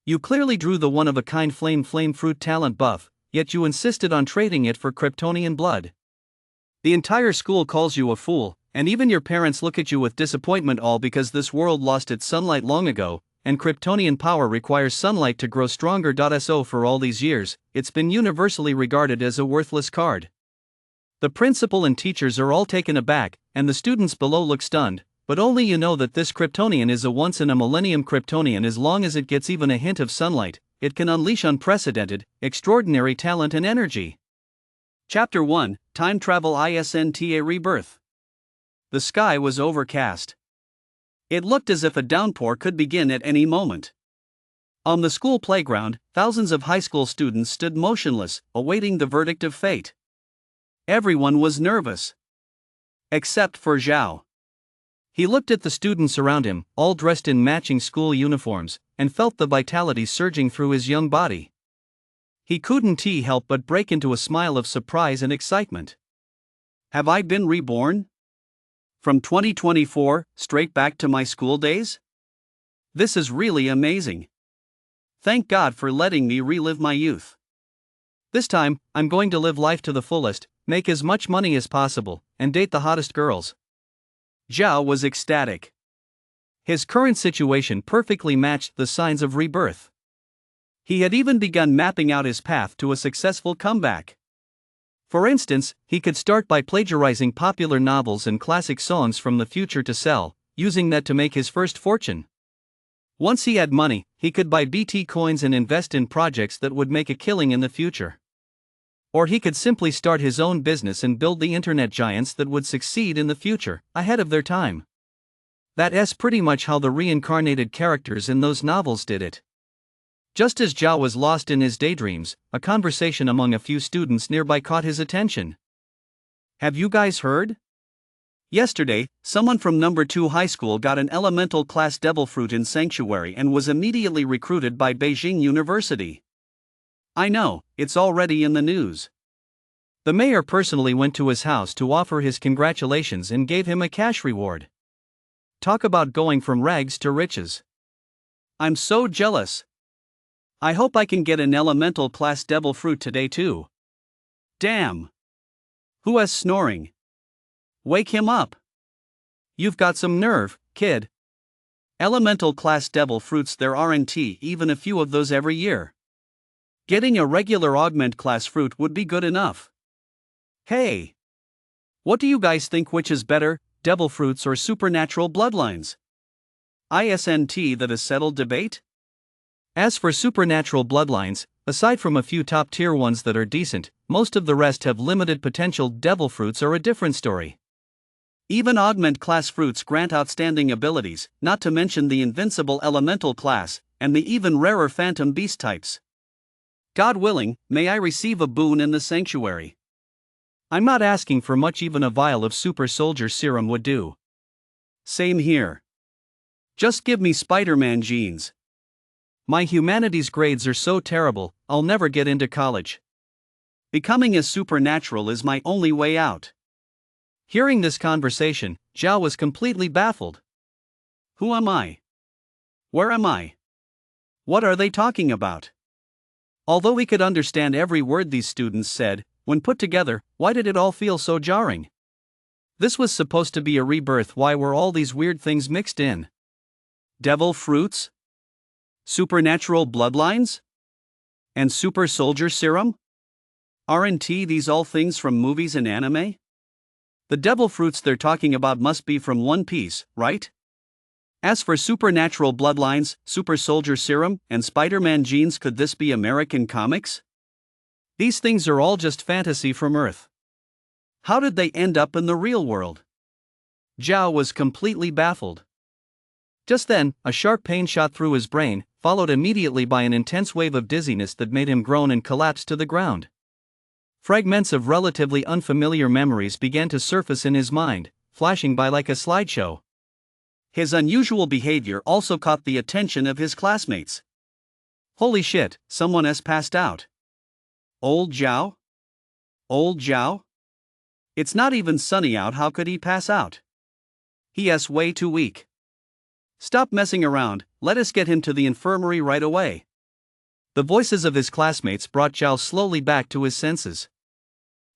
You clearly drew the one-of-a-kind flame fruit talent buff, yet you insisted on trading it for kryptonian blood. The entire school calls you a fool, and even your parents look at you with disappointment, all because this world lost its sunlight long ago, and kryptonian power requires sunlight to grow stronger. So for all these years, it's been universally regarded as a worthless card. The principal and teachers are all taken aback, and the students below look stunned, but only you know that this kryptonian is a once-in-a-millennium kryptonian. As long as it gets even a hint of sunlight, it can unleash unprecedented, extraordinary talent and energy. Chapter 1, Time Travel ISNTA Rebirth. The sky was overcast. It looked as if a downpour could begin at any moment. On the school playground, thousands of high school students stood motionless, awaiting the verdict of fate. Everyone was nervous. Except for Zhao. He looked at the students around him, all dressed in matching school uniforms, and felt the vitality surging through his young body. He couldn't help but break into a smile of surprise and excitement. Have I been reborn? From 2024, straight back to my school days? This is really amazing. Thank God for letting me relive my youth. This time, I'm going to live life to the fullest, make as much money as possible, and date the hottest girls. Zhao was ecstatic. His current situation perfectly matched the signs of rebirth. He had even begun mapping out his path to a successful comeback. For instance, he could start by plagiarizing popular novels and classic songs from the future to sell, using that to make his first fortune. Once he had money, he could buy BT coins and invest in projects that would make a killing in the future. Or he could simply start his own business and build the internet giants that would succeed in the future, ahead of their time. That's pretty much how the reincarnated characters in those novels did it. Just as Zhao was lost in his daydreams, a conversation among a few students nearby caught his attention. Have you guys heard? Yesterday, someone from number 2 high school got an elemental class devil fruit in Sanctuary and was immediately recruited by Beijing University. I know, it's already in the news. The mayor personally went to his house to offer his congratulations and gave him a cash reward. Talk about going from rags to riches. I'm so jealous. I hope I can get an elemental class devil fruit today too. Damn. Who is snoring? Wake him up. You've got some nerve, kid. Elemental class devil fruits, there aren't even a few of those every year. Getting a regular augment class fruit would be good enough. Hey. What do you guys think, which is better, devil fruits or supernatural bloodlines? ISNT, that a settled debate? As for supernatural bloodlines, aside from a few top-tier ones that are decent, most of the rest have limited potential. Devil fruits are a different story. Even augment class fruits grant outstanding abilities, not to mention the invincible elemental class, and the even rarer phantom beast types. God willing, may I receive a boon in the sanctuary. I'm not asking for much, even a vial of super soldier serum would do. Same here. Just give me Spider-Man genes. My humanities grades are so terrible, I'll never get into college. Becoming a supernatural is my only way out. Hearing this conversation, Zhao was completely baffled. Who am I? Where am I? What are they talking about? Although he could understand every word these students said, when put together, why did it all feel so jarring? This was supposed to be a rebirth. Why were all these weird things mixed in? Devil fruits? Supernatural bloodlines? And super soldier serum? Aren't these all things from movies and anime? The devil fruits they're talking about must be from One Piece, right? As for supernatural bloodlines, super soldier serum, and Spider-Man genes, could this be American comics? These things are all just fantasy from Earth. How did they end up in the real world? Zhao was completely baffled. Just then, a sharp pain shot through his brain, followed immediately by an intense wave of dizziness that made him groan and collapse to the ground. Fragments of relatively unfamiliar memories began to surface in his mind, flashing by like a slideshow. His unusual behavior also caught the attention of his classmates. Holy shit, someone has passed out. Old Zhao? Old Zhao? It's not even sunny out, how could he pass out? He is way too weak. Stop messing around, let us get him to the infirmary right away. The voices of his classmates brought Zhao slowly back to his senses.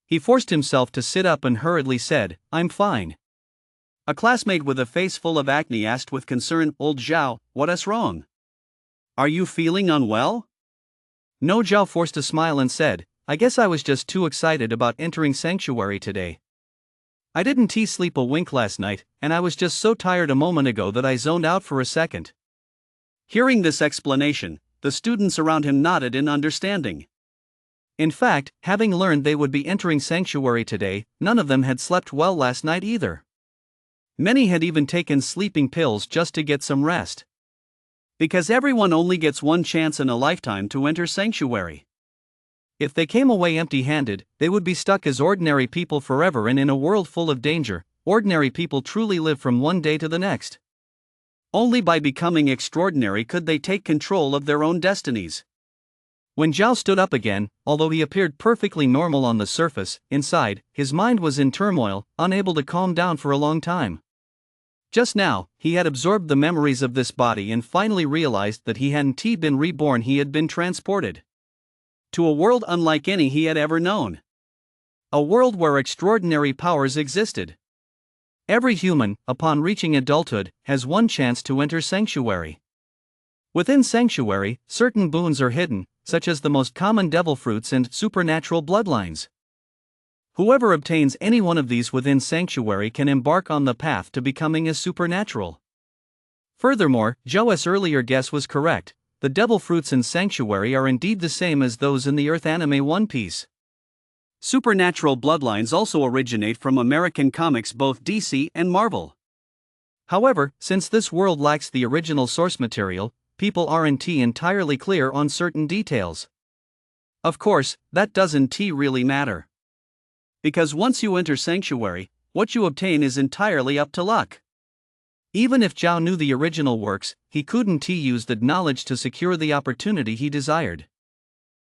He forced himself to sit up and hurriedly said, "I'm fine." A classmate with a face full of acne asked with concern, "Old Zhao, what's wrong? Are you feeling unwell?" No, Zhao forced a smile and said, "I guess I was just too excited about entering sanctuary today. I didn't sleep a wink last night, and I was just so tired a moment ago that I zoned out for a second." Hearing this explanation, the students around him nodded in understanding. In fact, having learned they would be entering sanctuary today, none of them had slept well last night either. Many had even taken sleeping pills just to get some rest. Because everyone only gets one chance in a lifetime to enter sanctuary. If they came away empty-handed, they would be stuck as ordinary people forever, and in a world full of danger, ordinary people truly live from one day to the next. Only by becoming extraordinary could they take control of their own destinies. When Zhao stood up again, although he appeared perfectly normal on the surface, inside, his mind was in turmoil, unable to calm down for a long time. Just now, he had absorbed the memories of this body and finally realized that he hadn't been reborn, he had been transported to a world unlike any he had ever known. A world where extraordinary powers existed. Every human, upon reaching adulthood, has one chance to enter sanctuary. Within sanctuary, certain boons are hidden, such as the most common devil fruits and supernatural bloodlines. Whoever obtains any one of these within sanctuary can embark on the path to becoming a supernatural. Furthermore, Zhou's earlier guess was correct. The devil fruits in sanctuary are indeed the same as those in the Earth anime One Piece. Supernatural bloodlines also originate from American comics, both DC and Marvel. However, since this world lacks the original source material, people aren't entirely clear on certain details. Of course, that doesn't really matter. Because once you enter sanctuary, what you obtain is entirely up to luck. Even if Zhao knew the original works, he couldn't use that knowledge to secure the opportunity he desired.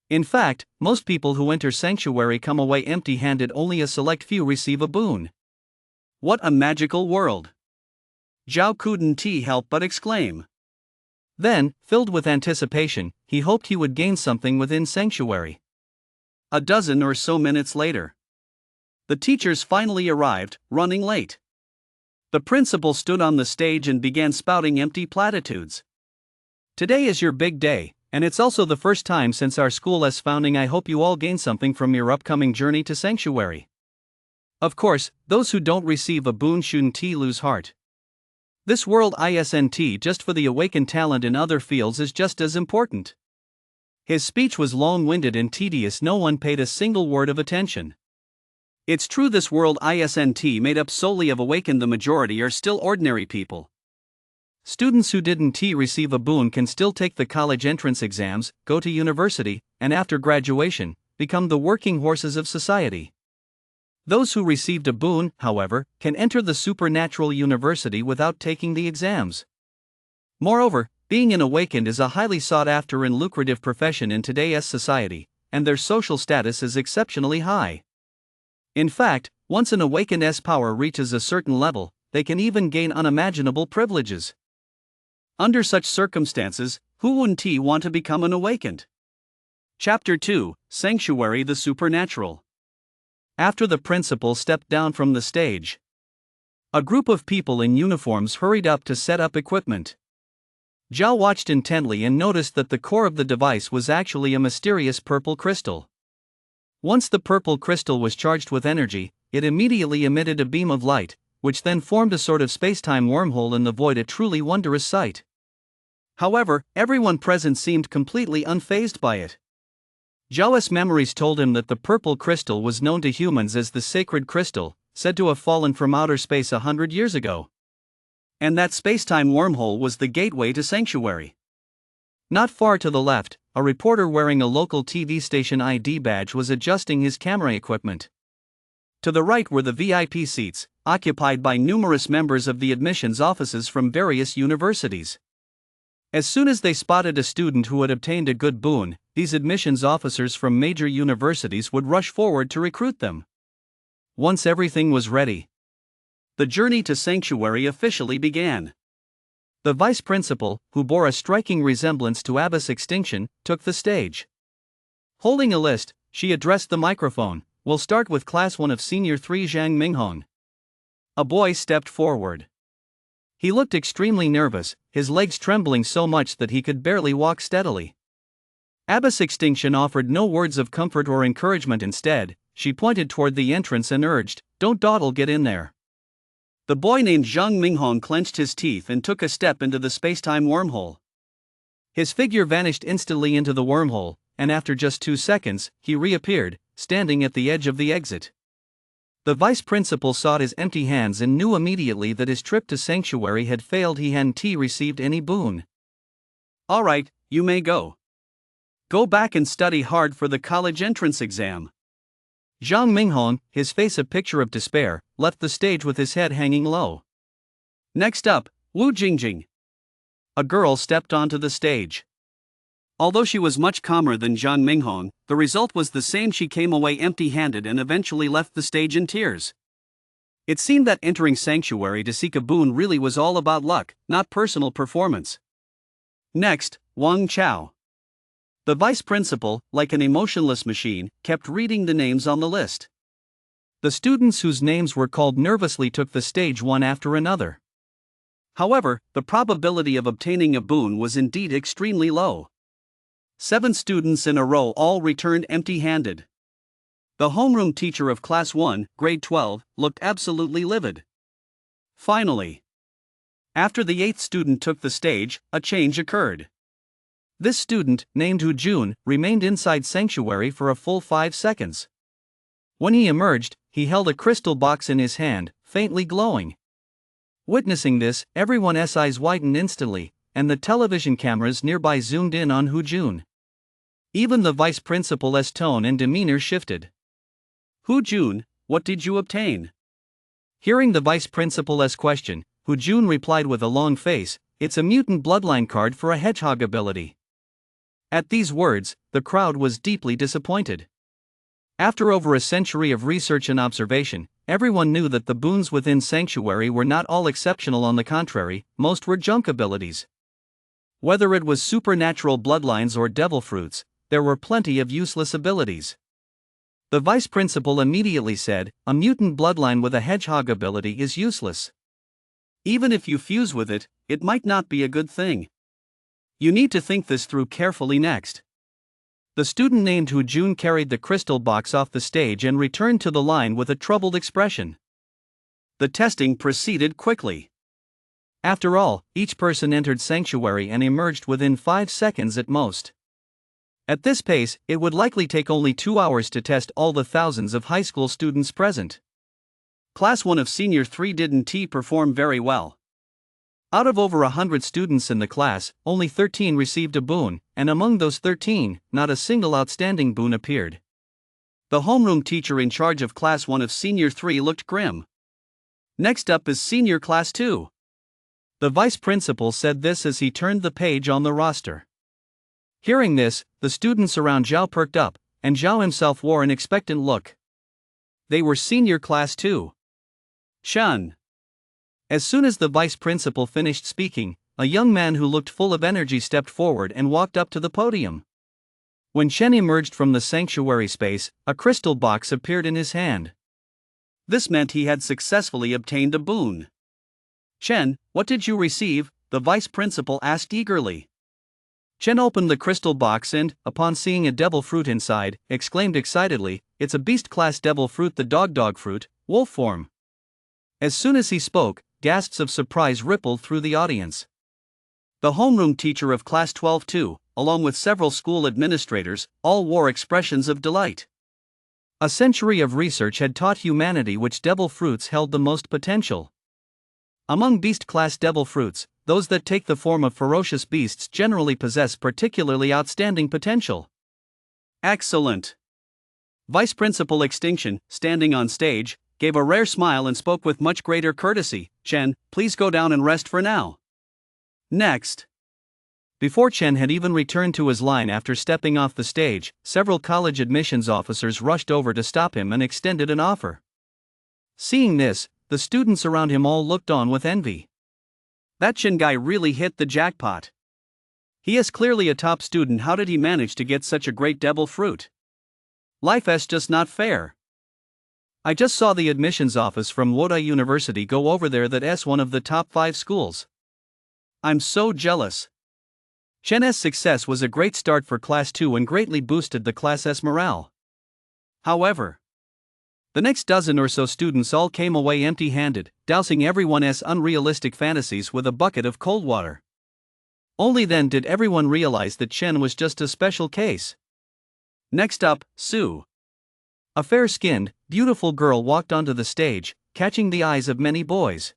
In fact, most people who enter sanctuary come away empty-handed, only a select few receive a boon. What a magical world! Zhao couldn't help but exclaim. Then, filled with anticipation, he hoped he would gain something within sanctuary. A dozen or so minutes later, the teachers finally arrived, running late. The principal stood on the stage and began spouting empty platitudes. "Today is your big day, and it's also the first time since our school's founding. I hope you all gain something from your upcoming journey to sanctuary. Of course, those who don't receive a boon shouldn't lose heart. This world isn't just for the awakened talent in other fields is just as important." His speech was long-winded and tedious. No one paid a single word of attention. It's true, this world isn't made up solely of awakened, the majority are still ordinary people. Students who didn't receive a boon can still take the college entrance exams, go to university, and after graduation, become the working horses of society. Those who received a boon, however, can enter the supernatural university without taking the exams. Moreover, being an awakened is a highly sought-after and lucrative profession in today's society, and their social status is exceptionally high. In fact, once an awakened's power reaches a certain level, they can even gain unimaginable privileges. Under such circumstances, who wouldn't want to become an awakened? Chapter 2, Sanctuary, the Supernatural. After the principal stepped down from the stage, a group of people in uniforms hurried up to set up equipment. Zhao watched intently and noticed that the core of the device was actually a mysterious purple crystal. Once the purple crystal was charged with energy, it immediately emitted a beam of light, which then formed a sort of space-time wormhole in the void, a truly wondrous sight. However, everyone present seemed completely unfazed by it. Zhao's memories told him that the purple crystal was known to humans as the sacred crystal, said to have fallen from outer space 100 years ago. And that space-time wormhole was the gateway to sanctuary. Not far to the left, a reporter wearing a local TV station ID badge was adjusting his camera equipment. To the right were the VIP seats, occupied by numerous members of the admissions offices from various universities. As soon as they spotted a student who had obtained a good boon, these admissions officers from major universities would rush forward to recruit them. Once everything was ready, the journey to sanctuary officially began. The vice principal, who bore a striking resemblance to Abbas Extinction, took the stage. Holding a list, she addressed the microphone. "We'll start with Class 1 of Senior 3 Zhang Minghong." A boy stepped forward. He looked extremely nervous, his legs trembling so much that he could barely walk steadily. Abbas Extinction offered no words of comfort or encouragement. Instead, she pointed toward the entrance and urged, "Don't dawdle, get in there." The boy named Zhang Minghong clenched his teeth and took a step into the spacetime wormhole. His figure vanished instantly into the wormhole, and after just 2 seconds, he reappeared, standing at the edge of the exit. The vice principal sought his empty hands and knew immediately that his trip to Sanctuary had failed. He hadn't received any boon. "All right, you may go. Go back and study hard for the college entrance exam." Zhang Minghong, his face a picture of despair, left the stage with his head hanging low. Next up, Wu Jingjing. A girl stepped onto the stage. Although she was much calmer than Zhang Minghong, the result was the same. She came away empty-handed and eventually left the stage in tears. It seemed that entering Sanctuary to seek a boon really was all about luck, not personal performance. Next, Wang Chao. The vice principal, like an emotionless machine, kept reading the names on the list. The students whose names were called nervously took the stage one after another. However, the probability of obtaining a boon was indeed extremely low. 7 students in a row all returned empty-handed. The homeroom teacher of Class 1, Grade 12, looked absolutely livid. Finally, after the 8th student took the stage, a change occurred. This student, named Hu Jun, remained inside Sanctuary for a full 5 seconds. When he emerged, he held a crystal box in his hand, faintly glowing. Witnessing this, everyone's eyes widened instantly, and the television cameras nearby zoomed in on Hu Jun. Even the vice principal's tone and demeanor shifted. "Hu Jun, what did you obtain?" Hearing the vice principal's question, Hu Jun replied with a long face, "It's a mutant bloodline card for a hedgehog ability." At these words, the crowd was deeply disappointed. After over a century of research and observation, everyone knew that the boons within Sanctuary were not all exceptional. On the contrary, most were junk abilities. Whether it was supernatural bloodlines or devil fruits, there were plenty of useless abilities. The vice principal immediately said, "A mutant bloodline with a hedgehog ability is useless. Even if you fuse with it, it might not be a good thing. You need to think this through carefully." Next, the student named Hu Jun carried the crystal box off the stage and returned to the line with a troubled expression. The testing proceeded quickly. After all, each person entered Sanctuary and emerged within 5 seconds at most. At this pace, it would likely take only 2 hours to test all the thousands of high school students present. Class 1 of Senior 3 didn't perform very well. Out of over 100 students in the class, only 13 received a boon, and among those 13, not a single outstanding boon appeared. The homeroom teacher in charge of Class 1 of Senior 3 looked grim. Next up is Senior Class 2. The vice principal said this as he turned the page on the roster. Hearing this, the students around Zhao perked up, and Zhao himself wore an expectant look. They were Senior Class 2. Shan. As soon as the vice principal finished speaking, a young man who looked full of energy stepped forward and walked up to the podium. When Shen emerged from the Sanctuary space, a crystal box appeared in his hand. This meant he had successfully obtained a boon. "Chen, what did you receive?" the vice principal asked eagerly. Chen opened the crystal box and, upon seeing a devil fruit inside, exclaimed excitedly, "It's a beast-class devil fruit, the dog fruit, wolf form." As soon as he spoke, gasps of surprise rippled through the audience. The homeroom teacher of Class 12 too, along with several school administrators, all wore expressions of delight. A century of research had taught humanity which devil fruits held the most potential. Among beast-class devil fruits, those that take the form of ferocious beasts generally possess particularly outstanding potential. Excellent! Vice Principal Extinction, standing on stage, gave a rare smile and spoke with much greater courtesy. "Chen, please go down and rest for now." Next. Before Chen had even returned to his line after stepping off the stage, several college admissions officers rushed over to stop him and extended an offer. Seeing this, the students around him all looked on with envy. That Chen guy really hit the jackpot. He is clearly a top student. How did he manage to get such a great devil fruit? Life is just not fair. I just saw the admissions office from Wodai University go over there. That's one of the top 5 schools. I'm so jealous. Chen's success was a great start for Class 2 and greatly boosted the class's morale. However, the next dozen or so students all came away empty-handed, dousing everyone's unrealistic fantasies with a bucket of cold water. Only then did everyone realize that Chen was just a special case. Next up, Sue. A fair-skinned, beautiful girl walked onto the stage, catching the eyes of many boys.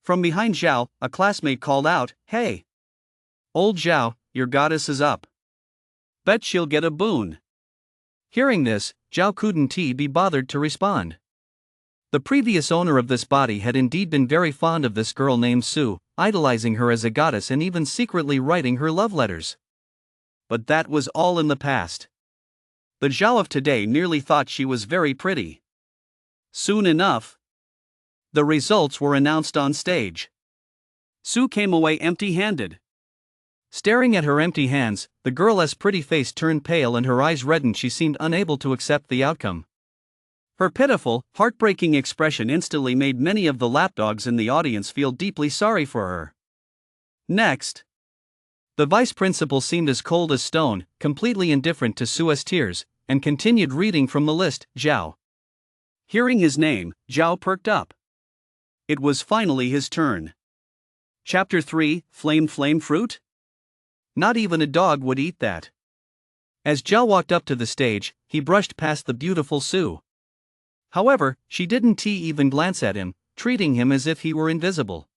From behind Zhao, a classmate called out, "Hey! Old Zhao, your goddess is up. Bet she'll get a boon." Hearing this, Zhao couldn't be bothered to respond. The previous owner of this body had indeed been very fond of this girl named Sue, idolizing her as a goddess and even secretly writing her love letters. But that was all in the past. The Zhao of today merely thought she was very pretty. Soon enough, the results were announced on stage. Sue came away empty-handed. Staring at her empty hands, the girl's pretty face turned pale and her eyes reddened. She seemed unable to accept the outcome. Her pitiful, heartbreaking expression instantly made many of the lapdogs in the audience feel deeply sorry for her. Next, the vice principal seemed as cold as stone, completely indifferent to Sue's tears, and continued reading from the list, Zhao. Hearing his name, Zhao perked up. It was finally his turn. Chapter 3, Flame Fruit? Not even a dog would eat that. As Zhao walked up to the stage, he brushed past the beautiful Sue. However, she didn't even glance at him, treating him as if he were invisible.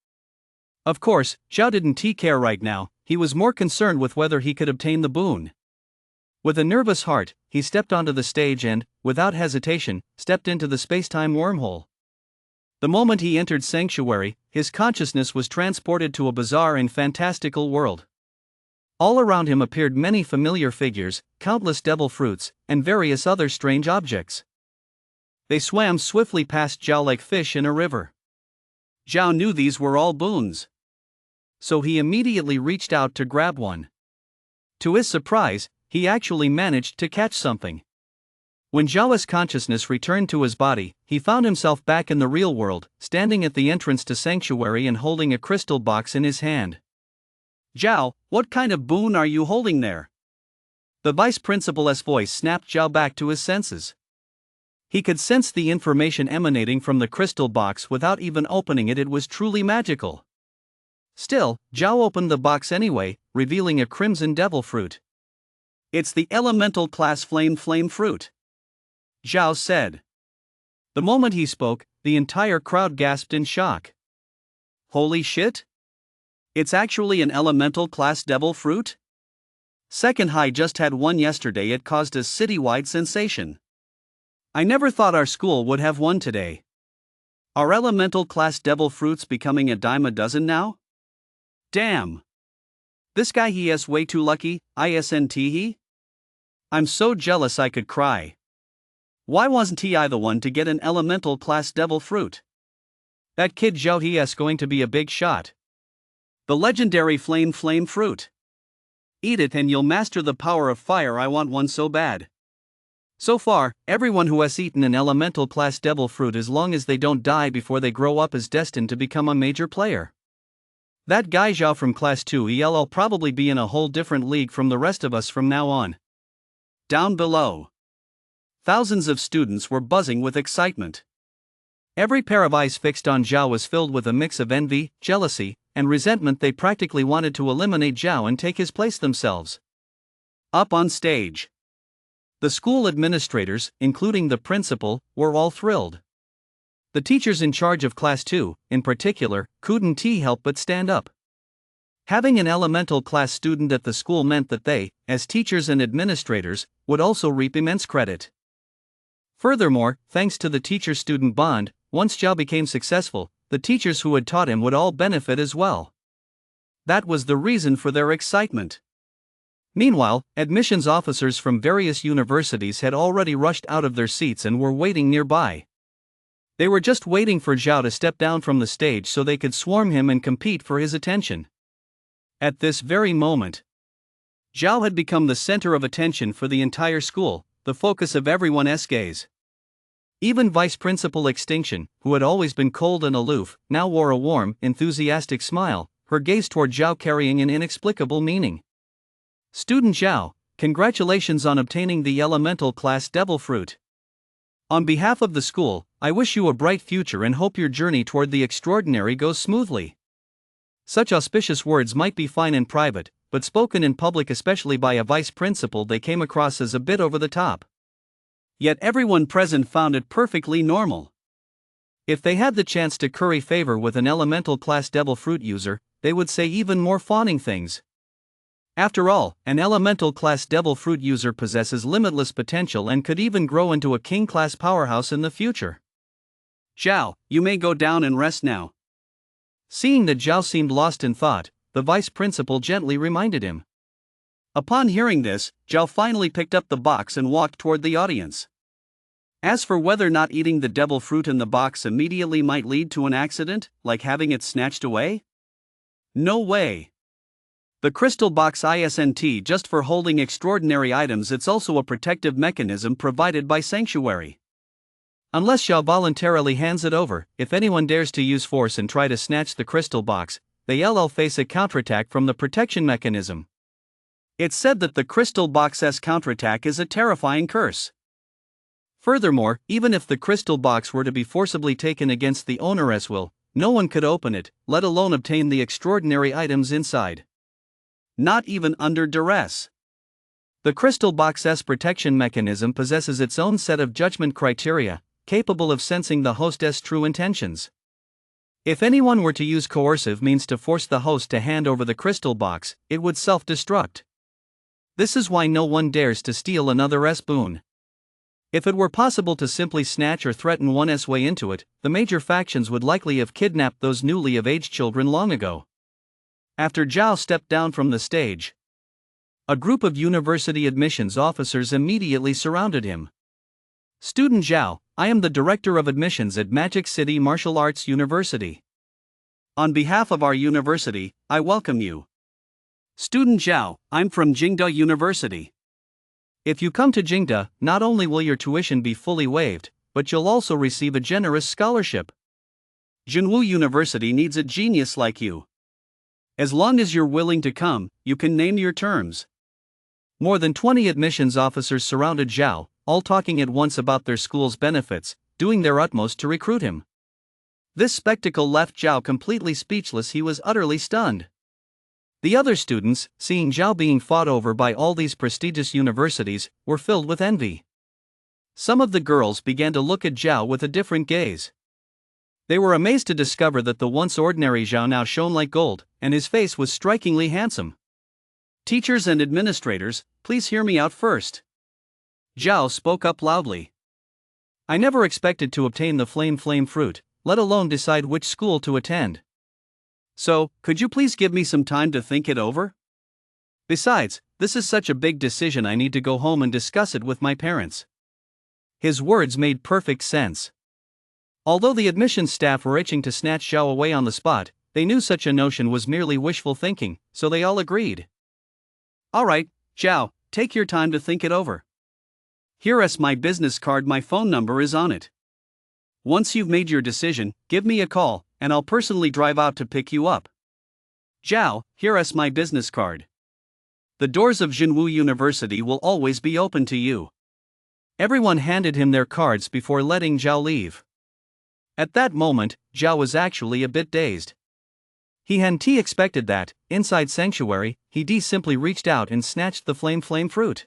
Of course, Zhao didn't care right now. He was more concerned with whether he could obtain the boon. With a nervous heart, he stepped onto the stage and, without hesitation, stepped into the space-time wormhole. The moment he entered Sanctuary, his consciousness was transported to a bizarre and fantastical world. All around him appeared many familiar figures, countless devil fruits, and various other strange objects. They swam swiftly past Zhao like fish in a river. Zhao knew these were all boons. So he immediately reached out to grab one. To his surprise, he actually managed to catch something. When Zhao's consciousness returned to his body, he found himself back in the real world, standing at the entrance to Sanctuary and holding a crystal box in his hand. "Zhao, what kind of boon are you holding there?" The vice principal's voice snapped Zhao back to his senses. He could sense the information emanating from the crystal box without even opening it. It was truly magical. Still, Zhao opened the box anyway, revealing a crimson devil fruit. "It's the elemental class flame fruit," Zhao said. The moment he spoke, the entire crowd gasped in shock. "Holy shit! It's actually an elemental class devil fruit?" Second High just had one yesterday. It caused a citywide sensation. "I never thought our school would have one today. Are elemental class devil fruits becoming a dime a dozen now? Damn! This guy he is way too lucky, isn't he? I'm so jealous I could cry. Why wasn't he the one to get an elemental class devil fruit? That kid Zhao he is going to be a big shot. The legendary flame fruit. Eat it and you'll master the power of fire. I want one so bad." So far, everyone who has eaten an elemental class devil fruit, as long as they don't die before they grow up, is destined to become a major player. That guy Zhao from Class 2'll probably be in a whole different league from the rest of us from now on. Down below, thousands of students were buzzing with excitement. Every pair of eyes fixed on Zhao was filled with a mix of envy, jealousy, and resentment. They practically wanted to eliminate Zhao and take his place themselves. Up on stage, the school administrators, including the principal, were all thrilled. The teachers in charge of Class 2, in particular, couldn't help but stand up. Having an elemental class student at the school meant that they, as teachers and administrators, would also reap immense credit. Furthermore, thanks to the teacher-student bond, once Zhao became successful, the teachers who had taught him would all benefit as well. That was the reason for their excitement. Meanwhile, admissions officers from various universities had already rushed out of their seats and were waiting nearby. They were just waiting for Zhao to step down from the stage so they could swarm him and compete for his attention. At this very moment, Zhao had become the center of attention for the entire school, the focus of everyone's gaze. Even Vice Principal Extinction, who had always been cold and aloof, now wore a warm, enthusiastic smile, her gaze toward Zhao carrying an inexplicable meaning. "Student Zhao, congratulations on obtaining the elemental class devil fruit. On behalf of the school, I wish you a bright future and hope your journey toward the extraordinary goes smoothly." Such auspicious words might be fine in private, but spoken in public, especially by a vice principal, they came across as a bit over the top. Yet everyone present found it perfectly normal. If they had the chance to curry favor with an elemental class devil fruit user, they would say even more fawning things. After all, an elemental class devil fruit user possesses limitless potential and could even grow into a king class powerhouse in the future. "Zhao, you may go down and rest now." Seeing that Zhao seemed lost in thought, the vice principal gently reminded him. Upon hearing this, Zhao finally picked up the box and walked toward the audience. As for whether not eating the devil fruit in the box immediately might lead to an accident, like having it snatched away? No way. The crystal box isn't just for holding extraordinary items, it's also a protective mechanism provided by Sanctuary. Unless Zhao voluntarily hands it over, if anyone dares to use force and try to snatch the crystal box, they'll face a counterattack from the protection mechanism. It's said that the crystal box's counterattack is a terrifying curse. Furthermore, even if the crystal box were to be forcibly taken against the owner's will, no one could open it, let alone obtain the extraordinary items inside. Not even under duress. The crystal box's protection mechanism possesses its own set of judgment criteria, capable of sensing the hostess' true intentions. If anyone were to use coercive means to force the host to hand over the crystal box, it would self-destruct. This is why no one dares to steal another's boon. If it were possible to simply snatch or threaten one's way into it, the major factions would likely have kidnapped those newly of age children long ago. After Zhao stepped down from the stage, a group of university admissions officers immediately surrounded him. "Student Zhao, I am the Director of Admissions at Magic City Martial Arts University. On behalf of our university, I welcome you. Student Zhao, I'm from Jingda University. If you come to Jingda, not only will your tuition be fully waived, but you'll also receive a generous scholarship. Jinwu University needs a genius like you. As long as you're willing to come, you can name your terms." More than 20 admissions officers surrounded Zhao, all talking at once about their school's benefits, doing their utmost to recruit him. This spectacle left Zhao completely speechless. He was utterly stunned. The other students, seeing Zhao being fought over by all these prestigious universities, were filled with envy. Some of the girls began to look at Zhao with a different gaze. They were amazed to discover that the once ordinary Zhao now shone like gold, and his face was strikingly handsome. "Teachers and administrators, please hear me out first." Zhao spoke up loudly. "I never expected to obtain the flame fruit, let alone decide which school to attend. So, could you please give me some time to think it over? Besides, this is such a big decision, I need to go home and discuss it with my parents." His words made perfect sense. Although the admissions staff were itching to snatch Zhao away on the spot, they knew such a notion was merely wishful thinking, so they all agreed. "Alright, Zhao, take your time to think it over. Here's my business card, my phone number is on it. Once you've made your decision, give me a call, and I'll personally drive out to pick you up. Zhao, here's my business card. The doors of Jinwu University will always be open to you." Everyone handed him their cards before letting Zhao leave. At that moment, Zhao was actually a bit dazed. He hadn't expected that, inside Sanctuary, he simply reached out and snatched the flame fruit.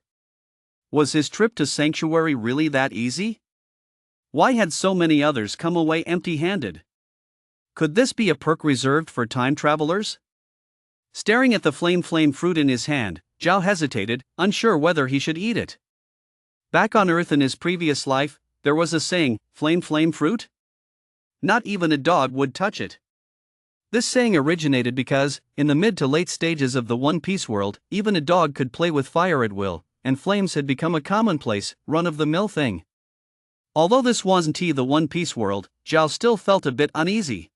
Was his trip to Sanctuary really that easy? Why had so many others come away empty-handed? Could this be a perk reserved for time travelers? Staring at the flame fruit in his hand, Zhao hesitated, unsure whether he should eat it. Back on Earth in his previous life, there was a saying, flame fruit? Not even a dog would touch it. This saying originated because, in the mid to late stages of the One Piece world, even a dog could play with fire at will, and flames had become a commonplace, run-of-the-mill thing. Although this wasn't the One Piece world, Zhao still felt a bit uneasy.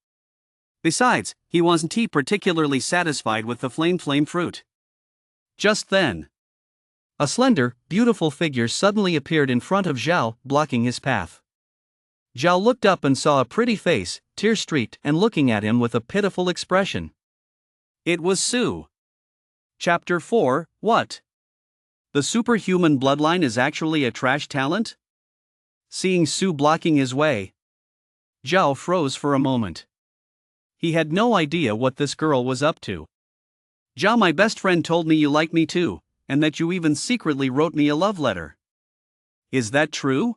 Besides, he wasn't particularly satisfied with the flame fruit. Just then, a slender, beautiful figure suddenly appeared in front of Zhao, blocking his path. Zhao looked up and saw a pretty face, tear-streaked and looking at him with a pitiful expression. It was Su. Chapter 4, What? The superhuman bloodline is actually a trash talent? Seeing Su blocking his way, Zhao froze for a moment. He had no idea what this girl was up to. Zhao, my best friend told me you like me too, and that you even secretly wrote me a love letter. Is that true?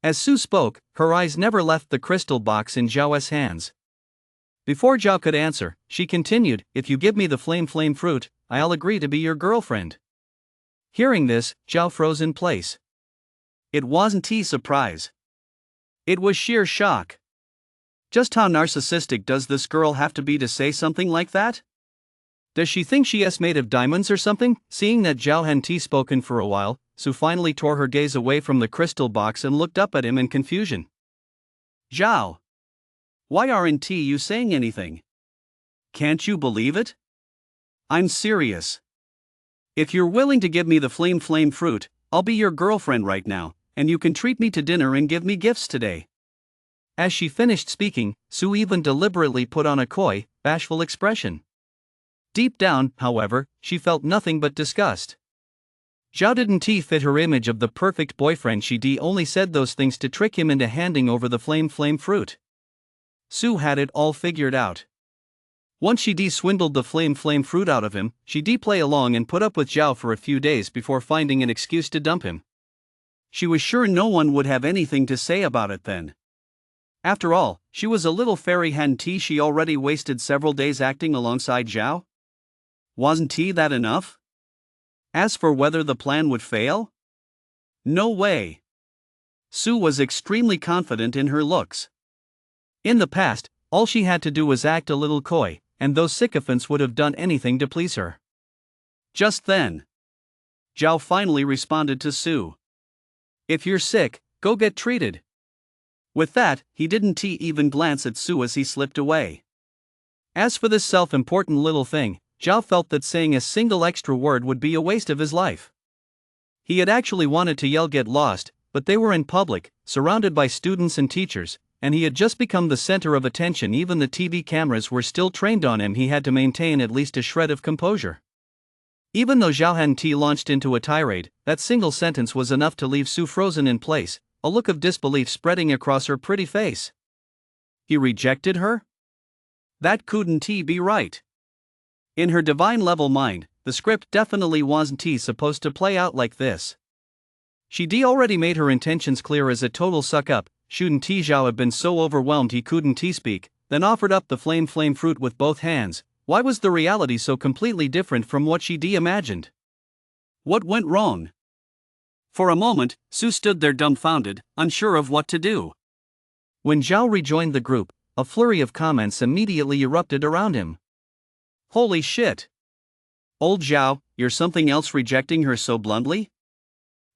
As Su spoke, her eyes never left the crystal box in Zhao's hands. Before Zhao could answer, she continued, if you give me the flame fruit, I'll agree to be your girlfriend. Hearing this, Zhao froze in place. It wasn't surprise. It was sheer shock. Just how narcissistic does this girl have to be to say something like that? Does she think she is made of diamonds or something? Seeing that Zhao hadn't spoken for a while, Su finally tore her gaze away from the crystal box and looked up at him in confusion. Zhao, why aren't you saying anything? Can't you believe it? I'm serious. If you're willing to give me the flame fruit, I'll be your girlfriend right now, and you can treat me to dinner and give me gifts today. As she finished speaking, Su even deliberately put on a coy, bashful expression. Deep down, however, she felt nothing but disgust. Zhao didn't fit her image of the perfect boyfriend. She only said those things to trick him into handing over the flame fruit. Su had it all figured out. Once she swindled the flame fruit out of him, she play along and put up with Zhao for a few days before finding an excuse to dump him. She was sure no one would have anything to say about it then. After all, she was a little fairy. Hadn't she already wasted several days acting alongside Zhao? Wasn't that enough? As for whether the plan would fail? No way. Su was extremely confident in her looks. In the past, all she had to do was act a little coy, and those sycophants would have done anything to please her. Just then, Zhao finally responded to Su. If you're sick, go get treated. With that, he didn't even glance at Su as he slipped away. As for this self-important little thing, Zhao felt that saying a single extra word would be a waste of his life. He had actually wanted to yell get lost, but they were in public, surrounded by students and teachers, and he had just become the center of attention. Even the TV cameras were still trained on him. He had to maintain at least a shred of composure. Even though Zhao hadn't launched into a tirade, that single sentence was enough to leave Su frozen in place, a look of disbelief spreading across her pretty face. He rejected her? That couldn't be right. In her divine-level mind, the script definitely wasn't supposed to play out like this. She already made her intentions clear as a total suck-up. Shouldn't Zhao have been so overwhelmed he couldn't speak, then offered up the flame fruit with both hands? Why was the reality so completely different from what she imagined? What went wrong? For a moment, Su stood there dumbfounded, unsure of what to do. When Zhao rejoined the group, a flurry of comments immediately erupted around him. Holy shit! Old Zhao, you're something else, rejecting her so bluntly?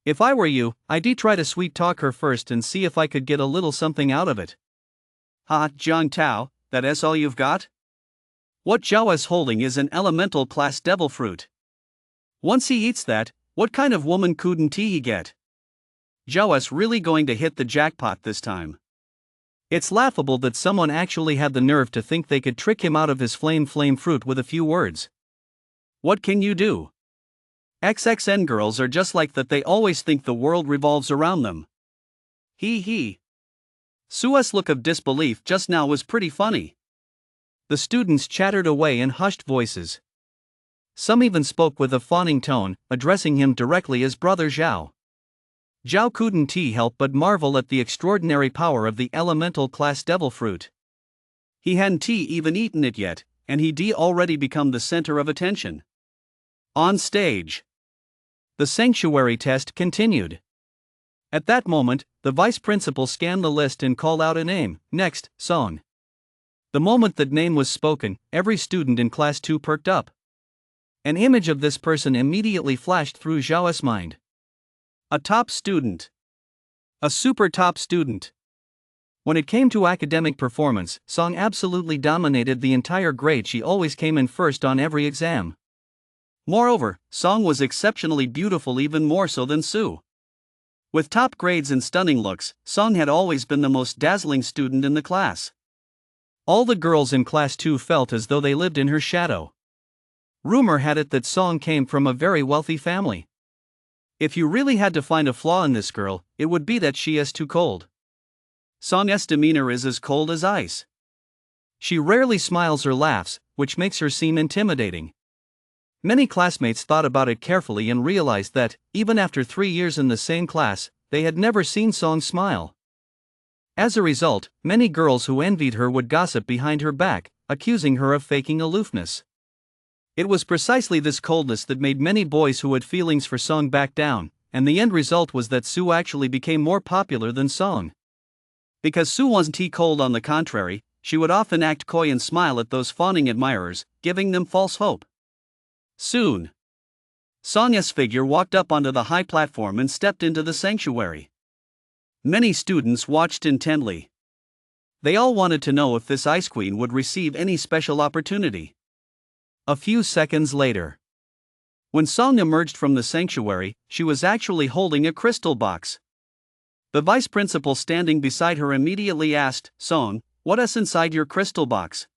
If I were you, I'd try to sweet talk her first and see if I could get a little something out of it. Ha, Jiang Tao, that's all you've got? What Zhao is holding is an elemental class devil fruit. Once he eats that, what kind of woman couldn't he get? Zhao is really going to hit the jackpot this time. It's laughable that someone actually had the nerve to think they could trick him out of his flame fruit with a few words. What can you do? XXN girls are just like that, they always think the world revolves around them. He. Su's look of disbelief just now was pretty funny. The students chattered away in hushed voices. Some even spoke with a fawning tone, addressing him directly as Brother Zhao. Zhao couldn't help but marvel at the extraordinary power of the elemental class devil fruit. He hadn't even eaten it yet, and he'd already become the center of attention. On stage, the sanctuary test continued. At that moment, the vice principal scanned the list and called out a name. Next, Song. The moment that name was spoken, every student in Class 2 perked up. An image of this person immediately flashed through Zhao's mind. A top student. A super top student. When it came to academic performance, Song absolutely dominated the entire grade. She always came in first on every exam. Moreover, Song was exceptionally beautiful, even more so than Sue. With top grades and stunning looks, Song had always been the most dazzling student in the class. All the girls in class 2 felt as though they lived in her shadow. Rumor had it that Song came from a very wealthy family. If you really had to find a flaw in this girl, it would be that she is too cold. Song's demeanor is as cold as ice. She rarely smiles or laughs, which makes her seem intimidating. Many classmates thought about it carefully and realized that, even after 3 years in the same class, they had never seen Song smile. As a result, many girls who envied her would gossip behind her back, accusing her of faking aloofness. It was precisely this coldness that made many boys who had feelings for Song back down, and the end result was that Sue actually became more popular than Song. Because Sue wasn't cold, on the contrary, she would often act coy and smile at those fawning admirers, giving them false hope. Soon, Song's figure walked up onto the high platform and stepped into the sanctuary. Many students watched intently. They all wanted to know if this Ice Queen would receive any special opportunity. A few seconds later, when Song emerged from the sanctuary, she was actually holding a crystal box. The vice principal standing beside her immediately asked, "Song, what's inside your crystal box?"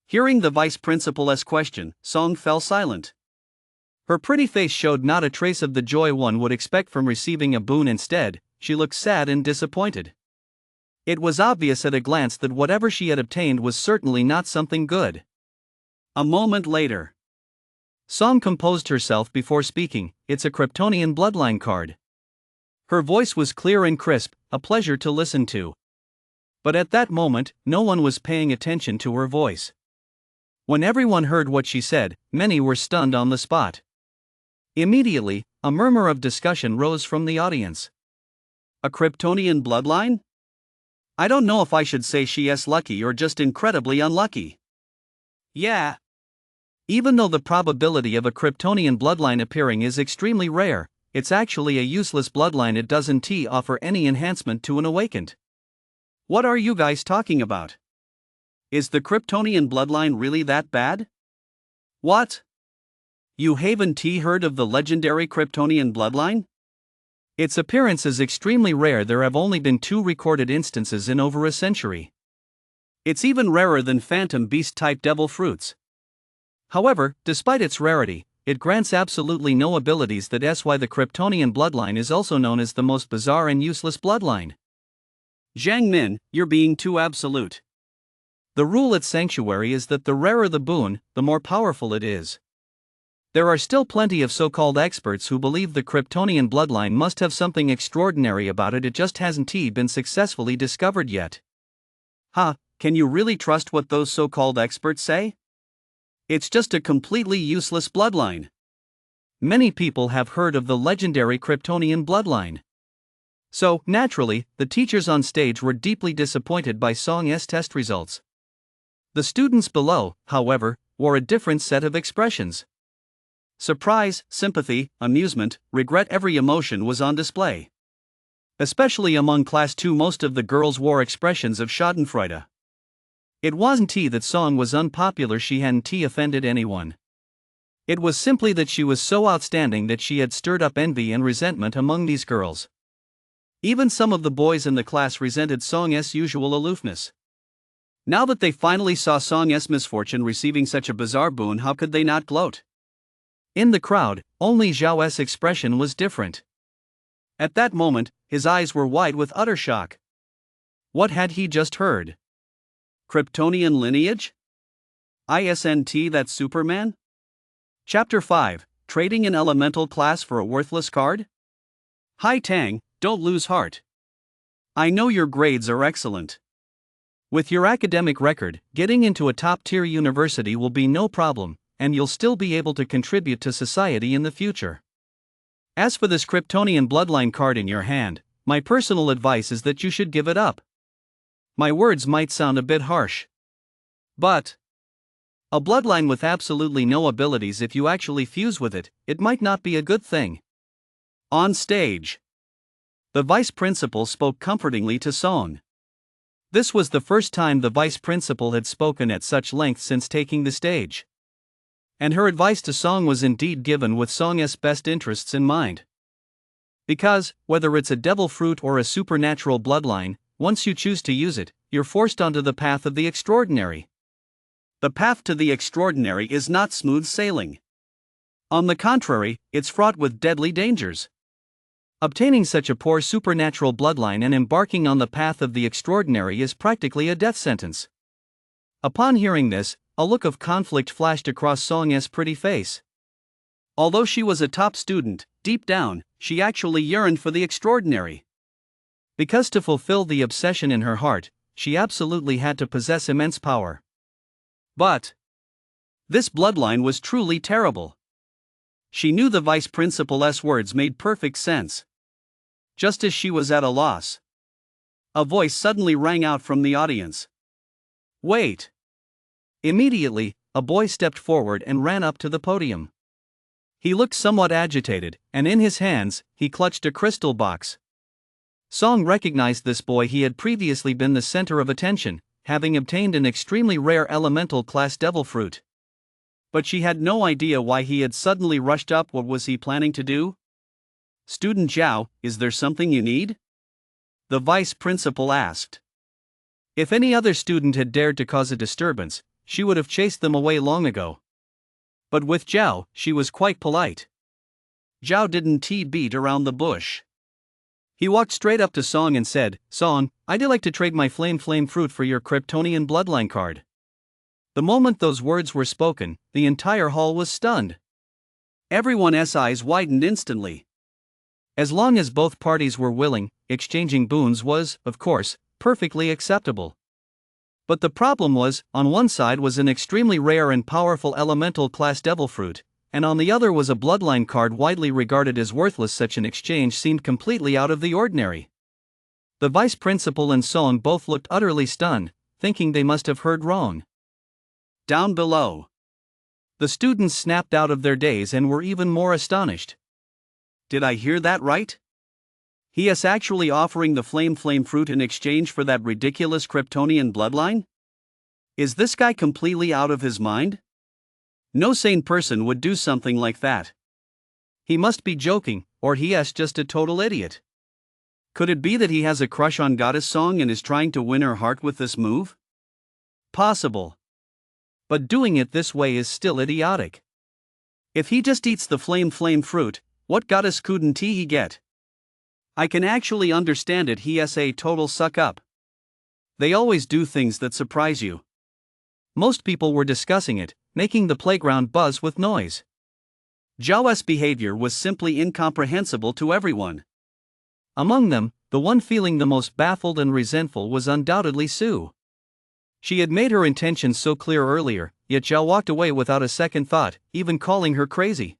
Hearing the vice principal's question, Song fell silent. Her pretty face showed not a trace of the joy one would expect from receiving a boon. Instead, she looked sad and disappointed. It was obvious at a glance that whatever she had obtained was certainly not something good. A moment later, Song composed herself before speaking. "It's a Kryptonian bloodline card." Her voice was clear and crisp, a pleasure to listen to. But at that moment, no one was paying attention to her voice. When everyone heard what she said, many were stunned on the spot. Immediately, a murmur of discussion rose from the audience. A Kryptonian bloodline? I don't know if I should say she's lucky or just incredibly unlucky. Yeah. Even though the probability of a Kryptonian bloodline appearing is extremely rare, it's actually a useless bloodline. It doesn't offer any enhancement to an awakened. What are you guys talking about? Is the Kryptonian bloodline really that bad? What? You haven't heard of the legendary Kryptonian bloodline? Its appearance is extremely rare. There have only been 2 recorded instances in over a century. It's even rarer than phantom beast-type devil fruits. However, despite its rarity, it grants absolutely no abilities. That's why the Kryptonian bloodline is also known as the most bizarre and useless bloodline. Zhang Min, you're being too absolute. The rule at Sanctuary is that the rarer the boon, the more powerful it is. There are still plenty of so-called experts who believe the Kryptonian bloodline must have something extraordinary about it. It just hasn't been successfully discovered yet. Can you really trust what those so-called experts say? It's just a completely useless bloodline. Many people have heard of the legendary Kryptonian bloodline. So, naturally, the teachers on stage were deeply disappointed by Song's test results. The students below, however, wore a different set of expressions. Surprise, sympathy, amusement, regret, every emotion was on display. Especially among Class 2, most of the girls wore expressions of schadenfreude. It wasn't that Song was unpopular. She hadn't offended anyone. It was simply that she was so outstanding that she had stirred up envy and resentment among these girls. Even some of the boys in the class resented Song's usual aloofness. Now that they finally saw Song's misfortune receiving such a bizarre boon, how could they not gloat? In the crowd, only Zhao's expression was different. At that moment, his eyes were wide with utter shock. What had he just heard? Kryptonian lineage? Isn't that Superman? Chapter 5, Trading an Elemental Class for a Worthless Card? Hi Tang, don't lose heart. I know your grades are excellent. With your academic record, getting into a top-tier university will be no problem, and you'll still be able to contribute to society in the future. As for this Kryptonian bloodline card in your hand, my personal advice is that you should give it up. My words might sound a bit harsh, but a bloodline with absolutely no abilities, if you actually fuse with it, it might not be a good thing. On stage, The vice principal spoke comfortingly to Song. This was the first time the vice principal had spoken at such length since taking the stage. And her advice to Song was indeed given with Song's best interests in mind. Because, whether it's a devil fruit or a supernatural bloodline, once you choose to use it, you're forced onto the path of the extraordinary. The path to the extraordinary is not smooth sailing. On the contrary, it's fraught with deadly dangers. Obtaining such a poor supernatural bloodline and embarking on the path of the extraordinary is practically a death sentence. Upon hearing this, a look of conflict flashed across Song's pretty face. Although she was a top student, deep down, she actually yearned for the extraordinary. Because to fulfill the obsession in her heart, she absolutely had to possess immense power. But this bloodline was truly terrible. She knew the vice principal's words made perfect sense. Just as she was at a loss, a voice suddenly rang out from the audience. Wait! Immediately, a boy stepped forward and ran up to the podium. He looked somewhat agitated, and in his hands, he clutched a crystal box. Song recognized this boy. He had previously been the center of attention, having obtained an extremely rare elemental class devil fruit. But she had no idea why he had suddenly rushed up. What was he planning to do? Student Zhao, is there something you need? The vice principal asked. If any other student had dared to cause a disturbance, she would have chased them away long ago. But with Zhao, she was quite polite. Zhao didn't beat around the bush. He walked straight up to Song and said, Song, I'd like to trade my flame fruit for your kryptonian bloodline card. The moment those words were spoken, the entire hall was stunned. Everyone's eyes widened instantly. As long as both parties were willing, exchanging boons was, of course, perfectly acceptable. But the problem was, on one side was an extremely rare and powerful elemental class devil fruit, and on the other was a bloodline card widely regarded as worthless. Such an exchange seemed completely out of the ordinary. The vice principal and Song both looked utterly stunned, thinking they must have heard wrong. Down below, the students snapped out of their daze and were even more astonished. Did I hear that right? He is actually offering the flame fruit in exchange for that ridiculous kryptonian bloodline? Is this guy completely out of his mind? No sane person would do something like that. He must be joking, or he is just a total idiot. Could it be that he has a crush on Goddess Song and is trying to win her heart with this move? Possible. But doing it this way is still idiotic. If he just eats the flame fruit, what goddess couldn't he get? I can actually understand it. He is a total suck up. They always do things that surprise you. Most people were discussing it, making the playground buzz with noise. Zhao's behavior was simply incomprehensible to everyone. Among them, the one feeling the most baffled and resentful was undoubtedly Sue. She had made her intentions so clear earlier, yet Zhao walked away without a second thought, even calling her crazy.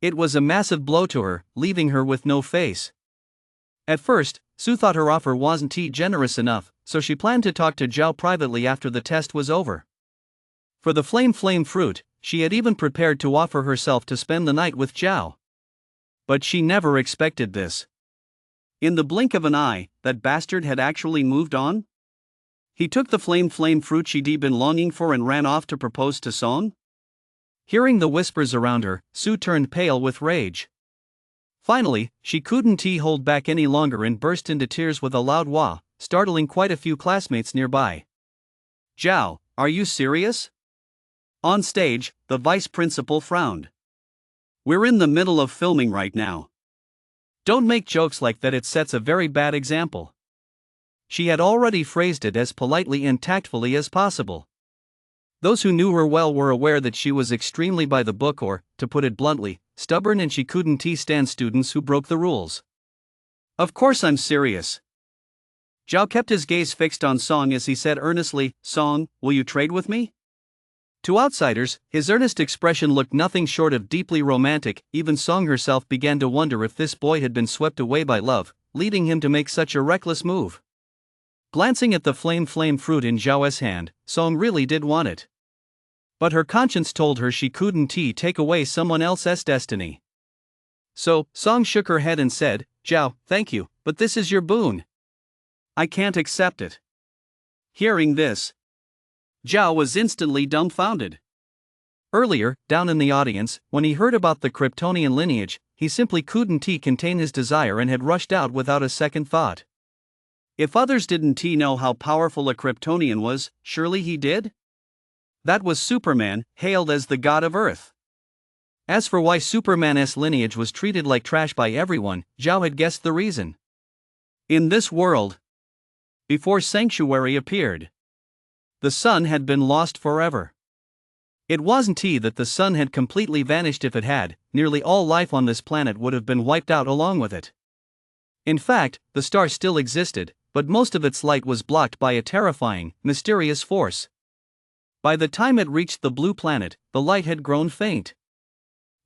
It was a massive blow to her, leaving her with no face. At first, Sue thought her offer wasn't generous enough, so she planned to talk to Zhao privately after the test was over. For the flame fruit, she had even prepared to offer herself to spend the night with Zhao. But she never expected this. In the blink of an eye, that bastard had actually moved on? He took the flame fruit she'd been longing for and ran off to propose to Song? Hearing the whispers around her, Sue turned pale with rage. Finally, she couldn't hold back any longer and burst into tears with a loud wah, startling quite a few classmates nearby. Zhao, are you serious? On stage, the vice principal frowned. We're in the middle of filming right now. Don't make jokes like that, it sets a very bad example. She had already phrased it as politely and tactfully as possible. Those who knew her well were aware that she was extremely by the book or, to put it bluntly, stubborn, and she couldn't stand students who broke the rules. Of course I'm serious. Zhao kept his gaze fixed on Song as he said earnestly, Song, will you trade with me? To outsiders, his earnest expression looked nothing short of deeply romantic. Even Song herself began to wonder if this boy had been swept away by love, leading him to make such a reckless move. Glancing at the flame fruit in Zhao's hand, Song really did want it. But her conscience told her she couldn't take away someone else's destiny. So, Song shook her head and said, Zhao, thank you, but this is your boon. I can't accept it. Hearing this, Zhao was instantly dumbfounded. Earlier, down in the audience, when he heard about the Kryptonian lineage, he simply couldn't contain his desire and had rushed out without a second thought. If others didn't know how powerful a Kryptonian was, surely he did? That was Superman, hailed as the god of Earth. As for why Superman's lineage was treated like trash by everyone, Zhao had guessed the reason. In this world, before Sanctuary appeared, the sun had been lost forever. It wasn't that the sun had completely vanished. If it had, nearly all life on this planet would have been wiped out along with it. In fact, the star still existed, but most of its light was blocked by a terrifying, mysterious force. By the time it reached the blue planet, the light had grown faint.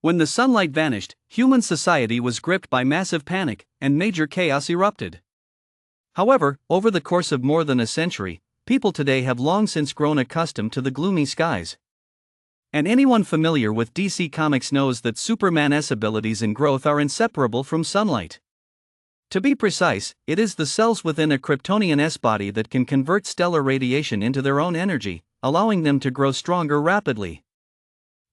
When the sunlight vanished, human society was gripped by massive panic, and major chaos erupted. However, over the course of more than a century, people today have long since grown accustomed to the gloomy skies. And anyone familiar with DC Comics knows that Superman's abilities and growth are inseparable from sunlight. To be precise, it is the cells within a Kryptonian's body that can convert stellar radiation into their own energy, allowing them to grow stronger rapidly.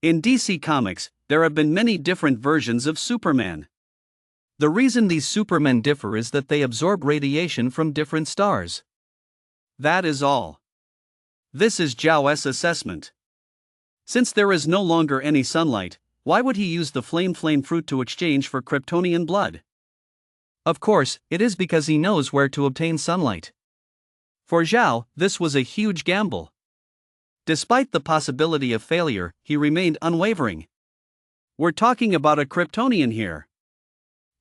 In DC Comics, there have been many different versions of Superman. The reason these Supermen differ is that they absorb radiation from different stars. That is all. This is Zhao's assessment. Since there is no longer any sunlight, why would he use the flame fruit to exchange for Kryptonian blood? Of course, it is because he knows where to obtain sunlight. For Zhao, this was a huge gamble. Despite the possibility of failure, he remained unwavering. We're talking about a Kryptonian here.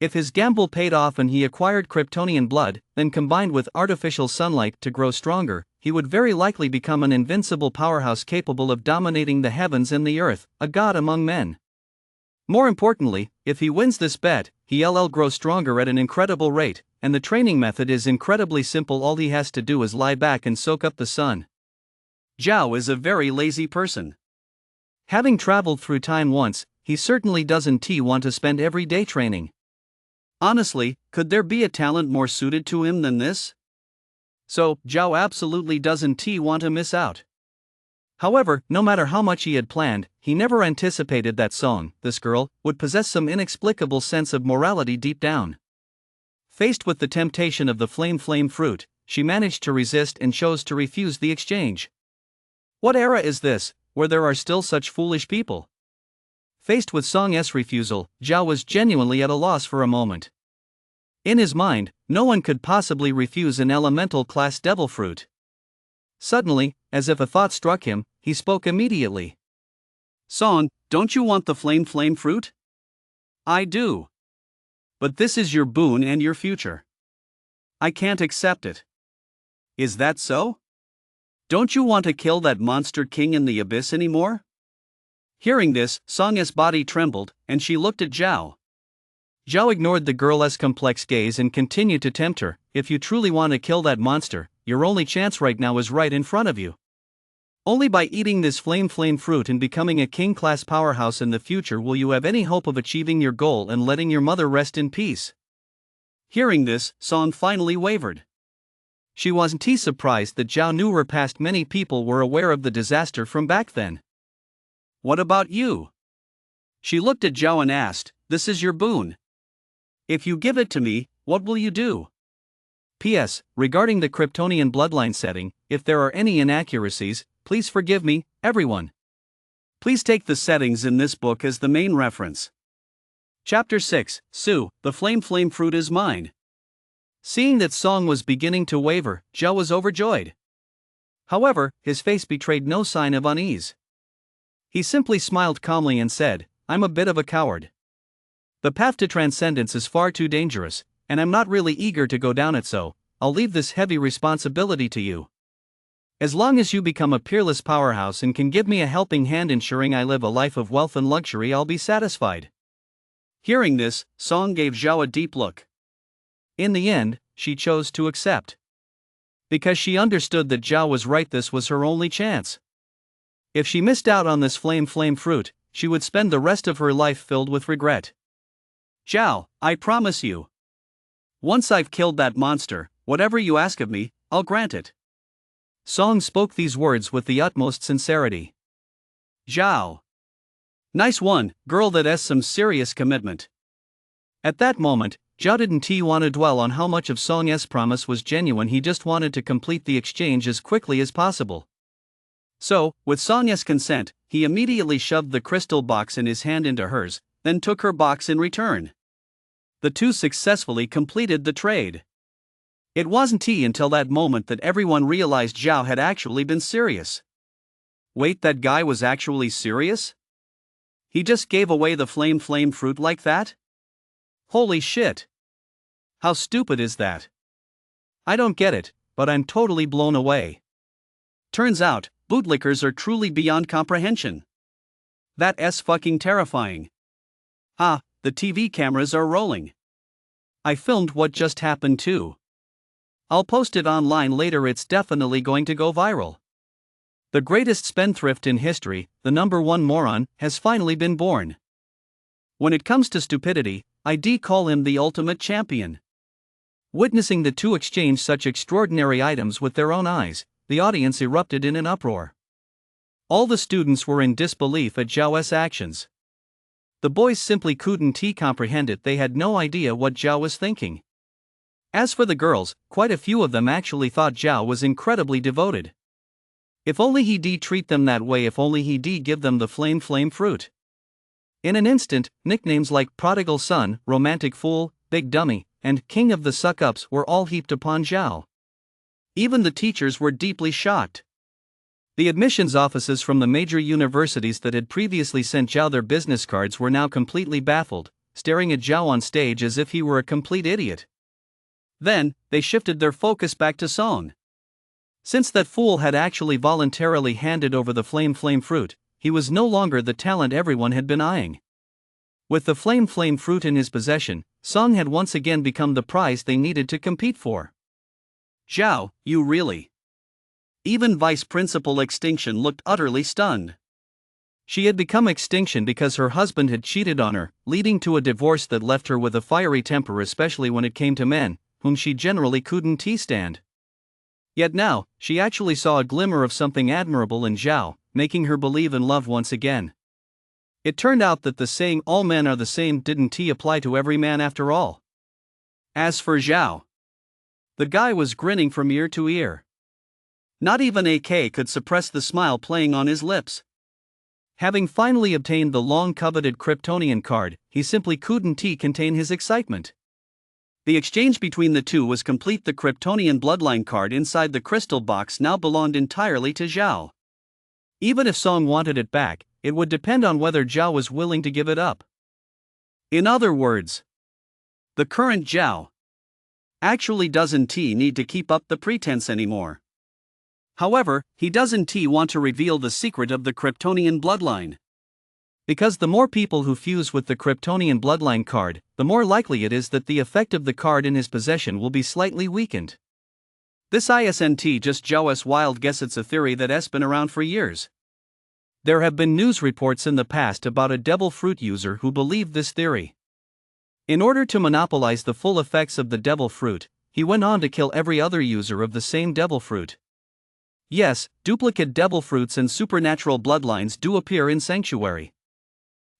If his gamble paid off and he acquired Kryptonian blood, then combined with artificial sunlight to grow stronger, he would very likely become an invincible powerhouse capable of dominating the heavens and the earth, a god among men. More importantly, if he wins this bet, he'll grow stronger at an incredible rate, and the training method is incredibly simple. All he has to do is lie back and soak up the sun. Zhao is a very lazy person. Having traveled through time once, he certainly doesn't want to spend every day training. Honestly, could there be a talent more suited to him than this? So, Zhao absolutely doesn't want to miss out. However, no matter how much he had planned, he never anticipated that Song, this girl, would possess some inexplicable sense of morality deep down. Faced with the temptation of the flame fruit, she managed to resist and chose to refuse the exchange. What era is this, where there are still such foolish people? Faced with Song's refusal, Zhao was genuinely at a loss for a moment. In his mind, no one could possibly refuse an elemental class devil fruit. Suddenly, as if a thought struck him, he spoke immediately. Song, don't you want the flame fruit? I do. But this is your boon and your future. I can't accept it. Is that so? Don't you want to kill that monster king in the abyss anymore? Hearing this, Song's body trembled, and she looked at Zhao. Zhao ignored the girl's complex gaze and continued to tempt her. If you truly want to kill that monster, your only chance right now is right in front of you. Only by eating this flame fruit and becoming a king-class powerhouse in the future will you have any hope of achieving your goal and letting your mother rest in peace. Hearing this, Song finally wavered. She wasn't surprised that Zhao knew her past. Many people were aware of the disaster from back then. What about you? She looked at Zhao and asked, this is your boon. If you give it to me, what will you do? P.S. Regarding the Kryptonian bloodline setting, if there are any inaccuracies, please forgive me, everyone. Please take the settings in this book as the main reference. Chapter 6, Sue, the flame fruit is mine. Seeing that Song was beginning to waver, Zhao was overjoyed. However, his face betrayed no sign of unease. He simply smiled calmly and said, I'm a bit of a coward. The path to transcendence is far too dangerous, and I'm not really eager to go down it, so I'll leave this heavy responsibility to you. As long as you become a peerless powerhouse and can give me a helping hand ensuring I live a life of wealth and luxury, I'll be satisfied. Hearing this, Song gave Zhao a deep look. In the end, she chose to accept. Because she understood that Zhao was right, this was her only chance. If she missed out on this flame fruit, she would spend the rest of her life filled with regret. Zhao, I promise you. Once I've killed that monster, whatever you ask of me, I'll grant it. Song spoke these words with the utmost sincerity. Zhao. Nice one, girl, that has some serious commitment. At that moment, Zhao didn't want to dwell on how much of Song's promise was genuine. He just wanted to complete the exchange as quickly as possible. So, with Song's consent, he immediately shoved the crystal box in his hand into hers, then took her box in return. The two successfully completed the trade. It wasn't until that moment that everyone realized Zhao had actually been serious. Wait, that guy was actually serious? He just gave away the flame fruit like that? Holy shit! How stupid is that? I don't get it, but I'm totally blown away. Turns out, bootlickers are truly beyond comprehension. That's fucking terrifying. Ah, the TV cameras are rolling. I filmed what just happened too. I'll post it online later. It's definitely going to go viral. The greatest spendthrift in history, the #1 moron, has finally been born. When it comes to stupidity, I call him the ultimate champion. Witnessing the two exchange such extraordinary items with their own eyes, the audience erupted in an uproar. All the students were in disbelief at Zhao's actions. The boys simply couldn't comprehend it. They had no idea what Zhao was thinking. As for the girls, quite a few of them actually thought Zhao was incredibly devoted. If only he'd treat them that way, if only he'd give them the flame fruit. In an instant, nicknames like Prodigal Son, Romantic Fool, Big Dummy, and King of the Suck-Ups were all heaped upon Zhao. Even the teachers were deeply shocked. The admissions offices from the major universities that had previously sent Zhao their business cards were now completely baffled, staring at Zhao on stage as if he were a complete idiot. Then, they shifted their focus back to Song. Since that fool had actually voluntarily handed over the flame fruit, he was no longer the talent everyone had been eyeing. With the flame fruit in his possession, Song had once again become the prize they needed to compete for. Zhao, you really? Even Vice Principal Extinction looked utterly stunned. She had become Extinction because her husband had cheated on her, leading to a divorce that left her with a fiery temper, especially when it came to men, whom she generally couldn't stand. Yet now, she actually saw a glimmer of something admirable in Zhao, making her believe in love once again. It turned out that the saying "all men are the same" didn't apply to every man after all. As for Zhao, the guy was grinning from ear to ear. Not even AK could suppress the smile playing on his lips. Having finally obtained the long-coveted kryptonian card, he simply couldn't contain his excitement. The exchange between the two was complete. The kryptonian bloodline card inside the crystal box now belonged entirely to Zhao. Even if Song wanted it back, it would depend on whether Zhao was willing to give it up. In other words, the current Zhao actually doesn't need to keep up the pretense anymore. However, he doesn't want to reveal the secret of the kryptonian bloodline. Because the more people who fuse with the kryptonian bloodline card, the more likely it is that the effect of the card in his possession will be slightly weakened. This isn't just Zhao's wild guess, it's a theory that has been around for years. There have been news reports in the past about a devil fruit user who believed this theory. In order to monopolize the full effects of the devil fruit, he went on to kill every other user of the same devil fruit. Yes, duplicate devil fruits and supernatural bloodlines do appear in Sanctuary.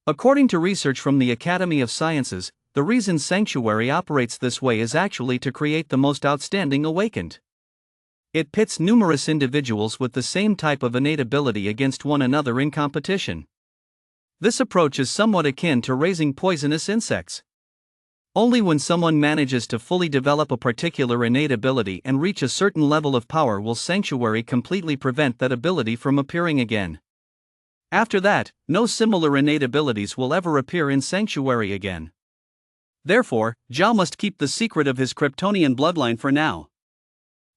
According to research from the Academy of Sciences, the reason Sanctuary operates this way is actually to create the most outstanding awakened. It pits numerous individuals with the same type of innate ability against one another in competition. This approach is somewhat akin to raising poisonous insects. Only when someone manages to fully develop a particular innate ability and reach a certain level of power will Sanctuary completely prevent that ability from appearing again. After that, no similar innate abilities will ever appear in Sanctuary again. Therefore, Zhao must keep the secret of his kryptonian bloodline for now.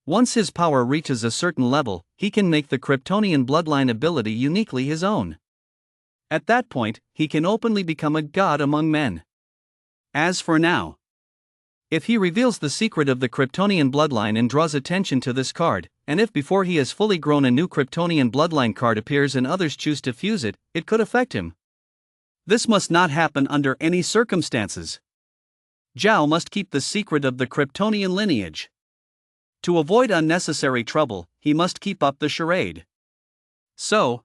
Once his power reaches a certain level, he can make the kryptonian bloodline ability uniquely his own. At that point, he can openly become a god among men. As for now, if he reveals the secret of the kryptonian bloodline and draws attention to this card, and if before he has fully grown a new kryptonian bloodline card appears and others choose to fuse it, it could affect him. This must not happen under any circumstances. Zhao must keep the secret of the Kryptonian lineage. To avoid unnecessary trouble, he must keep up the charade. So,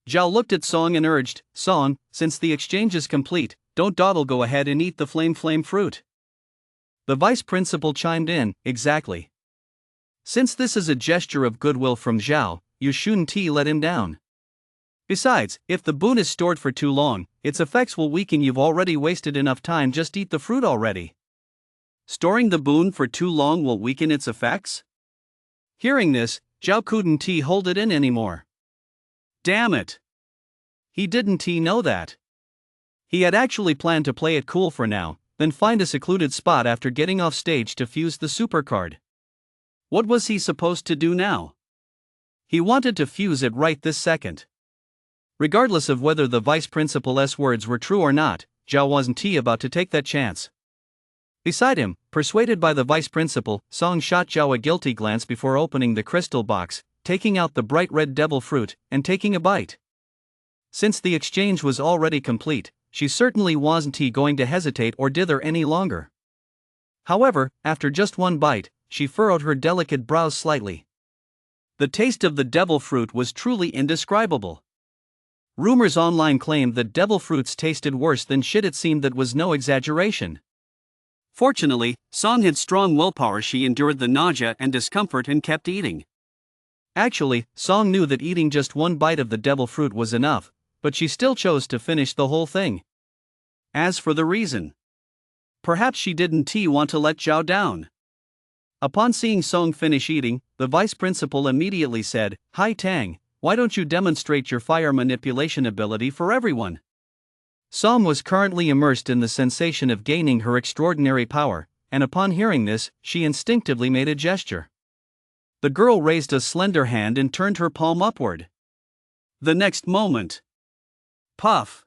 Zhao looked at Song and urged, Song, since the exchange is complete, don't dawdle, go ahead and eat the flame fruit. The vice principal chimed in, exactly. Since this is a gesture of goodwill from Zhao, you shouldn't let him down. Besides, if the boon is stored for too long, its effects will weaken. You've already wasted enough time, just eat the fruit already. Storing the boon for too long will weaken its effects? Hearing this, Zhao couldn't hold it in anymore. Damn it! He didn't know that. He had actually planned to play it cool for now, then find a secluded spot after getting off stage to fuse the supercard. What was he supposed to do now? He wanted to fuse it right this second. Regardless of whether the vice principal's words were true or not, Zhao wasn't about to take that chance. Beside him, persuaded by the vice principal, Song shot Zhao a guilty glance before opening the crystal box, taking out the bright red devil fruit, and taking a bite. Since the exchange was already complete, she certainly wasn't going to hesitate or dither any longer. However, after just one bite, she furrowed her delicate brows slightly. The taste of the devil fruit was truly indescribable. Rumors online claimed that devil fruits tasted worse than shit. It seemed that was no exaggeration. Fortunately, Song had strong willpower. She endured the nausea and discomfort and kept eating. Actually, Song knew that eating just one bite of the devil fruit was enough, but she still chose to finish the whole thing. As for the reason, perhaps she didn't want to let Zhao down. Upon seeing Song finish eating, the vice principal immediately said, Hi Tang, why don't you demonstrate your fire manipulation ability for everyone? Song was currently immersed in the sensation of gaining her extraordinary power, and upon hearing this, she instinctively made a gesture. The girl raised a slender hand and turned her palm upward. The next moment, puff!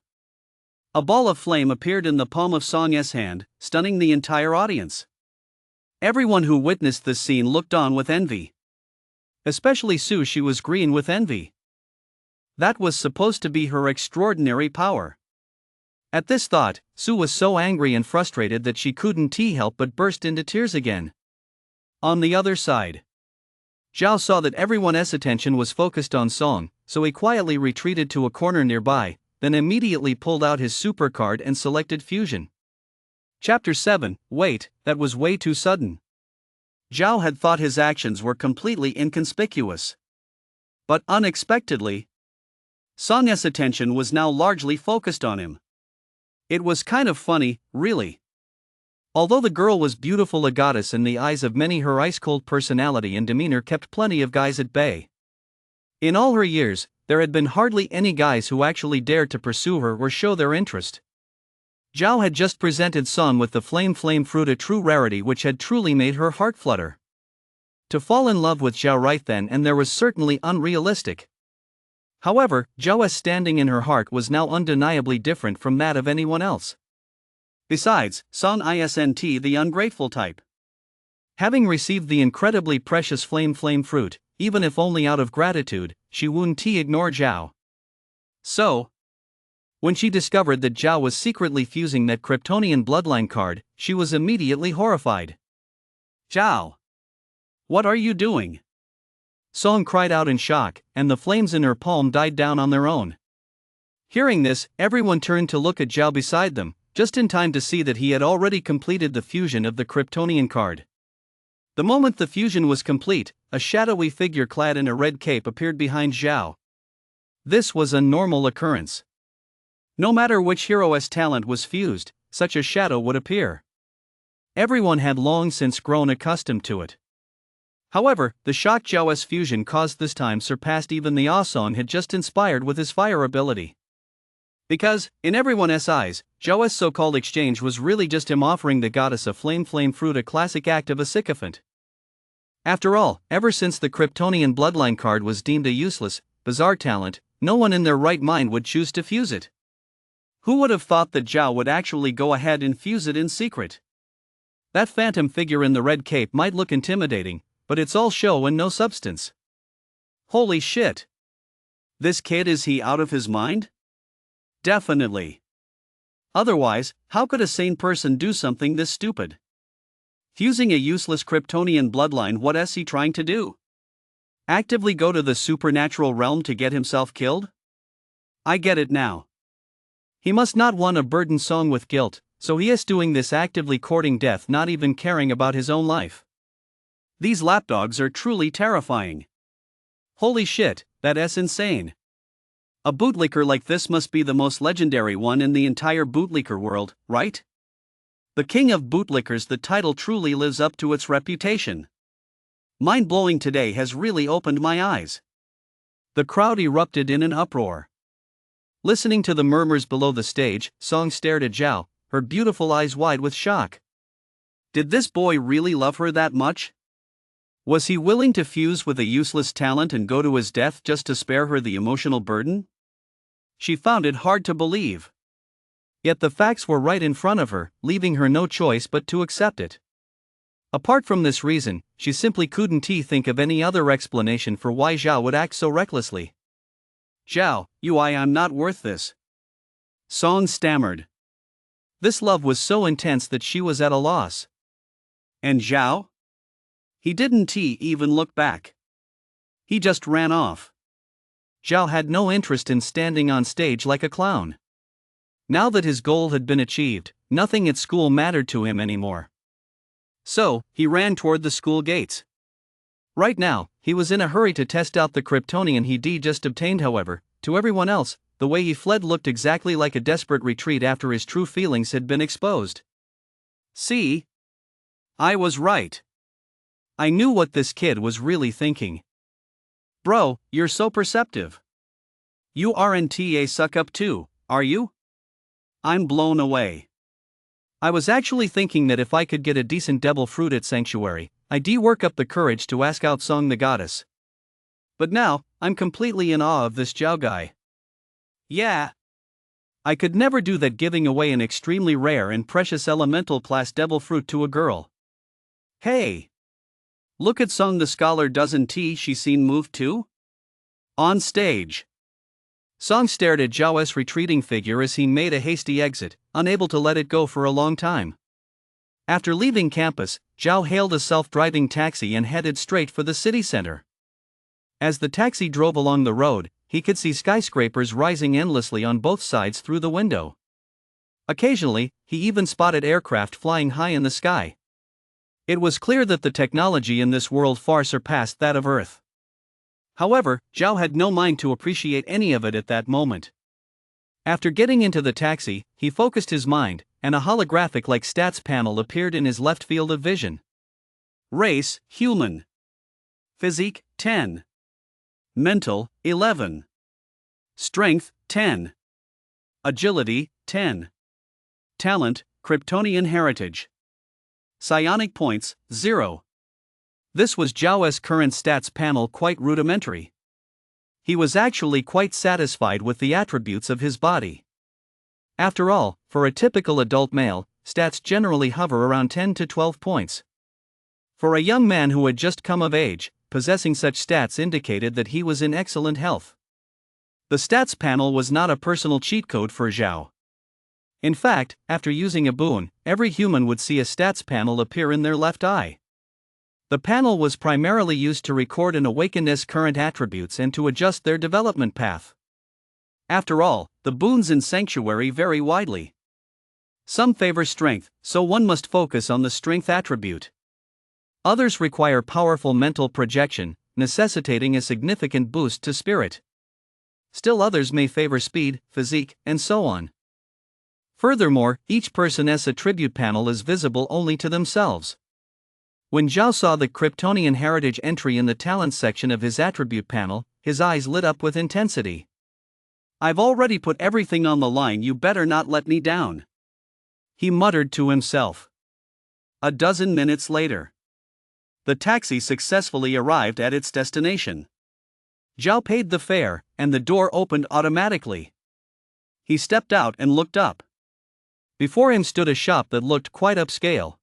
A ball of flame appeared in the palm of Song's hand, stunning the entire audience. Everyone who witnessed this scene looked on with envy. Especially Su. She was green with envy. That was supposed to be her extraordinary power. At this thought, Su was so angry and frustrated that she couldn't help but burst into tears again. On the other side, Zhao saw that everyone's attention was focused on Song, so he quietly retreated to a corner nearby, then immediately pulled out his supercard and selected fusion. Chapter 7, Wait, that was way too sudden. Zhao had thought his actions were completely inconspicuous. But unexpectedly, Song's attention was now largely focused on him. It was kind of funny, really. Although the girl was beautiful, a goddess in the eyes of many, her ice-cold personality and demeanor kept plenty of guys at bay. In all her years, there had been hardly any guys who actually dared to pursue her or show their interest. Zhao had just presented Song with the flame fruit, a true rarity which had truly made her heart flutter. To fall in love with Zhao right then and there was certainly unrealistic. However, Zhao's standing in her heart was now undeniably different from that of anyone else. Besides, Song isn't the ungrateful type. Having received the incredibly precious flame fruit, even if only out of gratitude, she wouldn't ignore Zhao. So, when she discovered that Zhao was secretly fusing that Kryptonian bloodline card, she was immediately horrified. Zhao! What are you doing? Song cried out in shock, and the flames in her palm died down on their own. Hearing this, everyone turned to look at Zhao beside them, just in time to see that he had already completed the fusion of the Kryptonian card. The moment the fusion was complete, a shadowy figure clad in a red cape appeared behind Zhao. This was a normal occurrence. No matter which hero's talent was fused, such a shadow would appear. Everyone had long since grown accustomed to it. However, the shock Zhao's fusion caused this time surpassed even the awe Song had just inspired with his fire ability. Because, in everyone's eyes, Zhao's so-called exchange was really just him offering the goddess a flame fruit, a classic act of a sycophant. After all, ever since the Kryptonian bloodline card was deemed a useless, bizarre talent, no one in their right mind would choose to fuse it. Who would have thought that Zhao would actually go ahead and fuse it in secret? That phantom figure in the red cape might look intimidating, but it's all show and no substance. Holy shit! This kid, is he out of his mind? Definitely. Otherwise, how could a sane person do something this stupid? Fusing a useless kryptonian bloodline, what is he trying to do? Actively go to the supernatural realm to get himself killed? I get it now. He must not want a burden song with guilt, so he is doing this actively courting death, not even caring about his own life. These lapdogs are truly terrifying. Holy shit, that is insane. A bootlicker like this must be the most legendary one in the entire bootlicker world, right? The king of bootlickers, the title truly lives up to its reputation. Mind-blowing, today has really opened my eyes. The crowd erupted in an uproar. Listening to the murmurs below the stage, Song stared at Zhao, her beautiful eyes wide with shock. Did this boy really love her that much? Was he willing to fuse with a useless talent and go to his death just to spare her the emotional burden? She found it hard to believe. Yet the facts were right in front of her, leaving her no choice but to accept it. Apart from this reason, she simply couldn't think of any other explanation for why Zhao would act so recklessly. Zhao, I'm not worth this. Song stammered. This love was so intense that she was at a loss. And Zhao? He didn't even look back. He just ran off. Zhao had no interest in standing on stage like a clown. Now that his goal had been achieved, nothing at school mattered to him anymore. So, he ran toward the school gates. Right now, he was in a hurry to test out the kryptonian he'd just obtained. However, to everyone else, the way he fled looked exactly like a desperate retreat after his true feelings had been exposed. See? I was right. I knew what this kid was really thinking. Bro, you're so perceptive. You aren't a suck up too, are you? I'm blown away. I was actually thinking that if I could get a decent devil fruit at Sanctuary, I'd work up the courage to ask out Song the goddess. But now, I'm completely in awe of this Zhao guy. Yeah. I could never do that, giving away an extremely rare and precious elemental class devil fruit to a girl. Hey! Look at Song the scholar, doesn't she seem moved too? On stage. Song stared at Zhao's retreating figure as he made a hasty exit, unable to let it go for a long time. After leaving campus, Zhao hailed a self-driving taxi and headed straight for the city center. As the taxi drove along the road, he could see skyscrapers rising endlessly on both sides through the window. Occasionally, he even spotted aircraft flying high in the sky. It was clear that the technology in this world far surpassed that of Earth. However, Zhao had no mind to appreciate any of it at that moment. After getting into the taxi, he focused his mind, and a holographic-like stats panel appeared in his left field of vision. Race, human. Physique, 10. Mental, 11. Strength, 10. Agility, 10. Talent, Kryptonian heritage. Psionic points, 0. This was Zhao's current stats panel, quite rudimentary. He was actually quite satisfied with the attributes of his body. After all, for a typical adult male, stats generally hover around 10 to 12 points. For a young man who had just come of age, possessing such stats indicated that he was in excellent health. The stats panel was not a personal cheat code for Zhao. In fact, after using a boon, every human would see a stats panel appear in their left eye. The panel was primarily used to record an awakened's current attributes and to adjust their development path. After all, the boons in Sanctuary vary widely. Some favor strength, so one must focus on the strength attribute. Others require powerful mental projection, necessitating a significant boost to spirit. Still others may favor speed, physique, and so on. Furthermore, each person's attribute panel is visible only to themselves. When Zhao saw the Kryptonian heritage entry in the talent section of his attribute panel, his eyes lit up with intensity. I've already put everything on the line, you better not let me down. He muttered to himself. A dozen minutes later, the taxi successfully arrived at its destination. Zhao paid the fare, and the door opened automatically. He stepped out and looked up. Before him stood a shop that looked quite upscale.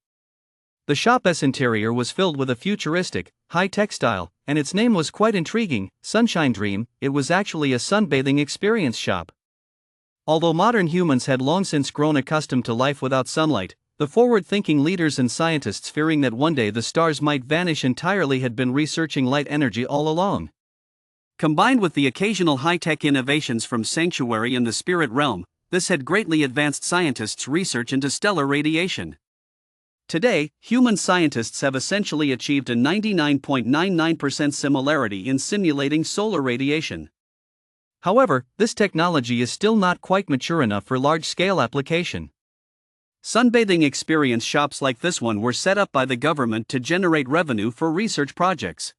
The shop's interior was filled with a futuristic, high-tech style, and its name was quite intriguing, Sunshine Dream. It was actually a sunbathing experience shop. Although modern humans had long since grown accustomed to life without sunlight, the forward-thinking leaders and scientists, fearing that one day the stars might vanish entirely, had been researching light energy all along. Combined with the occasional high-tech innovations from Sanctuary and the spirit realm, this had greatly advanced scientists' research into stellar radiation. Today, human scientists have essentially achieved a 99.99% similarity in simulating solar radiation. However, this technology is still not quite mature enough for large-scale application. Sunbathing experience shops like this one were set up by the government to generate revenue for research projects.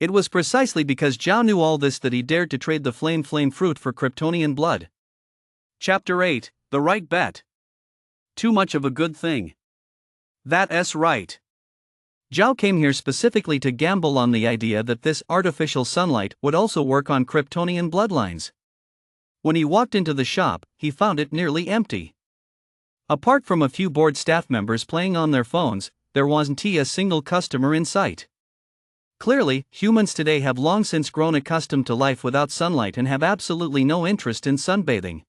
It was precisely because Zhao knew all this that he dared to trade the flame fruit for kryptonian blood. Chapter 8, The Right Bet. Too much of a good thing. That's right. Zhao came here specifically to gamble on the idea that this artificial sunlight would also work on kryptonian bloodlines. When he walked into the shop, he found it nearly empty. Apart from a few bored staff members playing on their phones, there wasn't a single customer in sight. Clearly, humans today have long since grown accustomed to life without sunlight and have absolutely no interest in sunbathing.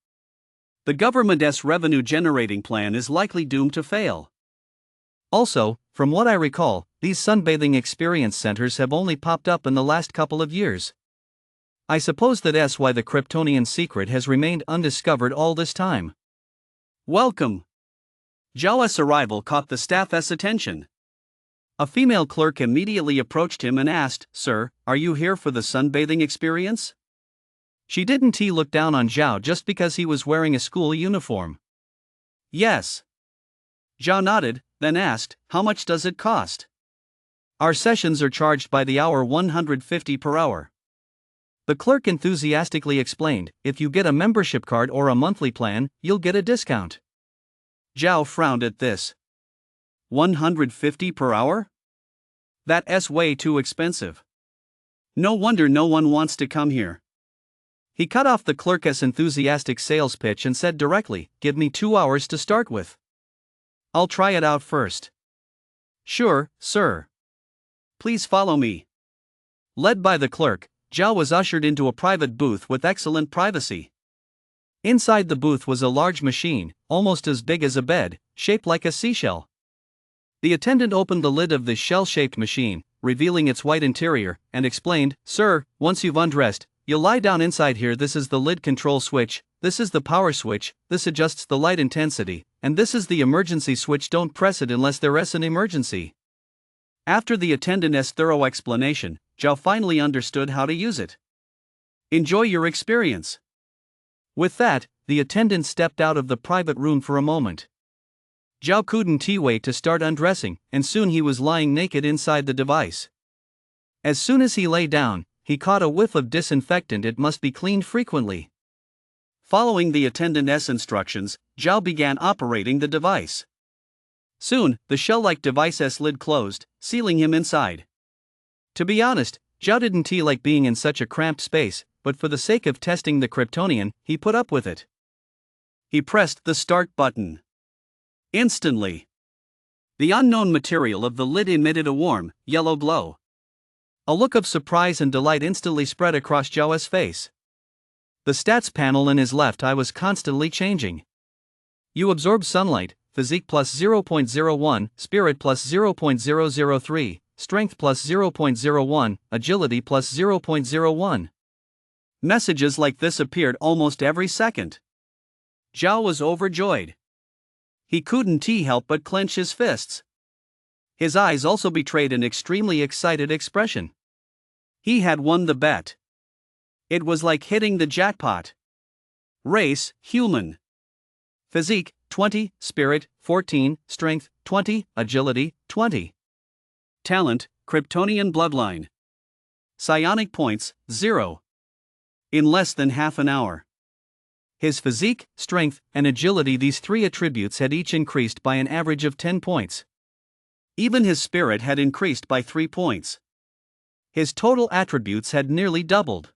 The government's revenue-generating plan is likely doomed to fail. Also, from what I recall, these sunbathing experience centers have only popped up in the last couple of years. I suppose that's why the Kryptonian secret has remained undiscovered all this time. Welcome. Zhao's arrival caught the staff's attention. A female clerk immediately approached him and asked, "Sir, are you here for the sunbathing experience?" She didn't look down on Zhao just because he was wearing a school uniform. Yes. Zhao nodded, then asked, "How much does it cost?" "Our sessions are charged by the hour, 150 per hour. The clerk enthusiastically explained, "If you get a membership card or a monthly plan, you'll get a discount." Zhao frowned at this. 150 per hour? That's way too expensive. No wonder no one wants to come here. He cut off the clerk's enthusiastic sales pitch and said directly, "Give me 2 hours to start with. I'll try it out first." "Sure, sir. Please follow me." Led by the clerk, Zhao was ushered into a private booth with excellent privacy. Inside the booth was a large machine, almost as big as a bed, shaped like a seashell. The attendant opened the lid of this shell-shaped machine, revealing its white interior, and explained, "Sir, once you've undressed, you'll lie down inside here. This is the lid control switch, this is the power switch, this adjusts the light intensity, and this is the emergency switch. Don't press it unless there's an emergency." After the attendant's thorough explanation, Zhao finally understood how to use it. "Enjoy your experience." With that, the attendant stepped out of the private room for a moment. Zhao couldn't wait to start undressing, and soon he was lying naked inside the device. As soon as he lay down, he caught a whiff of disinfectant. It must be cleaned frequently. Following the attendant's instructions, Zhao began operating the device. Soon, the shell-like device's lid closed, sealing him inside. To be honest, Zhao didn't like being in such a cramped space, but for the sake of testing the Kryptonian, he put up with it. He pressed the start button. Instantly, the unknown material of the lid emitted a warm, yellow glow. A look of surprise and delight instantly spread across Zhao's face. The stats panel in his left eye was constantly changing. You absorb sunlight, physique plus 0.01, spirit plus 0.003, strength plus 0.01, agility plus 0.01. Messages like this appeared almost every second. Zhao was overjoyed. He couldn't help but clench his fists. His eyes also betrayed an extremely excited expression. He had won the bet. It was like hitting the jackpot. Race, human. Physique, 20, spirit, 14, strength, 20, agility, 20. Talent, Kryptonian bloodline. Psionic points, 0. In less than half an hour. His physique, strength, and agility, these three attributes had each increased by an average of 10 points. Even his spirit had increased by 3 points. His total attributes had nearly doubled.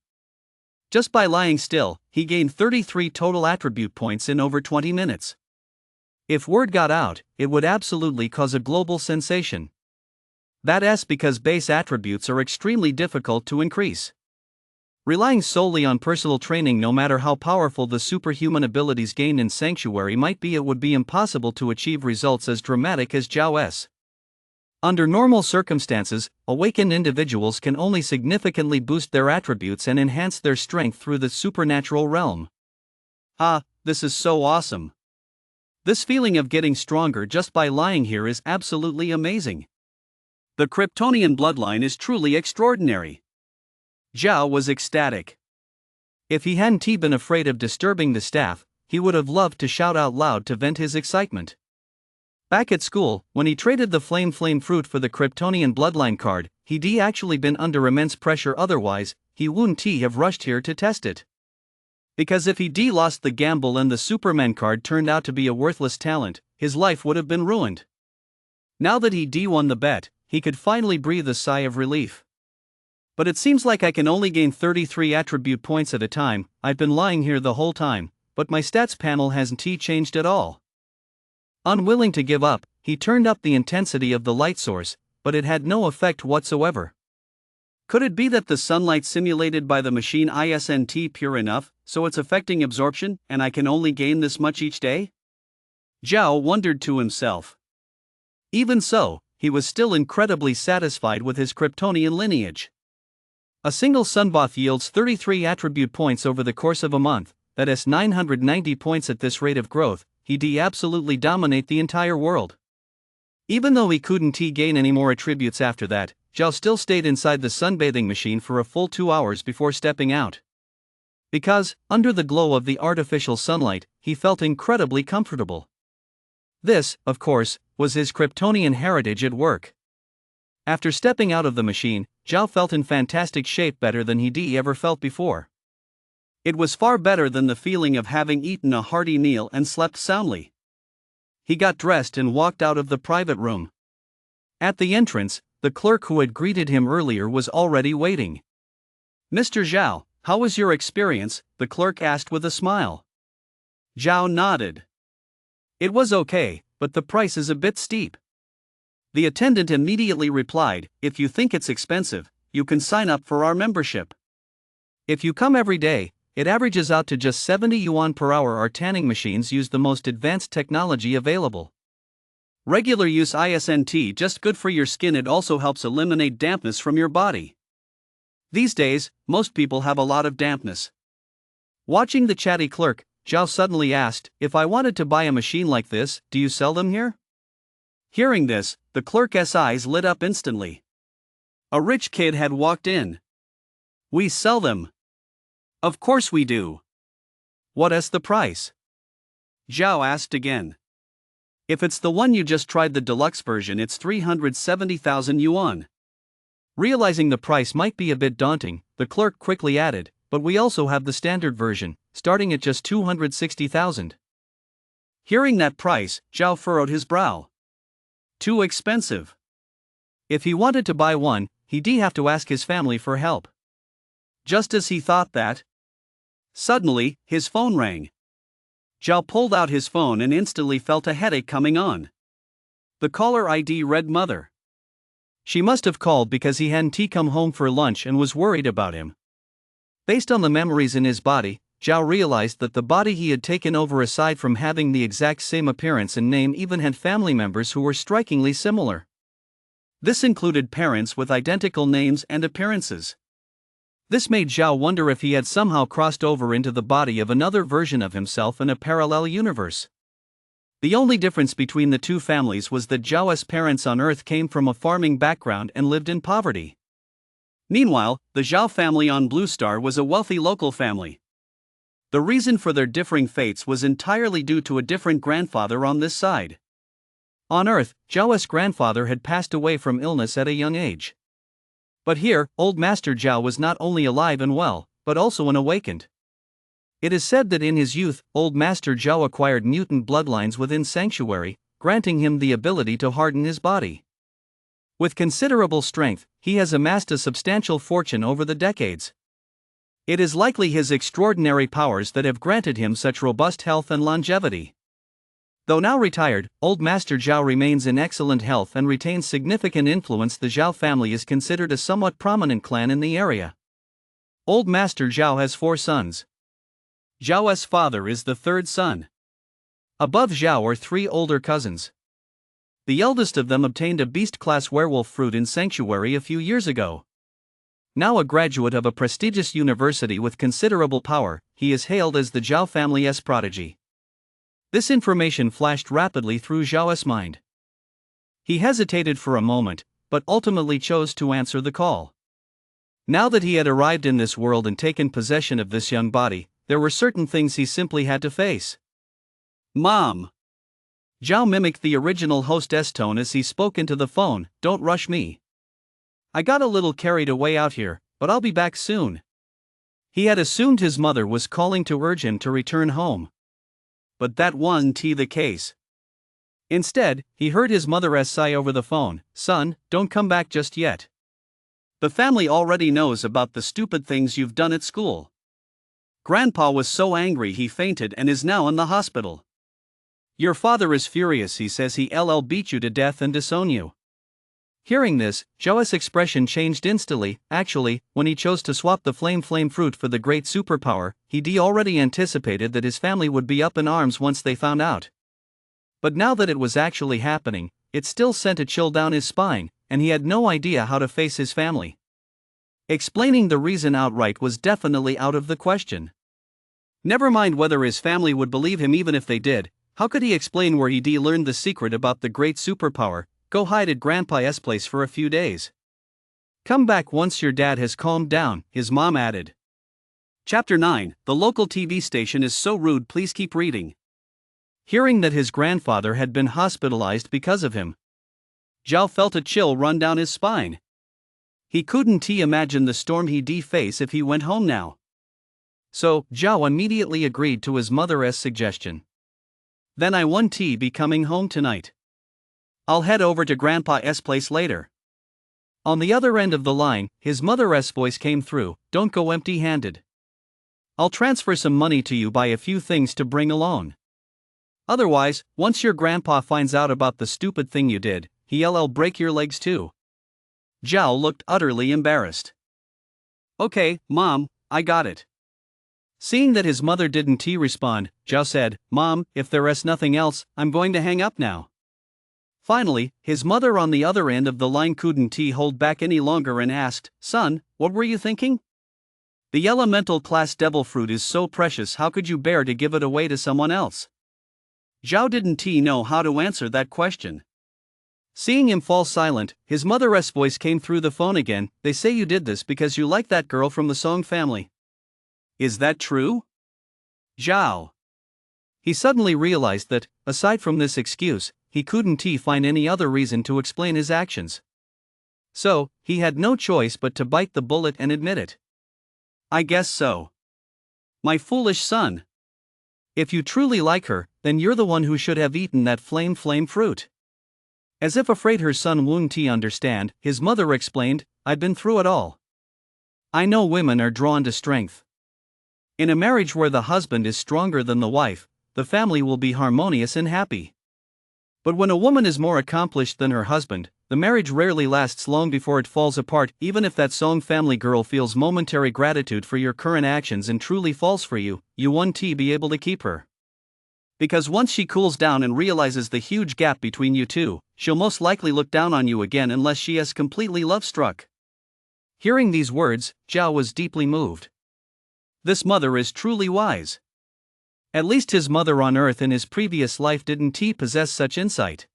Just by lying still, he gained 33 total attribute points in over 20 minutes. If word got out, it would absolutely cause a global sensation. That's because base attributes are extremely difficult to increase. Relying solely on personal training, no matter how powerful the superhuman abilities gained in Sanctuary might be, it would be impossible to achieve results as dramatic as Zhao's. Under normal circumstances, awakened individuals can only significantly boost their attributes and enhance their strength through the supernatural realm. Ah, this is so awesome. This feeling of getting stronger just by lying here is absolutely amazing. The Kryptonian bloodline is truly extraordinary. Zhao was ecstatic. If he hadn't been afraid of disturbing the staff, he would have loved to shout out loud to vent his excitement. Back at school, when he traded the flame fruit for the Kryptonian bloodline card, he'd actually been under immense pressure, otherwise, he wouldn't have rushed here to test it. Because if he'd lost the gamble and the Superman card turned out to be a worthless talent, his life would have been ruined. Now that he'd won the bet, he could finally breathe a sigh of relief. But it seems like I can only gain 33 attribute points at a time. I've been lying here the whole time, but my stats panel hasn't changed at all. Unwilling to give up, he turned up the intensity of the light source, but it had no effect whatsoever. Could it be that the sunlight simulated by the machine isn't pure enough, so it's affecting absorption, and I can only gain this much each day? Zhao wondered to himself. Even so, he was still incredibly satisfied with his Kryptonian lineage. A single sunbath yields 33 attribute points over the course of a month, that is 990 points at this rate of growth. He'd absolutely dominate the entire world. Even though he couldn't gain any more attributes after that, Zhao still stayed inside the sunbathing machine for a full 2 hours before stepping out. Because, under the glow of the artificial sunlight, he felt incredibly comfortable. This, of course, was his Kryptonian heritage at work. After stepping out of the machine, Zhao felt in fantastic shape, better than he'd ever felt before. It was far better than the feeling of having eaten a hearty meal and slept soundly. He got dressed and walked out of the private room. At the entrance, the clerk who had greeted him earlier was already waiting. "Mr. Zhao, how was your experience?" the clerk asked with a smile. Zhao nodded. "It was okay, but the price is a bit steep." The attendant immediately replied, "If you think it's expensive, you can sign up for our membership. If you come every day, it averages out to just 70 yuan per hour. Our tanning machines use the most advanced technology available. Regular use isn't just good for your skin, it also helps eliminate dampness from your body. These days, most people have a lot of dampness." Watching the chatty clerk, Zhao suddenly asked, "If I wanted to buy a machine like this, do you sell them here?" Hearing this, the clerk's eyes lit up instantly. A rich kid had walked in. "We sell them." "Of course we do." "What is the price?" Zhao asked again. "If it's the one you just tried, the deluxe version, it's 370,000 yuan. Realizing the price might be a bit daunting, the clerk quickly added, "But we also have the standard version, starting at just 260,000. Hearing that price, Zhao furrowed his brow. Too expensive. If he wanted to buy one, he'd have to ask his family for help. Just as he thought that, suddenly, his phone rang. Zhao pulled out his phone and instantly felt a headache coming on. The caller ID read Mother. She must have called because he hadn't come home for lunch and was worried about him. Based on the memories in his body, Zhao realized that the body he had taken over, aside from having the exact same appearance and name, even had family members who were strikingly similar. This included parents with identical names and appearances. This made Zhao wonder if he had somehow crossed over into the body of another version of himself in a parallel universe. The only difference between the two families was that Zhao's parents on Earth came from a farming background and lived in poverty. Meanwhile, the Zhao family on Blue Star was a wealthy local family. The reason for their differing fates was entirely due to a different grandfather on this side. On Earth, Zhao's grandfather had passed away from illness at a young age. But here, old Master Zhao was not only alive and well, but also an awakened. It is said that in his youth, old Master Zhao acquired mutant bloodlines within Sanctuary, granting him the ability to harden his body. With considerable strength, he has amassed a substantial fortune over the decades. It is likely his extraordinary powers that have granted him such robust health and longevity. Though now retired, old Master Zhao remains in excellent health and retains significant influence. The Zhao family is considered a somewhat prominent clan in the area. Old Master Zhao has 4 sons. Zhao's father is the 3rd son. Above Zhao are 3 older cousins. The eldest of them obtained a beast-class werewolf fruit in Sanctuary a few years ago. Now a graduate of a prestigious university with considerable power, he is hailed as the Zhao family's prodigy. This information flashed rapidly through Zhao's mind. He hesitated for a moment, but ultimately chose to answer the call. Now that he had arrived in this world and taken possession of this young body, there were certain things he simply had to face. Mom! Zhao mimicked the original hostess tone as he spoke into the phone. Don't rush me. I got a little carried away out here, but I'll be back soon. He had assumed his mother was calling to urge him to return home. But that wasn't the case. Instead, he heard his mother sigh over the phone. Son, don't come back just yet. The family already knows about the stupid things you've done at school. Grandpa was so angry he fainted and is now in the hospital. Your father is furious. He says he'll beat you to death and disown you. Hearing this, Zhao's expression changed instantly. Actually, when he chose to swap the flame fruit for the great superpower, he already anticipated that his family would be up in arms once they found out. But now that it was actually happening, it still sent a chill down his spine, and he had no idea how to face his family. Explaining the reason outright was definitely out of the question. Never mind whether his family would believe him. Even if they did, how could he explain where he learned the secret about the great superpower? Go hide at Grandpa's place for a few days. Come back once your dad has calmed down, his mom added. Chapter 9, The local TV station is so rude. Please keep reading. Hearing that his grandfather had been hospitalized because of him, Zhao felt a chill run down his spine. He couldn't imagine the storm he'd face if he went home now. So, Zhao immediately agreed to his mother's suggestion. Then I won't be coming home tonight. I'll head over to Grandpa's place later. On the other end of the line, his mother's voice came through. Don't go empty-handed. I'll transfer some money to you, buy a few things to bring along. Otherwise, once your grandpa finds out about the stupid thing you did, he'll break your legs too. Zhao looked utterly embarrassed. Okay, Mom, I got it. Seeing that his mother didn't respond, Zhao said, Mom, if there's nothing else, I'm going to hang up now. Finally, his mother on the other end of the line couldn't hold back any longer and asked, Son, what were you thinking? The elemental class devil fruit is so precious, how could you bear to give it away to someone else? Zhao didn't know how to answer that question. Seeing him fall silent, his mother's voice came through the phone again. They say you did this because you like that girl from the Song family. Is that true? Zhao. He suddenly realized that, aside from this excuse, he couldn't find any other reason to explain his actions. So, he had no choice but to bite the bullet and admit it. I guess so. My foolish son. If you truly like her, then you're the one who should have eaten that flame fruit. As if afraid her son wouldn't understand, his mother explained, I've been through it all. I know women are drawn to strength. In a marriage where the husband is stronger than the wife, the family will be harmonious and happy. But when a woman is more accomplished than her husband, the marriage rarely lasts long before it falls apart. Even if that Song family girl feels momentary gratitude for your current actions and truly falls for you, you won't be able to keep her. Because once she cools down and realizes the huge gap between you two, she'll most likely look down on you again unless she is completely love-struck. Hearing these words, Zhao was deeply moved. This mother is truly wise. At least his mother on Earth in his previous life didn't possess such insight.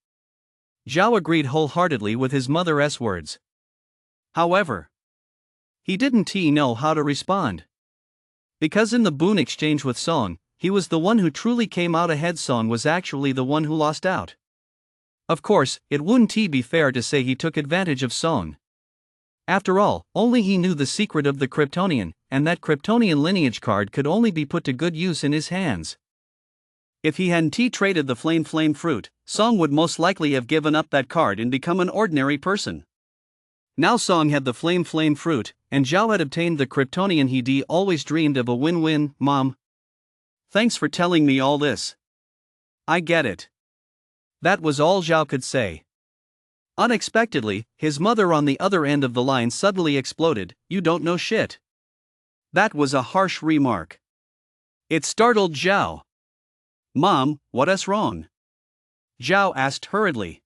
Zhao agreed wholeheartedly with his mother's words. However, he didn't know how to respond. Because in the boon exchange with Song, he was the one who truly came out ahead. Song was actually the one who lost out. Of course, it wouldn't be fair to say he took advantage of Song. After all, only he knew the secret of the kryptonian, and that kryptonian lineage card could only be put to good use in his hands. If he hadn't traded the flame fruit, Song would most likely have given up that card and become an ordinary person. Now Song had the flame fruit, and Zhao had obtained the kryptonian he'd always dreamed of. A win-win. Mom, thanks for telling me all this. I get it. That was all Zhao could say. Unexpectedly, his mother on the other end of the line suddenly exploded, You don't know shit. That was a harsh remark. It startled Zhao. "Mom, what's wrong?" Zhao asked hurriedly.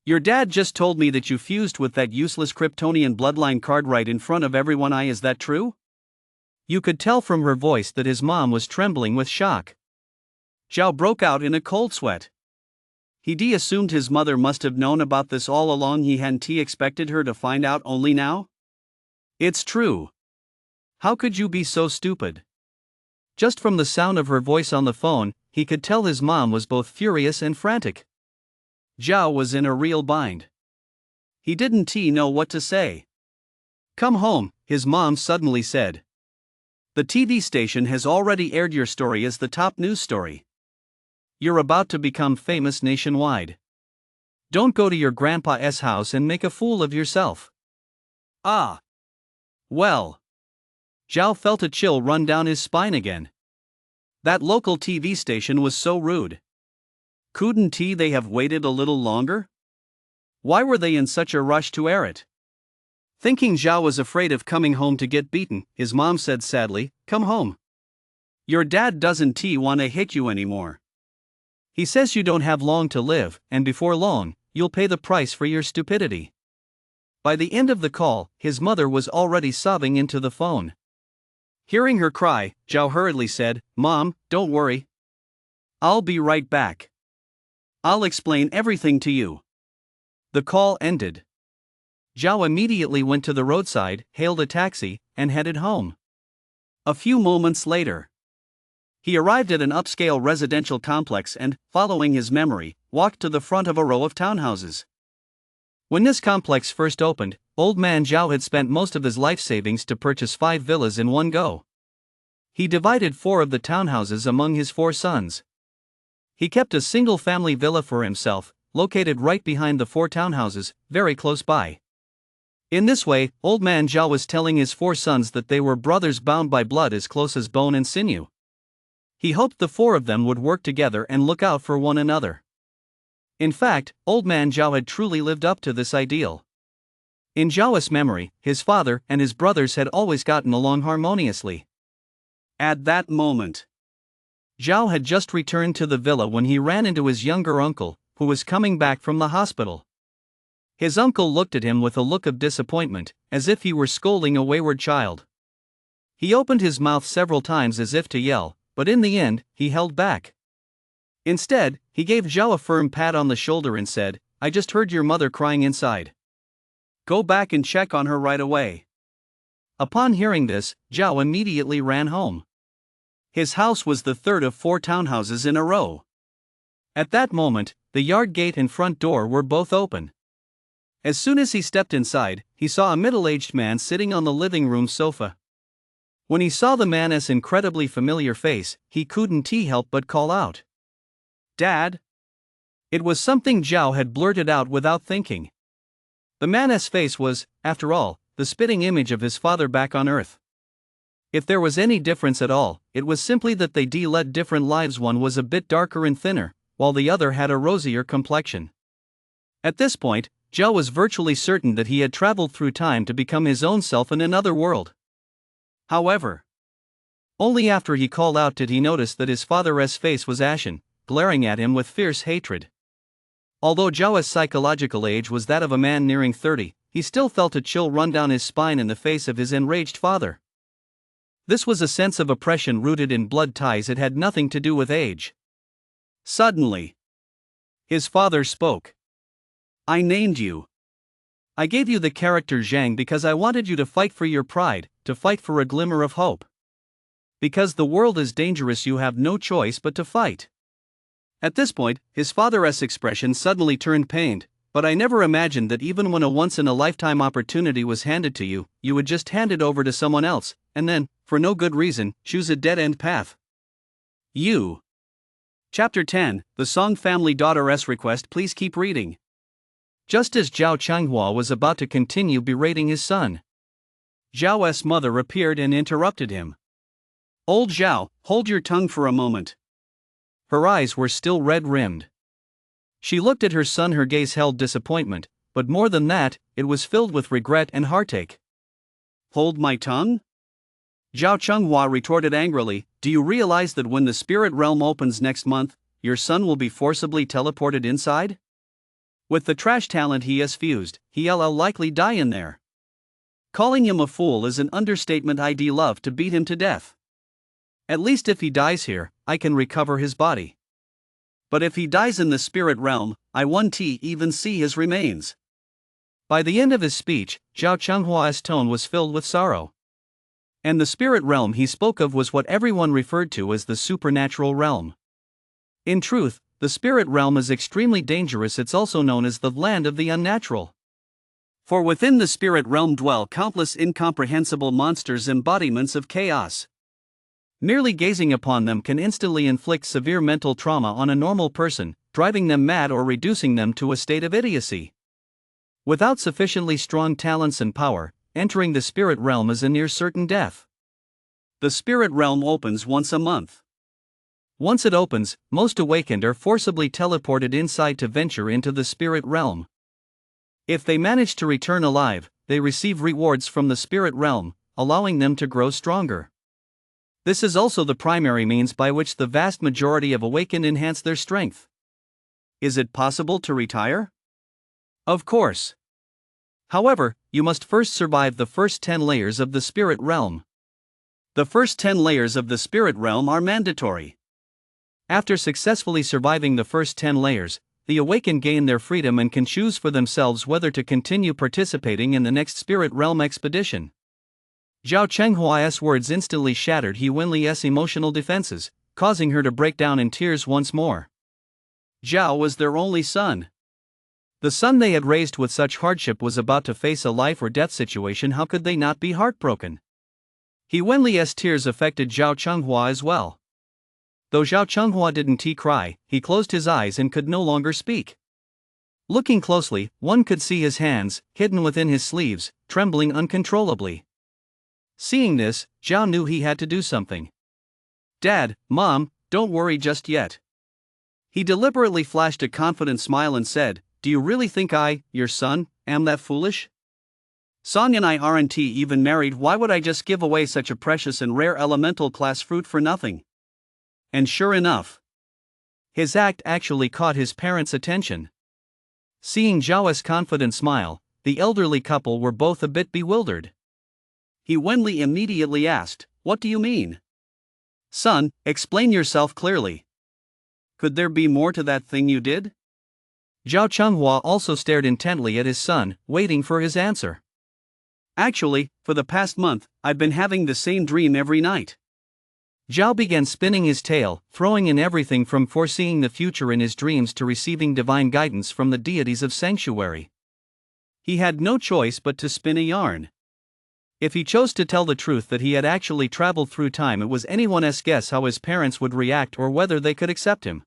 "Your dad just told me that you fused with that useless Kryptonian bloodline card right in front of everyone. Is that true?" You could tell from her voice that his mom was trembling with shock. Zhao broke out in a cold sweat. He assumed his mother must have known about this all along. He hadn't expected her to find out only now. "It's true. How could you be so stupid?" Just from the sound of her voice on the phone, he could tell his mom was both furious and frantic. Zhao was in a real bind. He didn't know what to say. "Come home," his mom suddenly said. "The TV station has already aired your story as the top news story. You're about to become famous nationwide. Don't go to your grandpa's house and make a fool of yourself." "Ah. Well." Zhao felt a chill run down his spine again. That local TV station was so rude. Couldn't they have waited a little longer? Why were they in such a rush to air it? Thinking Zhao was afraid of coming home to get beaten, his mom said sadly, "Come home. Your dad doesn't want to hit you anymore. He says you don't have long to live, and before long, you'll pay the price for your stupidity." By the end of the call, his mother was already sobbing into the phone. Hearing her cry, Zhao hurriedly said, "Mom, don't worry. I'll be right back. I'll explain everything to you." The call ended. Zhao immediately went to the roadside, hailed a taxi, and headed home. A few moments later, he arrived at an upscale residential complex and, following his memory, walked to the front of a row of townhouses. When this complex first opened, old man Zhao had spent most of his life savings to purchase 5 villas in one go. He divided 4 of the townhouses among his 4 sons. He kept a single-family villa for himself, located right behind the 4 townhouses, very close by. In this way, old man Zhao was telling his 4 sons that they were brothers bound by blood as close as bone and sinew. He hoped the 4 of them would work together and look out for one another. In fact, old man Zhao had truly lived up to this ideal. In Zhao's memory, his father and his brothers had always gotten along harmoniously. At that moment, Zhao had just returned to the villa when he ran into his younger uncle, who was coming back from the hospital. His uncle looked at him with a look of disappointment, as if he were scolding a wayward child. He opened his mouth several times as if to yell, but in the end, he held back. Instead, he gave Zhao a firm pat on the shoulder and said, "I just heard your mother crying inside. Go back and check on her right away." Upon hearing this, Zhao immediately ran home. His house was the 3rd of 4 townhouses in a row. At that moment, the yard gate and front door were both open. As soon as he stepped inside, he saw a middle-aged man sitting on the living room sofa. When he saw the man's incredibly familiar face, he couldn't help but call out, "Dad?" It was something Zhao had blurted out without thinking. The man's face was, after all, the spitting image of his father back on Earth. If there was any difference at all, it was simply that they led different lives. One was a bit darker and thinner, while the other had a rosier complexion. At this point, Zhao was virtually certain that he had traveled through time to become his own self in another world. However, only after he called out did he notice that his father's face was ashen, glaring at him with fierce hatred. Although Zhao's psychological age was that of a man nearing 30, he still felt a chill run down his spine in the face of his enraged father. This was a sense of oppression rooted in blood ties. It had nothing to do with age. Suddenly, his father spoke. "I named you. I gave you the character Zhang because I wanted you to fight for your pride, to fight for a glimmer of hope. Because the world is dangerous, you have no choice but to fight." At this point, his father's expression suddenly turned pained. "But I never imagined that even when a once-in-a-lifetime opportunity was handed to you, you would just hand it over to someone else, and then, for no good reason, choose a dead-end path. You." Chapter 10, The Song Family Daughter's Request. Please keep reading. Just as Zhao Changhua was about to continue berating his son, Zhao's mother appeared and interrupted him. "Old Zhao, hold your tongue for a moment." Her eyes were still red-rimmed. She looked at her son. Her gaze held disappointment, but more than that, it was filled with regret and heartache. "Hold my tongue?" Zhao Chunghua retorted angrily, "Do you realize that when the spirit realm opens next month, your son will be forcibly teleported inside? With the trash talent he has fused, he'll likely die in there. Calling him a fool is an understatement. I'd love to beat him to death. At least if he dies here, I can recover his body. But if he dies in the spirit realm, I won't even see his remains." By the end of his speech, Zhao Chenghua's tone was filled with sorrow. And the spirit realm he spoke of was what everyone referred to as the supernatural realm. In truth, the spirit realm is extremely dangerous. It's also known as the land of the unnatural. For within the spirit realm dwell countless incomprehensible monsters, embodiments of chaos. Merely gazing upon them can instantly inflict severe mental trauma on a normal person, driving them mad or reducing them to a state of idiocy. Without sufficiently strong talents and power, entering the spirit realm is a near certain death. The spirit realm opens once a month. Once it opens, most awakened are forcibly teleported inside to venture into the spirit realm. If they manage to return alive, they receive rewards from the spirit realm, allowing them to grow stronger. This is also the primary means by which the vast majority of awakened enhance their strength. Is it possible to retire? Of course. However, you must first survive the first 10 layers of the spirit realm. The first 10 layers of the spirit realm are mandatory. After successfully surviving the first 10 layers, the awakened gain their freedom and can choose for themselves whether to continue participating in the next spirit realm expedition. Zhao Chenghua's words instantly shattered He Wenli's emotional defenses, causing her to break down in tears once more. Zhao was their only son. The son they had raised with such hardship was about to face a life or death situation. How could they not be heartbroken? He Wenli's tears affected Zhao Chunghua as well. Though Zhao Chunghua didn't cry, he closed his eyes and could no longer speak. Looking closely, one could see his hands, hidden within his sleeves, trembling uncontrollably. Seeing this, Zhao knew he had to do something. "Dad, Mom, don't worry just yet." He deliberately flashed a confident smile and said, "Do you really think I, your son, am that foolish? Sonia and I aren't even married. Why would I just give away such a precious and rare elemental class fruit for nothing?" And sure enough, his act actually caught his parents' attention. Seeing Zhao's confident smile, the elderly couple were both a bit bewildered. He Wenli immediately asked, "What do you mean? Son, explain yourself clearly. Could there be more to that thing you did?" Zhao Chunghua also stared intently at his son, waiting for his answer. "Actually, for the past month, I've been having the same dream every night." Zhao began spinning his tale, throwing in everything from foreseeing the future in his dreams to receiving divine guidance from the deities of sanctuary. He had no choice but to spin a yarn. If he chose to tell the truth that he had actually traveled through time, it was anyone's guess how his parents would react or whether they could accept him.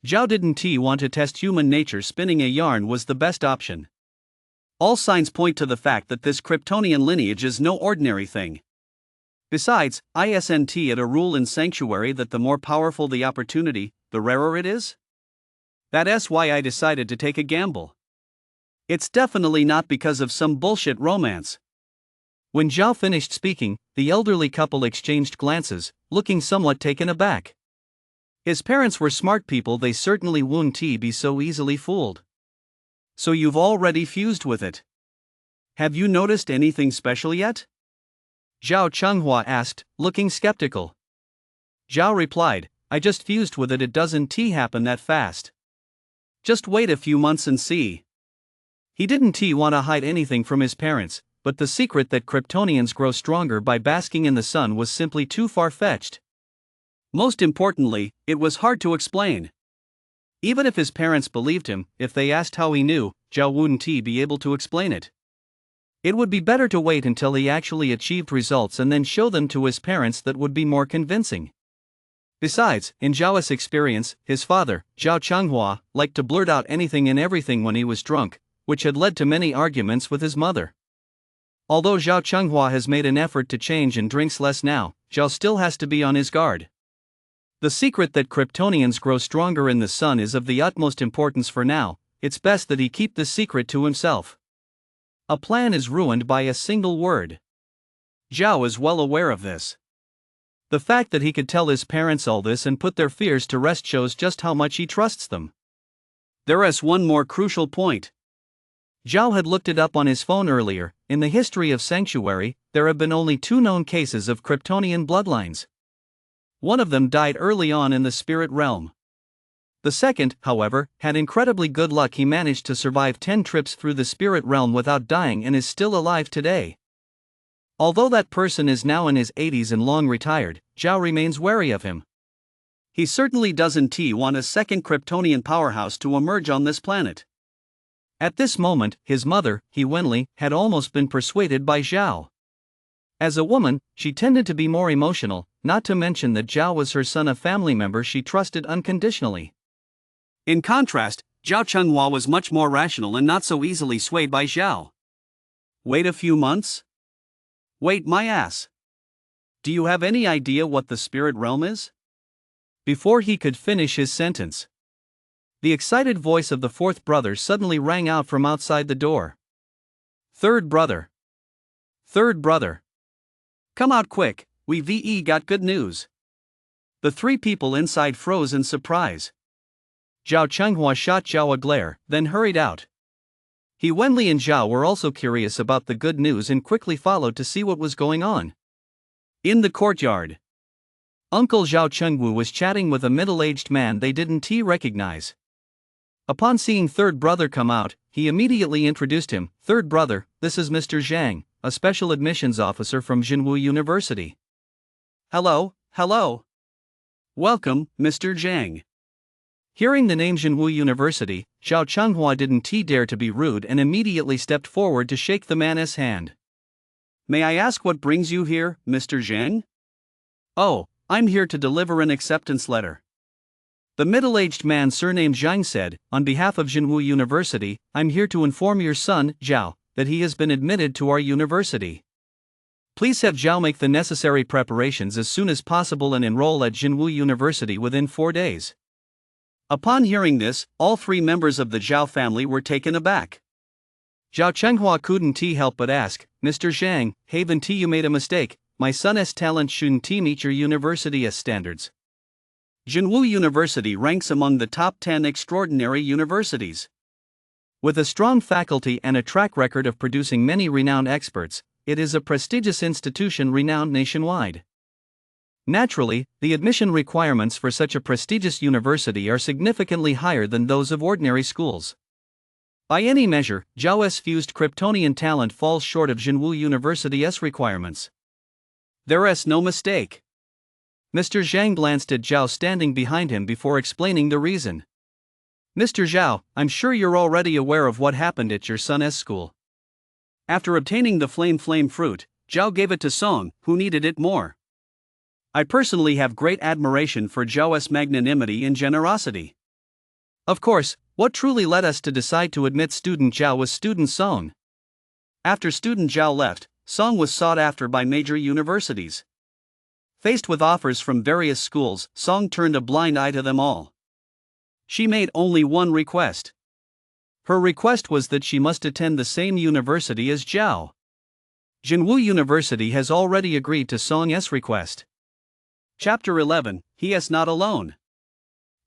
Zhao didn't want to test human nature. Spinning a yarn was the best option. All signs point to the fact that this kryptonian lineage is no ordinary thing. Besides, isn't it a rule in sanctuary that the more powerful the opportunity, the rarer it is? That's why I decided to take a gamble. It's definitely not because of some bullshit romance. When Zhao finished speaking, the elderly couple exchanged glances, looking somewhat taken aback. His parents were smart people. They certainly wouldn't be so easily fooled. "So you've already fused with it? Have you noticed anything special yet?" Zhao Chunghua asked, looking skeptical. Zhao replied, "I just fused with it. It doesn't happen that fast. Just wait a few months and see." He didn't want to hide anything from his parents, but the secret that Kryptonians grow stronger by basking in the sun was simply too far-fetched. Most importantly, it was hard to explain. Even if his parents believed him, if they asked how he knew, Zhao wouldn't be able to explain it. It would be better to wait until he actually achieved results and then show them to his parents. That would be more convincing. Besides, in Zhao's experience, his father, Zhao Chunghua, liked to blurt out anything and everything when he was drunk, which had led to many arguments with his mother. Although Zhao Chunghua has made an effort to change and drinks less now, Zhao still has to be on his guard. The secret that Kryptonians grow stronger in the sun is of the utmost importance for now. It's best that he keep this secret to himself. A plan is ruined by a single word. Zhao is well aware of this. The fact that he could tell his parents all this and put their fears to rest shows just how much he trusts them. There is one more crucial point. Zhao had looked it up on his phone earlier. In the history of Sanctuary, there have been only 2 known cases of kryptonian bloodlines. One of them died early on in the spirit realm. The second, however, had incredibly good luck. He managed to survive 10 trips through the spirit realm without dying and is still alive today. Although that person is now in his 80s and long retired, Zhao remains wary of him. He certainly doesn't want a second kryptonian powerhouse to emerge on this planet. At this moment, his mother, He Wenli, had almost been persuaded by Zhao. As a woman, she tended to be more emotional, not to mention that Zhao was her son, a family member she trusted unconditionally. In contrast, Zhao Chenghua was much more rational and not so easily swayed by Zhao. Wait a few months? Wait my ass. Do you have any idea what the spirit realm is? Before he could finish his sentence, the excited voice of the 4th brother suddenly rang out from outside the door. Third brother. Third brother. Come out quick, we got good news. The 3 people inside froze in surprise. Zhao Chenghua shot Zhao a glare, then hurried out. He Wenli and Zhao were also curious about the good news and quickly followed to see what was going on. In the courtyard, Uncle Zhao Chengwu was chatting with a middle-aged man they didn't recognize. Upon seeing third brother come out, he immediately introduced him. Third brother, this is Mr. Zhang, a special admissions officer from Jinwu University. Hello, hello. Welcome, Mr. Zhang. Hearing the name Jinwu University, Zhao Chenghua didn't dare to be rude and immediately stepped forward to shake the man's hand. May I ask what brings you here, Mr. Zhang? Oh, I'm here to deliver an acceptance letter. The middle-aged man surnamed Zhang said, on behalf of Jinwu University, I'm here to inform your son, Zhao, that he has been admitted to our university. Please have Zhao make the necessary preparations as soon as possible and enroll at Jinwu University within 4 days. Upon hearing this, all 3 members of the Zhao family were taken aback. Zhao Chenghua couldn't help but ask, Mr. Zhang, haven't you made a mistake? My son's talent shouldn't meet your university's standards. Jinwu University ranks among the top 10 extraordinary universities. With a strong faculty and a track record of producing many renowned experts, it is a prestigious institution renowned nationwide. Naturally, the admission requirements for such a prestigious university are significantly higher than those of ordinary schools. By any measure, Zhao's fused kryptonian talent falls short of Jinwu University's requirements. There is no mistake. Mr. Zhang glanced at Zhao standing behind him before explaining the reason. Mr. Zhao, I'm sure you're already aware of what happened at your son's school. After obtaining the flame fruit, Zhao gave it to Song, who needed it more. I personally have great admiration for Zhao's magnanimity and generosity. Of course, what truly led us to decide to admit student Zhao was student Song. After student Zhao left, Song was sought after by major universities. Faced with offers from various schools, Song turned a blind eye to them all. She made only one request. Her request was that she must attend the same university as Zhao. Jinwu University has already agreed to Song's request. Chapter 11, He is not alone.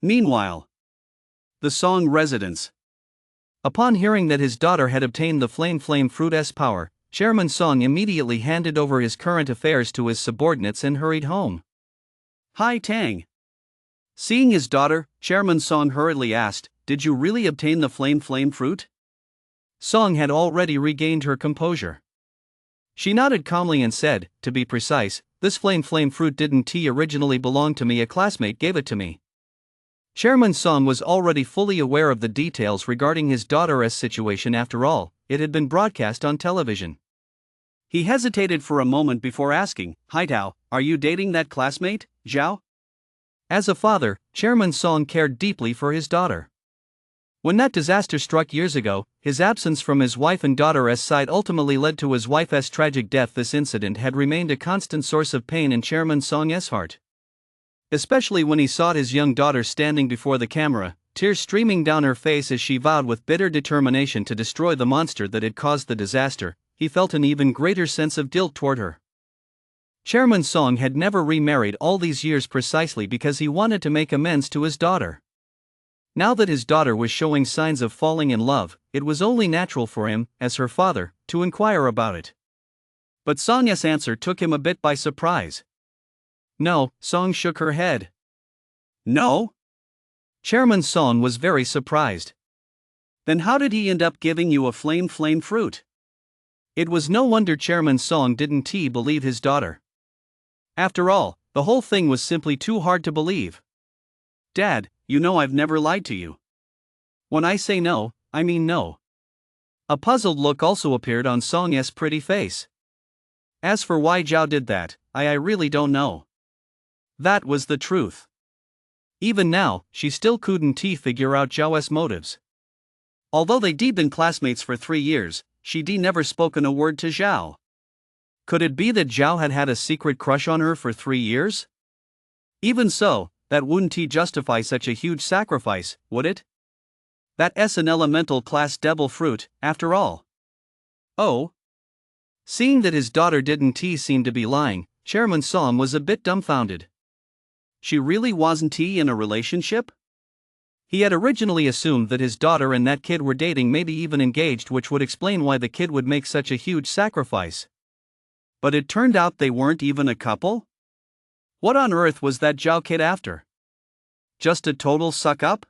Meanwhile, the Song residence. Upon hearing that his daughter had obtained the flame fruit's power, Chairman Song immediately handed over his current affairs to his subordinates and hurried home. Hi Tang. Seeing his daughter, Chairman Song hurriedly asked, Did you really obtain the flame fruit? Song had already regained her composure. She nodded calmly and said, To be precise, this flame fruit didn't originally belong to me, a classmate gave it to me. Chairman Song was already fully aware of the details regarding his daughter's situation. After all, it had been broadcast on television. He hesitated for a moment before asking, Hi Tao, are you dating that classmate, Zhao? As a father, Chairman Song cared deeply for his daughter. When that disaster struck years ago, his absence from his wife and daughter's side ultimately led to his wife's tragic death. This incident had remained a constant source of pain in Chairman Song's heart. Especially when he saw his young daughter standing before the camera, tears streaming down her face as she vowed with bitter determination to destroy the monster that had caused the disaster, he felt an even greater sense of guilt toward her. Chairman Song had never remarried all these years precisely because he wanted to make amends to his daughter. Now that his daughter was showing signs of falling in love, it was only natural for him, as her father, to inquire about it. But Song's answer took him a bit by surprise. No, Song shook her head. No? Chairman Song was very surprised. Then how did he end up giving you a flame fruit? It was no wonder Chairman Song didn't believe his daughter. After all, the whole thing was simply too hard to believe. Dad, you know I've never lied to you. When I say no, I mean no. A puzzled look also appeared on Song's pretty face. As for why Zhao did that, I really don't know. That was the truth. Even now, she still couldn't figure out Zhao's motives. Although they'd been classmates for 3 years, she'd never spoken a word to Zhao. Could it be that Zhao had had a secret crush on her for 3 years? Even so, that wouldn't justify such a huge sacrifice, would it? That's an elemental class devil fruit, after all. Oh? Seeing that his daughter didn't seem to be lying, Chairman Song was a bit dumbfounded. She really wasn't in a relationship? He had originally assumed that his daughter and that kid were dating, maybe even engaged, which would explain why the kid would make such a huge sacrifice. But it turned out they weren't even a couple? What on earth was that Zhao kid after? Just a total suck-up?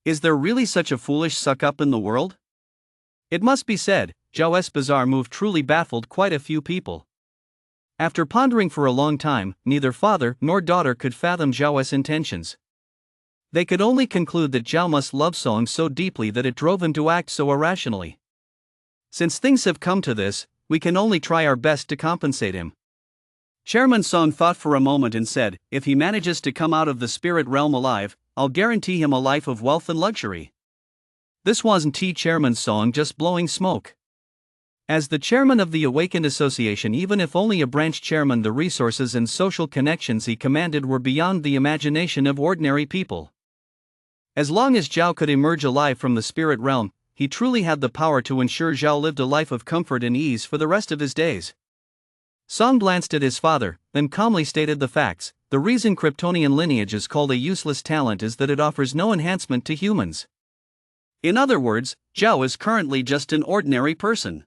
Is there really such a foolish suck-up in the world? It must be said, Zhao's bizarre move truly baffled quite a few people. After pondering for a long time, neither father nor daughter could fathom Zhao's intentions. They could only conclude that Zhao must love Song so deeply that it drove him to act so irrationally. Since things have come to this, we can only try our best to compensate him. Chairman Song thought for a moment and said, if he manages to come out of the spirit realm alive, I'll guarantee him a life of wealth and luxury. This wasn't Chairman Song just blowing smoke. As the chairman of the Awakened Association, even if only a branch chairman, the resources and social connections he commanded were beyond the imagination of ordinary people. As long as Zhao could emerge alive from the spirit realm, he truly had the power to ensure Zhao lived a life of comfort and ease for the rest of his days. Song glanced at his father, then calmly stated the facts. The reason Kryptonian lineage is called a useless talent is that it offers no enhancement to humans. In other words, Zhao is currently just an ordinary person.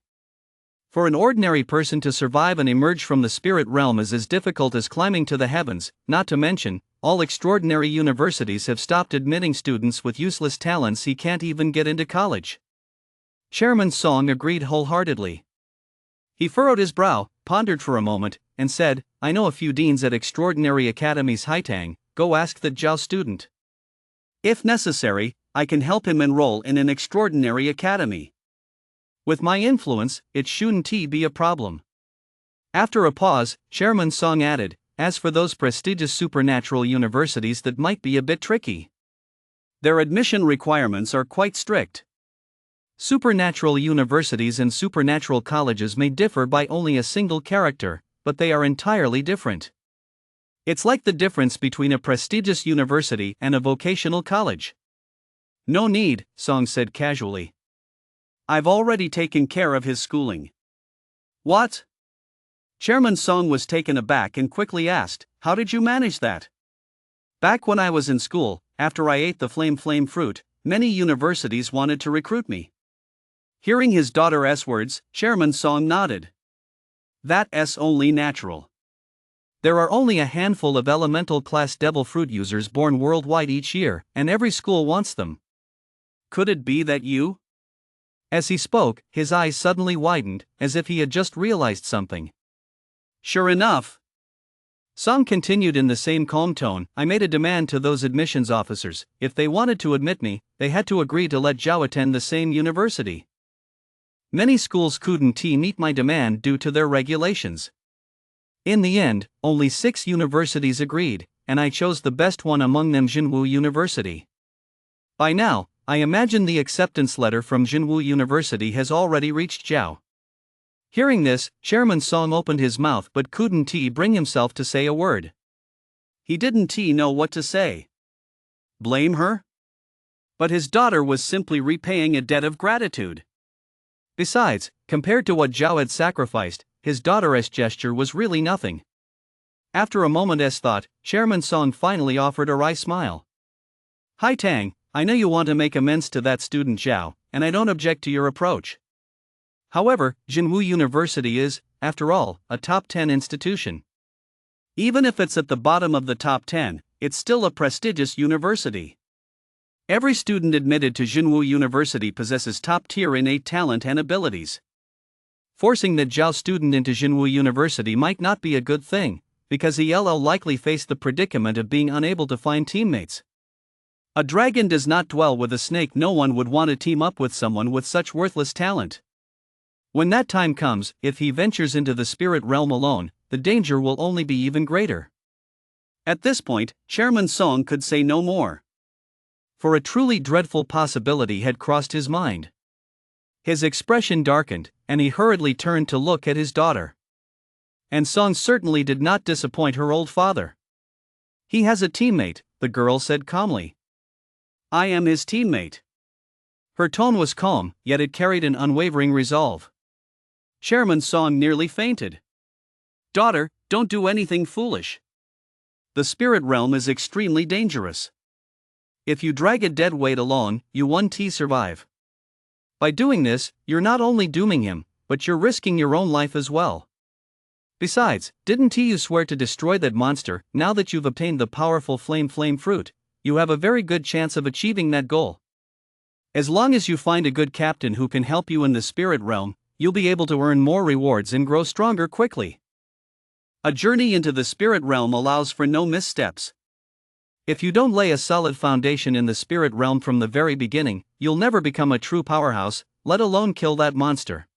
For an ordinary person to survive and emerge from the spirit realm is as difficult as climbing to the heavens, not to mention, all extraordinary universities have stopped admitting students with useless talents. He can't even get into college. Chairman Song agreed wholeheartedly. He furrowed his brow, pondered for a moment, and said, I know a few deans at extraordinary academies. Haitang, go ask that Zhao student. If necessary, I can help him enroll in an extraordinary academy. With my influence, it shouldn't be a problem. After a pause, Chairman Song added, as for those prestigious supernatural universities, that might be a bit tricky. Their admission requirements are quite strict. Supernatural universities and supernatural colleges may differ by only a single character, but they are entirely different. It's like the difference between a prestigious university and a vocational college. No need, Song said casually. I've already taken care of his schooling. What? Chairman Song was taken aback and quickly asked, how did you manage that? Back when I was in school, after I ate the flame fruit, many universities wanted to recruit me. Hearing his daughter's words, Chairman Song nodded. That's only natural. There are only a handful of elemental class devil fruit users born worldwide each year, and every school wants them. Could it be that you? As he spoke, his eyes suddenly widened, as if he had just realized something. Sure enough. Song continued in the same calm tone, I made a demand to those admissions officers. If they wanted to admit me, they had to agree to let Zhao attend the same university. Many schools couldn't meet my demand due to their regulations. In the end, only 6 universities agreed, and I chose the best one among them, Jinwu University. By now, I imagine the acceptance letter from Jinwu University has already reached Zhao. Hearing this, Chairman Song opened his mouth but couldn't bring himself to say a word. He didn't know what to say. Blame her? But his daughter was simply repaying a debt of gratitude. Besides, compared to what Zhao had sacrificed, his daughter's gesture was really nothing. After a moment's thought, Chairman Song finally offered a wry smile. Hi Tang, I know you want to make amends to that student Zhao, and I don't object to your approach. However, Jinwu University is, after all, a top 10 institution. Even if it's at the bottom of the top 10, it's still a prestigious university. Every student admitted to Jinwu University possesses top-tier innate talent and abilities. Forcing that Zhao student into Jinwu University might not be a good thing, because he'll likely face the predicament of being unable to find teammates. A dragon does not dwell with a snake. No one would want to team up with someone with such worthless talent. When that time comes, if he ventures into the spirit realm alone, the danger will only be even greater. At this point, Chairman Song could say no more. For a truly dreadful possibility had crossed his mind. His expression darkened, and he hurriedly turned to look at his daughter. And Song certainly did not disappoint her old father. He has a teammate, the girl said calmly. I am his teammate. Her tone was calm, yet it carried an unwavering resolve. Chairman Song nearly fainted. Daughter, don't do anything foolish. The spirit realm is extremely dangerous. If you drag a dead weight along, you won't survive. By doing this, you're not only dooming him, but you're risking your own life as well. Besides, didn't you swear to destroy that monster? Now that you've obtained the powerful flame fruit, you have a very good chance of achieving that goal. As long as you find a good captain who can help you in the spirit realm, you'll be able to earn more rewards and grow stronger quickly. A journey into the spirit realm allows for no missteps. If you don't lay a solid foundation in the spirit realm from the very beginning, you'll never become a true powerhouse, let alone kill that monster.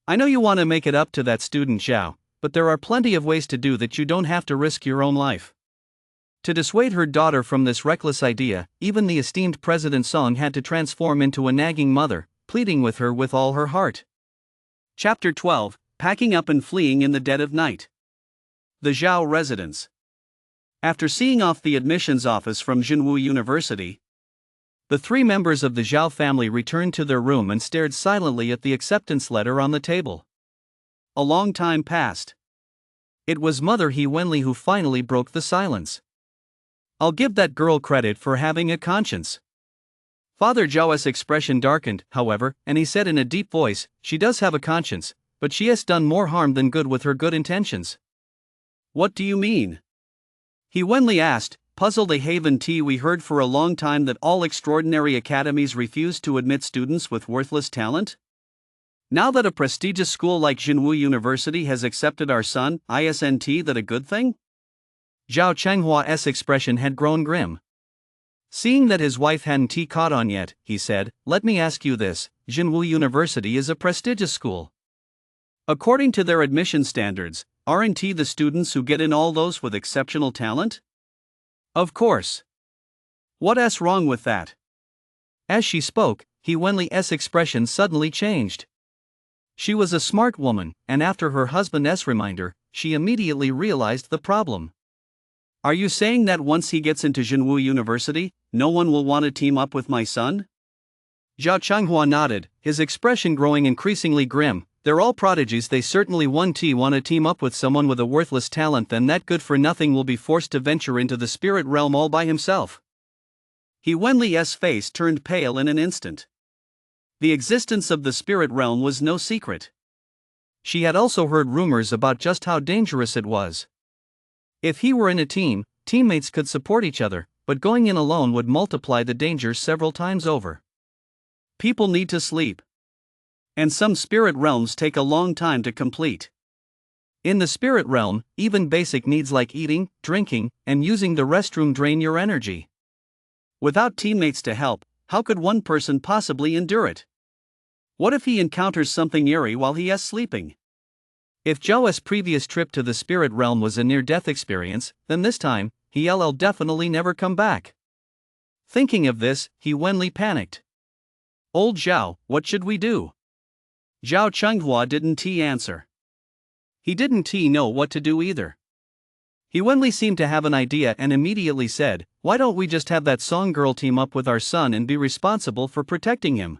I know you want to make it up to that student Zhao, but there are plenty of ways to do that. You don't have to risk your own life. To dissuade her daughter from this reckless idea, even the esteemed President Song had to transform into a nagging mother, pleading with her with all her heart. Chapter 12, Packing Up and Fleeing in the Dead of Night. The Zhao Residence. After seeing off the admissions office from Jinwu University, the three members of the Zhao family returned to their room and stared silently at the acceptance letter on the table. A long time passed. It was Mother He Wenli who finally broke the silence. I'll give that girl credit for having a conscience. Father Zhao's expression darkened, however, and he said in a deep voice, she does have a conscience, but she has done more harm than good with her good intentions. What do you mean? He Wenli asked, puzzled. We heard for a long time that all extraordinary academies refuse to admit students with worthless talent. Now that a prestigious school like Jinwu University has accepted our son, isn't that a good thing? Zhao Chenghua's expression had grown grim. Seeing that his wife hadn't caught on yet, he said, let me ask you this, Jinwu University is a prestigious school. According to their admission standards, aren't the students who get in all those with exceptional talent? Of course. What's wrong with that? As she spoke, He Wenli's expression suddenly changed. She was a smart woman, and after her husband's reminder, she immediately realized the problem. Are you saying that once he gets into Jinwu University, no one will want to team up with my son? Zhao Chenghua nodded, his expression growing increasingly grim. They're all prodigies. They certainly want to team up with someone with a worthless talent. Then that good-for-nothing will be forced to venture into the spirit realm all by himself. He Wenli's face turned pale in an instant. The existence of the spirit realm was no secret. She had also heard rumors about just how dangerous it was. If he were in a team, teammates could support each other, but going in alone would multiply the dangers several times over. People need to sleep. And some spirit realms take a long time to complete. In the spirit realm, even basic needs like eating, drinking, and using the restroom drain your energy. Without teammates to help, how could one person possibly endure it? What if he encounters something eerie while he is sleeping? If Zhao's previous trip to the spirit realm was a near-death experience, then this time, he'll definitely never come back. Thinking of this, He Wenli panicked. Old Zhao, what should we do? Zhao Chenghua didn't answer. He didn't know what to do either. He Wenli seemed to have an idea and immediately said, why don't we just have that Song girl team up with our son and be responsible for protecting him?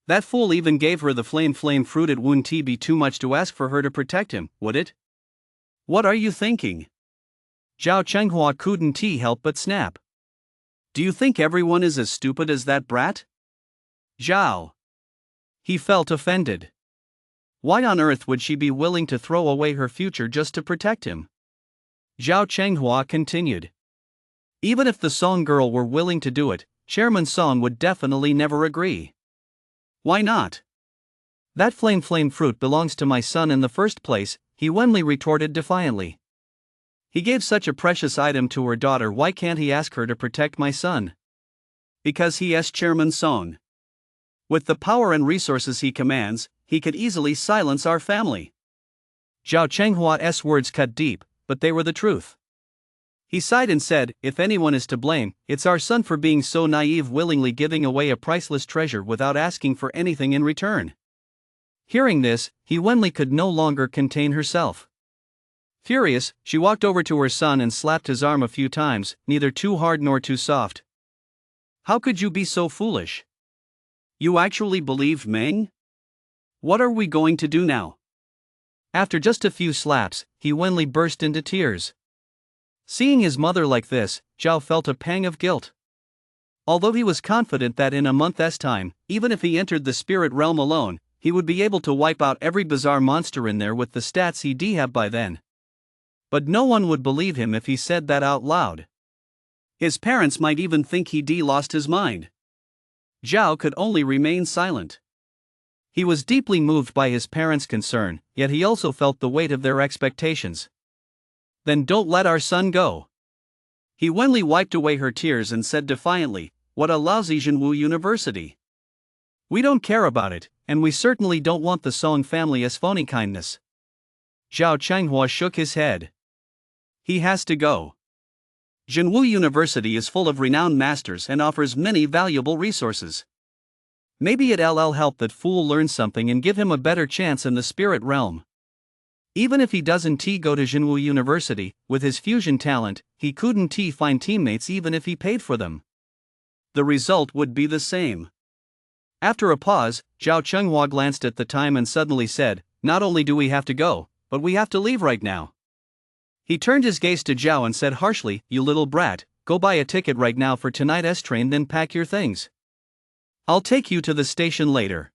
That fool even gave her the flame fruit. It wouldn't be too much to ask for her to protect him, would it? What are you thinking? Zhao Chenghua couldn't help but snap. Do you think everyone is as stupid as that brat? Zhao. He felt offended. Why on earth would she be willing to throw away her future just to protect him? Zhao Chenghua continued. Even if the Song girl were willing to do it, Chairman Song would definitely never agree. Why not? That flame fruit belongs to my son in the first place, he Wenli retorted defiantly. He gave such a precious item to her daughter, why can't he ask her to protect my son? Because he is Chairman Song. With the power and resources he commands, he could easily silence our family. Zhao Chenghua's words cut deep, but they were the truth. He sighed and said, if anyone is to blame, it's our son for being so naive, willingly giving away a priceless treasure without asking for anything in return. Hearing this, He Wenli could no longer contain herself. Furious, she walked over to her son and slapped his arm a few times, neither too hard nor too soft. How could you be so foolish? You actually believed Meng? What are we going to do now? After just a few slaps, He Wenli burst into tears. Seeing his mother like this, Zhao felt a pang of guilt. Although he was confident that in a month's time, even if he entered the spirit realm alone, he would be able to wipe out every bizarre monster in there with the stats he'd have by then. But no one would believe him if he said that out loud. His parents might even think he'd lost his mind. Zhao could only remain silent. He was deeply moved by his parents' concern, yet he also felt the weight of their expectations. Then don't let our son go. He Wenli wiped away her tears and said defiantly, what a lousy Zhenwu University. We don't care about it, and we certainly don't want the Song family as phony kindness. Zhao Chenghua shook his head. He has to go. Zhenwu University is full of renowned masters and offers many valuable resources. Maybe it'll help that fool learn something and give him a better chance in the spirit realm. Even if he doesn't go to Zhenwu University, with his fusion talent, he couldn't find teammates even if he paid for them. The result would be the same. After a pause, Zhao Chenghua glanced at the time and suddenly said, not only do we have to go, but we have to leave right now. He turned his gaze to Zhao and said harshly, you little brat, go buy a ticket right now for tonight's train, then pack your things. I'll take you to the station later.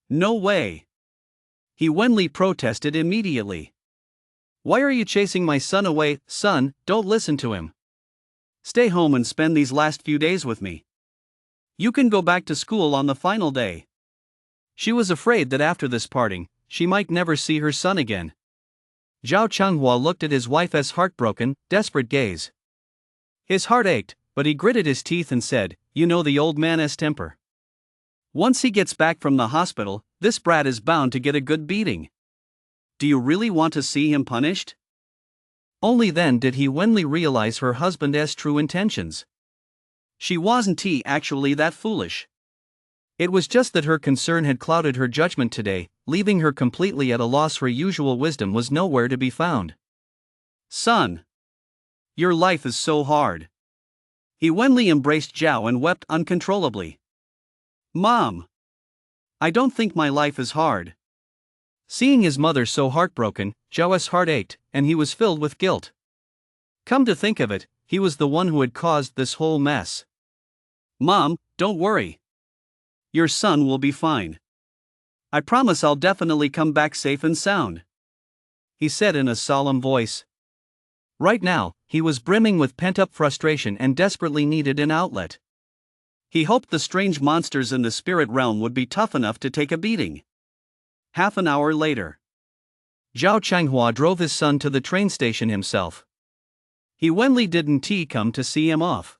No way. He Wenli protested immediately. Why are you chasing my son away? Son, don't listen to him. Stay home and spend these last few days with me. You can go back to school on the final day. She was afraid that after this parting, she might never see her son again. Zhao Chenghua looked at his wife's heartbroken, desperate gaze. His heart ached, but he gritted his teeth and said, you know the old man's temper. Once he gets back from the hospital, this brat is bound to get a good beating. Do you really want to see him punished? Only then did He Wenli realize her husband's true intentions. She wasn't actually that foolish. It was just that her concern had clouded her judgment today, leaving her completely at a loss. Her usual wisdom was nowhere to be found. Son. Your life is so hard. He Wenli embraced Zhao and wept uncontrollably. Mom. I don't think my life is hard. Seeing his mother so heartbroken, Zhao's heart ached, and he was filled with guilt. Come to think of it, he was the one who had caused this whole mess. Mom, don't worry. Your son will be fine. I promise I'll definitely come back safe and sound. He said in a solemn voice. Right now, he was brimming with pent-up frustration and desperately needed an outlet. He hoped the strange monsters in the spirit realm would be tough enough to take a beating. Half an hour later, Zhao Chenghua drove his son to the train station himself. He Wenli didn't come to see him off.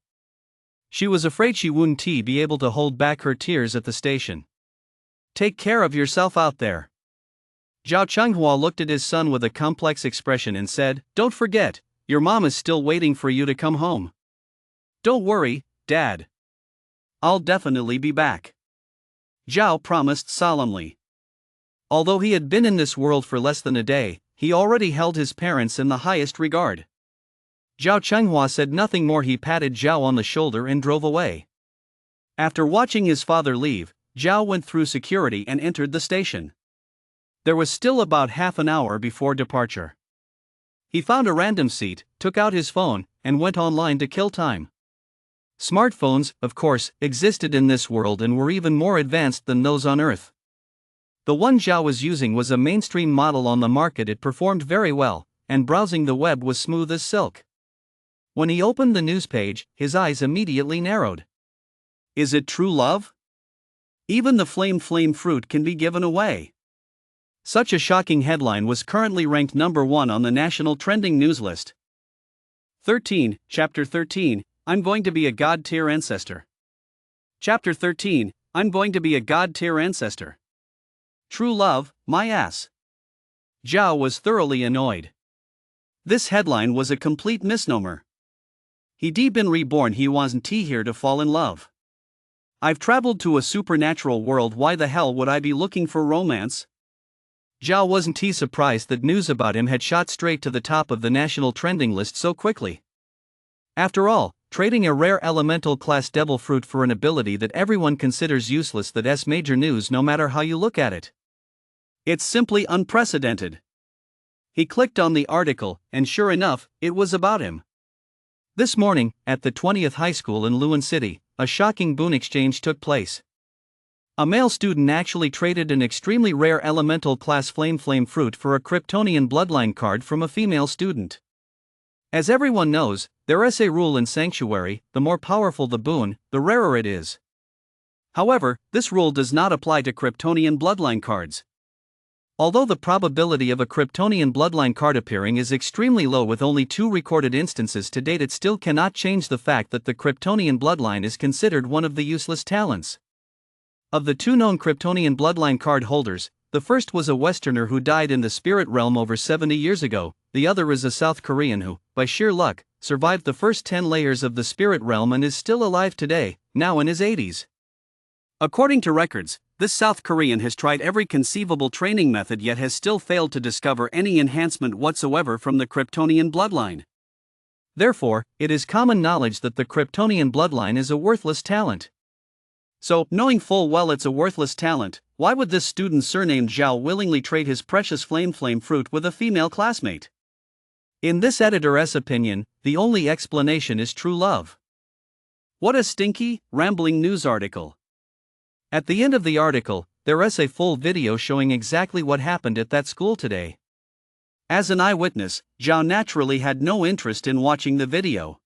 She was afraid she wouldn't be able to hold back her tears at the station. Take care of yourself out there. Zhao Chenghua looked at his son with a complex expression and said, don't forget, your mom is still waiting for you to come home. Don't worry, Dad. I'll definitely be back. Zhao promised solemnly. Although he had been in this world for less than a day, he already held his parents in the highest regard. Zhao Chenghua said nothing more. He patted Zhao on the shoulder and drove away. After watching his father leave, Zhao went through security and entered the station. There was still about half an hour before departure. He found a random seat, took out his phone, and went online to kill time. Smartphones, of course, existed in this world and were even more advanced than those on Earth. The one Zhao was using was a mainstream model on the market. It performed very well, and browsing the web was smooth as silk. When he opened the news page, his eyes immediately narrowed. Is it true love? Even the flame fruit can be given away. Such a shocking headline was currently ranked number 1 on the national trending news list. 13, Chapter 13, I'm going to be a god-tier ancestor. Chapter 13, I'm going to be a god-tier ancestor. True love, my ass. Zhao was thoroughly annoyed. This headline was a complete misnomer. He'd been reborn. He wasn't here to fall in love. I've traveled to a supernatural world. Why the hell would I be looking for romance? Zhao wasn't surprised that news about him had shot straight to the top of the national trending list so quickly. After all, trading a rare elemental class devil fruit for an ability that everyone considers useless, that's major news no matter how you look at it. It's simply unprecedented. He clicked on the article, and sure enough, it was about him. This morning, at the 20th High School in Luan City, a shocking boon exchange took place. A male student actually traded an extremely rare elemental class flame fruit for a kryptonian bloodline card from a female student. As everyone knows, there is a rule in Sanctuary: the more powerful the boon, the rarer it is. However, this rule does not apply to kryptonian bloodline cards. Although the probability of a kryptonian bloodline card appearing is extremely low with only 2 recorded instances to date, it still cannot change the fact that the kryptonian bloodline is considered one of the useless talents. Of the 2 known kryptonian bloodline card holders, the first was a Westerner who died in the spirit realm over 70 years ago, the other is a South Korean who, by sheer luck, survived the first 10 layers of the spirit realm and is still alive today, now in his 80s. According to records, this South Korean has tried every conceivable training method yet has still failed to discover any enhancement whatsoever from the kryptonian bloodline. Therefore, it is common knowledge that the kryptonian bloodline is a worthless talent. So, knowing full well it's a worthless talent, why would this student surnamed Zhao willingly trade his precious flame fruit with a female classmate? In this editor's opinion, the only explanation is true love. What a stinky, rambling news article. At the end of the article, there is a full video showing exactly what happened at that school today. As an eyewitness, Zhao naturally had no interest in watching the video.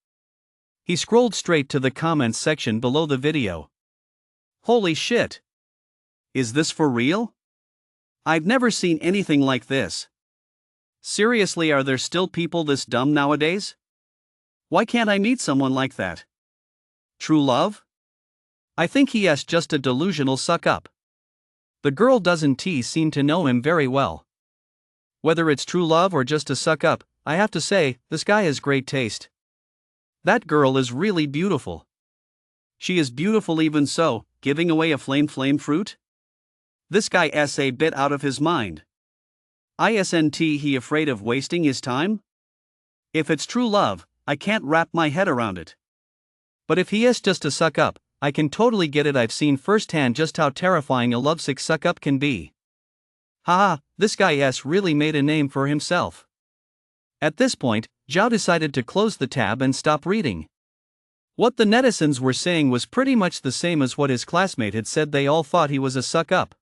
He scrolled straight to the comments section below the video. Holy shit! Is this for real? I've never seen anything like this. Seriously, are there still people this dumb nowadays? Why can't I meet someone like that? True love? I think he is just a delusional suck-up. The girl doesn't seem to know him very well. Whether it's true love or just a suck-up, I have to say, this guy has great taste. That girl is really beautiful. She is beautiful even so, giving away a flame fruit? This guy is a bit out of his mind. Isn't he afraid of wasting his time? If it's true love, I can't wrap my head around it. But if he is just a suck-up, I can totally get it. I've seen firsthand just how terrifying a lovesick suck-up can be. Haha, this guy really made a name for himself. At this point, Zhao decided to close the tab and stop reading. What the netizens were saying was pretty much the same as what his classmate had said. They all thought he was a suck-up.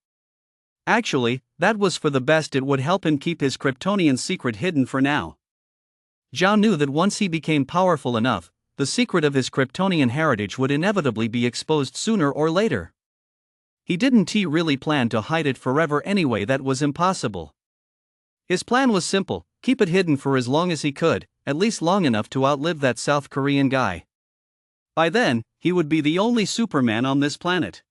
Actually, that was for the best. It would help him keep his kryptonian secret hidden for now. Zhao knew that once he became powerful enough, the secret of his kryptonian heritage would inevitably be exposed sooner or later. He didn't really plan to hide it forever anyway. That was impossible. His plan was simple: keep it hidden for as long as he could, at least long enough to outlive that South Korean guy. By then, he would be the only Superman on this planet.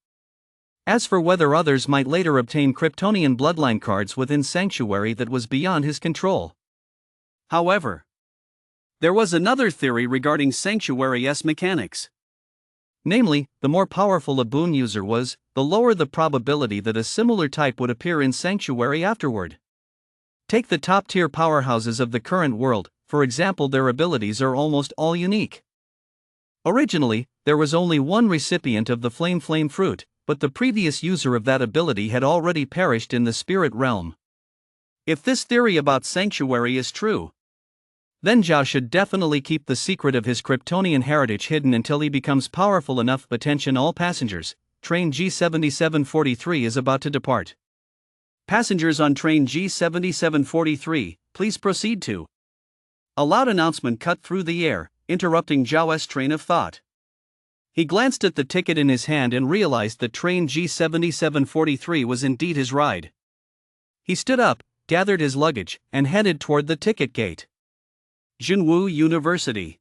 As for whether others might later obtain kryptonian bloodline cards within Sanctuary, that was beyond his control. However, there was another theory regarding Sanctuary's mechanics. Namely, the more powerful a boon user was, the lower the probability that a similar type would appear in Sanctuary afterward. Take the top-tier powerhouses of the current world, for example. Their abilities are almost all unique. Originally, there was only one recipient of the flame fruit, but the previous user of that ability had already perished in the spirit realm. If this theory about Sanctuary is true, Then Zhao should definitely keep the secret of his Kryptonian heritage hidden until he becomes powerful enough. Attention all passengers, train G7743 is about to depart. Passengers on train G7743, please proceed to. A loud announcement cut through the air, interrupting Zhao's train of thought. He glanced at the ticket in his hand and realized that train G7743 was indeed his ride. He stood up, gathered his luggage, and headed toward the ticket gate. Jinwu University.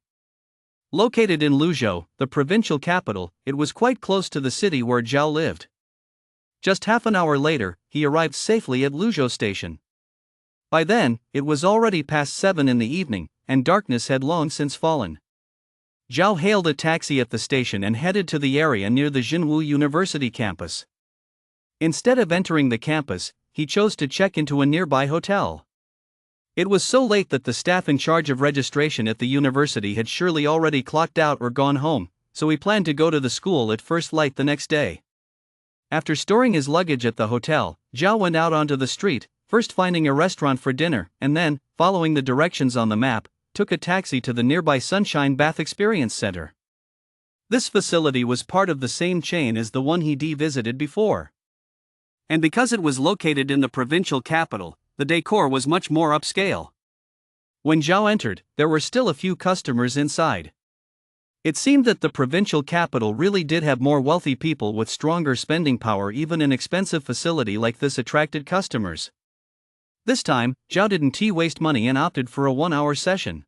Located in Luzhou, the provincial capital, it was quite close to the city where Zhao lived. Just half an hour later, he arrived safely at Luzhou station. By then, it was already past 7 in the evening, and darkness had long since fallen. Zhao hailed a taxi at the station and headed to the area near the Jinwu University campus. Instead of entering the campus, he chose to check into a nearby hotel. It was so late that the staff in charge of registration at the university had surely already clocked out or gone home, so he planned to go to the school at first light the next day. After storing his luggage at the hotel, Zhao went out onto the street, first finding a restaurant for dinner, and then, following the directions on the map, took a taxi to the nearby Sunshine Bath Experience Center. This facility was part of the same chain as the one he visited before. And because it was located in the provincial capital, the decor was much more upscale. When Zhao entered, there were still a few customers inside. It seemed that the provincial capital really did have more wealthy people with stronger spending power. Even an expensive facility like this attracted customers. This time, Zhao didn't waste money and opted for a 1-hour session.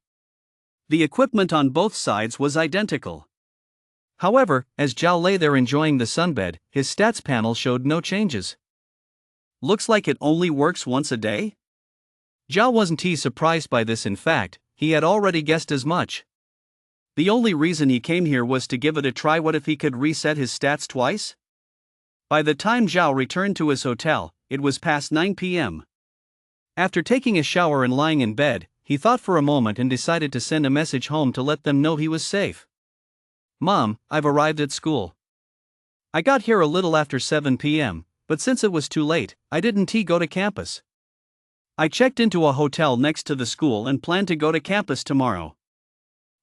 The equipment on both sides was identical. However, as Zhao lay there enjoying the sunbed, his stats panel showed no changes. Looks like it only works once a day? Zhao wasn't surprised by this. In fact, he had already guessed as much. The only reason he came here was to give it a try. What if he could reset his stats twice? By the time Zhao returned to his hotel, it was past 9 p.m. After taking a shower and lying in bed, he thought for a moment and decided to send a message home to let them know he was safe. Mom, I've arrived at school. I got here a little after 7 p.m., but since it was too late, I didn't go to campus. I checked into a hotel next to the school and plan to go to campus tomorrow.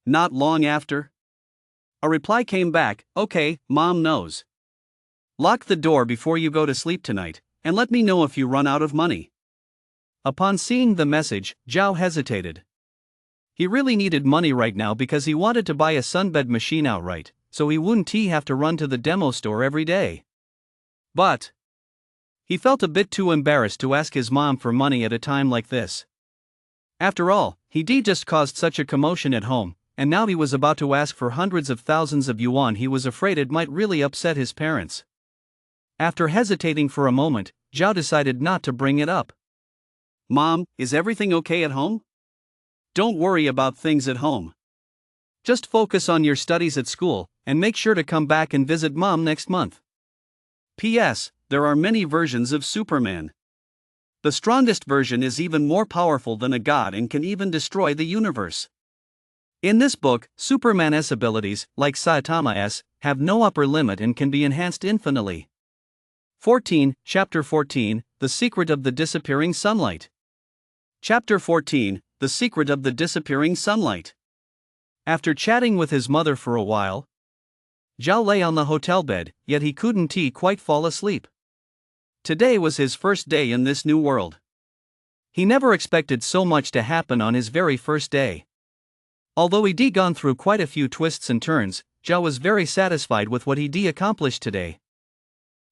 Not long after, a reply came back, okay, Mom knows. Lock the door before you go to sleep tonight, and let me know if you run out of money. Upon seeing the message, Zhao hesitated. He really needed money right now because he wanted to buy a sunbed machine outright, so he wouldn't have to run to the demo store every day. But he felt a bit too embarrassed to ask his mom for money at a time like this. After all, he just caused such a commotion at home, and now he was about to ask for hundreds of thousands of yuan. He was afraid it might really upset his parents. After hesitating for a moment, Zhao decided not to bring it up. Mom, is everything okay at home? Don't worry about things at home. Just focus on your studies at school, and make sure to come back and visit Mom next month. P.S. There are many versions of Superman. The strongest version is even more powerful than a god and can even destroy the universe. In this book, Superman's abilities, like Saitama's, have no upper limit and can be enhanced infinitely. 14, Chapter 14, The Secret of the Disappearing Sunlight. Chapter 14, The Secret of the Disappearing Sunlight. After chatting with his mother for a while, Zhao lay on the hotel bed, yet he couldn't quite fall asleep. Today was his first day in this new world. He never expected so much to happen on his very first day. Although he'd gone through quite a few twists and turns, Zhao was very satisfied with what he'd accomplished today.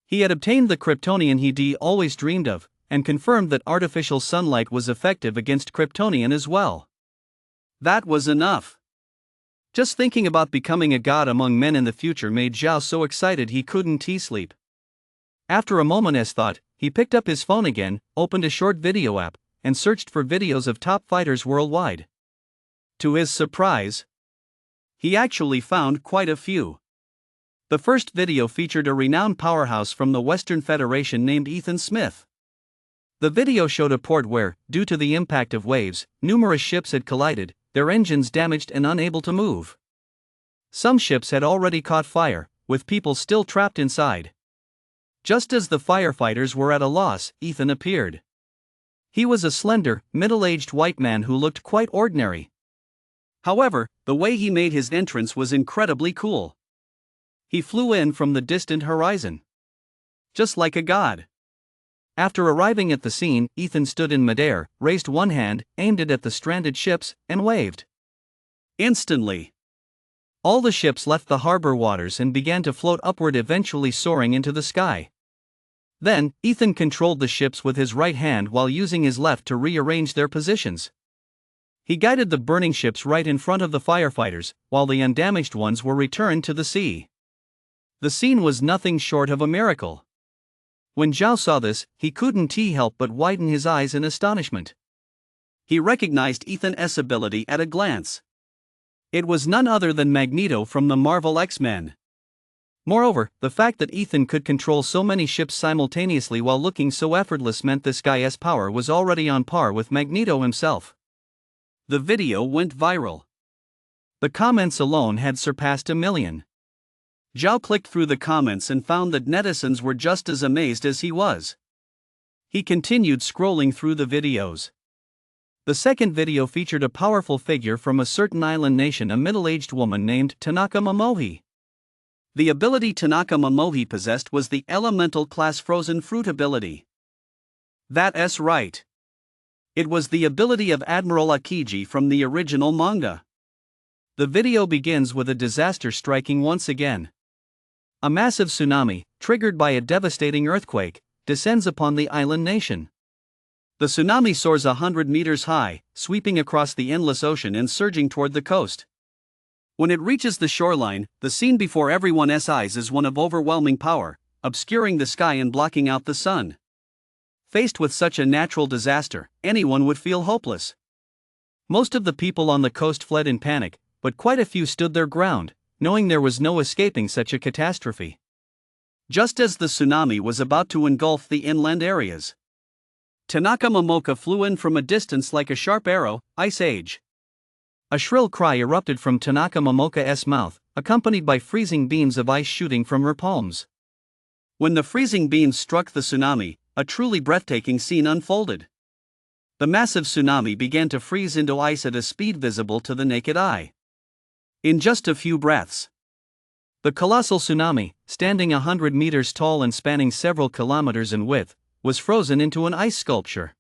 He had obtained the kryptonian he'd always dreamed of, and confirmed that artificial sunlight was effective against kryptonian as well. That was enough. Just thinking about becoming a god among men in the future made Zhao so excited he couldn't sleep. After a moment's thought, he picked up his phone again, opened a short video app, and searched for videos of top fighters worldwide. To his surprise, he actually found quite a few. The first video featured a renowned powerhouse from the Western Federation named Ethan Smith. The video showed a port where, due to the impact of waves, numerous ships had collided, their engines damaged and unable to move. Some ships had already caught fire, with people still trapped inside. Just as the firefighters were at a loss, Ethan appeared. He was a slender, middle-aged white man who looked quite ordinary, However, the way he made his entrance was incredibly cool. He flew in from the distant horizon. Just like a god. After arriving at the scene, Ethan stood in midair, raised one hand, aimed it at the stranded ships, and waved. Instantly, all the ships left the harbor waters and began to float upward, eventually soaring into the sky. Then, Ethan controlled the ships with his right hand while using his left to rearrange their positions. He guided the burning ships right in front of the firefighters, while the undamaged ones were returned to the sea. The scene was nothing short of a miracle. When Zhao saw this, he couldn't help but widen his eyes in astonishment. He recognized Ethan's ability at a glance. It was none other than Magneto from the Marvel X-Men. Moreover, the fact that Ethan could control so many ships simultaneously while looking so effortless meant this guy's power was already on par with Magneto himself. The video went viral. The comments alone had surpassed 1 million. Zhao clicked through the comments and found that netizens were just as amazed as he was. He continued scrolling through the videos. The second video featured a powerful figure from a certain island nation, a middle-aged woman named Tanaka Momohi. The ability Tanaka Momohi possessed was the elemental class frozen fruit ability. That's right. It was the ability of Admiral Akiji from the original manga. The video begins with a disaster striking once again. A massive tsunami, triggered by a devastating earthquake, descends upon the island nation. The tsunami soars 100 meters high, sweeping across the endless ocean and surging toward the coast. When it reaches the shoreline, the scene before everyone's eyes is one of overwhelming power, obscuring the sky and blocking out the sun. Faced with such a natural disaster, anyone would feel hopeless. Most of the people on the coast fled in panic, but quite a few stood their ground, knowing there was no escaping such a catastrophe. Just as the tsunami was about to engulf the inland areas, Tanaka Momoka flew in from a distance like a sharp arrow. Ice Age. A shrill cry erupted from Tanaka Momoka's mouth, accompanied by freezing beams of ice shooting from her palms. When the freezing beams struck the tsunami, a truly breathtaking scene unfolded. The massive tsunami began to freeze into ice at a speed visible to the naked eye. In just a few breaths, the colossal tsunami, standing 100 meters tall and spanning several kilometers in width, was frozen into an ice sculpture.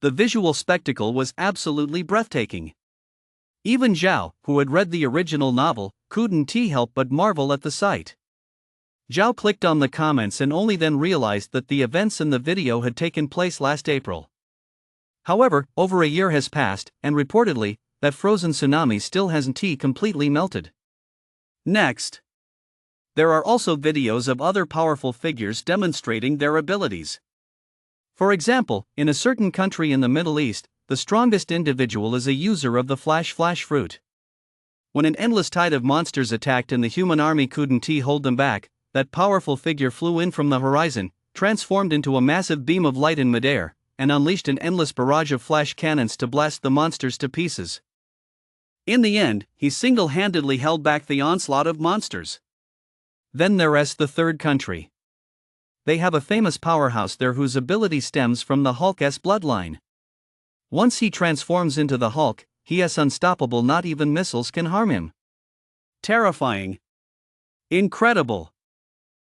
The visual spectacle was absolutely breathtaking. Even Zhao, who had read the original novel, couldn't help but marvel at the sight. Zhao clicked on the comments and only then realized that the events in the video had taken place last April. However, over a year has passed, and reportedly, that frozen tsunami still hasn't completely melted. Next, there are also videos of other powerful figures demonstrating their abilities. For example, in a certain country in the Middle East, the strongest individual is a user of the flash fruit. When an endless tide of monsters attacked and the human army couldn't hold them back, that powerful figure flew in from the horizon, transformed into a massive beam of light in midair, and unleashed an endless barrage of flash cannons to blast the monsters to pieces. In the end, he single-handedly held back the onslaught of monsters. Then there's the third country. They have a famous powerhouse there whose ability stems from the Hulk's bloodline. Once he transforms into the Hulk, he is unstoppable, not even missiles can harm him. Terrifying. Incredible.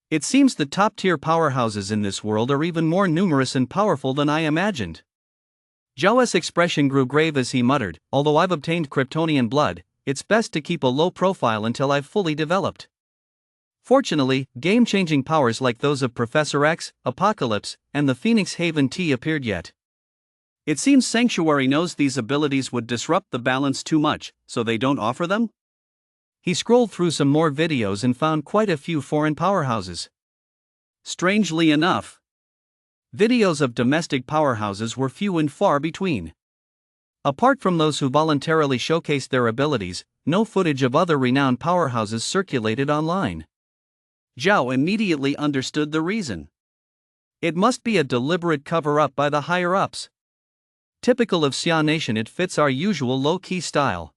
It seems the top-tier powerhouses in this world are even more numerous and powerful than I imagined. Zhao's expression grew grave as he muttered, although I've obtained kryptonian blood, it's best to keep a low profile until I've fully developed. Fortunately, game-changing powers like those of Professor X, Apocalypse, and the Phoenix Haven T appeared yet. It seems Sanctuary knows these abilities would disrupt the balance too much, so they don't offer them? He scrolled through some more videos and found quite a few foreign powerhouses. Strangely enough, videos of domestic powerhouses were few and far between. Apart from those who voluntarily showcased their abilities, no footage of other renowned powerhouses circulated online. Zhao immediately understood the reason. It must be a deliberate cover-up by the higher-ups. Typical of Xia Nation, it fits our usual low-key style.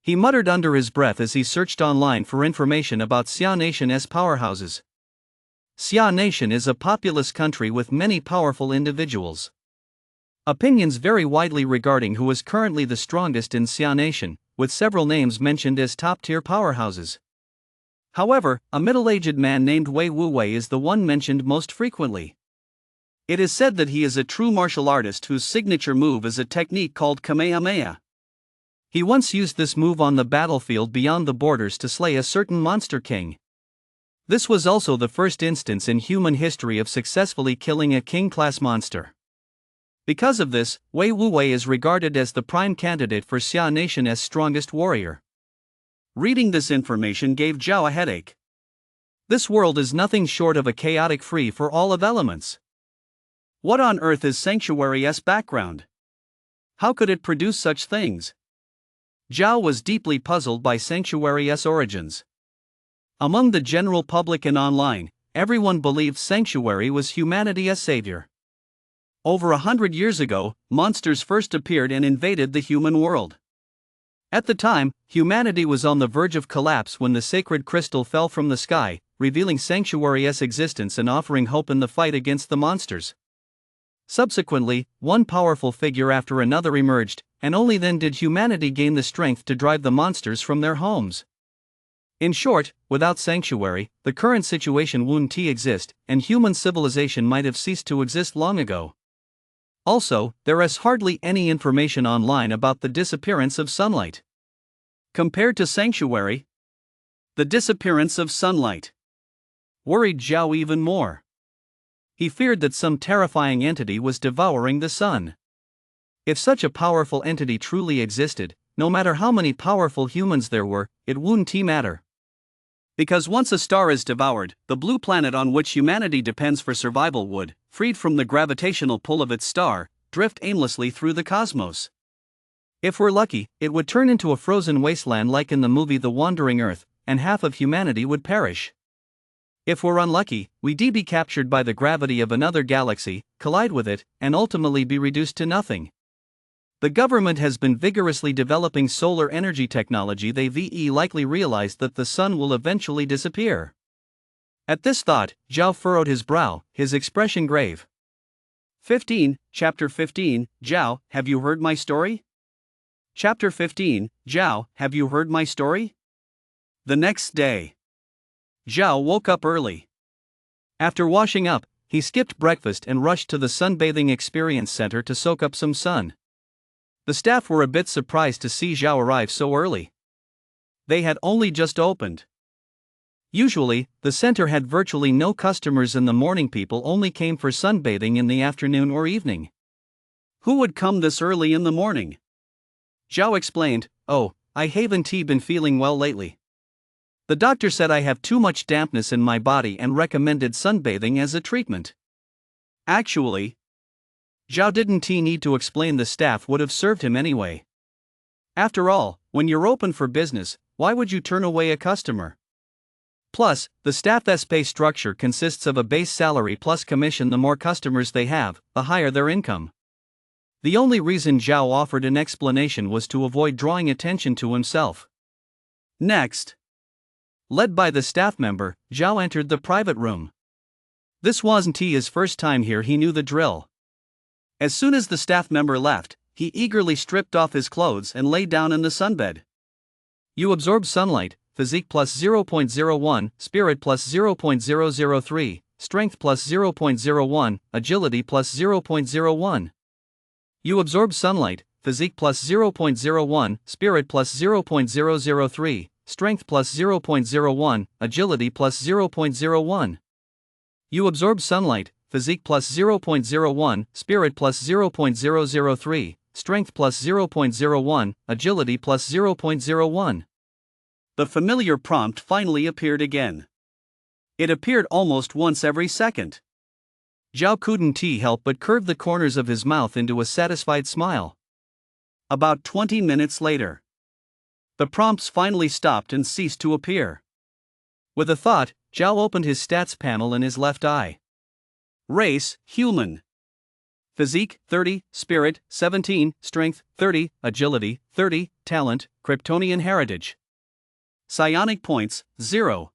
He muttered under his breath as he searched online for information about Xia Nation's powerhouses. Xia Nation is a populous country with many powerful individuals. Opinions vary widely regarding who is currently the strongest in Xia Nation, with several names mentioned as top-tier powerhouses. However, a middle-aged man named Wei Wuwei is the one mentioned most frequently. It is said that he is a true martial artist whose signature move is a technique called Kamehameha. He once used this move on the battlefield beyond the borders to slay a certain monster king. This was also the first instance in human history of successfully killing a king-class monster. Because of this, Wei Wuwei is regarded as the prime candidate for Xia Nation's strongest warrior. Reading this information gave Zhao a headache. This world is nothing short of a chaotic free for all of elements. What on earth is Sanctuary's background? How could it produce such things? Zhao was deeply puzzled by Sanctuary's origins. Among the general public and online, everyone believed Sanctuary was humanity's savior. Over 100 years ago, monsters first appeared and invaded the human world. At the time, humanity was on the verge of collapse when the sacred crystal fell from the sky, revealing Sanctuary's existence and offering hope in the fight against the monsters. Subsequently, one powerful figure after another emerged, and only then did humanity gain the strength to drive the monsters from their homes. In short, without Sanctuary, the current situation wouldn't exist, and human civilization might have ceased to exist long ago. Also, there is hardly any information online about the disappearance of sunlight. Compared to Sanctuary, the disappearance of sunlight worried Zhao even more. He feared that some terrifying entity was devouring the sun. If such a powerful entity truly existed, no matter how many powerful humans there were, it wouldn't matter. Because once a star is devoured, the blue planet on which humanity depends for survival would, freed from the gravitational pull of its star, drift aimlessly through the cosmos. If we're lucky, it would turn into a frozen wasteland like in the movie The Wandering Earth, and half of humanity would perish. If we're unlucky, we'd be captured by the gravity of another galaxy, collide with it, and ultimately be reduced to nothing. The government has been vigorously developing solar energy technology. They've likely realized that the sun will eventually disappear. At this thought, Zhao furrowed his brow, his expression grave. 15, Chapter 15, Zhao, have you heard my story? Chapter 15, Zhao, have you heard my story? The next day, Zhao woke up early. After washing up, he skipped breakfast and rushed to the Sunbathing Experience Center to soak up some sun. The staff were a bit surprised to see Zhao arrive so early. They had only just opened. Usually, the center had virtually no customers in the morning. People only came for sunbathing in the afternoon or evening. Who would come this early in the morning? Zhao explained, "Oh, I haven't been feeling well lately. The doctor said I have too much dampness in my body and recommended sunbathing as a treatment." Actually, Zhao didn't need to explain. The staff would have served him anyway. After all, when you're open for business, why would you turn away a customer? Plus, the staff's pay structure consists of a base salary plus commission. The more customers they have, the higher their income. The only reason Zhao offered an explanation was to avoid drawing attention to himself. Next, led by the staff member, Zhao entered the private room. This wasn't his first time here. He knew the drill. As soon as the staff member left, he eagerly stripped off his clothes and lay down in the sunbed. You absorb sunlight, physique plus 0.01, spirit plus 0.003, strength plus 0.01, agility plus 0.01. You absorb sunlight, physique plus 0.01, spirit plus 0.003, strength plus 0.01, agility plus 0.01. You absorb sunlight, physique plus 0.01, spirit plus 0.003, strength plus 0.01, agility plus 0.01. The familiar prompt finally appeared again. It appeared almost once every second. Zhao couldn't help but curve the corners of his mouth into a satisfied smile. About 20 minutes later, the prompts finally stopped and ceased to appear. With a thought, Zhao opened his stats panel in his left eye. Race, human. Physique, 30, spirit, 17, strength, 30, agility, 30, talent, kryptonian heritage. Psionic points, 0.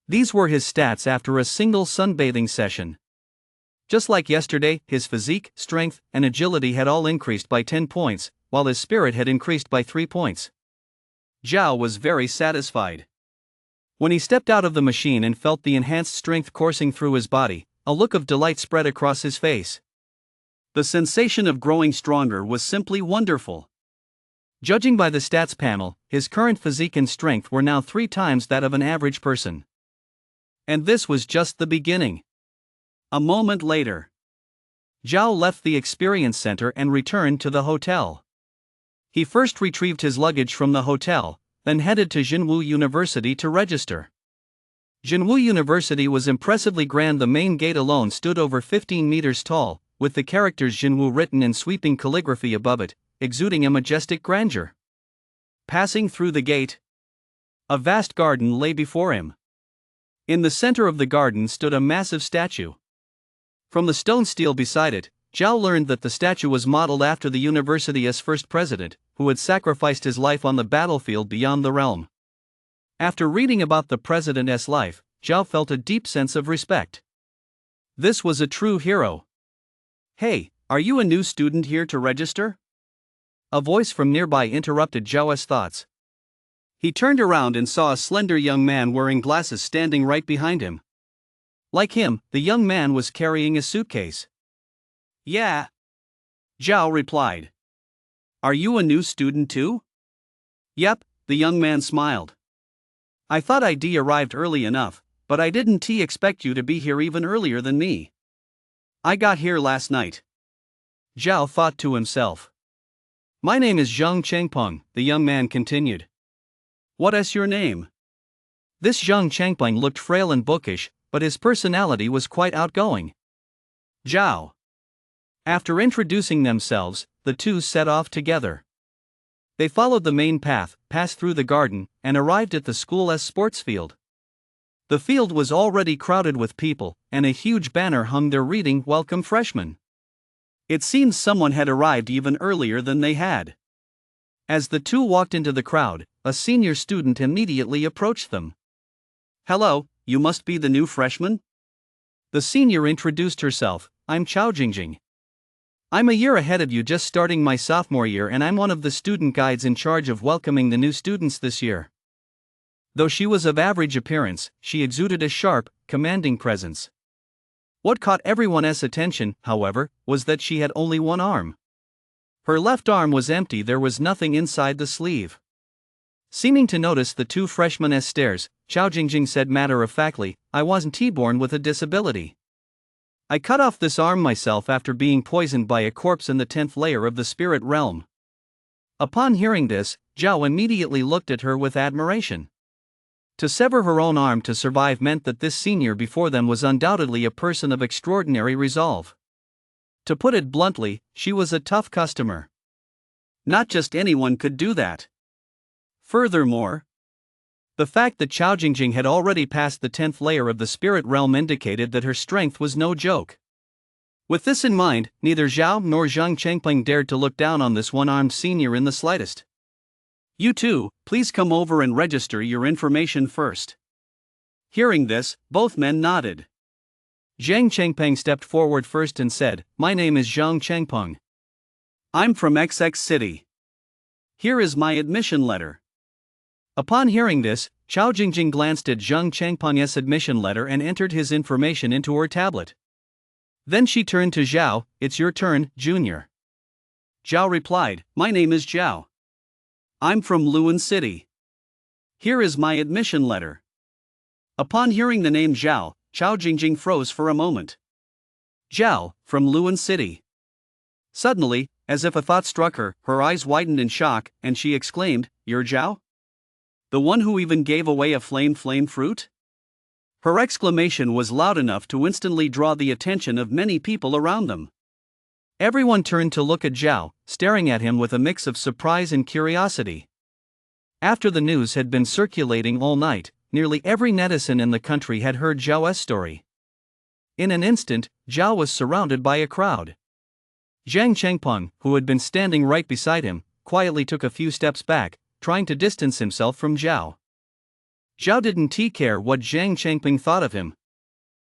These were his stats after a single sunbathing session. Just like yesterday, his physique, strength, and agility had all increased by 10 points, while his spirit had increased by 3 points. Zhao was very satisfied. When he stepped out of the machine and felt the enhanced strength coursing through his body, a look of delight spread across his face. The sensation of growing stronger was simply wonderful. Judging by the stats panel, his current physique and strength were now 3 times that of an average person. And this was just the beginning. A moment later, Zhao left the experience center and returned to the hotel. He first retrieved his luggage from the hotel, then headed to Jinwu University to register. Jinwu University was impressively grand. The main gate alone stood over 15 meters tall, with the characters Jinwu written in sweeping calligraphy above it, exuding a majestic grandeur. Passing through the gate, a vast garden lay before him. In the center of the garden stood a massive statue. From the stone stele beside it, Zhao learned that the statue was modeled after the university's first president, who had sacrificed his life on the battlefield beyond the realm. After reading about the president's life, Zhao felt a deep sense of respect. This was a true hero. "Hey, are you a new student here to register?" A voice from nearby interrupted Zhao's thoughts. He turned around and saw a slender young man wearing glasses standing right behind him. Like him, the young man was carrying a suitcase. "Yeah," Zhao replied. "Are you a new student too?" "Yep," the young man smiled. "I thought I'd arrived early enough, but I didn't expect you to be here even earlier than me. I got here last night." Zhao thought to himself. "My name is Zhang Changpeng," the young man continued. "What is your name?" This Zhang Changpeng looked frail and bookish, but his personality was quite outgoing. "Zhao." After introducing themselves, the two set off together. They followed the main path, passed through the garden, and arrived at the school's sports field. The field was already crowded with people, and a huge banner hung there reading "Welcome Freshmen." It seems someone had arrived even earlier than they had. As the two walked into the crowd, a senior student immediately approached them. "Hello, you must be the new freshman?" The senior introduced herself. "I'm Chao Jingjing. I'm a year ahead of you, just starting my sophomore year, and I'm one of the student guides in charge of welcoming the new students this year." Though she was of average appearance, she exuded a sharp, commanding presence. What caught everyone's attention, however, was that she had only one arm. Her left arm was empty, there was nothing inside the sleeve. Seeming to notice the two freshmen's stares, Chao Jingjing said matter-of-factly, "I wasn't born with a disability. I cut off this arm myself after being poisoned by a corpse in the 10th layer of the spirit realm." Upon hearing this, Zhao immediately looked at her with admiration. To sever her own arm to survive meant that this senior before them was undoubtedly a person of extraordinary resolve. To put it bluntly, she was a tough customer. Not just anyone could do that. Furthermore, the fact that Chao Jingjing had already passed the 10th layer of the spirit realm indicated that her strength was no joke. With this in mind, neither Zhao nor Zhang Changpeng dared to look down on this one-armed senior in the slightest. "You two, please come over and register your information first." Hearing this, both men nodded. Zhang Changpeng stepped forward first and said, "My name is Zhang Changpeng. I'm from XX City. Here is my admission letter." Upon hearing this, Chao Jingjing glanced at Zhang Changpeng's admission letter and entered his information into her tablet. Then she turned to Zhao. "It's your turn, Junior." Zhao replied, "My name is Zhao. I'm from Luan City. Here is my admission letter." Upon hearing the name Zhao, Chao Jingjing froze for a moment. Zhao, from Luan City. Suddenly, as if a thought struck her, her eyes widened in shock, and she exclaimed, "You're Zhao? The one who even gave away a flame fruit?" Her exclamation was loud enough to instantly draw the attention of many people around them. Everyone turned to look at Zhao, staring at him with a mix of surprise and curiosity. After the news had been circulating all night, nearly every netizen in the country had heard Zhao's story. In an instant, Zhao was surrounded by a crowd. Zhang Changpeng, who had been standing right beside him, quietly took a few steps back, trying to distance himself from Zhao. Zhao didn't care what Zhang Changpeng thought of him.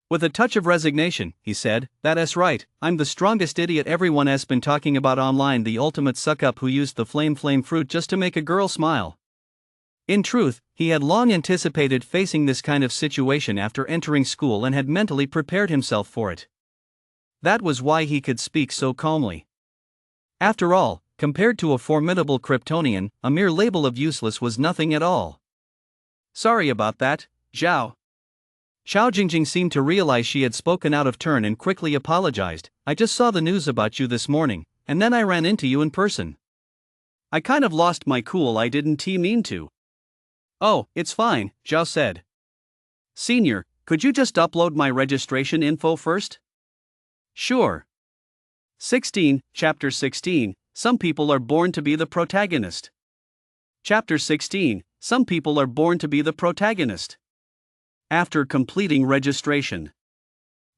With a touch of resignation, he said, "That's right, I'm the strongest idiot everyone has been talking about online, the ultimate suck-up who used the flame fruit just to make a girl smile." In truth, he had long anticipated facing this kind of situation after entering school and had mentally prepared himself for it. That was why he could speak so calmly. After all, compared to a formidable kryptonian, a mere label of useless was nothing at all. Sorry about that, Zhao. Xiao Jingjing seemed to realize she had spoken out of turn and quickly apologized. I just saw the news about you this morning, and then I ran into you in person. I kind of lost my cool, I didn't mean to. Oh, it's fine, Zhao said. Senior, could you just upload my registration info first? Sure. 16, Chapter 16, Some people are born to be the protagonist. Chapter 16, Some people are born to be the protagonist. After completing registration.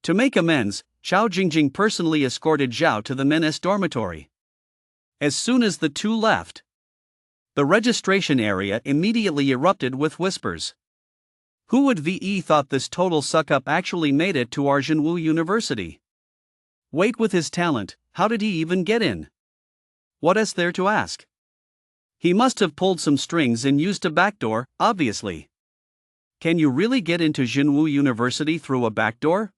To make amends, Xiao Jingjing personally escorted Zhao to the men's dormitory. As soon as the two left, the registration area immediately erupted with whispers. Who would VE thought this total suck-up actually made it to Arjunwu University? Wait, with his talent, how did he even get in? What is there to ask? He must have pulled some strings and used a backdoor, obviously. Can you really get into Jinwu University through a backdoor?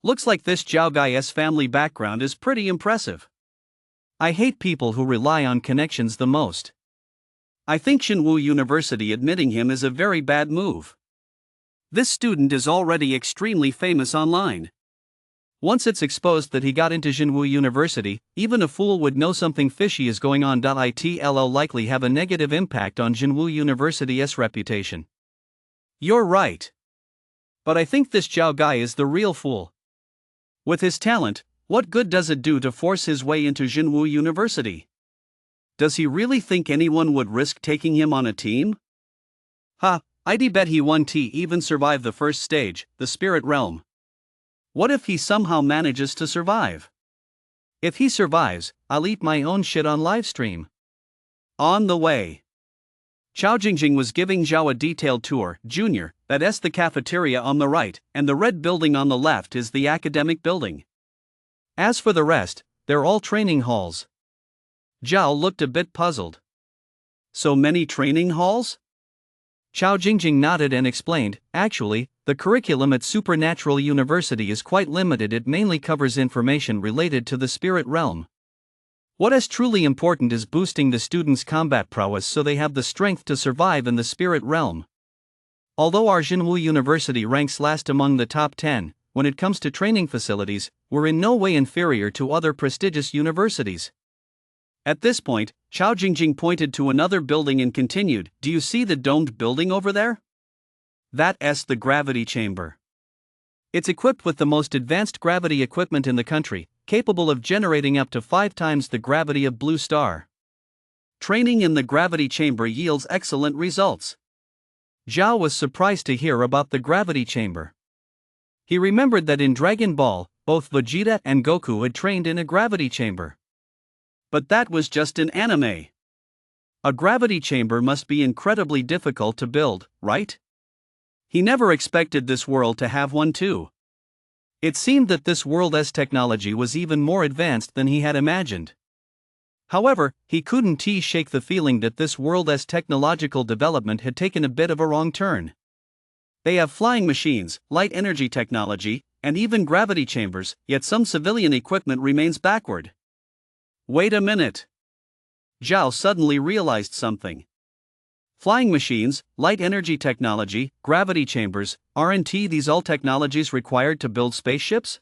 Looks like this Zhao guy's family background is pretty impressive. I hate people who rely on connections the most. I think Jinwu University admitting him is a very bad move. This student is already extremely famous online. Once it's exposed that he got into Jinwu University, even a fool would know something fishy is going on. It'll likely have a negative impact on Jinwu University's reputation. You're right. But I think this Zhao guy is the real fool. With his talent, what good does it do to force his way into Jinwu University? Does he really think anyone would risk taking him on a team? I'd bet he won't even survive the first stage, the spirit realm. What if he somehow manages to survive? If he survives, I'll eat my own shit on livestream. On the way, Xiao Jingjing was giving Zhao a detailed tour. Junior, that's the cafeteria on the right, and the red building on the left is the academic building. As for the rest, they're all training halls. Zhao looked a bit puzzled. So many training halls? Xiao Jingjing nodded and explained, actually, the curriculum at Supernatural University is quite limited. It mainly covers information related to the spirit realm. What is truly important is boosting the students' combat prowess so they have the strength to survive in the spirit realm. Although Arjunwu University ranks last among the top 10, when it comes to training facilities, we're in no way inferior to other prestigious universities. At this point, Xiao Jingjing pointed to another building and continued, do you see the domed building over there? That's the gravity chamber. It's equipped with the most advanced gravity equipment in the country, capable of generating up to 5 times the gravity of Blue Star. Training in the gravity chamber yields excellent results. Zhao was surprised to hear about the gravity chamber. He remembered that in Dragon Ball, both Vegeta and Goku had trained in a gravity chamber. But that was just an anime. A gravity chamber must be incredibly difficult to build, right? He never expected this world to have one too. It seemed that this world's technology was even more advanced than he had imagined. However, he couldn't shake the feeling that this world's technological development had taken a bit of a wrong turn. They have flying machines, light energy technology, and even gravity chambers, yet some civilian equipment remains backward. Wait a minute. Zhao suddenly realized something. Flying machines, light energy technology, gravity chambers, aren't these all technologies required to build spaceships?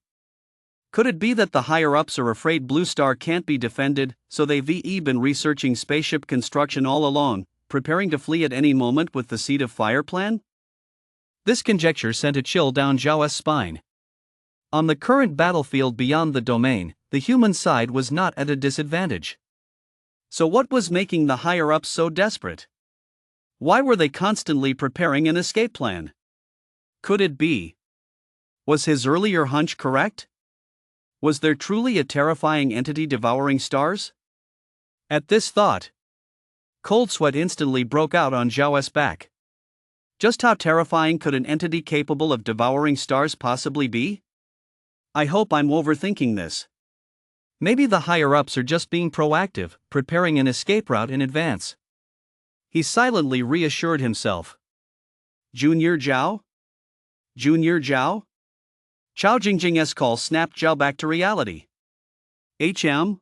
Could it be that the higher-ups are afraid Blue Star can't be defended, so they've been researching spaceship construction all along, preparing to flee at any moment with the Seed of Fire plan? This conjecture sent a chill down Zhao's spine. On the current battlefield beyond the domain, the human side was not at a disadvantage. So what was making the higher-ups so desperate? Why were they constantly preparing an escape plan? Could it be? Was his earlier hunch correct? Was there truly a terrifying entity devouring stars? At this thought, cold sweat instantly broke out on Zhao's back. Just how terrifying could an entity capable of devouring stars possibly be? I hope I'm overthinking this. Maybe the higher-ups are just being proactive, preparing an escape route in advance. He silently reassured himself. Junior Zhao? Junior Zhao? Chao Jingjing's call snapped Zhao back to reality. HM?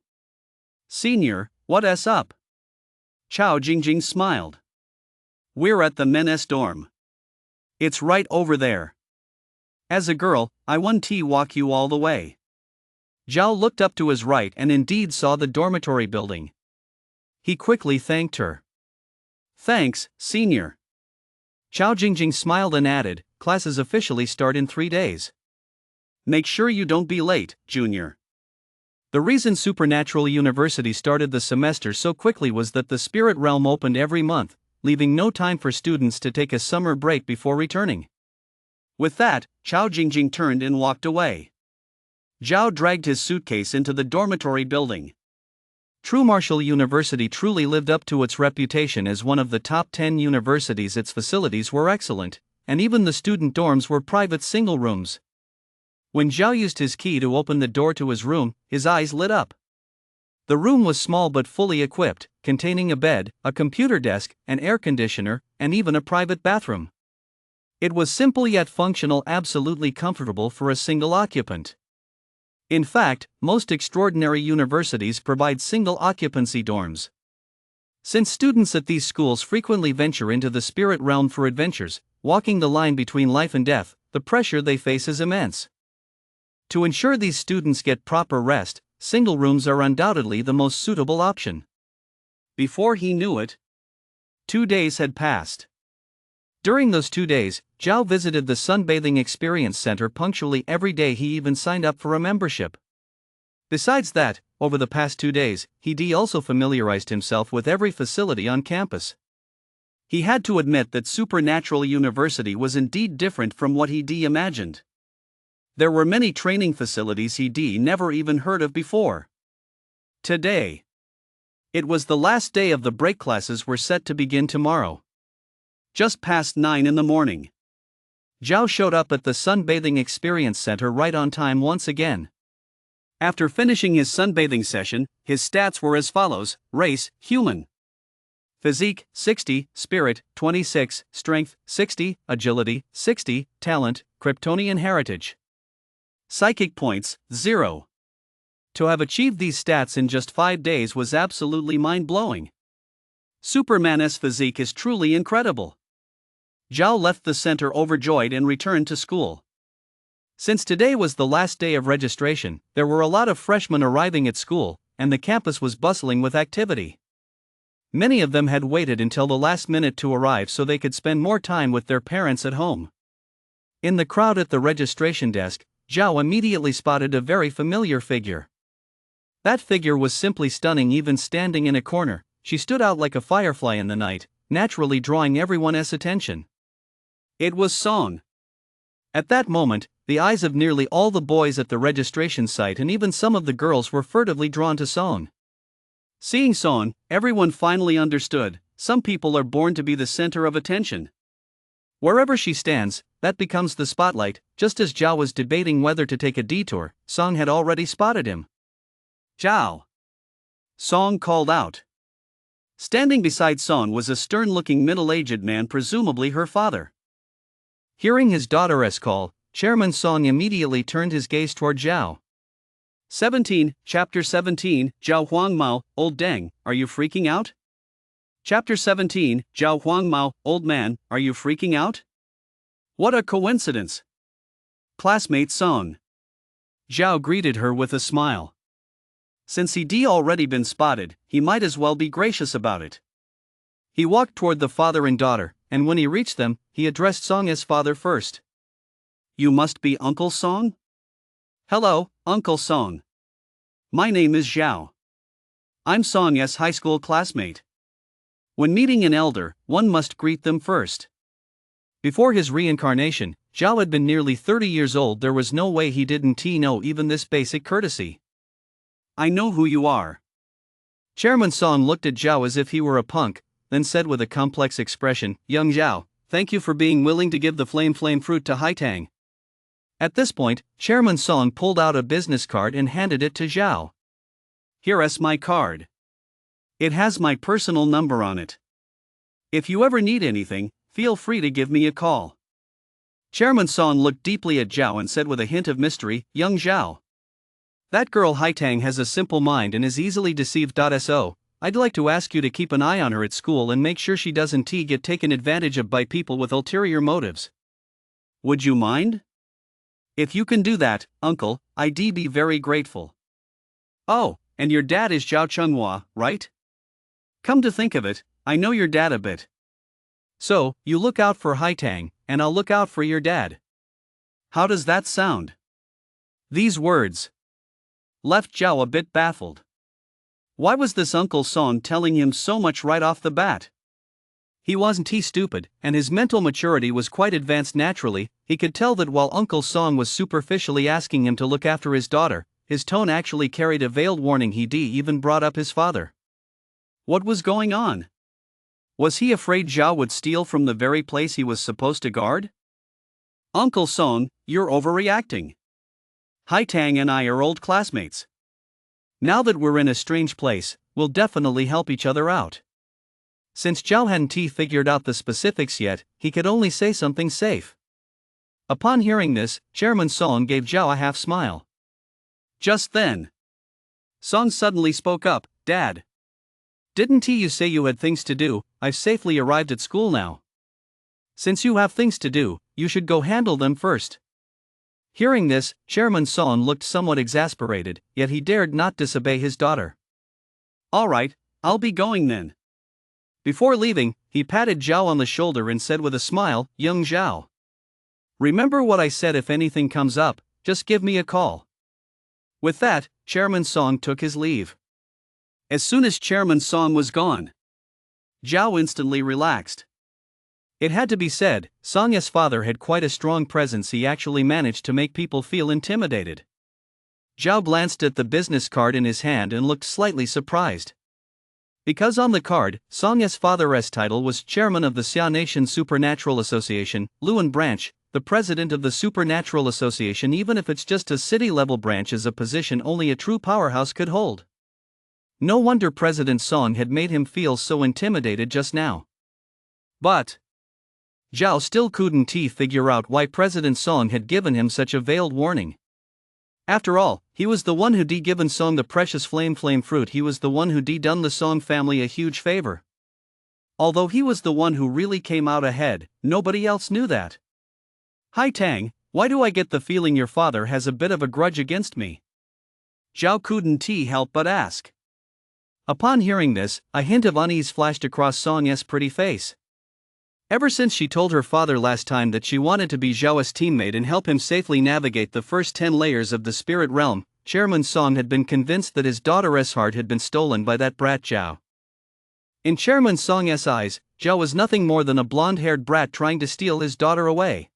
Senior, what's up? Chao Jingjing smiled. We're at the men's dorm. It's right over there. As a girl, I want to walk you all the way. Zhao looked up to his right and indeed saw the dormitory building. He quickly thanked her. Thanks, senior. Chao Jingjing smiled and added, classes officially start in 3 days. Make sure you don't be late, junior. The reason Supernatural University started the semester so quickly was that the spirit realm opened every month, leaving no time for students to take a summer break before returning. With that, Chao Jingjing turned and walked away. Zhao dragged his suitcase into the dormitory building. True Martial University truly lived up to its reputation as one of the top 10 universities. Its facilities were excellent, and even the student dorms were private single rooms. When Zhao used his key to open the door to his room, his eyes lit up. The room was small but fully equipped, containing a bed, a computer desk, an air conditioner, and even a private bathroom. It was simple yet functional, absolutely comfortable for a single occupant. In fact, most extraordinary universities provide single-occupancy dorms. Since students at these schools frequently venture into the spirit realm for adventures, walking the line between life and death, the pressure they face is immense. To ensure these students get proper rest, single rooms are undoubtedly the most suitable option. Before he knew it, 2 days had passed. During those 2 days, Zhao visited the Sunbathing Experience Center punctually every day. He even signed up for a membership. Besides that, over the past 2 days, he also familiarized himself with every facility on campus. He had to admit that Supernatural University was indeed different from what he imagined. There were many training facilities he never even heard of before. Today, it was the last day of the break. Classes were set to begin tomorrow. Just past 9 in the morning. Zhao showed up at the Sunbathing Experience Center right on time once again. After finishing his sunbathing session, his stats were as follows: race, human. Physique, 60, spirit, 26, strength, 60, agility, 60, talent, kryptonian heritage. Psychic points, 0. To have achieved these stats in just 5 days was absolutely mind-blowing. Superman's physique is truly incredible. Zhao left the center overjoyed and returned to school. Since today was the last day of registration, there were a lot of freshmen arriving at school, and the campus was bustling with activity. Many of them had waited until the last minute to arrive so they could spend more time with their parents at home. In the crowd at the registration desk, Zhao immediately spotted a very familiar figure. That figure was simply stunning. Even standing in a corner, she stood out like a firefly in the night, naturally drawing everyone's attention. It was Song. At that moment, the eyes of nearly all the boys at the registration site and even some of the girls were furtively drawn to Song. Seeing Song, everyone finally understood, some people are born to be the center of attention. Wherever she stands, that becomes the spotlight. Just as Zhao was debating whether to take a detour, Song had already spotted him. Zhao! Song called out. Standing beside Song was a stern-looking middle-aged man, presumably her father. Hearing his daughter's call, Chairman Song immediately turned his gaze toward Zhao. 17, Chapter 17, Zhao Huangmao, Old Deng, are you freaking out? Chapter 17, Zhao Huangmao, Old Man, are you freaking out? What a coincidence! Classmate Song. Zhao greeted her with a smile. Since he'd already been spotted, he might as well be gracious about it. He walked toward the father and daughter, and when he reached them, he addressed Song as father first. You must be Uncle Song? Hello, Uncle Song. My name is Zhao. I'm Song's high school classmate. When meeting an elder, one must greet them first. Before his reincarnation, Zhao had been nearly 30 years old. There was no way he didn't know even this basic courtesy. I know who you are. Chairman Song looked at Zhao as if he were a punk, then said with a complex expression, Young Zhao, thank you for being willing to give the flame fruit to Haitang. At this point, Chairman Song pulled out a business card and handed it to Zhao. Here's my card. It has my personal number on it. If you ever need anything, feel free to give me a call. Chairman Song looked deeply at Zhao and said with a hint of mystery, young Zhao. That girl Haitang has a simple mind and is easily deceived. So, I'd like to ask you to keep an eye on her at school and make sure she doesn't get taken advantage of by people with ulterior motives. Would you mind? If you can do that, uncle, I'd be very grateful. Oh, and your dad is Zhao Chunghua, right? Come to think of it, I know your dad a bit. So, you look out for Haitang, and I'll look out for your dad. How does that sound? These words left Zhao a bit baffled. Why was this Uncle Song telling him so much right off the bat? He wasn't stupid, and his mental maturity was quite advanced naturally. He could tell that while Uncle Song was superficially asking him to look after his daughter, his tone actually carried a veiled warning. He even brought up his father. What was going on? Was he afraid Zhao would steal from the very place he was supposed to guard? Uncle Song, you're overreacting. Haitang and I are old classmates. Now that we're in a strange place, we'll definitely help each other out. Since Zhao hadn't figured out the specifics yet, he could only say something safe. Upon hearing this, Chairman Song gave Zhao a half smile. Just then, Song suddenly spoke up, Dad. Didn't you say you had things to do? I've safely arrived at school now. Since you have things to do, you should go handle them first. Hearing this, Chairman Song looked somewhat exasperated, yet he dared not disobey his daughter. All right, I'll be going then. Before leaving, he patted Zhao on the shoulder and said with a smile, young Zhao. Remember what I said, if anything comes up, just give me a call. With that, Chairman Song took his leave. As soon as Chairman Song was gone, Zhao instantly relaxed. It had to be said, Song's father had quite a strong presence. He actually managed to make people feel intimidated. Zhao glanced at the business card in his hand and looked slightly surprised. Because on the card, Song's father's title was Chairman of the Xia Nation Supernatural Association, Luan Branch, the President of the Supernatural Association. Even if it's just a city-level branch, is a position only a true powerhouse could hold. No wonder President Song had made him feel so intimidated just now. But Zhao still couldn't figure out why President Song had given him such a veiled warning. After all, he was the one who'd given Song the precious flame fruit. He was the one who'd done the Song family a huge favor. Although he was the one who really came out ahead, nobody else knew that. Haitang, why do I get the feeling your father has a bit of a grudge against me? Zhao couldn't help but ask. Upon hearing this, a hint of unease flashed across Song's pretty face. Ever since she told her father last time that she wanted to be Zhao's teammate and help him safely navigate the first 10 layers of the spirit realm, Chairman Song had been convinced that his daughter's heart had been stolen by that brat Zhao. In Chairman Song's eyes, Zhao was nothing more than a blonde-haired brat trying to steal his daughter away.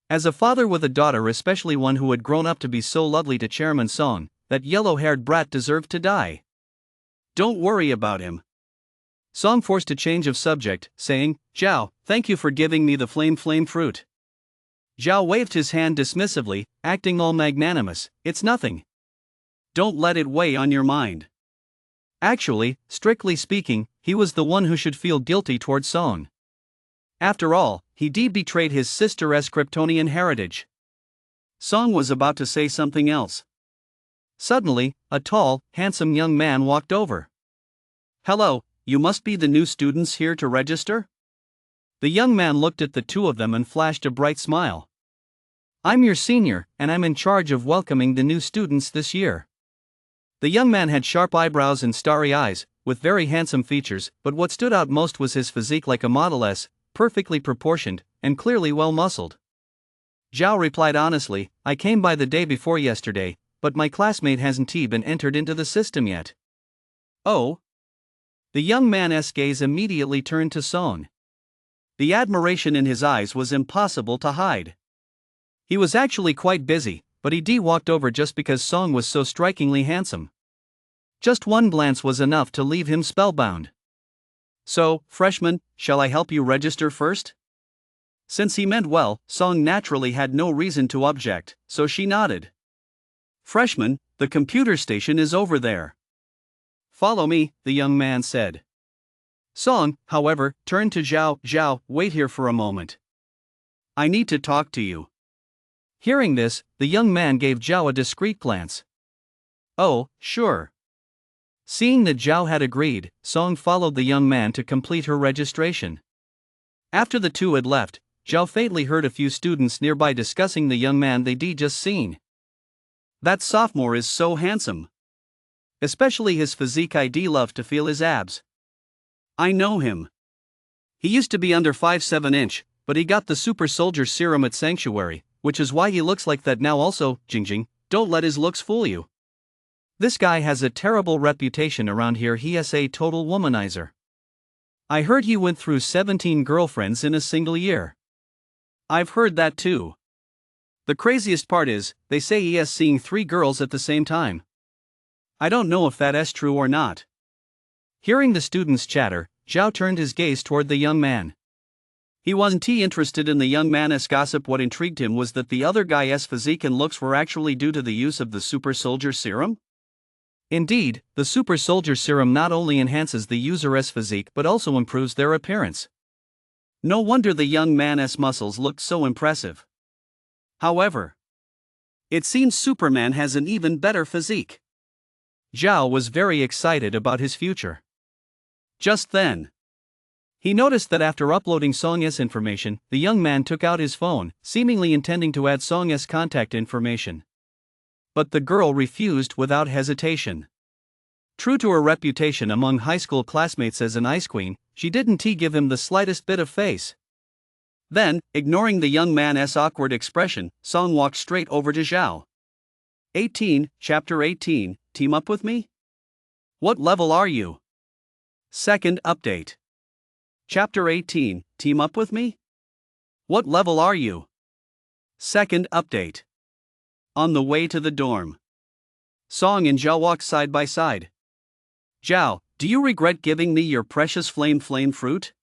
As a father with a daughter, especially one who had grown up to be so lovely to Chairman Song, that yellow-haired brat deserved to die. Don't worry about him. Song forced a change of subject, saying, Zhao, thank you for giving me the flame fruit. Zhao waved his hand dismissively, acting all magnanimous. It's nothing. Don't let it weigh on your mind. Actually, strictly speaking, he was the one who should feel guilty towards Song. After all, he betrayed his sister's kryptonian heritage. Song was about to say something else. Suddenly, a tall, handsome young man walked over. Hello. You must be the new students here to register? The young man looked at the two of them and flashed a bright smile. I'm your senior, and I'm in charge of welcoming the new students this year. The young man had sharp eyebrows and starry eyes, with very handsome features, but what stood out most was his physique, like a model's, perfectly proportioned, and clearly well-muscled. Zhao replied honestly, I came by the day before yesterday, but my classmate hasn't been entered into the system yet. Oh? The young man's gaze immediately turned to Song. The admiration in his eyes was impossible to hide. He was actually quite busy, but he walked over just because Song was so strikingly handsome. Just one glance was enough to leave him spellbound. So, freshman, shall I help you register first? Since he meant well, Song naturally had no reason to object, so she nodded. Freshman, the computer station is over there. Follow me, the young man said. Song, however, turned to Zhao. Zhao, wait here for a moment. I need to talk to you. Hearing this, the young man gave Zhao a discreet glance. Oh, sure. Seeing that Zhao had agreed, Song followed the young man to complete her registration. After the two had left, Zhao faintly heard a few students nearby discussing the young man they'd just seen. That sophomore is so handsome. Especially his physique, I'd love to feel his abs. I know him. He used to be under 5'7" inch, but he got the super soldier serum at Sanctuary, which is why he looks like that now also. Jingjing, don't let his looks fool you. This guy has a terrible reputation around here, he's a total womanizer. I heard he went through 17 girlfriends in a single year. I've heard that too. The craziest part is, they say he is seeing 3 girls at the same time. I don't know if that's true or not. Hearing the students' chatter, Zhao turned his gaze toward the young man. He wasn't interested in the young man's gossip. What intrigued him was that the other guy's physique and looks were actually due to the use of the super soldier serum. Indeed, the super soldier serum not only enhances the user's physique but also improves their appearance. No wonder the young man's muscles looked so impressive. However, it seems Superman has an even better physique. Zhao was very excited about his future. Just then, he noticed that after uploading Song's information, the young man took out his phone, seemingly intending to add Song's contact information. But the girl refused without hesitation. True to her reputation among high school classmates as an ice queen, she didn't give him the slightest bit of face. Then, ignoring the young man's awkward expression, Song walked straight over to Zhao. 18, Chapter 18, Team up with me? What level are you? Second update. Chapter 18, Team up with me? What level are you? Second update. On the way to the dorm, Song and Zhao walked side by side. Zhao, do you regret giving me your precious flame fruit?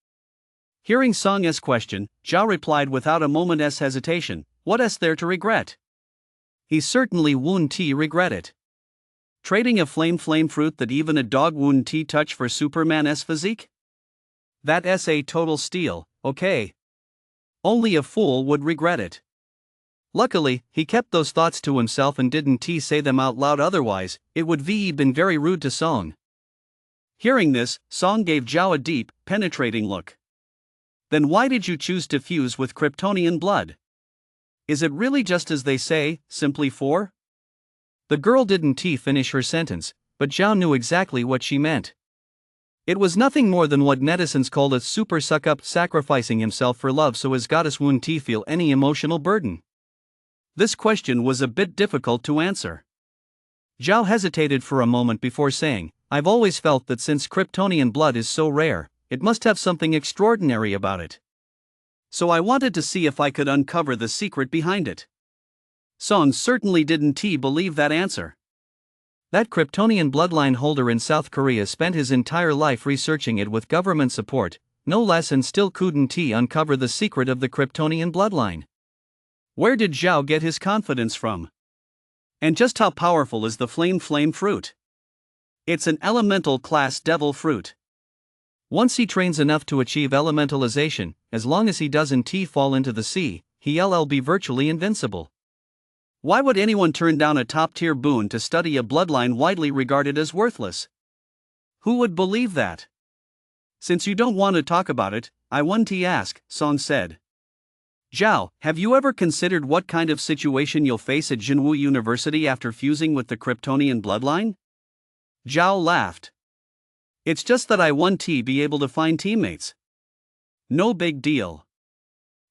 Hearing Song's question, Zhao replied without a moment's hesitation, what's there to regret? He certainly wouldn't regret it. Trading a flame fruit that even a dog wouldn't touch for Superman's physique? That's a total steal, okay? Only a fool would regret it. Luckily, he kept those thoughts to himself and didn't say them out loud, otherwise, it would been very rude to Song. Hearing this, Song gave Zhao a deep, penetrating look. Then why did you choose to fuse with kryptonian blood? Is it really just as they say, simply for? The girl didn't finish her sentence, but Zhao knew exactly what she meant. It was nothing more than what netizens called a super suck-up, sacrificing himself for love so his goddess wouldn't feel any emotional burden. This question was a bit difficult to answer. Zhao hesitated for a moment before saying, I've always felt that since kryptonian blood is so rare, it must have something extraordinary about it. So I wanted to see if I could uncover the secret behind it. Song certainly didn't believe that answer. That kryptonian bloodline holder in South Korea spent his entire life researching it with government support, no less, and still couldn't uncover the secret of the kryptonian bloodline. Where did Zhao get his confidence from? And just how powerful is the flame fruit? It's an elemental class devil fruit. Once he trains enough to achieve elementalization, as long as he doesn't fall into the sea, he'll be virtually invincible. Why would anyone turn down a top-tier boon to study a bloodline widely regarded as worthless? Who would believe that? Since you don't want to talk about it, I want to ask, Song said. Zhao, have you ever considered what kind of situation you'll face at Jinwu University after fusing with the kryptonian bloodline? Zhao laughed. It's just that I want to be able to find teammates. No big deal.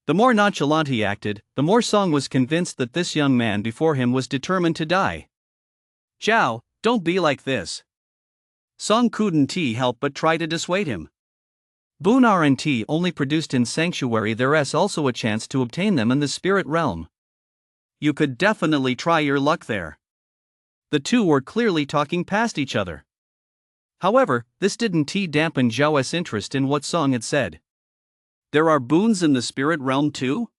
The more nonchalant he acted, the more Song was convinced that this young man before him was determined to die. Zhao, don't be like this. Song couldn't help but try to dissuade him. Boon aren't only produced in Sanctuary, there's also a chance to obtain them in the spirit realm. You could definitely try your luck there. The two were clearly talking past each other. However, this didn't dampen Zhao's interest in what Song had said. There are boons in the spirit realm too?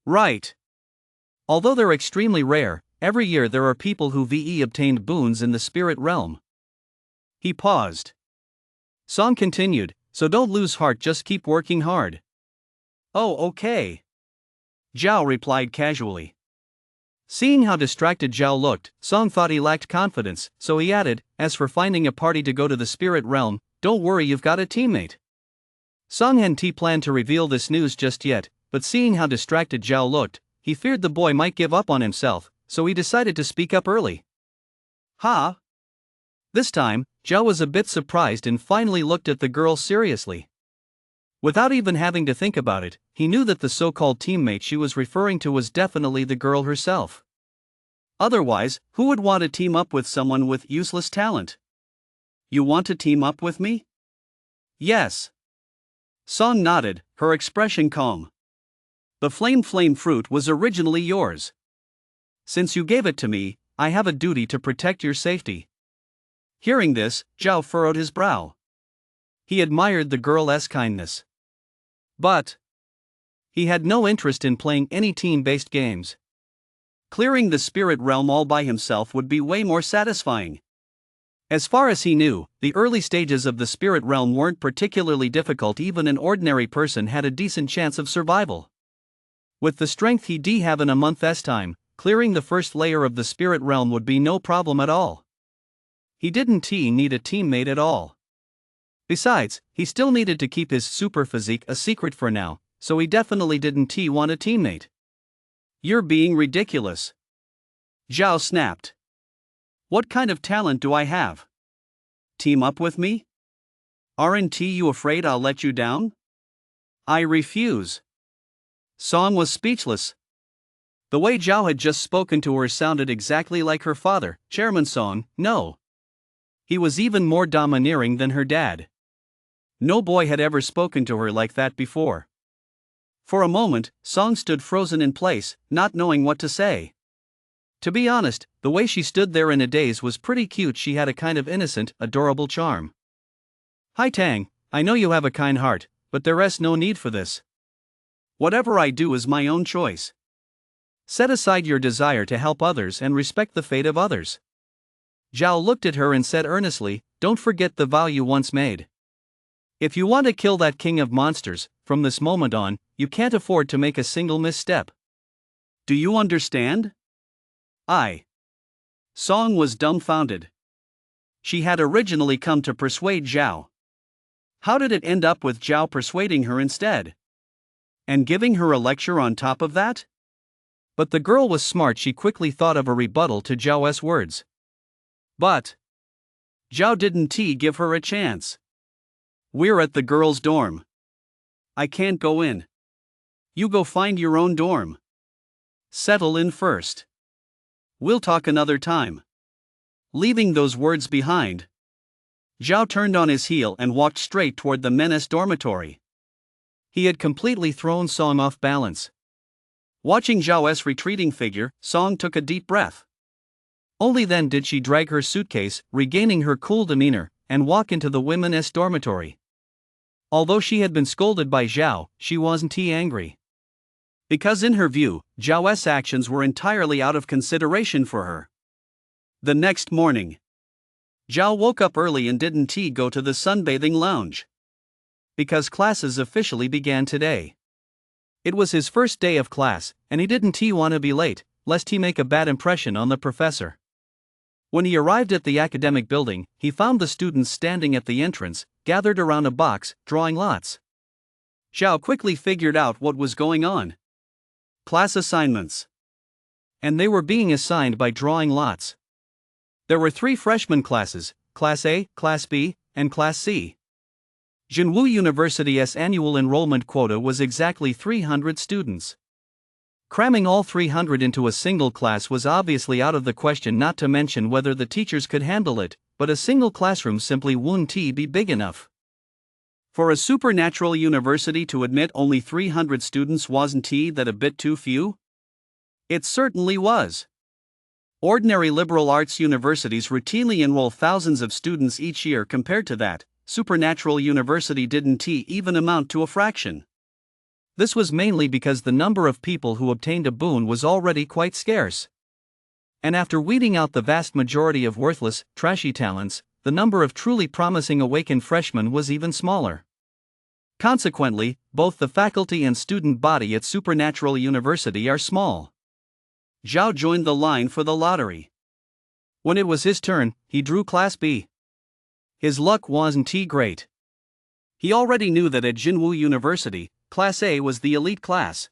Right. Although they're extremely rare, every year there are people who obtained boons in the spirit realm. He paused. Song continued, So don't lose heart, just keep working hard. Oh, okay. Zhao replied casually. Seeing how distracted Zhao looked, Song thought he lacked confidence, so he added, as for finding a party to go to the spirit realm, don't worry, you've got a teammate. Song hadn't planned to reveal this news just yet, but seeing how distracted Zhao looked, he feared the boy might give up on himself, so he decided to speak up early. Ha! This time, Zhao was a bit surprised and finally looked at the girl seriously. Without even having to think about it, he knew that the so-called teammate she was referring to was definitely the girl herself. Otherwise, who would want to team up with someone with useless talent? You want to team up with me? Yes. Song nodded, her expression calm. The flame fruit was originally yours. Since you gave it to me, I have a duty to protect your safety. Hearing this, Zhao furrowed his brow. He admired the girl's kindness. But he had no interest in playing any team-based games. Clearing the spirit realm all by himself would be way more satisfying. As far as he knew, the early stages of the spirit realm weren't particularly difficult. Even an ordinary person had a decent chance of survival. With the strength he'd have in a month's time, clearing the first layer of the spirit realm would be no problem at all. He didn't need a teammate at all. Besides, he still needed to keep his super physique a secret for now, so he definitely didn't want a teammate. You're being ridiculous. Zhao snapped. What kind of talent do I have? Team up with me? Aren't you afraid I'll let you down? I refuse. Song was speechless. The way Zhao had just spoken to her sounded exactly like her father, Chairman Song. No. He was even more domineering than her dad. No boy had ever spoken to her like that before. For a moment, Song stood frozen in place, not knowing what to say. To be honest, the way she stood there in a daze was pretty cute. She had a kind of innocent, adorable charm. Hi Tang, I know you have a kind heart, but there's no need for this. Whatever I do is my own choice. Set aside your desire to help others and respect the fate of others. Zhao looked at her and said earnestly, don't forget the vow you once made. If you want to kill that king of monsters, from this moment on, you can't afford to make a single misstep. Do you understand? Song was dumbfounded. She had originally come to persuade Zhao. How did it end up with Zhao persuading her instead? And giving her a lecture on top of that? But the girl was smart. She quickly thought of a rebuttal to Zhao's words. But Zhao didn't give her a chance. We're at the girls' dorm. I can't go in. You go find your own dorm. Settle in first. We'll talk another time. Leaving those words behind, Zhao turned on his heel and walked straight toward the men's dormitory. He had completely thrown Song off balance. Watching Zhao's retreating figure, Song took a deep breath. Only then did she drag her suitcase, regaining her cool demeanor, and walk into the women's dormitory. Although she had been scolded by Zhao, she wasn't angry. Because in her view, Zhao's actions were entirely out of consideration for her. The next morning, Zhao woke up early and didn't go to the sunbathing lounge. Because classes officially began today. It was his first day of class, and he didn't want to be late, lest he make a bad impression on the professor. When he arrived at the academic building, he found the students standing at the entrance, gathered around a box, drawing lots. Zhao quickly figured out what was going on. Class assignments. And they were being assigned by drawing lots. There were 3 freshman classes, Class A, Class B, and Class C. Jinwu University's annual enrollment quota was exactly 300 students. Cramming all 300 into a single class was obviously out of the question, not to mention whether the teachers could handle it, but a single classroom simply wouldn't be big enough. For a supernatural university to admit only 300 students, wasn't that a bit too few? It certainly was. Ordinary liberal arts universities routinely enroll thousands of students each year. Compared to that, supernatural university didn't even amount to a fraction. This was mainly because the number of people who obtained a boon was already quite scarce. And after weeding out the vast majority of worthless, trashy talents, the number of truly promising awakened freshmen was even smaller. Consequently, both the faculty and student body at Supernatural University are small. Zhao joined the line for the lottery. When it was his turn, he drew Class B. His luck wasn't too great. He already knew that at Jinwu University, Class A was the elite class.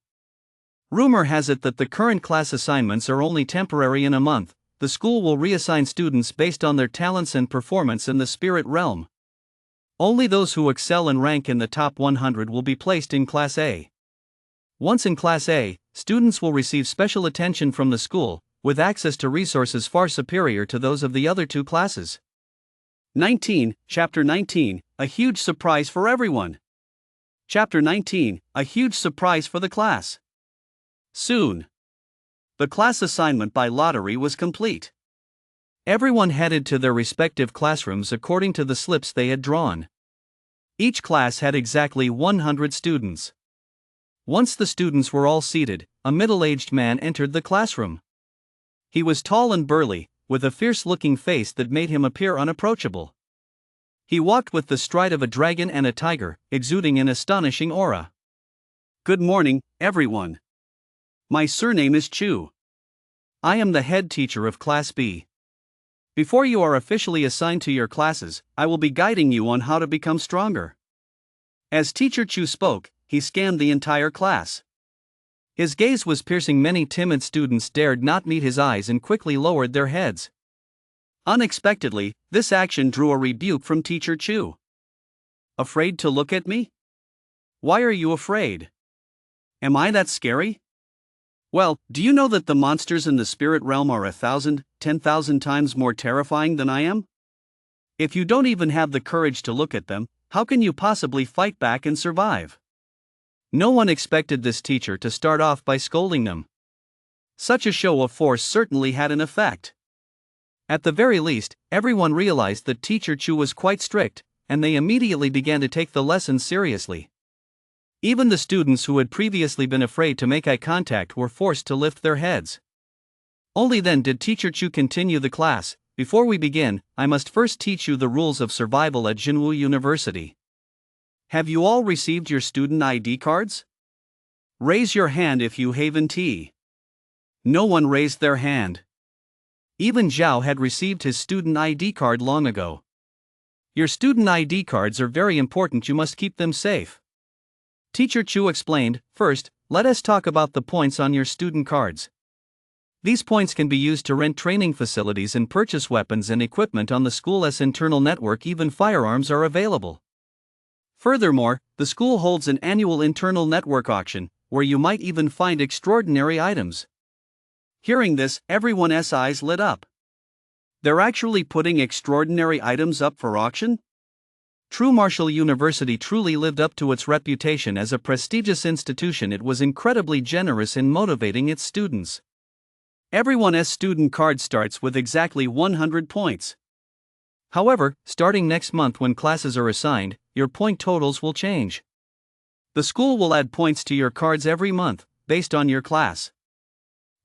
Rumor has it that the current class assignments are only temporary. In a month, the school will reassign students based on their talents and performance in the spirit realm. Only those who excel and rank in the top 100 will be placed in Class A. Once in Class A, students will receive special attention from the school, with access to resources far superior to those of the other two classes. 19. Chapter 19, a huge surprise for everyone. Chapter 19, a huge surprise for the class. Soon. The class assignment by lottery was complete. Everyone headed to their respective classrooms according to the slips they had drawn. Each class had exactly 100 students. Once the students were all seated, a middle-aged man entered the classroom. He was tall and burly, with a fierce-looking face that made him appear unapproachable. He walked with the stride of a dragon and a tiger, exuding an astonishing aura. "Good morning, everyone. My surname is Chu. I am the head teacher of Class B. Before you are officially assigned to your classes, I will be guiding you on how to become stronger." As Teacher Chu spoke, he scanned the entire class. His gaze was piercing. Many timid students dared not meet his eyes and quickly lowered their heads. Unexpectedly, this action drew a rebuke from Teacher Chu. "Afraid to look at me? Why are you afraid? Am I that scary? Well, do you know that the monsters in the spirit realm are 1,000, 10,000 times more terrifying than I am? If you don't even have the courage to look at them, how can you possibly fight back and survive?" No one expected this teacher to start off by scolding them. Such a show of force certainly had an effect. At the very least, everyone realized that Teacher Chu was quite strict, and they immediately began to take the lesson seriously. Even the students who had previously been afraid to make eye contact were forced to lift their heads. Only then did Teacher Chu continue the class. "Before we begin, I must first teach you the rules of survival at Jinwu University. Have you all received your student ID cards? Raise your hand if you haven't. No one raised their hand. Even Zhao had received his student ID card long ago. Your student ID cards are very important. You must keep them safe. Teacher Chu explained. First, let us talk about the points on your student cards. These points can be used to rent training facilities and purchase weapons and equipment on the school's internal network. Even firearms are available. Furthermore, the school holds an annual internal network auction, where you might even find extraordinary items." Hearing this, everyone's eyes lit up. They're actually putting extraordinary items up for auction? True Martial University truly lived up to its reputation as a prestigious institution. It was incredibly generous in motivating its students. Everyone's student card starts with exactly 100 points. However, starting next month when classes are assigned, your point totals will change. The school will add points to your cards every month, based on your class.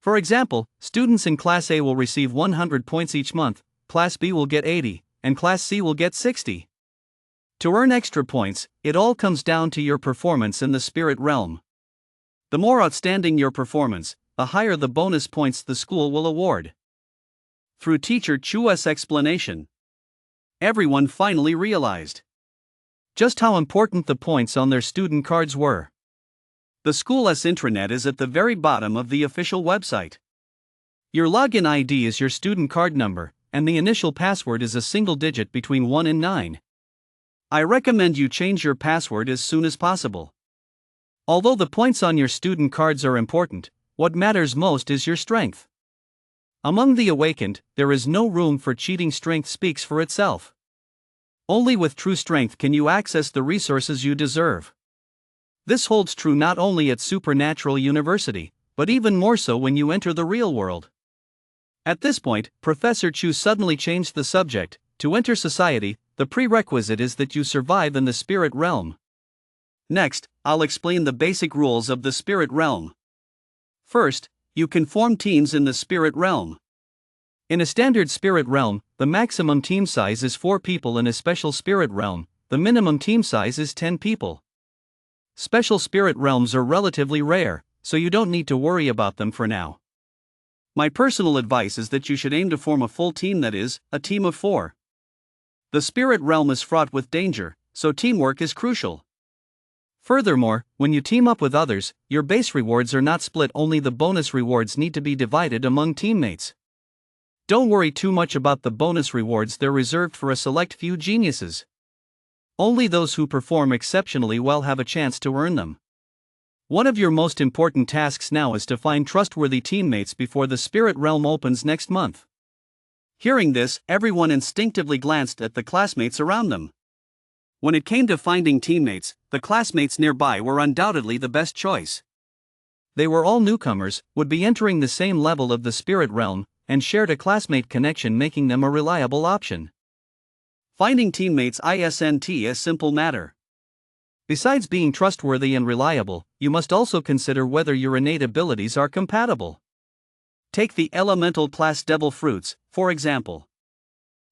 For example, students in Class A will receive 100 points each month, Class B will get 80, and Class C will get 60. To earn extra points, it all comes down to your performance in the spirit realm. The more outstanding your performance, the higher the bonus points the school will award. Through Teacher Chu's explanation, everyone finally realized just how important the points on their student cards were. The school's intranet is at the very bottom of the official website. Your login ID is your student card number, and the initial password is a single digit between 1 and 9. I recommend you change your password as soon as possible. Although the points on your student cards are important, what matters most is your strength. Among the awakened, there is no room for cheating. Strength speaks for itself. Only with true strength can you access the resources you deserve. This holds true not only at Supernatural University, but even more so when you enter the real world. At this point, Professor Chu suddenly changed the subject. To enter society, the prerequisite is that you survive in the spirit realm. Next, I'll explain the basic rules of the spirit realm. First, you can form teams in the spirit realm. In a standard spirit realm, the maximum team size is 4 people. In a special spirit realm, the minimum team size is 10 people. Special spirit realms are relatively rare, so you don't need to worry about them for now. My personal advice is that you should aim to form a full team, that is, a team of 4. The spirit realm is fraught with danger, so teamwork is crucial. Furthermore, when you team up with others, your base rewards are not split, only the bonus rewards need to be divided among teammates. Don't worry too much about the bonus rewards, they're reserved for a select few geniuses. Only those who perform exceptionally well have a chance to earn them. One of your most important tasks now is to find trustworthy teammates before the spirit realm opens next month. Hearing this, everyone instinctively glanced at the classmates around them. When it came to finding teammates, the classmates nearby were undoubtedly the best choice. They were all newcomers, would be entering the same level of the spirit realm, and shared a classmate connection, making them a reliable option. Finding teammates isn't a simple matter. Besides being trustworthy and reliable, you must also consider whether your innate abilities are compatible. Take the elemental class devil fruits, for example.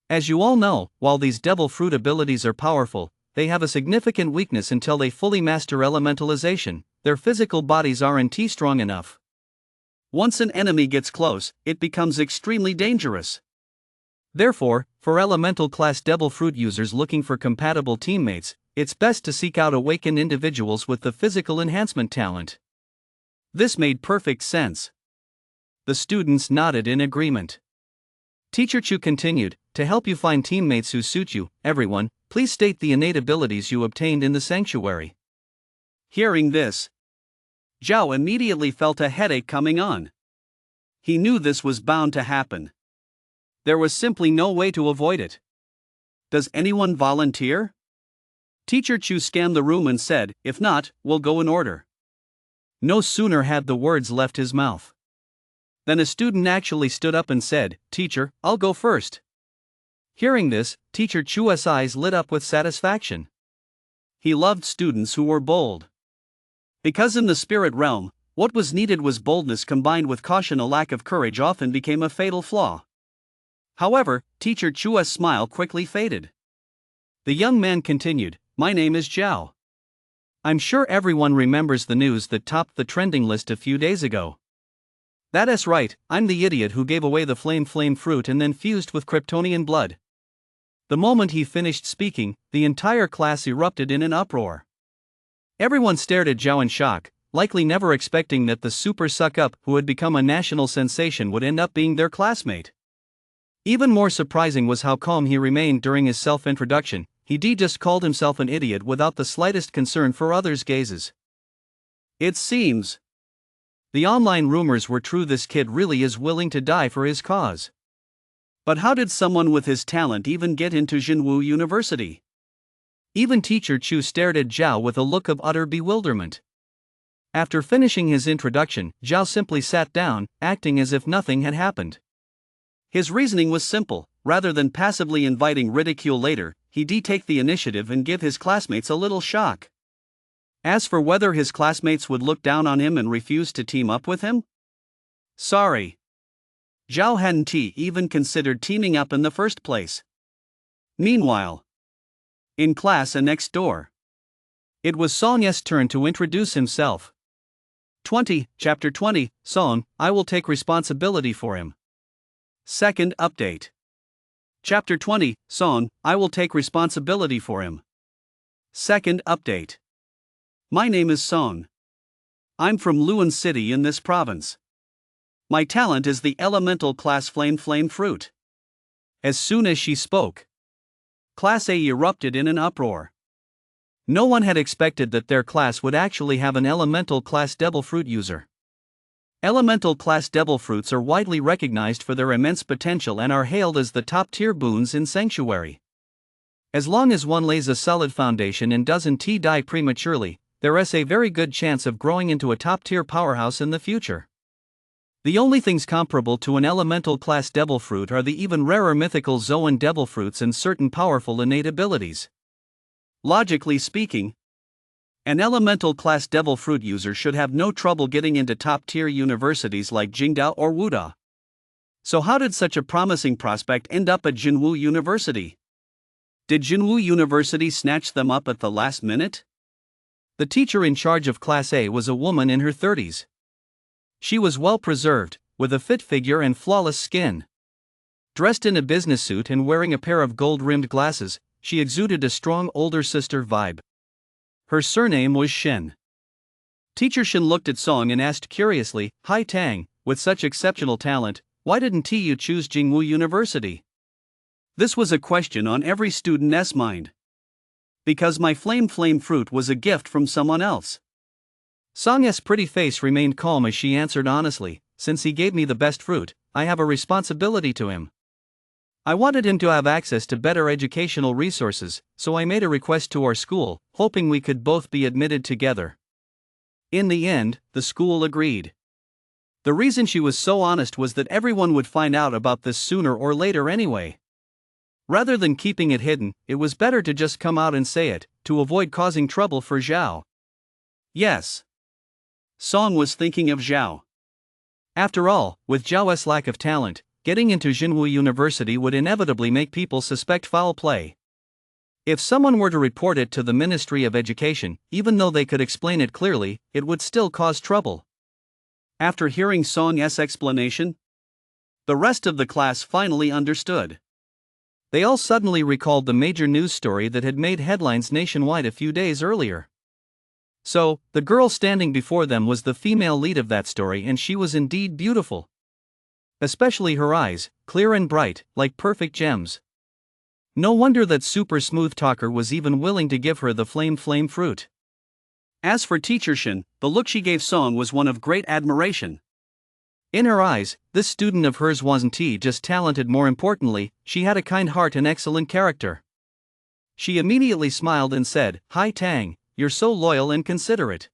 As you all know, while these devil fruit abilities are powerful, they have a significant weakness until they fully master elementalization. Their physical bodies aren't strong enough. Once an enemy gets close, it becomes extremely dangerous. Therefore, for elemental class devil fruit users looking for compatible teammates, it's best to seek out awakened individuals with the physical enhancement talent. This made perfect sense. The students nodded in agreement. Teacher Chu continued, to help you find teammates who suit you, everyone, please state the innate abilities you obtained in the sanctuary. Hearing this, Zhao immediately felt a headache coming on. He knew this was bound to happen. There was simply no way to avoid it. Does anyone volunteer? Teacher Chu scanned the room and said, if not, we'll go in order. No sooner had the words left his mouth than a student actually stood up and said, Teacher, I'll go first. Hearing this, Teacher Chu's eyes lit up with satisfaction. He loved students who were bold. Because in the spirit realm, what was needed was boldness combined with caution. A lack of courage often became a fatal flaw. However, Teacher Chu's smile quickly faded. The young man continued, my name is Zhao. I'm sure everyone remembers the news that topped the trending list a few days ago. That's right, I'm the idiot who gave away the flame fruit and then fused with kryptonian blood. The moment he finished speaking, the entire class erupted in an uproar. Everyone stared at Zhao in shock, likely never expecting that the super suck-up who had become a national sensation would end up being their classmate. Even more surprising was how calm he remained during his self-introduction. He just called himself an idiot without the slightest concern for others' gazes. It seems the online rumors were true. This kid really is willing to die for his cause. But how did someone with his talent even get into Jinwu University? Even Teacher Chu stared at Zhao with a look of utter bewilderment. After finishing his introduction, Zhao simply sat down, acting as if nothing had happened. His reasoning was simple. Rather than passively inviting ridicule later, he'd take the initiative and give his classmates a little shock. As for whether his classmates would look down on him and refuse to team up with him? Sorry. Zhao hadn't even considered teaming up in the first place. Meanwhile, in class next door, it was Song's turn to introduce himself. Chapter 20, Song, I will take responsibility for him. Second update. Chapter 20, Song, I will take responsibility for him. Second update. My name is Song. I'm from Luan City in this province. My talent is the elemental class flame fruit. As soon as she spoke, Class A erupted in an uproar. No one had expected that their class would actually have an elemental class devil fruit user. Elemental class devil fruits are widely recognized for their immense potential and are hailed as the top-tier boons in Sanctuary. As long as one lays a solid foundation and doesn't die prematurely, there is a very good chance of growing into a top-tier powerhouse in the future. The only things comparable to an elemental class devil fruit are the even rarer mythical Zoan devil fruits and certain powerful innate abilities. Logically speaking, an elemental class devil fruit user should have no trouble getting into top-tier universities like Jingdao or Wuda. So how did such a promising prospect end up at Jinwu University? Did Jinwu University snatch them up at the last minute? The teacher in charge of Class A was a woman in her 30s. She was well preserved, with a fit figure and flawless skin. Dressed in a business suit and wearing a pair of gold-rimmed glasses, she exuded a strong older sister vibe. Her surname was Shen. Teacher Shen looked at Song and asked curiously, "Hi Tang, with such exceptional talent, why didn't you choose Jingwu University?" This was a question on every student's mind. "Because my flame fruit was a gift from someone else." Song's pretty face remained calm as she answered honestly, "Since he gave me the best fruit, I have a responsibility to him. I wanted him to have access to better educational resources, so I made a request to our school, hoping we could both be admitted together." In the end, the school agreed. The reason she was so honest was that everyone would find out about this sooner or later anyway. Rather than keeping it hidden, it was better to just come out and say it, to avoid causing trouble for Zhao. Yes. Song was thinking of Zhao. After all, with Zhao's lack of talent, getting into Jinwu University would inevitably make people suspect foul play. If someone were to report it to the Ministry of Education, even though they could explain it clearly, it would still cause trouble. After hearing Song's explanation, the rest of the class finally understood. They all suddenly recalled the major news story that had made headlines nationwide a few days earlier. So, the girl standing before them was the female lead of that story, and she was indeed beautiful. Especially her eyes, clear and bright, like perfect gems. No wonder that super smooth talker was even willing to give her the flame fruit. As for Teacher Shen, the look she gave Song was one of great admiration. In her eyes, this student of hers wasn't just talented, more importantly, she had a kind heart and excellent character. She immediately smiled and said, "Hi Tang, you're so loyal and considerate.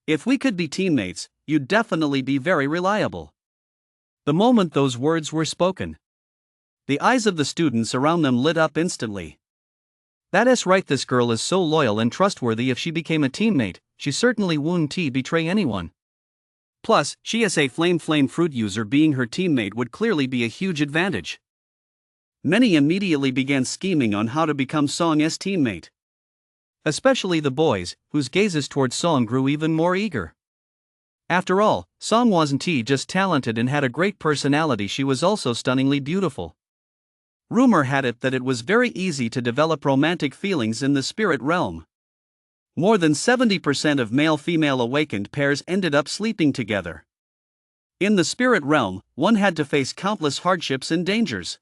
If we could be teammates, you'd definitely be very reliable." The moment those words were spoken, the eyes of the students around them lit up instantly. That's right, this girl is so loyal and trustworthy. If she became a teammate, she certainly wouldn't betray anyone. Plus, she as a flame fruit user, being her teammate would clearly be a huge advantage. Many immediately began scheming on how to become Song's teammate. Especially the boys, whose gazes towards Song grew even more eager. After all, Song wasn't just talented and had a great personality, she was also stunningly beautiful. Rumor had it that it was very easy to develop romantic feelings in the spirit realm. More than 70% of male-female awakened pairs ended up sleeping together. In the spirit realm, one had to face countless hardships and dangers.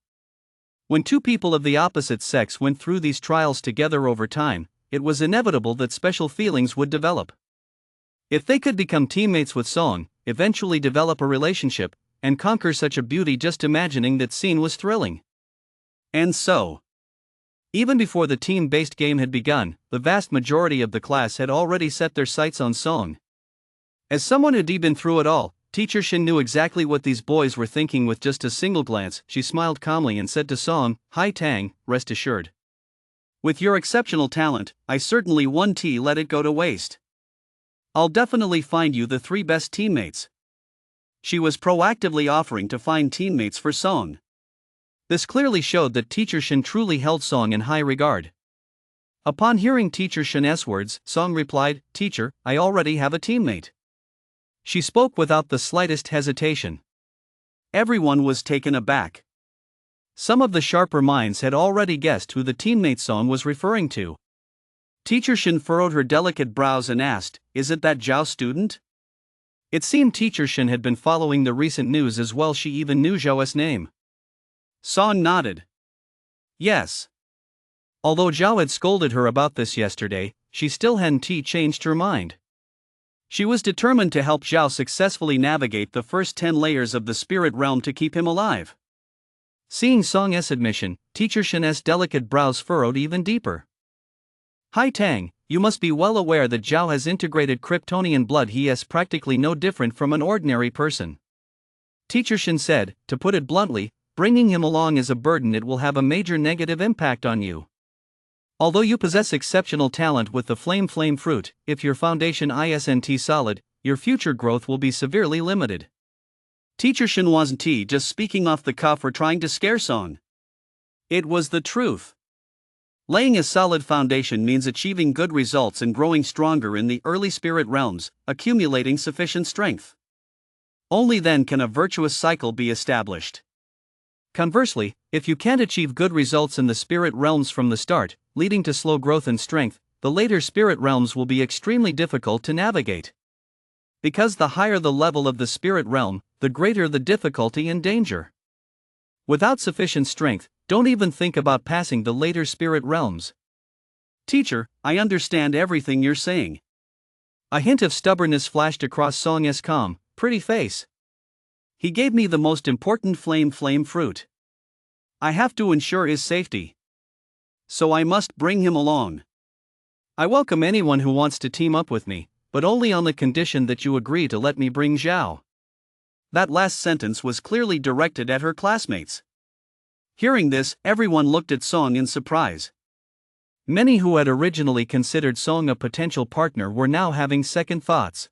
When two people of the opposite sex went through these trials together over time, it was inevitable that special feelings would develop. If they could become teammates with Song, eventually develop a relationship, and conquer such a beauty, just imagining that scene was thrilling. And so, even before the team-based game had begun, the vast majority of the class had already set their sights on Song. As someone who'd been through it all, Teacher Shin knew exactly what these boys were thinking. With just a single glance, she smiled calmly and said to Song, "Hi Tang, rest assured. With your exceptional talent, I certainly won't let it go to waste. I'll definitely find you the 3 best teammates." She was proactively offering to find teammates for Song. This clearly showed that Teacher Shin truly held Song in high regard. Upon hearing Teacher Shin's words, Song replied, "Teacher, I already have a teammate." She spoke without the slightest hesitation. Everyone was taken aback. Some of the sharper minds had already guessed who the teammate Song was referring to. Teacher Shin furrowed her delicate brows and asked, "Is it that Zhao student?" It seemed Teacher Shin had been following the recent news as well. She even knew Zhao's name. Song nodded. Yes. Although Zhao had scolded her about this yesterday, she still hadn't changed her mind. She was determined to help Zhao successfully navigate the first 10 layers of the spirit realm to keep him alive. Seeing Song's admission, Teacher Shin's delicate brows furrowed even deeper. "Hi Tang, you must be well aware that Zhao has integrated kryptonian blood. He is practically no different from an ordinary person." Teacher Shin said, "To put it bluntly, bringing him along is a burden. It will have a major negative impact on you. Although you possess exceptional talent with the flame fruit, if your foundation isn't solid, your future growth will be severely limited." Teacher Shin wasn't just speaking off the cuff or trying to scare Song. It was the truth. Laying a solid foundation means achieving good results and growing stronger in the early spirit realms, accumulating sufficient strength. Only then can a virtuous cycle be established. Conversely, if you can't achieve good results in the spirit realms from the start, leading to slow growth and strength, the later spirit realms will be extremely difficult to navigate. Because the higher the level of the spirit realm, the greater the difficulty and danger. Without sufficient strength, don't even think about passing the later spirit realms. Teacher, I understand everything you're saying. A hint of stubbornness flashed across Song's calm, pretty face. He gave me the most important flame fruit. I have to ensure his safety. So I must bring him along. I welcome anyone who wants to team up with me, but only on the condition that you agree to let me bring Zhao. That last sentence was clearly directed at her classmates. Hearing this, everyone looked at Song in surprise. Many who had originally considered Song a potential partner were now having second thoughts.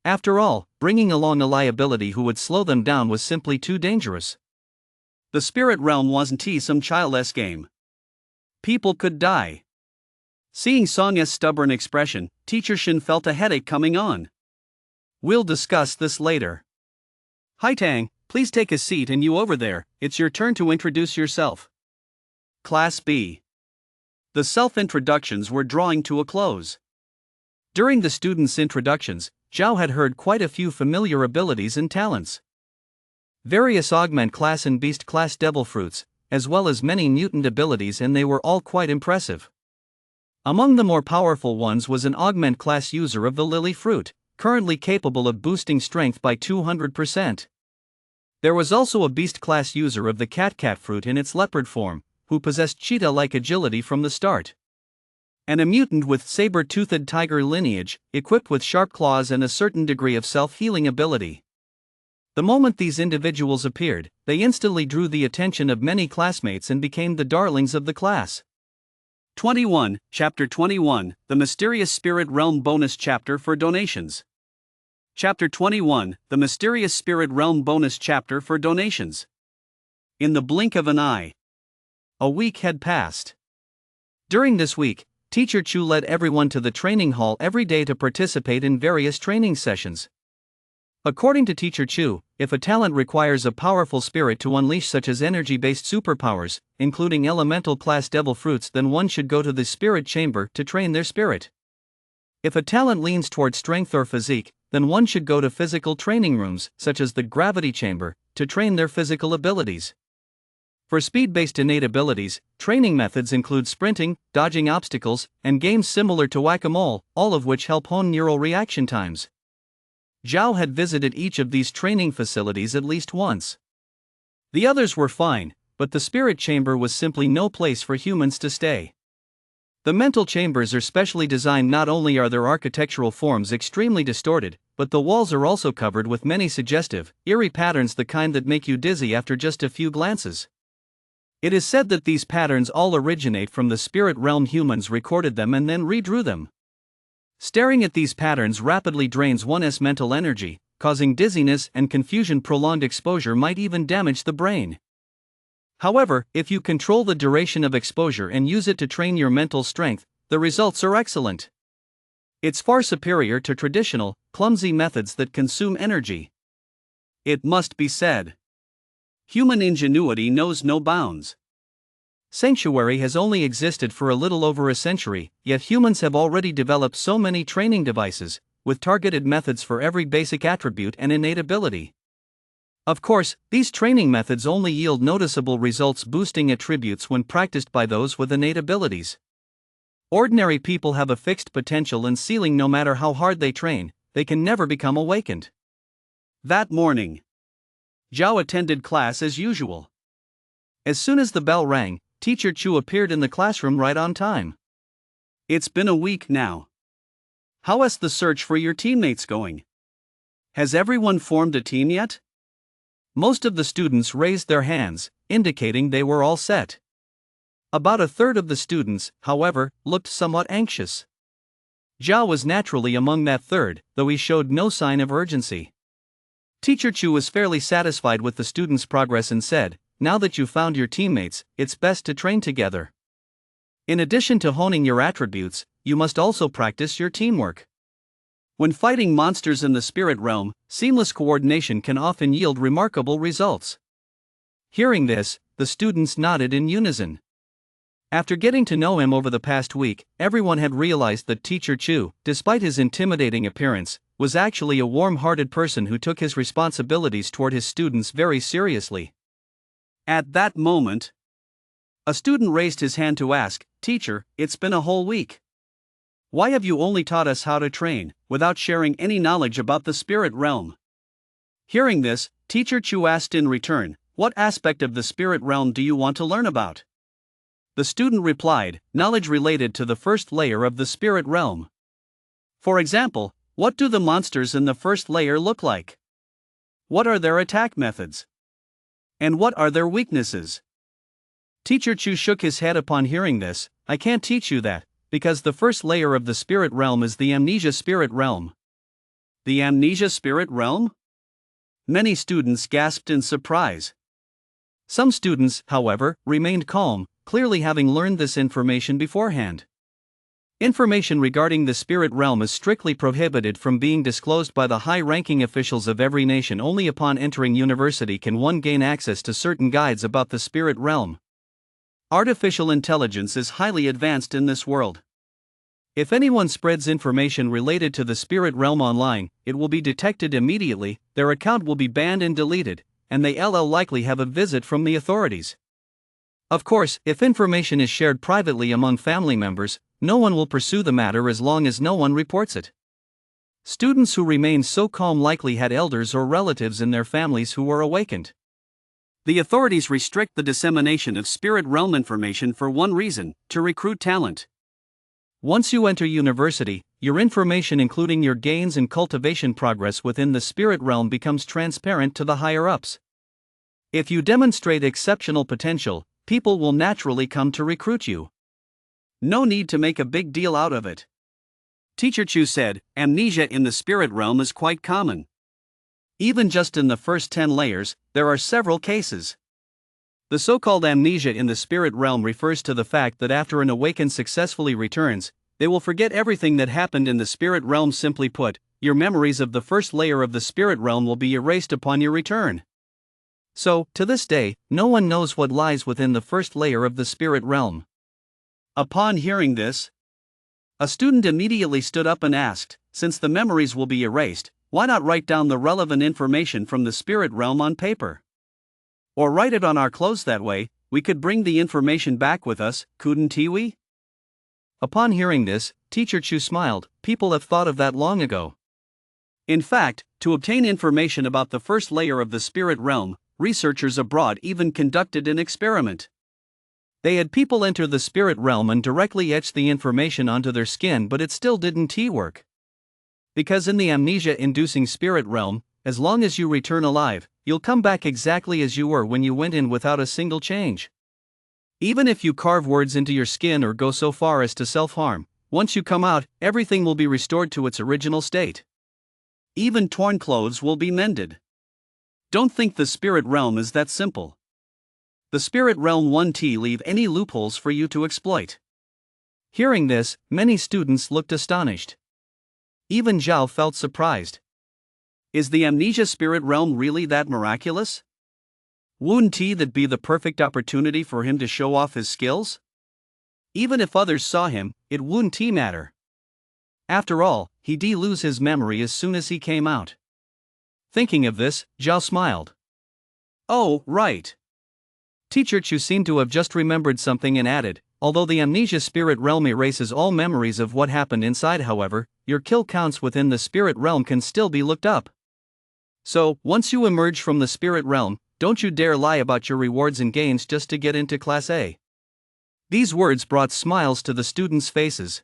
After all, bringing along a liability who would slow them down was simply too dangerous. The spirit realm wasn't some childless game. People could die. Seeing Song's stubborn expression, Teacher Shin felt a headache coming on. We'll discuss this later. Hai Tang, please take a seat, and you over there, it's your turn to introduce yourself. Class B. The self-introductions were drawing to a close. During the students' introductions, Zhao had heard quite a few familiar abilities and talents. Various augment class and beast class devil fruits, as well as many mutant abilities, and they were all quite impressive. Among the more powerful ones was an augment class user of the lily fruit, currently capable of boosting strength by 200%. There was also a beast class user of the cat fruit in its leopard form, who possessed cheetah-like agility from the start. And a mutant with saber-toothed tiger lineage, equipped with sharp claws and a certain degree of self-healing ability. The moment these individuals appeared, they instantly drew the attention of many classmates and became the darlings of the class. 21, Chapter 21, The Mysterious Spirit Realm Bonus Chapter for Donations. Chapter 21, The Mysterious Spirit Realm Bonus Chapter for Donations. In the blink of an eye. A week had passed. During this week, Teacher Chu led everyone to the training hall every day to participate in various training sessions. According to Teacher Chu, if a talent requires a powerful spirit to unleash, such as energy-based superpowers, including elemental class devil fruits, then one should go to the spirit chamber to train their spirit. If a talent leans toward strength or physique, then one should go to physical training rooms, such as the gravity chamber, to train their physical abilities. For speed-based innate abilities, training methods include sprinting, dodging obstacles, and games similar to whack-a-mole, all of which help hone neural reaction times. Zhao had visited each of these training facilities at least once. The others were fine, but the spirit chamber was simply no place for humans to stay. The mental chambers are specially designed. Not only are their architectural forms extremely distorted, but the walls are also covered with many suggestive, eerie patterns, the kind that make you dizzy after just a few glances. It is said that these patterns all originate from the spirit realm. Humans recorded them and then redrew them. Staring at these patterns rapidly drains one's mental energy, causing dizziness and confusion. Prolonged exposure might even damage the brain. However, if you control the duration of exposure and use it to train your mental strength, the results are excellent. It's far superior to traditional, clumsy methods that consume energy. It must be said. Human ingenuity knows no bounds. Sanctuary has only existed for a little over a century, yet humans have already developed so many training devices, with targeted methods for every basic attribute and innate ability. Of course, these training methods only yield noticeable results, boosting attributes when practiced by those with innate abilities. Ordinary people have a fixed potential and ceiling. No matter how hard they train, they can never become awakened. That morning, Zhao attended class as usual. As soon as the bell rang, Teacher Chu appeared in the classroom right on time. It's been a week now. How is the search for your teammates going? Has everyone formed a team yet? Most of the students raised their hands, indicating they were all set. About a third of the students, however, looked somewhat anxious. Zhao was naturally among that third, though he showed no sign of urgency. Teacher Chu was fairly satisfied with the students' progress and said, "Now that you've found your teammates, it's best to train together." In addition to honing your attributes, you must also practice your teamwork. When fighting monsters in the spirit realm, seamless coordination can often yield remarkable results. Hearing this, the students nodded in unison. After getting to know him over the past week, everyone had realized that Teacher Chu, despite his intimidating appearance, was actually a warm-hearted person who took his responsibilities toward his students very seriously. At that moment, a student raised his hand to ask, "Teacher, it's been a whole week. Why have you only taught us how to train, without sharing any knowledge about the spirit realm?" Hearing this, Teacher Chu asked in return, "What aspect of the spirit realm do you want to learn about?" The student replied, "Knowledge related to the first layer of the spirit realm. For example, what do the monsters in the first layer look like? What are their attack methods? And what are their weaknesses?" Teacher Chu shook his head upon hearing this. "I can't teach you that, because the first layer of the spirit realm is the amnesia spirit realm." The amnesia spirit realm? Many students gasped in surprise. Some students, however, remained calm, clearly having learned this information beforehand. Information regarding the spirit realm is strictly prohibited from being disclosed by the high-ranking officials of every nation. Only upon entering university can one gain access to certain guides about the spirit realm. Artificial intelligence is highly advanced in this world. If anyone spreads information related to the spirit realm online, it will be detected immediately, their account will be banned and deleted, and they'll likely have a visit from the authorities. Of course, if information is shared privately among family members, no one will pursue the matter as long as no one reports it. Students who remained so calm likely had elders or relatives in their families who were awakened. The authorities restrict the dissemination of spirit realm information for one reason: to recruit talent. Once you enter university, your information, including your gains and cultivation progress within the spirit realm, becomes transparent to the higher-ups. If you demonstrate exceptional potential, people will naturally come to recruit you. No need to make a big deal out of it. Teacher Chu said, "Amnesia in the spirit realm is quite common. Even just in the first 10 layers, there are several cases." The so-called amnesia in the spirit realm refers to the fact that after an awakened successfully returns, they will forget everything that happened in the spirit realm. Simply put, your memories of the first layer of the spirit realm will be erased upon your return. So, to this day, no one knows what lies within the first layer of the spirit realm. Upon hearing this, a student immediately stood up and asked, "Since the memories will be erased, why not write down the relevant information from the spirit realm on paper? Or write it on our clothes, that way, we could bring the information back with us, couldn't we?" Upon hearing this, Teacher Chu smiled. "People have thought of that long ago. In fact, to obtain information about the first layer of the spirit realm, researchers abroad even conducted an experiment. They had people enter the spirit realm and directly etch the information onto their skin, but it still didn't work. Because in the amnesia-inducing spirit realm, as long as you return alive, you'll come back exactly as you were when you went in, without a single change. Even if you carve words into your skin or go so far as to self-harm, once you come out, everything will be restored to its original state. Even torn clothes will be mended. Don't think the spirit realm is that simple. The spirit realm won't leave any loopholes for you to exploit." Hearing this, many students looked astonished. Even Zhao felt surprised. Is the amnesia spirit realm really that miraculous? Wouldn't that be the perfect opportunity for him to show off his skills? Even if others saw him, it wouldn't matter. After all, he'd lose his memory as soon as he came out. Thinking of this, Zhao smiled. "Oh, right." Teacher Chu seemed to have just remembered something and added, "Although the amnesia spirit realm erases all memories of what happened inside, however, your kill counts within the spirit realm can still be looked up. So, once you emerge from the spirit realm, don't you dare lie about your rewards and gains just to get into Class A." These words brought smiles to the students' faces.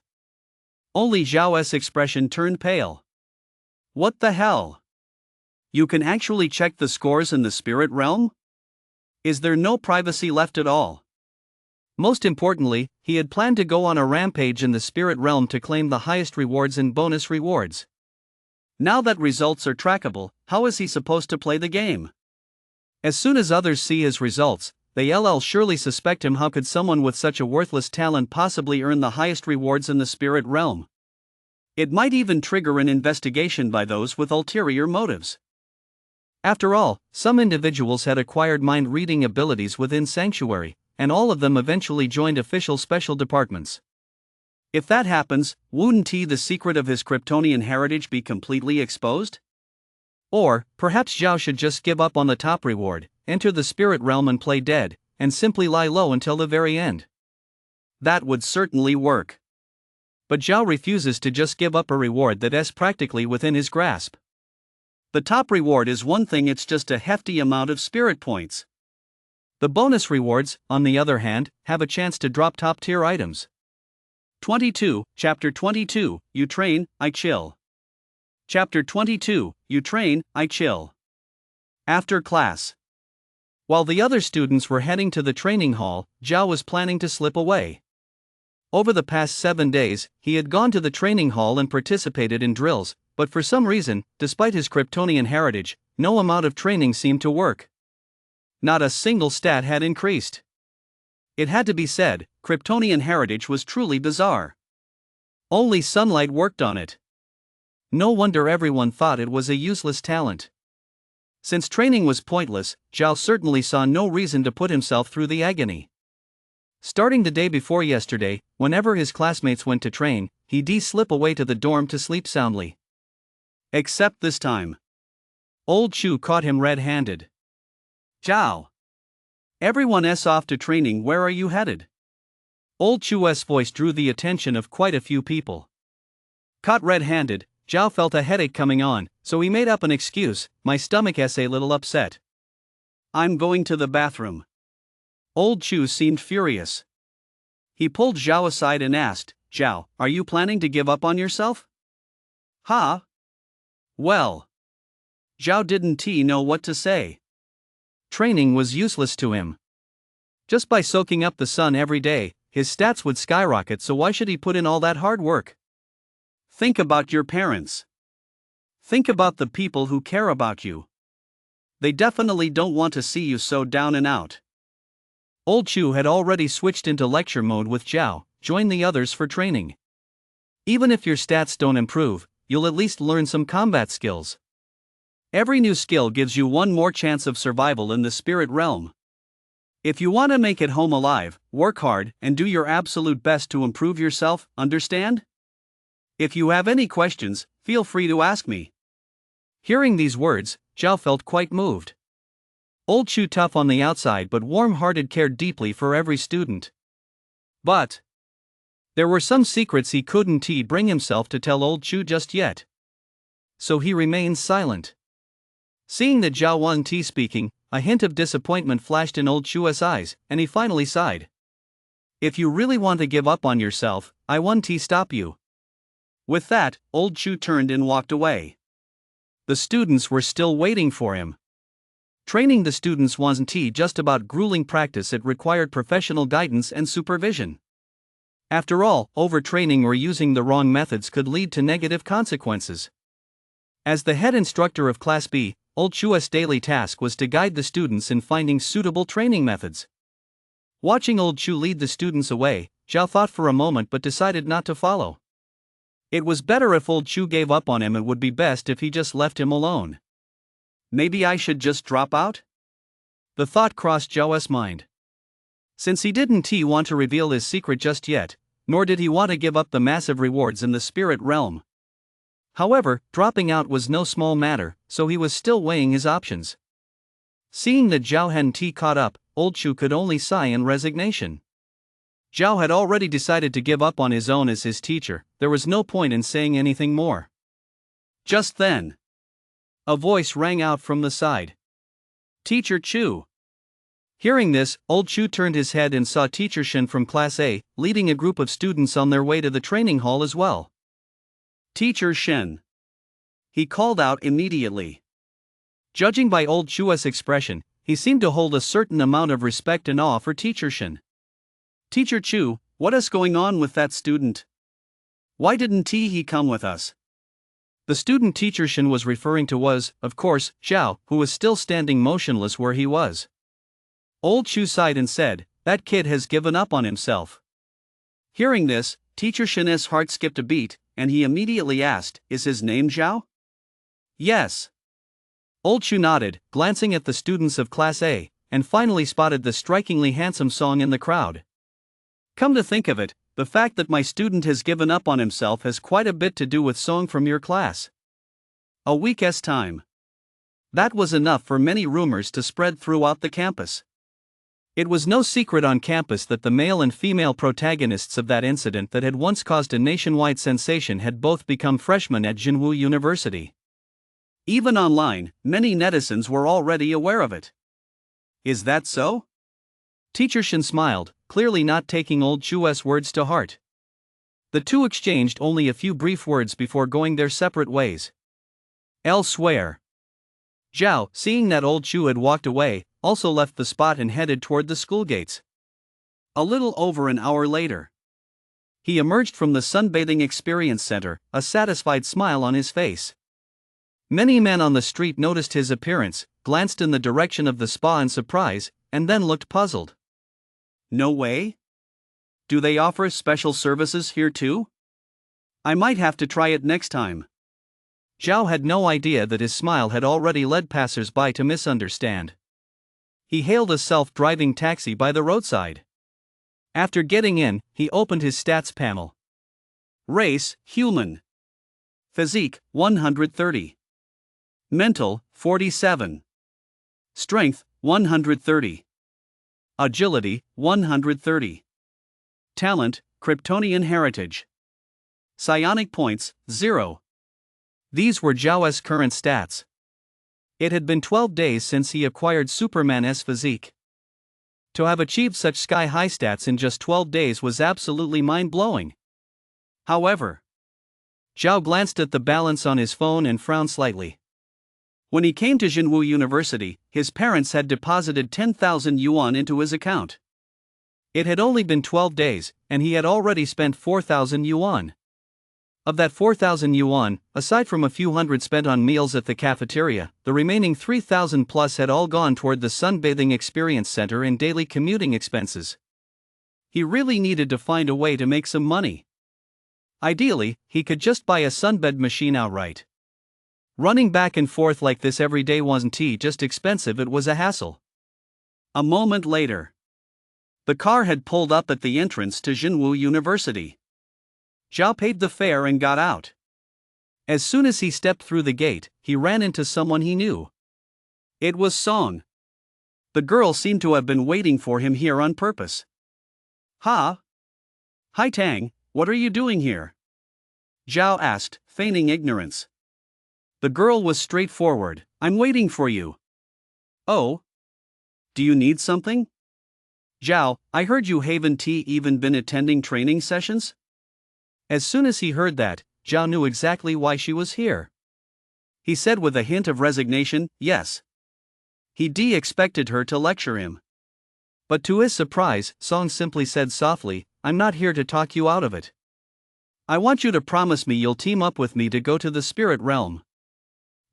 Only Zhao's expression turned pale. What the hell? You can actually check the scores in the spirit realm? Is there no privacy left at all? Most importantly, he had planned to go on a rampage in the spirit realm to claim the highest rewards and bonus rewards. Now that results are trackable, how is he supposed to play the game? As soon as others see his results, they'll surely suspect him. How could someone with such a worthless talent possibly earn the highest rewards in the spirit realm? It might even trigger an investigation by those with ulterior motives. After all, some individuals had acquired mind-reading abilities within Sanctuary, and all of them eventually joined official special departments. If that happens, wouldn't the secret of his Kryptonian heritage be completely exposed? Or, perhaps Zhao should just give up on the top reward, enter the spirit realm and play dead, and simply lie low until the very end. That would certainly work. But Zhao refuses to just give up a reward that's practically within his grasp. The top reward is one thing, it's just a hefty amount of spirit points. The bonus rewards, on the other hand, have a chance to drop top-tier items. 22, Chapter 22, You Train, I Chill. Chapter 22, You Train, I Chill. After class. While the other students were heading to the training hall, Zhao was planning to slip away. Over the past 7 days, he had gone to the training hall and participated in drills, but for some reason, despite his Kryptonian heritage, no amount of training seemed to work. Not a single stat had increased. It had to be said, Kryptonian heritage was truly bizarre. Only sunlight worked on it. No wonder everyone thought it was a useless talent. Since training was pointless, Zhao certainly saw no reason to put himself through the agony. Starting the day before yesterday, whenever his classmates went to train, he'd slip away to the dorm to sleep soundly. Except this time. Old Chu caught him red-handed. Zhao. Everyone's off to training, where are you headed? Old Chu's voice drew the attention of quite a few people. Caught red-handed, Zhao felt a headache coming on, so he made up an excuse, my stomach's a little upset. I'm going to the bathroom. Old Chu seemed furious. He pulled Zhao aside and asked, Zhao, are you planning to give up on yourself? Huh? Well. Zhao didn't know what to say. Training was useless to him. Just by soaking up the sun every day, his stats would skyrocket, so why should he put in all that hard work? Think about your parents. Think about the people who care about you. They definitely don't want to see you so down and out. Old Chu had already switched into lecture mode with Zhao, join the others for training. Even if your stats don't improve, you'll at least learn some combat skills. Every new skill gives you one more chance of survival in the spirit realm. If you want to make it home alive, work hard and do your absolute best to improve yourself, understand? If you have any questions, feel free to ask me. Hearing these words, Zhao felt quite moved. Old Chu, tough on the outside but warm-hearted, cared deeply for every student. But there were some secrets he couldn't bring himself to tell Old Chu just yet. So he remained silent. Seeing that Zhao wasn't speaking, a hint of disappointment flashed in Old Chu's eyes, and he finally sighed. If you really want to give up on yourself, I won't stop you. With that, Old Chu turned and walked away. The students were still waiting for him. Training the students wasn't just about grueling practice, it required professional guidance and supervision. After all, overtraining or using the wrong methods could lead to negative consequences. As the head instructor of Class B, Old Chu's daily task was to guide the students in finding suitable training methods. Watching Old Chu lead the students away, Zhao thought for a moment but decided not to follow. It was better if Old Chu gave up on him, it would be best if he just left him alone. Maybe I should just drop out? The thought crossed Zhao's mind. Since he didn't want to reveal his secret just yet, nor did he want to give up the massive rewards in the spirit realm. However, dropping out was no small matter, so he was still weighing his options. Seeing that Zhao hadn't caught up, Old Chu could only sigh in resignation. Zhao had already decided to give up on his own as his teacher, there was no point in saying anything more. Just then, a voice rang out from the side. Teacher Chu. Hearing this, Old Chu turned his head and saw Teacher Shen from Class A, leading a group of students on their way to the training hall as well. Teacher Shen. He called out immediately. Judging by Old Chu's expression, he seemed to hold a certain amount of respect and awe for Teacher Shen. Teacher Chu, what is going on with that student? Why didn't he come with us? The student Teacher Shen was referring to was, of course, Zhao, who was still standing motionless where he was. Old Chu sighed and said, "That kid has given up on himself." Hearing this, Teacher Shen's heart skipped a beat, and he immediately asked, "Is his name Zhao?" "Yes." Old Chu nodded, glancing at the students of Class A, and finally spotted the strikingly handsome Song in the crowd. "Come to think of it, the fact that my student has given up on himself has quite a bit to do with Song from your class." A week's time. That was enough for many rumors to spread throughout the campus. It was no secret on campus that the male and female protagonists of that incident that had once caused a nationwide sensation had both become freshmen at Jinwu University. Even online, many netizens were already aware of it. "Is that so?" Teacher Shen smiled, clearly not taking Old Chu's words to heart. The two exchanged only a few brief words before going their separate ways. Elsewhere, Zhao, seeing that Old Chu had walked away, also left the spot and headed toward the school gates. A little over an hour later, he emerged from the Sunbathing Experience Center, a satisfied smile on his face. Many men on the street noticed his appearance, glanced in the direction of the spa in surprise, and then looked puzzled. "No way? Do they offer special services here too? I might have to try it next time." Zhao had no idea that his smile had already led passers-by to misunderstand. He hailed a self-driving taxi by the roadside. After getting in, he opened his stats panel. Race, human. Physique, 130. Mental, 47. Strength, 130. Agility, 130. Talent, kryptonian heritage. Psionic points, 0. These were Zhao's current stats. It had been 12 days since he acquired Superman's physique. To have achieved such sky-high stats in just 12 days was absolutely mind-blowing. However, Zhao glanced at the balance on his phone and frowned slightly. When he came to Jinwu University, his parents had deposited 10,000 yuan into his account. It had only been 12 days, and he had already spent 4,000 yuan. Of that 4,000 yuan, aside from a few hundred spent on meals at the cafeteria, the remaining 3,000 plus had all gone toward the Sunbathing Experience Center and daily commuting expenses. He really needed to find a way to make some money. Ideally, he could just buy a sunbed machine outright. Running back and forth like this every day wasn't just expensive, it was a hassle. A moment later, the car had pulled up at the entrance to Jinwu University. Zhao paid the fare and got out. As soon as he stepped through the gate, he ran into someone he knew. It was Song. The girl seemed to have been waiting for him here on purpose. "Ha? Hi Tang, what are you doing here?" Zhao asked, feigning ignorance. The girl was straightforward. "I'm waiting for you." "Oh? Do you need something?" "Zhao, I heard you haven't even been attending training sessions?" As soon as he heard that, Zhao knew exactly why she was here. He said with a hint of resignation, "Yes." He expected her to lecture him. But to his surprise, Song simply said softly, "I'm not here to talk you out of it. I want you to promise me you'll team up with me to go to the spirit realm."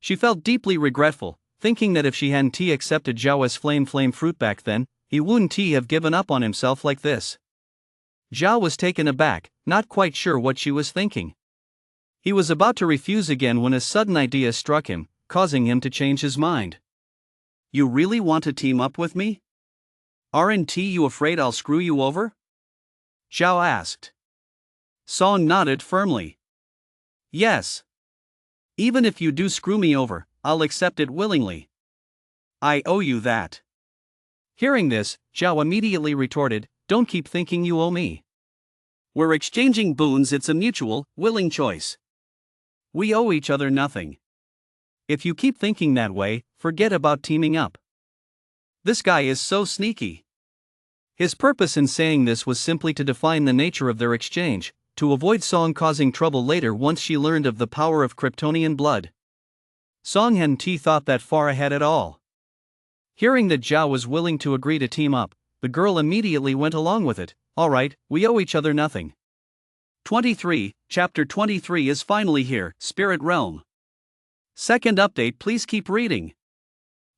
She felt deeply regretful, thinking that if she hadn't accepted Zhao's flame fruit back then, he wouldn't have given up on himself like this. Zhao was taken aback, not quite sure what she was thinking. He was about to refuse again when a sudden idea struck him, causing him to change his mind. "You really want to team up with me? Aren't you afraid I'll screw you over?" Zhao asked. Song nodded firmly. "Yes. Even if you do screw me over, I'll accept it willingly. I owe you that." Hearing this, Zhao immediately retorted, "Don't keep thinking you owe me. We're exchanging boons, it's a mutual, willing choice. We owe each other nothing. If you keep thinking that way, forget about teaming up." This guy is so sneaky. His purpose in saying this was simply to define the nature of their exchange, to avoid Song causing trouble later once she learned of the power of Kryptonian blood. Song hadn't thought that far ahead at all. Hearing that Zhao was willing to agree to team up, the girl immediately went along with it. "Alright, we owe each other nothing." 23, Chapter 23 is finally here, Spirit Realm. Second update, please keep reading.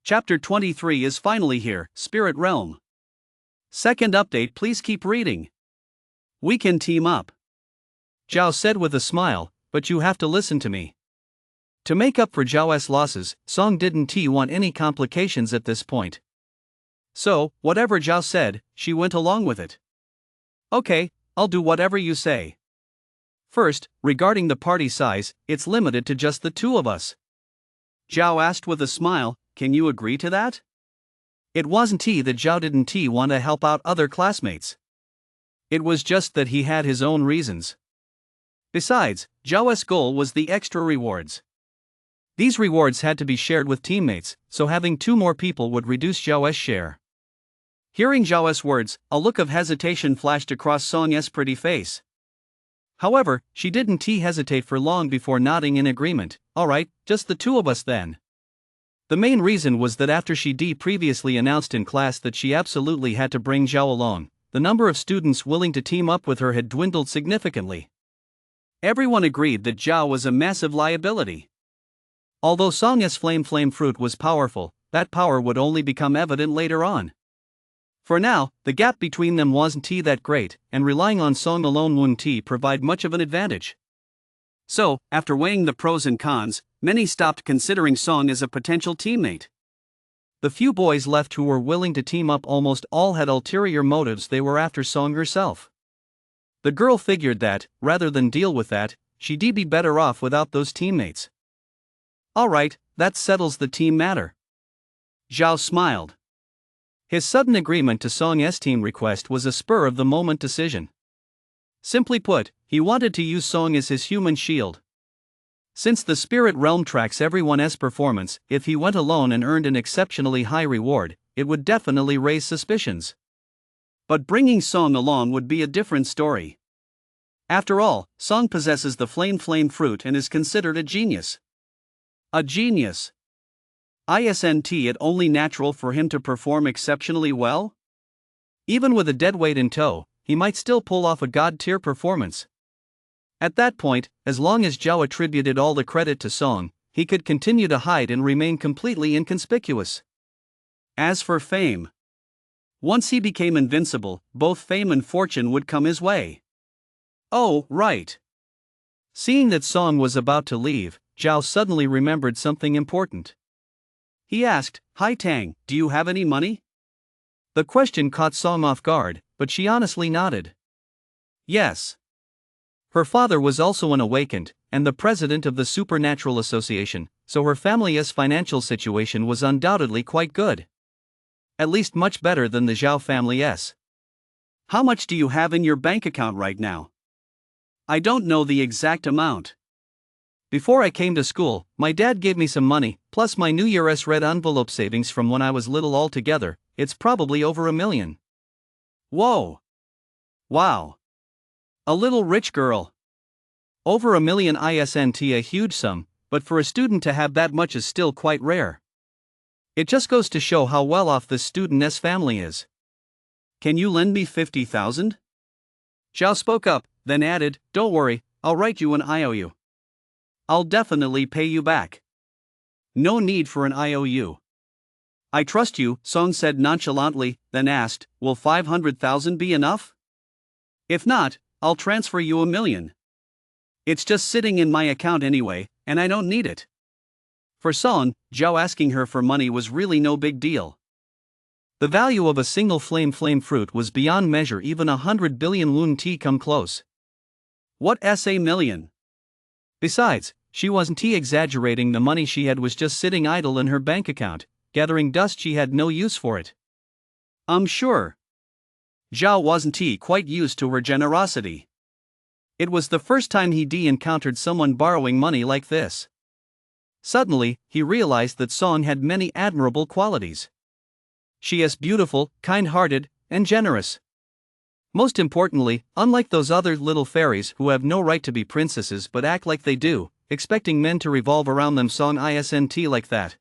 Chapter 23 is finally here, Spirit Realm. Second update, please keep reading. We can team up, Zhao said with a smile, but you have to listen to me. To make up for Zhao's losses, Song didn't want any complications at this point. So, whatever Zhao said, she went along with it. Okay, I'll do whatever you say. First, regarding the party size, it's limited to just the two of us. Zhao asked with a smile, can you agree to that? It wasn't that Zhao didn't want to help out other classmates. It was just that he had his own reasons. Besides, Zhao's goal was the extra rewards. These rewards had to be shared with teammates, so having two more people would reduce Zhao's share. Hearing Zhao's words, a look of hesitation flashed across Song's pretty face. However, she didn't hesitate for long before nodding in agreement. Alright, just the two of us then. The main reason was that after she previously announced in class that she absolutely had to bring Zhao along, the number of students willing to team up with her had dwindled significantly. Everyone agreed that Zhao was a massive liability. Although Song's flame fruit was powerful, that power would only become evident later on. For now, the gap between them wasn't that great, and relying on Song alone wouldn't provide much of an advantage. So, after weighing the pros and cons, many stopped considering Song as a potential teammate. The few boys left who were willing to team up almost all had ulterior motives. They were after Song herself. The girl figured that, rather than deal with that, she'd be better off without those teammates. Alright, that settles the team matter. Zhao smiled. His sudden agreement to Song's team request was a spur-of-the-moment decision. Simply put, he wanted to use Song as his human shield. Since the spirit realm tracks everyone's performance, if he went alone and earned an exceptionally high reward, it would definitely raise suspicions. But bringing Song along would be a different story. After all, Song possesses the flame fruit and is considered a genius. A genius. Isn't it only natural for him to perform exceptionally well? Even with a deadweight in tow, he might still pull off a god-tier performance. At that point, as long as Zhao attributed all the credit to Song, he could continue to hide and remain completely inconspicuous. As for fame, once he became invincible, both fame and fortune would come his way. Oh, right. Seeing that Song was about to leave, Zhao suddenly remembered something important. He asked, "Hi Tang, do you have any money?" The question caught Song off guard, but she honestly nodded. Yes. Her father was also an awakened, and the president of the Supernatural Association, so her family's financial situation was undoubtedly quite good. At least much better than the Zhao family's. How much do you have in your bank account right now? I don't know the exact amount. Before I came to school, my dad gave me some money, plus my New Year's red envelope savings from when I was little altogether. It's probably over $1 million. Whoa. Wow. A little rich girl. Over $1 million isn't a huge sum, but for a student to have that much is still quite rare. It just goes to show how well off this student's family is. Can you lend me 50,000? Zhao spoke up, then added, "Don't worry, I'll write you an IOU. I'll definitely pay you back. No need for an IOU. I trust you," Song said nonchalantly, then asked, "Will 500,000 be enough? If not, I'll transfer you $1 million. It's just sitting in my account anyway, and I don't need it." For Song, Zhao asking her for money was really no big deal. The value of a single flame fruit was beyond measure. Even 100 billion wouldn't come close. What's $1 million? Besides, she wasn't exaggerating. The money she had was just sitting idle in her bank account, gathering dust. She had no use for it. I'm sure. Zhao wasn't quite used to her generosity. It was the first time he'd encountered someone borrowing money like this. Suddenly, he realized that Song had many admirable qualities. She is beautiful, kind-hearted, and generous. Most importantly, unlike those other little fairies who have no right to be princesses but act like they do, expecting men to revolve around them, Song isn't like that.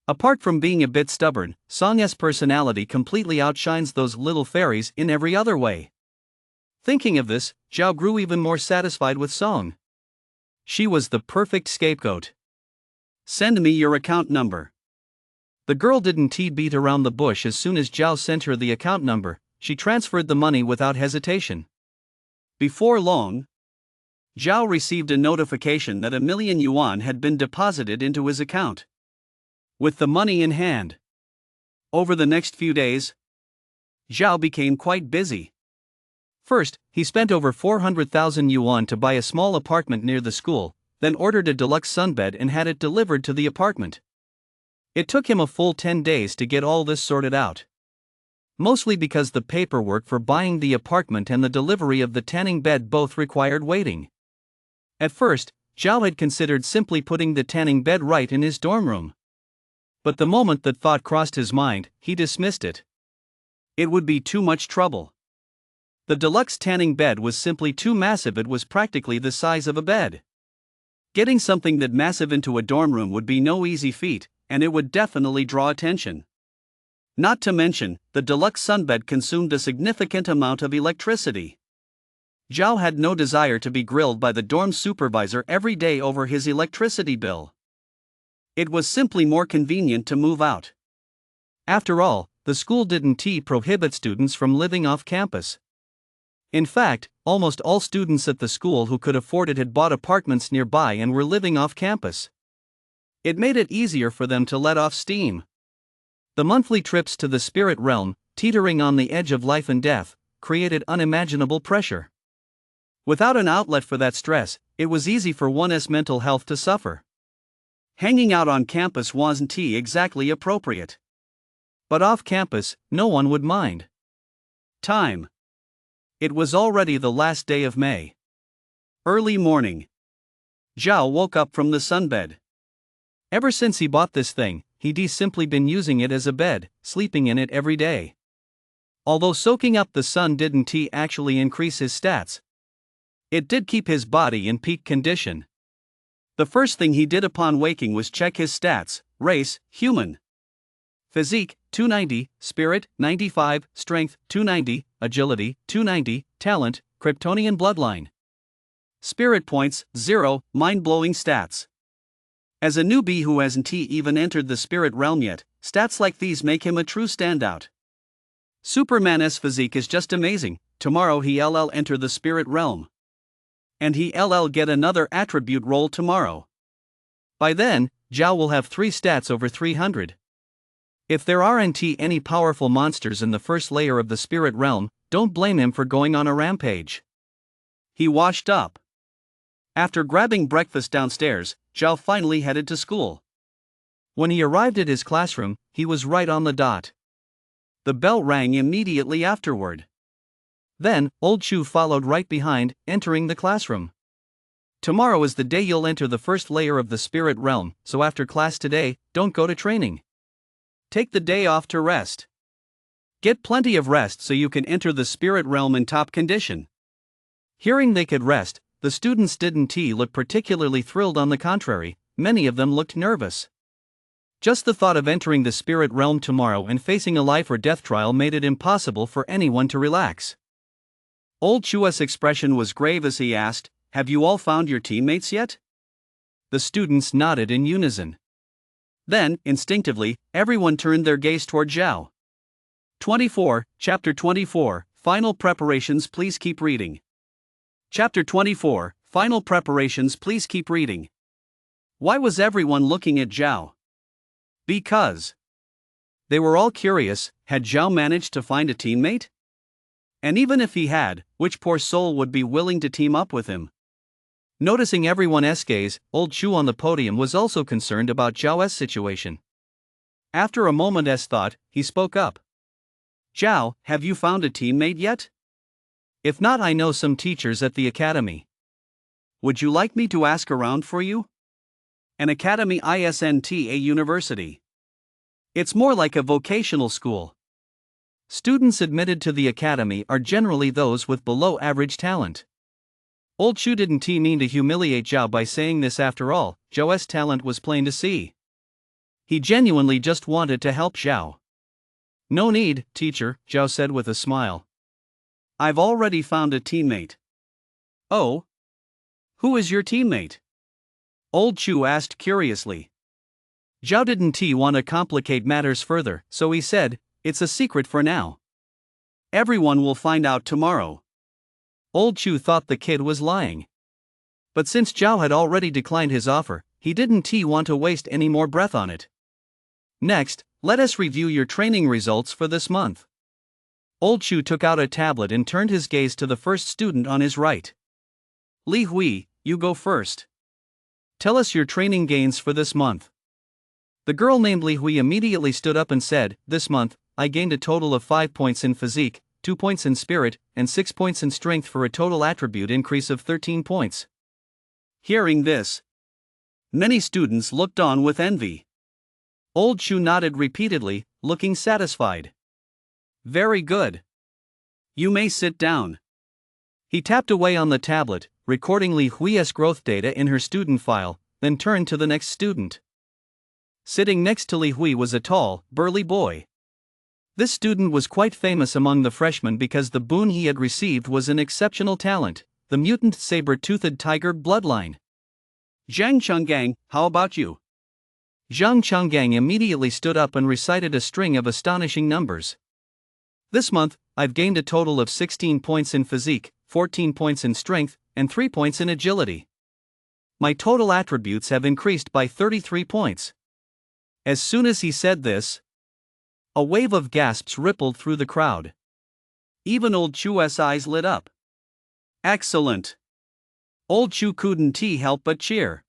Apart from being a bit stubborn, Song's personality completely outshines those little fairies in every other way. Thinking of this, Zhao grew even more satisfied with Song. She was the perfect scapegoat. Send me your account number. The girl didn't beat around the bush. As soon as Zhao sent her the account number, she transferred the money without hesitation. Before long, Zhao received a notification that 1,000,000 yuan had been deposited into his account. With the money in hand, over the next few days, Zhao became quite busy. First, he spent over 400,000 yuan to buy a small apartment near the school, then ordered a deluxe sunbed and had it delivered to the apartment. It took him a full 10 days to get all this sorted out. Mostly because the paperwork for buying the apartment and the delivery of the tanning bed both required waiting. At first, Zhao had considered simply putting the tanning bed right in his dorm room. But the moment that thought crossed his mind, he dismissed it. It would be too much trouble. The deluxe tanning bed was simply too massive. It was practically the size of a bed. Getting something that massive into a dorm room would be no easy feat, and it would definitely draw attention. Not to mention, the deluxe sunbed consumed a significant amount of electricity. Zhao had no desire to be grilled by the dorm supervisor every day over his electricity bill. It was simply more convenient to move out. After all, the school didn't prohibit students from living off campus. In fact, almost all students at the school who could afford it had bought apartments nearby and were living off campus. It made it easier for them to let off steam. The monthly trips to the spirit realm, teetering on the edge of life and death, created unimaginable pressure. Without an outlet for that stress, it was easy for one's mental health to suffer. Hanging out on campus wasn't exactly appropriate. But off campus, no one would mind. Time. It was already the last day of May. Early morning. Zhao woke up from the sunbed. Ever since he bought this thing, he'd simply been using it as a bed, sleeping in it every day. Although soaking up the sun didn't actually increase his stats, it did keep his body in peak condition. The first thing he did upon waking was check his stats: race, human. Physique, 290, spirit, 95, strength, 290, agility, 290, talent, kryptonian bloodline. Spirit points, 0, mind-blowing stats. As a newbie who hasn't even entered the spirit realm yet, stats like these make him a true standout. Superman's physique is just amazing. Tomorrow he'll enter the spirit realm. And he'll get another attribute roll tomorrow. By then, Zhao will have 3 stats over 300. If there aren't any powerful monsters in the first layer of the spirit realm, don't blame him for going on a rampage. He washed up. After grabbing breakfast downstairs, Zhao finally headed to school. When he arrived at his classroom, he was right on the dot. The bell rang immediately afterward. Then, old Chu followed right behind, entering the classroom. Tomorrow is the day you'll enter the first layer of the spirit realm, so after class today, don't go to training. Take the day off to rest. Get plenty of rest so you can enter the spirit realm in top condition. Hearing they could rest, the students didn't look particularly thrilled. On the contrary, many of them looked nervous. Just the thought of entering the spirit realm tomorrow and facing a life or death trial made it impossible for anyone to relax. Old Chua's expression was grave as he asked, "Have you all found your teammates yet?" The students nodded in unison. Then, instinctively, everyone turned their gaze toward Zhao. 24, Chapter 24, Final Preparations. Please keep reading. Chapter 24, Final Preparations. Please keep reading. Why was everyone looking at Zhao? Because they were all curious, had Zhao managed to find a teammate? And even if he had, which poor soul would be willing to team up with him? Noticing everyone's gaze, old Chu on the podium was also concerned about Zhao's situation. After a moment's thought, he spoke up. "Zhao, have you found a teammate yet? If not, I know some teachers at the academy. Would you like me to ask around for you?" An academy isn't a university. It's more like a vocational school. Students admitted to the academy are generally those with below average talent. Old Chu didn't mean to humiliate Zhao by saying this. After all, Zhao's talent was plain to see. He genuinely just wanted to help Zhao. "No need, teacher," Zhao said with a smile. "I've already found a teammate." "Oh? Who is your teammate?" Old Chu asked curiously. Zhao didn't want to complicate matters further, so he said, "It's a secret for now. Everyone will find out tomorrow." Old Chu thought the kid was lying. But since Zhao had already declined his offer, he didn't want to waste any more breath on it. "Next, let us review your training results for this month." Old Chu took out a tablet and turned his gaze to the first student on his right. "Li Hui, you go first. Tell us your training gains for this month." The girl named Li Hui immediately stood up and said, "This month, I gained a total of 5 points in physique, 2 points in spirit, and 6 points in strength for a total attribute increase of 13 points. Hearing this, many students looked on with envy. Old Chu nodded repeatedly, looking satisfied. "Very good. You may sit down." He tapped away on the tablet, recording Li Hui's growth data in her student file, then turned to the next student. Sitting next to Li Hui was a tall, burly boy. This student was quite famous among the freshmen because the boon he had received was an exceptional talent, the mutant saber-toothed tiger bloodline. "Zhang Chenggang, how about you?" Zhang Chenggang immediately stood up and recited a string of astonishing numbers. "This month, I've gained a total of 16 points in physique, 14 points in strength, and 3 points in agility. My total attributes have increased by 33 points. As soon as he said this, a wave of gasps rippled through the crowd. Even Old Chu's eyes lit up. "Excellent!" Old Chu couldn't help but cheer.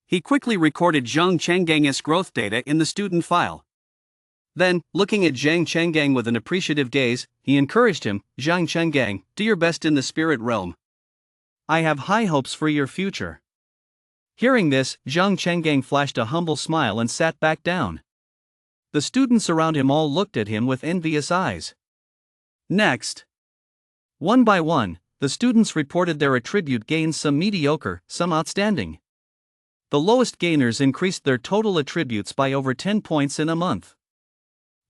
He quickly recorded Zhang Chenggang's growth data in the student file. Then, looking at Zhang Chenggang with an appreciative gaze, he encouraged him, "Zhang Chenggang, do your best in the spirit realm. I have high hopes for your future." Hearing this, Zhang Chenggang flashed a humble smile and sat back down. The students around him all looked at him with envious eyes. Next, one by one, the students reported their attribute gains, some mediocre, some outstanding. The lowest gainers increased their total attributes by over 10 points in a month.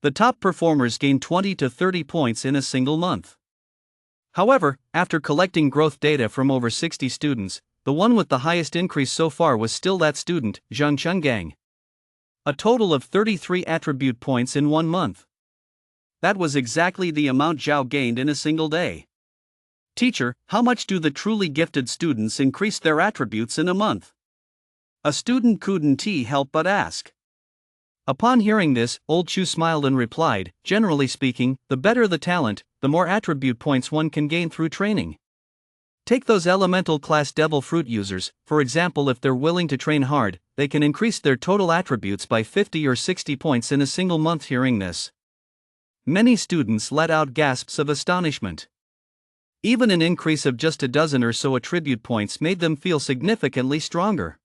The top performers gained 20 to 30 points in a single month. However, after collecting growth data from over 60 students, the one with the highest increase so far was still that student, Zhang Chenggang. A total of 33 attribute points in 1 month. That was exactly the amount Zhao gained in a single day. "Teacher, how much do the truly gifted students increase their attributes in a month?" A student couldn't help but ask. Upon hearing this, Old Chu smiled and replied, "Generally speaking, the better the talent, the more attribute points one can gain through training. Take those elemental class devil fruit users, for example. If they're willing to train hard, they can increase their total attributes by 50 or 60 points in a single month." Hearing this, many students let out gasps of astonishment. Even an increase of just a dozen or so attribute points made them feel significantly stronger.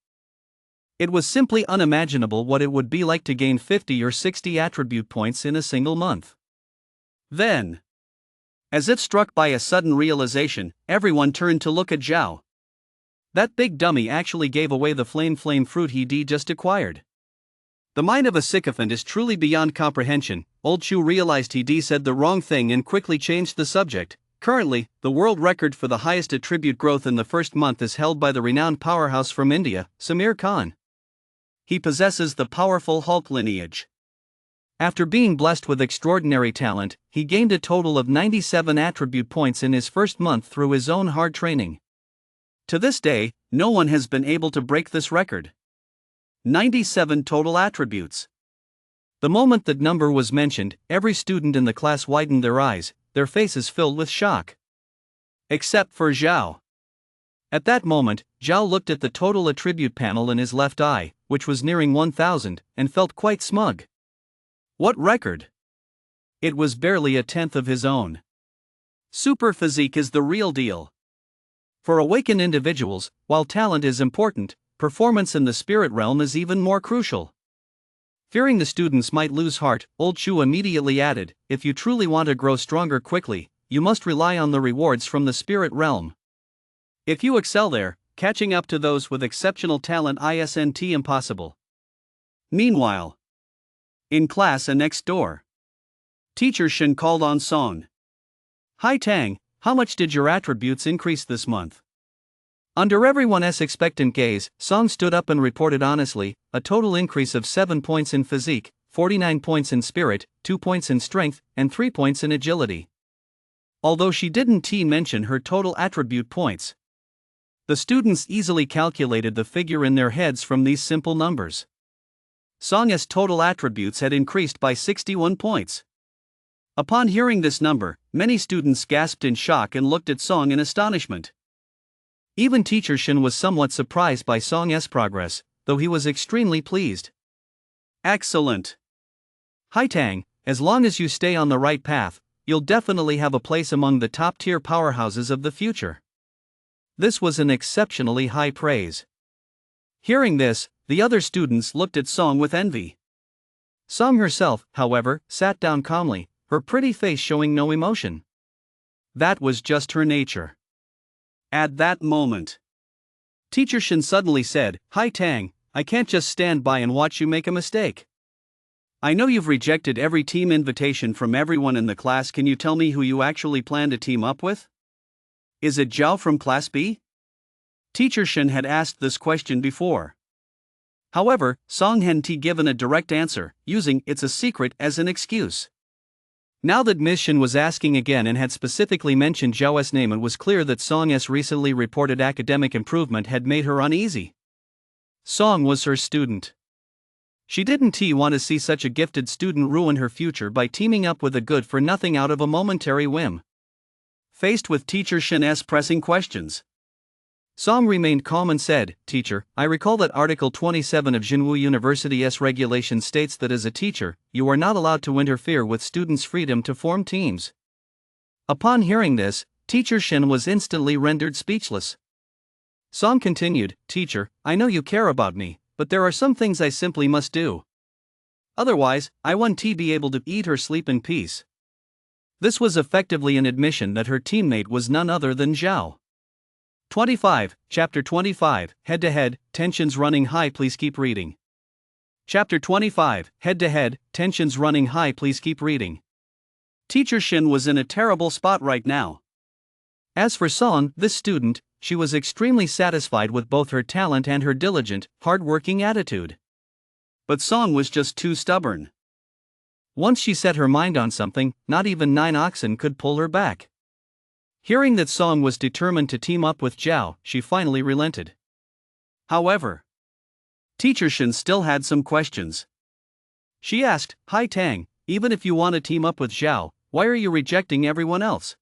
It was simply unimaginable what it would be like to gain 50 or 60 attribute points in a single month. Then, as if struck by a sudden realization, everyone turned to look at Zhao. That big dummy actually gave away the flame fruit he'd just acquired. The mind of a sycophant is truly beyond comprehension. Old Chu realized he'd said the wrong thing and quickly changed the subject. Currently, the world record for the highest attribute growth in the first month is held by the renowned powerhouse from India, Samir Khan. He possesses the powerful Hulk lineage. After being blessed with extraordinary talent, he gained a total of 97 attribute points in his first month through his own hard training. To this day, no one has been able to break this record. 97 total attributes. The moment that number was mentioned, every student in the class widened their eyes, their faces filled with shock. Except for Zhao. At that moment, Zhao looked at the total attribute panel in his left eye, which was nearing 1,000, and felt quite smug. What record? It was barely a tenth of his own. Super physique is the real deal. For awakened individuals, while talent is important, performance in the spirit realm is even more crucial. Fearing the students might lose heart, Old Chu immediately added, "If you truly want to grow stronger quickly, you must rely on the rewards from the spirit realm. If you excel there, catching up to those with exceptional talent isn't impossible." Meanwhile, in class and next door, Teacher Shen called on Song. "Hi Tang, how much did your attributes increase this month?" Under everyone's expectant gaze, Song stood up and reported honestly, a total increase of 7 points in physique, 49 points in spirit, 2 points in strength, and 3 points in agility. Although she didn't mention her total attribute points. The students easily calculated the figure in their heads from these simple numbers. Song's total attributes had increased by 61 points. Upon hearing this number, many students gasped in shock and looked at Song in astonishment. Even Teacher Shin was somewhat surprised by Song's progress, though he was extremely pleased. Excellent. Haitang, as long as you stay on the right path, you'll definitely have a place among the top-tier powerhouses of the future. This was an exceptionally high praise. Hearing this, the other students looked at Song with envy. Song herself, however, sat down calmly, her pretty face showing no emotion. That was just her nature. At that moment, Teacher Shin suddenly said, "Haitang, I can't just stand by and watch you make a mistake. I know you've rejected every team invitation from everyone in the class. Can you tell me who you actually plan to team up with? Is it Zhao from Class B?" Teacher Shin had asked this question before. However, Song hadn't given a direct answer, using "it's a secret" as an excuse. Now that Ms. Shin was asking again and had specifically mentioned Zhao's name, it was clear that Song's recently reported academic improvement had made her uneasy. Song was her student. She didn't want to see such a gifted student ruin her future by teaming up with a good-for-nothing out of a momentary whim. Faced with Teacher Shin's pressing questions, Song remained calm and said, "Teacher, I recall that Article 27 of Jinwu University's regulation states that as a teacher, you are not allowed to interfere with students' freedom to form teams." Upon hearing this, Teacher Shin was instantly rendered speechless. Song continued, "Teacher, I know you care about me, but there are some things I simply must do. Otherwise, I won't be able to eat or sleep in peace." This was effectively an admission that her teammate was none other than Zhao. 25, Chapter 25, Head-to-Head, Tensions Running High. Please keep reading. Chapter 25, Head-to-Head, Tensions Running High. Please keep reading. Teacher Shin was in a terrible spot right now. As for Song, this student, she was extremely satisfied with both her talent and her diligent, hard-working attitude. But Song was just too stubborn. Once she set her mind on something, not even 9 oxen could pull her back. Hearing that Song was determined to team up with Zhao, she finally relented. However, Teacher Shin still had some questions. She asked, "Haitang, even if you want to team up with Zhao, why are you rejecting everyone else?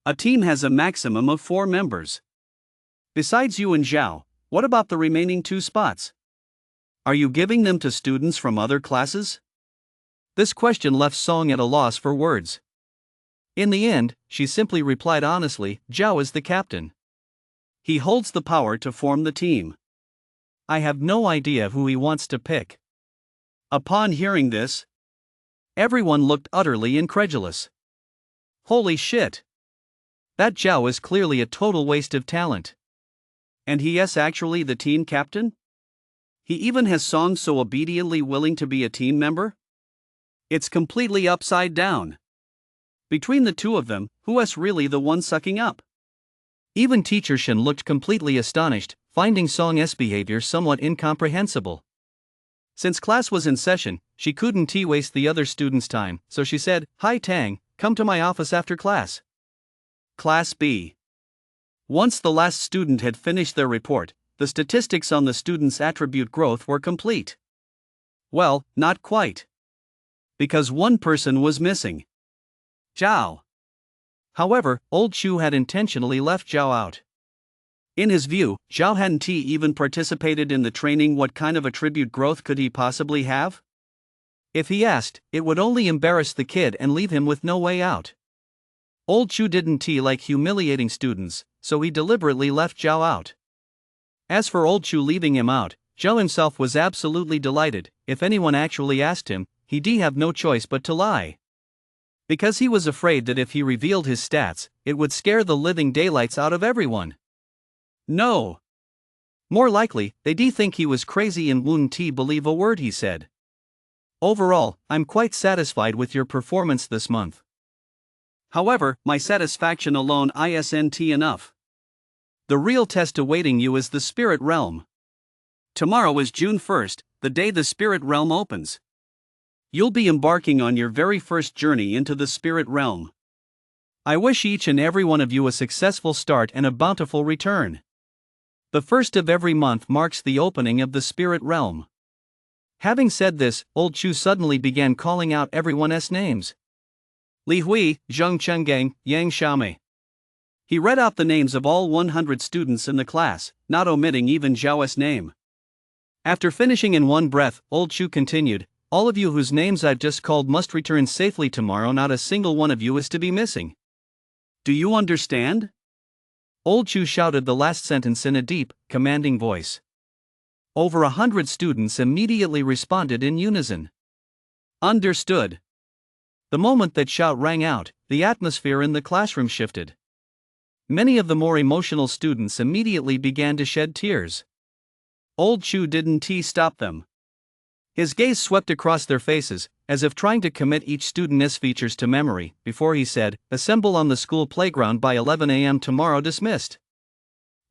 A team has a maximum of 4 members. Besides you and Zhao, what about the remaining 2 spots? Are you giving them to students from other classes?" This question left Song at a loss for words. In the end, she simply replied honestly, "Zhao is the captain. He holds the power to form the team. I have no idea who he wants to pick." Upon hearing this, everyone looked utterly incredulous. Holy shit! That Zhao is clearly a total waste of talent. And he is actually the team captain? He even has Song so obediently willing to be a team member? It's completely upside down. Between the two of them, who is really the one sucking up? Even Teacher Shin looked completely astonished, finding Song's behavior somewhat incomprehensible. Since class was in session, she couldn't waste the other students' time, so she said, "Haitang, come to my office after class." Class B. Once the last student had finished their report, the statistics on the student's attribute growth were complete. Well, not quite. Because one person was missing. Zhao. However, old Chu had intentionally left Zhao out. In his view, Zhao hadn't even participated in the training. What kind of attribute growth could he possibly have? If he asked, it would only embarrass the kid and leave him with no way out. Old Chu didn't like humiliating students, so he deliberately left Zhao out. As for old Chu leaving him out, Zhao himself was absolutely delighted. If anyone actually asked him, he'd have no choice but to lie. Because he was afraid that if he revealed his stats, it would scare the living daylights out of everyone. No. More likely, they'd think he was crazy and wouldn't believe a word he said. Overall, I'm quite satisfied with your performance this month. However, my satisfaction alone isn't enough. The real test awaiting you is the spirit realm. Tomorrow is June 1st, the day the spirit realm opens. You'll be embarking on your very first journey into the spirit realm. I wish each and every one of you a successful start and a bountiful return. The first of every month marks the opening of the spirit realm. Having said this, Old Chu suddenly began calling out everyone's names. Li Hui, Zheng Chenggang, Yang Xiaomei. He read out the names of all 100 students in the class, not omitting even Zhao's name. After finishing in one breath, Old Chu continued, "All of you whose names I've just called must return safely tomorrow. Not a single one of you is to be missing. Do you understand?" Old Chu shouted the last sentence in a deep, commanding voice. Over 100 students immediately responded in unison. Understood. The moment that shout rang out, the atmosphere in the classroom shifted. Many of the more emotional students immediately began to shed tears. Old Chu didn't stop them. His gaze swept across their faces, as if trying to commit each student's features to memory, before he said, "Assemble on the school playground by 11 a.m. tomorrow. Dismissed."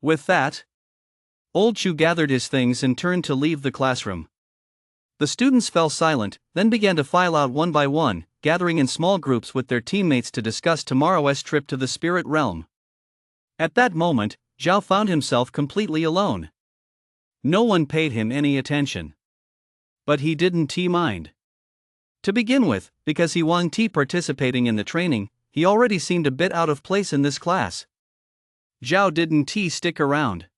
With that, Old Chu gathered his things and turned to leave the classroom. The students fell silent, then began to file out one by one, gathering in small groups with their teammates to discuss tomorrow's trip to the spirit realm. At that moment, Zhao found himself completely alone. No one paid him any attention. But he didn't mind. To begin with, because he wasn't participating in the training, he already seemed a bit out of place in this class. Zhao didn't stick around.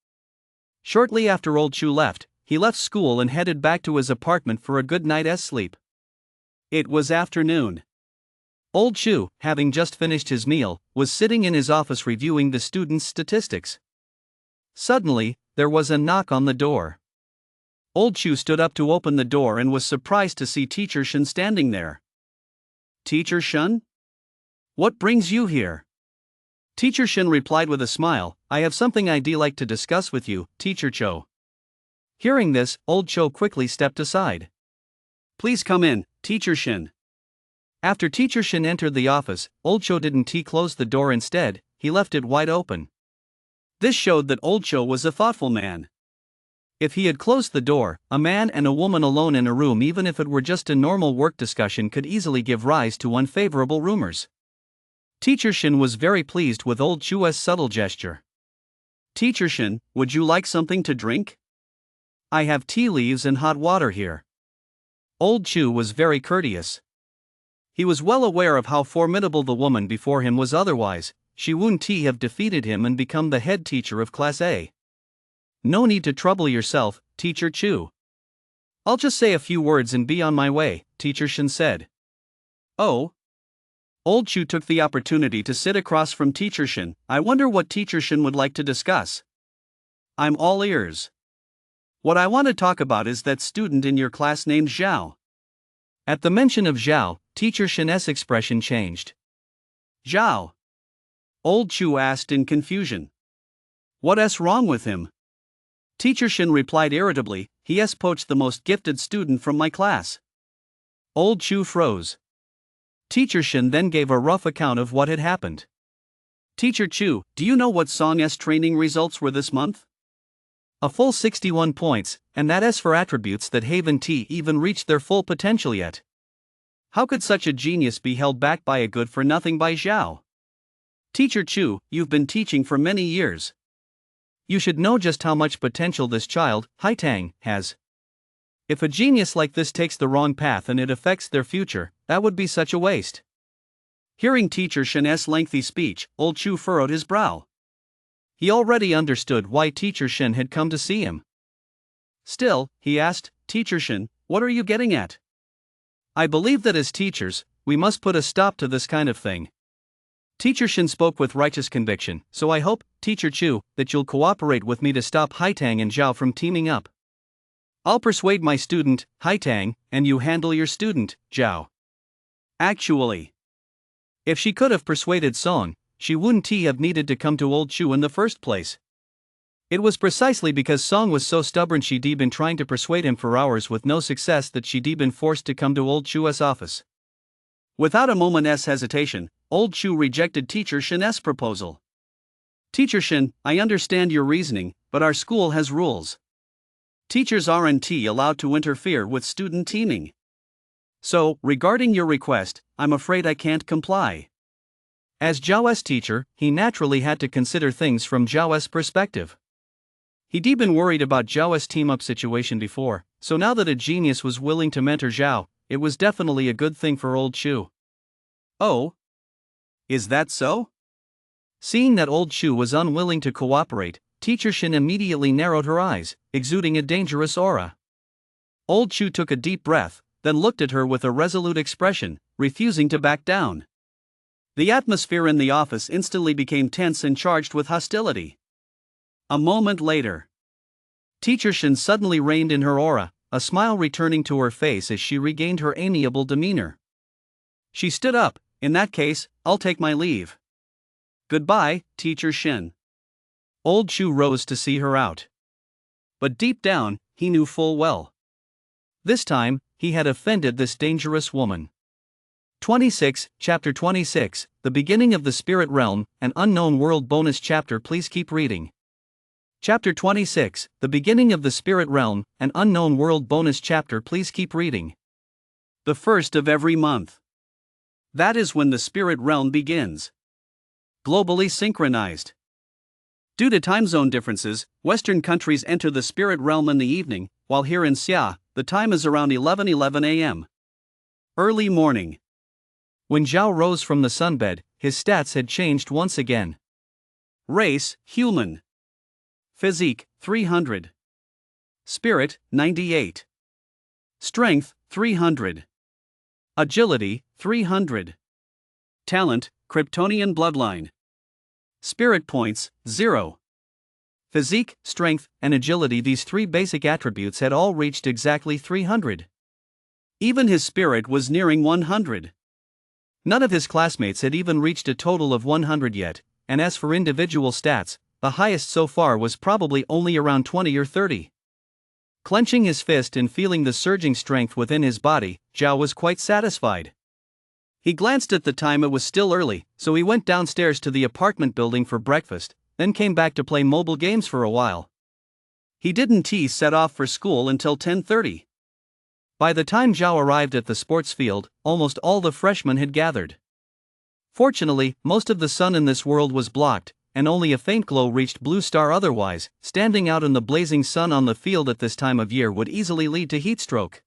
Shortly after Old Chu left, he left school and headed back to his apartment for a good night's sleep. It was afternoon. Old Chu, having just finished his meal, was sitting in his office reviewing the students' statistics. Suddenly, there was a knock on the door. Old Chu stood up to open the door and was surprised to see Teacher Shen standing there. "Teacher Shen? What brings you here?" Teacher Shen replied with a smile, "I have something I'd like to discuss with you, Teacher Cho." Hearing this, Old Cho quickly stepped aside. "Please come in, Teacher Shen." After Teacher Shen entered the office, Old Cho didn't close the door. Instead, he left it wide open. This showed that Old Cho was a thoughtful man. If he had closed the door, a man and a woman alone in a room, even if it were just a normal work discussion, could easily give rise to unfavorable rumors. Teacher Shen was very pleased with Old Chu's subtle gesture. "Teacher Shen, would you like something to drink? I have tea leaves and hot water here." Old Chu was very courteous. He was well aware of how formidable the woman before him was. Otherwise, she wouldn't have defeated him and become the head teacher of Class A. "No need to trouble yourself, Teacher Chu. I'll just say a few words and be on my way," Teacher Shen said. "Oh?" Old Chu took the opportunity to sit across from Teacher Shen. "I wonder what Teacher Shen would like to discuss." "I'm all ears." "What I want to talk about is that student in your class named Zhao." At the mention of Zhao, Teacher Shen's expression changed. "Zhao?" Old Chu asked in confusion. "What's wrong with him?" Teacher Shen replied irritably, "He's poached the most gifted student from my class." Old Chu froze. Teacher Shen then gave a rough account of what had happened. "Teacher Chu, do you know what Song's training results were this month?" "A full 61 points, and that's for attributes that haven't even reached their full potential yet. How could such a genius be held back by a good-for-nothing by Zhao?" "Teacher Chu, you've been teaching for many years. You should know just how much potential this child, Haitang, has. If a genius like this takes the wrong path and it affects their future, that would be such a waste." Hearing Teacher Shen's lengthy speech, Old Chu furrowed his brow. He already understood why Teacher Shen had come to see him. Still, he asked, "Teacher Shen, what are you getting at?" "I believe that as teachers, we must put a stop to this kind of thing." Teacher Shen spoke with righteous conviction, "So I hope, Teacher Chu, that you'll cooperate with me to stop Haitang and Zhao from teaming up. I'll persuade my student, Haitang, and you handle your student, Zhao." Actually, if she could have persuaded Song, she wouldn't have needed to come to Old Chu in the first place. It was precisely because Song was so stubborn she'd been trying to persuade him for hours with no success that she'd been forced to come to Old Chu's office. Without a moment's hesitation, Old Chu rejected Teacher Shen's proposal. Teacher Shin, I understand your reasoning, but our school has rules. Teachers aren't allowed to interfere with student teaming. So, regarding your request, I'm afraid I can't comply. As Zhao's teacher, he naturally had to consider things from Zhao's perspective. He'd been worried about Zhao's team-up situation before, so now that a genius was willing to mentor Zhao, it was definitely a good thing for old Shu. Oh? Is that so? Seeing that old Shu was unwilling to cooperate, Teacher Shin immediately narrowed her eyes, exuding a dangerous aura. Old Shu took a deep breath, then looked at her with a resolute expression, refusing to back down. The atmosphere in the office instantly became tense and charged with hostility. A moment later, Teacher Shin suddenly reined in her aura, a smile returning to her face as she regained her amiable demeanor. She stood up. In that case, I'll take my leave. Goodbye, Teacher Shin. Old Shu rose to see her out. But deep down, he knew full well. This time, he had offended this dangerous woman. 26, Chapter 26, The Beginning of the Spirit Realm, an Unknown World bonus chapter. Please keep reading. Chapter 26, The Beginning of the Spirit Realm, an Unknown World bonus chapter. Please keep reading. The first of every month. That is when the spirit realm begins. Globally synchronized. Due to time zone differences, Western countries enter the spirit realm in the evening, while here in Xia, the time is around 11:11 a.m. Early morning. When Zhao rose from the sunbed, his stats had changed once again. Race, human. Physique, 300. Spirit, 98. Strength, 300. Agility, 300. Talent, kryptonian bloodline. Spirit points, 0. Physique, strength, and agility. These three basic attributes had all reached exactly 300. Even his spirit was nearing 100. None of his classmates had even reached a total of 100 yet, and as for individual stats, the highest so far was probably only around 20 or 30. Clenching his fist and feeling the surging strength within his body, Zhao was quite satisfied. He glanced at the time. It was still early, so he went downstairs to the apartment building for breakfast, then came back to play mobile games for a while. He didn't set off for school until 10:30. By the time Zhao arrived at the sports field, almost all the freshmen had gathered. Fortunately, most of the sun in this world was blocked, and only a faint glow reached Blue Star. Otherwise, standing out in the blazing sun on the field at this time of year would easily lead to heatstroke.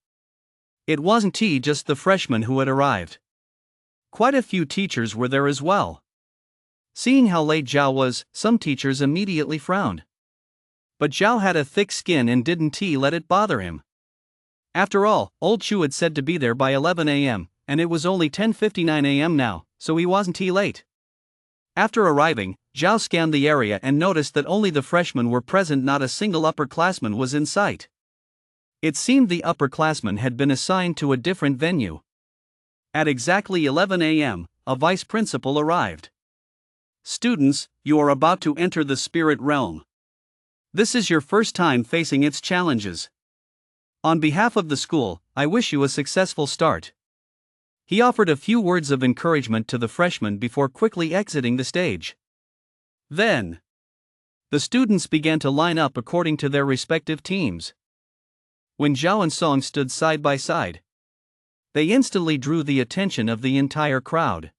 It wasn't just the freshmen who had arrived. Quite a few teachers were there as well. Seeing how late Zhao was, some teachers immediately frowned. But Zhao had a thick skin and didn't let it bother him. After all, old Shu had said to be there by 11 a.m., and it was only 10:59 a.m. now, so he wasn't late. After arriving, Zhao scanned the area and noticed that only the freshmen were present. Not a single upperclassman was in sight. It seemed the upperclassmen had been assigned to a different venue. At exactly 11 a.m., a vice principal arrived. Students, you are about to enter the spirit realm. This is your first time facing its challenges. On behalf of the school, I wish you a successful start. He offered a few words of encouragement to the freshmen before quickly exiting the stage. Then, the students began to line up according to their respective teams. When Zhao and Song stood side by side, they instantly drew the attention of the entire crowd.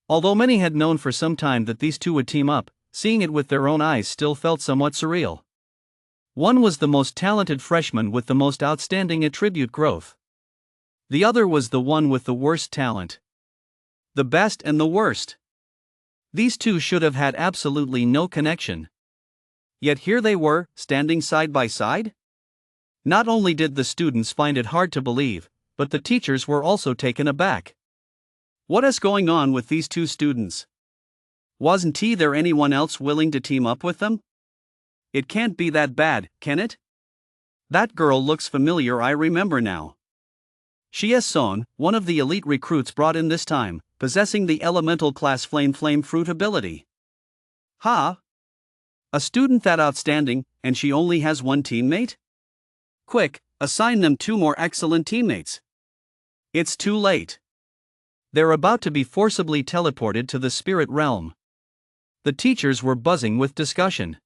Although many had known for some time that these two would team up, seeing it with their own eyes still felt somewhat surreal. One was the most talented freshman with the most outstanding attribute growth. The other was the one with the worst talent. The best and the worst. These two should have had absolutely no connection. Yet here they were, standing side by side? Not only did the students find it hard to believe, but the teachers were also taken aback. What is going on with these two students? Wasn't there anyone else willing to team up with them? It can't be that bad, can it? That girl looks familiar. I remember now. She is Son, one of the elite recruits brought in this time, possessing the elemental class flame fruit ability. Ha! A student that outstanding, and she only has one teammate? Quick, assign them 2 more excellent teammates. It's too late. They're about to be forcibly teleported to the spirit realm. the teachers were buzzing with discussion.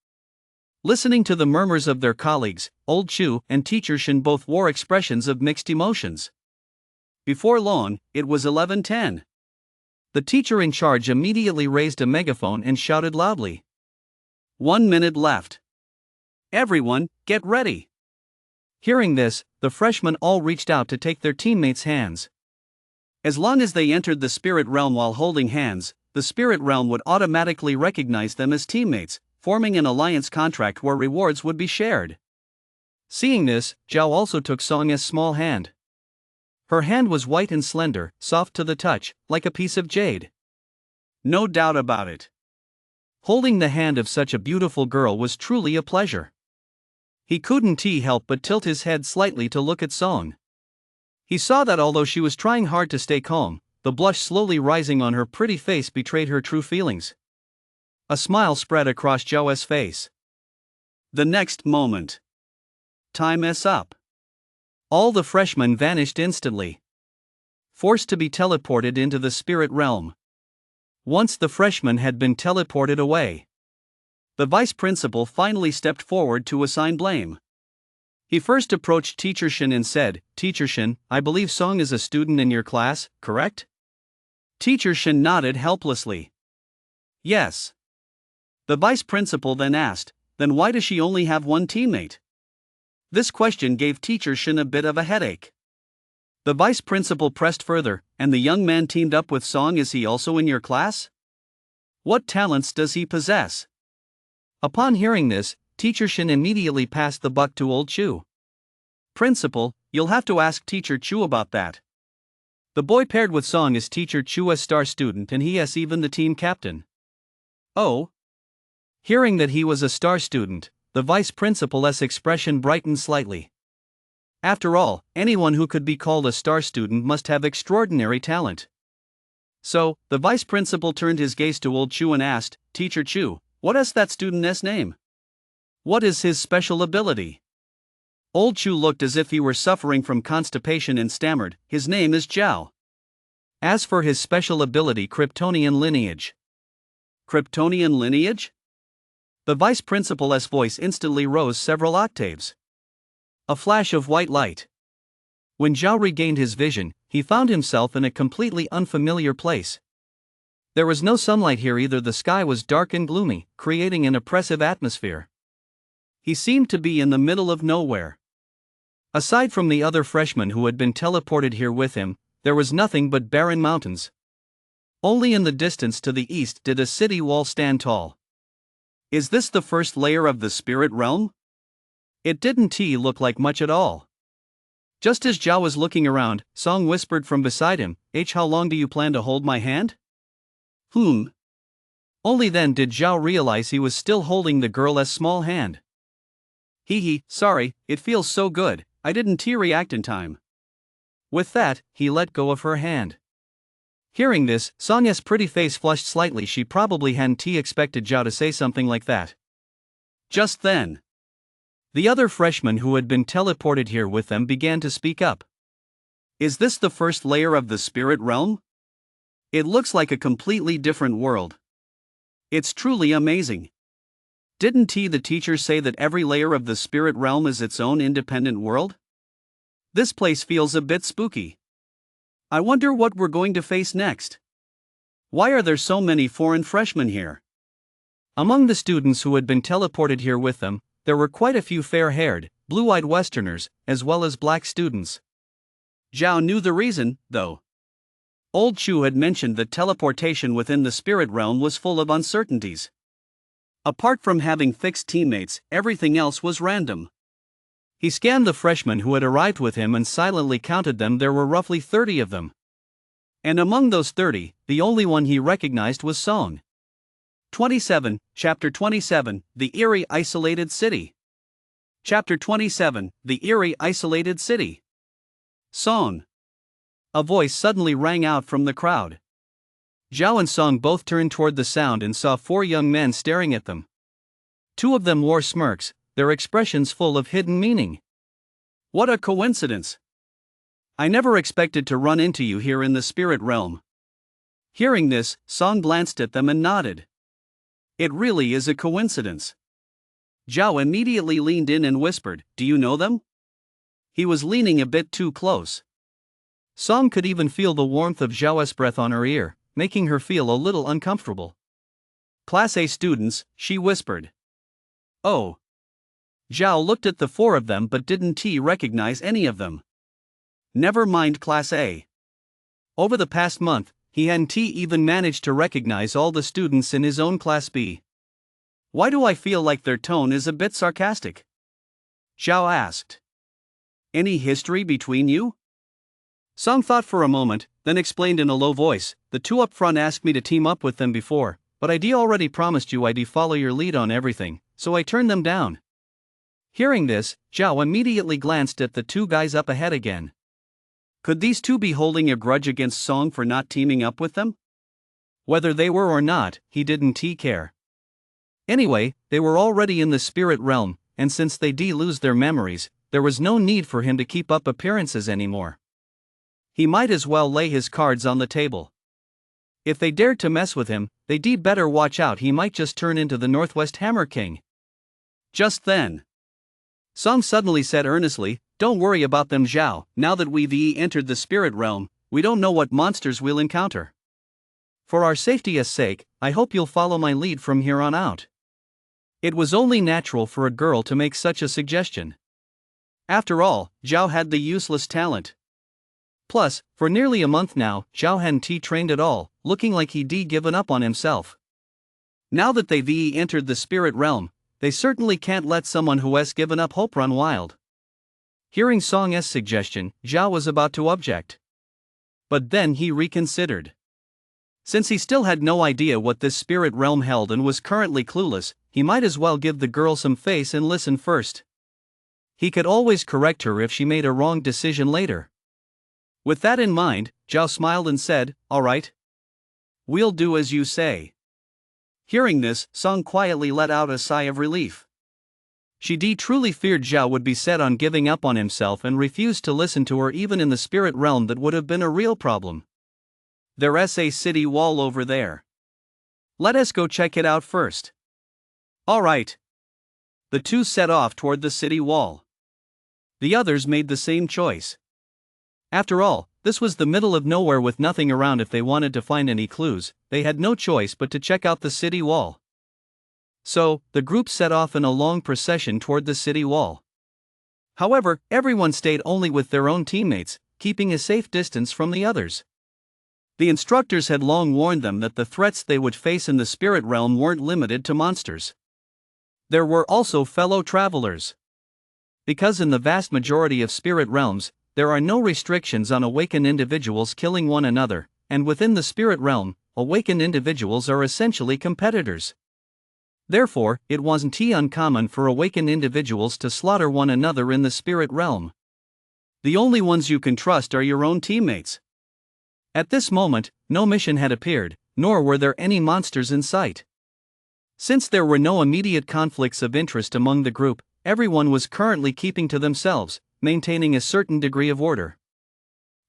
Listening to the murmurs of their colleagues, Old Chu and Teacher Shin both wore expressions of mixed emotions. Before long, it was 11:10. The teacher in charge immediately raised a megaphone and shouted loudly. 1 minute left. Everyone, get ready. Hearing this, the freshmen all reached out to take their teammates' hands. As long as they entered the spirit realm while holding hands, the spirit realm would automatically recognize them as teammates, forming an alliance contract where rewards would be shared. Seeing this, Zhao also took Song's small hand. Her hand was white and slender, soft to the touch, like a piece of jade. No doubt about it. Holding the hand of such a beautiful girl was truly a pleasure. He couldn't help but tilt his head slightly to look at Song. He saw that although she was trying hard to stay calm, the blush slowly rising on her pretty face betrayed her true feelings. A smile spread across Zhao's face. The next moment. Time is up. All the freshmen vanished instantly. Forced to be teleported into the spirit realm. Once the freshmen had been teleported away, the vice principal finally stepped forward to assign blame. He first approached Teacher Shin and said, "Teacher Shin, I believe Song is a student in your class, correct?" Teacher Shin nodded helplessly. Yes. The vice principal then asked, "Then why does she only have one teammate?" This question gave Teacher Shin a bit of a headache. The vice principal pressed further, "And the young man teamed up with Song, is he also in your class? What talents does he possess?" Upon hearing this, Teacher Shin immediately passed the buck to Old Chu. "Principal, you'll have to ask Teacher Chu about that. The boy paired with Song is Teacher Chu's star student and he is even the team captain." Oh? Hearing that he was a star student, the vice principal's expression brightened slightly. After all, anyone who could be called a star student must have extraordinary talent. So, the vice principal turned his gaze to Old Chu and asked, "Teacher Chu, what is that student's name? What is his special ability?" Old Chu looked as if he were suffering from constipation and stammered, "His name is Zhao. As for his special ability, kryptonian lineage." Kryptonian lineage? The vice principal's voice instantly rose several octaves. A flash of white light. When Zhao regained his vision, he found himself in a completely unfamiliar place. There was no sunlight here either. The sky was dark and gloomy, creating an oppressive atmosphere. He seemed to be in the middle of nowhere. Aside from the other freshmen who had been teleported here with him, there was nothing but barren mountains. Only in the distance to the east did a city wall stand tall. Is this the first layer of the spirit realm? It didn't look like much at all. Just as Zhao was looking around, Song whispered from beside him, How long do you plan to hold my hand?" Only then did Zhao realize he was still holding the girl's small hand. Sorry, it feels so good, I didn't react in time." With that, he let go of her hand. Hearing this, Song's pretty face flushed slightly. She probably hadn't expected Zhao to say something like that. Just then, the other freshmen who had been teleported here with them began to speak up. "Is this the first layer of the spirit realm? It looks like a completely different world. It's truly amazing. Didn't the teacher say that every layer of the spirit realm is its own independent world? This place feels a bit spooky. I wonder what we're going to face next. Why are there so many foreign freshmen here?" Among the students who had been teleported here with them, there were quite a few fair-haired, blue-eyed Westerners, as well as black students. Zhao knew the reason, though. Old Chu had mentioned that teleportation within the spirit realm was full of uncertainties. Apart from having fixed teammates, everything else was random. He scanned the freshmen who had arrived with him and silently counted them. There were roughly 30 of them. And among those 30, the only one he recognized was Song. 27, Chapter 27, The Eerie Isolated City. Chapter 27, The Eerie Isolated City. Song. A voice suddenly rang out from the crowd. Zhao and Song both turned toward the sound and saw 4 young men staring at them. 2 of them wore smirks, their expressions full of hidden meaning. What a coincidence! I never expected to run into you here in the spirit realm. Hearing this, Song glanced at them and nodded. It really is a coincidence. Zhao immediately leaned in and whispered, "Do you know them?" He was leaning a bit too close. Song could even feel the warmth of Zhao's breath on her ear, making her feel a little uncomfortable. "Class A students," she whispered. "Oh." Zhao looked at the four of them but didn't recognize any of them. Never mind Class A. Over the past month, he hadn't even managed to recognize all the students in his own Class B. "Why do I feel like their tone is a bit sarcastic?" Zhao asked. "Any history between you?" Song thought for a moment, then explained in a low voice, "The two up front asked me to team up with them before, but I'd already promised you I'd follow your lead on everything, so I turned them down." Hearing this, Zhao immediately glanced at the two guys up ahead again. Could these two be holding a grudge against Song for not teaming up with them? Whether they were or not, he didn't care. Anyway, they were already in the spirit realm, and since they lose their memories, there was no need for him to keep up appearances anymore. He might as well lay his cards on the table. If they dared to mess with him, they'd better watch out. He might just turn into the Northwest Hammer King. Just then, Song suddenly said earnestly, "Don't worry about them, Zhao. Now that we've entered the spirit realm, we don't know what monsters we'll encounter. For our safety's sake, I hope you'll follow my lead from here on out." It was only natural for a girl to make such a suggestion. After all, Zhao had the useless talent. Plus, for nearly a month now, Zhao hadn't trained at all, looking like he'd given up on himself. Now that they've entered the spirit realm, they certainly can't let someone who has given up hope run wild. Hearing Song's suggestion, Zhao was about to object. But then he reconsidered. Since he still had no idea what this spirit realm held and was currently clueless, he might as well give the girl some face and listen first. He could always correct her if she made a wrong decision later. With that in mind, Zhao smiled and said, "All right. We'll do as you say." Hearing this, Song quietly let out a sigh of relief. She truly feared Zhao would be set on giving up on himself and refused to listen to her even in the spirit realm. That would have been a real problem. There's a city wall over there. Let us go check it out first. All right. The two set off toward the city wall. The others made the same choice. After all, this was the middle of nowhere with nothing around. If they wanted to find any clues, they had no choice but to check out the city wall. So, the group set off in a long procession toward the city wall. However, everyone stayed only with their own teammates, keeping a safe distance from the others. The instructors had long warned them that the threats they would face in the spirit realm weren't limited to monsters. There were also fellow travelers. Because in the vast majority of spirit realms, there are no restrictions on awakened individuals killing one another, and within the spirit realm, awakened individuals are essentially competitors. Therefore, it wasn't uncommon for awakened individuals to slaughter one another in the spirit realm. The only ones you can trust are your own teammates. At this moment, no mission had appeared, nor were there any monsters in sight. Since there were no immediate conflicts of interest among the group, everyone was currently keeping to themselves, maintaining a certain degree of order.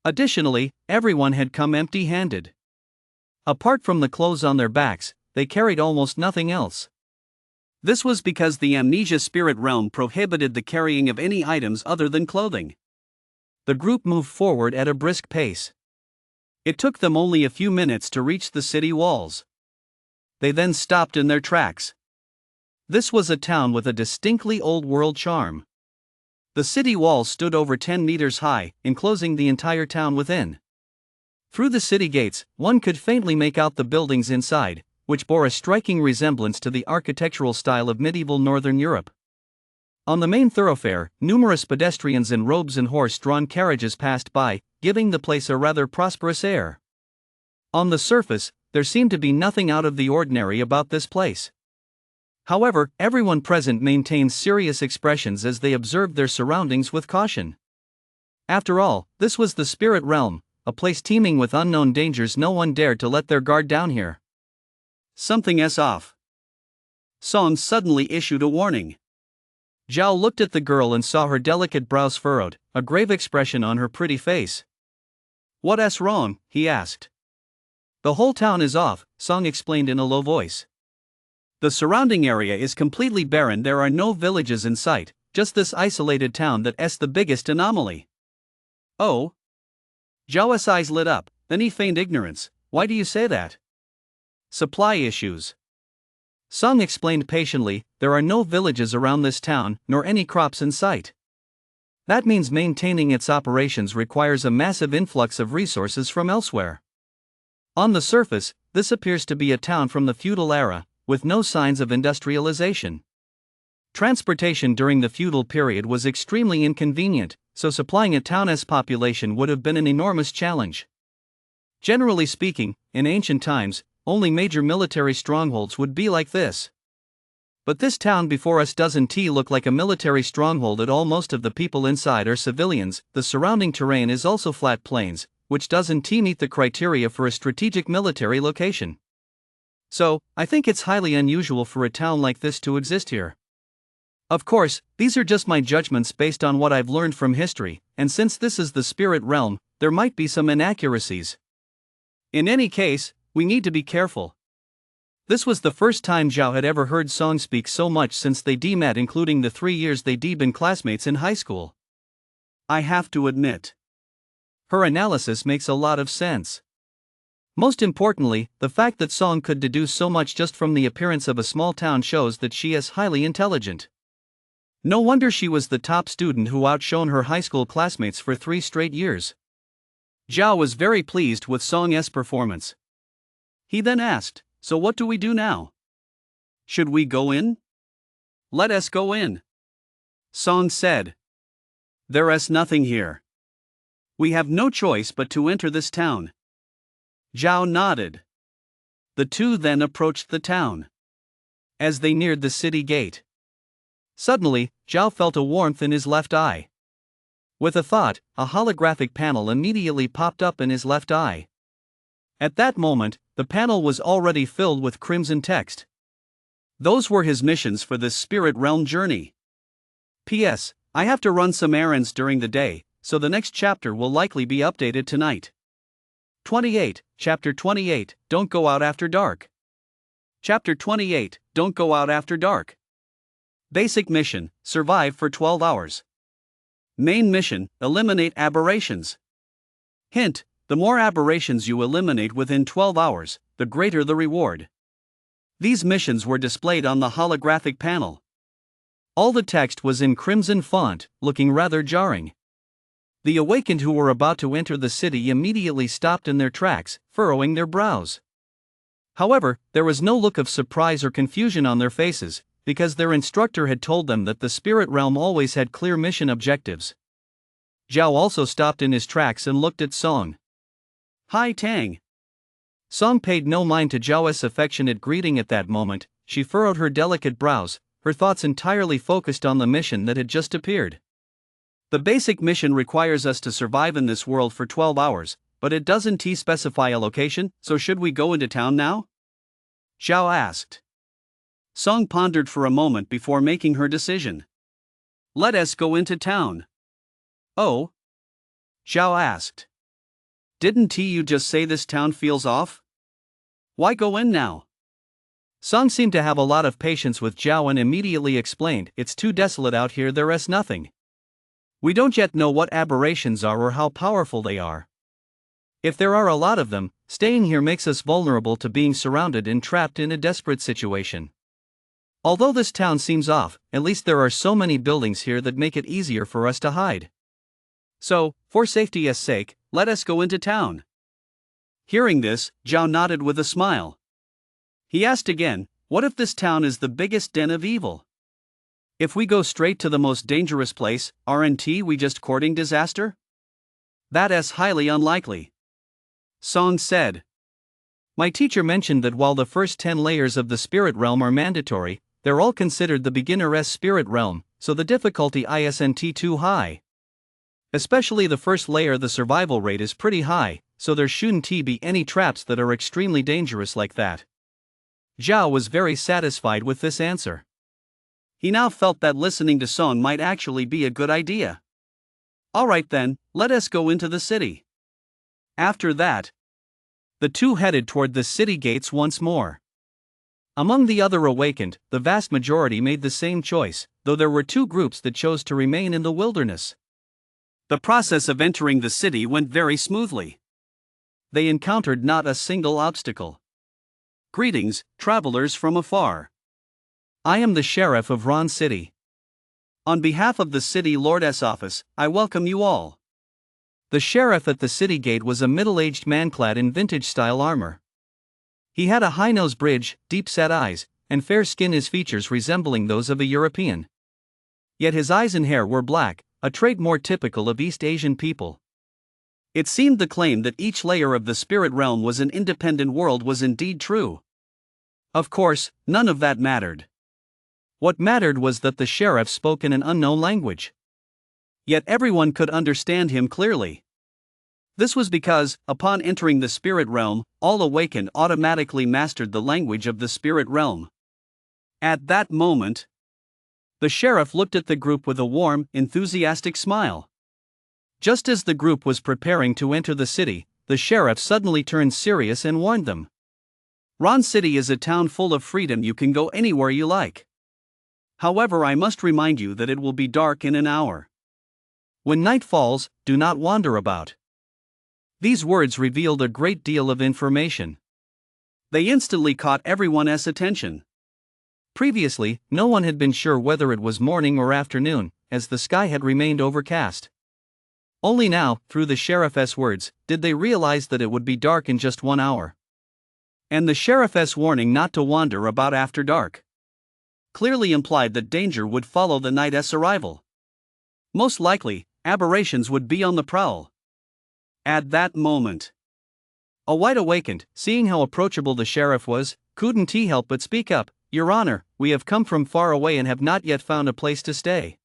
Additionally, everyone had come empty-handed. Apart from the clothes on their backs, they carried almost nothing else. This was because the amnesia spirit realm prohibited the carrying of any items other than clothing. The group moved forward at a brisk pace. It took them only a few minutes to reach the city walls. They then stopped in their tracks. This was a town with a distinctly old-world charm. The city walls stood over 10 meters high, enclosing the entire town within. Through the city gates, one could faintly make out the buildings inside, which bore a striking resemblance to the architectural style of medieval northern Europe. On the main thoroughfare, numerous pedestrians in robes and horse-drawn carriages passed by, giving the place a rather prosperous air. On the surface, there seemed to be nothing out of the ordinary about this place. However, everyone present maintained serious expressions as they observed their surroundings with caution. After all, this was the spirit realm, a place teeming with unknown dangers. No one dared to let their guard down here. Something's off. Song suddenly issued a warning. Zhao looked at the girl and saw her delicate brows furrowed, a grave expression on her pretty face. "What's wrong?" he asked. "The whole town is off," Song explained in a low voice. The surrounding area is completely barren, there are no villages in sight, just this isolated town that's the biggest anomaly. Oh? Zhao's eyes lit up, then he feigned ignorance. Why do you say that? Supply issues. Song explained patiently, there are no villages around this town, nor any crops in sight. That means maintaining its operations requires a massive influx of resources from elsewhere. On the surface, this appears to be a town from the feudal era, with no signs of industrialization. Transportation during the feudal period was extremely inconvenient, so supplying a town's population would have been an enormous challenge. Generally speaking, in ancient times, only major military strongholds would be like this. But this town before us doesn't look like a military stronghold at all. Most of the people inside are civilians. The surrounding terrain is also flat plains, which doesn't meet the criteria for a strategic military location. So, I think it's highly unusual for a town like this to exist here. Of course, these are just my judgments based on what I've learned from history, and since this is the spirit realm, there might be some inaccuracies. In any case, we need to be careful. This was the first time Zhao had ever heard Song speak so much since they met, including the 3 years they'd been classmates in high school. I have to admit, her analysis makes a lot of sense. Most importantly, the fact that Song could deduce so much just from the appearance of a small town shows that she is highly intelligent. No wonder she was the top student who outshone her high school classmates for 3 straight years. Zhao was very pleased with Song's performance. He then asked, so what do we do now? Should we go in? Let us go in. Song said. There is nothing here. We have no choice but to enter this town. Zhao nodded. The two then approached the town. As they neared the city gate, suddenly, Zhao felt a warmth in his left eye. With a thought, a holographic panel immediately popped up in his left eye. At that moment, the panel was already filled with crimson text. Those were his missions for this spirit realm journey. P.S. I have to run some errands during the day, so the next chapter will likely be updated tonight. 28, Chapter 28, Don't Go Out After Dark. Chapter 28, Don't Go Out After Dark. Basic mission, survive for 12 hours. Main mission, eliminate aberrations. Hint, the more aberrations you eliminate within 12 hours, the greater the reward. These missions were displayed on the holographic panel. All the text was in crimson font, looking rather jarring. The awakened who were about to enter the city immediately stopped in their tracks, furrowing their brows. However, there was no look of surprise or confusion on their faces, because their instructor had told them that the spirit realm always had clear mission objectives. Zhao also stopped in his tracks and looked at Song. Hi Tang. Song paid no mind to Zhao's affectionate greeting at that moment. She furrowed her delicate brows, her thoughts entirely focused on the mission that had just appeared. The basic mission requires us to survive in this world for 12 hours, but it doesn't specify a location, so should we go into town now? Zhao asked. Song pondered for a moment before making her decision. Let us go into town. Oh? Zhao asked. Didn't you just say this town feels off? Why go in now? Song seemed to have a lot of patience with Zhao and immediately explained, it's too desolate out here, there is nothing. We don't yet know what aberrations are or how powerful they are. If there are a lot of them, staying here makes us vulnerable to being surrounded and trapped in a desperate situation. Although this town seems off, at least there are so many buildings here that make it easier for us to hide. So, for safety's sake, let us go into town. Hearing this, Zhao nodded with a smile. He asked again, what if this town is the biggest den of evil? If we go straight to the most dangerous place, aren't we just courting disaster? That is highly unlikely. Song said. My teacher mentioned that while the first 10 layers of the spirit realm are mandatory, they're all considered the beginner's spirit realm, so the difficulty isn't too high. Especially the first layer, the survival rate is pretty high, so there shouldn't be any traps that are extremely dangerous like that. Zhao was very satisfied with this answer. He now felt that listening to Song might actually be a good idea. Alright then, let us go into the city. After that, the two headed toward the city gates once more. Among the other awakened, the vast majority made the same choice, though there were two groups that chose to remain in the wilderness. The process of entering the city went very smoothly. They encountered not a single obstacle. Greetings, travelers from afar. I am the sheriff of Ron City. On behalf of the city lord's office, I welcome you all. The sheriff at the city gate was a middle-aged man clad in vintage-style armor. He had a high-nose bridge, deep-set eyes, and fair skin, his features resembling those of a European. Yet his eyes and hair were black, a trait more typical of East Asian people. It seemed the claim that each layer of the spirit realm was an independent world was indeed true. Of course, none of that mattered. What mattered was that the sheriff spoke in an unknown language. Yet everyone could understand him clearly. This was because, upon entering the spirit realm, all awakened automatically mastered the language of the spirit realm. At that moment, the sheriff looked at the group with a warm, enthusiastic smile. Just as the group was preparing to enter the city, the sheriff suddenly turned serious and warned them. Ron City is a town full of freedom. You can go anywhere you like. However, I must remind you that it will be dark in an hour. When night falls, do not wander about. These words revealed a great deal of information. They instantly caught everyone's attention. Previously, no one had been sure whether it was morning or afternoon, as the sky had remained overcast. Only now, through the sheriff's words, did they realize that it would be dark in just 1 hour. And the sheriff's warning not to wander about after dark clearly implied that danger would follow the night's arrival. Most likely, aberrations would be on the prowl. At that moment, a wide awakened, seeing how approachable the sheriff was, couldn't he help but speak up. Your Honor, we have come from far away and have not yet found a place to stay.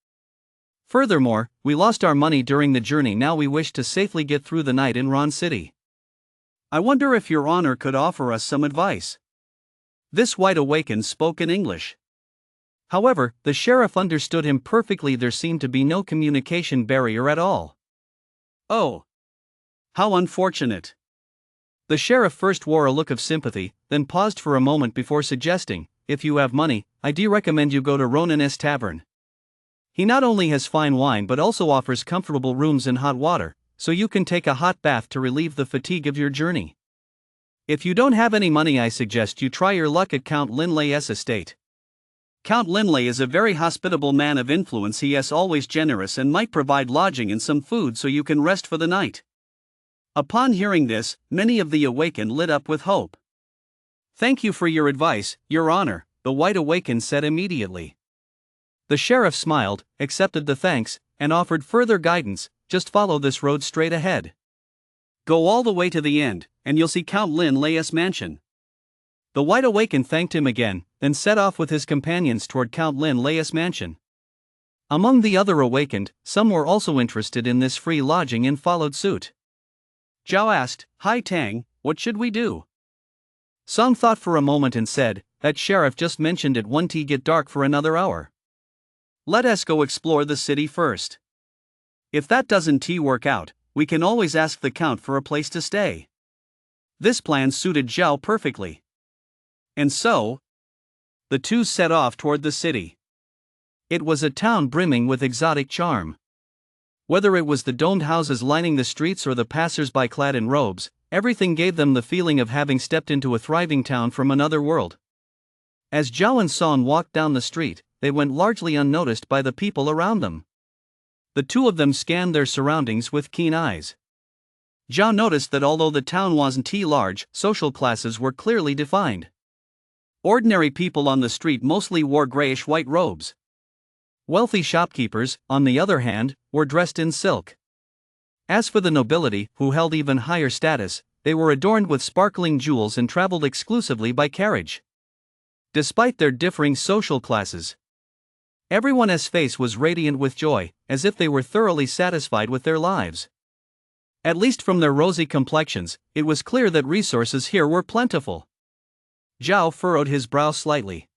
Furthermore, we lost our money during the journey. Now we wish to safely get through the night in Ron City. I wonder if Your Honor could offer us some advice. This wide awakened spoke in English. However, the sheriff understood him perfectly. There seemed to be no communication barrier at all. Oh, how unfortunate. The sheriff first wore a look of sympathy, then paused for a moment before suggesting, if you have money, I do recommend you go to Ronan's Tavern. He not only has fine wine but also offers comfortable rooms and hot water, so you can take a hot bath to relieve the fatigue of your journey. If you don't have any money, I suggest you try your luck at Count Linley's estate. Count Linley is a very hospitable man of influence. He is always generous and might provide lodging and some food so you can rest for the night. Upon hearing this, many of the awakened lit up with hope. Thank you for your advice, Your Honor, the wide awakened said immediately. The sheriff smiled, accepted the thanks, and offered further guidance. Just follow this road straight ahead. Go all the way to the end, and you'll see Count Linley's mansion. The wide awakened thanked him again, then set off with his companions toward Count Linley's mansion. Among the other awakened, some were also interested in this free lodging and followed suit. Zhao asked, Hi Tang, what should we do? Song thought for a moment and said, that sheriff just mentioned it won't get dark for another hour. Let us go explore the city first. If that doesn't work out, we can always ask the count for a place to stay. This plan suited Zhao perfectly. And so, the two set off toward the city. It was a town brimming with exotic charm. Whether it was the domed houses lining the streets or the passers-by clad in robes, everything gave them the feeling of having stepped into a thriving town from another world. As Zhao and Song walked down the street, they went largely unnoticed by the people around them. The two of them scanned their surroundings with keen eyes. Zhao noticed that although the town wasn't large, social classes were clearly defined. Ordinary people on the street mostly wore grayish-white robes. Wealthy shopkeepers, on the other hand, were dressed in silk. As for the nobility, who held even higher status, they were adorned with sparkling jewels and traveled exclusively by carriage. Despite their differing social classes, everyone's face was radiant with joy, as if they were thoroughly satisfied with their lives. At least from their rosy complexions, it was clear that resources here were plentiful. Zhao furrowed his brow slightly.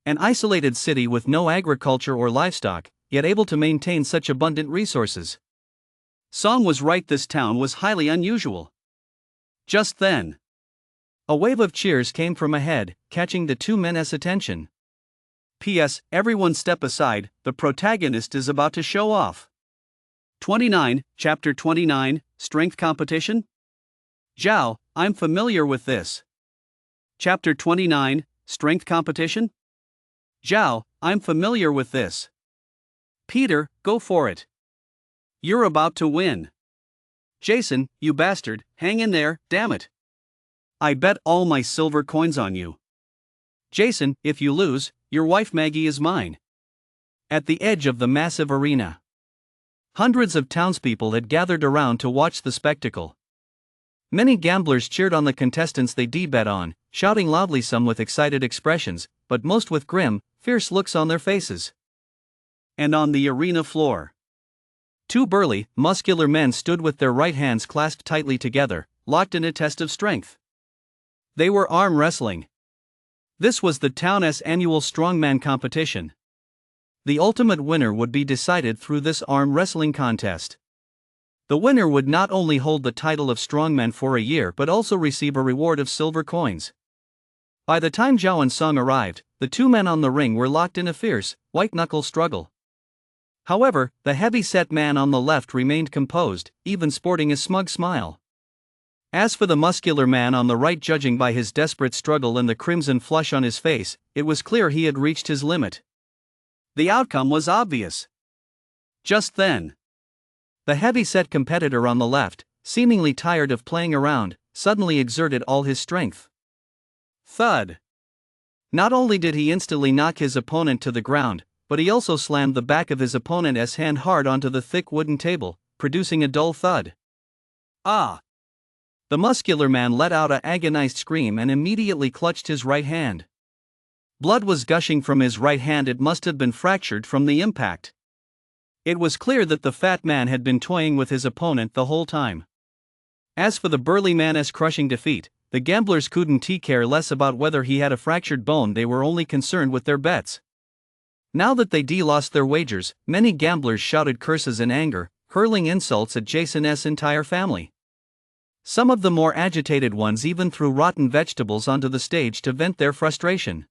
An isolated city with no agriculture or livestock, yet able to maintain such abundant resources. Song was right, this town was highly unusual. Just then, A wave of cheers came from ahead, catching the two men's attention. P.S. Everyone step aside, the protagonist is about to show off. 29, Chapter 29, Strength Competition? Zhao, I'm familiar with this. Chapter 29, Strength Competition? Zhao, I'm familiar with this. Peter, go for it. You're about to win. Jason, you bastard, hang in there, damn it. I bet all my silver coins on you. Jason, if you lose, your wife Maggie is mine. At the edge of the massive arena, hundreds of townspeople had gathered around to watch the spectacle. Many gamblers cheered on the contestants they bet on, shouting loudly, some with excited expressions, but most with grim, fierce looks on their faces. And on the arena floor, two burly, muscular men stood with their right hands clasped tightly together, locked in a test of strength. They were arm wrestling. This was the town's annual strongman competition. The ultimate winner would be decided through this arm wrestling contest. The winner would not only hold the title of strongman for a year but also receive a reward of silver coins. By the time Zhao and Song arrived, the two men on the ring were locked in a fierce, white-knuckle struggle. However, the heavy-set man on the left remained composed, even sporting a smug smile. As for the muscular man on the right, judging by his desperate struggle and the crimson flush on his face, it was clear he had reached his limit. The outcome was obvious. Just then, the heavy-set competitor on the left, seemingly tired of playing around, suddenly exerted all his strength. Thud! Not only did he instantly knock his opponent to the ground, but he also slammed the back of his opponent's hand hard onto the thick wooden table, producing a dull thud. Ah! The muscular man let out an agonized scream and immediately clutched his right hand. Blood was gushing from his right hand. It must have been fractured from the impact. It was clear that the fat man had been toying with his opponent the whole time. As for the burly man's crushing defeat, the gamblers couldn't care less about whether he had a fractured bone. They were only concerned with their bets. Now that they lost their wagers, many gamblers shouted curses in anger, hurling insults at Jason's entire family. Some of the more agitated ones even threw rotten vegetables onto the stage to vent their frustration.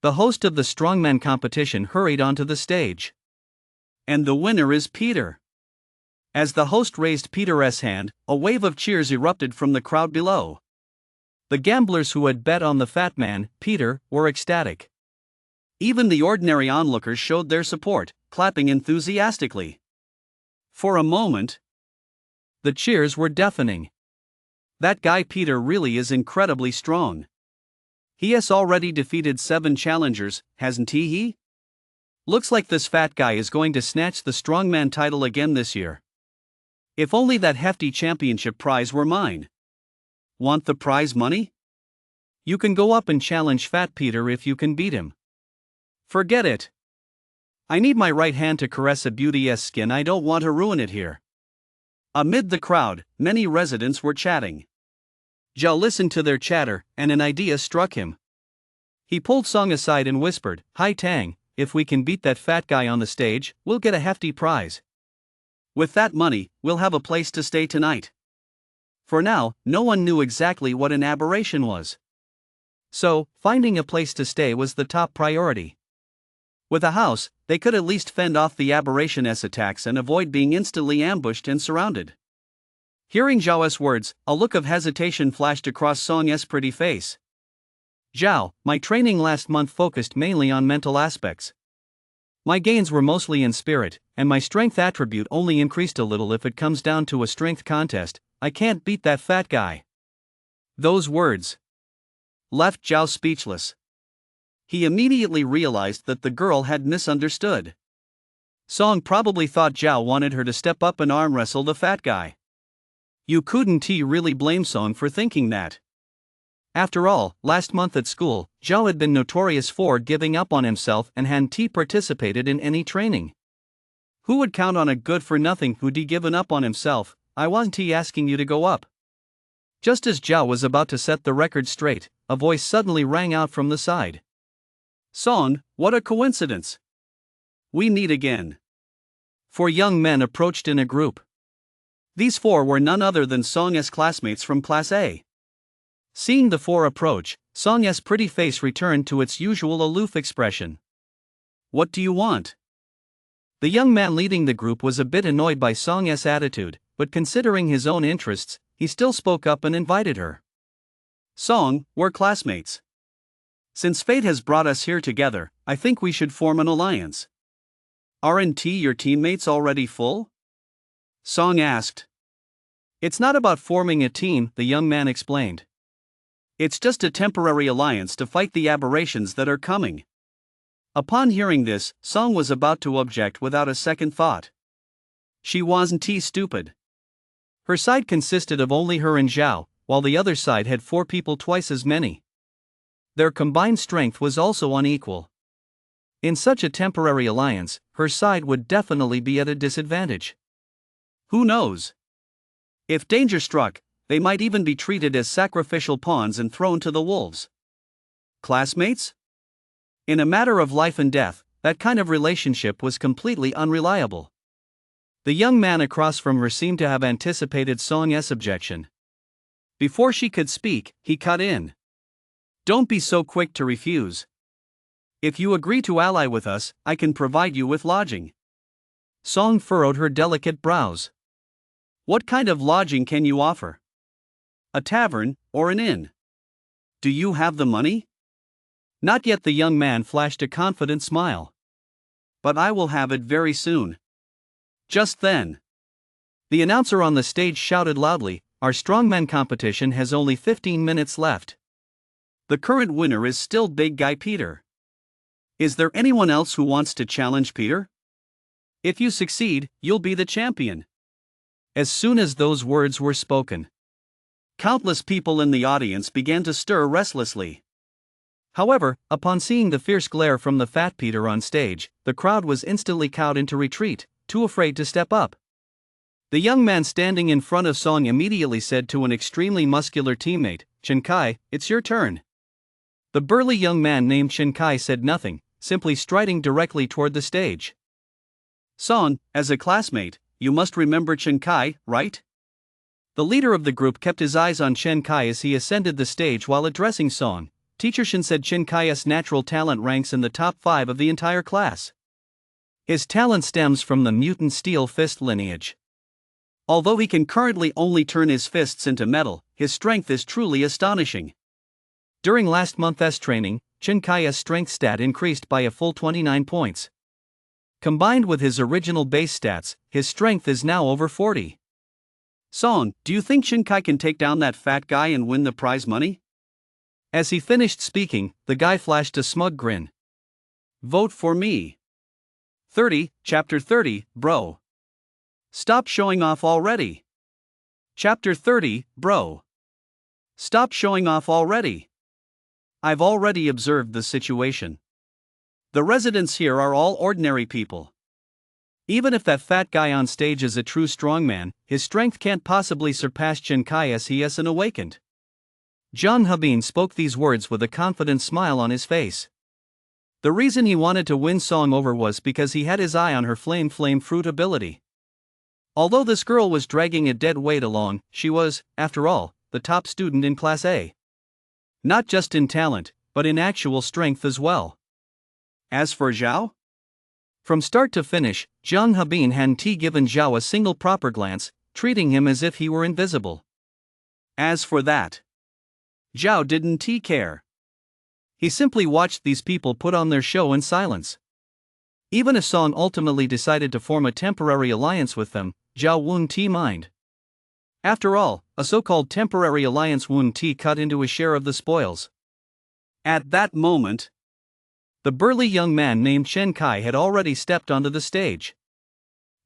The host of the strongman competition hurried onto the stage. And the winner is Peter. As the host raised Peter's hand, a wave of cheers erupted from the crowd below. The gamblers who had bet on the fat man, Peter, were ecstatic. Even the ordinary onlookers showed their support, clapping enthusiastically. For a moment, the cheers were deafening. That guy Peter really is incredibly strong. He has already defeated 7 challengers, hasn't he? Looks like this fat guy is going to snatch the strongman title again this year. If only that hefty championship prize were mine. Want the prize money? You can go up and challenge Fat Peter if you can beat him. Forget it. I need my right hand to caress a beauty's skin. I don't want to ruin it here. Amid the crowd, many residents were chatting. Zhao listened to their chatter, and an idea struck him. He pulled Song aside and whispered, "Hi Tang, if we can beat that fat guy on the stage, we'll get a hefty prize. With that money, we'll have a place to stay tonight." For now, no one knew exactly what an aberration was. So, finding a place to stay was the top priority. With a house, they could at least fend off the aberration's attacks and avoid being instantly ambushed and surrounded. Hearing Zhao's words, a look of hesitation flashed across Song's pretty face. "Zhao, my training last month focused mainly on mental aspects. My gains were mostly in spirit, and my strength attribute only increased a little. If it comes down to a strength contest, I can't beat that fat guy." Those words left Zhao speechless. He immediately realized that the girl had misunderstood. Song probably thought Zhao wanted her to step up and arm wrestle the fat guy. You couldn't really blame Song for thinking that. After all, last month at school, Zhao had been notorious for giving up on himself and hadn't participated in any training. Who would count on a good-for-nothing who'd given up on himself? "I wasn't asking you to go up." Just as Zhao was about to set the record straight, a voice suddenly rang out from the side. "Song, what a coincidence. We meet again." 4 young men approached in a group. These 4 were none other than Song's classmates from Class A. Seeing the four approach, Song's pretty face returned to its usual aloof expression. "What do you want?" The young man leading the group was a bit annoyed by Song's attitude, but considering his own interests, he still spoke up and invited her. "Song, we're classmates. Since fate has brought us here together, I think we should form an alliance." "Aren't your teammates already full?" Song asked. "It's not about forming a team," the young man explained. "It's just a temporary alliance to fight the aberrations that are coming." Upon hearing this, Song was about to object without a second thought. She wasn't stupid. Her side consisted of only her and Zhao, while the other side had 4 people twice as many. Their combined strength was also unequal. In such a temporary alliance, her side would definitely be at a disadvantage. Who knows? If danger struck, they might even be treated as sacrificial pawns and thrown to the wolves. Classmates? In a matter of life and death, that kind of relationship was completely unreliable. The young man across from her seemed to have anticipated Song's objection. Before she could speak, he cut in. "Don't be so quick to refuse. If you agree to ally with us, I can provide you with lodging." Song furrowed her delicate brows. "What kind of lodging can you offer? A tavern, or an inn? Do you have the money?" Not yet, the young man flashed a confident smile. "But I will have it very soon." Just then, the announcer on the stage shouted loudly, "Our strongman competition has only 15 minutes left. The current winner is still Big Guy Peter. Is there anyone else who wants to challenge Peter? If you succeed, you'll be the champion." As soon as those words were spoken, countless people in the audience began to stir restlessly. However, upon seeing the fierce glare from the fat Peter on stage, the crowd was instantly cowed into retreat, too afraid to step up. The young man standing in front of Song immediately said to an extremely muscular teammate, "Chen Kai, it's your turn." The burly young man named Chen Kai said nothing, simply striding directly toward the stage. "Song, as a classmate, you must remember Chen Kai, right?" The leader of the group kept his eyes on Chen Kai as he ascended the stage while addressing Song. Teacher Shen said Chen Kai's natural talent ranks in the top 5 of the entire class. His talent stems from the mutant steel fist lineage. Although he can currently only turn his fists into metal, his strength is truly astonishing. During last month's training, Chen Kai's strength stat increased by a full 29 points. Combined with his original base stats, his strength is now over 40. "Song, do you think Chen Kai can take down that fat guy and win the prize money?" As he finished speaking, the guy flashed a smug grin. "Vote for me." 30, Chapter 30, bro. Stop showing off already. Chapter 30, bro. Stop showing off already. I've already observed the situation. The residents here are all ordinary people. Even if that fat guy on stage is a true strongman, his strength can't possibly surpass Chen Kai as he is an awakened. Zhang Hebin spoke these words with a confident smile on his face. The reason he wanted to win Song over was because he had his eye on her flame fruit ability. Although this girl was dragging a dead weight along, she was, after all, the top student in Class A. Not just in talent, but in actual strength as well. As for Zhao? From start to finish, Zhang Hebin hadn't given Zhao a single proper glance, treating him as if he were invisible. As for that, Zhao didn't care. He simply watched these people put on their show in silence. Even if Song ultimately decided to form a temporary alliance with them, Zhao wouldn't mind. After all, a so-called temporary alliance wouldn't cut into a share of the spoils. At that moment, the burly young man named Chen Kai had already stepped onto the stage.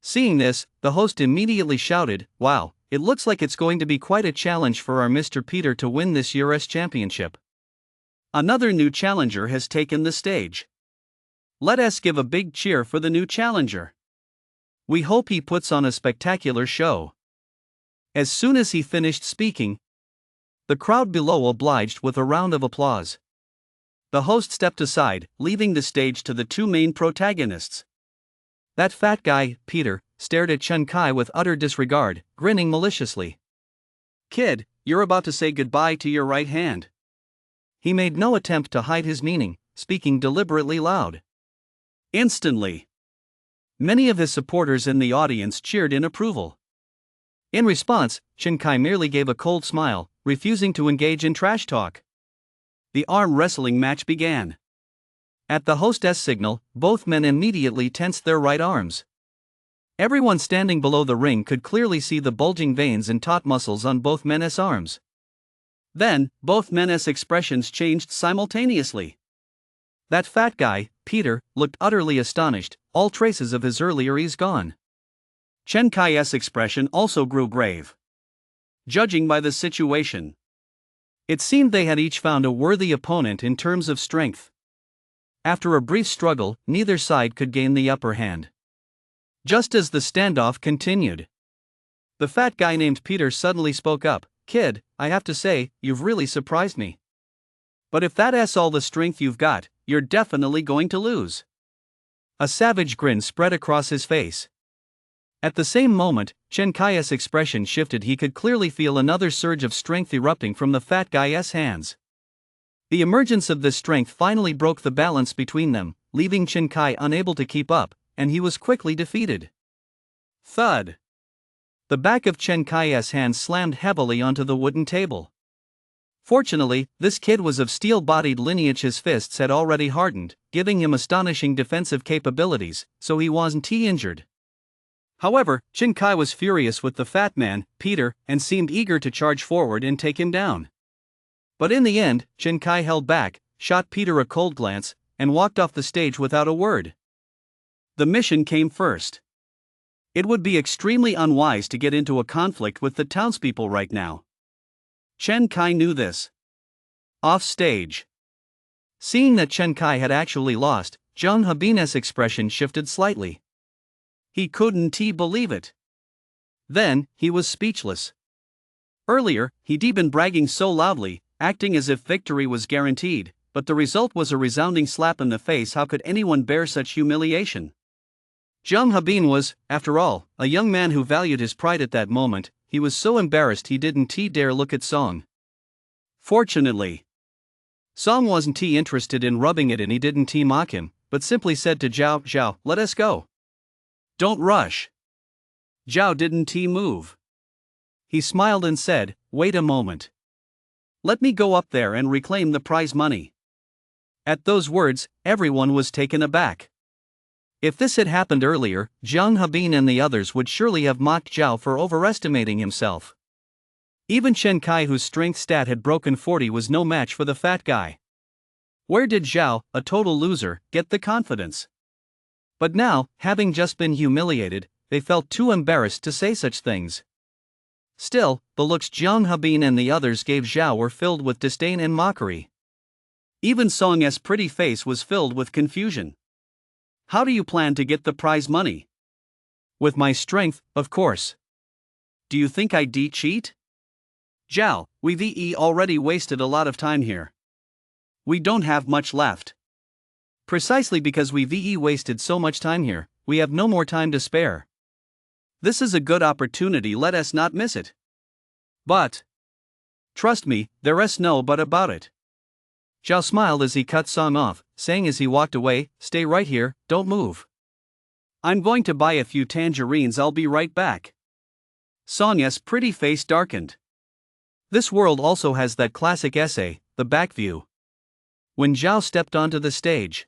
Seeing this, the host immediately shouted, "Wow, it looks like it's going to be quite a challenge for our Mr. Peter to win this year's championship. Another new challenger has taken the stage. Let us give a big cheer for the new challenger. We hope he puts on a spectacular show." As soon as he finished speaking, the crowd below obliged with a round of applause. The host stepped aside, leaving the stage to the 2 main protagonists. That fat guy, Peter, stared at Chen Kai with utter disregard, grinning maliciously. "Kid, you're about to say goodbye to your right hand. He made no attempt to hide his meaning, speaking deliberately loud. Instantly, many of his supporters in the audience cheered in approval. In response, Shinkai merely gave a cold smile, refusing to engage in trash talk. The arm wrestling match began. At the hostess' signal, both men immediately tensed their right arms. Everyone standing below the ring could clearly see the bulging veins and taut muscles on both men's arms. Then, both men's expressions changed simultaneously. That fat guy, Peter, looked utterly astonished, all traces of his earlier ease gone. Chen Kai's expression also grew grave. Judging by the situation, it seemed they had each found a worthy opponent in terms of strength. After a brief struggle, neither side could gain the upper hand. Just as the standoff continued, the fat guy named Peter suddenly spoke up. "Kid, I have to say, you've really surprised me. But if that's all the strength you've got, you're definitely going to lose." A savage grin spread across his face. At the same moment, Chen Kai's expression shifted. He could clearly feel another surge of strength erupting from the fat guy's hands. The emergence of this strength finally broke the balance between them, leaving Chen Kai unable to keep up, and he was quickly defeated. Thud! The back of Chen Kai's hand slammed heavily onto the wooden table. Fortunately, this kid was of steel-bodied lineage. His fists had already hardened, giving him astonishing defensive capabilities, so he wasn't injured. However, Chen Kai was furious with the fat man, Peter, and seemed eager to charge forward and take him down. But in the end, Chen Kai held back, shot Peter a cold glance, and walked off the stage without a word. The mission came first. It would be extremely unwise to get into a conflict with the townspeople right now. Chen Kai knew this. Off stage, seeing that Chen Kai had actually lost, Zhang Habin's expression shifted slightly. He couldn't believe it. Then, he was speechless. Earlier, he'd been bragging so loudly, acting as if victory was guaranteed, but the result was a resounding slap in the face. How could anyone bear such humiliation? Zhang Habin was, after all, a young man who valued his pride at that moment. He was so embarrassed he didn't dare look at Song. Fortunately, Song wasn't interested in rubbing it in. He didn't mock him, but simply said to Zhao, "Zhao, let us go. Don't rush." Zhao didn't move. He smiled and said, "Wait a moment. Let me go up there and reclaim the prize money." At those words, everyone was taken aback. If this had happened earlier, Zhang Habin and the others would surely have mocked Zhao for overestimating himself. Even Chen Kai, whose strength stat had broken 40, was no match for the fat guy. Where did Zhao, a total loser, get the confidence? But now, having just been humiliated, they felt too embarrassed to say such things. Still, the looks Zhang Habin and the others gave Zhao were filled with disdain and mockery. Even Song's pretty face was filled with confusion. "How do you plan to get the prize money?" "With my strength, of course. Do you think I cheat?" "Zhao, we've already wasted a lot of time here. We don't have much left." "Precisely because we've wasted so much time here, we have no more time to spare. This is a good opportunity, let us not miss it." "But, trust me, there's no but about it." Zhao smiled as he cut Song off, saying as he walked away, "Stay right here, don't move. I'm going to buy a few tangerines, I'll be right back." Song's pretty face darkened. This world also has that classic essay, The Back View. When Zhao stepped onto the stage,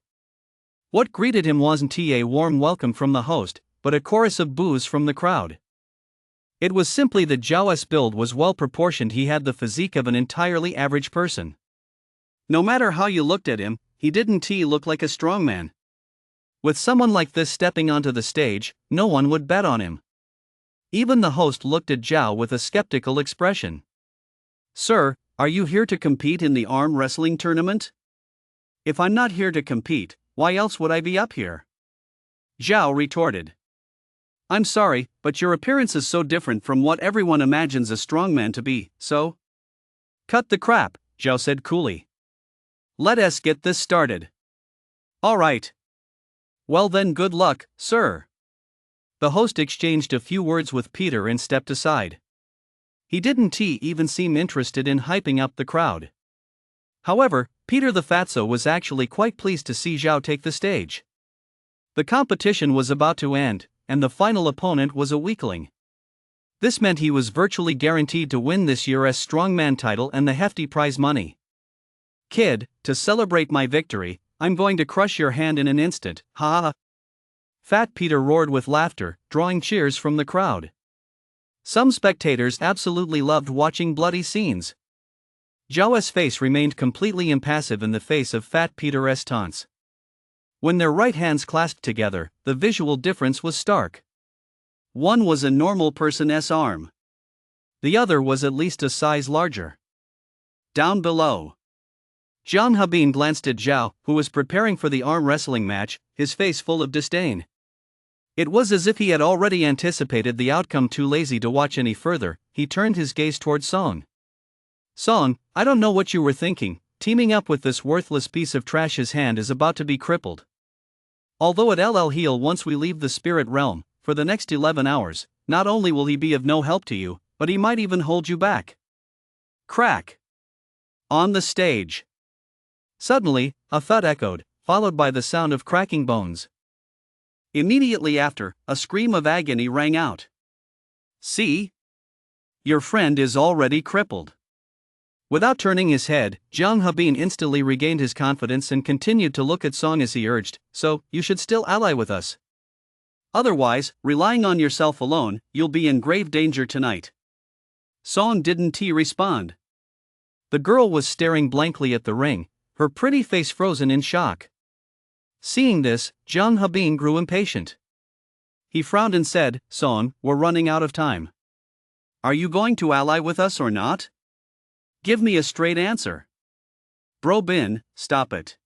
what greeted him wasn't a warm welcome from the host, but a chorus of boos from the crowd. It was simply that Zhao's build was well proportioned. He had the physique of an entirely average person. No matter how you looked at him, he didn't look like a strongman. With someone like this stepping onto the stage, no one would bet on him. Even the host looked at Zhao with a skeptical expression. "Sir, are you here to compete in the arm wrestling tournament?" "If I'm not here to compete, why else would I be up here?" Zhao retorted. "I'm sorry, but your appearance is so different from what everyone imagines a strongman to be, so..." "Cut the crap," Zhao said coolly. "Let us get this started." "All right. Well then, good luck, sir." The host exchanged a few words with Peter and stepped aside. He didn't even seem interested in hyping up the crowd. However, Peter the Fatso was actually quite pleased to see Zhao take the stage. The competition was about to end, and the final opponent was a weakling. This meant he was virtually guaranteed to win this year's strongman title and the hefty prize money. "Kid, to celebrate my victory, I'm going to crush your hand in an instant, ha ha." Fat Peter roared with laughter, drawing cheers from the crowd. Some spectators absolutely loved watching bloody scenes. Zhao's face remained completely impassive in the face of Fat Peter's taunts. When their right hands clasped together, the visual difference was stark. One was a normal person's arm. The other was at least a size larger. Down below, Jiang Habin glanced at Zhao, who was preparing for the arm wrestling match, his face full of disdain. It was as if he had already anticipated the outcome. Too lazy to watch any further, he turned his gaze toward Song. "Song, I don't know what you were thinking, teaming up with this worthless piece of trash. His hand is about to be crippled. Although it'll heal once we leave the spirit realm, for the next 11 hours, not only will he be of no help to you, but he might even hold you back." Crack! On the stage. Suddenly, a thud echoed, followed by the sound of cracking bones. Immediately after, a scream of agony rang out. "See? Your friend is already crippled." Without turning his head, Jiang Habin instantly regained his confidence and continued to look at Song as he urged, "So, you should still ally with us. Otherwise, relying on yourself alone, you'll be in grave danger tonight." Song didn't respond. The girl was staring blankly at the ring, her pretty face frozen in shock. Seeing this, Jiang Habin grew impatient. He frowned and said, "Song, we're running out of time. Are you going to ally with us or not? Give me a straight answer." "Bro Bin, stop it."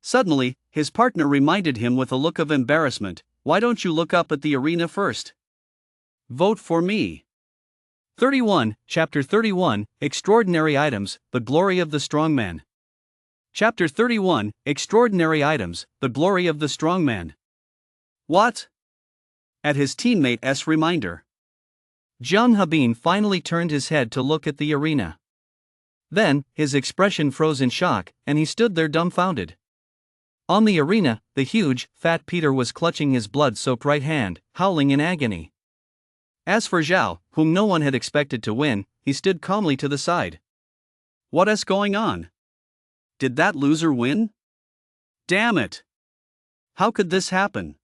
Suddenly, his partner reminded him with a look of embarrassment, "Why don't you look up at the arena first? Vote for me." 31, Chapter 31, Extraordinary Items, The Glory of the Strongman. Chapter 31, Extraordinary Items, The Glory of the Strongman. "What?" At his teammate's reminder, Jiang Habin finally turned his head to look at the arena. Then, his expression froze in shock, and he stood there dumbfounded. On the arena, the huge, fat Peter was clutching his blood-soaked right hand, howling in agony. As for Zhao, whom no one had expected to win, he stood calmly to the side. "What's going on? Did that loser win? Damn it! How could this happen?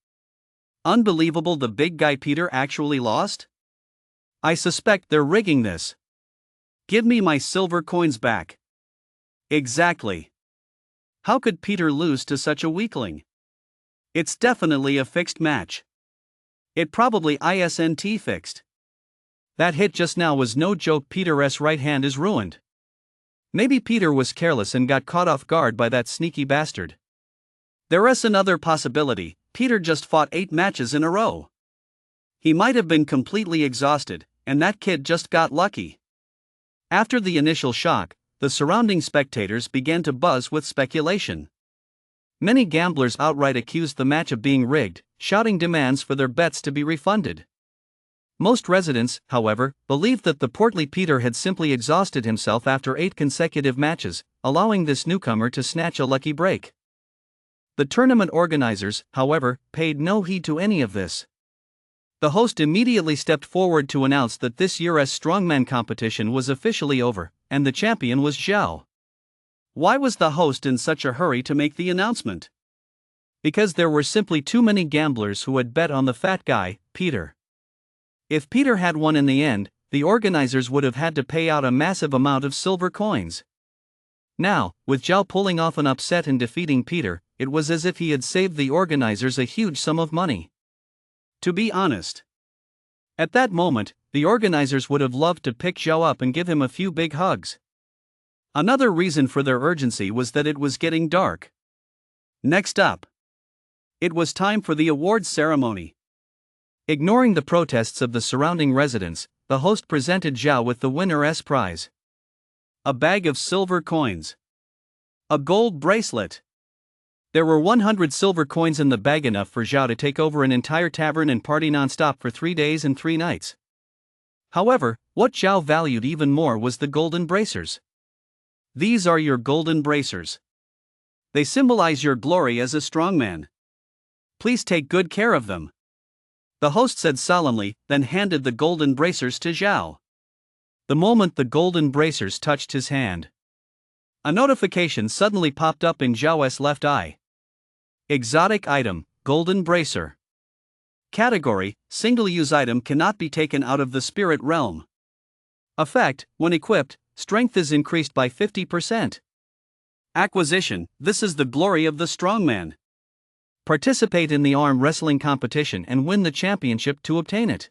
Unbelievable, the big guy Peter actually lost? I suspect they're rigging this. Give me my silver coins back." Exactly. How could Peter lose to such a weakling? It's definitely a fixed match. It probably isn't fixed. That hit just now was no joke. Peter's right hand is ruined. Maybe Peter was careless and got caught off guard by that sneaky bastard. There's another possibility: Peter just fought 8 matches in a row. He might have been completely exhausted, and that kid just got lucky. After the initial shock, the surrounding spectators began to buzz with speculation. Many gamblers outright accused the match of being rigged, shouting demands for their bets to be refunded. Most residents, however, believed that the portly Peter had simply exhausted himself after 8 consecutive matches, allowing this newcomer to snatch a lucky break. The tournament organizers, however, paid no heed to any of this. The host immediately stepped forward to announce that this year's strongman competition was officially over, and the champion was Zhao. Why was the host in such a hurry to make the announcement? Because there were simply too many gamblers who had bet on the fat guy, Peter. If Peter had won in the end, the organizers would have had to pay out a massive amount of silver coins. Now, with Zhao pulling off an upset and defeating Peter, it was as if he had saved the organizers a huge sum of money. To be honest, at that moment, the organizers would have loved to pick Zhao up and give him a few big hugs. Another reason for their urgency was that it was getting dark. Next up, it was time for the awards ceremony. Ignoring the protests of the surrounding residents, the host presented Zhao with the winner's prize: a bag of silver coins, a gold bracelet. There were 100 silver coins in the bag, enough for Zhao to take over an entire tavern and party non-stop for 3 days and 3 nights. However, what Zhao valued even more was the golden bracers. These are your golden bracers. They symbolize your glory as a strongman. Please take good care of them, the host said solemnly, then handed the golden bracers to Zhao. The moment the golden bracers touched his hand, a notification suddenly popped up in Zhao's left eye. Exotic item, golden bracer. Category, single-use item cannot be taken out of the spirit realm. Effect, when equipped, strength is increased by 50%. Acquisition, this is the glory of the strongman. Participate in the arm wrestling competition and win the championship to obtain it.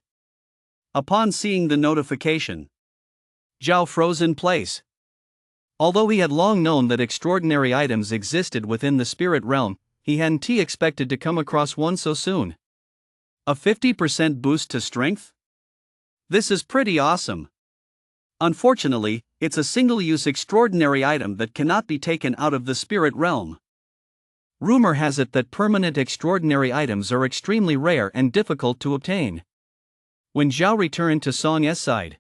Upon seeing the notification, Zhao froze in place. Although he had long known that extraordinary items existed within the spirit realm, he hadn't expected to come across one so soon. A 50% boost to strength? This is pretty awesome. Unfortunately, it's a single-use extraordinary item that cannot be taken out of the spirit realm. Rumor has it that permanent extraordinary items are extremely rare and difficult to obtain. When Zhao returned to Song's side,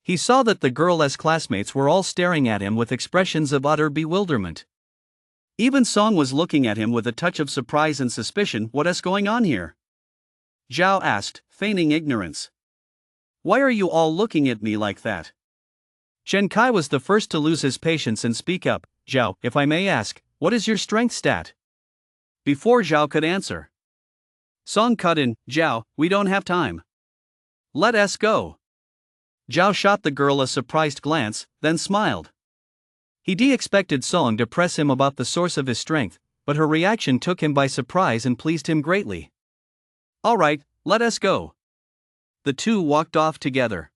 he saw that the girl's classmates were all staring at him with expressions of utter bewilderment. Even Song was looking at him with a touch of surprise and suspicion. What's going on here? Zhao asked, feigning ignorance. Why are you all looking at me like that? Chen Kai was the first to lose his patience and speak up. Zhao, if I may ask, what is your strength stat? Before Zhao could answer, Song cut in. Zhao, we don't have time. Let us go. Zhao shot the girl a surprised glance, then smiled. He expected Song to press him about the source of his strength, but her reaction took him by surprise and pleased him greatly. Alright, let us go. The two walked off together.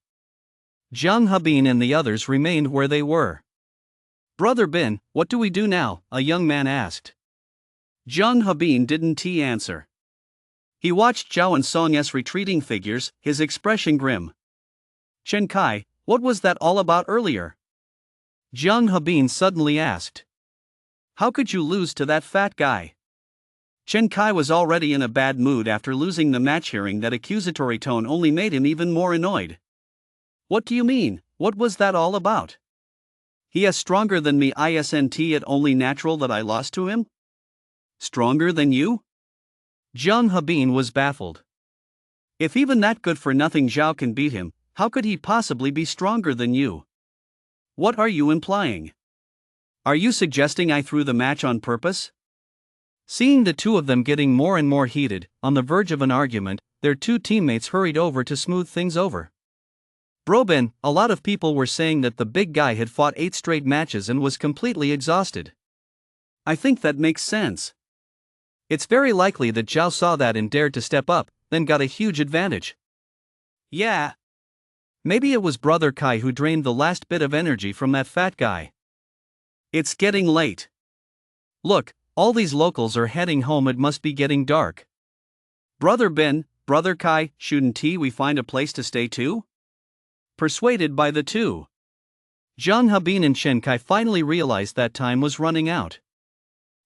Zhang Hebin and the others remained where they were. Brother Bin, what do we do now? A young man asked. Zhang Hebin didn't answer. He watched Zhao and Song's retreating figures, his expression grim. Chen Kai, what was that all about earlier? Zhang Hebin suddenly asked. How could you lose to that fat guy? Chen Kai was already in a bad mood after losing the match. Hearing that accusatory tone only made him even more annoyed. What do you mean? What was that all about? He is stronger than me. Isn't it only natural that I lost to him? Stronger than you? Zhang Hebin was baffled. If even that good-for-nothing Zhao can beat him, how could he possibly be stronger than you? What are you implying? Are you suggesting I threw the match on purpose? Seeing the two of them getting more and more heated, on the verge of an argument, their two teammates hurried over to smooth things over. Bro Ben, a lot of people were saying that the big guy had fought 8 straight matches and was completely exhausted. I think that makes sense. It's very likely that Zhao saw that and dared to step up, then got a huge advantage. Yeah. Maybe it was Brother Kai who drained the last bit of energy from that fat guy. It's getting late. Look, all these locals are heading home. It must be getting dark. Brother Ben, Brother Kai, shouldn't we find a place to stay too? Persuaded by the two, Zhang Hebin and Chen Kai finally realized that time was running out.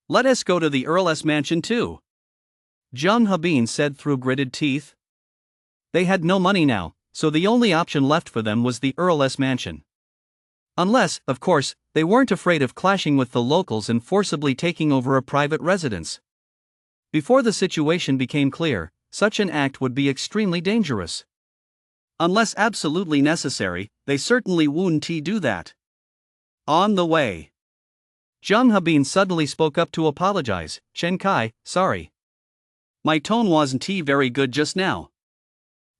Let us go to the Earl's mansion too, Zhang Hebin said through gritted teeth. They had no money now, so the only option left for them was the Earl's mansion. Unless, of course, they weren't afraid of clashing with the locals and forcibly taking over a private residence. Before the situation became clear, such an act would be extremely dangerous. Unless absolutely necessary, they certainly wouldn't do that. On the way, Zhang Hebin suddenly spoke up to apologize. Chen Kai, sorry. My tone wasn't very good just now.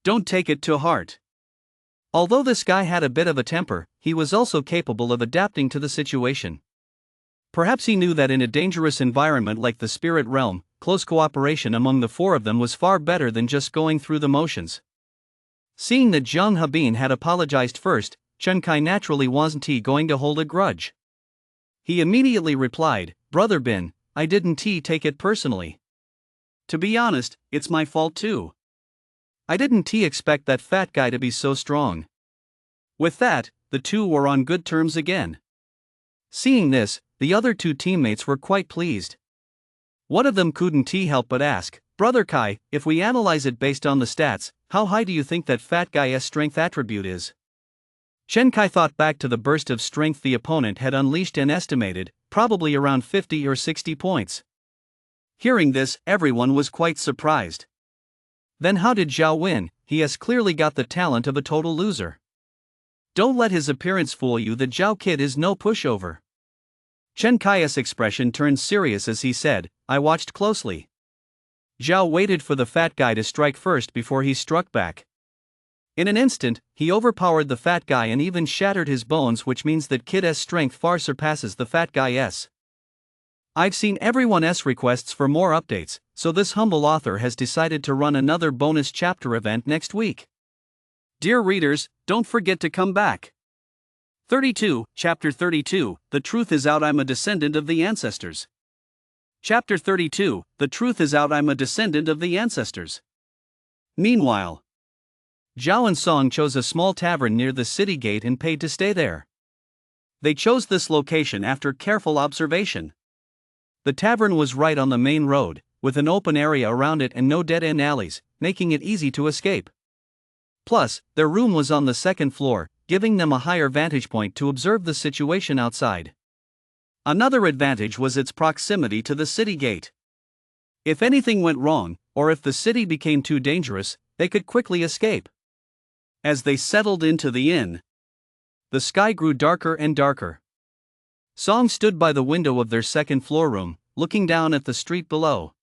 Don't take it to heart. Although this guy had a bit of a temper, he was also capable of adapting to the situation. Perhaps he knew that in a dangerous environment like the spirit realm, close cooperation among the four of them was far better than just going through the motions. Seeing that Zhang Hebin had apologized first, Chen Kai naturally wasn't going to hold a grudge. He immediately replied, Brother Bin, I didn't take it personally. To be honest, it's my fault too. I didn't expect that fat guy to be so strong. With that, the two were on good terms again. Seeing this, the other two teammates were quite pleased. One of them couldn't help but ask, Brother Kai, if we analyze it based on the stats, how high do you think that fat guy's strength attribute is? Chen Kai thought back to the burst of strength the opponent had unleashed and estimated, probably around 50 or 60 points. Hearing this, everyone was quite surprised. Then how did Zhao win? He has clearly got the talent of a total loser. Don't let his appearance fool you, the Zhao kid is no pushover. Chen Kai's expression turned serious as he said, I watched closely. Zhao waited for the fat guy to strike first before he struck back. In an instant, he overpowered the fat guy and even shattered his bones, which means that Kid's strength far surpasses the fat guy's. I've seen everyone's requests for more updates, so this humble author has decided to run another bonus chapter event next week. Dear readers, don't forget to come back. 32, Chapter 32, The Truth is Out, I'm a Descendant of the Ancestors. Chapter 32, The Truth is Out, I'm a Descendant of the Ancestors. Meanwhile, Zhao and Song chose a small tavern near the city gate and paid to stay there. They chose this location after careful observation. The tavern was right on the main road, with an open area around it and no dead-end alleys, making it easy to escape. Plus, their room was on the second floor, giving them a higher vantage point to observe the situation outside. Another advantage was its proximity to the city gate. If anything went wrong, or if the city became too dangerous, they could quickly escape. As they settled into the inn, the sky grew darker and darker. Song stood by the window of their second-floor room, looking down at the street below.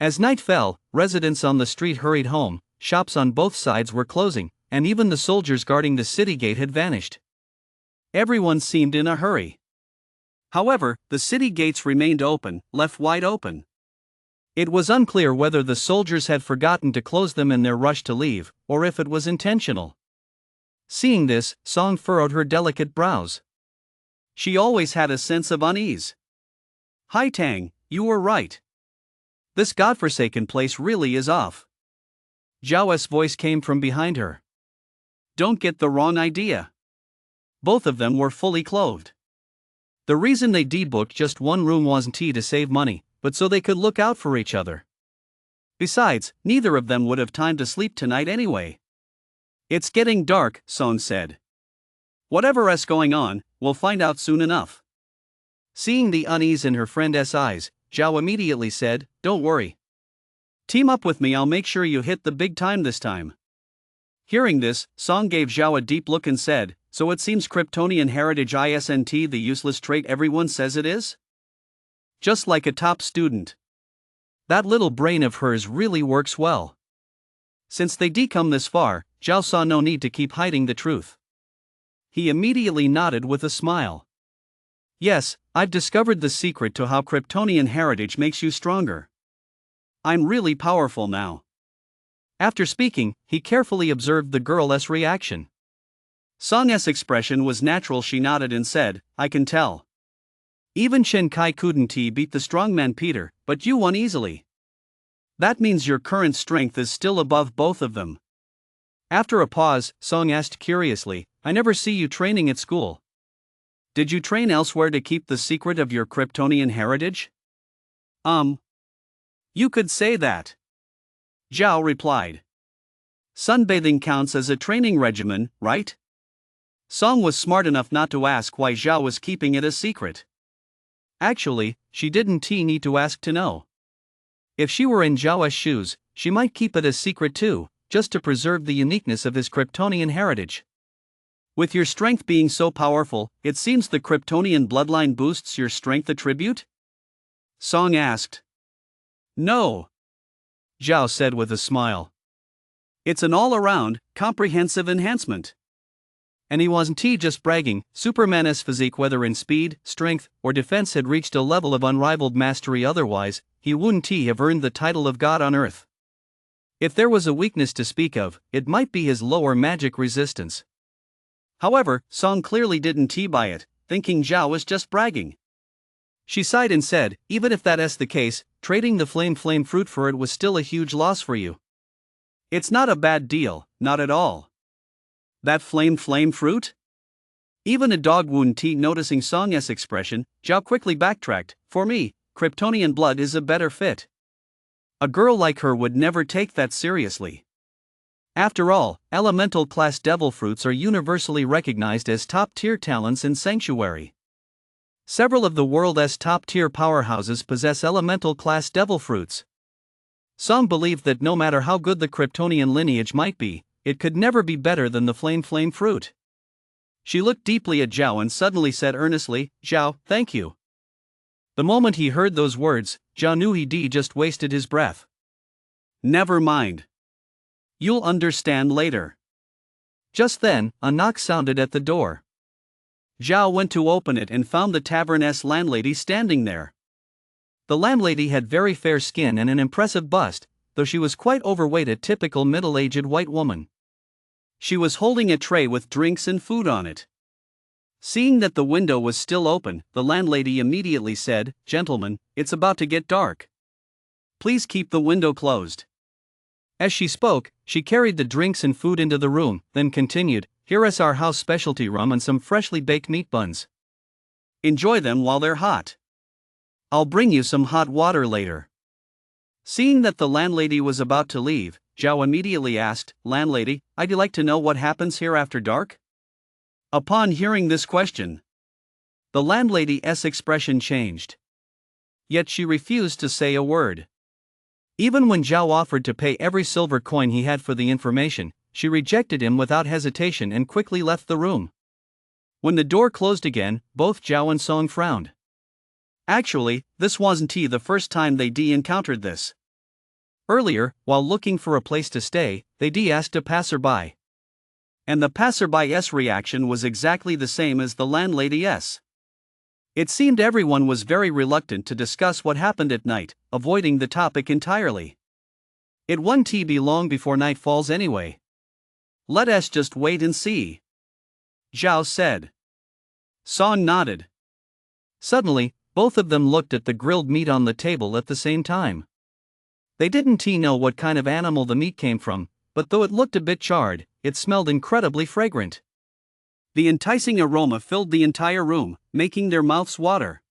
As night fell, residents on the street hurried home, shops on both sides were closing, and even the soldiers guarding the city gate had vanished. Everyone seemed in a hurry. However, the city gates remained open, left wide open. It was unclear whether the soldiers had forgotten to close them in their rush to leave, or if it was intentional. Seeing this, Song furrowed her delicate brows. She always had a sense of unease. Hai Tang, you were right. This godforsaken place really is off. Zhao's voice came from behind her. Don't get the wrong idea. Both of them were fully clothed. The reason they debooked just one room wasn't to save money, but so they could look out for each other. Besides, neither of them would have time to sleep tonight anyway. It's getting dark, Song said. Whatever's going on, we'll find out soon enough. Seeing the unease in her friend's eyes, Zhao immediately said, Don't worry. Team up with me, I'll make sure you hit the big time this time. Hearing this, Song gave Zhao a deep look and said, So it seems Kryptonian heritage isn't the useless trait everyone says it is? Just like a top student. That little brain of hers really works well. Since they'd come this far, Zhao saw no need to keep hiding the truth. He immediately nodded with a smile. Yes, I've discovered the secret to how Kryptonian heritage makes you stronger. I'm really powerful now. After speaking, he carefully observed the girl's reaction. Song's expression was natural. She nodded and said, I can tell. Even Chen Kai couldn't beat the strongman Peter, but you won easily. That means your current strength is still above both of them. After a pause, Song asked curiously, I never see you training at school. Did you train elsewhere to keep the secret of your Kryptonian heritage? You could say that. Zhao replied. Sunbathing counts as a training regimen, right? Song was smart enough not to ask why Zhao was keeping it a secret. Actually, she didn't need to ask to know. If she were in Zhao's shoes, she might keep it a secret too, just to preserve the uniqueness of his Kryptonian heritage. With your strength being so powerful, it seems the Kryptonian bloodline boosts your strength attribute? Song asked. No. Zhao said with a smile. It's an all-around, comprehensive enhancement. And he wasn't just bragging. Superman's physique, whether in speed, strength, or defense, had reached a level of unrivaled mastery. Otherwise, he wouldn't have earned the title of God on Earth. If there was a weakness to speak of, it might be his lower magic resistance. However, Song clearly didn't buy it, thinking Zhao was just bragging. She sighed and said, even if that's the case, trading the flame fruit for it was still a huge loss for you. It's not a bad deal, not at all. That flame fruit? Even a dog wouldn't noticing Song's expression, Zhao quickly backtracked, for me, Kryptonian blood is a better fit. A girl like her would never take that seriously. After all, elemental class devil fruits are universally recognized as top-tier talents in Sanctuary. Several of the world's top-tier powerhouses possess elemental class devil fruits. Song believed that no matter how good the Kryptonian lineage might be, it could never be better than the flame fruit. She looked deeply at Zhao and suddenly said earnestly, "Zhao, thank you." The moment he heard those words, Zhao knew he'd just wasted his breath. "Never mind. You'll understand later." Just then, a knock sounded at the door. Zhao went to open it and found the tavern's landlady standing there. The landlady had very fair skin and an impressive bust, though she was quite overweight, a typical middle-aged white woman. She was holding a tray with drinks and food on it. Seeing that the window was still open, the landlady immediately said, "Gentlemen, it's about to get dark. Please keep the window closed." As she spoke, she carried the drinks and food into the room, then continued, "Here is our house specialty rum and some freshly baked meat buns. Enjoy them while they're hot. I'll bring you some hot water later." Seeing that the landlady was about to leave, Zhao immediately asked, "Landlady, I'd like to know what happens here after dark?" Upon hearing this question, the landlady's expression changed. Yet she refused to say a word. Even when Zhao offered to pay every silver coin he had for the information, she rejected him without hesitation and quickly left the room. When the door closed again, both Zhao and Song frowned. Actually, this wasn't the first time they encountered this. Earlier, while looking for a place to stay, they asked a passerby. And the passerby's reaction was exactly the same as the landlady's. It seemed everyone was very reluctant to discuss what happened at night, avoiding the topic entirely. It won't be long before night falls anyway. Let us just wait and see, Zhao said. Song nodded. Suddenly, both of them looked at the grilled meat on the table at the same time. They didn't know what kind of animal the meat came from, but though it looked a bit charred, it smelled incredibly fragrant. The enticing aroma filled the entire room, making their mouths water.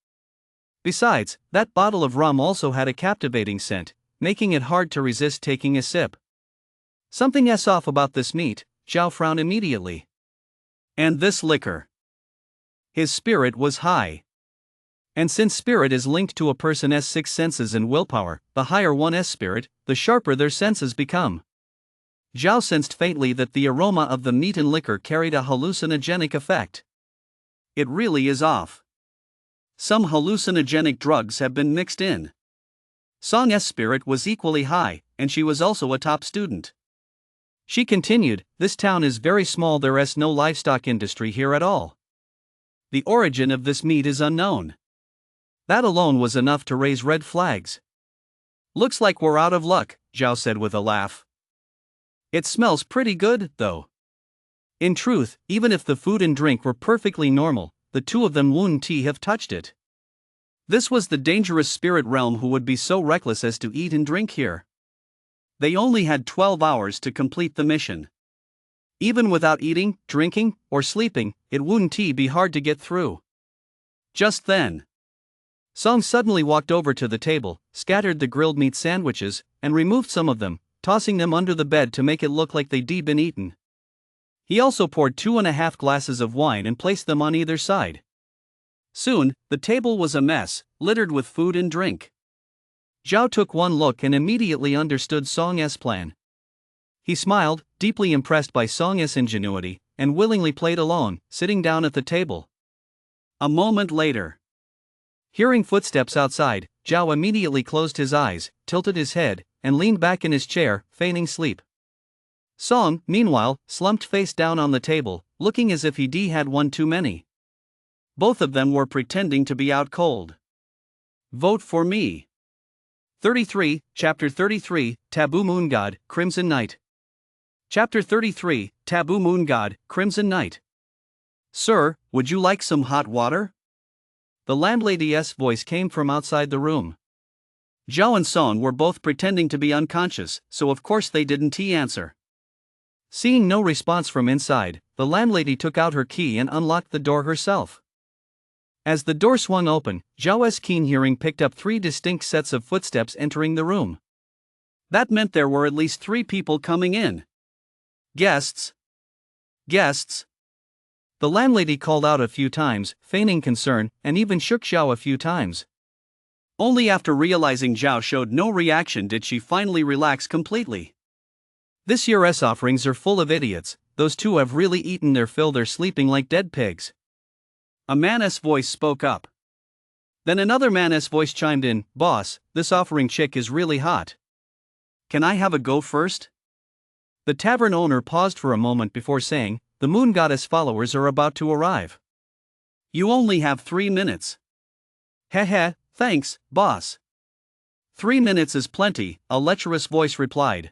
Besides, that bottle of rum also had a captivating scent, making it hard to resist taking a sip. Something's off about this meat, Zhao frowned immediately. And this liquor. His spirit was high. And since spirit is linked to a person's six senses and willpower, the higher one's spirit, the sharper their senses become. Zhao sensed faintly that the aroma of the meat and liquor carried a hallucinogenic effect. It really is off. Some hallucinogenic drugs have been mixed in. Song's spirit was equally high, and she was also a top student. She continued, "This town is very small, there is no livestock industry here at all. The origin of this meat is unknown." That alone was enough to raise red flags. "Looks like we're out of luck," Zhao said with a laugh. "It smells pretty good, though." In truth, even if the food and drink were perfectly normal, the two of them wouldn't have touched it. This was the dangerous spirit realm. Who would be so reckless as to eat and drink here? They only had 12 hours to complete the mission. Even without eating, drinking, or sleeping, it wouldn't be hard to get through. Just then, Song suddenly walked over to the table, scattered the grilled meat sandwiches, and removed some of them, tossing them under the bed to make it look like they'd been eaten. He also poured 2.5 glasses of wine and placed them on either side. Soon, the table was a mess, littered with food and drink. Zhao took one look and immediately understood Song's plan. He smiled, deeply impressed by Song's ingenuity, and willingly played along, sitting down at the table. A moment later, hearing footsteps outside, Zhao immediately closed his eyes, tilted his head, and leaned back in his chair, feigning sleep. Song, meanwhile, slumped face down on the table, looking as if he'd had one too many. Both of them were pretending to be out cold. Vote for me. 33, Chapter 33, Taboo Moon God, Crimson Night. Chapter 33, Taboo Moon God, Crimson Night. "Sir, would you like some hot water?" The landlady's voice came from outside the room. Zhao and Song were both pretending to be unconscious, so of course they didn't answer. Seeing no response from inside, the landlady took out her key and unlocked the door herself. As the door swung open, Zhao's keen hearing picked up 3 distinct sets of footsteps entering the room. That meant there were at least 3 people coming in. Guests. Guests. The landlady called out a few times, feigning concern, and even shook Zhao a few times. Only after realizing Zhao showed no reaction did she finally relax completely. This year's offerings are full of idiots. Those two have really eaten their fill, they're sleeping like dead pigs. A man's voice spoke up. Then another man's voice chimed in, "Boss, this offering chick is really hot. Can I have a go first?" The tavern owner paused for a moment before saying, "The moon goddess followers are about to arrive. You only have 3 minutes. Heh, thanks, boss." 3 minutes is plenty, a lecherous voice replied.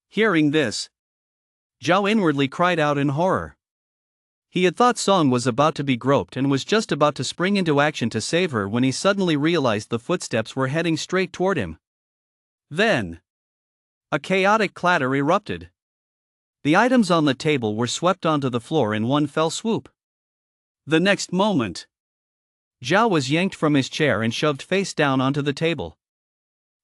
Hearing this, Zhao inwardly cried out in horror. He had thought Song was about to be groped and was just about to spring into action to save her when he suddenly realized the footsteps were heading straight toward him. Then, a chaotic clatter erupted. The items on the table were swept onto the floor in one fell swoop. The next moment, Zhao was yanked from his chair and shoved face down onto the table.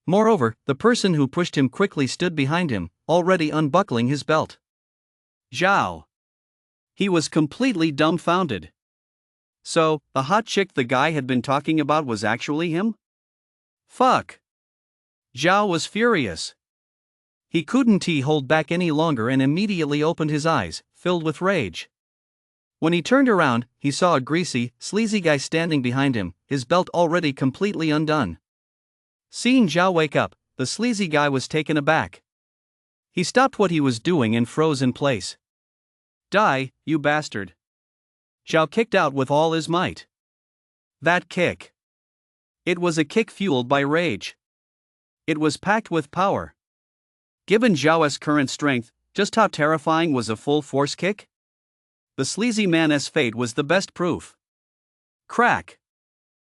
Moreover, the person who pushed him quickly stood behind him, already unbuckling his belt. Zhao. He was completely dumbfounded. So, the hot chick the guy had been talking about was actually him? Fuck. Zhao was furious. He couldn't hold back any longer and immediately opened his eyes, filled with rage. When he turned around, he saw a greasy, sleazy guy standing behind him, his belt already completely undone. Seeing Zhao wake up, the sleazy guy was taken aback. He stopped what he was doing and froze in place. "Die, you bastard." Zhao kicked out with all his might. That kick. It was a kick fueled by rage. It was packed with power. Given Zhao's current strength, just how terrifying was a full force kick? The sleazy man's fate was the best proof. Crack.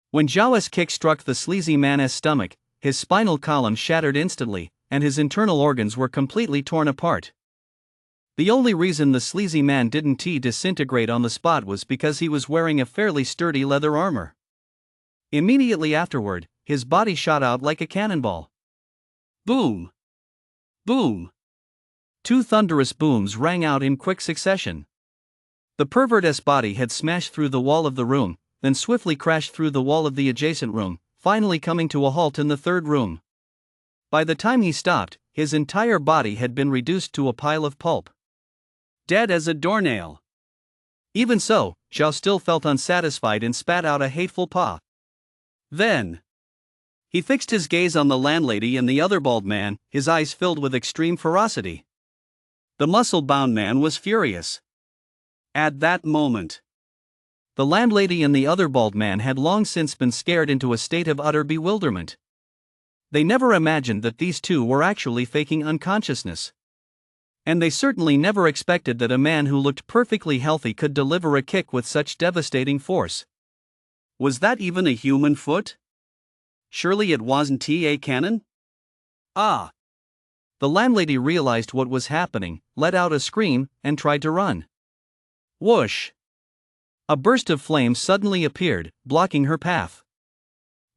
When Zhao's kick struck the sleazy man's stomach, his spinal column shattered instantly, and his internal organs were completely torn apart. The only reason the sleazy man didn't disintegrate on the spot was because he was wearing a fairly sturdy leather armor. Immediately afterward, his body shot out like a cannonball. Boom! Boom! 2 thunderous booms rang out in quick succession. The pervert's body had smashed through the wall of the room, then swiftly crashed through the wall of the adjacent room, finally coming to a halt in the third room. By the time he stopped, his entire body had been reduced to a pile of pulp. Dead as a doornail. Even so, Zhao still felt unsatisfied and spat out a hateful paw. Then, he fixed his gaze on the landlady and the other bald man, his eyes filled with extreme ferocity. The muscle-bound man was furious. At that moment, the landlady and the other bald man had long since been scared into a state of utter bewilderment. They never imagined that these two were actually faking unconsciousness. And they certainly never expected that a man who looked perfectly healthy could deliver a kick with such devastating force. Was that even a human foot? Surely it wasn't a cannon? Ah! The landlady realized what was happening, let out a scream, and tried to run. Whoosh! A burst of flame suddenly appeared, blocking her path.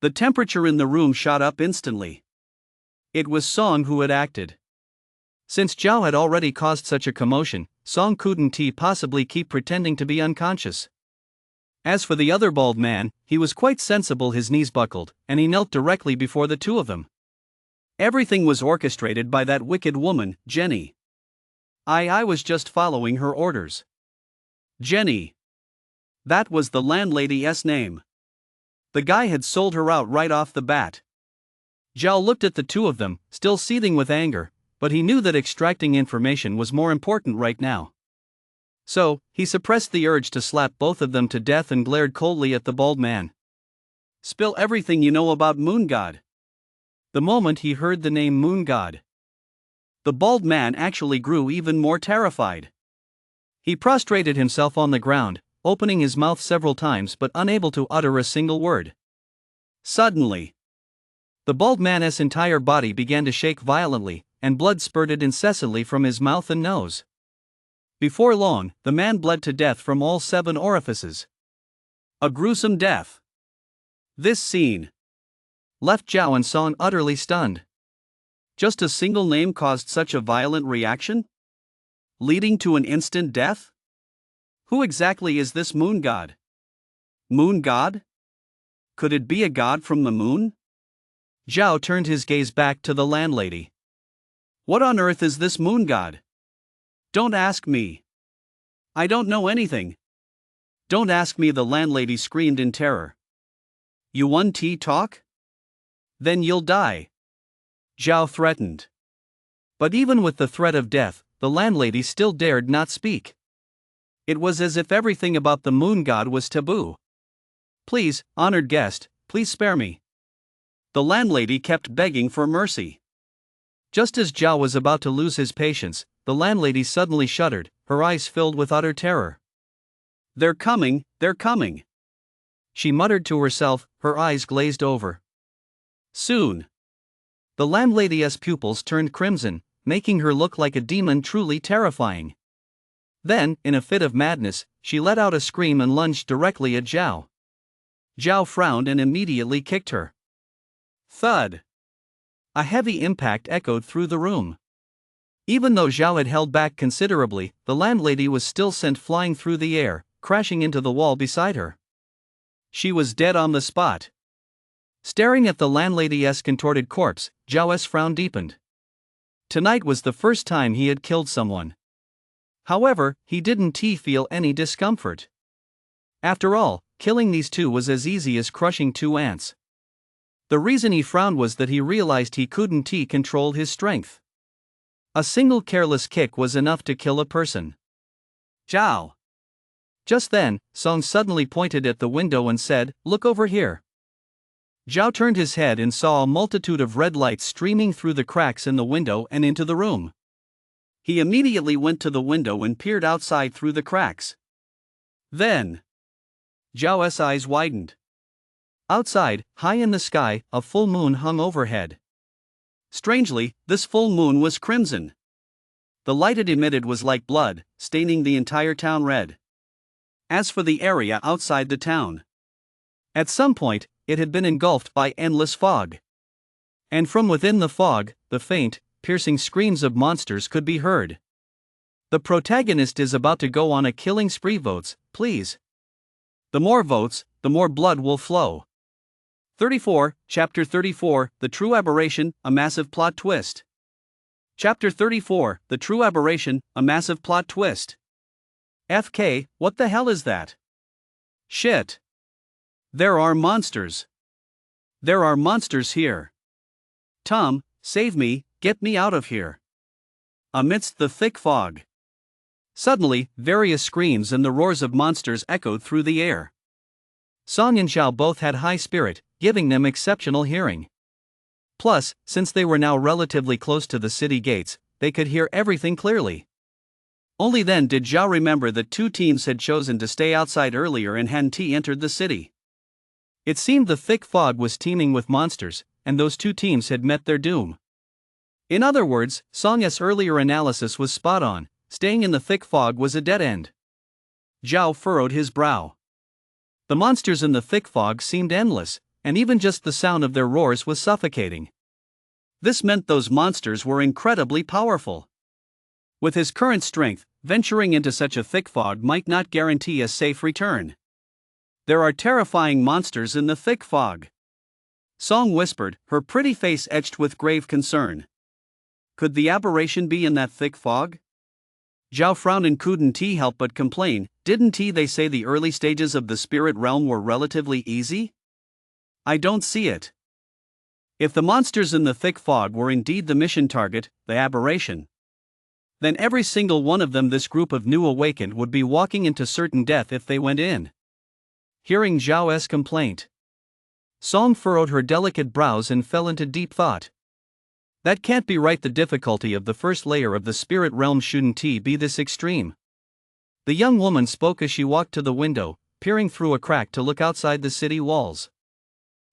The temperature in the room shot up instantly. It was Song who had acted. Since Zhao had already caused such a commotion, Song couldn't possibly keep pretending to be unconscious. As for the other bald man, he was quite sensible. His knees buckled, and he knelt directly before the two of them. Everything was orchestrated by that wicked woman, Jenny. I was just following her orders. Jenny. That was the landlady's name. The guy had sold her out right off the bat. Zhao looked at the two of them, still seething with anger, but he knew that extracting information was more important right now. So, he suppressed the urge to slap both of them to death and glared coldly at the bald man. "Spill everything you know about Moon God." The moment he heard the name Moon God, the bald man actually grew even more terrified. He prostrated himself on the ground, opening his mouth several times but unable to utter a single word. Suddenly, the bald man's entire body began to shake violently, and blood spurted incessantly from his mouth and nose. Before long, the man bled to death from all 7 orifices. A gruesome death. This scene left Zhao and Song utterly stunned. Just a single name caused such a violent reaction? leading to an instant death? Who exactly is this moon god? Moon god? Could it be a god from the moon? Zhao turned his gaze back to the landlady. What on earth is this moon god? Don't ask me. I don't know anything. Don't ask me, the landlady screamed in terror. You want tea talk? Then you'll die. Zhao threatened. But even with the threat of death, the landlady still dared not speak. It was as if everything about the moon god was taboo. Please, honored guest, please spare me. The landlady kept begging for mercy. Just as Zhao was about to lose his patience, the landlady suddenly shuddered, her eyes filled with utter terror. They're coming, they're coming. She muttered to herself, her eyes glazed over. Soon. The landlady's pupils turned crimson, making her look like a demon, truly terrifying. Then, in a fit of madness, she let out a scream and lunged directly at Zhao. Zhao frowned and immediately kicked her. Thud! A heavy impact echoed through the room. Even though Zhao had held back considerably, the landlady was still sent flying through the air, crashing into the wall beside her. She was dead on the spot. Staring at the landlady's contorted corpse, Zhao's frown deepened. Tonight was the first time he had killed someone. However, he didn't feel any discomfort. After all, killing these two was as easy as crushing two ants. The reason he frowned was that he realized he couldn't control his strength. A single careless kick was enough to kill a person. Zhao! Just then, Song suddenly pointed at the window and said, "Look over here." Zhao turned his head and saw a multitude of red lights streaming through the cracks in the window and into the room. He immediately went to the window and peered outside through the cracks. Then, Zhao's eyes widened. Outside, high in the sky, a full moon hung overhead. Strangely, this full moon was crimson. The light it emitted was like blood, staining the entire town red. As for the area outside the town, at some point, it had been engulfed by endless fog. And from within the fog, the faint, piercing screams of monsters could be heard. The protagonist is about to go on a killing spree. Votes, please. The more votes, the more blood will flow. 34, Chapter 34, The True Aberration, a Massive Plot Twist. Chapter 34, The True Aberration, a Massive Plot Twist. FK, what the hell is that? Shit. There are monsters. There are monsters here. Tom, save me, get me out of here. Amidst the thick fog. Suddenly, various screams and the roars of monsters echoed through the air. Song and Zhao both had high spirit, giving them exceptional hearing. Plus, since they were now relatively close to the city gates, they could hear everything clearly. Only then did Zhao remember that two teams had chosen to stay outside earlier and hadn't entered the city. It seemed the thick fog was teeming with monsters, and those two teams had met their doom. In other words, Song's earlier analysis was spot on, staying in the thick fog was a dead end. Zhao furrowed his brow. The monsters in the thick fog seemed endless, and even just the sound of their roars was suffocating. This meant those monsters were incredibly powerful. With his current strength, venturing into such a thick fog might not guarantee a safe return. There are terrifying monsters in the thick fog. Song whispered, her pretty face etched with grave concern. Could the aberration be in that thick fog? Zhao frowned and couldn't help but complain, didn't they say the early stages of the spirit realm were relatively easy? I don't see it. If the monsters in the thick fog were indeed the mission target, the aberration, then every single one of them, this group of new awakened, would be walking into certain death if they went in. Hearing Zhao's complaint, Song furrowed her delicate brows and fell into deep thought. That can't be right. The difficulty of the first layer of the spirit realm shouldn't be this extreme. The young woman spoke as she walked to the window, peering through a crack to look outside the city walls.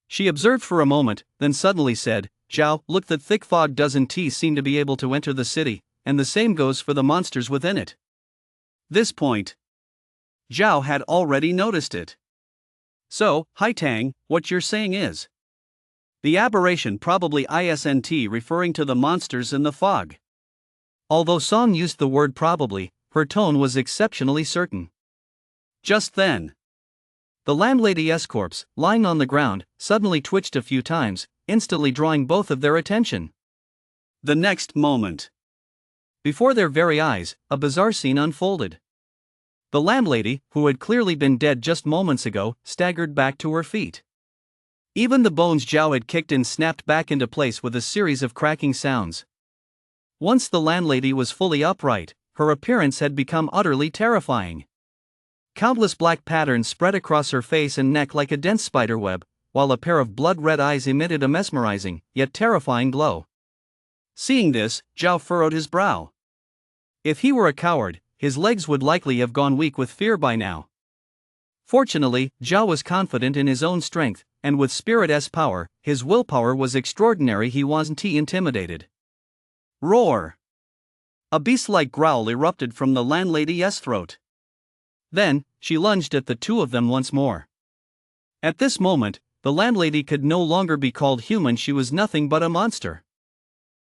She observed for a moment, then suddenly said, Zhao, look, that thick fog doesn't seem to be able to enter the city, and the same goes for the monsters within it. This point, Zhao had already noticed it. So, Hai Tang, what you're saying is, the aberration probably isn't referring to the monsters in the fog. Although Song used the word probably, her tone was exceptionally certain. Just then, the landlady's corpse, lying on the ground, suddenly twitched a few times, instantly drawing both of their attention. The next moment, before their very eyes, a bizarre scene unfolded. The landlady, who had clearly been dead just moments ago, staggered back to her feet. Even the bones Zhao had kicked in snapped back into place with a series of cracking sounds. Once the landlady was fully upright, her appearance had become utterly terrifying. Countless black patterns spread across her face and neck like a dense spiderweb, while a pair of blood-red eyes emitted a mesmerizing, yet terrifying glow. Seeing this, Zhao furrowed his brow. If he were a coward, his legs would likely have gone weak with fear by now. Fortunately, Zhao was confident in his own strength, and with spirit's power, his willpower was extraordinary. He wasn't intimidated. Roar! A beast-like growl erupted from the landlady's throat. Then, she lunged at the two of them once more. At this moment, the landlady could no longer be called human. She was nothing but a monster.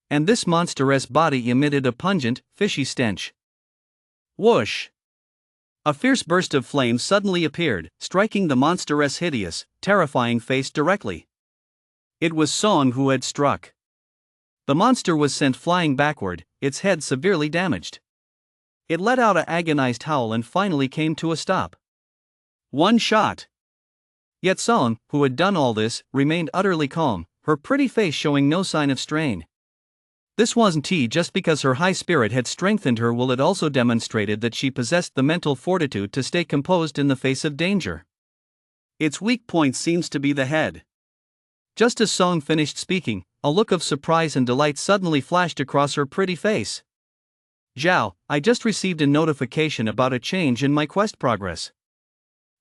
And this monstrous body emitted a pungent, fishy stench. Whoosh! A fierce burst of flame suddenly appeared, striking the monstrous hideous, terrifying face directly. It was Song who had struck. The monster was sent flying backward, its head severely damaged. It let out an agonized howl and finally came to a stop. One shot. Yet Song, who had done all this, remained utterly calm, her pretty face showing no sign of strain. This wasn't just because her high spirit had strengthened her will, it also demonstrated that she possessed the mental fortitude to stay composed in the face of danger. Its weak point seems to be the head. Just as Song finished speaking, a look of surprise and delight suddenly flashed across her pretty face. Zhao, I just received a notification about a change in my quest progress.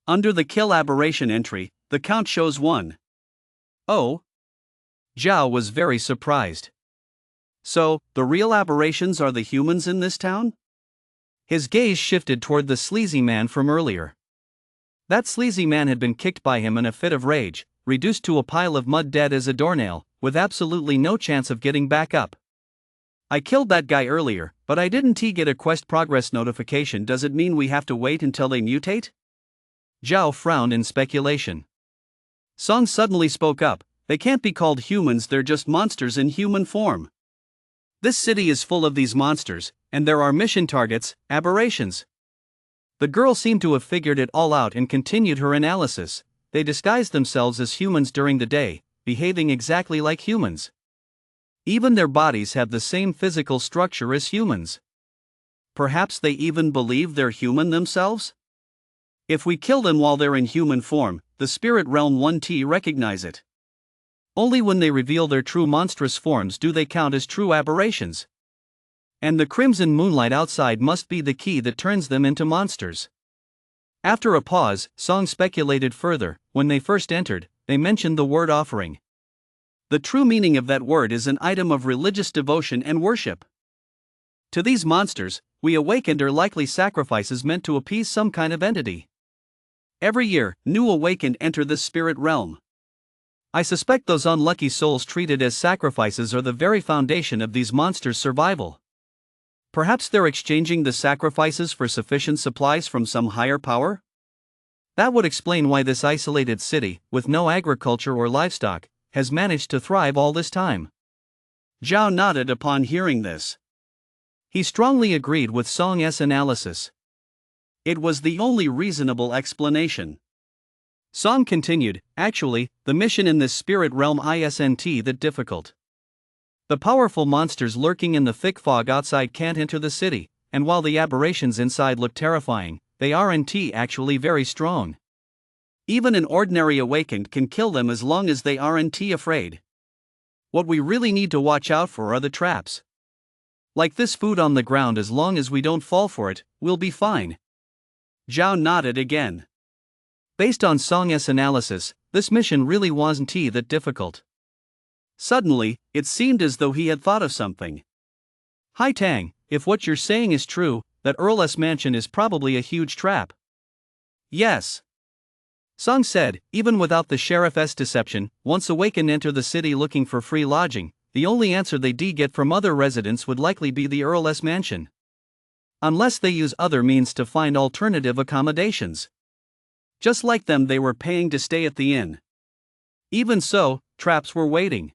Under the kill aberration entry, the count shows 1. Oh? Zhao was very surprised. So, the real aberrations are the humans in this town? His gaze shifted toward the sleazy man from earlier. That sleazy man had been kicked by him in a fit of rage, reduced to a pile of mud dead as a doornail, with absolutely no chance of getting back up. I killed that guy earlier, but I didn't get a quest progress notification. Does it mean we have to wait until they mutate? Zhao frowned in speculation. Song suddenly spoke up, they can't be called humans, they're just monsters in human form. This city is full of these monsters, and there are mission targets, aberrations. The girl seemed to have figured it all out and continued her analysis. They disguise themselves as humans during the day, behaving exactly like humans. Even their bodies have the same physical structure as humans. Perhaps they even believe they're human themselves? If we kill them while they're in human form, the spirit realm won't recognize it. Only when they reveal their true monstrous forms do they count as true aberrations. And the crimson moonlight outside must be the key that turns them into monsters. After a pause, Song speculated further. When they first entered, they mentioned the word offering. The true meaning of that word is an item of religious devotion and worship. To these monsters, we awakened are likely sacrifices meant to appease some kind of entity. Every year, new awakened enter the spirit realm. I suspect those unlucky souls treated as sacrifices are the very foundation of these monsters' survival. Perhaps they're exchanging the sacrifices for sufficient supplies from some higher power? That would explain why this isolated city, with no agriculture or livestock, has managed to thrive all this time. Zhao nodded upon hearing this. He strongly agreed with Song's analysis. It was the only reasonable explanation. Song continued, actually, the mission in this spirit realm isn't that difficult. The powerful monsters lurking in the thick fog outside can't enter the city, and while the aberrations inside look terrifying, they aren't actually very strong. Even an ordinary awakened can kill them as long as they aren't afraid. What we really need to watch out for are the traps. Like this food on the ground, as long as we don't fall for it, we'll be fine. Zhao nodded again. Based on Song's analysis, this mission really wasn't that difficult. Suddenly, it seemed as though he had thought of something. Hai Tang, if what you're saying is true, that Earl's mansion is probably a huge trap. Yes. Song said, even without the sheriff's deception, once awakened enter the city looking for free lodging, the only answer they get from other residents would likely be the Earl's mansion. Unless they use other means to find alternative accommodations. Just like them, they were paying to stay at the inn. Even so, traps were waiting.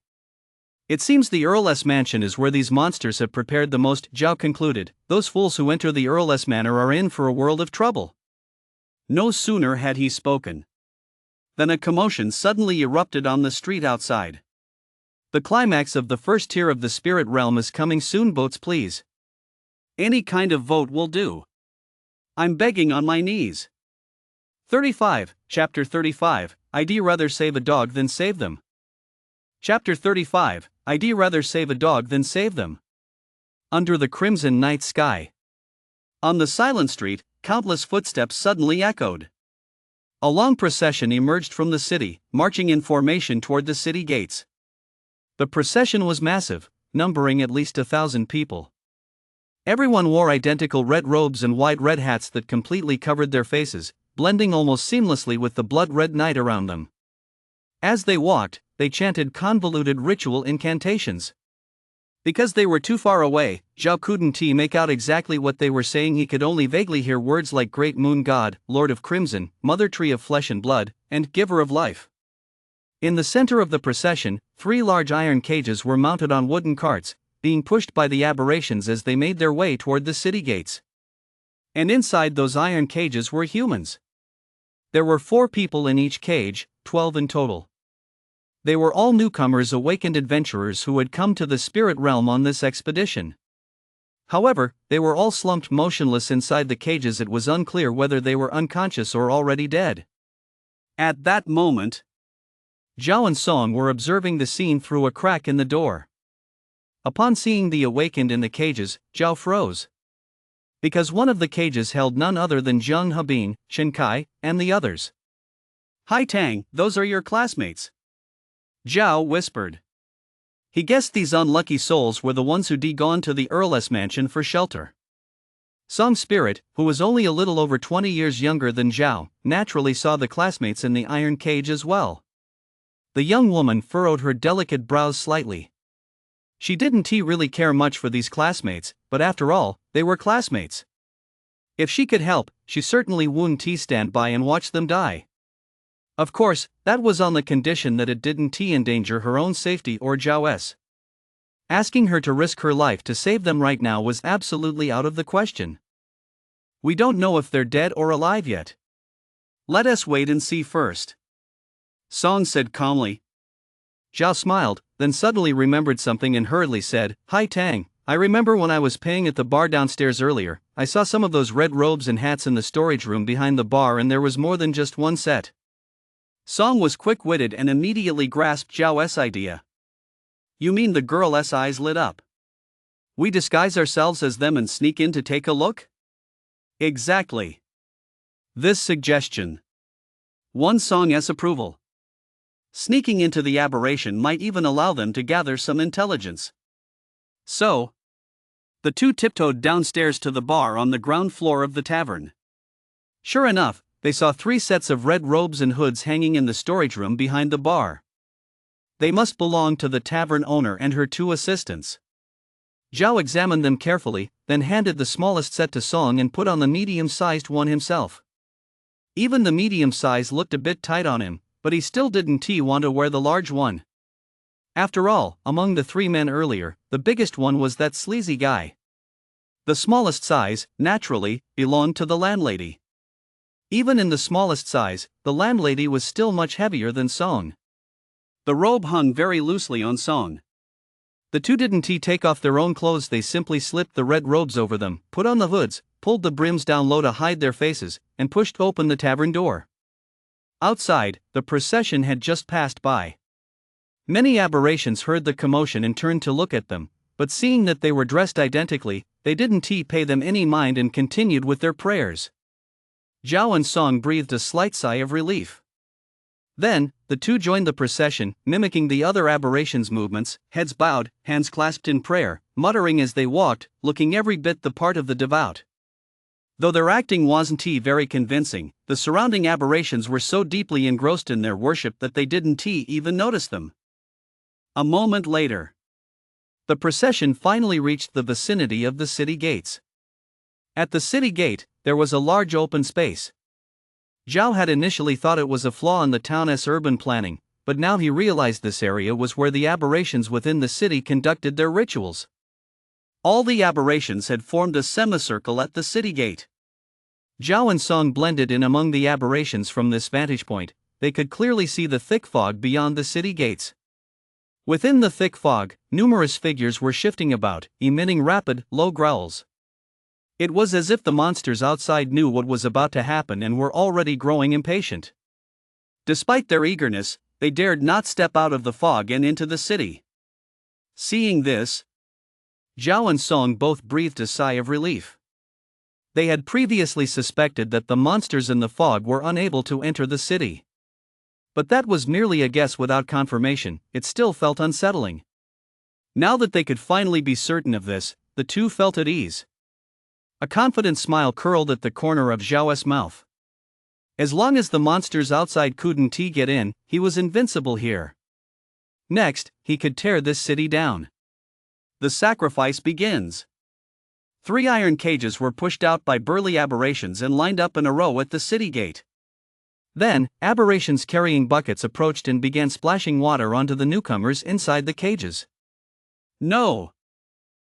It seems the Earl's mansion is where these monsters have prepared the most, Zhao concluded. Those fools who enter the Earl's manor are in for a world of trouble. No sooner had he spoken than a commotion suddenly erupted on the street outside. The climax of the first tier of the spirit realm is coming soon. Votes please. Any kind of vote will do. I'm begging on my knees. 35, Chapter 35, I'd rather save a dog than save them. Chapter 35, I'd rather save a dog than save them. Under the crimson night sky. On the silent street, countless footsteps suddenly echoed. A long procession emerged from the city, marching in formation toward the city gates. The procession was massive, numbering at least 1,000 people. Everyone wore identical red robes and wide red hats that completely covered their faces, blending almost seamlessly with the blood-red night around them. As they walked, they chanted convoluted ritual incantations. Because they were too far away, Zhao couldn't make out exactly what they were saying. He could only vaguely hear words like Great Moon God, Lord of Crimson, Mother Tree of Flesh and Blood, and Giver of Life. In the center of the procession, 3 large iron cages were mounted on wooden carts, being pushed by the aberrations as they made their way toward the city gates. And inside those iron cages were humans. There were 4 people in each cage, 12 in total. They were all newcomers, awakened adventurers who had come to the spirit realm on this expedition. However, they were all slumped motionless inside the cages. It was unclear whether they were unconscious or already dead. At that moment, Zhao and Song were observing the scene through a crack in the door. Upon seeing the awakened in the cages, Zhao froze. Because one of the cages held none other than Zheng Hebin, Shen Kai, and the others. "Hai Tang, those are your classmates," Zhao whispered. He guessed these unlucky souls were the ones who'd gone to the Earl's mansion for shelter. Song's spirit, who was only a little over 20 years younger than Zhao, naturally saw the classmates in the iron cage as well. The young woman furrowed her delicate brows slightly. She didn't really care much for these classmates, but after all, they were classmates. If she could help, she certainly wouldn't stand by and watch them die. Of course, that was on the condition that it didn't endanger her own safety or Zhao's. Asking her to risk her life to save them right now was absolutely out of the question. "We don't know if they're dead or alive yet. Let us wait and see first," Song said calmly. Zhao smiled, then suddenly remembered something and hurriedly said, "Hai Tang, I remember when I was paying at the bar downstairs earlier, I saw some of those red robes and hats in the storage room behind the bar, and there was more than just one set." Song was quick-witted and immediately grasped Zhao's idea. "You mean the girl's eyes lit up? We disguise ourselves as them and sneak in to take a look?" "Exactly." This suggestion won Song's approval. Sneaking into the aberration might even allow them to gather some intelligence. So, the two tiptoed downstairs to the bar on the ground floor of the tavern. Sure enough, they saw 3 sets of red robes and hoods hanging in the storage room behind the bar. They must belong to the tavern owner and her 2 assistants. Zhao examined them carefully, then handed the smallest set to Song and put on the medium-sized one himself. Even the medium size looked a bit tight on him, but he still didn't want to wear the large one. After all, among the 3 men earlier, the biggest one was that sleazy guy. The smallest size, naturally, belonged to the landlady. Even in the smallest size, the landlady was still much heavier than Song. The robe hung very loosely on Song. The 2 didn't take off their own clothes, they simply slipped the red robes over them, put on the hoods, pulled the brims down low to hide their faces, and pushed open the tavern door. Outside, the procession had just passed by. Many aberrations heard the commotion and turned to look at them, but seeing that they were dressed identically, they didn't pay them any mind and continued with their prayers. Zhao and Song breathed a slight sigh of relief. Then, the 2 joined the procession, mimicking the other aberrations' movements, heads bowed, hands clasped in prayer, muttering as they walked, looking every bit the part of the devout. Though their acting wasn't very convincing, the surrounding aberrations were so deeply engrossed in their worship that they didn't even notice them. A moment later, The procession finally reached the vicinity of the city gates. At the city gate, there was a large open space. Zhao had initially thought it was a flaw in the town's urban planning, but now he realized this area was where the aberrations within the city conducted their rituals. All the aberrations had formed a semicircle at the city gate. Zhao and Song blended in among the aberrations from this vantage point. They could clearly see the thick fog beyond the city gates. Within the thick fog, numerous figures were shifting about, emitting rapid, low growls. It was as if the monsters outside knew what was about to happen and were already growing impatient. Despite their eagerness, they dared not step out of the fog and into the city. Seeing this, Zhao and Song both breathed a sigh of relief. They had previously suspected that the monsters in the fog were unable to enter the city. But that was merely a guess without confirmation. It still felt unsettling. Now that they could finally be certain of this, the two felt at ease. A confident smile curled at the corner of Zhao's mouth. As long as the monsters outside couldn't get in, he was invincible here. Next, he could tear this city down. The sacrifice begins. 3 iron cages were pushed out by burly aberrations and lined up in a row at the city gate. Then, aberrations carrying buckets approached and began splashing water onto the newcomers inside the cages. No!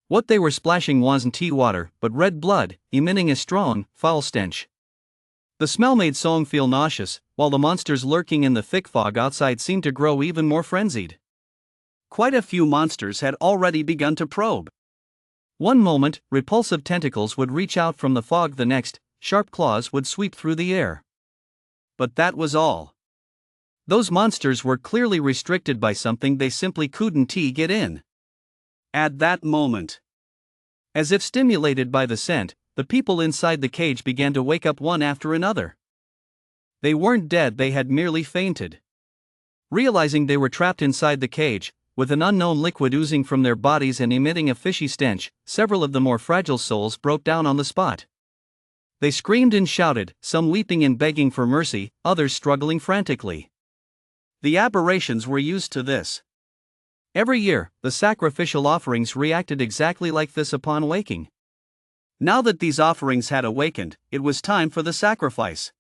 What they were splashing wasn't tea water, but red blood, emitting a strong, foul stench. The smell made Song feel nauseous, while the monsters lurking in the thick fog outside seemed to grow even more frenzied. Quite a few monsters had already begun to probe. One moment, repulsive tentacles would reach out from the fog, the next, sharp claws would sweep through the air. But that was all. Those monsters were clearly restricted by something they simply couldn't get in. At that moment, as if stimulated by the scent, the people inside the cage began to wake up one after another. They weren't dead, they had merely fainted. Realizing they were trapped inside the cage, with an unknown liquid oozing from their bodies and emitting a fishy stench, several of the more fragile souls broke down on the spot. They screamed and shouted, some weeping and begging for mercy, others struggling frantically. The aberrations were used to this. Every year, the sacrificial offerings reacted exactly like this upon waking. Now that these offerings had awakened, it was time for the sacrifice.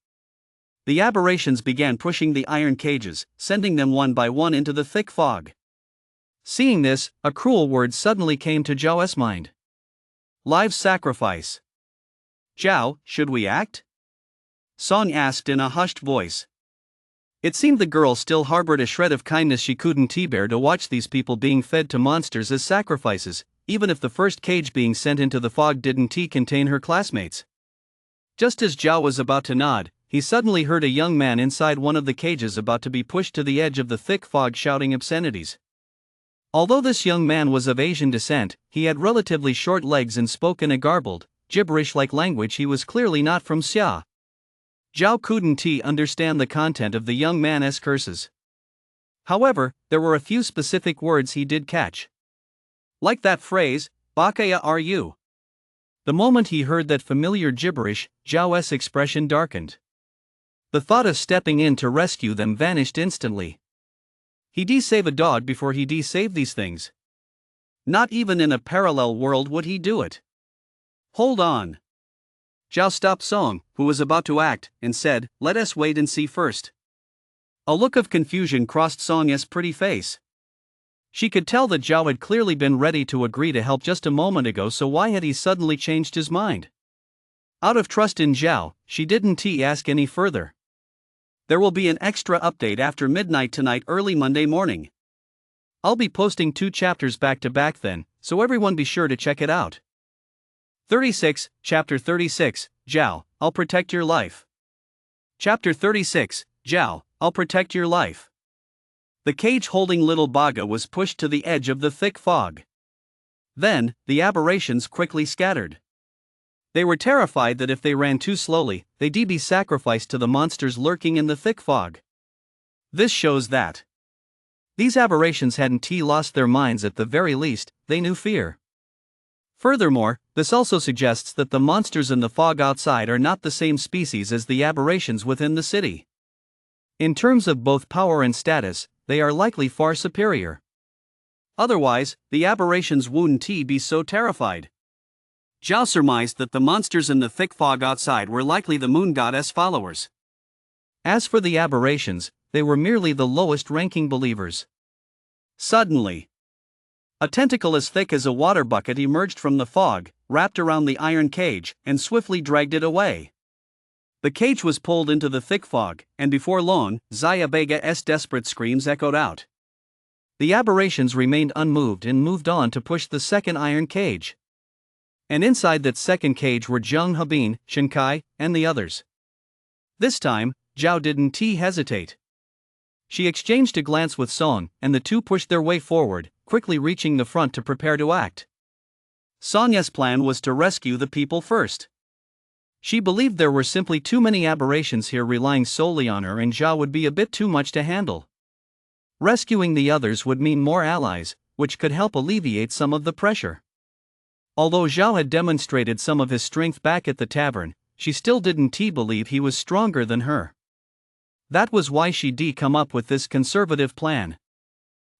The aberrations began pushing the iron cages, sending them one by one into the thick fog. Seeing this, a cruel word suddenly came to Zhao's mind. Live sacrifice. Zhao, should we act? Song asked in a hushed voice. It seemed the girl still harbored a shred of kindness she couldn't bear to watch these people being fed to monsters as sacrifices, even if the first cage being sent into the fog didn't contain her classmates. Just as Zhao was about to nod, he suddenly heard a young man inside one of the cages about to be pushed to the edge of the thick fog shouting obscenities. Although this young man was of Asian descent, he had relatively short legs and spoke in a garbled, gibberish-like language. He was clearly not from Xia. Zhao couldn't understand the content of the young man's curses. However, there were a few specific words he did catch. Like that phrase, "Bakaya are you?" The moment he heard that familiar gibberish, Zhao's expression darkened. The thought of stepping in to rescue them vanished instantly. He'd save a dog before he'd save these things. Not even in a parallel world would he do it. Hold on. Zhao stopped Song, who was about to act, and said, "Let us wait and see first." A look of confusion crossed Song's pretty face. She could tell that Zhao had clearly been ready to agree to help just a moment ago, so why had he suddenly changed his mind? Out of trust in Zhao, she didn't ask any further. There will be an extra update after midnight tonight, early Monday morning. I'll be posting 2 chapters back to back then, so everyone be sure to check it out. 36, Chapter 36, Zhao, I'll protect your life. Chapter 36, Zhao, I'll protect your life. The cage holding little Baga was pushed to the edge of the thick fog. Then, the aberrations quickly scattered. They were terrified that if they ran too slowly, they'd be sacrificed to the monsters lurking in the thick fog. This shows that these aberrations hadn't lost their minds. At the very least, they knew fear. Furthermore, this also suggests that the monsters in the fog outside are not the same species as the aberrations within the city. In terms of both power and status, they are likely far superior. Otherwise, the aberrations wouldn't be so terrified. Zhao surmised that the monsters in the thick fog outside were likely the moon goddess followers. As for the aberrations, they were merely the lowest-ranking believers. Suddenly, a tentacle as thick as a water bucket emerged from the fog, wrapped around the iron cage, and swiftly dragged it away. The cage was pulled into the thick fog, and before long, Zaya Bega's desperate screams echoed out. The aberrations remained unmoved and moved on to push the second iron cage. And inside that second cage were Zheng Hebin, Shinkai, and the others. This time, Zhao didn't hesitate. She exchanged a glance with Song, and the two pushed their way forward, quickly reaching the front to prepare to act. Song's plan was to rescue the people first. She believed there were simply too many aberrations here relying solely on her, and Zhao would be a bit too much to handle. Rescuing the others would mean more allies, which could help alleviate some of the pressure. Although Zhao had demonstrated some of his strength back at the tavern, she still didn't believe he was stronger than her. That was why she'd come up with this conservative plan.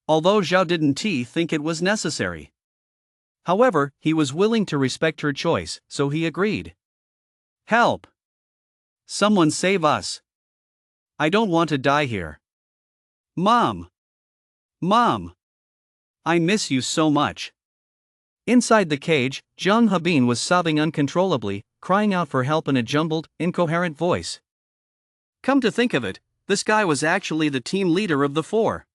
Although Zhao didn't think it was necessary. However, he was willing to respect her choice, so he agreed. Help! Someone save us! I don't want to die here. Mom! Mom! I miss you so much. Inside the cage, Zheng Hebin was sobbing uncontrollably, crying out for help in a jumbled, incoherent voice. Come to think of it, this guy was actually the team leader of the four.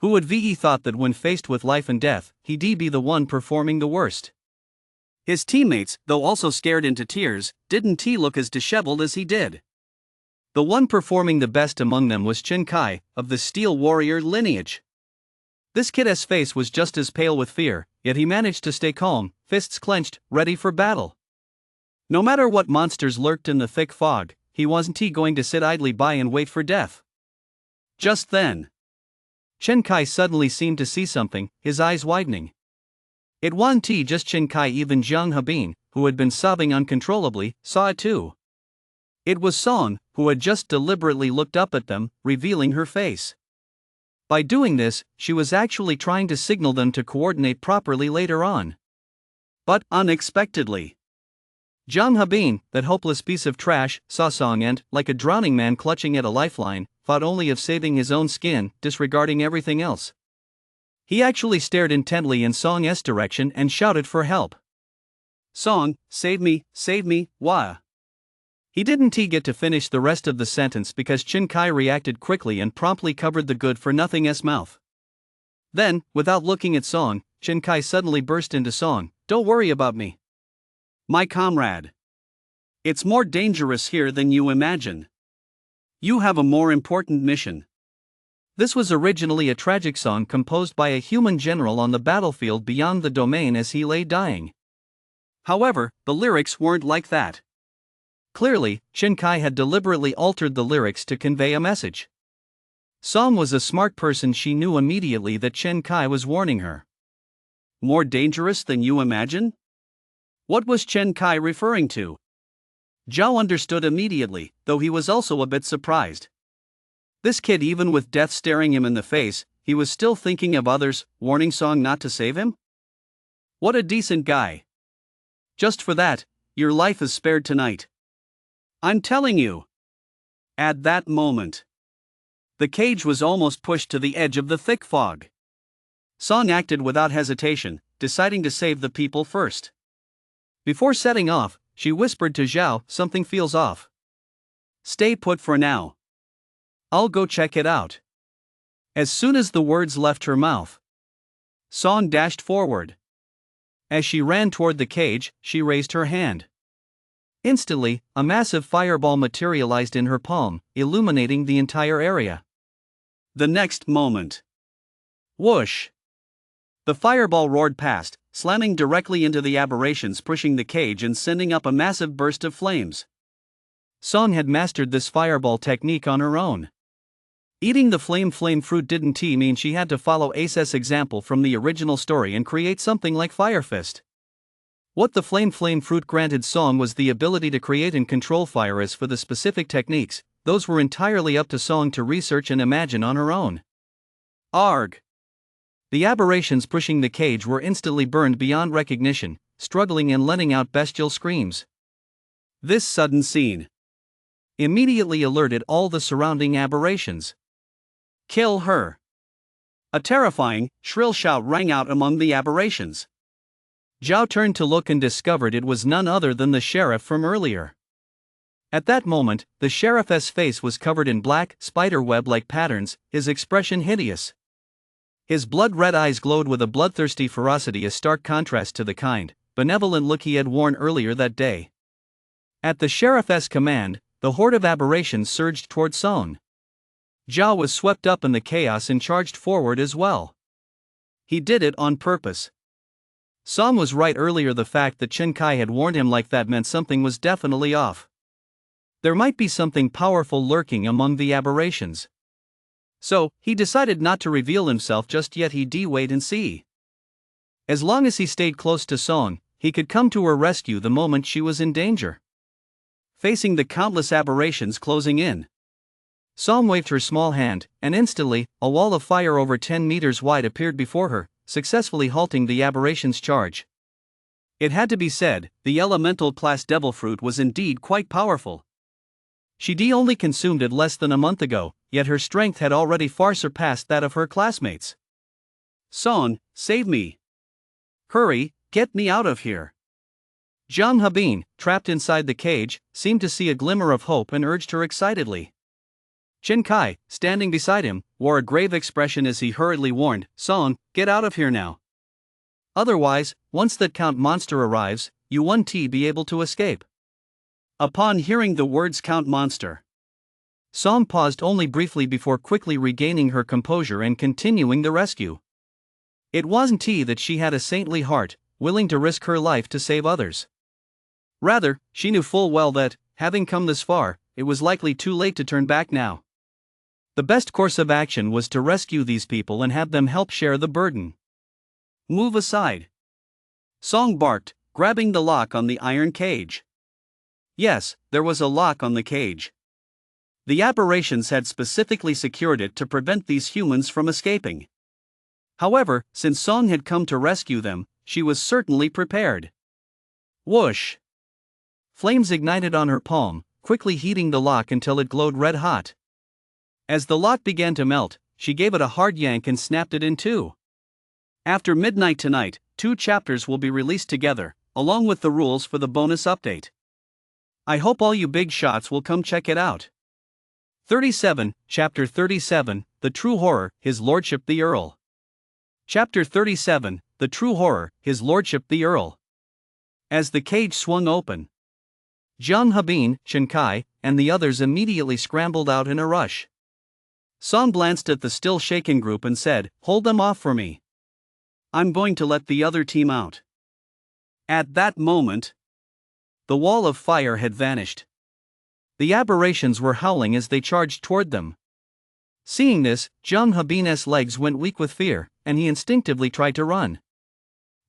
Who would have thought that when faced with life and death, he'd be the one performing the worst? His teammates, though also scared into tears, didn't look as disheveled as he did. The one performing the best among them was Chen Kai, of the Steel Warrior lineage. This kid's face was just as pale with fear, yet he managed to stay calm, fists clenched, ready for battle. No matter what monsters lurked in the thick fog, he wasn't going to sit idly by and wait for death. Just then, Chen Kai suddenly seemed to see something, his eyes widening. It wasn't just Chen Kai, even Zheng Hebin, who had been sobbing uncontrollably, saw it too. It was Song, who had just deliberately looked up at them, revealing her face. By doing this, she was actually trying to signal them to coordinate properly later on. But, unexpectedly, Zheng Hebin, that hopeless piece of trash, saw Song and, like a drowning man clutching at a lifeline, thought only of saving his own skin, disregarding everything else. He actually stared intently in Song's direction and shouted for help. Song, save me, wah. He didn't get to finish the rest of the sentence because Chen Kai reacted quickly and promptly covered the good-for-nothing's mouth. Then, without looking at Song, Chen Kai suddenly burst into song, "Don't worry about me, my comrade. It's more dangerous here than you imagine. You have a more important mission." This was originally a tragic song composed by a human general on the battlefield beyond the domain as he lay dying. However, the lyrics weren't like that. Clearly, Chen Kai had deliberately altered the lyrics to convey a message. Song was a smart person. She knew immediately that Chen Kai was warning her. More dangerous than you imagine? What was Chen Kai referring to? Zhao understood immediately, though he was also a bit surprised. This kid, even with death staring him in the face, he was still thinking of others, warning Song not to save him? What a decent guy. Just for that, your life is spared tonight. I'm telling you. At that moment, the cage was almost pushed to the edge of the thick fog. Song acted without hesitation, deciding to save the people first. Before setting off, she whispered to Zhao, "Something feels off. Stay put for now. I'll go check it out." As soon as the words left her mouth, Song dashed forward. As she ran toward the cage, she raised her hand. Instantly, a massive fireball materialized in her palm, illuminating the entire area. The next moment, whoosh! The fireball roared past, slamming directly into the aberrations, pushing the cage and sending up a massive burst of flames. Song had mastered this fireball technique on her own. Eating the flame fruit didn't mean she had to follow Ace's example from the original story and create something like Fire Fist. What the flame fruit granted Song was the ability to create and control fire. As for the specific techniques, those were entirely up to Song to research and imagine on her own. Arg! The aberrations pushing the cage were instantly burned beyond recognition, struggling and letting out bestial screams. This sudden scene immediately alerted all the surrounding aberrations. "Kill her!" A terrifying, shrill shout rang out among the aberrations. Zhao turned to look and discovered it was none other than the sheriff from earlier. At that moment, the sheriff's face was covered in black, spiderweb-like patterns, his expression hideous. His blood-red eyes glowed with a bloodthirsty ferocity, a stark contrast to the kind, benevolent look he had worn earlier that day. At the sheriff's command, the horde of aberrations surged toward Song. Zhao was swept up in the chaos and charged forward as well. He did it on purpose. Song was right earlier. The fact that Chen Kai had warned him like that meant something was definitely off. There might be something powerful lurking among the aberrations. So, he decided not to reveal himself just yet. He'd wait and see. As long as he stayed close to Song, he could come to her rescue the moment she was in danger. Facing the countless aberrations closing in, Song waved her small hand, and instantly, a wall of fire over 10 meters wide appeared before her, successfully halting the aberrations' charge. It had to be said, the elemental plus devil fruit was indeed quite powerful. She'd only consumed it less than a month ago, yet her strength had already far surpassed that of her classmates. "Song, save me! Hurry, get me out of here!" Zhang Hebin, trapped inside the cage, seemed to see a glimmer of hope and urged her excitedly. Chen Kai, standing beside him, wore a grave expression as he hurriedly warned, "Song, get out of here now. Otherwise, once that Count Monster arrives, you won't be able to escape." Upon hearing the words Count Monster, Song paused only briefly before quickly regaining her composure and continuing the rescue. It wasn't that she had a saintly heart, willing to risk her life to save others. Rather, she knew full well that, having come this far, it was likely too late to turn back now. The best course of action was to rescue these people and have them help share the burden. "Move aside!" Song barked, grabbing the lock on the iron cage. Yes, there was a lock on the cage. The aberrations had specifically secured it to prevent these humans from escaping. However, since Song had come to rescue them, she was certainly prepared. Whoosh! Flames ignited on her palm, quickly heating the lock until it glowed red hot. As the lock began to melt, she gave it a hard yank and snapped it in two. After midnight tonight, 2 chapters will be released together, along with the rules for the bonus update. I hope all you big shots will come check it out. 37, Chapter 37, The True Horror, His Lordship the Earl. Chapter 37, The True Horror, His Lordship the Earl. As the cage swung open, Zhang Hebin, Chen Kai, and the others immediately scrambled out in a rush. Song glanced at the still shaken group and said, "Hold them off for me. I'm going to let the other team out." At that moment, the wall of fire had vanished. The aberrations were howling as they charged toward them. Seeing this, Zhang Hebin's legs went weak with fear, and he instinctively tried to run.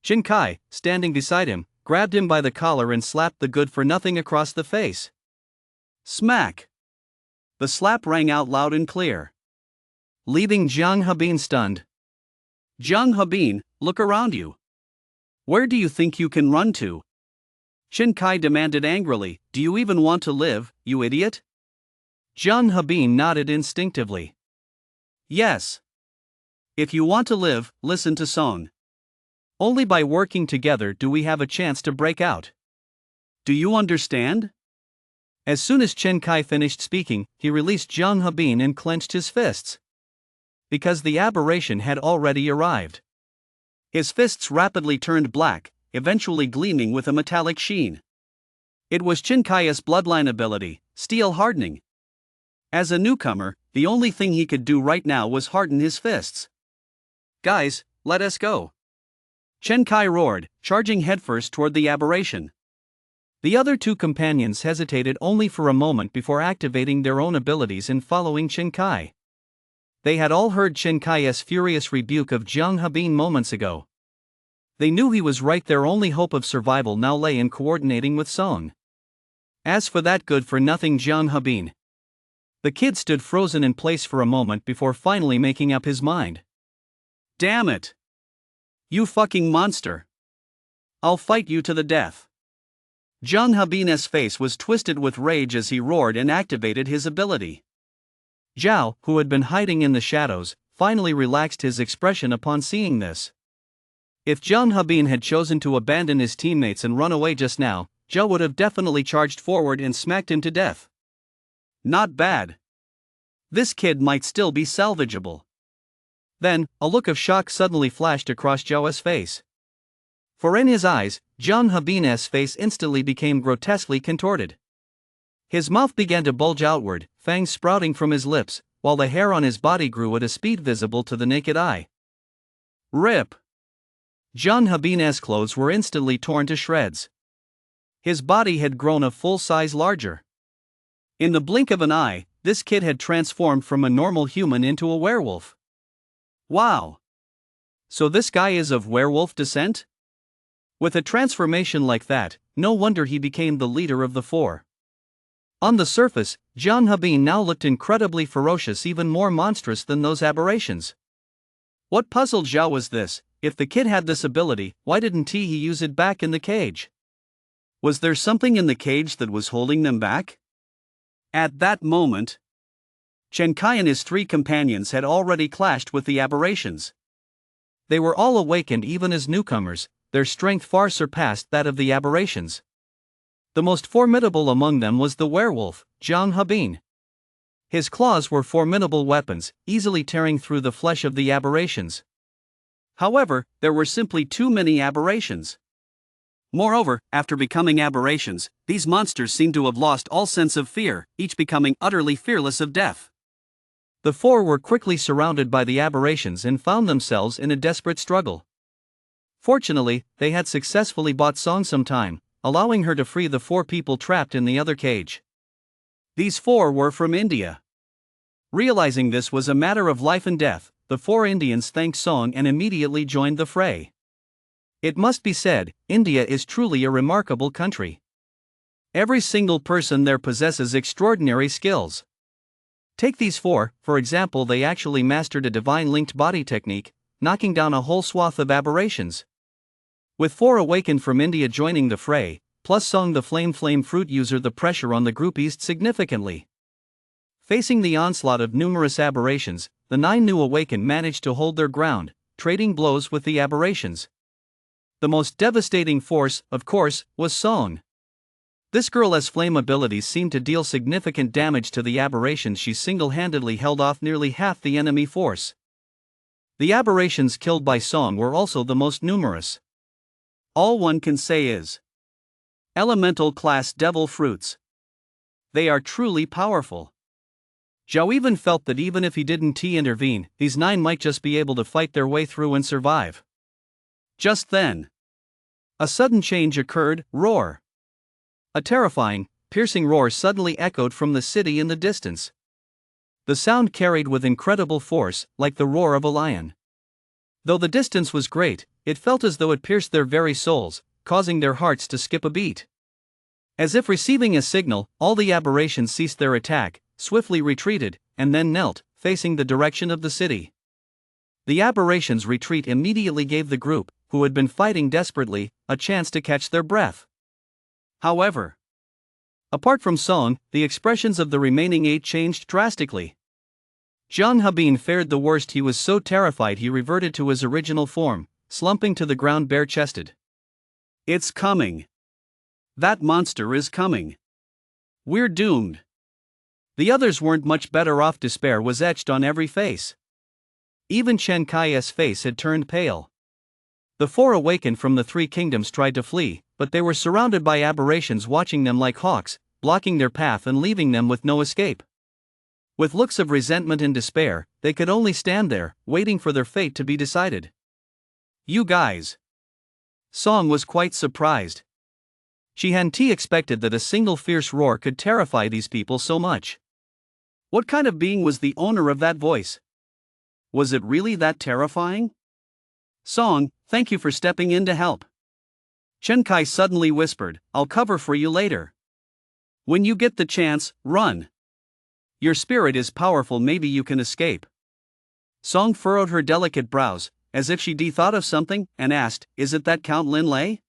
Chen Kai, standing beside him, grabbed him by the collar and slapped the good-for-nothing across the face. Smack! The slap rang out loud and clear, leaving Zhang Hebin stunned. "Zhang Hebin, look around you. Where do you think you can run to?" Chen Kai demanded angrily, "Do you even want to live, you idiot?" Zhang Hebin nodded instinctively. "Yes. If you want to live, listen to Song. Only by working together do we have a chance to break out. Do you understand?" As soon as Chen Kai finished speaking, he released Zhang Hebin and clenched his fists. Because the aberration had already arrived. His fists rapidly turned black, eventually gleaming with a metallic sheen. It was Chen Kai's bloodline ability, steel hardening. As a newcomer, the only thing he could do right now was harden his fists. "Guys, let us go!" Chen Kai roared, charging headfirst toward the aberration. The other 2 companions hesitated only for a moment before activating their own abilities and following Chen Kai. They had all heard Chen Kai's furious rebuke of Zhang Hebin moments ago. They knew he was right. Their only hope of survival now lay in coordinating with Song. As for that good-for-nothing Zhang Hebin, the kid stood frozen in place for a moment before finally making up his mind. Damn it! You fucking monster! I'll fight you to the death. Zhang Habin's face was twisted with rage as he roared and activated his ability. Zhao, who had been hiding in the shadows, finally relaxed his expression upon seeing this. If Zhang Habin had chosen to abandon his teammates and run away just now, Zhao would have definitely charged forward and smacked him to death. Not bad. This kid might still be salvageable. Then, a look of shock suddenly flashed across Zhao's face. For in his eyes, Zhang Habin's face instantly became grotesquely contorted. His mouth began to bulge outward, fangs sprouting from his lips, while the hair on his body grew at a speed visible to the naked eye. Rip! Zhang Habin's clothes were instantly torn to shreds. His body had grown a full size larger. In the blink of an eye, this kid had transformed from a normal human into a werewolf. Wow! So this guy is of werewolf descent? With a transformation like that, no wonder he became the leader of the four. On the surface, Zhang Habin now looked incredibly ferocious, even more monstrous than those aberrations. What puzzled Zhao was this: if the kid had this ability, why didn't he use it back in the cage? Was there something in the cage that was holding them back? At that moment, Chen Kai and his three companions had already clashed with the aberrations. They were all awakened even as newcomers, their strength far surpassed that of the aberrations. The most formidable among them was the werewolf, Zhang Habin. His claws were formidable weapons, easily tearing through the flesh of the aberrations. However, there were simply too many aberrations. Moreover, after becoming aberrations, these monsters seemed to have lost all sense of fear, each becoming utterly fearless of death. The four were quickly surrounded by the aberrations and found themselves in a desperate struggle. Fortunately, they had successfully bought Song some time, allowing her to free the four people trapped in the other cage. These four were from India. Realizing this was a matter of life and death, the four Indians thanked Song and immediately joined the fray. It must be said, India is truly a remarkable country. Every single person there possesses extraordinary skills. Take these four, for example. They actually mastered a divine linked body technique, knocking down a whole swath of aberrations. With four awakened from India joining the fray, plus Song the flame fruit user, the pressure on the group eased significantly. Facing the onslaught of numerous aberrations, the 9 new awakened managed to hold their ground, trading blows with the aberrations. The most devastating force, of course, was Song. This girl's flame abilities seemed to deal significant damage to the aberrations. She single-handedly held off nearly half the enemy force. The aberrations killed by Song were also the most numerous. All one can say is, elemental class devil fruits. They are truly powerful. Zhao even felt that even if he didn't intervene, these 9 might just be able to fight their way through and survive. Just then, a sudden change occurred. Roar! A terrifying, piercing roar suddenly echoed from the city in the distance. The sound carried with incredible force, like the roar of a lion. Though the distance was great, it felt as though it pierced their very souls, causing their hearts to skip a beat. As if receiving a signal, all the aberrations ceased their attack, swiftly retreated, and then knelt, facing the direction of the city. The aberrations' retreat immediately gave the group, who had been fighting desperately, a chance to catch their breath. However, apart from Song, the expressions of the remaining 8 changed drastically. Zhang Habin fared the worst. He was so terrified he reverted to his original form, slumping to the ground bare-chested. It's coming. That monster is coming. We're doomed. The others weren't much better off. Despair was etched on every face. Even Chen Kai's face had turned pale. The 4 awakened from the 3 kingdoms tried to flee, but they were surrounded by aberrations watching them like hawks, blocking their path and leaving them with no escape. With looks of resentment and despair, they could only stand there, waiting for their fate to be decided. You guys. Song was quite surprised. She hadn't expected that a single fierce roar could terrify these people so much. What kind of being was the owner of that voice? Was it really that terrifying? Song, thank you for stepping in to help. Chen Kai suddenly whispered, I'll cover for you later. When you get the chance, run. Your spirit is powerful, maybe you can escape. Song furrowed her delicate brows, as if she'd thought of something, and asked, "Is it that Count Linley?"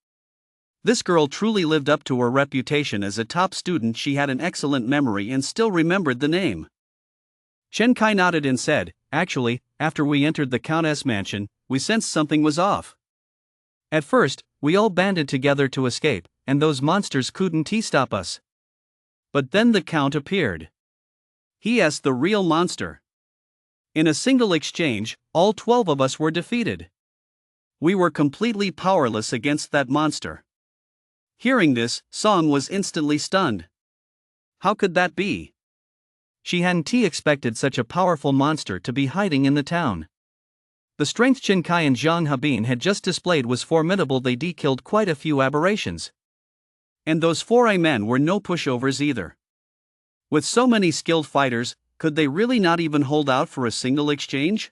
This girl truly lived up to her reputation as a top student. She had an excellent memory and still remembered the name. Chen Kai nodded and said, "Actually, after we entered the Countess' mansion, we sensed something was off. At first, we all banded together to escape, and those monsters couldn't stop us. But then the Count appeared. He is the real monster. In a single exchange, all 12 of us were defeated. We were completely powerless against that monster." Hearing this, Song was instantly stunned. How could that be? She hadn't expected such a powerful monster to be hiding in the town. The strength Chen Kai and Zhang Habin had just displayed was formidable. They killed quite a few aberrations. And those 4 men were no pushovers either. With so many skilled fighters, could they really not even hold out for a single exchange?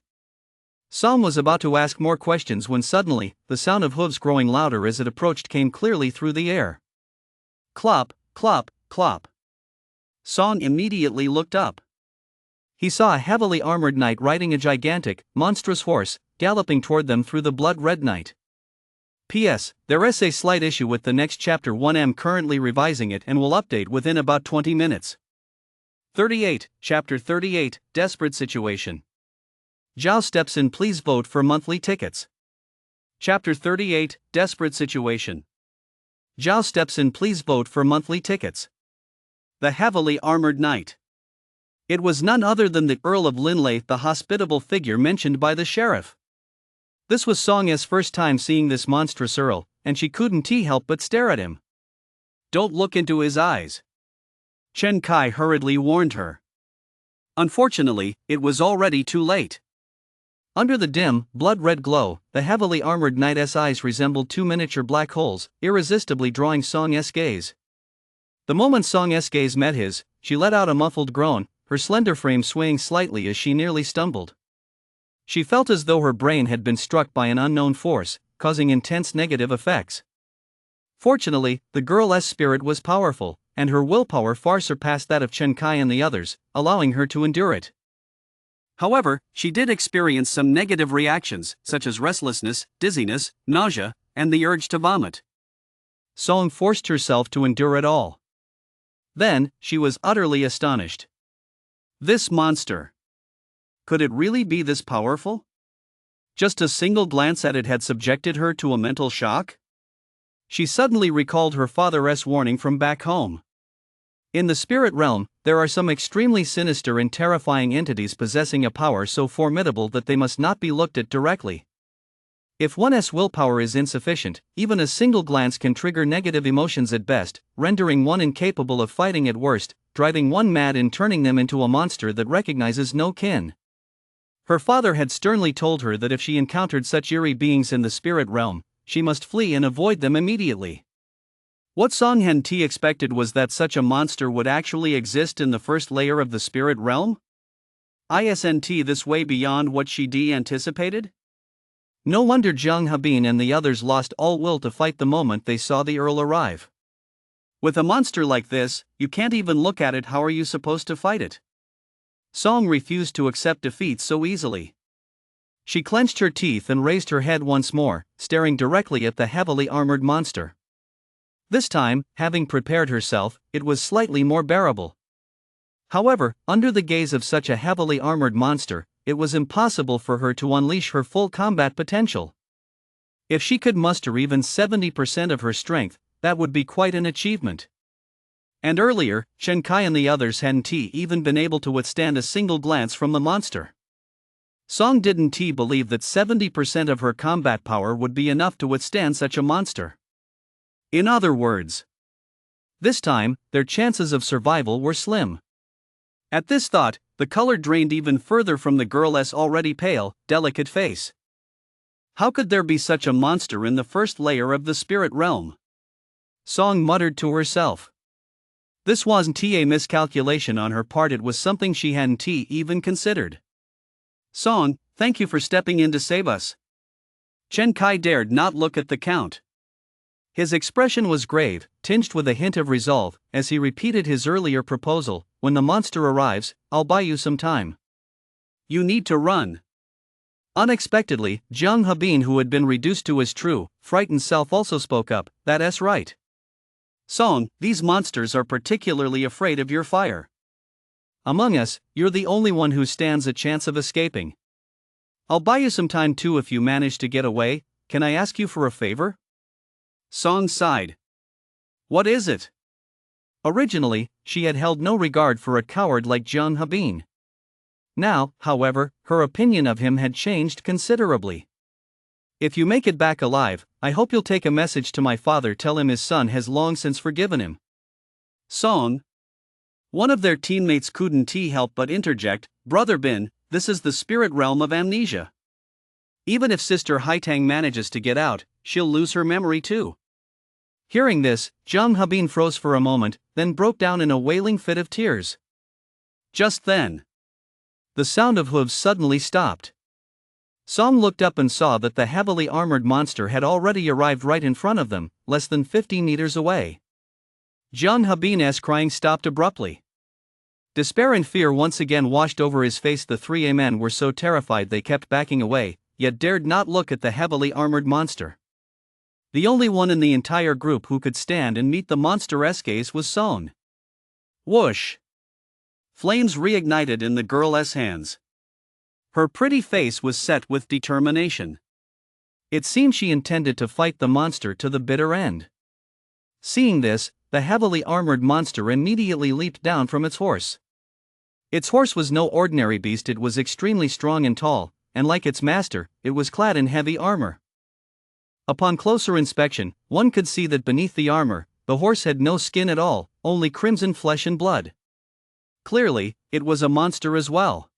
Song was about to ask more questions when suddenly, the sound of hooves growing louder as it approached came clearly through the air. Clop, clop, clop. Song immediately looked up. He saw a heavily armored knight riding a gigantic, monstrous horse, galloping toward them through the blood-red night. P.S. There is a slight issue with the next chapter. I'm currently revising it and will update within about 20 minutes. 38, Chapter 38, Desperate Situation. Zhao steps in. Please vote for monthly tickets. Chapter 38, Desperate Situation. Zhao steps in. Please vote for monthly tickets. The heavily armored knight. It was none other than the Earl of Linley, the hospitable figure mentioned by the sheriff. This was Song's first time seeing this monstrous earl, and she couldn't help but stare at him. "Don't look into his eyes," Chen Kai hurriedly warned her. Unfortunately, it was already too late. Under the dim, blood-red glow, the heavily armored knight's eyes resembled 2 miniature black holes, irresistibly drawing Song's gaze. The moment Song's gaze met his, she let out a muffled groan, her slender frame swaying slightly as she nearly stumbled. She felt as though her brain had been struck by an unknown force, causing intense negative effects. Fortunately, the girl's spirit was powerful, and her willpower far surpassed that of Chen Kai and the others, allowing her to endure it. However, she did experience some negative reactions, such as restlessness, dizziness, nausea, and the urge to vomit. Song forced herself to endure it all. Then, she was utterly astonished. This monster. Could it really be this powerful? Just a single glance at it had subjected her to a mental shock? She suddenly recalled her father's warning from back home. In the spirit realm, there are some extremely sinister and terrifying entities possessing a power so formidable that they must not be looked at directly. If one's willpower is insufficient, even a single glance can trigger negative emotions at best, rendering one incapable of fighting at worst, driving one mad and turning them into a monster that recognizes no kin. Her father had sternly told her that if she encountered such eerie beings in the spirit realm, she must flee and avoid them immediately. What Song hadn't expected was that such a monster would actually exist in the first layer of the spirit realm? Isn't this way beyond what she anticipated? No wonder Zhang Habin and the others lost all will to fight the moment they saw the Earl arrive. With a monster like this, you can't even look at it. How are you supposed to fight it? Song refused to accept defeat so easily. She clenched her teeth and raised her head once more, staring directly at the heavily armored monster. This time, having prepared herself, it was slightly more bearable. However, under the gaze of such a heavily armored monster, it was impossible for her to unleash her full combat potential. If she could muster even 70% of her strength, that would be quite an achievement. And earlier, Chen Kai and the others hadn't even been able to withstand a single glance from the monster. Song didn't believe that 70% of her combat power would be enough to withstand such a monster. In other words, this time, their chances of survival were slim. At this thought, the color drained even further from the girl's already pale, delicate face. How could there be such a monster in the first layer of the spirit realm? Song muttered to herself. This wasn't a miscalculation on her part, it was something she hadn't even considered. Song, thank you for stepping in to save us. Chen Kai dared not look at the Count. His expression was grave, tinged with a hint of resolve, as he repeated his earlier proposal, "When the monster arrives, I'll buy you some time. You need to run." Unexpectedly, Jung Habin, who had been reduced to his true, frightened self, also spoke up. That's right. Song, these monsters are particularly afraid of your fire. Among us, you're the only one who stands a chance of escaping. I'll buy you some time too if you manage to get away. Can I ask you for a favor? Song sighed. What is it? Originally, she had held no regard for a coward like Jung Habin. Now, however, her opinion of him had changed considerably. If you make it back alive, I hope you'll take a message to my father, tell him his son has long since forgiven him. Song. One of their teammates couldn't help but interject, Brother Bin, this is the spirit realm of amnesia. Even if Sister Haitang manages to get out, she'll lose her memory too. Hearing this, Jung Habin froze for a moment, then broke down in a wailing fit of tears. Just then, the sound of hooves suddenly stopped. Song looked up and saw that the heavily armored monster had already arrived right in front of them, less than 50 meters away. Jung Habin's crying stopped abruptly. Despair and fear once again washed over his face. The three men were so terrified they kept backing away, yet dared not look at the heavily armored monster. The only one in the entire group who could stand and meet the monster's gaze was Song. Whoosh! Flames reignited in the girl's hands. Her pretty face was set with determination. It seemed she intended to fight the monster to the bitter end. Seeing this, the heavily armored monster immediately leaped down from its horse. Its horse was no ordinary beast. It was extremely strong and tall, and like its master, it was clad in heavy armor. Upon closer inspection, one could see that beneath the armor, the horse had no skin at all, only crimson flesh and blood. Clearly, it was a monster as well.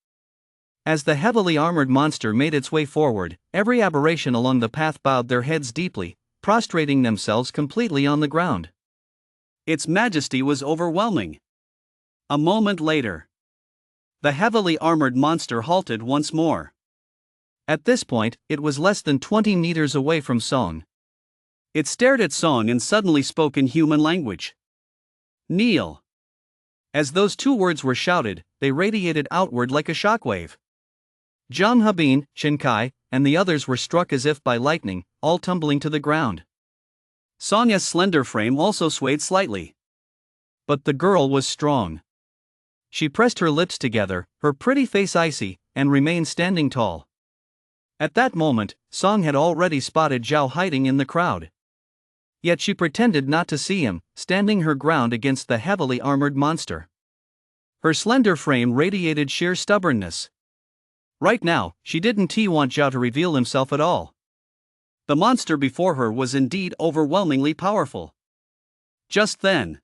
As the heavily armored monster made its way forward, every aberration along the path bowed their heads deeply, prostrating themselves completely on the ground. Its majesty was overwhelming. A moment later, the heavily armored monster halted once more. At this point, it was less than 20 meters away from Song. It stared at Song and suddenly spoke in human language. Kneel. As those two words were shouted, they radiated outward like a shockwave. Jung Habin, Chen Kai, and the others were struck as if by lightning, all tumbling to the ground. Song's slender frame also swayed slightly. But the girl was strong. She pressed her lips together, her pretty face icy, and remained standing tall. At that moment, Song had already spotted Zhao hiding in the crowd. Yet she pretended not to see him, standing her ground against the heavily armored monster. Her slender frame radiated sheer stubbornness. Right now, she didn't want Zhao to reveal himself at all. The monster before her was indeed overwhelmingly powerful. Just then,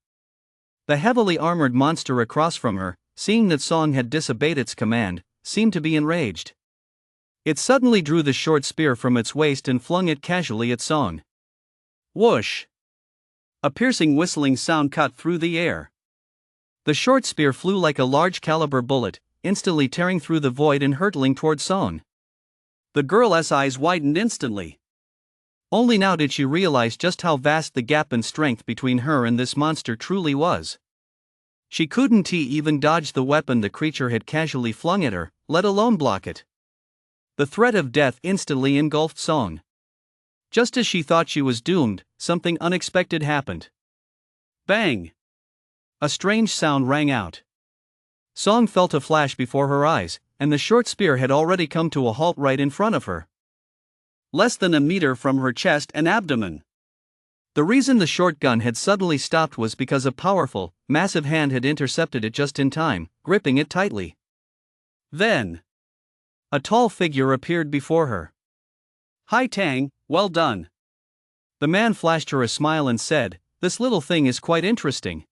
the heavily armored monster across from her, seeing that Song had disobeyed its command, seemed to be enraged. It suddenly drew the short spear from its waist and flung it casually at Song. Whoosh! A piercing whistling sound cut through the air. The short spear flew like a large caliber bullet, instantly tearing through the void and hurtling toward Song. The girl's eyes widened instantly. Only now did she realize just how vast the gap in strength between her and this monster truly was. She couldn't even dodge the weapon the creature had casually flung at her, let alone block it. The threat of death instantly engulfed Song. Just as she thought she was doomed, something unexpected happened. Bang! A strange sound rang out. Song felt a flash before her eyes, and the short spear had already come to a halt right in front of her. Less than a meter from her chest and abdomen. The reason the short gun had suddenly stopped was because a powerful, massive hand had intercepted it just in time, gripping it tightly. Then, a tall figure appeared before her. Hai Tang, well done. The man flashed her a smile and said, this little thing is quite interesting.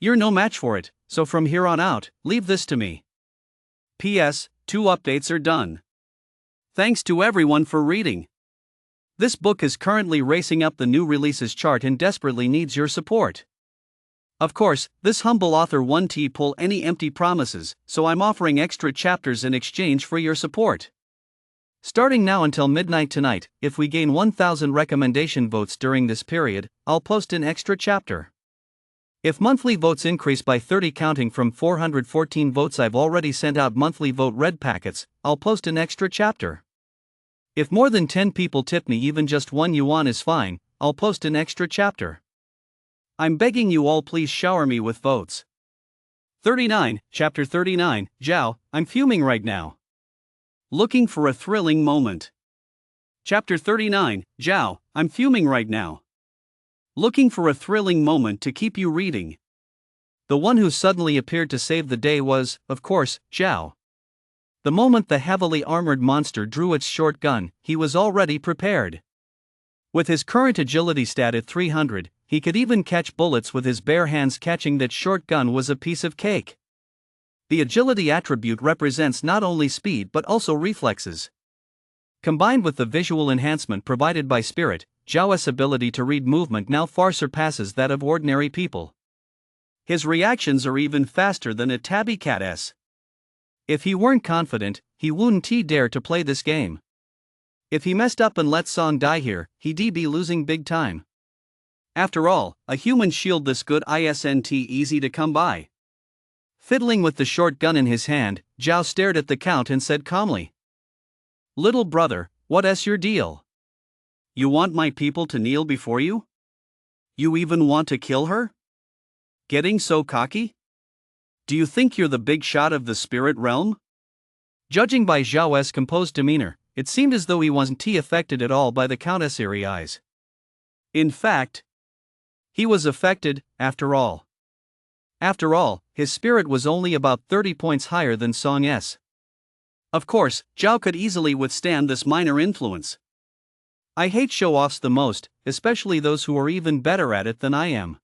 You're no match for it, so from here on out, leave this to me. P.S. 2 updates are done. Thanks to everyone for reading. This book is currently racing up the new releases chart and desperately needs your support. Of course, this humble author won't pull any empty promises, so I'm offering extra chapters in exchange for your support. Starting now until midnight tonight, if we gain 1,000 recommendation votes during this period, I'll post an extra chapter. If monthly votes increase by 30 counting from 414 votes I've already sent out monthly vote red packets, I'll post an extra chapter. If more than 10 people tip me even just 1 yuan is fine, I'll post an extra chapter. I'm begging you all, please shower me with votes. 39, Chapter 39, Zhao, I'm fuming right now. Looking for a thrilling moment. Chapter 39, Zhao, I'm fuming right now. Looking for a thrilling moment to keep you reading. The one who suddenly appeared to save the day was, of course, Zhao. The moment the heavily armored monster drew its short gun, he was already prepared. With his current agility stat at 300, he could even catch bullets with his bare hands. Catching that short gun was a piece of cake. The agility attribute represents not only speed but also reflexes. Combined with the visual enhancement provided by Spirit, Zhao's ability to read movement now far surpasses that of ordinary people. His reactions are even faster than a tabby cat's. If he weren't confident, he wouldn't dare to play this game. If he messed up and let Song die here, he'd be losing big time. After all, a human shield this good isn't easy to come by. Fiddling with the short gun in his hand, Zhao stared at the Count and said calmly, "Little brother, what's your deal? You want my people to kneel before you? You even want to kill her? Getting so cocky? Do you think you're the big shot of the spirit realm?" Judging by Zhao's composed demeanor, it seemed as though he wasn't affected at all by the Countess' eerie eyes. In fact, he was affected, after all. After all, his spirit was only about 30 points higher than Song's. Of course, Zhao could easily withstand this minor influence. I hate show-offs the most, especially those who are even better at it than I am.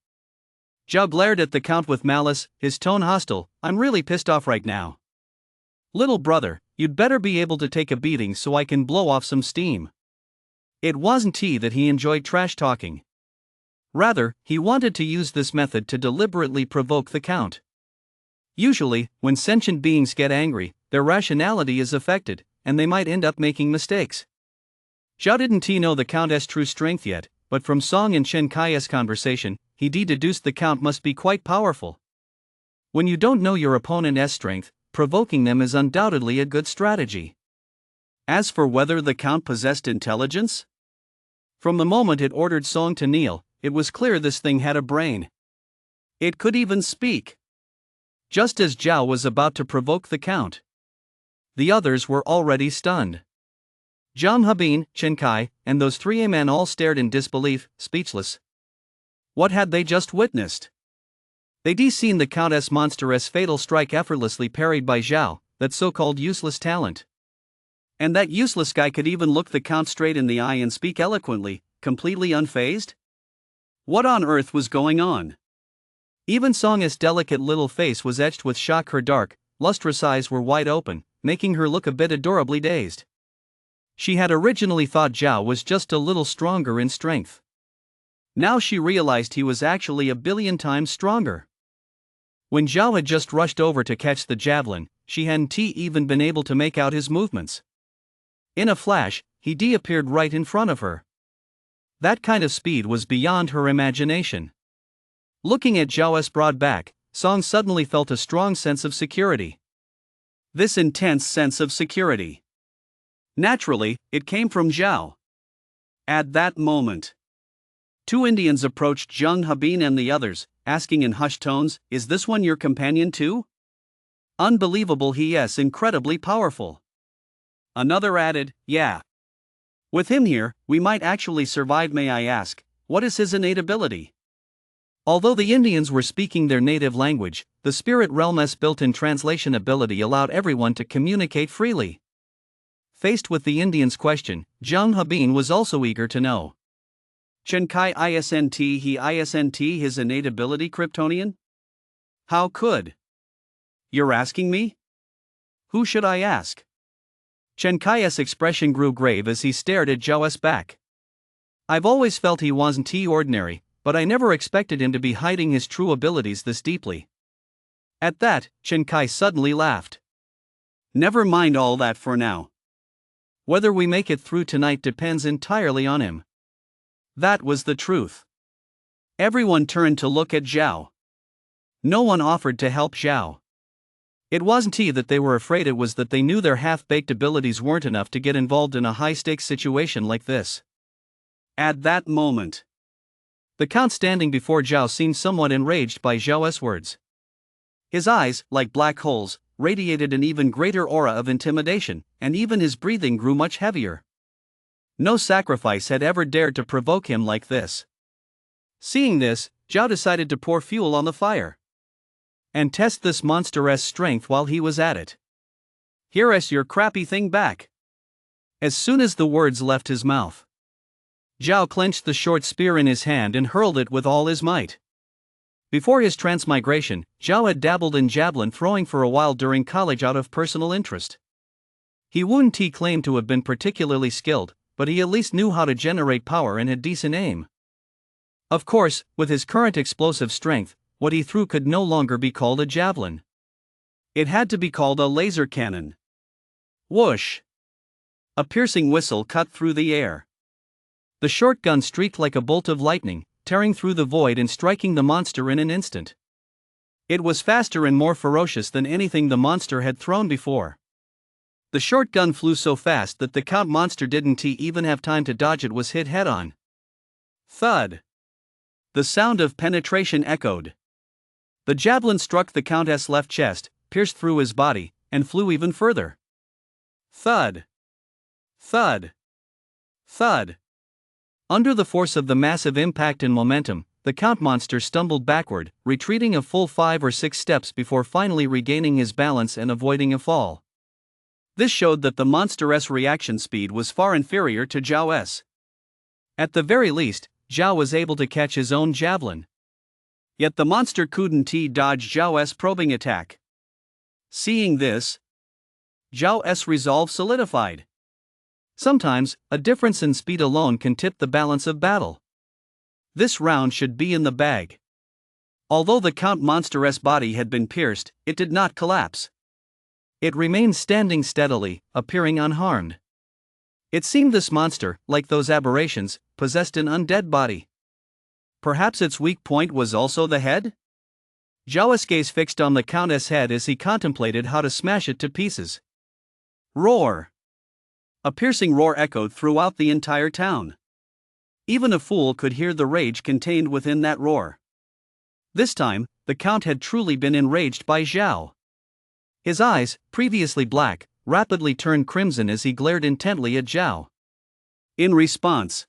Zhao glared at the Count with malice, his tone hostile. "I'm really pissed off right now. Little brother, you'd better be able to take a beating so I can blow off some steam." It wasn't that he enjoyed trash talking. Rather, he wanted to use this method to deliberately provoke the Count. Usually, when sentient beings get angry, their rationality is affected, and they might end up making mistakes. Zhao didn't know the Countess' true strength yet, but from Song and Chen Kai's conversation, he deduced the Count must be quite powerful. When you don't know your opponent's strength, provoking them is undoubtedly a good strategy. As for whether the Count possessed intelligence? From the moment it ordered Song to kneel, it was clear this thing had a brain. It could even speak. Just as Zhao was about to provoke the Count, the others were already stunned. Zhang Hebin, Chen Kai, and those three men all stared in disbelief, speechless. What had they just witnessed? They'd seen the Countess' monstrous fatal strike effortlessly parried by Zhao, that so-called useless talent. And that useless guy could even look the Count straight in the eye and speak eloquently, completely unfazed? What on earth was going on? Even Song's delicate little face was etched with shock. Her dark, lustrous eyes were wide open, making her look a bit adorably dazed. She had originally thought Zhao was just a little stronger in strength. Now she realized he was actually a billion times stronger. When Zhao had just rushed over to catch the javelin, she hadn't even been able to make out his movements. In a flash, he appeared right in front of her. That kind of speed was beyond her imagination. Looking at Zhao's broad back, Song suddenly felt a strong sense of security. This intense sense of security. Naturally, it came from Zhao. At that moment, two Indians approached Zhang Hebin and the others, asking in hushed tones, "Is this one your companion too?" "Unbelievable, he is incredibly powerful." Another added, "Yeah. With him here, we might actually survive. May I ask, what is his innate ability?" Although the Indians were speaking their native language, the spirit realm's built-in translation ability allowed everyone to communicate freely. Faced with the Indians' question, Zhang Hebin was also eager to know. "Chen Kai isn't his innate ability kryptonian? How could?" "You're asking me? Who should I ask?" Chen Kai's expression grew grave as he stared at Zhao's back. "I've always felt he wasn't ordinary, but I never expected him to be hiding his true abilities this deeply." At that, Chen Kai suddenly laughed. "Never mind all that for now. Whether we make it through tonight depends entirely on him." That was the truth. Everyone turned to look at Zhao. No one offered to help Zhao. It wasn't that they were afraid, it was that they knew their half-baked abilities weren't enough to get involved in a high-stakes situation like this. At that moment, the Count standing before Zhao seemed somewhat enraged by Zhao's words. His eyes, like black holes, radiated an even greater aura of intimidation, and even his breathing grew much heavier. No sacrifice had ever dared to provoke him like this. Seeing this, Zhao decided to pour fuel on the fire and test this monster's strength while he was at it. "Here's your crappy thing back." As soon as the words left his mouth, Zhao clenched the short spear in his hand and hurled it with all his might. Before his transmigration, Zhao had dabbled in javelin throwing for a while during college out of personal interest. He wouldn't claim to have been particularly skilled, but he at least knew how to generate power and had decent aim. Of course, with his current explosive strength, what he threw could no longer be called a javelin. It had to be called a laser cannon. Whoosh! A piercing whistle cut through the air. The short gun streaked like a bolt of lightning, tearing through the void and striking the monster in an instant. It was faster and more ferocious than anything the monster had thrown before. The short gun flew so fast that the Count monster didn't even have time to dodge. It was hit head-on. Thud! The sound of penetration echoed. The javelin struck the Count's left chest, pierced through his body, and flew even further. Thud! Thud! Thud! Under the force of the massive impact and momentum, the Count monster stumbled backward, retreating a full 5 or 6 steps before finally regaining his balance and avoiding a fall. This showed that the monster's reaction speed was far inferior to Zhao's. At the very least, Zhao was able to catch his own javelin. Yet the monster couldn't dodge Zhao's probing attack. Seeing this, Zhao's resolve solidified. Sometimes, a difference in speed alone can tip the balance of battle. This round should be in the bag. Although the Count monster's body had been pierced, it did not collapse. It remained standing steadily, appearing unharmed. It seemed this monster, like those aberrations, possessed an undead body. Perhaps its weak point was also the head? Zhao's gaze fixed on the Count's head as he contemplated how to smash it to pieces. Roar! A piercing roar echoed throughout the entire town. Even a fool could hear the rage contained within that roar. This time, the Count had truly been enraged by Zhao. His eyes, previously black, rapidly turned crimson as he glared intently at Zhao. In response,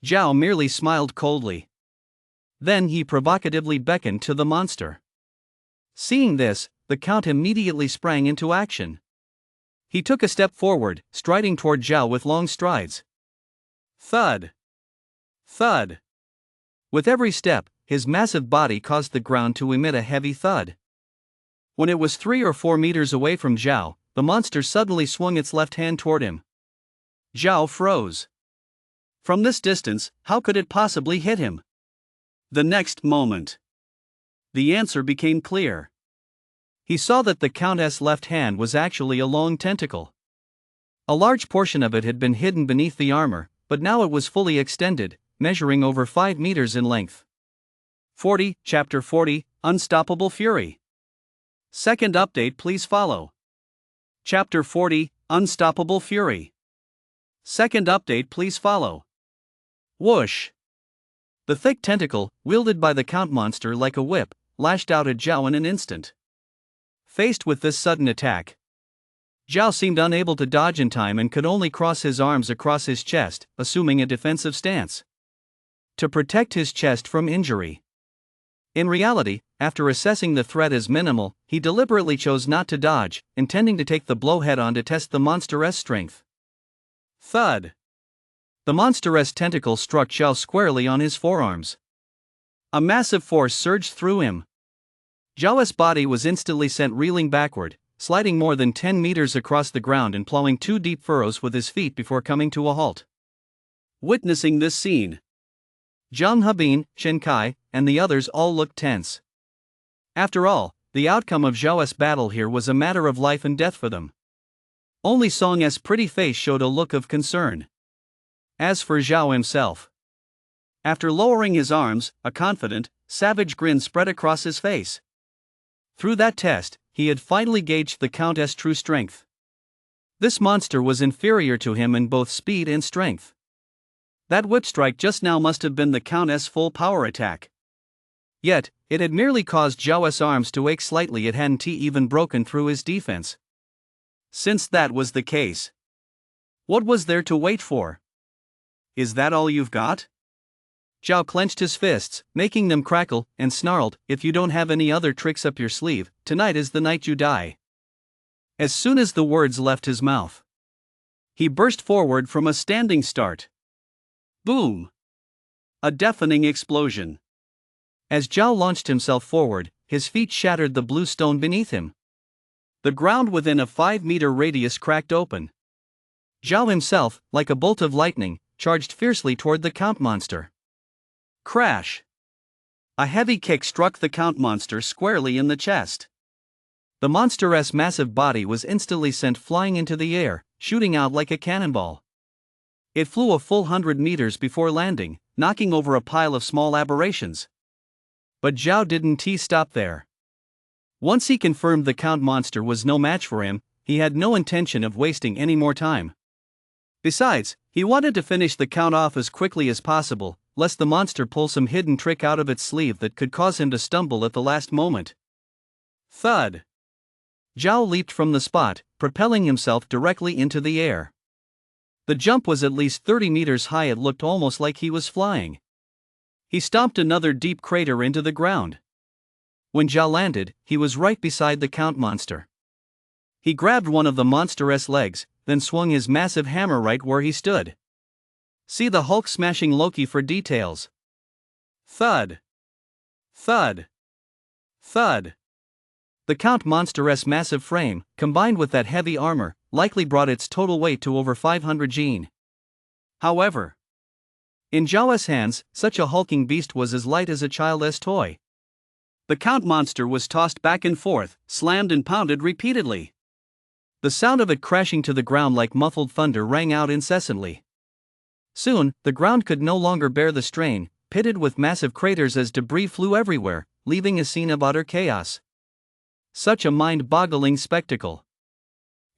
Zhao merely smiled coldly. Then he provocatively beckoned to the monster. Seeing this, the Count immediately sprang into action. He took a step forward, striding toward Zhao with long strides. Thud! Thud! With every step, his massive body caused the ground to emit a heavy thud. When it was 3 or 4 meters away from Zhao, the monster suddenly swung its left hand toward him. Zhao froze. From this distance, how could it possibly hit him? The next moment, the answer became clear. He saw that the Count's left hand was actually a long tentacle. A large portion of it had been hidden beneath the armor, but now it was fully extended, measuring over 5 meters in length. 40, Chapter 40, Unstoppable Fury. Second update, please follow. Chapter 40, Unstoppable Fury. Second update, please follow. Whoosh! The thick tentacle, wielded by the Count monster like a whip, lashed out at Zhao in an instant. Faced with this sudden attack, Zhao seemed unable to dodge in time and could only cross his arms across his chest, assuming a defensive stance to protect his chest from injury. In reality, after assessing the threat as minimal, he deliberately chose not to dodge, intending to take the blow head-on to test the monster's strength. Thud! The monster's tentacle struck Zhao squarely on his forearms. A massive force surged through him. Zhao's body was instantly sent reeling backward, sliding more than 10 meters across the ground and plowing 2 deep furrows with his feet before coming to a halt. Witnessing this scene, Zhang Hebin, Shen Kai, and the others all looked tense. After all, the outcome of Zhao's battle here was a matter of life and death for them. Only Song's pretty face showed a look of concern. As for Zhao himself, after lowering his arms, a confident, savage grin spread across his face. Through that test, he had finally gauged the Countess' true strength. This monster was inferior to him in both speed and strength. That whip strike just now must have been the Countess' full power attack. Yet, it had merely caused Zhao's arms to ache slightly. It hadn't even broken through his defense. Since that was the case, what was there to wait for? Is that all you've got? Zhao clenched his fists, making them crackle, and snarled, "If you don't have any other tricks up your sleeve, tonight is the night you die." As soon as the words left his mouth, he burst forward from a standing start. Boom! A deafening explosion. As Zhao launched himself forward, his feet shattered the blue stone beneath him. The ground within a 5-meter radius cracked open. Zhao himself, like a bolt of lightning, charged fiercely toward the Count monster. Crash! A heavy kick struck the Count monster squarely in the chest. The monster's massive body was instantly sent flying into the air, shooting out like a cannonball. It flew a full 100 meters before landing, knocking over a pile of small aberrations. But Zhao didn't stop there. Once he confirmed the Count monster was no match for him, he had no intention of wasting any more time. Besides, he wanted to finish the Count off as quickly as possible, lest the monster pull some hidden trick out of its sleeve that could cause him to stumble at the last moment. Thud! Zhao leaped from the spot, propelling himself directly into the air. The jump was at least 30 meters high. It looked almost like he was flying. He stomped another deep crater into the ground. When Zhao landed, he was right beside the Count monster. He grabbed one of the monster's legs, then swung his massive hammer right where he stood. See the Hulk smashing Loki for details. Thud! Thud! Thud! The Count monster's massive frame, combined with that heavy armor, likely brought its total weight to over 500 Gene. However, in Zhao's hands, such a hulking beast was as light as a child's toy. The Count monster was tossed back and forth, slammed and pounded repeatedly. The sound of it crashing to the ground like muffled thunder rang out incessantly. Soon, the ground could no longer bear the strain, pitted with massive craters as debris flew everywhere, leaving a scene of utter chaos. Such a mind-boggling spectacle.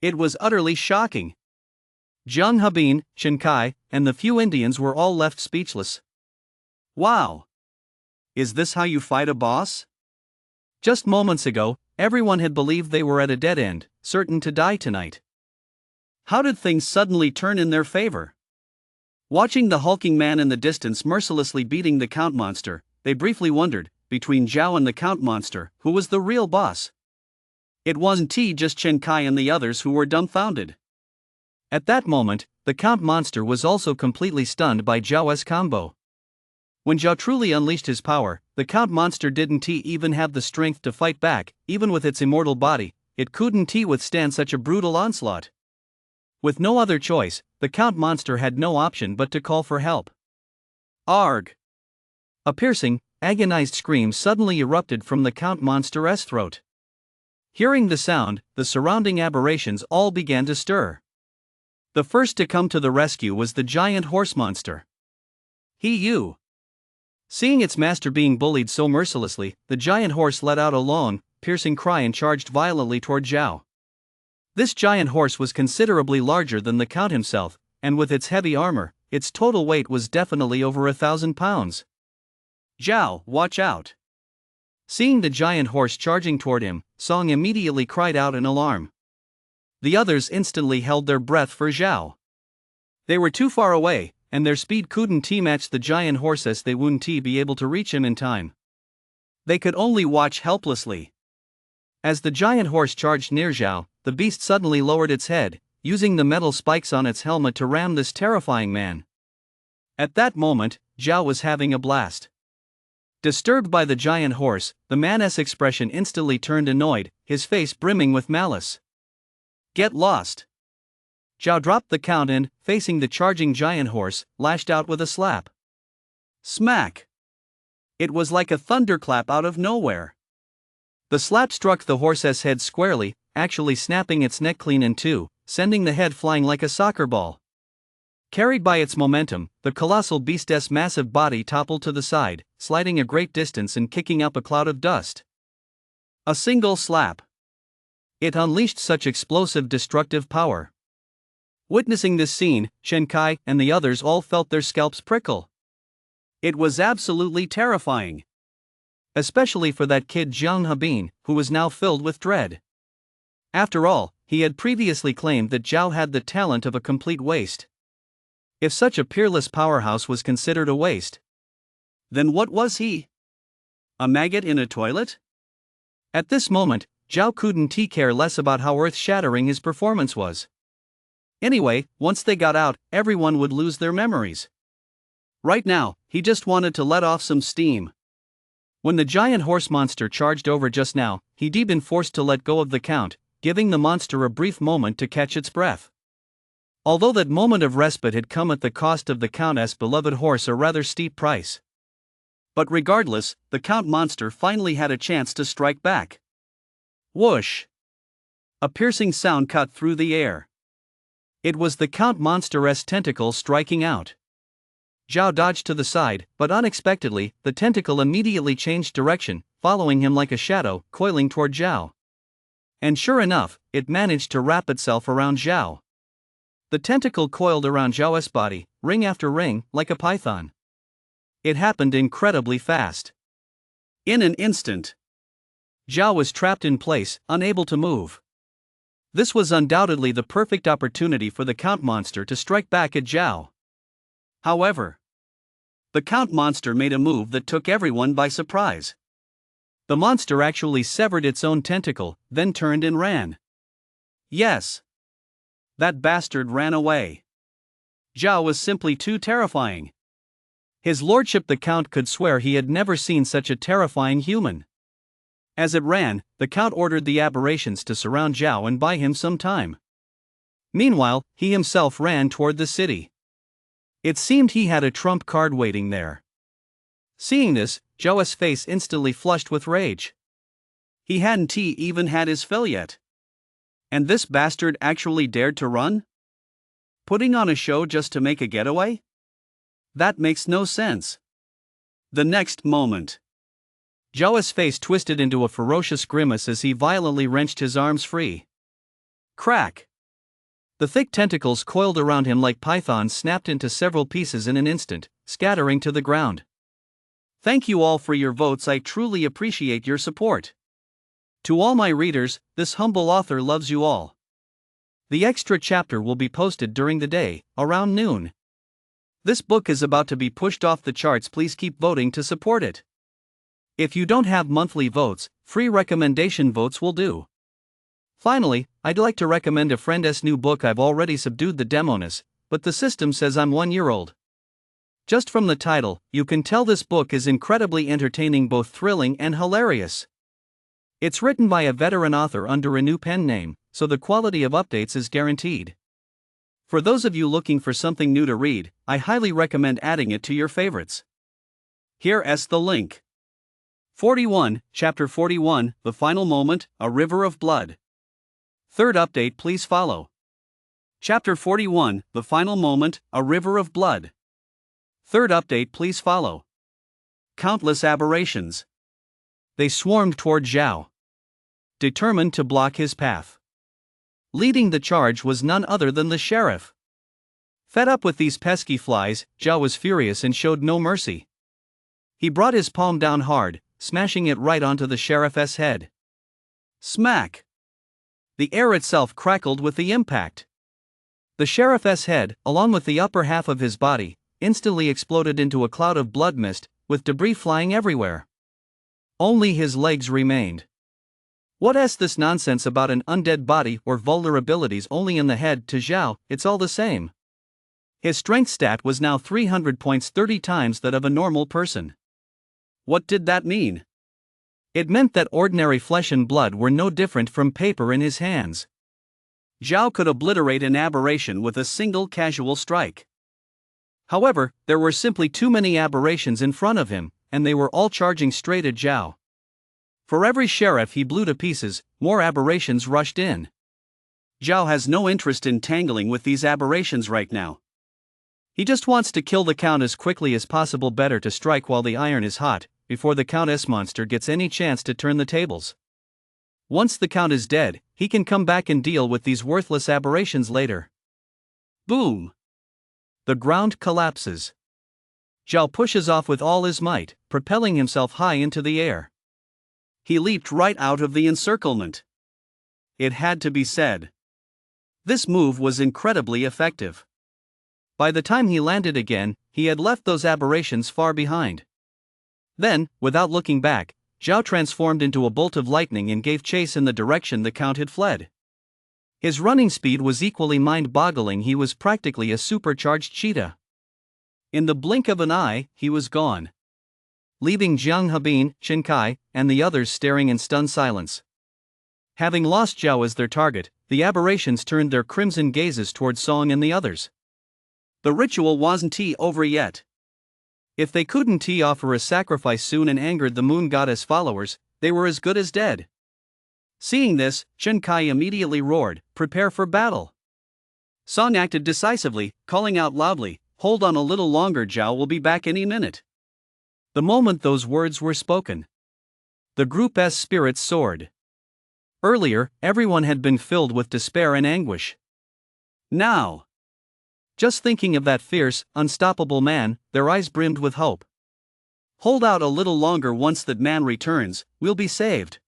It was utterly shocking. Jiang Habin, Chen Kai, and the few Indians were all left speechless. Wow! Is this how you fight a boss? Just moments ago, everyone had believed they were at a dead end, certain to die tonight. How did things suddenly turn in their favor? Watching the hulking man in the distance mercilessly beating the Count monster, they briefly wondered, between Zhao and the Count monster, who was the real boss? It wasn't just Chen Kai and the others who were dumbfounded. At that moment, the Count monster was also completely stunned by Zhao's combo. When Zhao truly unleashed his power, the Count monster didn't even have the strength to fight back. Even with its immortal body, it couldn't withstand such a brutal onslaught. With no other choice, the Count monster had no option but to call for help. Arg! A piercing, agonized scream suddenly erupted from the Count monster's throat. Hearing the sound, the surrounding aberrations all began to stir. The first to come to the rescue was the giant horse monster. Seeing its master being bullied so mercilessly, the giant horse let out a long, piercing cry and charged violently toward Zhao. This giant horse was considerably larger than the Count himself, and with its heavy armor, its total weight was definitely over 1,000 pounds. Zhao, watch out! Seeing the giant horse charging toward him, Song immediately cried out in alarm. The others instantly held their breath for Zhao. They were too far away, and their speed couldn't match the giant horse as they wouldn't be able to reach him in time. They could only watch helplessly. As the giant horse charged near Zhao, the beast suddenly lowered its head, using the metal spikes on its helmet to ram this terrifying man. At that moment, Zhao was having a blast. Disturbed by the giant horse, the man's expression instantly turned annoyed, his face brimming with malice. Get lost! Zhao dropped the Count and, facing the charging giant horse, lashed out with a slap. Smack! It was like a thunderclap out of nowhere. The slap struck the horse's head squarely, actually snapping its neck clean in two, sending the head flying like a soccer ball. Carried by its momentum, the colossal beast's massive body toppled to the side, sliding a great distance and kicking up a cloud of dust. A single slap. It unleashed such explosive destructive power. Witnessing this scene, Shen Kai and the others all felt their scalps prickle. It was absolutely terrifying. Especially for that kid Jiang Habin, who was now filled with dread. After all, he had previously claimed that Zhao had the talent of a complete waste. If such a peerless powerhouse was considered a waste, then what was he? A maggot in a toilet? At this moment, Zhao couldn't care less about how earth-shattering his performance was. Anyway, once they got out, everyone would lose their memories. Right now, he just wanted to let off some steam. When the giant horse monster charged over just now, he'd been forced to let go of the count, giving the monster a brief moment to catch its breath. Although that moment of respite had come at the cost of the countess' beloved horse a rather steep price. But regardless, the count monster finally had a chance to strike back. Whoosh! A piercing sound cut through the air. It was the count monster's tentacle striking out. Zhao dodged to the side, but unexpectedly, the tentacle immediately changed direction, following him like a shadow, coiling toward Zhao. And sure enough, it managed to wrap itself around Zhao. The tentacle coiled around Zhao's body, ring after ring, like a python. It happened incredibly fast. In an instant, Zhao was trapped in place, unable to move. This was undoubtedly the perfect opportunity for the count monster to strike back at Zhao. However, the count monster made a move that took everyone by surprise. The monster actually severed its own tentacle, then turned and ran. Yes. That bastard ran away. Zhao was simply too terrifying. His lordship the count could swear he had never seen such a terrifying human. As it ran, the count ordered the aberrations to surround Zhao and buy him some time. Meanwhile, he himself ran toward the city. It seemed he had a trump card waiting there. Seeing this, Zhao's face instantly flushed with rage. He hadn't even had his fill yet. And this bastard actually dared to run? Putting on a show just to make a getaway? That makes no sense. The next moment, Zhao's face twisted into a ferocious grimace as he violently wrenched his arms free. Crack! The thick tentacles coiled around him like pythons snapped into several pieces in an instant, scattering to the ground. Thank you all for your votes. I truly appreciate your support. To all my readers, this humble author loves you all. The extra chapter will be posted during the day, around noon. This book is about to be pushed off the charts. Please keep voting to support it. If you don't have monthly votes, free recommendation votes will do. Finally, I'd like to recommend a friend's new book. I've already subdued the demoness, but the system says I'm 1 year old. Just from the title, you can tell this book is incredibly entertaining, both thrilling and hilarious. It's written by a veteran author under a new pen name, so the quality of updates is guaranteed. For those of you looking for something new to read, I highly recommend adding it to your favorites. Here's the link. 41, Chapter 41, The Final Moment, A River of Blood. Third update, please follow. Chapter 41, The Final Moment, A River of Blood. Third update, please follow. Countless aberrations. They swarmed toward Zhao, determined to block his path. Leading the charge was none other than the sheriff. Fed up with these pesky flies, Zhao was furious and showed no mercy. He brought his palm down hard, smashing it right onto the sheriff's head. Smack! The air itself crackled with the impact. The sheriff's head, along with the upper half of his body, instantly exploded into a cloud of blood mist, with debris flying everywhere. Only his legs remained. What's this nonsense about an undead body or vulnerabilities only in the head? To Zhao, it's all the same. His strength stat was now 300 points, 30 times that of a normal person. What did that mean? It meant that ordinary flesh and blood were no different from paper in his hands. Zhao could obliterate an aberration with a single casual strike. However, there were simply too many aberrations in front of him, and they were all charging straight at Zhao. For every sheriff he blew to pieces, more aberrations rushed in. Zhao has no interest in tangling with these aberrations right now. He just wants to kill the count as quickly as possible. Better to strike while the iron is hot, before the countess monster gets any chance to turn the tables. Once the Count is dead, he can come back and deal with these worthless aberrations later. Boom! The ground collapses. Zhao pushes off with all his might, propelling himself high into the air. He leaped right out of the encirclement. It had to be said. This move was incredibly effective. By the time he landed again, he had left those aberrations far behind. Then, without looking back, Zhao transformed into a bolt of lightning and gave chase in the direction the Count had fled. His running speed was equally mind-boggling. He was practically a supercharged cheetah. In the blink of an eye, he was gone, leaving Jiang Hebin, Chen Kai, and the others staring in stunned silence. Having lost Zhao as their target, the aberrations turned their crimson gazes toward Song and the others. The ritual wasn't over yet. If they couldn't offer a sacrifice soon and angered the moon goddess followers, they were as good as dead. Seeing this, Chen Kai immediately roared, "Prepare for battle!" Song acted decisively, calling out loudly, "Hold on a little longer, Zhao will be back any minute." The moment those words were spoken, the group's spirits soared. Earlier, everyone had been filled with despair and anguish. Now, just thinking of that fierce, unstoppable man, their eyes brimmed with hope. Hold out a little longer, once that man returns, we'll be saved.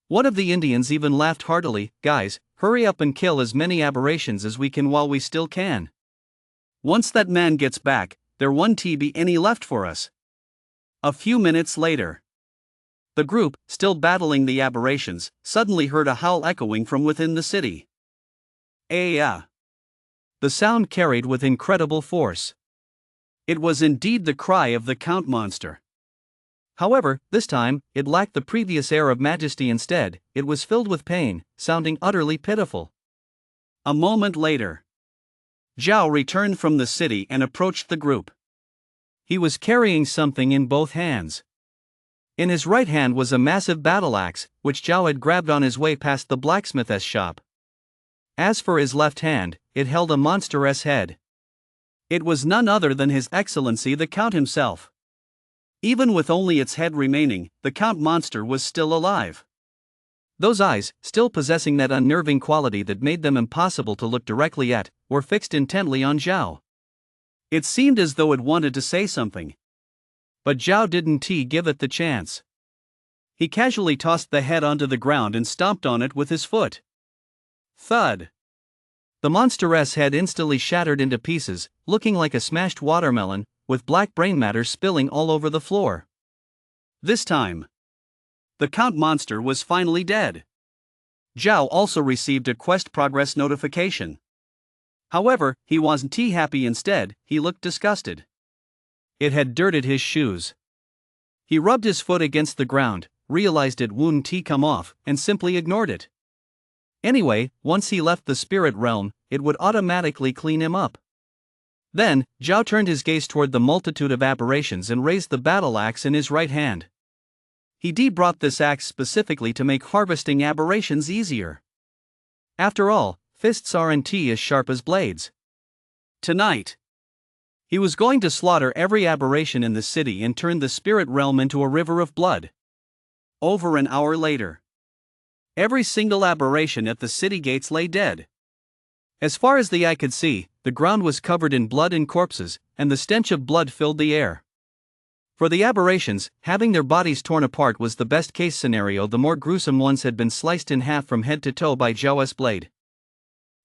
One of the Indians even laughed heartily, "Guys, hurry up and kill as many aberrations as we can while we still can. Once that man gets back, there won't be any left for us." A few minutes later, the group, still battling the aberrations, suddenly heard a howl echoing from within the city. The sound carried with incredible force. It was indeed the cry of the Count monster. However, this time, it lacked the previous air of majesty. Instead, it was filled with pain, sounding utterly pitiful. A moment later, Zhao returned from the city and approached the group. He was carrying something in both hands. In his right hand was a massive battle axe, which Zhao had grabbed on his way past the blacksmith's shop. As for his left hand, it held a monstrous head. It was none other than His Excellency the Count himself. Even with only its head remaining, the Count monster was still alive. Those eyes, still possessing that unnerving quality that made them impossible to look directly at, were fixed intently on Zhao. It seemed as though it wanted to say something. But Zhao didn't give it the chance. He casually tossed the head onto the ground and stomped on it with his foot. Thud! The monstrous head instantly shattered into pieces, looking like a smashed watermelon, with black brain matter spilling all over the floor. This time, the Count monster was finally dead. Zhao also received a quest progress notification. However, he wasn't happy. Instead, he looked disgusted. It had dirted his shoes. He rubbed his foot against the ground, realized it wouldn't come off, and simply ignored it. Anyway, once he left the spirit realm, it would automatically clean him up. Then, Zhao turned his gaze toward the multitude of aberrations and raised the battle axe in his right hand. He brought this axe specifically to make harvesting aberrations easier. After all, fists aren't as sharp as blades. Tonight, he was going to slaughter every aberration in the city and turn the spirit realm into a river of blood. Over an hour later, every single aberration at the city gates lay dead. As far as the eye could see, the ground was covered in blood and corpses, and the stench of blood filled the air. For the aberrations, having their bodies torn apart was the best-case scenario. The more gruesome ones had been sliced in half from head to toe by Zhao's blade.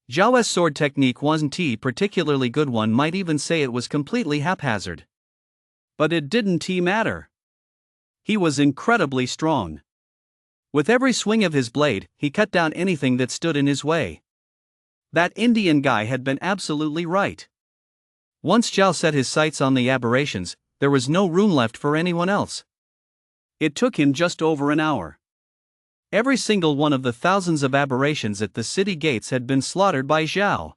Zhao's sword technique wasn't particularly good. One might even say it was completely haphazard. But it didn't matter. He was incredibly strong. With every swing of his blade, he cut down anything that stood in his way. That Indian guy had been absolutely right. Once Zhao set his sights on the aberrations, there was no room left for anyone else. It took him just over an hour. Every single one of the thousands of aberrations at the city gates had been slaughtered by Zhao.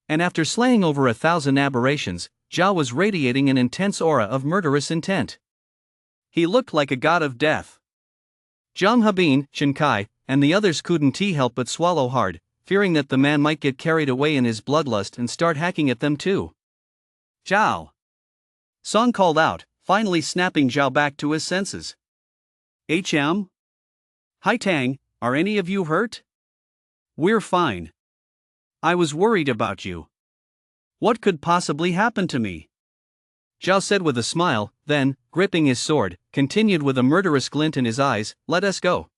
And after slaying over 1,000 aberrations, Zhao was radiating an intense aura of murderous intent. He looked like a god of death. Jiang Hebin, Chen Kai, and the others couldn't help but swallow hard, fearing that the man might get carried away in his bloodlust and start hacking at them too. Zhao! Song called out, finally snapping Zhao back to his senses. Hi Tang, are any of you hurt? We're fine. I was worried about you. What could possibly happen to me? Zhao said with a smile, then, gripping his sword, continued with a murderous glint in his eyes, let us go.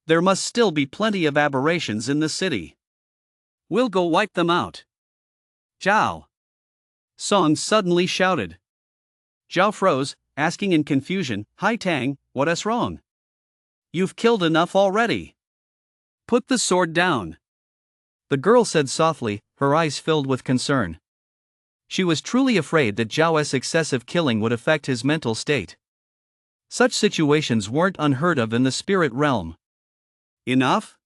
There must still be plenty of aberrations in the city. We'll go wipe them out. Zhao! Song suddenly shouted. Zhao froze, asking in confusion, Hai Tang, what's wrong? You've killed enough already. Put the sword down. The girl said softly, her eyes filled with concern. She was truly afraid that Zhao's excessive killing would affect his mental state. Such situations weren't unheard of in the spirit realm. Enough?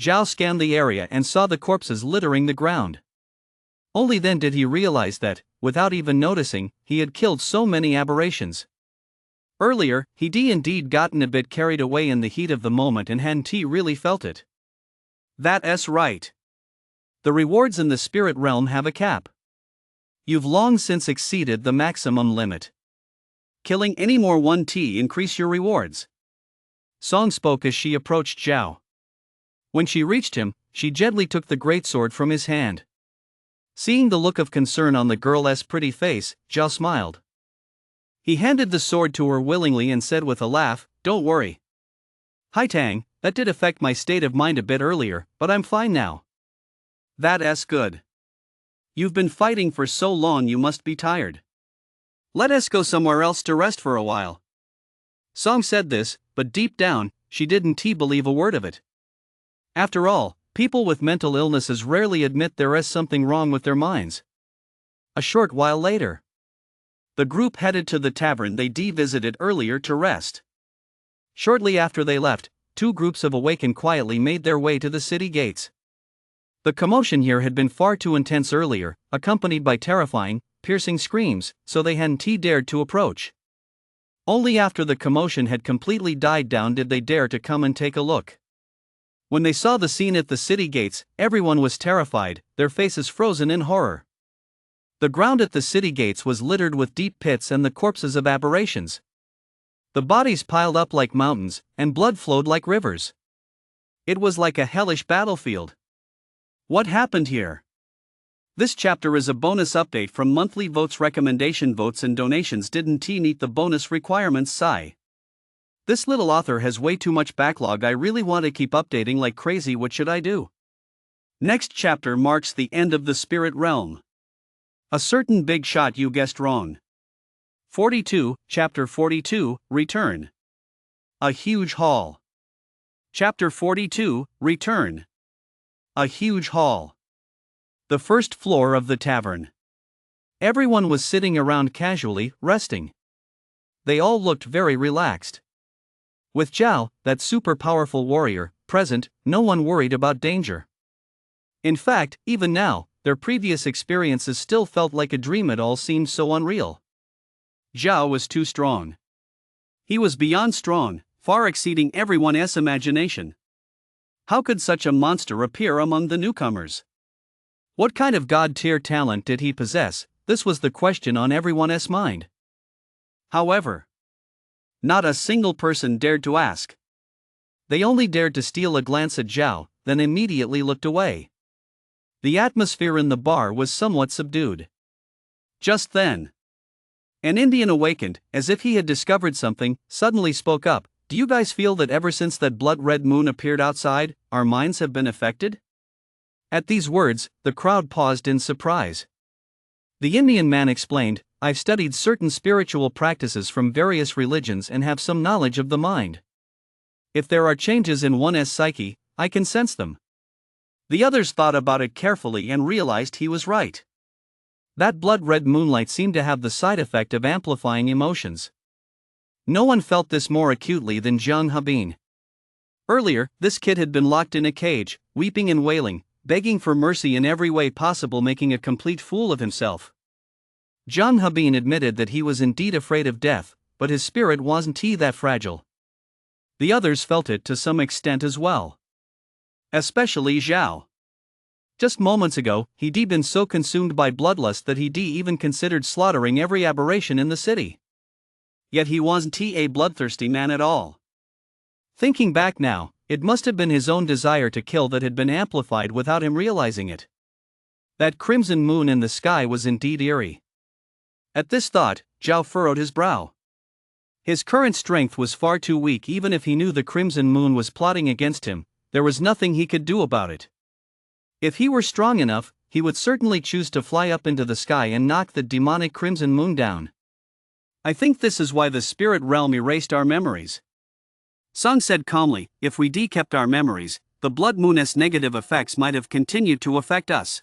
Zhao scanned the area and saw the corpses littering the ground. Only then did he realize that, without even noticing, he had killed so many aberrations. Earlier, he'd indeed gotten a bit carried away in the heat of the moment and hadn't really felt it. That's right. The rewards in the spirit realm have a cap. You've long since exceeded the maximum limit. Killing any more 1T increase your rewards. Song spoke as she approached Zhao. When she reached him, she gently took the greatsword from his hand. Seeing the look of concern on the girl's pretty face, Zhao smiled. He handed the sword to her willingly and said with a laugh, don't worry. Hai Tang, that did affect my state of mind a bit earlier, but I'm fine now. That's good. You've been fighting for so long you must be tired. Let us go somewhere else to rest for a while. Song said this, but deep down, she didn't believe a word of it. After all, people with mental illnesses rarely admit there is something wrong with their minds. A short while later, the group headed to the tavern they visited earlier to rest. Shortly after they left, two groups of awakened quietly made their way to the city gates. The commotion here had been far too intense earlier, accompanied by terrifying, piercing screams, so they hadn't dared to approach. Only after the commotion had completely died down did they dare to come and take a look. When they saw the scene at the city gates, everyone was terrified, their faces frozen in horror. The ground at the city gates was littered with deep pits and the corpses of aberrations. The bodies piled up like mountains, and blood flowed like rivers. It was like a hellish battlefield. What happened here? This chapter is a bonus update from monthly votes. Recommendation votes and donations didn't meet the bonus requirements. Sigh. This little author has way too much backlog. I really want to keep updating like crazy. What should I do? Next chapter marks the end of the spirit realm. A certain big shot. You guessed wrong. 42, Chapter 42, Return. A huge hall. Chapter 42, Return. A huge hall. The first floor of the tavern. Everyone was sitting around casually, resting. They all looked very relaxed. With Zhao, that super powerful warrior, present, no one worried about danger. In fact, even now, their previous experiences still felt like a dream. It all seemed so unreal. Zhao was too strong. He was beyond strong, far exceeding everyone's imagination. How could such a monster appear among the newcomers? What kind of god-tier talent did he possess? This was the question on everyone's mind. However, not a single person dared to ask. They only dared to steal a glance at Zhao, then immediately looked away. The atmosphere in the bar was somewhat subdued. Just then, an Indian awakened, as if he had discovered something, suddenly spoke up. Do you guys feel that ever since that blood-red moon appeared outside, our minds have been affected? At these words, the crowd paused in surprise. The Indian man explained, I've studied certain spiritual practices from various religions and have some knowledge of the mind. If there are changes in one's psyche, I can sense them. The others thought about it carefully and realized he was right. That blood-red moonlight seemed to have the side effect of amplifying emotions. No one felt this more acutely than Zhang Habin. Earlier, this kid had been locked in a cage, weeping and wailing, begging for mercy in every way possible, making a complete fool of himself. Zhang Habin admitted that he was indeed afraid of death, but his spirit wasn't that fragile. The others felt it to some extent as well. Especially Zhao. Just moments ago, he'd been so consumed by bloodlust that he'd even considered slaughtering every aberration in the city. Yet he wasn't a bloodthirsty man at all. Thinking back now, it must have been his own desire to kill that had been amplified without him realizing it. That crimson moon in the sky was indeed eerie. At this thought, Zhao furrowed his brow. His current strength was far too weak. Even if he knew the crimson moon was plotting against him, there was nothing he could do about it. If he were strong enough, he would certainly choose to fly up into the sky and knock the demonic crimson moon down. I think this is why the spirit realm erased our memories. Song said calmly, if we dekept our memories, the blood moon's negative effects might have continued to affect us.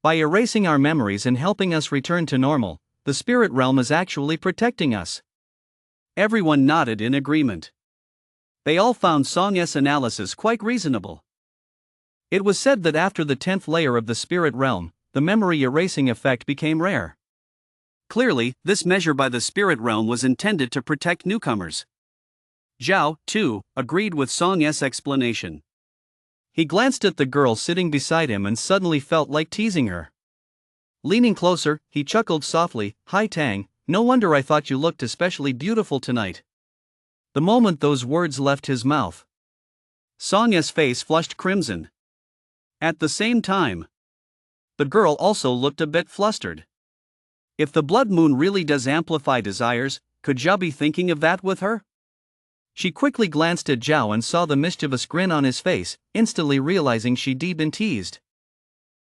By erasing our memories and helping us return to normal, the spirit realm is actually protecting us. Everyone nodded in agreement. They all found Song's analysis quite reasonable. It was said that after the 10th layer of the spirit realm, the memory erasing effect became rare. Clearly, this measure by the spirit realm was intended to protect newcomers. Zhao, too, agreed with Song's explanation. He glanced at the girl sitting beside him and suddenly felt like teasing her. Leaning closer, he chuckled softly, "Hi Tang, no wonder I thought you looked especially beautiful tonight." The moment those words left his mouth, Song's face flushed crimson. At the same time, the girl also looked a bit flustered. If the blood moon really does amplify desires, could Zhao be thinking of that with her? She quickly glanced at Zhao and saw the mischievous grin on his face, instantly realizing she'd been teased.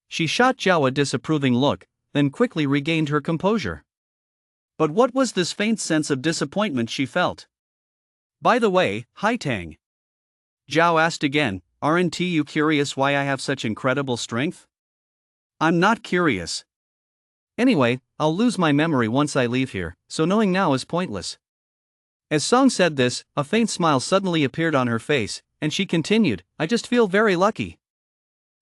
She shot Zhao a disapproving look, then quickly regained her composure. But what was this faint sense of disappointment she felt? "By the way, hi Tang," Zhao asked again, "aren't you curious why I have such incredible strength?" "I'm not curious. Anyway, I'll lose my memory once I leave here, so knowing now is pointless." As Song said this, a faint smile suddenly appeared on her face, and she continued, "I just feel very lucky."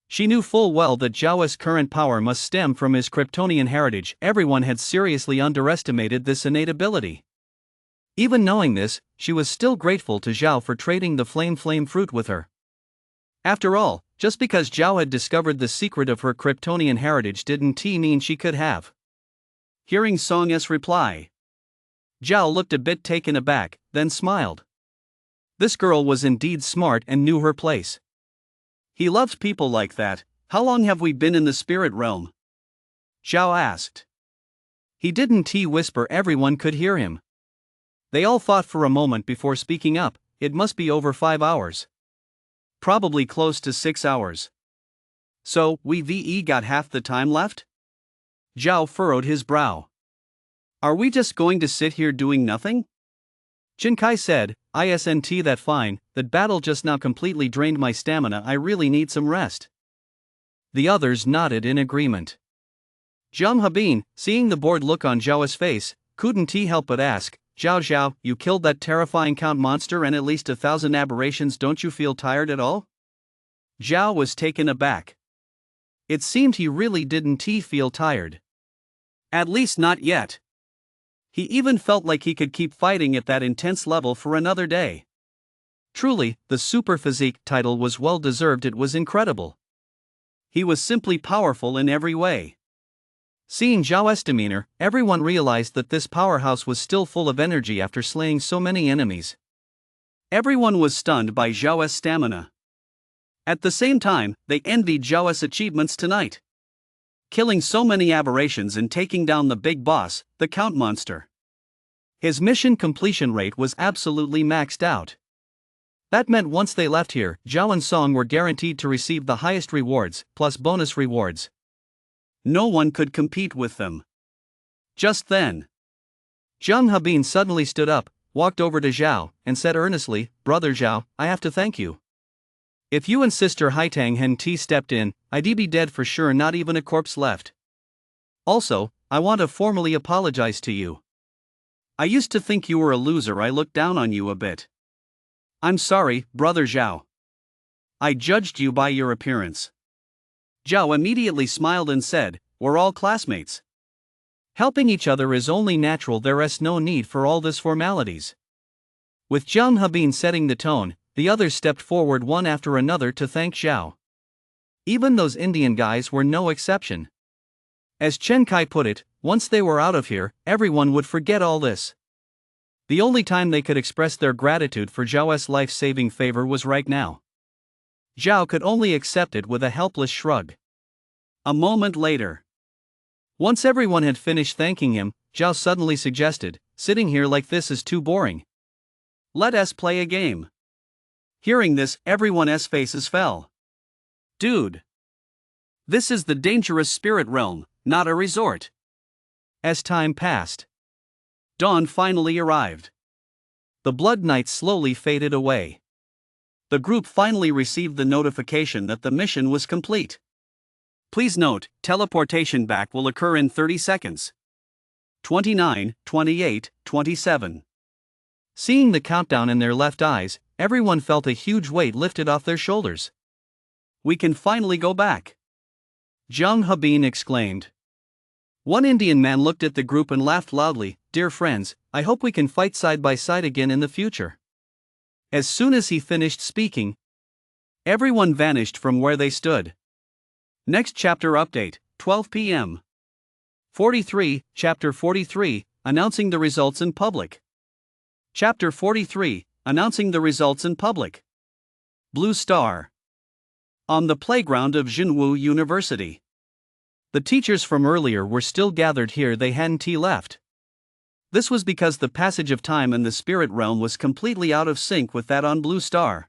She knew full well that Zhao's current power must stem from his kryptonian heritage. Everyone had seriously underestimated this innate ability. Even knowing this, she was still grateful to Zhao for trading the flame fruit with her. After all, just because Zhao had discovered the secret of her kryptonian heritage didn't mean she could have. Hearing Song's reply, Zhao looked a bit taken aback, then smiled. This girl was indeed smart and knew her place. He loved people like that. "How long have we been in the spirit realm?" Zhao asked. He didn't whisper, everyone could hear him. They all thought for a moment before speaking up. "It must be over 5 hours. Probably close to 6 hours. So, we've got half the time left?" Zhao furrowed his brow. "Are we just going to sit here doing nothing?" Jin Kai said, "Isn't that fine, that battle just now completely drained my stamina, I really need some rest." The others nodded in agreement. Zhang Habin, seeing the bored look on Zhao's face, couldn't help but ask, Zhao, you killed that terrifying count monster and at least 1,000 aberrations, don't you feel tired at all?" Zhao was taken aback. It seemed he really didn't feel tired. At least not yet. He even felt like he could keep fighting at that intense level for another day. Truly, the super physique title was well deserved. It was incredible. He was simply powerful in every way. Seeing Zhao's demeanor, everyone realized that this powerhouse was still full of energy after slaying so many enemies. Everyone was stunned by Zhao's stamina. At the same time, they envied Zhao's achievements tonight. Killing so many aberrations and taking down the big boss, the Count Monster. His mission completion rate was absolutely maxed out. That meant once they left here, Zhao and Song were guaranteed to receive the highest rewards, plus bonus rewards. No one could compete with them. Just then, Zhang Habin suddenly stood up, walked over to Zhao, and said earnestly, "Brother Zhao, I have to thank you. If you and Sister Haitang hadn't stepped in, I'd be dead for sure, not even a corpse left. Also, I want to formally apologize to you. I used to think you were a loser. I looked down on you a bit. I'm sorry, Brother Zhao. I judged you by your appearance." Zhao immediately smiled and said, "We're all classmates. Helping each other is only natural, there's no need for all this formalities." With Zhang Habin setting the tone, the others stepped forward one after another to thank Zhao. Even those Indian guys were no exception. As Chen Kai put it, once they were out of here, everyone would forget all this. The only time they could express their gratitude for Zhao's life-saving favor was right now. Zhao could only accept it with a helpless shrug. A moment later, once everyone had finished thanking him, Zhao suddenly suggested, "Sitting here like this is too boring. Let us play a game." Hearing this, everyone's faces fell. "Dude, this is the dangerous spirit realm, not a resort." As time passed, dawn finally arrived. The blood night slowly faded away. The group finally received the notification that the mission was complete. Please note, teleportation back will occur in 30 seconds. 29, 28, 27. Seeing the countdown in their left eyes, everyone felt a huge weight lifted off their shoulders. "We can finally go back," Zhang Habin exclaimed. One Indian man looked at the group and laughed loudly. "Dear friends, I hope we can fight side by side again in the future." As soon as he finished speaking, everyone vanished from where they stood. Next chapter update, 12 p.m. 43, Chapter 43, Announcing the Results in Public. Chapter 43, Announcing the Results in Public. Blue Star. On the playground of Jinwu University. The teachers from earlier were still gathered here. They hadn't left. This was because the passage of time in the spirit realm was completely out of sync with that on Blue Star.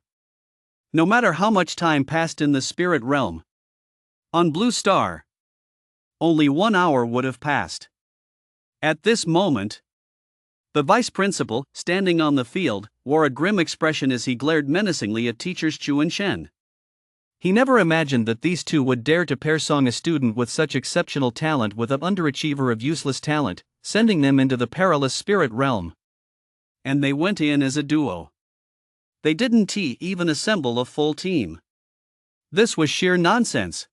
No matter how much time passed in the spirit realm, on Blue Star, only 1 hour would have passed. At this moment, the vice principal, standing on the field, wore a grim expression as he glared menacingly at teachers Chu and Shen. He never imagined that these two would dare to pair song a student with such exceptional talent with an underachiever of useless talent, sending them into the perilous spirit realm. And they went in as a duo. They didn't even assemble a full team. This was sheer nonsense.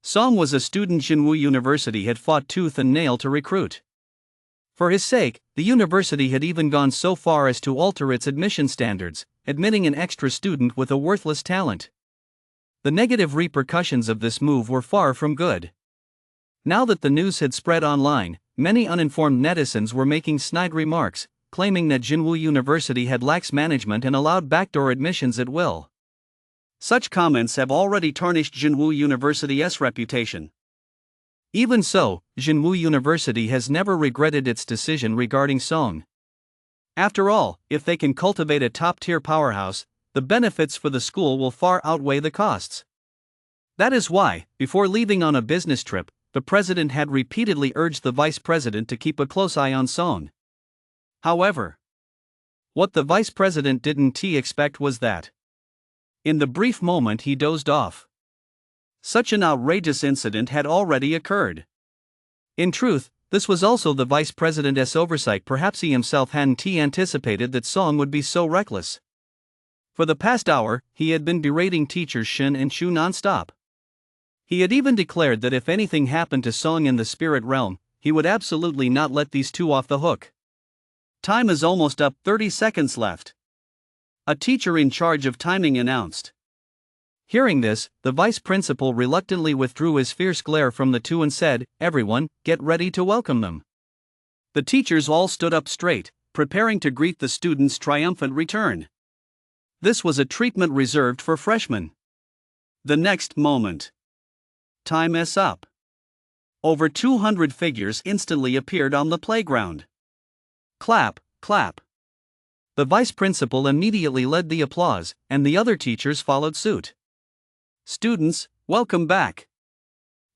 Song was a student Jinwu University had fought tooth and nail to recruit. For his sake, the university had even gone so far as to alter its admission standards, admitting an extra student with a worthless talent. The negative repercussions of this move were far from good. Now that the news had spread online, many uninformed netizens were making snide remarks, claiming that Jinwu University had lax management and allowed backdoor admissions at will. Such comments have already tarnished Jinwu University's reputation. Even so, Jinwu University has never regretted its decision regarding Song. After all, if they can cultivate a top-tier powerhouse, the benefits for the school will far outweigh the costs. That is why, before leaving on a business trip, the president had repeatedly urged the vice president to keep a close eye on Song. However, what the vice president didn't expect was that, in the brief moment he dozed off, such an outrageous incident had already occurred. In truth, this was also the vice president's oversight. Perhaps he himself hadn't anticipated that Song would be so reckless. For the past hour, he had been berating teachers Shen and Chu non-stop. He had even declared that if anything happened to Song in the spirit realm, he would absolutely not let these two off the hook. Time is almost up, 30 seconds left. A teacher in charge of timing announced. Hearing this, the vice principal reluctantly withdrew his fierce glare from the two and said, "Everyone, get ready to welcome them." The teachers all stood up straight, preparing to greet the students' triumphant return. This was a treatment reserved for freshmen. The next moment, time is up. Over 200 figures instantly appeared on the playground. Clap, clap. The vice principal immediately led the applause, and the other teachers followed suit. "Students, welcome back,"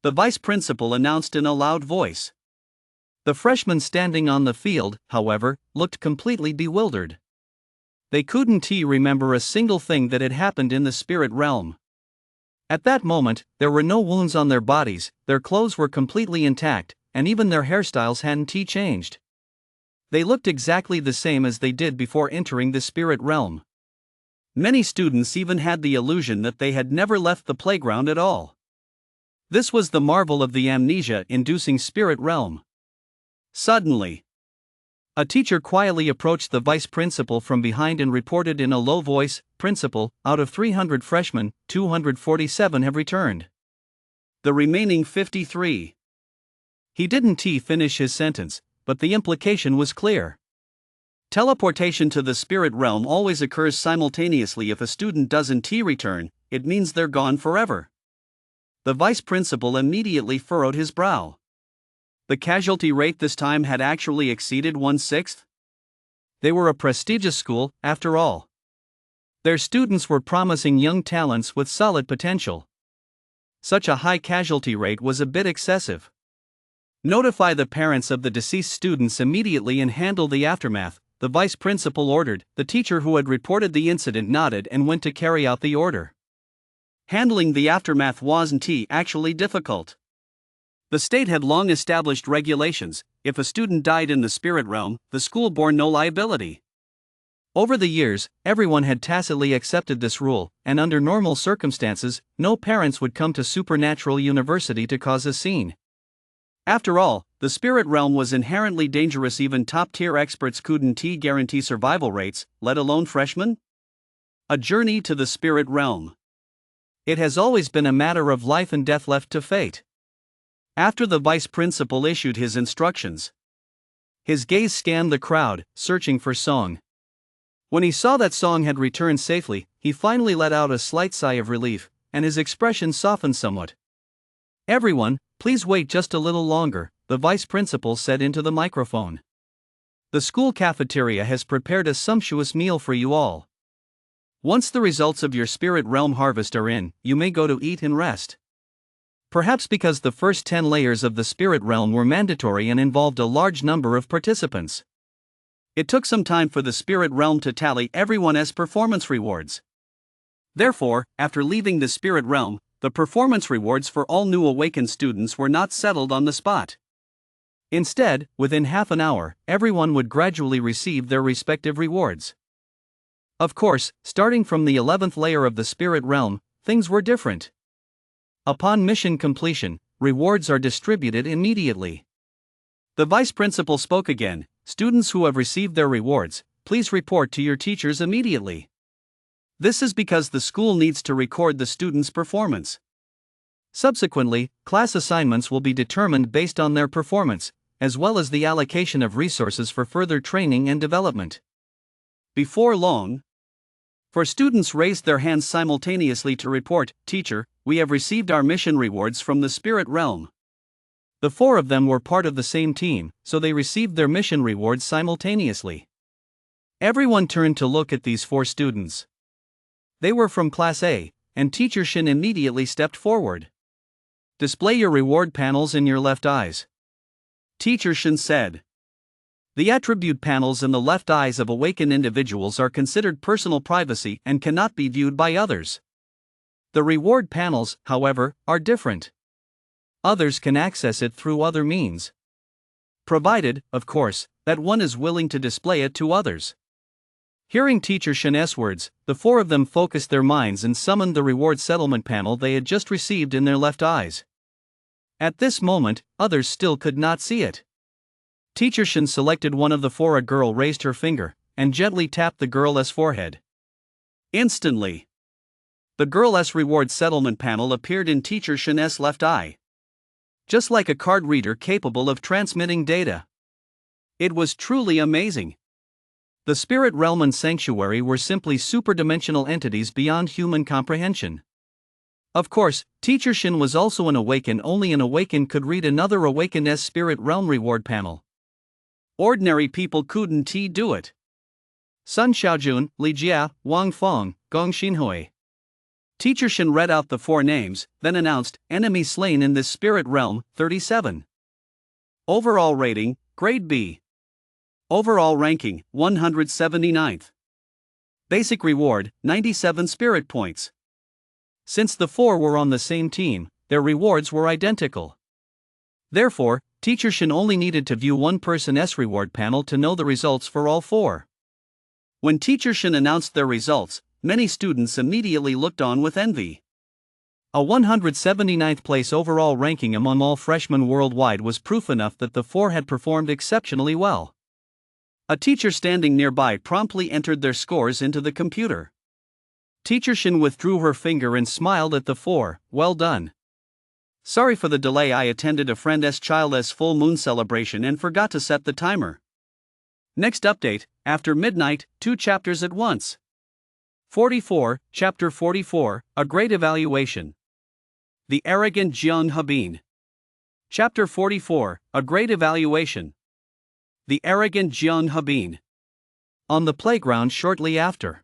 the vice principal announced in a loud voice. The freshmen standing on the field, however, looked completely bewildered. They couldn't remember a single thing that had happened in the spirit realm. At that moment, there were no wounds on their bodies, their clothes were completely intact, and even their hairstyles hadn't changed. They looked exactly the same as they did before entering the spirit realm. Many students even had the illusion that they had never left the playground at all. This was the marvel of the amnesia-inducing spirit realm. Suddenly, a teacher quietly approached the vice principal from behind and reported in a low voice, "Principal, out of 300 freshmen, 247 have returned. The remaining 53. He didn't finish his sentence, but the implication was clear. Teleportation to the spirit realm always occurs simultaneously. If a student doesn't return, it means they're gone forever. The vice principal immediately furrowed his brow. The casualty rate this time had actually exceeded 1/6. They were a prestigious school, after all. Their students were promising young talents with solid potential. Such a high casualty rate was a bit excessive. Notify the parents of the deceased students immediately and handle the aftermath, the vice principal ordered. The teacher who had reported the incident nodded and went to carry out the order. Handling the aftermath wasn't actually difficult. The state had long established regulations. If a student died in the spirit realm, the school bore no liability. Over the years, everyone had tacitly accepted this rule, and under normal circumstances, no parents would come to Supernatural University to cause a scene. After all, the spirit realm was inherently dangerous. Even top-tier experts couldn't guarantee survival rates, let alone freshmen. A journey to the spirit realm. It has always been a matter of life and death left to fate. After the vice principal issued his instructions, his gaze scanned the crowd, searching for Song. When he saw that Song had returned safely, he finally let out a slight sigh of relief, and his expression softened somewhat. "Everyone, please wait just a little longer," the vice principal said into the microphone. "The school cafeteria has prepared a sumptuous meal for you all. Once the results of your spirit realm harvest are in, you may go to eat and rest." Perhaps because the first 10 layers of the spirit realm were mandatory and involved a large number of participants, it took some time for the spirit realm to tally everyone's performance rewards. Therefore, after leaving the spirit realm, the performance rewards for all new awakened students were not settled on the spot. Instead, within half an hour, everyone would gradually receive their respective rewards. Of course, starting from the 11th layer of the spirit realm, things were different. Upon mission completion, rewards are distributed immediately. The vice principal spoke again. "Students who have received their rewards, please report to your teachers immediately. This is because the school needs to record the students' performance. Subsequently, class assignments will be determined based on their performance, as well as the allocation of resources for further training and development." Before long, 4 students raised their hands simultaneously to report, "Teacher, we have received our mission rewards from the spirit realm." The 4 of them were part of the same team, so they received their mission rewards simultaneously. Everyone turned to look at these 4 students. They were from Class A, and Teacher Shin immediately stepped forward. "Display your reward panels in your left eyes," Teacher Shin said. The attribute panels in the left eyes of awakened individuals are considered personal privacy and cannot be viewed by others. The reward panels, however, are different. Others can access it through other means. Provided, of course, that one is willing to display it to others. Hearing Teacher Shin's words, the 4 of them focused their minds and summoned the reward settlement panel they had just received in their left eyes. At this moment, others still could not see it. Teacher Shin selected one of the 4. A girl raised her finger and gently tapped the girl's forehead. Instantly, the girl's reward settlement panel appeared in Teacher Shin's left eye, just like a card reader capable of transmitting data. It was truly amazing. The spirit realm and sanctuary were simply superdimensional entities beyond human comprehension. Of course, Teacher Shin was also an awakened. Only an awakened could read another awakened's spirit realm reward panel. Ordinary people couldn't do it. Sun Xiaojun, Li Jia, Wang Feng, Gong Xinhui. Teacher Shin read out the 4 names, then announced, "Enemy slain in this spirit realm, 37. Overall rating, grade B. Overall ranking, 179th. Basic reward, 97 spirit points." Since the 4 were on the same team, their rewards were identical. Therefore, Teacher Shin only needed to view one person's reward panel to know the results for all 4. When Teacher Shin announced their results, many students immediately looked on with envy. A 179th place overall ranking among all freshmen worldwide was proof enough that the 4 had performed exceptionally well. A teacher standing nearby promptly entered their scores into the computer. Teacher Shin withdrew her finger and smiled at the 4, "Well done. Sorry for the delay. I attended a friend's child's full moon celebration and forgot to set the timer. Next update, after midnight, 2 chapters at once. 44, Chapter 44, A Great Evaluation. The Arrogant Jiang Habin. Chapter 44, A Great Evaluation. The Arrogant Jiang Habin. On the playground shortly after.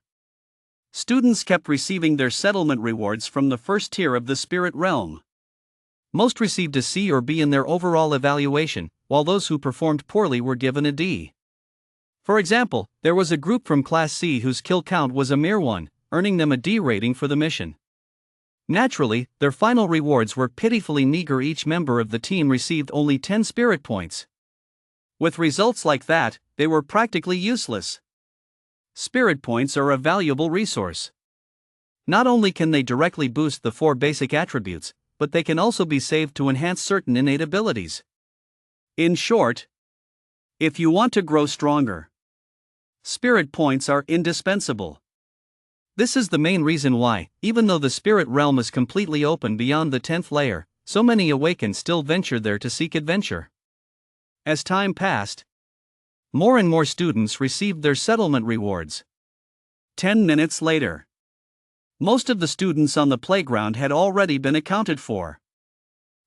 Students kept receiving their settlement rewards from the first tier of the spirit realm. Most received a C or B in their overall evaluation, while those who performed poorly were given a D. For example, there was a group from Class C whose kill count was a mere 1, earning them a D rating for the mission. Naturally, their final rewards were pitifully meager. Each member of the team received only 10 spirit points. With results like that, they were practically useless. Spirit points are a valuable resource. Not only can they directly boost the 4 basic attributes, but they can also be saved to enhance certain innate abilities. In short, if you want to grow stronger, spirit points are indispensable. This is the main reason why, even though the spirit realm is completely open beyond the 10th layer, so many awakened still venture there to seek adventure. As time passed, more and more students received their settlement rewards. 10 minutes later, most of the students on the playground had already been accounted for.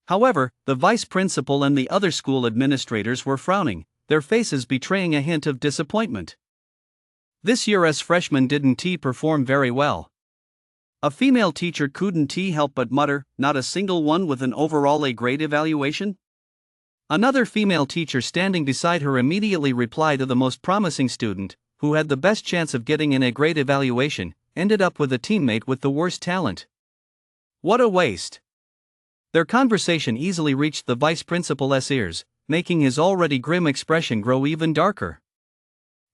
However, the vice principal and the other school administrators were frowning, their faces betraying a hint of disappointment. This year's freshmen didn't perform very well. A female teacher couldn't help but mutter, "Not a single one with an overall A grade evaluation?" Another female teacher standing beside her immediately replied to the most promising student, who had the best chance of getting an A grade evaluation, ended up with a teammate with the worst talent. What a waste! Their conversation easily reached the vice principal's ears, making his already grim expression grow even darker.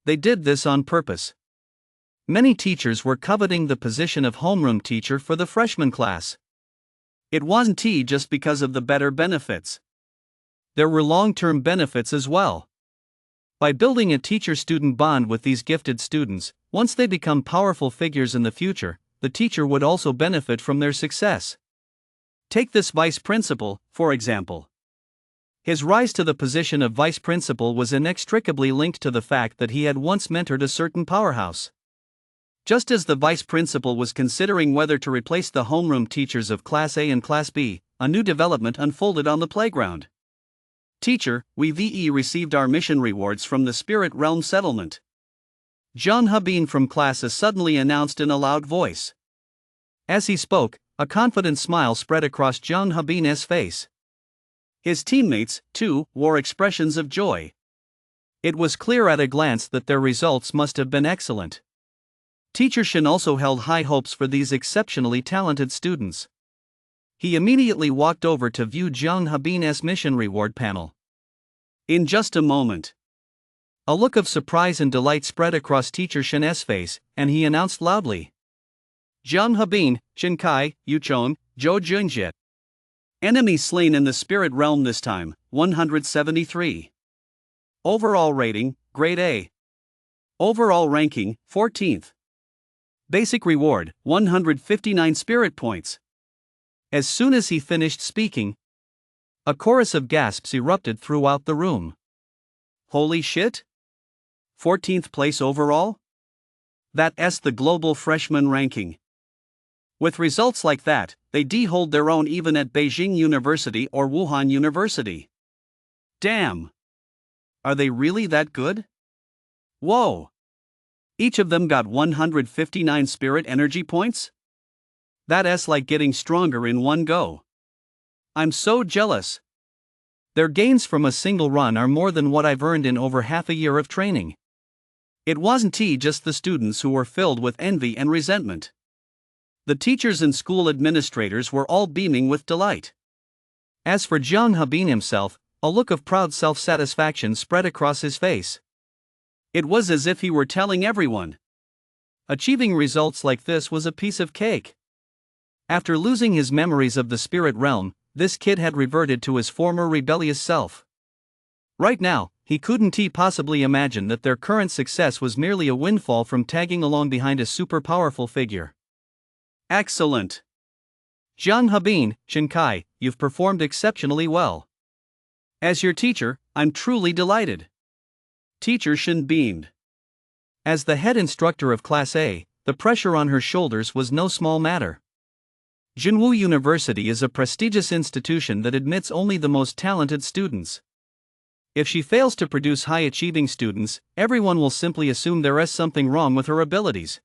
They did this on purpose. Many teachers were coveting the position of homeroom teacher for the freshman class. It wasn't just because of the better benefits. There were long-term benefits as well. By building a teacher-student bond with these gifted students, once they become powerful figures in the future, the teacher would also benefit from their success. Take this vice principal, for example. His rise to the position of vice principal was inextricably linked to the fact that he had once mentored a certain powerhouse. Just as the vice principal was considering whether to replace the homeroom teachers of Class A and Class B, a new development unfolded on the playground. "Teacher, we received our mission rewards from the spirit realm settlement," Jiang Habin from Class A suddenly announced in a loud voice. As he spoke, a confident smile spread across Jiang Habin's face. His teammates, too, wore expressions of joy. It was clear at a glance that their results must have been excellent. Teacher Shen also held high hopes for these exceptionally talented students. He immediately walked over to view Jiang Habin's mission reward panel. In just a moment, a look of surprise and delight spread across Teacher Shen's face, and he announced loudly, "Jiang Habin, Shinkai, Yuchon, Zhou Junjie. Enemy slain in the spirit realm this time, 173. Overall rating, Grade A. Overall ranking, 14th. Basic reward, 159 spirit points." As soon as he finished speaking, a chorus of gasps erupted throughout the room. Holy shit! 14th place overall? That's the global freshman ranking. With results like that, they hold their own even at Beijing University or Wuhan University. Damn! Are they really that good? Whoa! Each of them got 159 spirit energy points? That's like getting stronger in one go. I'm so jealous. Their gains from a single run are more than what I've earned in over half a year of training. It wasn't just the students who were filled with envy and resentment. The teachers and school administrators were all beaming with delight. As for Jiang Habin himself, a look of proud self-satisfaction spread across his face. It was as if he were telling everyone, achieving results like this was a piece of cake. After losing his memories of the spirit realm, this kid had reverted to his former rebellious self. Right now, he couldn't possibly imagine that their current success was merely a windfall from tagging along behind a super powerful figure. Excellent! Jiang Habin, Shinkai, you've performed exceptionally well. As your teacher, I'm truly delighted. Teacher Shin beamed. As the head instructor of Class A, the pressure on her shoulders was no small matter. Jinwu University is a prestigious institution that admits only the most talented students. If she fails to produce high-achieving students, everyone will simply assume there is something wrong with her abilities.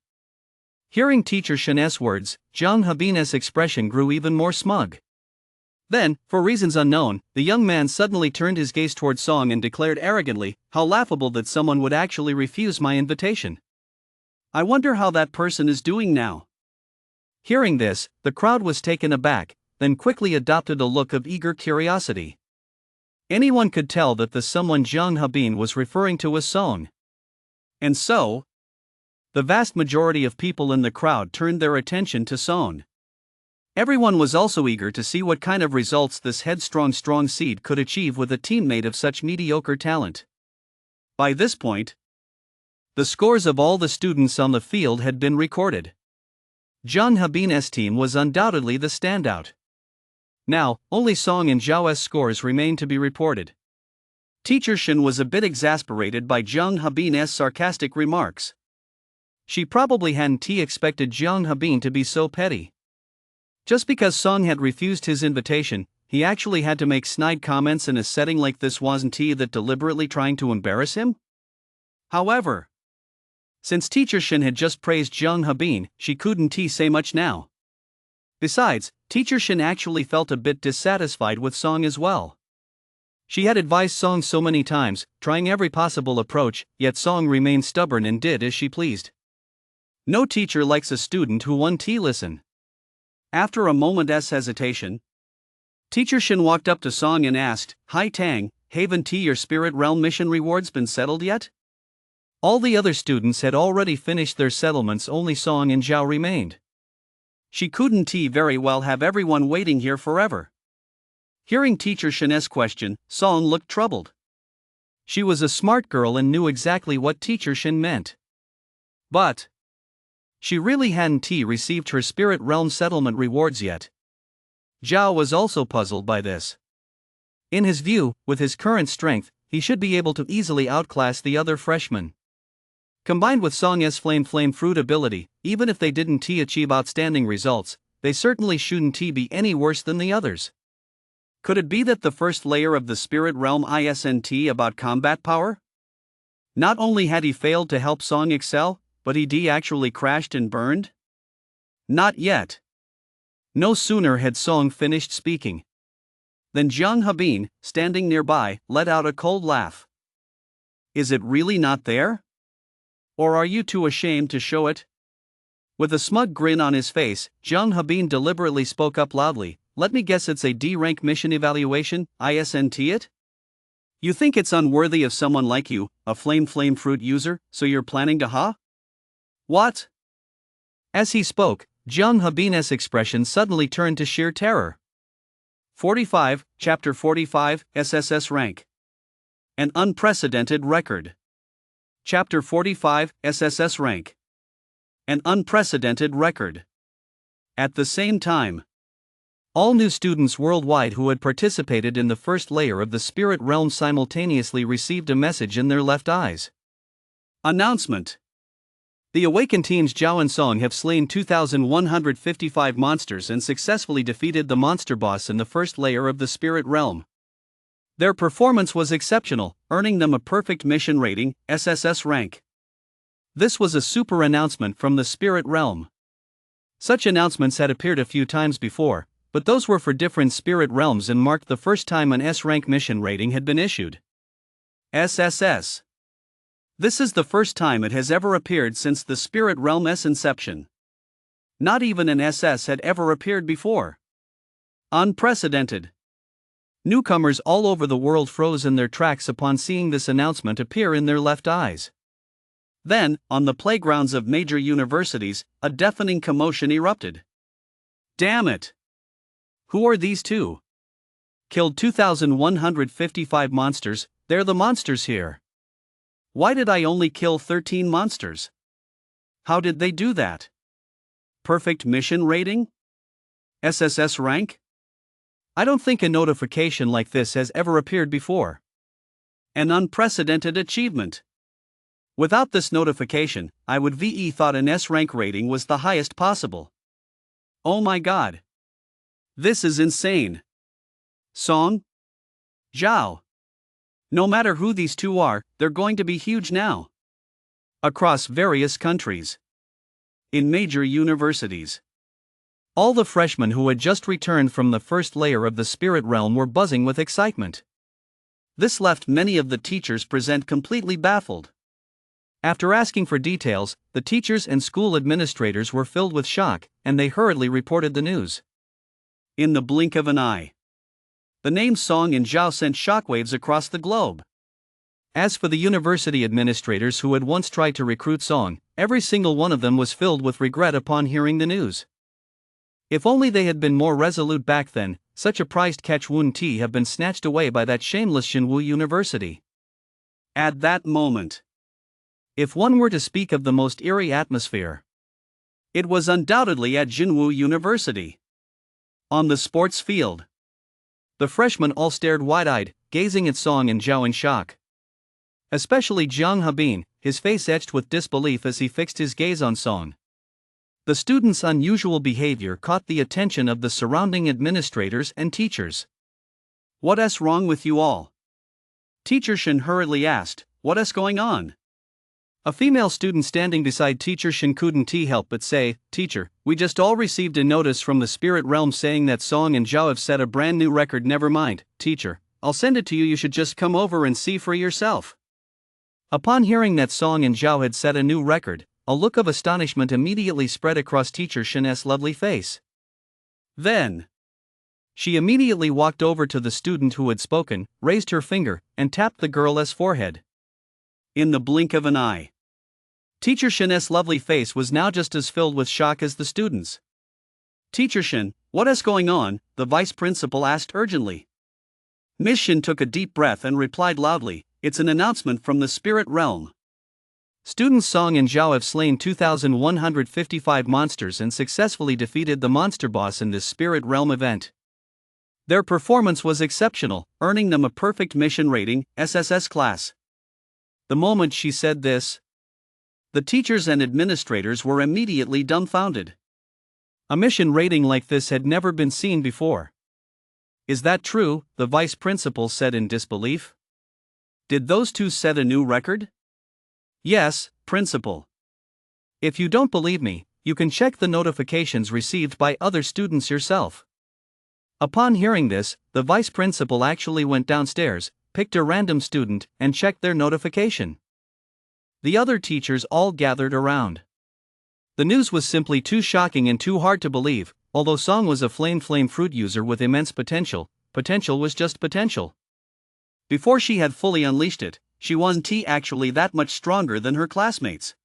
Hearing Teacher Shin's words, Zhang Habin's expression grew even more smug. Then, for reasons unknown, the young man suddenly turned his gaze toward Song and declared arrogantly, "How laughable that someone would actually refuse my invitation. I wonder how that person is doing now." Hearing this, the crowd was taken aback, then quickly adopted a look of eager curiosity. Anyone could tell that the someone Zhang Habin was referring to was Song. And so, the vast majority of people in the crowd turned their attention to Song. Everyone was also eager to see what kind of results this headstrong strong seed could achieve with a teammate of such mediocre talent. By this point, the scores of all the students on the field had been recorded. Zhang Habin's team was undoubtedly the standout. Now, only Song and Zhao's scores remained to be reported. Teacher Shin was a bit exasperated by Zhang Habin's sarcastic remarks. She probably hadn't expected Zhang Habin to be so petty. Just because Song had refused his invitation, he actually had to make snide comments in a setting like this. Wasn't he that deliberately trying to embarrass him? However, since Teacher Shin had just praised Zhang Habin, she couldn't say much now. Besides, Teacher Shin actually felt a bit dissatisfied with Song as well. She had advised Song so many times, trying every possible approach, yet Song remained stubborn and did as she pleased. No teacher likes a student who won't listen. After a moment's hesitation, Teacher Shin walked up to Song and asked, "Hi Tang, haven't your spirit realm mission rewards been settled yet?" All the other students had already finished their settlements, only Song and Zhao remained. She couldn't very well have everyone waiting here forever. Hearing Teacher Shin's question, Song looked troubled. She was a smart girl and knew exactly what Teacher Shin meant. But she really hadn't received her spirit realm settlement rewards yet. Zhao was also puzzled by this. In his view, with his current strength, he should be able to easily outclass the other freshmen. Combined with Song's flame fruit ability, even if they didn't achieve outstanding results, they certainly shouldn't be any worse than the others. Could it be that the first layer of the spirit realm isn't about combat power? Not only had he failed to help Song excel, but he actually crashed and burned? Not yet. No sooner had Song finished speaking than Zhang Habin, standing nearby, let out a cold laugh. "Is it really not there? Or are you too ashamed to show it?" With a smug grin on his face, Zhang Habin deliberately spoke up loudly, "Let me guess, it's a D-rank mission evaluation, isn't it? You think it's unworthy of someone like you, a flame fruit user, so you're planning to What?" As he spoke, Zhang Habin's expression suddenly turned to sheer terror. 45, Chapter 45, SSS Rank. An unprecedented record. Chapter 45, SSS Rank. An unprecedented record. At the same time, all new students worldwide who had participated in the first layer of the spirit realm simultaneously received a message in their left eyes. Announcement. The awakened teams Zhao and Song have slain 2,155 monsters and successfully defeated the monster boss in the first layer of the spirit realm. Their performance was exceptional, earning them a perfect mission rating, SSS rank. This was a super announcement from the spirit realm. Such announcements had appeared a few times before, but those were for different spirit realms and marked the first time an S-rank mission rating had been issued. SSS. This is the first time it has ever appeared since the spirit realm's inception. Not even an SS had ever appeared before. Unprecedented. Newcomers all over the world froze in their tracks upon seeing this announcement appear in their left eyes. Then, on the playgrounds of major universities, a deafening commotion erupted. Damn it! Who are these two? Killed 2,155 monsters, they're the monsters here. Why did I only kill 13 monsters? How did they do that? Perfect mission rating? SSS rank? I don't think a notification like this has ever appeared before. An unprecedented achievement. Without this notification, I would VE thought an S rank rating was the highest possible. Oh my god. This is insane. Song? Zhao. No matter who these two are, they're going to be huge now. Across various countries. In major universities. All the freshmen who had just returned from the first layer of the spirit realm were buzzing with excitement. This left many of the teachers present completely baffled. After asking for details, the teachers and school administrators were filled with shock, and they hurriedly reported the news. In the blink of an eye. The names Song and Zhao sent shockwaves across the globe. As for the university administrators who had once tried to recruit Song, every single one of them was filled with regret upon hearing the news. If only they had been more resolute back then, such a prized catch wouldn't have been snatched away by that shameless Xinwu University. At that moment, if one were to speak of the most eerie atmosphere, it was undoubtedly at Xinwu University. On the sports field, the freshmen all stared wide-eyed, gazing at Song and Zhao in shock. Especially Jiang Habin, his face etched with disbelief as he fixed his gaze on Song. The student's unusual behavior caught the attention of the surrounding administrators and teachers. "What's wrong with you all?" Teacher Shen hurriedly asked, "What's going on?" A female student standing beside Teacher Shen couldn't help but say, "Teacher, we just all received a notice from the spirit realm saying that Song and Zhao have set a brand new record." "Never mind, teacher, I'll send it to you. You should just come over and see for yourself." Upon hearing that Song and Zhao had set a new record, a look of astonishment immediately spread across Teacher Shen's lovely face. Then, she immediately walked over to the student who had spoken, raised her finger, and tapped the girl's forehead. In the blink of an eye, Teacher Shen's lovely face was now just as filled with shock as the student's. "Teacher Shen, what's going on?" the vice principal asked urgently. Miss Shen took a deep breath and replied loudly, "It's an announcement from the spirit realm. Students Song and Zhao have slain 2,155 monsters and successfully defeated the monster boss in this spirit realm event. Their performance was exceptional, earning them a perfect mission rating, SSS class." The moment she said this, the teachers and administrators were immediately dumbfounded. A mission rating like this had never been seen before. "Is that true?" the vice principal said in disbelief. "Did those two set a new record?" "Yes, principal. If you don't believe me, you can check the notifications received by other students yourself." Upon hearing this, the vice principal actually went downstairs, picked a random student, and checked their notification. The other teachers all gathered around. The news was simply too shocking and too hard to believe. Although Song was a flame fruit user with immense potential, potential was just potential. Before she had fully unleashed it, she wasn't actually that much stronger than her classmates.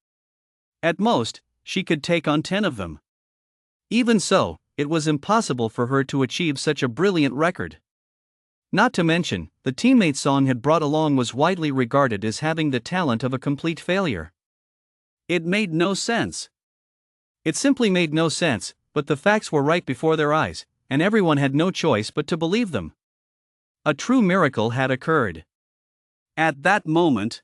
At most, she could take on 10 of them. Even so, it was impossible for her to achieve such a brilliant record. Not to mention, the teammate Song had brought along was widely regarded as having the talent of a complete failure. It made no sense. It simply made no sense, but the facts were right before their eyes, and everyone had no choice but to believe them. A true miracle had occurred. At that moment,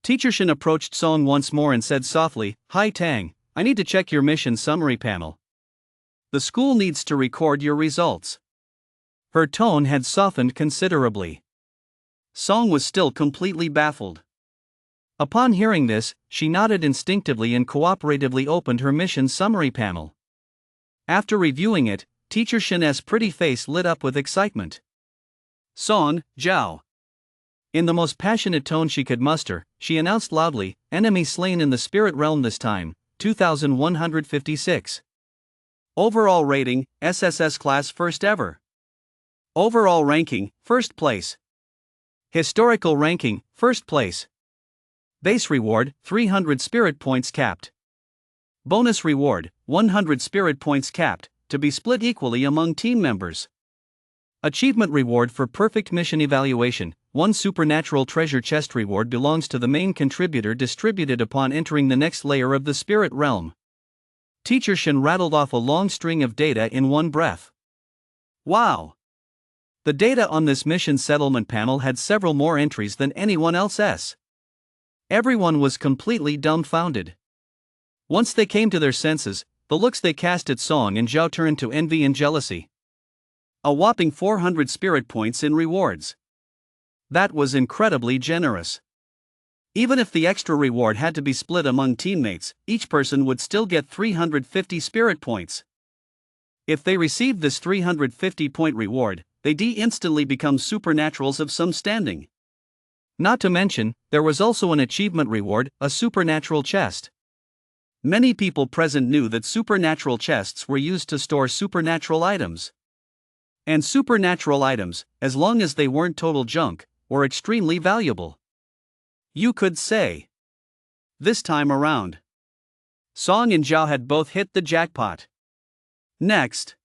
Teacher Shen approached Song once more and said softly, "Hi Tang, I need to check your mission summary panel. The school needs to record your results." Her tone had softened considerably. Song was still completely baffled. Upon hearing this, she nodded instinctively and cooperatively opened her mission summary panel. After reviewing it, Teacher Shen's pretty face lit up with excitement. "Song, Zhao." In the most passionate tone she could muster, she announced loudly, "Enemy slain in the spirit realm this time, 2,156. Overall rating, SSS class first ever. Overall ranking, first place. Historical ranking, first place. Base reward, 300 spirit points capped. Bonus reward, 100 spirit points capped, to be split equally among team members. Achievement reward for perfect mission evaluation, 1 supernatural treasure chest reward belongs to the main contributor distributed upon entering the next layer of the spirit realm." Teacher Shen rattled off a long string of data in one breath. Wow! The data on this mission settlement panel had several more entries than anyone else's. Everyone was completely dumbfounded. Once they came to their senses, the looks they cast at Song and Zhao turned to envy and jealousy. A whopping 400 spirit points in rewards. That was incredibly generous. Even if the extra reward had to be split among teammates, each person would still get 350 spirit points. If they received this 350-point reward, they'd instantly become supernaturals of some standing. Not to mention, there was also an achievement reward, a supernatural chest. Many people present knew that supernatural chests were used to store supernatural items. And supernatural items, as long as they weren't total junk, were extremely valuable. You could say. This time around, Song and Zhao had both hit the jackpot. Next,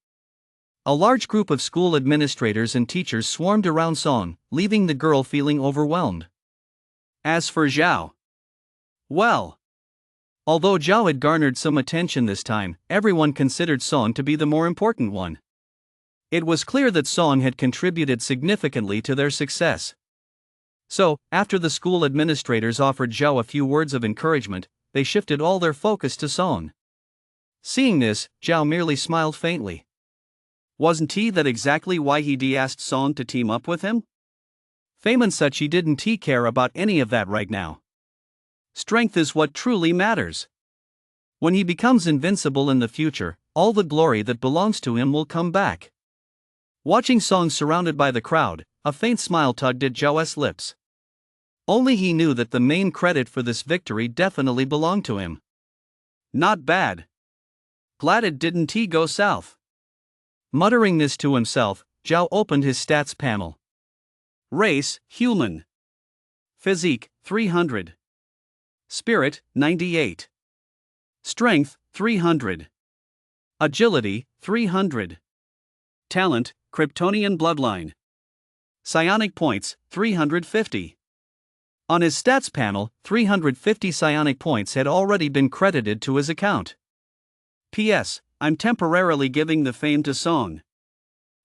a large group of school administrators and teachers swarmed around Song, leaving the girl feeling overwhelmed. As for Zhao, well, although Zhao had garnered some attention this time, everyone considered Song to be the more important one. It was clear that Song had contributed significantly to their success. So, after the school administrators offered Zhao a few words of encouragement, they shifted all their focus to Song. Seeing this, Zhao merely smiled faintly. Wasn't that exactly why he asked Song to team up with him? Fame and such, he didn't care about any of that right now. Strength is what truly matters. When he becomes invincible in the future, all the glory that belongs to him will come back. Watching Song surrounded by the crowd, a faint smile tugged at Zhao's lips. Only he knew that the main credit for this victory definitely belonged to him. Not bad. Glad it didn't go south. Muttering this to himself, Zhao opened his stats panel. Race, human. Physique, 300. Spirit, 98. Strength, 300. Agility, 300. Talent, Kryptonian bloodline. Psionic points, 350. On his stats panel, 350 psionic points had already been credited to his account. P.S. I'm temporarily giving the fame to Song.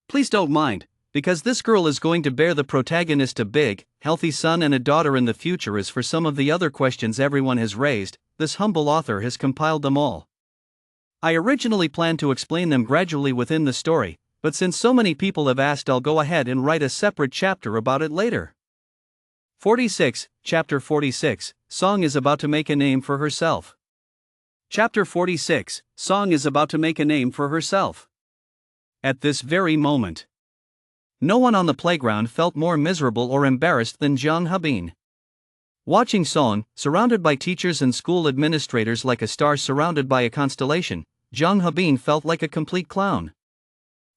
Please don't mind, because this girl is going to bear the protagonist a big, healthy son and a daughter in the future. As for some of the other questions everyone has raised, this humble author has compiled them all. I originally planned to explain them gradually within the story, but since so many people have asked, I'll go ahead and write a separate chapter about it later. 46, Chapter 46, Song is about to make a name for herself. Chapter 46, Song is about to make a name for herself. At this very moment, no one on the playground felt more miserable or embarrassed than Zhang Hebin. Watching Song, surrounded by teachers and school administrators like a star surrounded by a constellation, Zhang Hebin felt like a complete clown.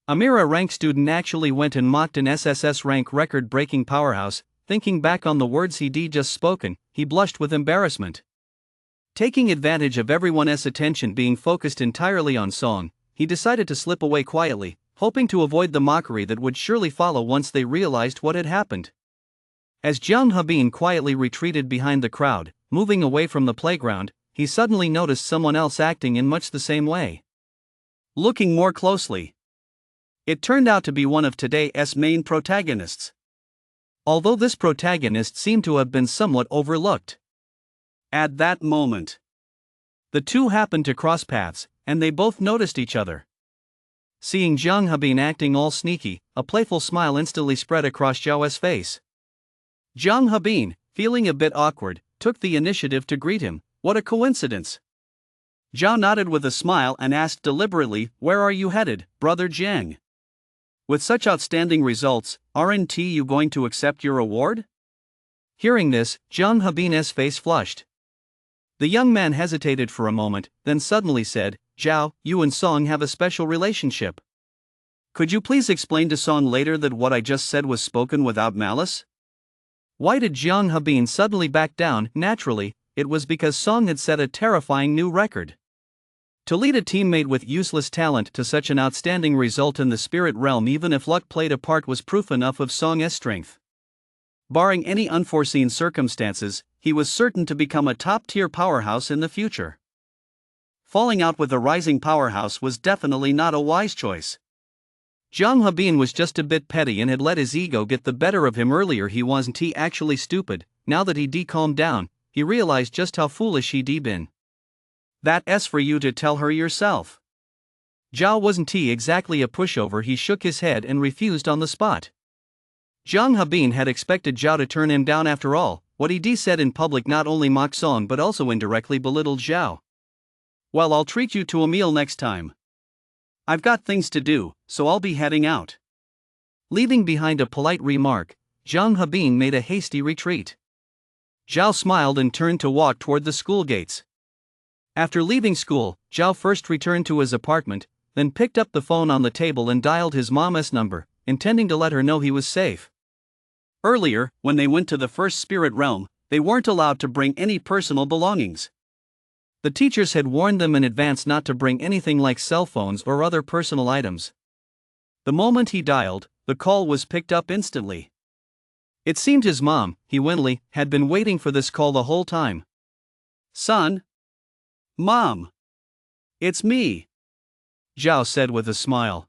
A Mira rank student actually went and mocked an SSS rank record-breaking powerhouse. Thinking back on the words he'd just spoken, he blushed with embarrassment. Taking advantage of everyone's attention being focused entirely on Song, he decided to slip away quietly, hoping to avoid the mockery that would surely follow once they realized what had happened. As Zhang Hebin quietly retreated behind the crowd, moving away from the playground, he suddenly noticed someone else acting in much the same way. Looking more closely, it turned out to be one of today's main protagonists. Although this protagonist seemed to have been somewhat overlooked. At that moment, the two happened to cross paths, and they both noticed each other. Seeing Zhang Hebin acting all sneaky, a playful smile instantly spread across Zhao's face. Zhang Hebin, feeling a bit awkward, took the initiative to greet him. What a coincidence! Zhao nodded with a smile and asked deliberately, "Where are you headed, brother Jiang? With such outstanding results, aren't you going to accept your award?" Hearing this, Zhang Hebin's face flushed. The young man hesitated for a moment, then suddenly said, "Zhao, you and Song have a special relationship. Could you please explain to Song later that what I just said was spoken without malice?" Why did Zhang Hebin suddenly back down? Naturally, it was because Song had set a terrifying new record. To lead a teammate with useless talent to such an outstanding result in the spirit realm, even if luck played a part, was proof enough of Song's strength. Barring any unforeseen circumstances, he was certain to become a top-tier powerhouse in the future. Falling out with a rising powerhouse was definitely not a wise choice. Zhang Hebin was just a bit petty and had let his ego get the better of him earlier. He wasn't actually stupid. Now that he'd calmed down, he realized just how foolish he'd been. That's for you to tell her yourself. Zhao wasn't exactly a pushover. He shook his head and refused on the spot. Zhang Habin had expected Zhao to turn him down after all. What he said in public not only mocked Song but also indirectly belittled Zhao. Well, I'll treat you to a meal next time. I've got things to do, so I'll be heading out. Leaving behind a polite remark, Zhang Habin made a hasty retreat. Zhao smiled and turned to walk toward the school gates. After leaving school, Zhao first returned to his apartment, then picked up the phone on the table and dialed his mom's number, intending to let her know he was safe. Earlier, when they went to the first spirit realm, they weren't allowed to bring any personal belongings. The teachers had warned them in advance not to bring anything like cell phones or other personal items. The moment he dialed, the call was picked up instantly. It seemed his mom, Wenli, had been waiting for this call the whole time. Son? Mom? It's me, Zhao said with a smile.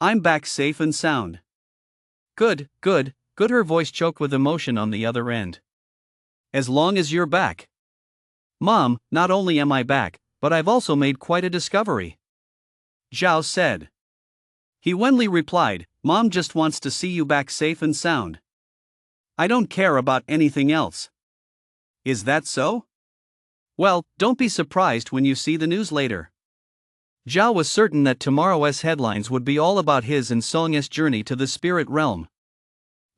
I'm back safe and sound. Good. Her voice choked with emotion on the other end. As long as you're back. Mom, not only am I back, but I've also made quite a discovery, Zhao said. Wenli replied, Mom just wants to see you back safe and sound. I don't care about anything else. Is that so? Well, don't be surprised when you see the news later. Zhao was certain that tomorrow's headlines would be all about his and Song's journey to the spirit realm.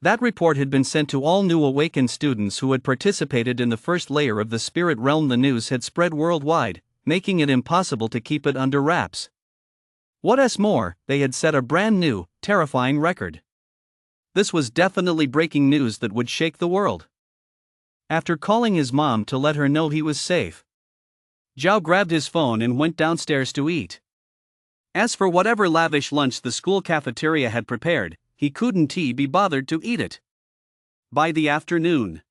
That report had been sent to all new awakened students who had participated in the first layer of the spirit realm. The news had spread worldwide, making it impossible to keep it under wraps. What's more, they had set a brand new, terrifying record. This was definitely breaking news that would shake the world. After calling his mom to let her know he was safe, Zhao grabbed his phone and went downstairs to eat. As for whatever lavish lunch the school cafeteria had prepared, he couldn't be bothered to eat it. By the afternoon,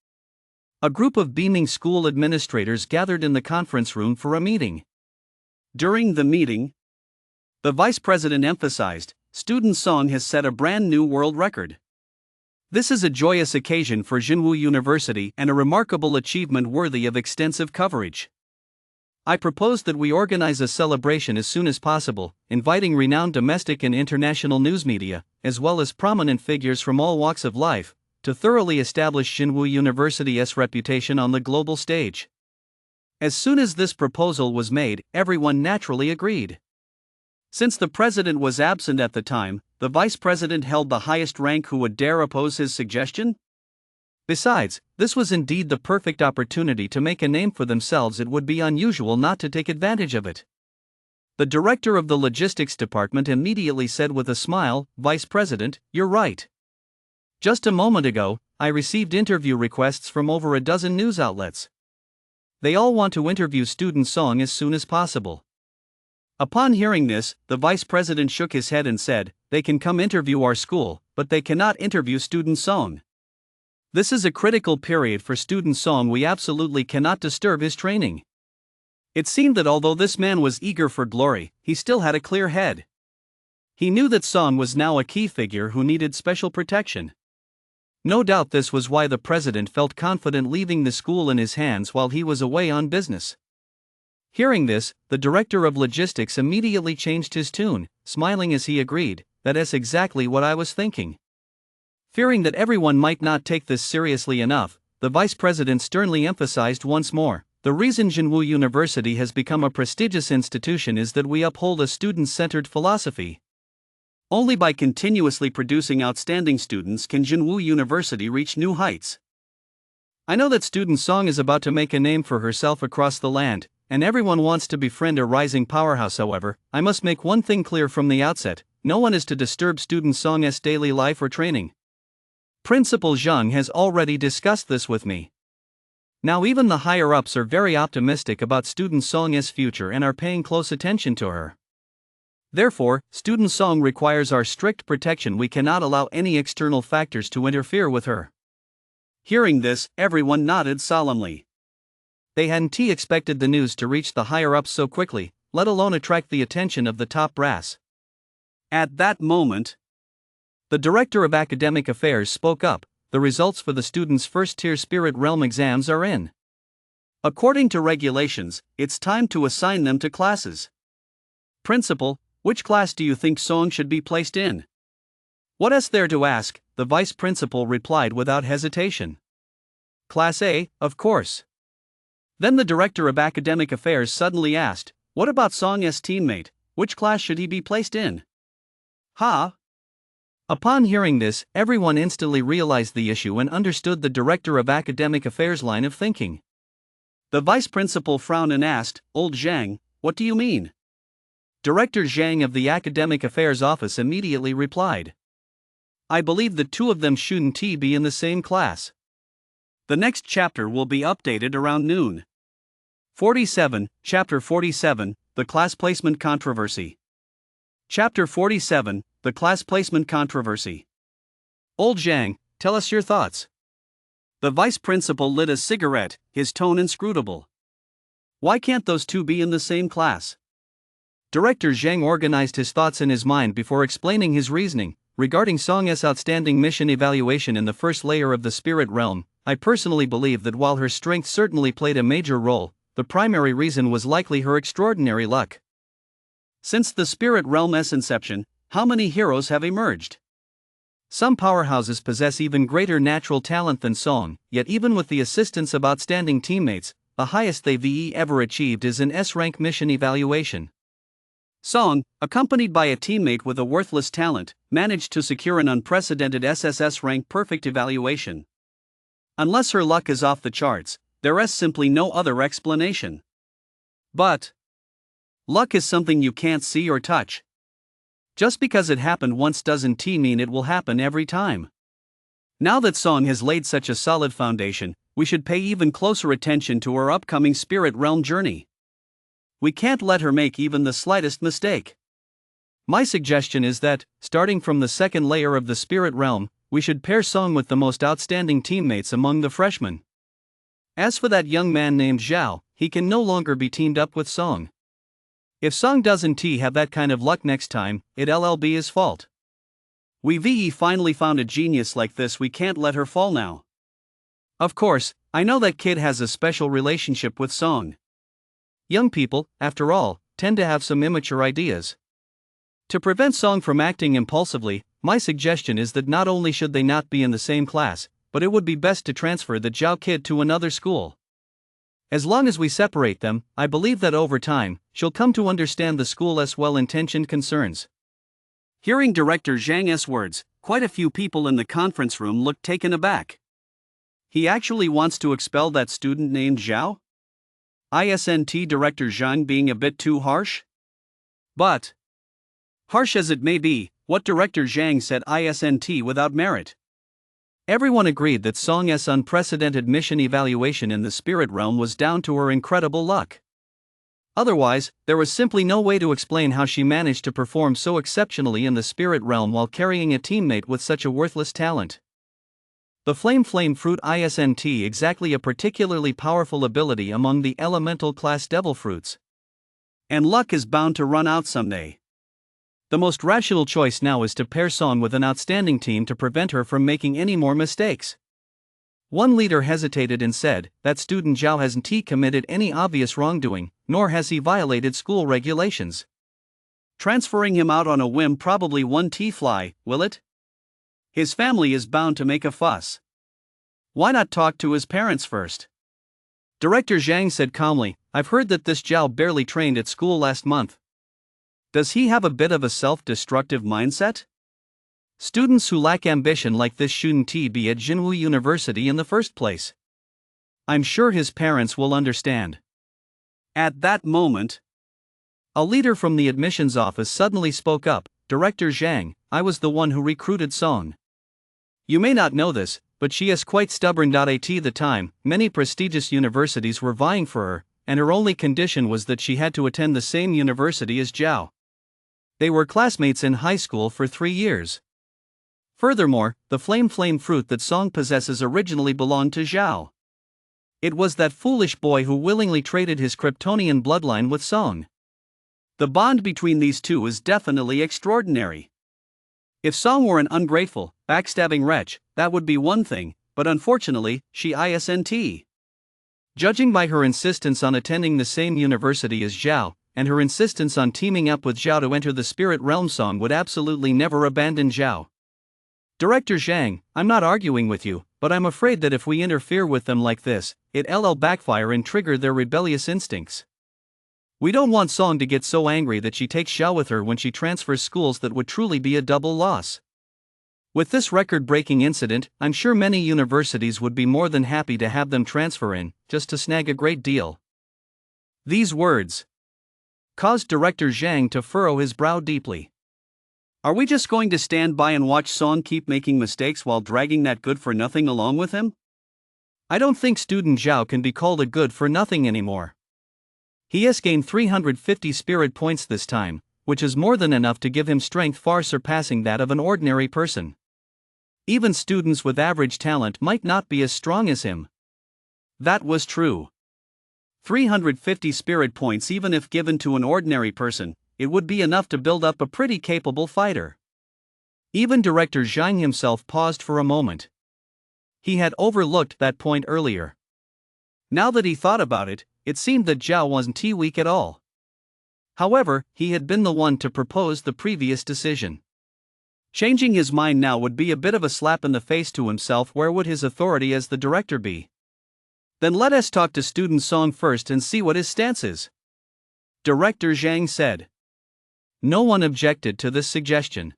a group of beaming school administrators gathered in the conference room for a meeting. During the meeting, the vice president emphasized, Student Song has set a brand new world record. This is a joyous occasion for Jinwu University and a remarkable achievement worthy of extensive coverage. I propose that we organize a celebration as soon as possible, inviting renowned domestic and international news media, as well as prominent figures from all walks of life, to thoroughly establish Jinwu University's reputation on the global stage. As soon as this proposal was made, everyone naturally agreed. Since the president was absent at the time, the vice president held the highest rank. Who would dare oppose his suggestion? Besides, this was indeed the perfect opportunity to make a name for themselves. It would be unusual not to take advantage of it. The director of the logistics department immediately said with a smile, Vice President, you're right. Just a moment ago, I received interview requests from over a dozen news outlets. They all want to interview Student Song as soon as possible. Upon hearing this, the vice president shook his head and said, they can come interview our school, but they cannot interview Student Song. This is a critical period for Student Song. We absolutely cannot disturb his training. It seemed that although this man was eager for glory, he still had a clear head. He knew that Song was now a key figure who needed special protection. No doubt this was why the president felt confident leaving the school in his hands while he was away on business. Hearing this, the director of logistics immediately changed his tune, smiling as he agreed, that's exactly what I was thinking. Fearing that everyone might not take this seriously enough, the vice president sternly emphasized once more, the reason Jinwu University has become a prestigious institution is that we uphold a student-centered philosophy. Only by continuously producing outstanding students can Jinwu University reach new heights. I know that Student Song is about to make a name for herself across the land, and everyone wants to befriend a rising powerhouse. However, I must make one thing clear from the outset, no one is to disturb Student Song's daily life or training. Principal Zhang has already discussed this with me. Now even the higher-ups are very optimistic about Student Song's future and are paying close attention to her. Therefore, Student Song requires our strict protection. We cannot allow any external factors to interfere with her. Hearing this, everyone nodded solemnly. They hadn't expected the news to reach the higher-ups so quickly, let alone attract the attention of the top brass. At that moment, the Director of Academic Affairs spoke up, the results for the students' first-tier Spirit Realm exams are in. According to regulations, it's time to assign them to classes. Principal, which class do you think Song should be placed in? What is there to ask? The vice principal replied without hesitation. Class A, of course. Then the director of academic affairs suddenly asked, what about Song's teammate? Which class should he be placed in? Ha! Upon hearing this, everyone instantly realized the issue and understood the director of academic affairs' line of thinking. The vice principal frowned and asked, Old Zhang, what do you mean? Director Zhang of the academic affairs office immediately replied. I believe the two of them shouldn't be in the same class. The next chapter will be updated around noon. 47, Chapter 47, The Class Placement Controversy. Chapter 47, The Class Placement Controversy. Old Zhang, tell us your thoughts. The vice principal lit a cigarette, his tone inscrutable. Why can't those two be in the same class? Director Zhang organized his thoughts in his mind before explaining his reasoning. Regarding Song's outstanding mission evaluation in the first layer of the spirit realm, I personally believe that while her strength certainly played a major role, the primary reason was likely her extraordinary luck. Since the spirit realm's inception, how many heroes have emerged? Some powerhouses possess even greater natural talent than Song, yet even with the assistance of outstanding teammates, the highest they've ever achieved is an S-rank mission evaluation. Song, accompanied by a teammate with a worthless talent, managed to secure an unprecedented SSS rank perfect evaluation. Unless her luck is off the charts, there is simply no other explanation. But luck is something you can't see or touch. Just because it happened once doesn't mean it will happen every time. Now that Song has laid such a solid foundation, we should pay even closer attention to her upcoming spirit realm journey. We can't let her make even the slightest mistake. My suggestion is that, starting from the second layer of the spirit realm, we should pair Song with the most outstanding teammates among the freshmen. As for that young man named Zhao, he can no longer be teamed up with Song. If Song doesn't have that kind of luck next time, it'll be his fault. We've finally found a genius like this, we can't let her fall now. Of course, I know that kid has a special relationship with Song. Young people, after all, tend to have some immature ideas. To prevent Song from acting impulsively, my suggestion is that not only should they not be in the same class, but it would be best to transfer the Zhao kid to another school. As long as we separate them, I believe that over time, she'll come to understand the school's well-intentioned concerns. Hearing Director Zhang's words, quite a few people in the conference room looked taken aback. He actually wants to expel that student named Zhao? Isn't Director Zhang being a bit too harsh? But, harsh as it may be, what Director Zhang said isn't without merit. Everyone agreed that Song's unprecedented mission evaluation in the spirit realm was down to her incredible luck. Otherwise, there was simply no way to explain how she managed to perform so exceptionally in the spirit realm while carrying a teammate with such a worthless talent. The flame fruit isn't exactly a particularly powerful ability among the elemental class devil fruits. And luck is bound to run out someday. The most rational choice now is to pair Song with an outstanding team to prevent her from making any more mistakes. One leader hesitated and said, that student Zhao hasn't committed any obvious wrongdoing, nor has he violated school regulations. Transferring him out on a whim probably won't fly, will it? His family is bound to make a fuss. Why not talk to his parents first? Director Zhang said calmly, I've heard that this Zhao barely trained at school last month. Does he have a bit of a self-destructive mindset? Students who lack ambition like this shouldn't be at Jinwu University in the first place. I'm sure his parents will understand. At that moment, a leader from the admissions office suddenly spoke up, Director Zhang, I was the one who recruited Song. You may not know this, but she is quite stubborn. At the time, many prestigious universities were vying for her, and her only condition was that she had to attend the same university as Zhao. They were classmates in high school for 3 years. Furthermore, the flame fruit that Song possesses originally belonged to Zhao. It was that foolish boy who willingly traded his kryptonian bloodline with Song. The bond between these two is definitely extraordinary. If Song were an ungrateful, backstabbing wretch, that would be one thing, but unfortunately, she isn't. Judging by her insistence on attending the same university as Zhao, and her insistence on teaming up with Zhao to enter the spirit realm, Song would absolutely never abandon Zhao. Director Zhang, I'm not arguing with you, but I'm afraid that if we interfere with them like this, it'll backfire and trigger their rebellious instincts. We don't want Song to get so angry that she takes Zhao with her when she transfers schools. That would truly be a double loss. With this record-breaking incident, I'm sure many universities would be more than happy to have them transfer in, just to snag a great deal. These words caused Director Zhang to furrow his brow deeply. Are we just going to stand by and watch Song keep making mistakes while dragging that good-for-nothing along with him? I don't think student Zhao can be called a good-for-nothing anymore. He has gained 350 spirit points this time, which is more than enough to give him strength far surpassing that of an ordinary person. Even students with average talent might not be as strong as him. That was true. 350 spirit points, even if given to an ordinary person, it would be enough to build up a pretty capable fighter. Even Director Zhang himself paused for a moment. He had overlooked that point earlier. Now that he thought about it, it seemed that Zhao wasn't weak at all. However, he had been the one to propose the previous decision. Changing his mind now would be a bit of a slap in the face to himself. Where would his authority as the director be? Then let us talk to student Song first and see what his stance is. Director Zhang said. No one objected to this suggestion.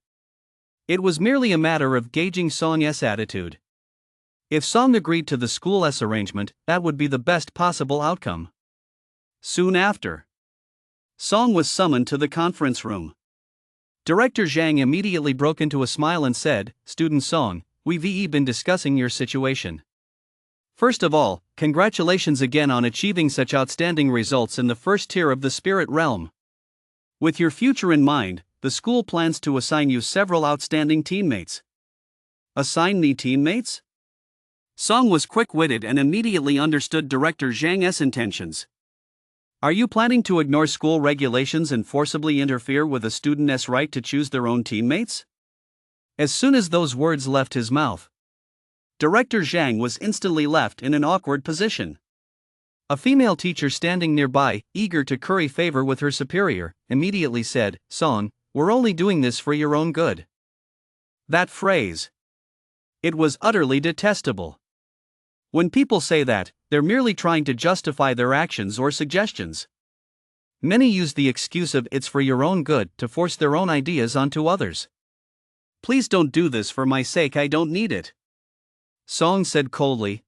It was merely a matter of gauging Song's attitude. If Song agreed to the school's arrangement, that would be the best possible outcome. Soon after, Song was summoned to the conference room. Director Zhang immediately broke into a smile and said, Student Song, we've been discussing your situation. First of all, congratulations again on achieving such outstanding results in the first tier of the spirit realm. With your future in mind, the school plans to assign you several outstanding teammates. Assign me teammates? Song was quick-witted and immediately understood Director Zhang's intentions. Are you planning to ignore school regulations and forcibly interfere with a student's right to choose their own teammates? As soon as those words left his mouth, Director Zhang was instantly left in an awkward position. A female teacher standing nearby, eager to curry favor with her superior, immediately said, Song, we're only doing this for your own good. That phrase. It was utterly detestable. When people say that, they're merely trying to justify their actions or suggestions. Many use the excuse of it's for your own good to force their own ideas onto others. Please don't do this for my sake, I don't need it. Song said coldly.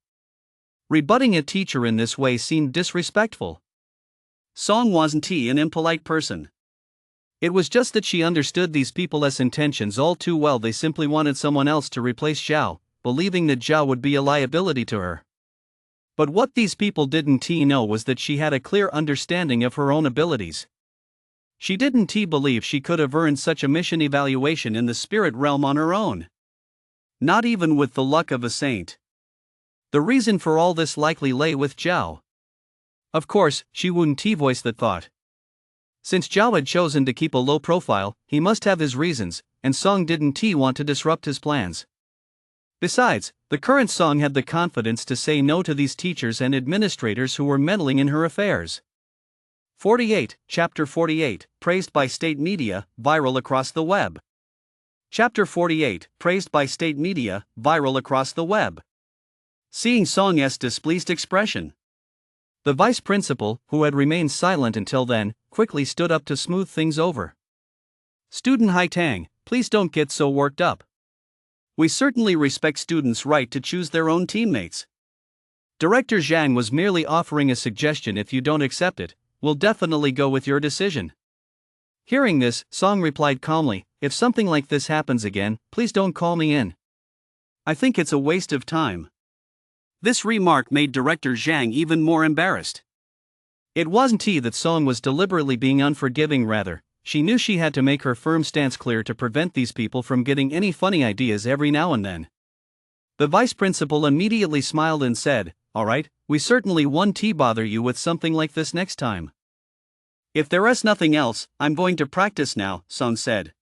Rebutting a teacher in this way seemed disrespectful. Song wasn't an impolite person. It was just that she understood these people's intentions all too well. They simply wanted someone else to replace Zhao, believing that Zhao would be a liability to her. But what these people didn't know was that she had a clear understanding of her own abilities. She didn't believe she could have earned such a mission evaluation in the spirit realm on her own. Not even with the luck of a saint. The reason for all this likely lay with Zhao. Of course, she wouldn't voice that thought. Since Zhao had chosen to keep a low profile, he must have his reasons, and Song didn't want to disrupt his plans. Besides, the current Song had the confidence to say no to these teachers and administrators who were meddling in her affairs. 48, Chapter 48, praised by state media, viral across the web. Chapter 48, praised by state media, viral across the web. Seeing Song's displeased expression, the vice principal, who had remained silent until then, quickly stood up to smooth things over. Student Haitang, please don't get so worked up. We certainly respect students' right to choose their own teammates. Director Zhang was merely offering a suggestion. If you don't accept it, we'll definitely go with your decision. Hearing this, Song replied calmly, if something like this happens again, please don't call me in. I think it's a waste of time. This remark made Director Zhang even more embarrassed. It wasn't that Song was deliberately being unforgiving, rather, she knew she had to make her firm stance clear to prevent these people from getting any funny ideas every now and then. The vice principal immediately smiled and said, alright, we certainly won't bother you with something like this next time. If there is nothing else, I'm going to practice now, Song said.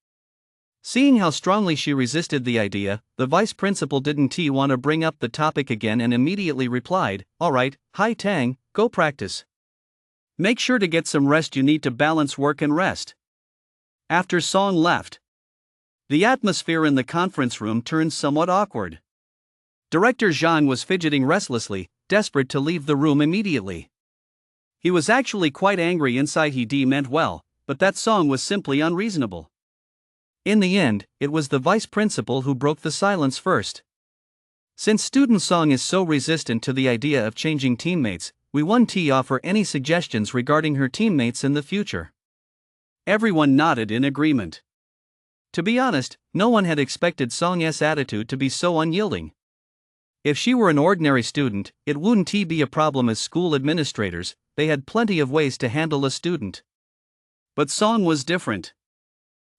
Seeing how strongly she resisted the idea, the vice principal didn't want to bring up the topic again and immediately replied, "Alright, Hai Tang, go practice. Make sure to get some rest, you need to balance work and rest." After Song left, the atmosphere in the conference room turned somewhat awkward. Director Zhang was fidgeting restlessly, desperate to leave the room immediately. He was actually quite angry inside. He meant well, but that Song was simply unreasonable. In the end, it was the vice principal who broke the silence first. "Since student Song is so resistant to the idea of changing teammates, we want to offer any suggestions regarding her teammates in the future." Everyone nodded in agreement. To be honest, no one had expected Song's attitude to be so unyielding. If she were an ordinary student, it wouldn't be a problem. As school administrators, they had plenty of ways to handle a student. But Song was different.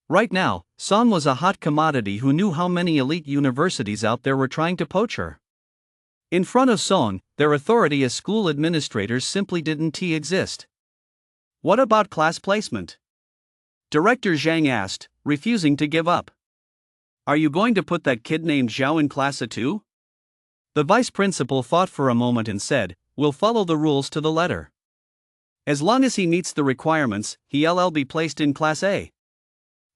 Right now, Song was a hot commodity who knew how many elite universities out there were trying to poach her. In front of Song, their authority as school administrators simply didn't exist. "What about class placement?" Director Zhang asked, refusing to give up. "Are you going to put that kid named Zhao in class A2? The vice principal thought for a moment and said, "We'll follow the rules to the letter. As long as he meets the requirements, he'll be placed in class A."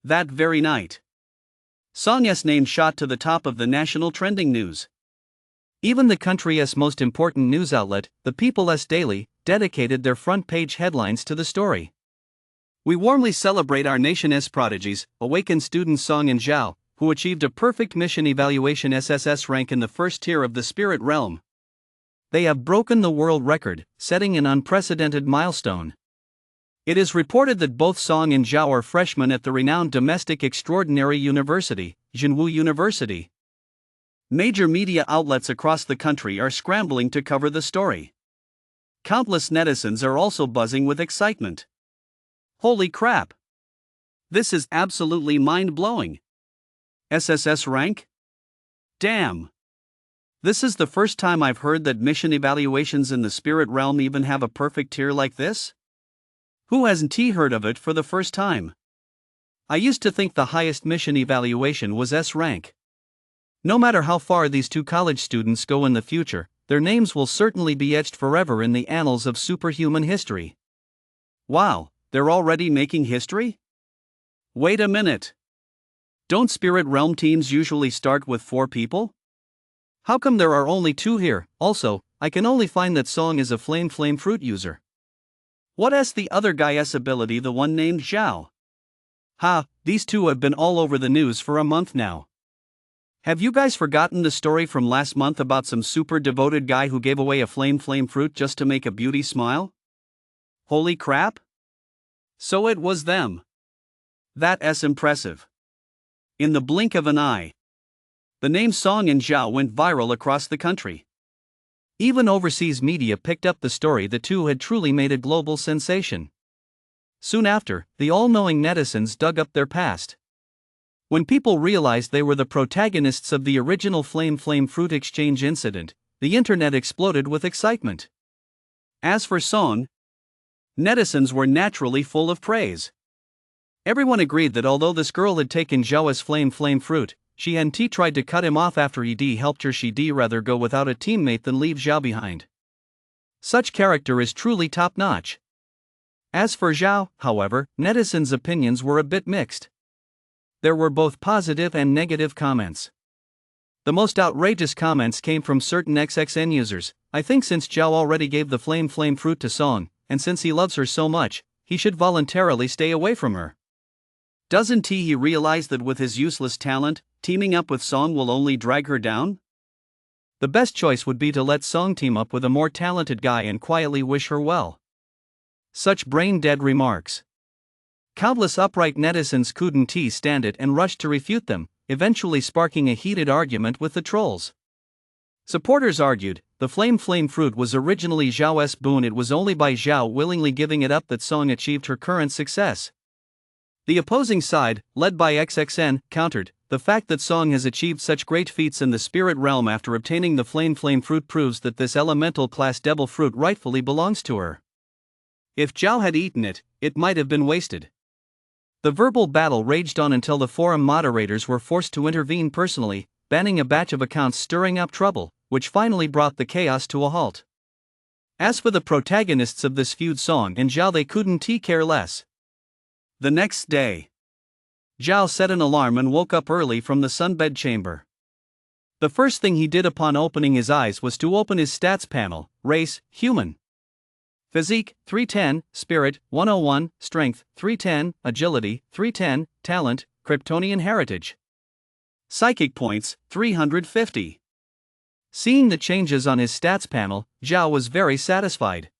That very night, Song's name shot to the top of the national trending news. Even the country's most important news outlet, the People's Daily, dedicated their front-page headlines to the story. "We warmly celebrate our nation's prodigies, awakened students Song and Zhao, who achieved a perfect mission evaluation SSS rank in the first tier of the spirit realm. They have broken the world record, setting an unprecedented milestone." It is reported that both Song and Zhao are freshmen at the renowned domestic extraordinary university, Jinwu University. Major media outlets across the country are scrambling to cover the story. Countless netizens are also buzzing with excitement. "Holy crap! This is absolutely mind-blowing. SSS rank? Damn! This is the first time I've heard that mission evaluations in the spirit realm even have a perfect tier like this. Who hasn't heard of it for the first time? I used to think the highest mission evaluation was S rank. No matter how far these two college students go in the future, their names will certainly be etched forever in the annals of superhuman history." Wow, they're already making history? Wait a minute. Don't spirit realm teams usually start with 4 people? How come there are only 2 here? Also, I can only find that Song is a flame fruit user. What's the other guy's ability, the one named Zhao? These two have been all over the news for a month now. Have you guys forgotten the story from last month about some super devoted guy who gave away a flame fruit just to make a beauty smile? Holy crap! So it was them. That's impressive. In the blink of an eye, the names Song and Zhao went viral across the country. Even overseas media picked up the story. The two had truly made a global sensation. Soon after, the all-knowing netizens dug up their past. When people realized they were the protagonists of the original flame fruit exchange incident, the internet exploded with excitement. As for Song, netizens were naturally full of praise. Everyone agreed that although this girl had taken Zhao's flame fruit, she hadn't tried to cut him off after he'd helped her. She'd rather go without a teammate than leave Zhao behind. Such character is truly top-notch. As for Zhao, however, netizens' opinions were a bit mixed. There were both positive and negative comments. The most outrageous comments came from certain XXN users. "I think since Zhao already gave the flame fruit to Song, and since he loves her so much, he should voluntarily stay away from her. Doesn't he realize that with his useless talent, teaming up with Song will only drag her down? The best choice would be to let Song team up with a more talented guy and quietly wish her well." Such brain-dead remarks. Countless upright netizens couldn't stand it and rushed to refute them, eventually sparking a heated argument with the trolls. Supporters argued, the flame fruit was originally Zhao's boon. It was only by Zhao willingly giving it up that Song achieved her current success. The opposing side, led by XXN, countered, the fact that Song has achieved such great feats in the spirit realm after obtaining the flame fruit proves that this elemental class devil fruit rightfully belongs to her. If Zhao had eaten it, it might have been wasted. The verbal battle raged on until the forum moderators were forced to intervene personally, banning a batch of accounts stirring up trouble, which finally brought the chaos to a halt. As for the protagonists of this feud, Song and Zhao, they couldn't care less. The next day, Zhao set an alarm and woke up early from the sunbed chamber. The first thing he did upon opening his eyes was to open his stats panel: race, human. Physique, 310, spirit, 101, strength, 310, agility, 310, talent, kryptonian heritage. Psychic points, 350. Seeing the changes on his stats panel, Zhao was very satisfied.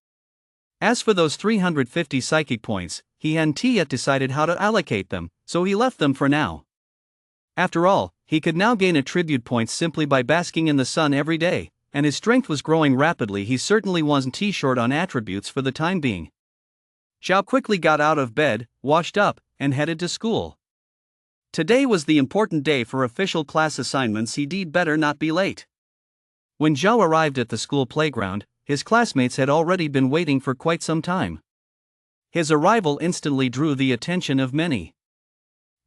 As for those 350 psychic points, he hadn't yet decided how to allocate them, so he left them for now. After all, he could now gain attribute points simply by basking in the sun every day, and his strength was growing rapidly. He certainly wasn't short on attributes for the time being. Zhao quickly got out of bed, washed up, and headed to school. Today was the important day for official class assignments. He'd better not be late. When Zhao arrived at the school playground, his classmates had already been waiting for quite some time. His arrival instantly drew the attention of many.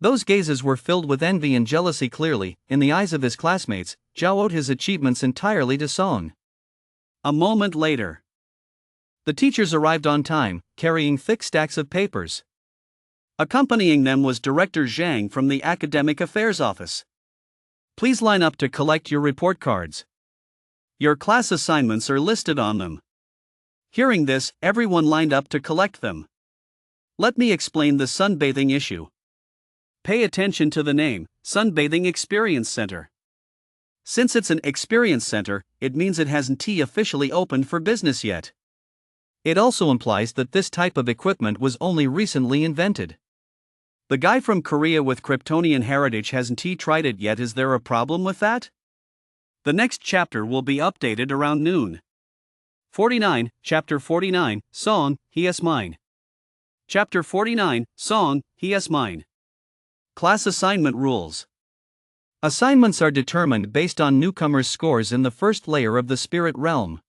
Those gazes were filled with envy and jealousy. Clearly, in the eyes of his classmates, Zhao owed his achievements entirely to Song. A moment later, the teachers arrived on time, carrying thick stacks of papers. Accompanying them was Director Zhang from the Academic Affairs Office. Please line up to collect your report cards. Your class assignments are listed on them. Hearing this, everyone lined up to collect them. Let me explain the sunbathing issue. Pay attention to the name, Sunbathing Experience Center. Since it's an experience center, it means it hasn't officially opened for business yet. It also implies that this type of equipment was only recently invented. The guy from Korea with Kryptonian heritage hasn't tried it yet. Is there a problem with that? The next chapter will be updated around noon. 49, Chapter 49, Song, he is mine. Chapter 49, Song, he is mine. Class assignment rules. Assignments are determined based on newcomers' scores in the first layer of the spirit realm.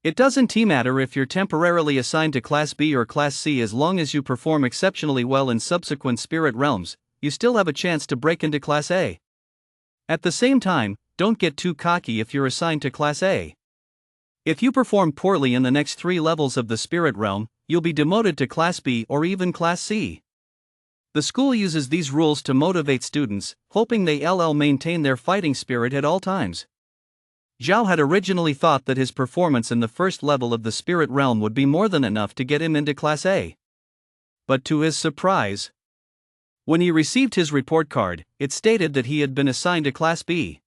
It doesn't matter if you're temporarily assigned to Class B or Class C. As long as you perform exceptionally well in subsequent spirit realms, you still have a chance to break into Class A. At the same time, don't get too cocky if you're assigned to Class A. If you perform poorly in the next 3 levels of the spirit realm, you'll be demoted to Class B or even Class C. The school uses these rules to motivate students, hoping they'll maintain their fighting spirit at all times. Zhao had originally thought that his performance in the first level of the spirit realm would be more than enough to get him into Class A. But to his surprise, when he received his report card, it stated that he had been assigned to Class B.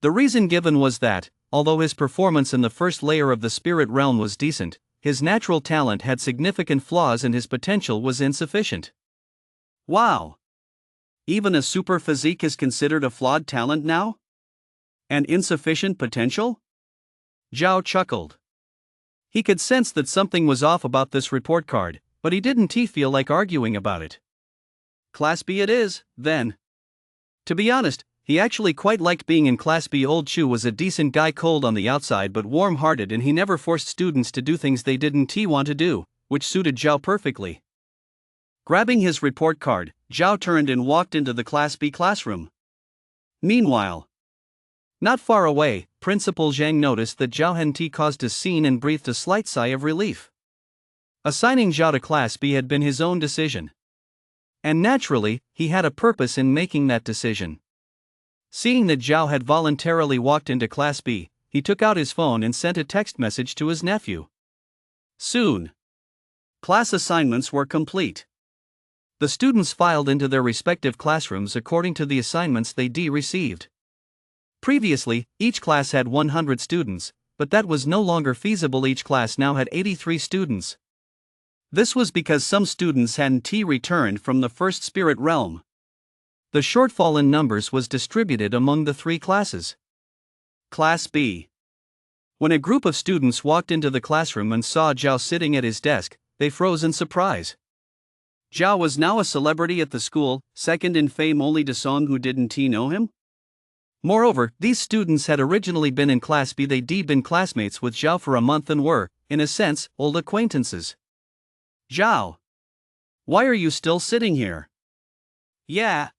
The reason given was that, although his performance in the first layer of the spirit realm was decent, his natural talent had significant flaws and his potential was insufficient. Wow! Even a super physique is considered a flawed talent now? And insufficient potential? Zhao chuckled. He could sense that something was off about this report card, but he didn't feel like arguing about it. Class B it is, then. To be honest, he actually quite liked being in Class B. Old Chu was a decent guy, cold on the outside but warm-hearted, and he never forced students to do things they didn't want to do, which suited Zhao perfectly. Grabbing his report card, Zhao turned and walked into the Class B classroom. Meanwhile, not far away, Principal Zhang noticed that Zhao hadn't caused a scene and breathed a slight sigh of relief. Assigning Zhao to Class B had been his own decision. And naturally, he had a purpose in making that decision. Seeing that Zhao had voluntarily walked into Class B, he took out his phone and sent a text message to his nephew. Soon, class assignments were complete. The students filed into their respective classrooms according to the assignments they received. Previously, each class had 100 students, but that was no longer feasible. Each class now had 83 students. This was because some students hadn't returned from the first spirit realm. The shortfall in numbers was distributed among the 3 classes. Class B. When a group of students walked into the classroom and saw Zhao sitting at his desk, they froze in surprise. Zhao was now a celebrity at the school, second in fame only to Song, who didn't know him. Moreover, these students had originally been in Class B. They'd been classmates with Zhao for a month and were, in a sense, old acquaintances. Zhao. Why are you still sitting here? Yeah.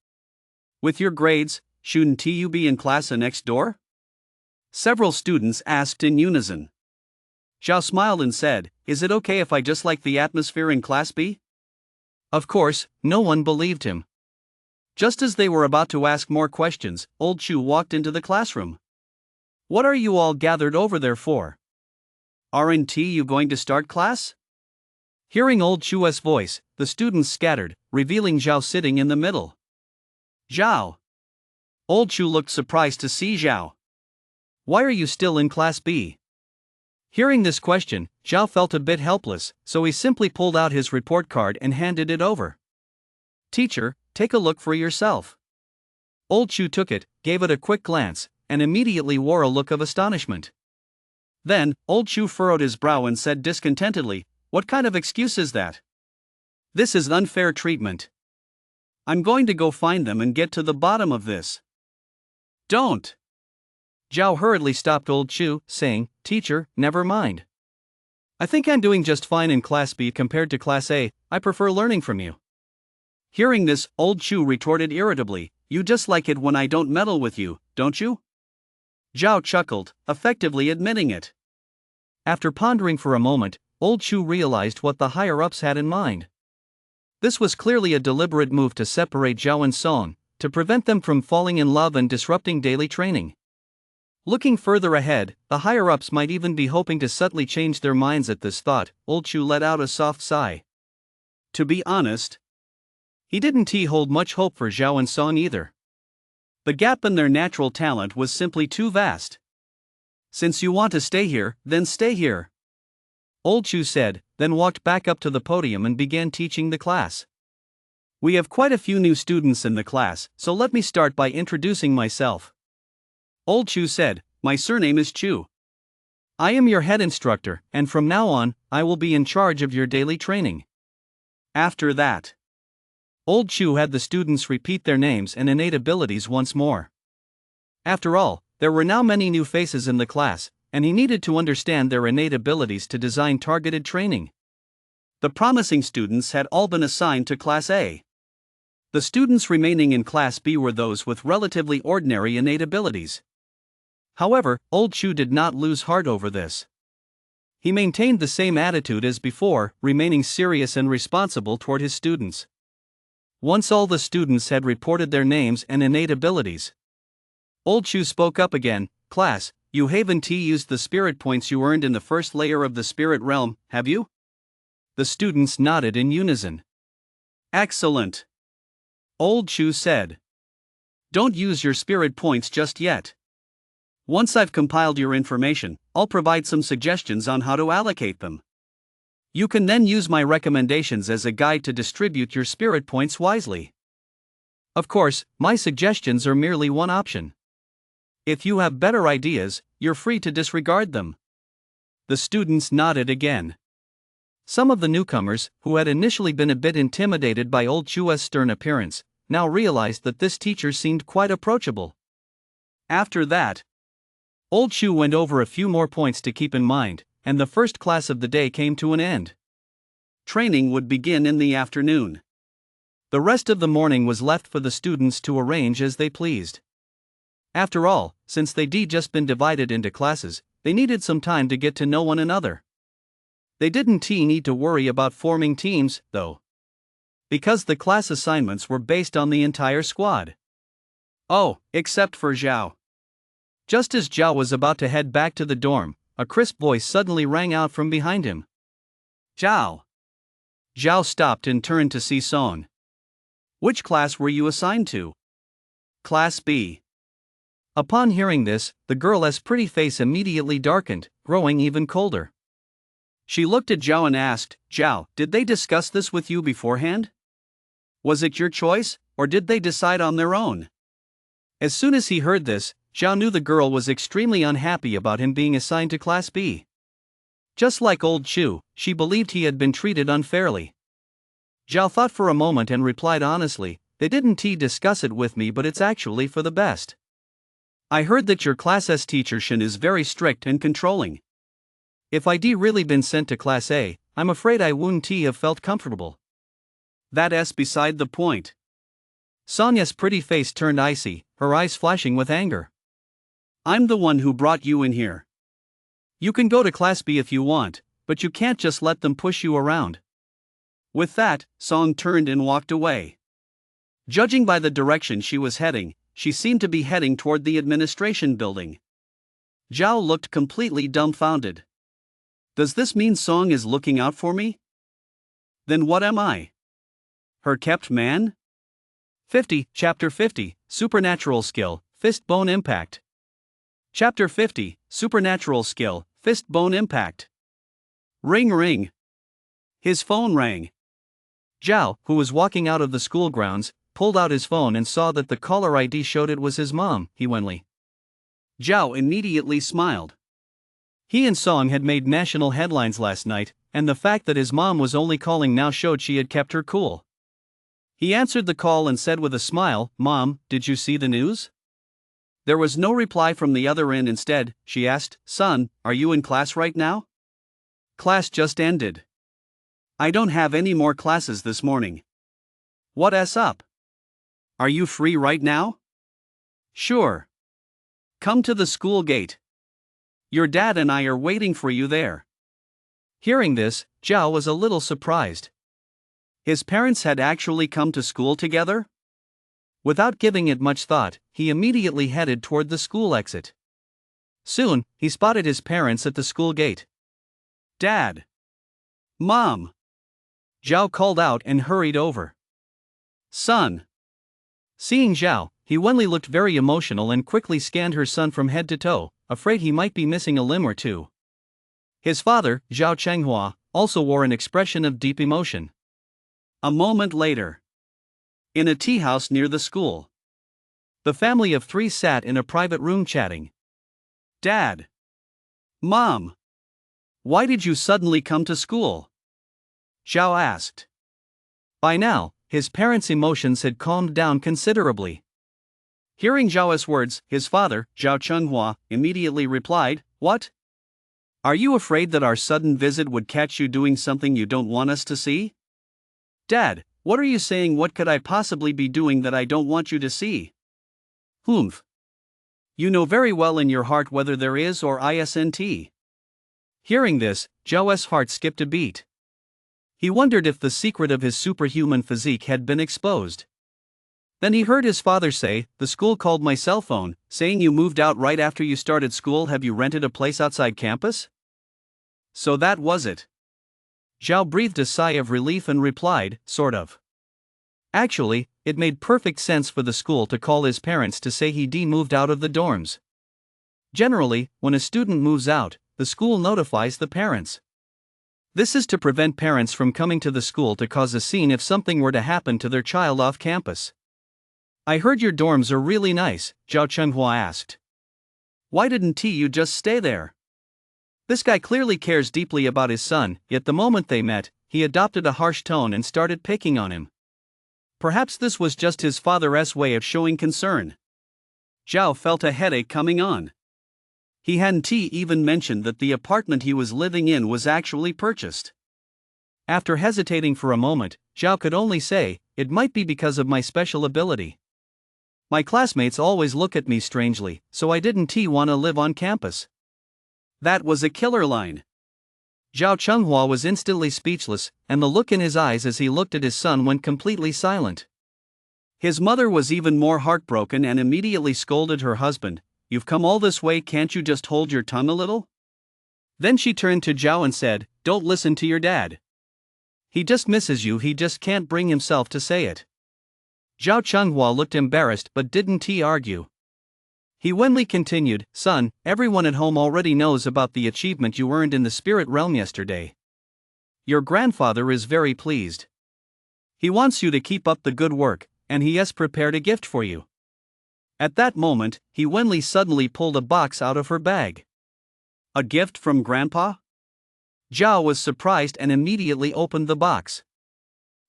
With your grades, shouldn't you be in class next door? Several students asked in unison. Zhao smiled and said, Is it okay if I just like the atmosphere in Class B? Of course, no one believed him. Just as they were about to ask more questions, old Chu walked into the classroom. What are you all gathered over there for? Aren't you going to start class? Hearing old Chu's voice, the students scattered, revealing Zhao sitting in the middle. Zhao. Old Chu looked surprised to see Zhao. Why are you still in Class B? Hearing this question, Zhao felt a bit helpless, so he simply pulled out his report card and handed it over. Teacher, take a look for yourself. Old Chu took it, gave it a quick glance, and immediately wore a look of astonishment. Then, old Chu furrowed his brow and said discontentedly, What kind of excuse is that? This is unfair treatment. I'm going to go find them and get to the bottom of this. Don't! Zhao hurriedly stopped old Chu, saying, Teacher, never mind. I think I'm doing just fine in Class B compared to Class A, I prefer learning from you. Hearing this, old Chu retorted irritably, You just like it when I don't meddle with you, don't you? Zhao chuckled, effectively admitting it. After pondering for a moment, old Chu realized what the higher-ups had in mind. This was clearly a deliberate move to separate Zhao and Song, to prevent them from falling in love and disrupting daily training. Looking further ahead, the higher-ups might even be hoping to subtly change their minds at this thought. Old Chu let out a soft sigh. To be honest, he didn't hold much hope for Zhao and Song either. The gap in their natural talent was simply too vast. Since you want to stay here, then stay here. Old Chu said, then walked back up to the podium and began teaching the class. We have quite a few new students in the class, so let me start by introducing myself. Old Chu said, My surname is Chu. I am your head instructor, and from now on, I will be in charge of your daily training. After that, Old Chu had the students repeat their names and innate abilities once more. After all, there were now many new faces in the class, and he needed to understand their innate abilities to design targeted training. The promising students had all been assigned to Class A. The students remaining in Class B were those with relatively ordinary innate abilities. However, old Chu did not lose heart over this. He maintained the same attitude as before, remaining serious and responsible toward his students. Once all the students had reported their names and innate abilities, old Chu spoke up again, Class, you haven't used the spirit points you earned in the first layer of the spirit realm, have you? The students nodded in unison. Excellent. Old Chu said. Don't use your spirit points just yet. Once I've compiled your information, I'll provide some suggestions on how to allocate them. You can then use my recommendations as a guide to distribute your spirit points wisely. Of course, my suggestions are merely one option. If you have better ideas, you're free to disregard them. The students nodded again. Some of the newcomers, who had initially been a bit intimidated by old Chu's stern appearance, now realized that this teacher seemed quite approachable. After that, old Chu went over a few more points to keep in mind, and the first class of the day came to an end. Training would begin in the afternoon. The rest of the morning was left for the students to arrange as they pleased. After all, since they'd just been divided into classes, they needed some time to get to know one another. They didn't need to worry about forming teams, though, because the class assignments were based on the entire squad. Oh, except for Zhao. Just as Zhao was about to head back to the dorm, a crisp voice suddenly rang out from behind him. Zhao. Zhao stopped and turned to see Song. Which class were you assigned to? Class B. Upon hearing this, the girl's pretty face immediately darkened, growing even colder. She looked at Zhao and asked, Zhao, did they discuss this with you beforehand? Was it your choice, or did they decide on their own? As soon as he heard this, Zhao knew the girl was extremely unhappy about him being assigned to Class B. Just like old Chu, she believed he had been treated unfairly. Zhao thought for a moment and replied honestly, They didn't discuss it with me, but it's actually for the best. I heard that your class's teacher Shin is very strict and controlling. If I'd really been sent to Class A, I'm afraid I wouldn't have felt comfortable. That's beside the point. Sonya's pretty face turned icy, her eyes flashing with anger. I'm the one who brought you in here. You can go to Class B if you want, but you can't just let them push you around. With that, Song turned and walked away. Judging by the direction she was heading, she seemed to be heading toward the administration building. Zhao looked completely dumbfounded. Does this mean Song is looking out for me? Then what am I? Her kept man? 50, Chapter 50, Supernatural Skill, Fist Bone Impact. Chapter 50, Supernatural Skill, Fist Bone Impact. Ring ring. His phone rang. Zhao, who was walking out of the school grounds, pulled out his phone and saw that the caller ID showed it was his mom, Wenli. Zhao immediately smiled. He and Song had made national headlines last night, and the fact that his mom was only calling now showed she had kept her cool. He answered the call and said with a smile, "Mom, did you see the news?" There was no reply from the other end. Instead, she asked, "Son, are you in class right now?" "Class just ended. I don't have any more classes this morning." "What's up? Are you free right now?" "Sure. Come to the school gate. Your dad and I are waiting for you there." Hearing this, Zhao was a little surprised. His parents had actually come to school together? Without giving it much thought, he immediately headed toward the school exit. Soon, he spotted his parents at the school gate. "Dad! Mom!" Zhao called out and hurried over. "Son!" Seeing Zhao, Wenli looked very emotional and quickly scanned her son from head to toe, afraid he might be missing a limb or two. His father, Zhao Chenghua, also wore an expression of deep emotion. A moment later, in a tea house near the school, the family of three sat in a private room chatting. "Dad! Mom! Why did you suddenly come to school?" Zhao asked. By now, his parents' emotions had calmed down considerably. Hearing Zhao's words, his father, Zhao Chenghua, immediately replied, "What? Are you afraid that our sudden visit would catch you doing something you don't want us to see?" "Dad, what are you saying? What could I possibly be doing that I don't want you to see?" "Humph. You know very well in your heart whether there is or isn't." Hearing this, Zhao's heart skipped a beat. He wondered if the secret of his superhuman physique had been exposed. Then he heard his father say, "The school called my cell phone, saying you moved out right after you started school. Have you rented a place outside campus?" So that was it. Zhao breathed a sigh of relief and replied, "Sort of." Actually, it made perfect sense for the school to call his parents to say he moved out of the dorms. Generally, when a student moves out, the school notifies the parents. This is to prevent parents from coming to the school to cause a scene if something were to happen to their child off campus. "I heard your dorms are really nice," Zhao Chenghua asked. "Why didn't you just stay there?" This guy clearly cares deeply about his son, yet the moment they met, he adopted a harsh tone and started picking on him. Perhaps this was just his father's way of showing concern. Zhao felt a headache coming on. He hadn't even mentioned that the apartment he was living in was actually purchased. After hesitating for a moment, Zhao could only say, "It might be because of my special ability. My classmates always look at me strangely, so I didn't want to live on campus." That was a killer line. Zhao Chenghua was instantly speechless, and the look in his eyes as he looked at his son went completely silent. His mother was even more heartbroken and immediately scolded her husband, "You've come all this way, can't you just hold your tongue a little?" Then she turned to Zhao and said, "Don't listen to your dad. He just misses you, he just can't bring himself to say it." Zhao Chenghua looked embarrassed but didn't argue. Wenli continued, "Son, everyone at home already knows about the achievement you earned in the spirit realm yesterday. Your grandfather is very pleased. He wants you to keep up the good work, and he has prepared a gift for you." At that moment, Wenli suddenly pulled a box out of her bag. A gift from Grandpa? Zhao was surprised and immediately opened the box.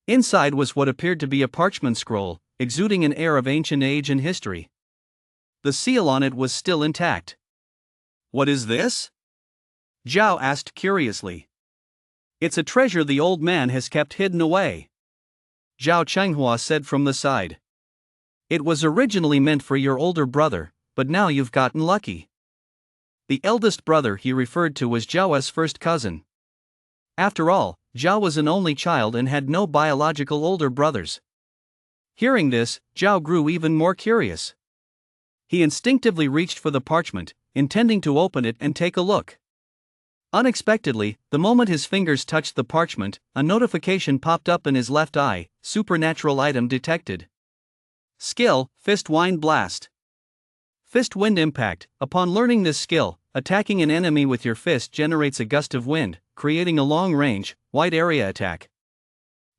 Inside was what appeared to be a parchment scroll, exuding an air of ancient age and history. The seal on it was still intact. "What is this?" Zhao asked curiously. "It's a treasure the old man has kept hidden away." Zhao Chenghua said from the side. It was originally meant for your older brother, but now you've gotten lucky. The eldest brother he referred to was Zhao's first cousin. After all, Zhao was an only child and had no biological older brothers. Hearing this, Zhao grew even more curious. He instinctively reached for the parchment, intending to open it and take a look. Unexpectedly, the moment his fingers touched the parchment, a notification popped up in his left eye: supernatural item detected. Skill, Fist Wind Blast. Fist Wind Impact. Upon learning this skill, attacking an enemy with your fist generates a gust of wind, creating a long-range, wide-area attack.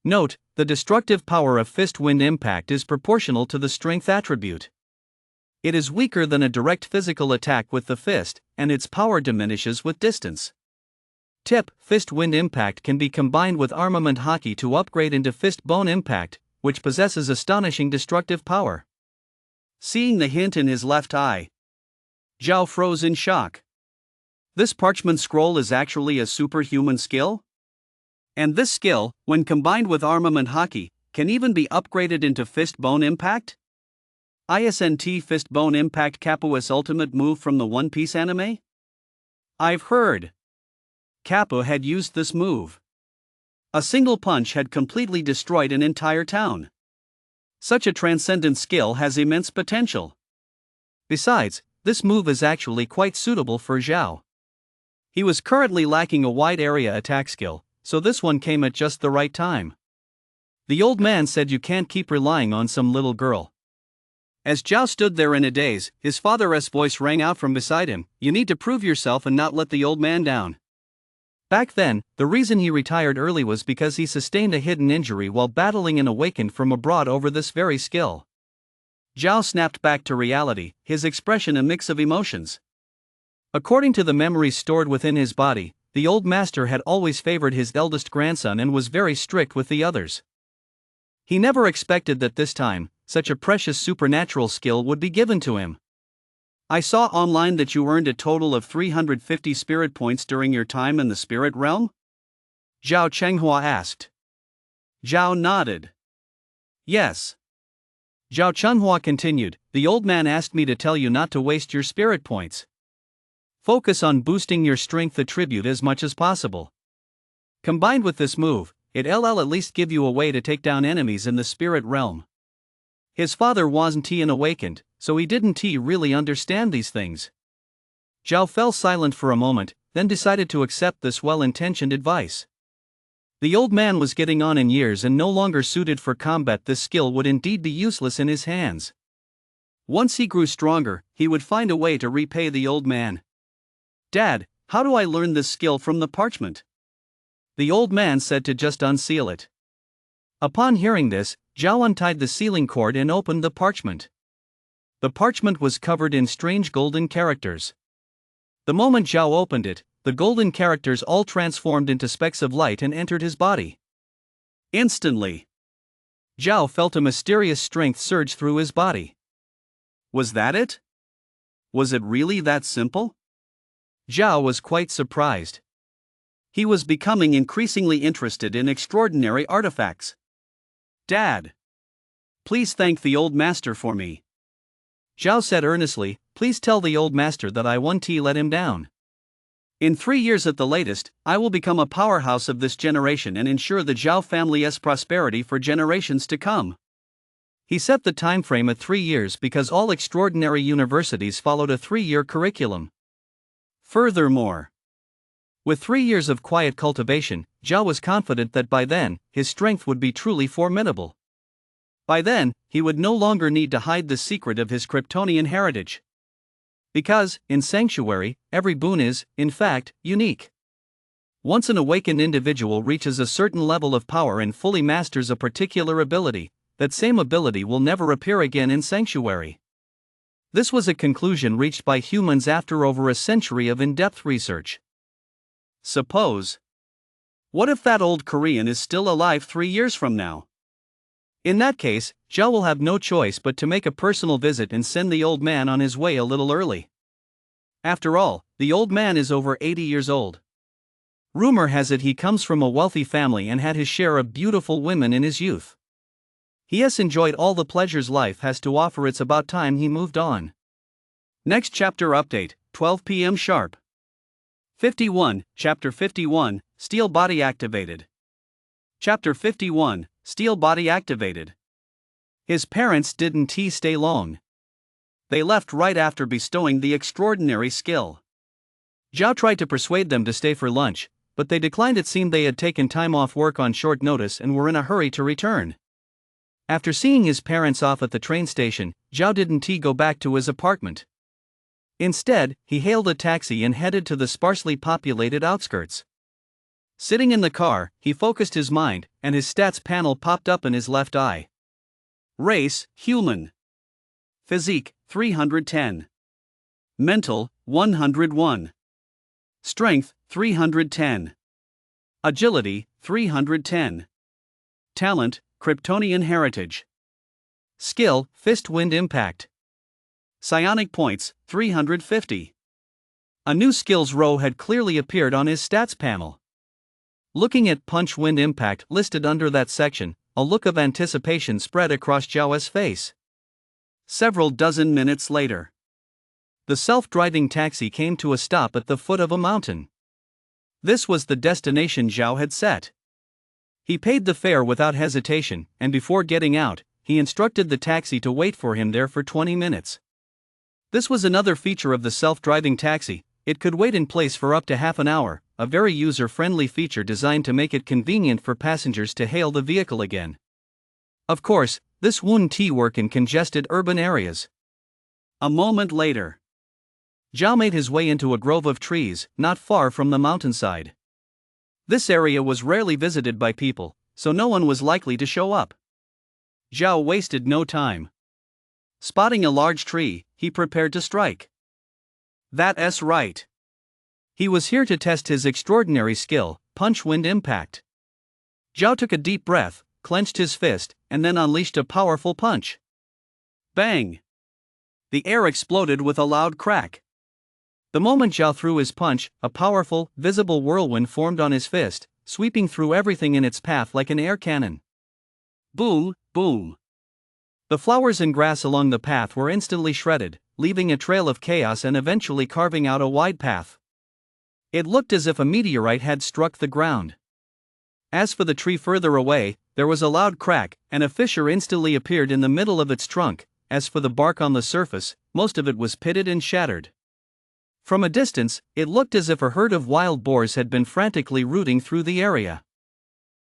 Note, the destructive power of Fist Wind Impact is proportional to the strength attribute. It is weaker than a direct physical attack with the fist, and its power diminishes with distance. Tip: Fist Wind Impact can be combined with Armament Hockey to upgrade into Fist Bone Impact, which possesses astonishing destructive power. Seeing the hint in his left eye, Zhao froze in shock. This parchment scroll is actually a superhuman skill? And this skill, when combined with Armament Hockey, can even be upgraded into Fist Bone Impact? ISNT Fist Bone Impact Kappa's ultimate move from the One Piece anime? I've heard Kappa had used this move. A single punch had completely destroyed an entire town. Such a transcendent skill has immense potential. Besides, this move is actually quite suitable for Zhao. He was currently lacking a wide area attack skill, so this one came at just the right time. The old man said you can't keep relying on some little girl. As Zhao stood there in a daze, his father's voice rang out from beside him: you need to prove yourself and not let the old man down. Back then, the reason he retired early was because he sustained a hidden injury while battling and awakened from abroad over this very skill. Zhao snapped back to reality, his expression a mix of emotions. According to the memories stored within his body, the old master had always favored his eldest grandson and was very strict with the others. He never expected that this time, such a precious supernatural skill would be given to him. I saw online that you earned a total of 350 spirit points during your time in the spirit realm? Zhao Chenghua asked. Zhao nodded. Yes. Zhao Chenghua continued, the old man asked me to tell you not to waste your spirit points. Focus on boosting your strength attribute as much as possible. Combined with this move, it'll at least give you a way to take down enemies in the spirit realm. His father wasn't awakened, so he didn't really understand these things. Zhao fell silent for a moment, then decided to accept this well-intentioned advice. The old man was getting on in years and no longer suited for combat. This skill would indeed be useless in his hands. Once he grew stronger, he would find a way to repay the old man. Dad, how do I learn this skill from the parchment? The old man said to just unseal it. Upon hearing this, Zhao untied the sealing cord and opened the parchment. The parchment was covered in strange golden characters. The moment Zhao opened it, the golden characters all transformed into specks of light and entered his body. Instantly, Zhao felt a mysterious strength surge through his body. Was that it? Was it really that simple? Zhao was quite surprised. He was becoming increasingly interested in extraordinary artifacts. Dad, please thank the old master for me. Zhao said earnestly, please tell the old master that I won't let him down. In 3 years at the latest, I will become a powerhouse of this generation and ensure the Zhao family's prosperity for generations to come. He set the time frame at 3 years because all extraordinary universities followed a 3-year curriculum. Furthermore, with 3 years of quiet cultivation, Zhao was confident that by then, his strength would be truly formidable. By then, he would no longer need to hide the secret of his kryptonian heritage. Because, in Sanctuary, every boon is, in fact, unique. Once an awakened individual reaches a certain level of power and fully masters a particular ability, that same ability will never appear again in Sanctuary. This was a conclusion reached by humans after over a century of in-depth research. Suppose. What if that old Korean is still alive 3 years from now? In that case, Zhao will have no choice but to make a personal visit and send the old man on his way a little early. After all, the old man is over 80 years old. Rumor has it he comes from a wealthy family and had his share of beautiful women in his youth. He has enjoyed all the pleasures life has to offer. It's about time he moved on. Next chapter update, 12 p.m. sharp. 51, Chapter 51, Steel Body Activated. Chapter 51, Steel Body Activated. His parents didn't stay long. They left right after bestowing the extraordinary skill. Zhao tried to persuade them to stay for lunch, but they declined. It seemed they had taken time off work on short notice and were in a hurry to return. After seeing his parents off at the train station, Zhao didn't go back to his apartment. Instead, he hailed a taxi and headed to the sparsely populated outskirts. Sitting in the car, he focused his mind, and his stats panel popped up in his left eye. Race, human. Physique, 310. Mental, 101. Strength, 310. Agility, 310. Talent, Kryptonian heritage. Skill, fist wind impact. Psionic points, 350. A new skills row had clearly appeared on his stats panel. Looking at punch wind impact listed under that section, a look of anticipation spread across Zhao's face. Several dozen minutes later, the self-driving taxi came to a stop at the foot of a mountain. This was the destination Zhao had set. He paid the fare without hesitation, and before getting out, he instructed the taxi to wait for him there for 20 minutes. This was another feature of the self-driving taxi. It could wait in place for up to half an hour, a very user-friendly feature designed to make it convenient for passengers to hail the vehicle again. Of course, this wouldn't work in congested urban areas. A moment later, Zhao made his way into a grove of trees, not far from the mountainside. This area was rarely visited by people, so no one was likely to show up. Zhao wasted no time. Spotting a large tree, he prepared to strike. That's right. He was here to test his extraordinary skill, punch wind impact. Zhao took a deep breath, clenched his fist, and then unleashed a powerful punch. Bang! The air exploded with a loud crack. The moment Zhao threw his punch, a powerful, visible whirlwind formed on his fist, sweeping through everything in its path like an air cannon. Boom, boom. The flowers and grass along the path were instantly shredded, leaving a trail of chaos and eventually carving out a wide path. It looked as if a meteorite had struck the ground. As for the tree further away, there was a loud crack, and a fissure instantly appeared in the middle of its trunk. As for the bark on the surface, most of it was pitted and shattered. From a distance, it looked as if a herd of wild boars had been frantically rooting through the area.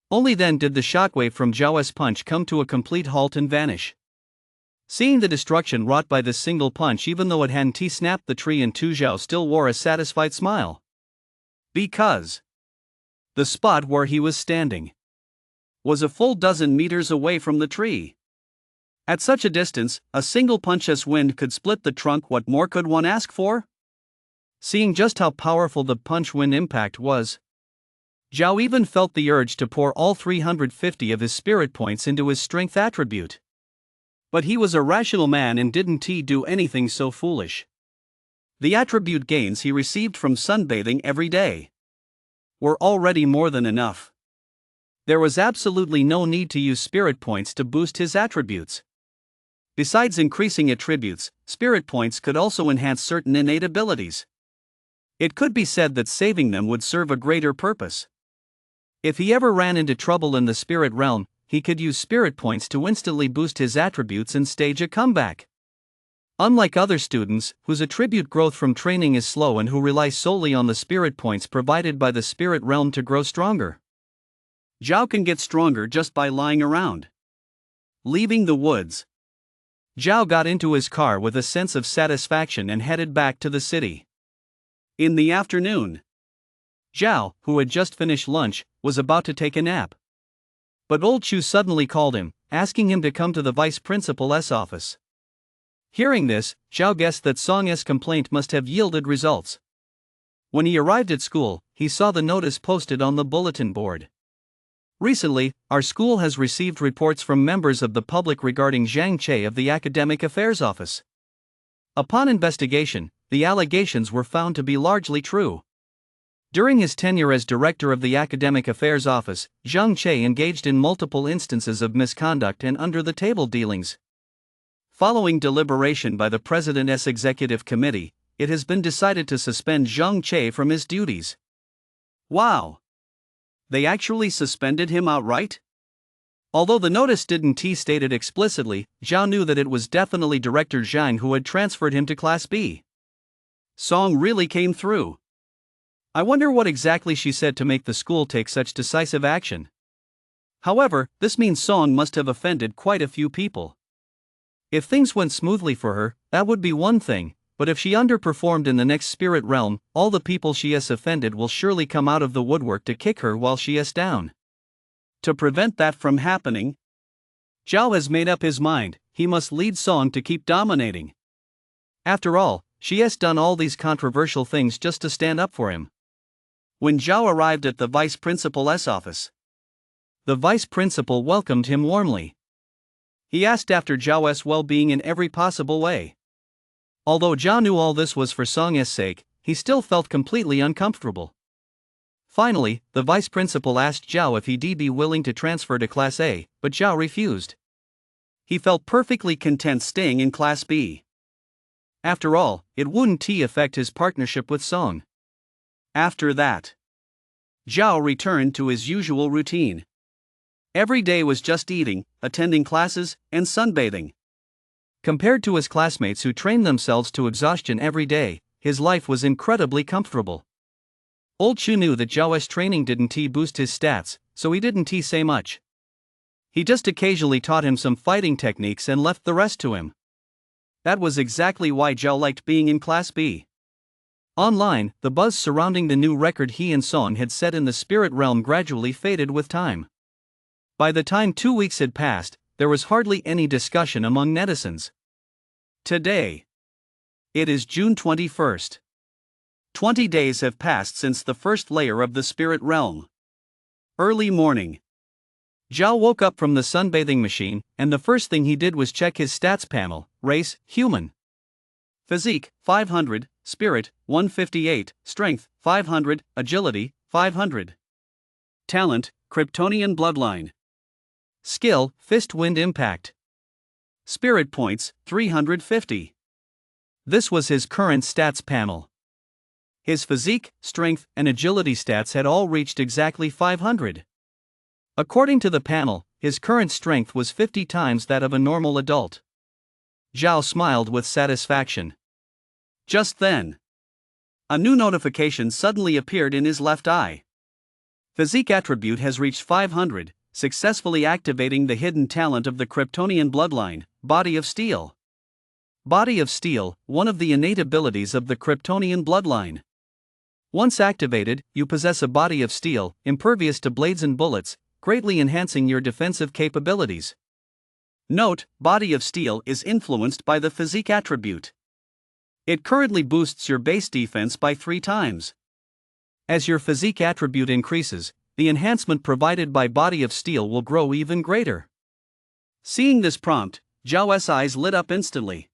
Only then did the shockwave from Zhao's punch come to a complete halt and vanish. Seeing the destruction wrought by this single punch, even though it hadn't snapped the tree in two, Zhao still wore a satisfied smile. Because the spot where he was standing was a full dozen meters away from the tree. At such a distance, a single punch's wind could split the trunk. What more could one ask for? Seeing just how powerful the punch wind impact was, Zhao even felt the urge to pour all 350 of his spirit points into his strength attribute. But he was a rational man and didn't do anything so foolish. The attribute gains he received from sunbathing every day were already more than enough. There was absolutely no need to use spirit points to boost his attributes. Besides increasing attributes, spirit points could also enhance certain innate abilities. It could be said that saving them would serve a greater purpose. If he ever ran into trouble in the spirit realm, he could use spirit points to instantly boost his attributes and stage a comeback. Unlike other students, whose attribute growth from training is slow and who rely solely on the spirit points provided by the spirit realm to grow stronger, Zhao can get stronger just by lying around. Leaving the woods, Zhao got into his car with a sense of satisfaction and headed back to the city. In the afternoon, Zhao, who had just finished lunch, was about to take a nap. But old Chu suddenly called him, asking him to come to the vice principal's office. Hearing this, Zhao guessed that Song's complaint must have yielded results. When he arrived at school, he saw the notice posted on the bulletin board. Recently, our school has received reports from members of the public regarding Zhang Che of the Academic Affairs Office. Upon investigation, the allegations were found to be largely true. During his tenure as director of the Academic Affairs Office, Zhang Che engaged in multiple instances of misconduct and under-the-table dealings. Following deliberation by the President's Executive Committee, it has been decided to suspend Zhang Che from his duties. Wow! They actually suspended him outright? Although the notice didn't state it explicitly, Zhao knew that it was definitely Director Zhang who had transferred him to Class B. Song really came through. I wonder what exactly she said to make the school take such decisive action. However, this means Song must have offended quite a few people. If things went smoothly for her, that would be one thing, but if she underperformed in the next spirit realm, all the people she has offended will surely come out of the woodwork to kick her while she is down. To prevent that from happening, Zhao has made up his mind, he must lead Song to keep dominating. After all, she has done all these controversial things just to stand up for him. When Zhao arrived at the vice principal's office, the vice principal welcomed him warmly. He asked after Zhao's well-being in every possible way. Although Zhao knew all this was for Song's sake, he still felt completely uncomfortable. Finally, the vice principal asked Zhao if he'd be willing to transfer to Class A, but Zhao refused. He felt perfectly content staying in Class B. After all, it wouldn't affect his partnership with Song. After that, Zhao returned to his usual routine. Every day was just eating, attending classes, and sunbathing. Compared to his classmates who trained themselves to exhaustion every day, his life was incredibly comfortable. Old Chu knew that Zhao's training didn't boost his stats, so he didn't say much. He just occasionally taught him some fighting techniques and left the rest to him. That was exactly why Zhao liked being in Class B. Online, the buzz surrounding the new record he and Song had set in the spirit realm gradually faded with time. By the time 2 weeks had passed, there was hardly any discussion among netizens. Today, it is June 21st. 20 days have passed since the first layer of the spirit realm. Early morning. Zhao woke up from the sunbathing machine, and the first thing he did was check his stats panel: race, human. Physique, 500, spirit, 158, strength, 500, agility, 500. Talent, kryptonian bloodline. Skill, fist wind impact. Spirit points, 350. This was his current stats panel. His physique, strength, and agility stats had all reached exactly 500. According to the panel, his current strength was 50 times that of a normal adult. Zhao smiled with satisfaction. Just then, a new notification suddenly appeared in his left eye. Physique attribute has reached 500, successfully activating the hidden talent of the kryptonian bloodline, Body of Steel. Body of Steel, one of the innate abilities of the kryptonian bloodline. Once activated, you possess a body of steel, impervious to blades and bullets, greatly enhancing your defensive capabilities. Note, Body of Steel is influenced by the physique attribute. It currently boosts your base defense by 3 times. As your physique attribute increases, the enhancement provided by Body of Steel will grow even greater. Seeing this prompt, Zhao's eyes lit up instantly.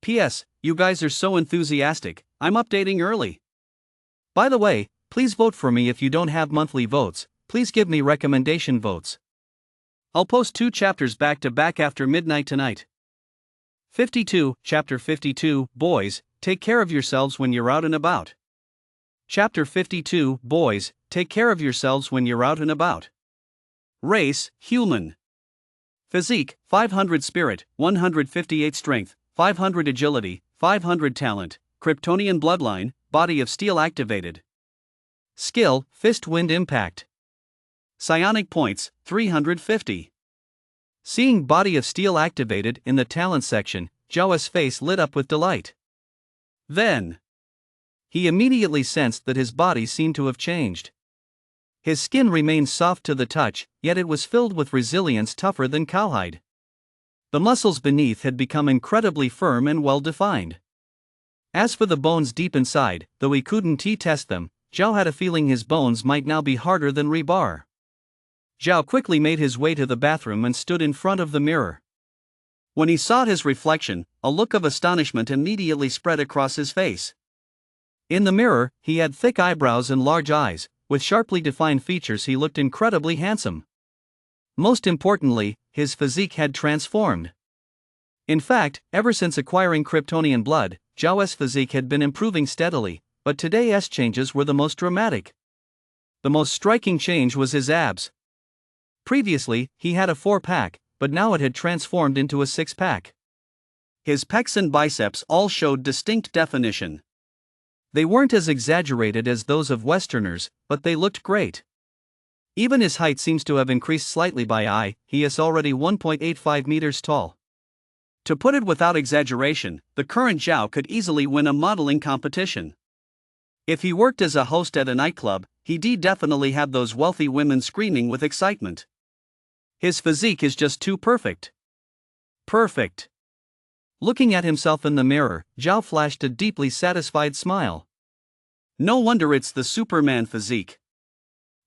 P.S. You guys are so enthusiastic, I'm updating early. By the way, please vote for me if you don't have monthly votes, please give me recommendation votes. I'll post 2 chapters back to back after midnight tonight. 52, Chapter 52, Boys, take care of yourselves when you're out and about. Chapter 52, Boys, take care of yourselves when you're out and about. Race, human. Physique, 500 spirit, 158 strength, 500 agility, 500 talent, kryptonian bloodline, Body of Steel activated. Skill, fist wind impact. Psionic points, 350. Seeing Body of Steel activated in the talent section, Zhao's face lit up with delight. Then, he immediately sensed that his body seemed to have changed. His skin remained soft to the touch, yet it was filled with resilience tougher than cowhide. The muscles beneath had become incredibly firm and well-defined. As for the bones deep inside, though he couldn't test them, Zhao had a feeling his bones might now be harder than rebar. Zhao quickly made his way to the bathroom and stood in front of the mirror. When he saw his reflection, a look of astonishment immediately spread across his face. In the mirror, he had thick eyebrows and large eyes. With sharply defined features, he looked incredibly handsome. Most importantly, his physique had transformed. In fact, ever since acquiring Kryptonian blood, Zhao's physique had been improving steadily, but today's changes were the most dramatic. The most striking change was his abs. Previously, he had a 4-pack, but now it had transformed into a 6-pack. His pecs and biceps all showed distinct definition. They weren't as exaggerated as those of Westerners, but they looked great. Even his height seems to have increased slightly by eye. He is already 1.85 meters tall. To put it without exaggeration, the current Zhao could easily win a modeling competition. If he worked as a host at a nightclub, he'd definitely have those wealthy women screaming with excitement. His physique is just too perfect. Perfect. Looking at himself in the mirror, Zhao flashed a deeply satisfied smile. No wonder it's the Superman physique.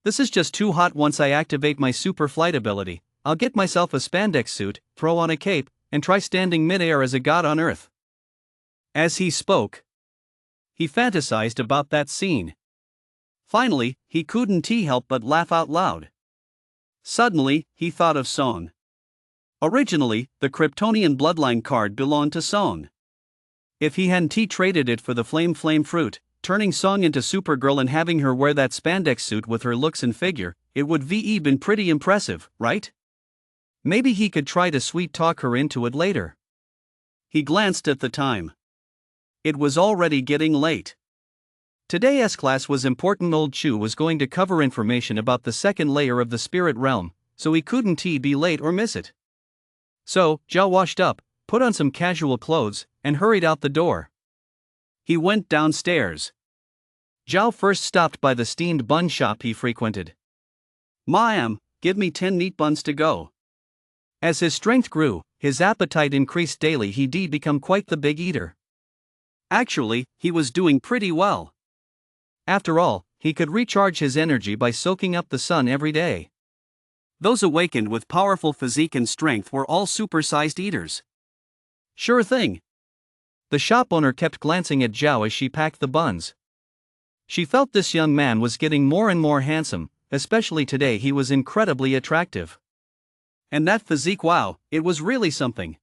This is just too hot. Once I activate my super flight ability, I'll get myself a spandex suit, throw on a cape, and try standing mid-air as a god on Earth. As he spoke, he fantasized about that scene. Finally, he couldn't help but laugh out loud. Suddenly, he thought of Song. Originally, the Kryptonian bloodline card belonged to Song. If he hadn't traded it for the flame fruit, turning Song into Supergirl and having her wear that spandex suit with her looks and figure, it would been pretty impressive, right? Maybe he could try to sweet-talk her into it later. He glanced at the time. It was already getting late. Today's class was important. Old Chu was going to cover information about the second layer of the spirit realm, so he couldn't be late or miss it. So, Zhao washed up, put on some casual clothes, and hurried out the door. He went downstairs. Zhao first stopped by the steamed bun shop he frequented. "Ma'am, give me 10 neat buns to go." As his strength grew, his appetite increased daily. He'd become quite the big eater. Actually, he was doing pretty well. After all, he could recharge his energy by soaking up the sun every day. Those awakened with powerful physique and strength were all supersized eaters. Sure thing. The shop owner kept glancing at Zhao as she packed the buns. She felt this young man was getting more and more handsome, especially today. He was incredibly attractive. And that physique, wow, it was really something.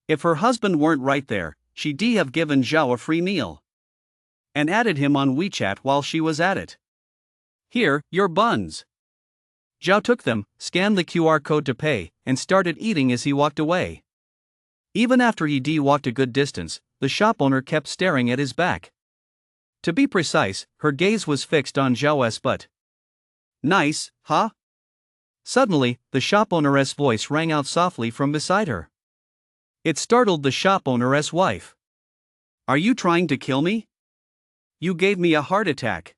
If her husband weren't right there, she'd have given Zhao a free meal. And added him on WeChat while she was at it. "Here, your buns." Zhao took them, scanned the QR code to pay, and started eating as he walked away. Even after he'd walked a good distance, the shop owner kept staring at his back. To be precise, her gaze was fixed on Zhao's butt. "Nice, huh?" Suddenly, the shop owner's voice rang out softly from beside her. It startled the shop owner's wife. "Are you trying to kill me? You gave me a heart attack."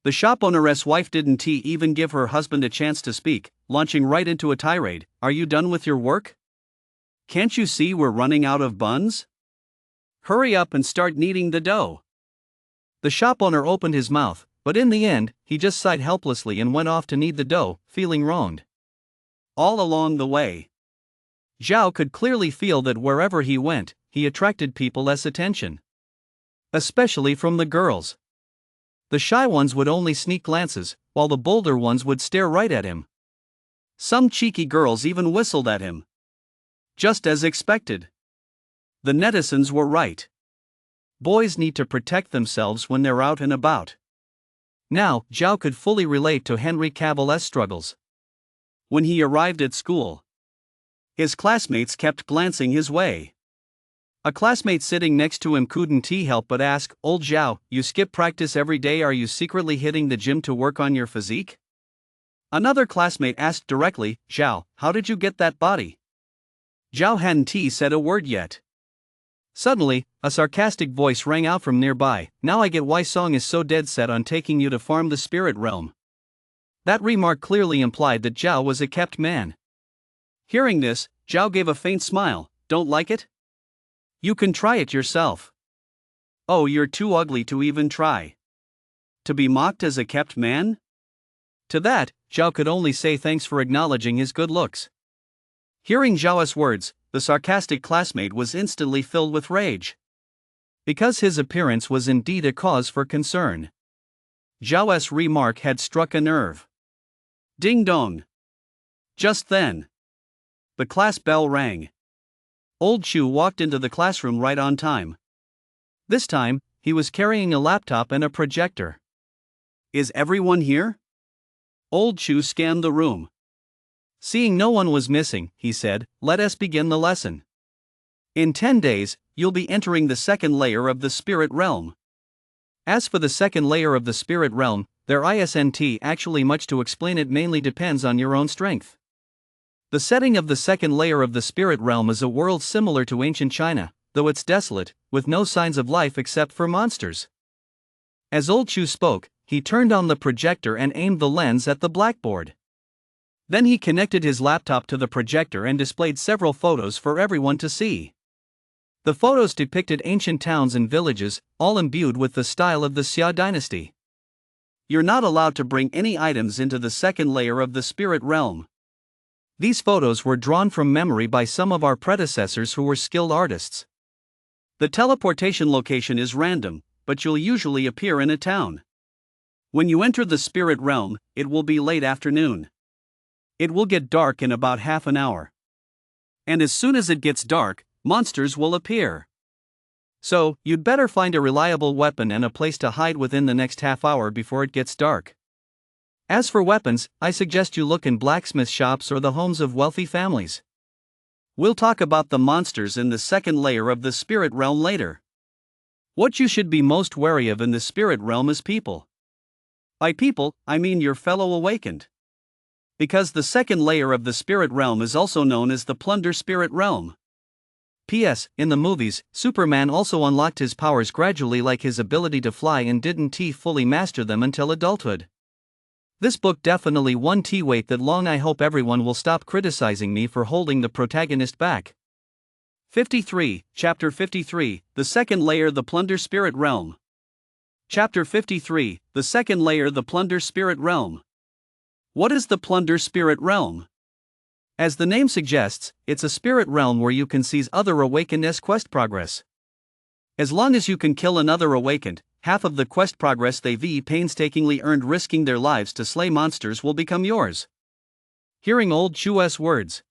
The shop owner's wife didn't even give her husband a chance to speak, launching right into a tirade. "Are you done with your work? Can't you see we're running out of buns? Hurry up and start kneading the dough." The shop owner opened his mouth, but in the end, he just sighed helplessly and went off to knead the dough, feeling wronged. All along the way, Zhao could clearly feel that wherever he went, he attracted people's attention. Especially from the girls. The shy ones would only sneak glances, while the bolder ones would stare right at him. Some cheeky girls even whistled at him. Just as expected. The netizens were right. Boys need to protect themselves when they're out and about. Now, Zhao could fully relate to Henry Cavill's struggles. When he arrived at school, his classmates kept glancing his way. A classmate sitting next to him couldn't help but ask, "Old Zhao, you skip practice every day. Are you secretly hitting the gym to work on your physique?" Another classmate asked directly, "Zhao, how did you get that body?" Zhao hadn't said a word yet. Suddenly, a sarcastic voice rang out from nearby. "Now I get why Song is so dead set on taking you to farm the spirit realm." That remark clearly implied that Zhao was a kept man. Hearing this, Zhao gave a faint smile. "Don't like it? You can try it yourself." "Oh, you're too ugly to even try. To be mocked as a kept man?" To that, Zhao could only say thanks for acknowledging his good looks. Hearing Zhao's words, the sarcastic classmate was instantly filled with rage. because his appearance was indeed a cause for concern. Zhao's remark had struck a nerve. Ding dong! Just then, the class bell rang. Old Chu walked into the classroom right on time. This time, he was carrying a laptop and a projector. Is everyone here? Old Chu scanned the room. Seeing no one was missing, he said, let us begin the lesson. In 10 days, you'll be entering the second layer of the spirit realm. As for the second layer of the spirit realm, there isn't actually much to explain. It mainly depends on your own strength. The setting of the second layer of the spirit realm is a world similar to ancient China, though it's desolate, with no signs of life except for monsters. As Old Chu spoke, he turned on the projector and aimed the lens at the blackboard. Then he connected his laptop to the projector and displayed several photos for everyone to see. The photos depicted ancient towns and villages, all imbued with the style of the Xia dynasty. You're not allowed to bring any items into the second layer of the spirit realm. These photos were drawn from memory by some of our predecessors who were skilled artists. The teleportation location is random, but you'll usually appear in a town. When you enter the spirit realm, it will be late afternoon. It will get dark in about half an hour. And as soon as it gets dark, monsters will appear. So, you'd better find a reliable weapon and a place to hide within the next half hour before it gets dark. As for weapons, I suggest you look in blacksmith shops or the homes of wealthy families. We'll talk about the monsters in the second layer of the spirit realm later. What you should be most wary of in the spirit realm is people. By people, I mean your fellow awakened. Because the second layer of the spirit realm is also known as the plunder spirit realm. P.S. In the movies, Superman also unlocked his powers gradually, like his ability to fly, and didn't fully master them until adulthood. This book definitely won weight that long. I hope everyone will stop criticizing me for holding the protagonist back. 53, Chapter 53, The Second Layer, the Plunder Spirit Realm. Chapter 53, The Second Layer, the Plunder Spirit Realm. What is the Plunder Spirit Realm? As the name suggests, it's a spirit realm where you can seize other awakened's quest progress. As long as you can kill another awakened, half of the quest progress they've painstakingly earned risking their lives to slay monsters will become yours. Hearing Old Chu's words,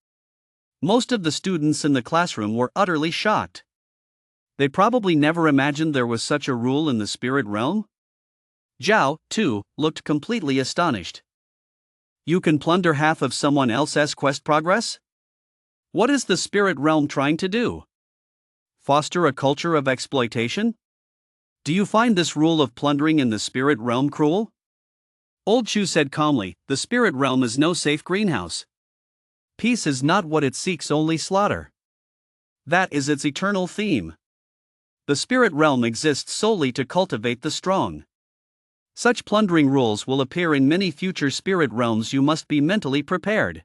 most of the students in the classroom were utterly shocked. They probably never imagined there was such a rule in the spirit realm. Zhao, too, looked completely astonished. You can plunder half of someone else's quest progress? What is the spirit realm trying to do? Foster a culture of exploitation? Do you find this rule of plundering in the spirit realm cruel? Old Chu said calmly, the spirit realm is no safe greenhouse. Peace is not what it seeks, only slaughter. That is its eternal theme. The spirit realm exists solely to cultivate the strong. Such plundering rules will appear in many future spirit realms. You must be mentally prepared.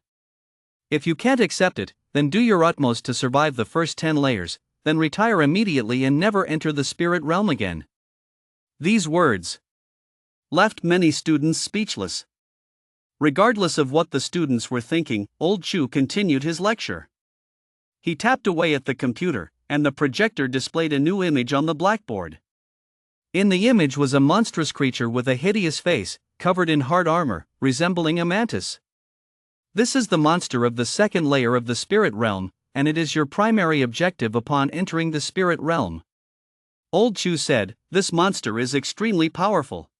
If you can't accept it, then do your utmost to survive the first 10 layers, then retire immediately and never enter the spirit realm again. These words left many students speechless. Regardless of what the students were thinking, Old Chu continued his lecture. He tapped away at the computer, and the projector displayed a new image on the blackboard. In the image was a monstrous creature with a hideous face, covered in hard armor, resembling a mantis. This is the monster of the second layer of the spirit realm, and it is your primary objective upon entering the spirit realm. Old Chu said, this monster is extremely powerful.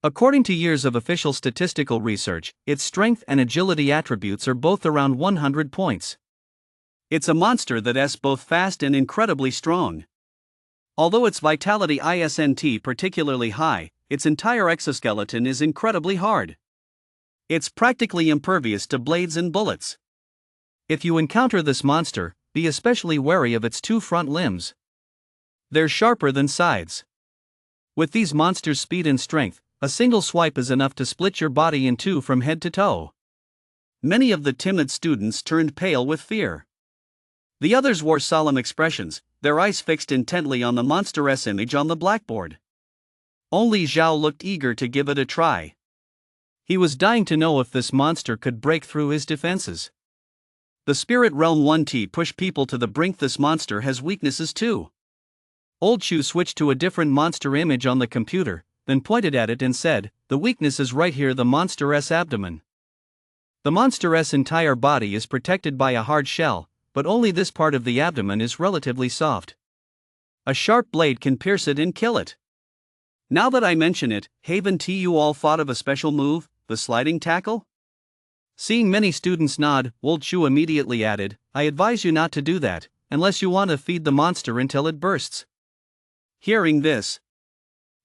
According to years of official statistical research, its strength and agility attributes are both around 100 points. It's a monster that is both fast and incredibly strong. Although its vitality isn't particularly high, its entire exoskeleton is incredibly hard. It's practically impervious to blades and bullets. If you encounter this monster, be especially wary of its 2 front limbs. They're sharper than scythes. With these monsters' speed and strength, a single swipe is enough to split your body in 2 from head to toe. Many of the timid students turned pale with fear. The others wore solemn expressions, their eyes fixed intently on the monstrous image on the blackboard. Only Zhao looked eager to give it a try. He was dying to know if this monster could break through his defenses. The spirit realm 1T push people to the brink. This monster has weaknesses too. Old Chu switched to a different monster image on the computer, then pointed at it and said, "The weakness is right here, the monster's abdomen. The monster's entire body is protected by a hard shell, but only this part of the abdomen is relatively soft. A sharp blade can pierce it and kill it." Now that I mention it, haven't you all thought of a special move, the sliding tackle? Seeing many students nod, Old Chu immediately added, "I advise you not to do that, unless you want to feed the monster until it bursts." Hearing this,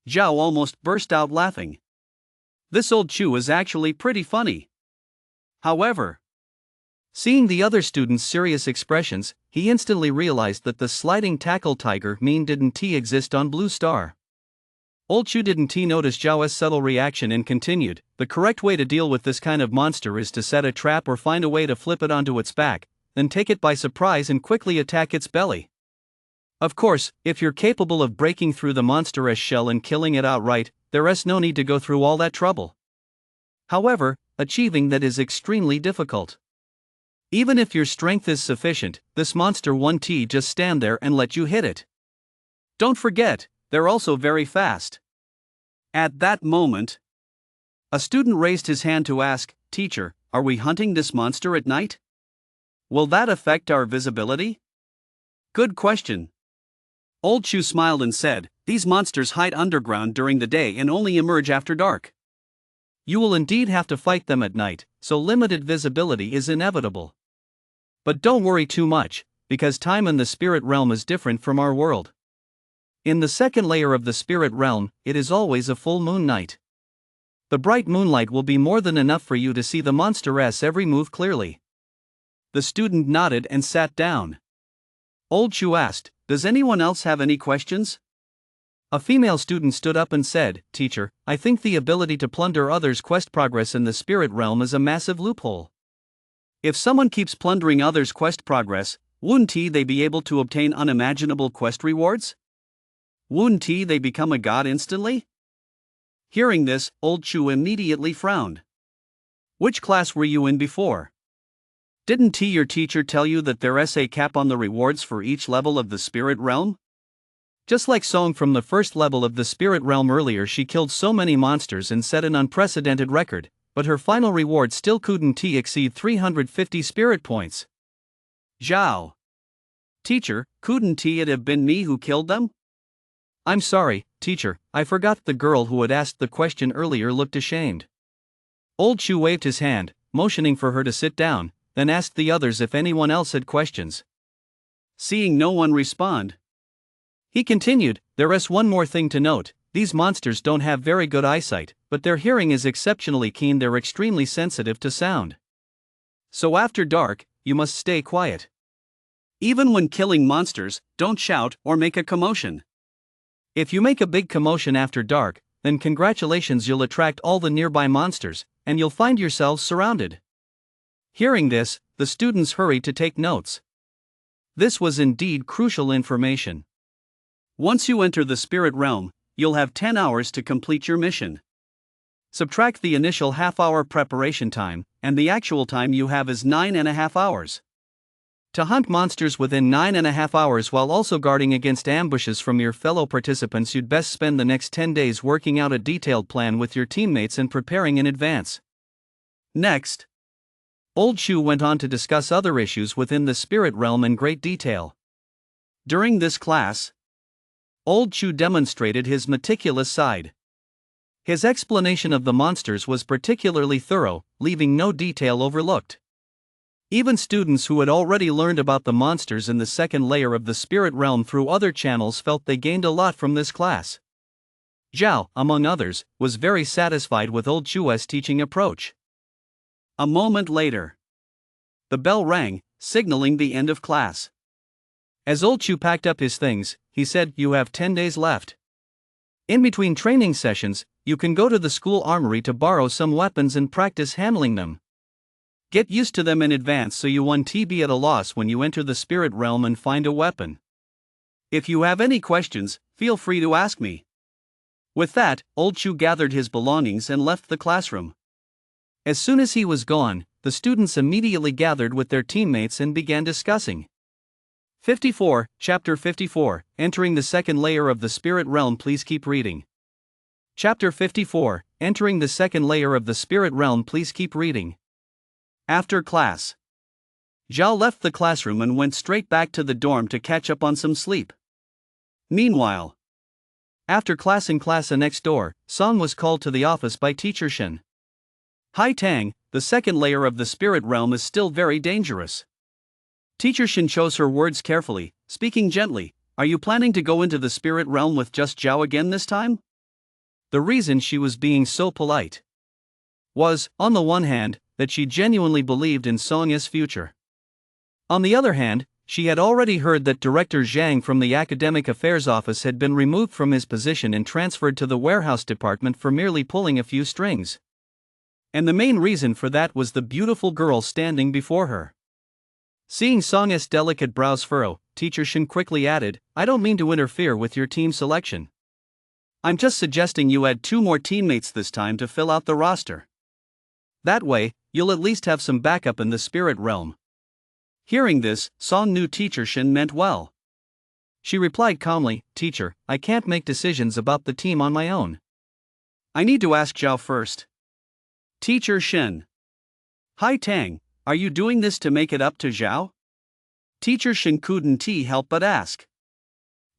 Zhao almost burst out laughing. This Old Chu is actually pretty funny. However, seeing the other students' serious expressions, he instantly realized that the sliding tackle tiger meme didn't exist on Blue Star. Old Chu didn't notice Zhao's subtle reaction and continued, "The correct way to deal with this kind of monster is to set a trap or find a way to flip it onto its back, then take it by surprise and quickly attack its belly. Of course, if you're capable of breaking through the monster's shell and killing it outright, there's no need to go through all that trouble. However, achieving that is extremely difficult. Even if your strength is sufficient, this monster won't just stand there and let you hit it. Don't forget, they're also very fast." At that moment, a student raised his hand to ask, "Teacher, are we hunting this monster at night? Will that affect our visibility?" Good question. Old Chu smiled and said, "These monsters hide underground during the day and only emerge after dark. You will indeed have to fight them at night, so limited visibility is inevitable. But don't worry too much, because time in the spirit realm is different from our world. In the second layer of the spirit realm, it is always a full moon night. The bright moonlight will be more than enough for you to see the monster's every move clearly." The student nodded and sat down. Old Chu asked, "Does anyone else have any questions?" A female student stood up and said, "Teacher, I think the ability to plunder others' quest progress in the spirit realm is a massive loophole. If someone keeps plundering others' quest progress, wouldn't they be able to obtain unimaginable quest rewards? Wouldn't they become a god instantly?" Hearing this, Old Chu immediately frowned. "Which class were you in before? Didn't your teacher tell you that there's a cap on the rewards for each level of the spirit realm? Just like Song from the first level of the spirit realm earlier, she killed so many monsters and set an unprecedented record, but her final reward still couldn't exceed 350 spirit points. Zhao. Teacher, couldn't it have been me who killed them?" "I'm sorry, teacher, I forgot." The girl who had asked the question earlier looked ashamed. Old Chu waved his hand, motioning for her to sit down, then asked the others if anyone else had questions. Seeing no one respond, he continued, "There's one more thing to note. These monsters don't have very good eyesight, but their hearing is exceptionally keen. They're extremely sensitive to sound. So after dark, you must stay quiet. Even when killing monsters, don't shout or make a commotion. If you make a big commotion after dark, then congratulations, you'll attract all the nearby monsters, and you'll find yourselves surrounded." Hearing this, the students hurried to take notes. This was indeed crucial information. Once you enter the spirit realm, you'll have 10 hours to complete your mission. Subtract the initial half-hour preparation time, and the actual time you have is 9.5 hours. To hunt monsters within 9.5 hours while also guarding against ambushes from your fellow participants, you'd best spend the next 10 days working out a detailed plan with your teammates and preparing in advance. Next, Old Chu went on to discuss other issues within the spirit realm in great detail. During this class, Old Chu demonstrated his meticulous side. His explanation of the monsters was particularly thorough, leaving no detail overlooked. Even students who had already learned about the monsters in the second layer of the spirit realm through other channels felt they gained a lot from this class. Zhao, among others, was very satisfied with Old Chu's teaching approach. A moment later, the bell rang, signaling the end of class. As Old Chu packed up his things, he said, "You have 10 days left. In between training sessions, you can go to the school armory to borrow some weapons and practice handling them. Get used to them in advance so you won't be at a loss when you enter the spirit realm and find a weapon. If you have any questions, feel free to ask me." With that, Old Chu gathered his belongings and left the classroom. As soon as he was gone, the students immediately gathered with their teammates and began discussing. 54, Chapter 54, Entering the Second Layer of the Spirit Realm. Please keep reading. Chapter 54, Entering the Second Layer of the Spirit Realm. Please keep reading. After class, Zhao left the classroom and went straight back to the dorm to catch up on some sleep. Meanwhile, after class in class next door, Song was called to the office by Teacher Shen. Hi Tang, the second layer of the spirit realm is still very dangerous. Teacher Shen chose her words carefully, speaking gently. Are you planning to go into the spirit realm with just Zhao again this time? The reason she was being so polite was, on the one hand, that she genuinely believed in Song's future. On the other hand, she had already heard that Director Zhang from the Academic Affairs Office had been removed from his position and transferred to the warehouse department for merely pulling a few strings. And the main reason for that was the beautiful girl standing before her. Seeing Song's delicate brows furrow, Teacher Shen quickly added, I don't mean to interfere with your team selection. I'm just suggesting you add 2 more teammates this time to fill out the roster. That way, you'll at least have some backup in the spirit realm. Hearing this, Song knew Teacher Shen meant well. She replied calmly, Teacher, I can't make decisions about the team on my own. I need to ask Zhao first. Teacher Shen. Hi Tang, are you doing this to make it up to Zhao? Teacher Shen couldn't help but ask.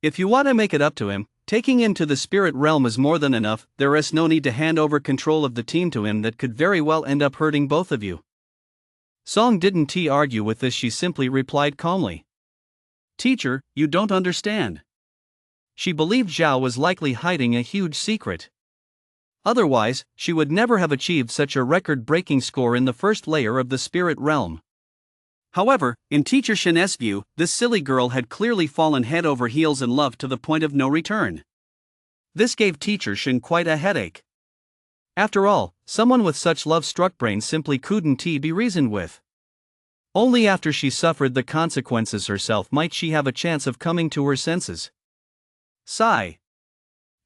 If you want to make it up to him, taking him to the spirit realm is more than enough. There is no need to hand over control of the team to him. That could very well end up hurting both of you. Song didn't argue with this, she simply replied calmly. Teacher, you don't understand. She believed Zhao was likely hiding a huge secret. Otherwise, she would never have achieved such a record-breaking score in the first layer of the spirit realm. However, in Teacher Shen's view, this silly girl had clearly fallen head over heels in love to the point of no return. This gave Teacher Shen quite a headache. After all, someone with such love-struck brains simply couldn't be reasoned with. Only after she suffered the consequences herself might she have a chance of coming to her senses. Sigh.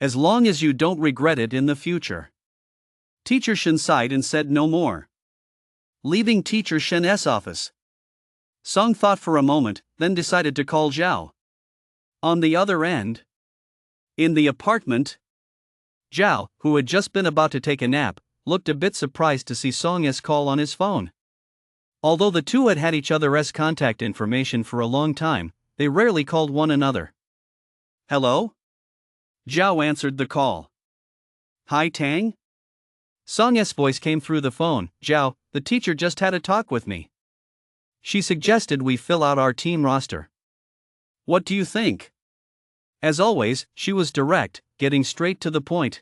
As long as you don't regret it in the future. Teacher Shen sighed and said no more. Leaving Teacher Shen's office, Song thought for a moment, then decided to call Zhao. On the other end, in the apartment, Zhao, who had just been about to take a nap, looked a bit surprised to see Song's call on his phone. Although the two had had each other's contact information for a long time, they rarely called one another. Hello? Zhao answered the call. Hi Tang? Song's voice came through the phone. Zhao, the teacher just had a talk with me. She suggested we fill out our team roster. What do you think? As always, she was direct, getting straight to the point.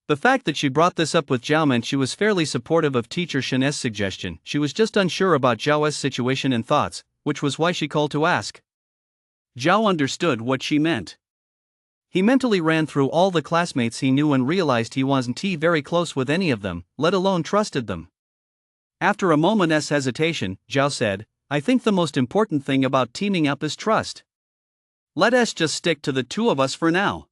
The fact that she brought this up with Zhao meant she was fairly supportive of Teacher Shen's suggestion. She was just unsure about Zhao's situation and thoughts, which was why she called to ask. Zhao understood what she meant. He mentally ran through all the classmates he knew and realized he wasn't very close with any of them, let alone trusted them. After a moment's hesitation, Zhao said, I think the most important thing about teaming up is trust. Let us just stick to the 2 of us for now.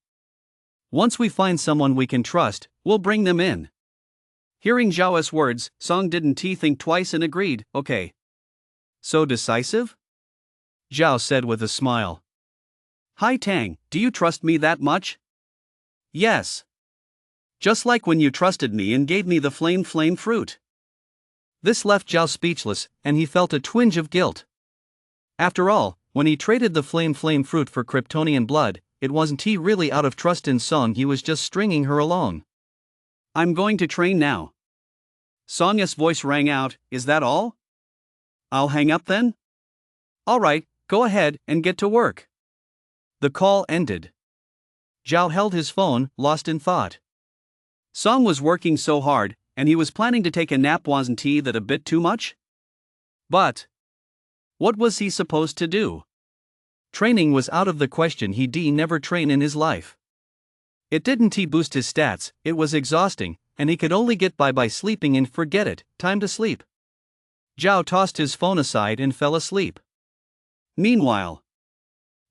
Once we find someone we can trust, we'll bring them in. Hearing Zhao's words, Song didn't think twice and agreed, okay. So decisive? Zhao said with a smile. Hi Tang, do you trust me that much? Yes. Just like when you trusted me and gave me the flame fruit. This left Zhao speechless, and he felt a twinge of guilt. After all, when he traded the flame fruit for kryptonian blood, it wasn't he really out of trust in Song, he was just stringing her along. I'm going to train now. Song's voice rang out, is that all? I'll hang up then? Alright, go ahead and get to work. The call ended. Zhao held his phone, lost in thought. Song was working so hard, and he was planning to take a nap. Wasn't that a bit too much? But what was he supposed to do? Training was out of the question. He'd never train in his life. It didn't boost his stats, it was exhausting, and he could only get by sleeping and forget it, time to sleep. Zhao tossed his phone aside and fell asleep. Meanwhile,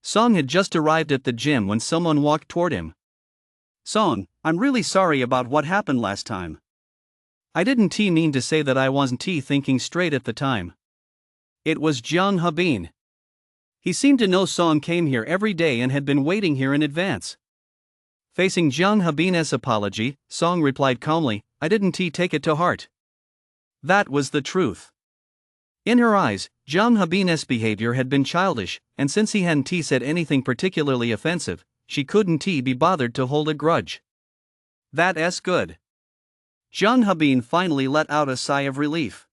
Song had just arrived at the gym when someone walked toward him. Song, I'm really sorry about what happened last time. I didn't mean to say that. I wasn't thinking straight at the time. It was Jiang Habin. He seemed to know Song came here every day and had been waiting here in advance. Facing Jiang Habin's apology, Song replied calmly, "I didn't take it to heart." That was the truth. In her eyes, Jiang Habin's behavior had been childish, and since he hadn't said anything particularly offensive, she couldn't be bothered to hold a grudge. That's good. Jiang Habin finally let out a sigh of relief.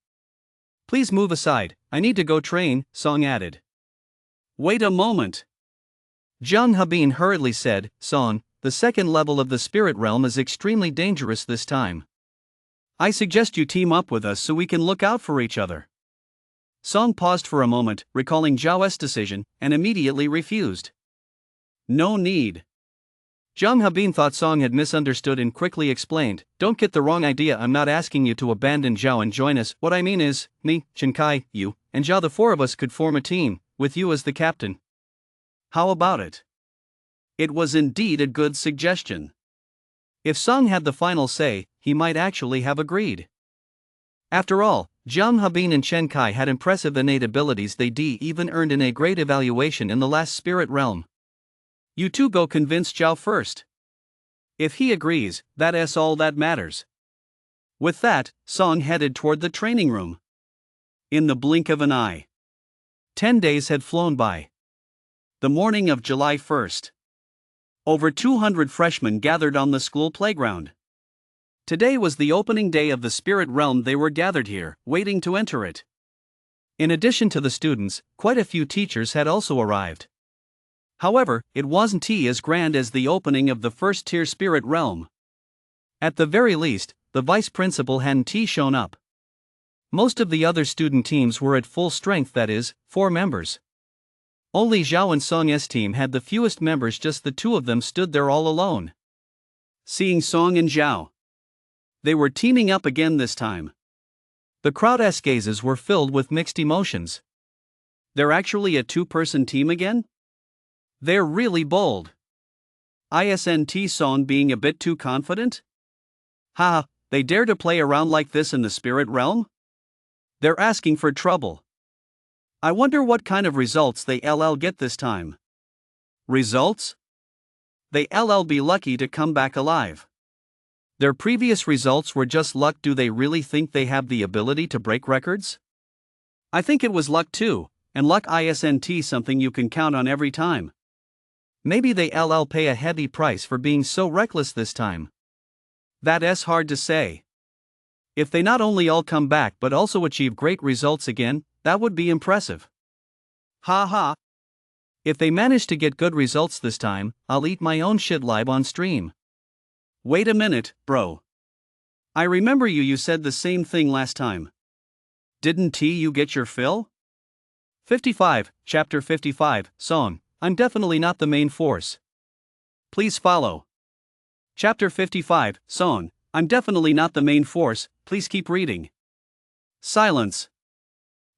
"Please move aside, I need to go train," Song added. "Wait a moment." Jiang Habin hurriedly said, "Song, the second level of the spirit realm is extremely dangerous this time. I suggest you team up with us so we can look out for each other." Song paused for a moment, recalling Zhao's decision, and immediately refused. "No need." Jiang Habin thought Song had misunderstood and quickly explained, "Don't get the wrong idea, I'm not asking you to abandon Zhao and join us. What I mean is, me, Chen Kai, you, and Zhao, the four of us could form a team, with you as the captain. How about it?" It was indeed a good suggestion. If Song had the final say, he might actually have agreed. After all, Jiang Habin and Chen Kai had impressive innate abilities they even earned in a great evaluation in the last spirit realm. You two go convince Zhao first. If he agrees, that's all that matters. With that, Song headed toward the training room. In the blink of an eye, 10 days had flown by. The morning of July 1st. Over 200 freshmen gathered on the school playground. Today was the opening day of the spirit realm. They were gathered here, waiting to enter it. In addition to the students, quite a few teachers had also arrived. However, it wasn't as grand as the opening of the first-tier spirit realm. At the very least, the vice principal hadn't shown up. Most of the other student teams were at full strength, that is, 4 members. Only Zhao and Song's team had the fewest members, just the 2 of them stood there all alone. Seeing Song and Zhao, they were teaming up again this time. The crowd's gazes were filled with mixed emotions. They're actually a 2-person team again? They're really bold. Isn't Song being a bit too confident? Ha, they dare to play around like this in the spirit realm? They're asking for trouble. I wonder what kind of results they'll get this time. Results? They'll be lucky to come back alive. Their previous results were just luck. Do they really think they have the ability to break records? I think it was luck too, and luck isn't something you can count on every time. Maybe they'll pay a heavy price for being so reckless this time. That's hard to say. If they not only all come back but also achieve great results again, that would be impressive. Ha ha. If they manage to get good results this time, I'll eat my own shit live on stream. Wait a minute, bro. I remember you said the same thing last time. Didn't you get your fill? 55, Chapter 55, Song, I'm definitely not the main force. Please follow. Chapter 55, Song, I'm definitely not the main force, please keep reading. Silence.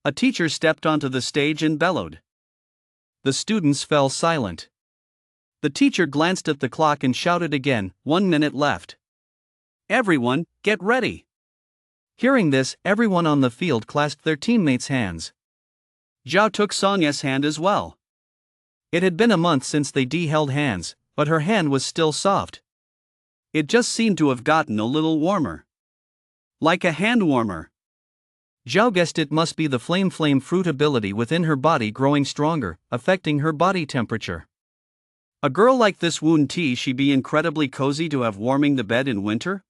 A teacher stepped onto the stage and bellowed. The students fell silent. The teacher glanced at the clock and shouted again, 1 minute left. Everyone, get ready. Hearing this, everyone on the field clasped their teammates' hands. Zhao took Song's hand as well. It had been a month since they held hands, but her hand was still soft. It just seemed to have gotten a little warmer. Like a hand warmer. Zhao guessed it must be the flame fruit ability within her body growing stronger, affecting her body temperature. A girl like this, wouldn't she be incredibly cozy to have warming the bed in winter?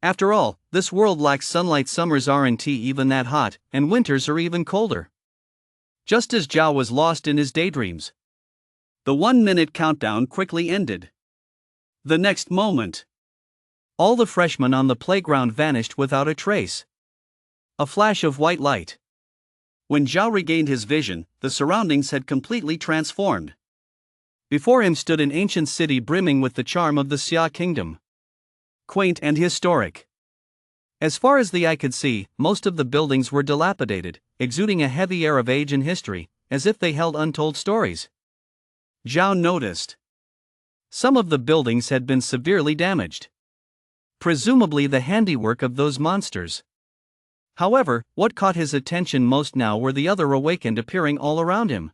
After all, this world lacks sunlight. Summers aren't even that hot, and winters are even colder. Just as Zhao was lost in his daydreams, the 1-minute countdown quickly ended. The next moment, all the freshmen on the playground vanished without a trace. A flash of white light. When Zhao regained his vision, the surroundings had completely transformed. Before him stood an ancient city brimming with the charm of the Xia kingdom. Quaint and historic. As far as the eye could see, most of the buildings were dilapidated, exuding a heavy air of age and history, as if they held untold stories. Zhao noticed. Some of the buildings had been severely damaged. Presumably the handiwork of those monsters. However, what caught his attention most now were the other awakened appearing all around him.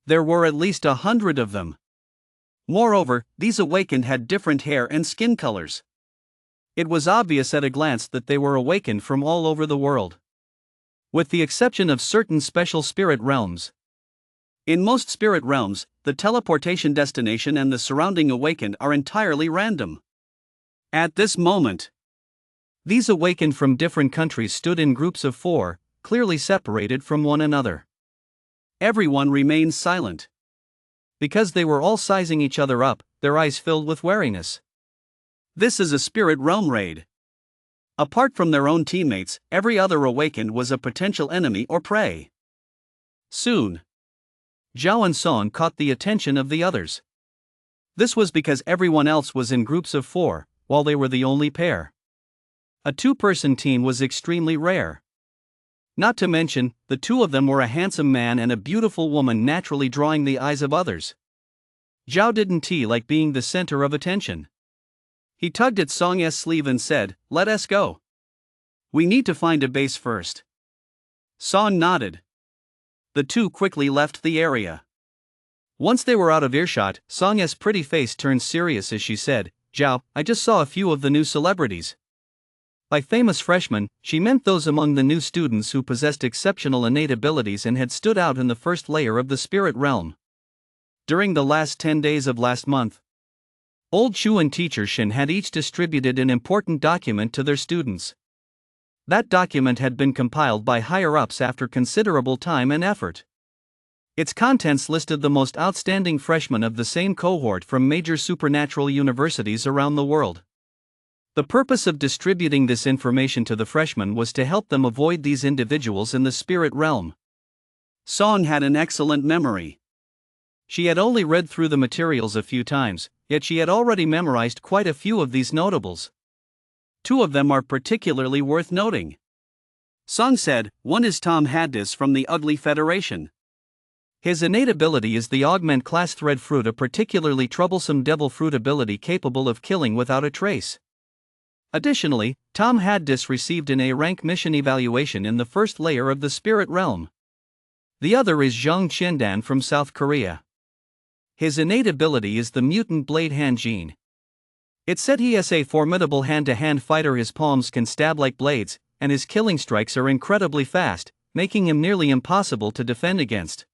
There were at least 100 of them. Moreover, these awakened had different hair and skin colors. It was obvious at a glance that they were awakened from all over the world. With the exception of certain special spirit realms. In most spirit realms, the teleportation destination and the surrounding awakened are entirely random. At this moment, these awakened from different countries stood in groups of 4, clearly separated from one another. Everyone remained silent. Because they were all sizing each other up, their eyes filled with wariness. This is a spirit realm raid. Apart from their own teammates, every other awakened was a potential enemy or prey. Soon, Zhao and Song caught the attention of the others. This was because everyone else was in groups of 4, while they were the only pair. A 2-person team was extremely rare. Not to mention, the 2 of them were a handsome man and a beautiful woman, naturally drawing the eyes of others. Zhao didn't like being the center of attention. He tugged at Song's sleeve and said, "Let us go. We need to find a base first." Song nodded. The 2 quickly left the area. Once they were out of earshot, Song's pretty face turned serious as she said, "Zhao, I just saw a few of the new celebrities." By famous freshmen, she meant those among the new students who possessed exceptional innate abilities and had stood out in the first layer of the spirit realm. During the last 10 days of last month, Old Chu and Teacher Shin had each distributed an important document to their students. That document had been compiled by higher-ups after considerable time and effort. Its contents listed the most outstanding freshmen of the same cohort from major supernatural universities around the world. The purpose of distributing this information to the freshmen was to help them avoid these individuals in the spirit realm. Song had an excellent memory. She had only read through the materials a few times, yet she had already memorized quite a few of these notables. 2 of them are particularly worth noting. Song said, one is Tom Haddis from the Ugly Federation. His innate ability is the Augment class Thread Fruit, a particularly troublesome devil fruit ability capable of killing without a trace. Additionally, Tom Haddis received an A-rank mission evaluation in the first layer of the spirit realm. The other is Zhang Qiandan from South Korea. His innate ability is the Mutant Blade Hand gene. It said he is a formidable hand-to-hand fighter. His palms can stab like blades, and his killing strikes are incredibly fast, making him nearly impossible to defend against.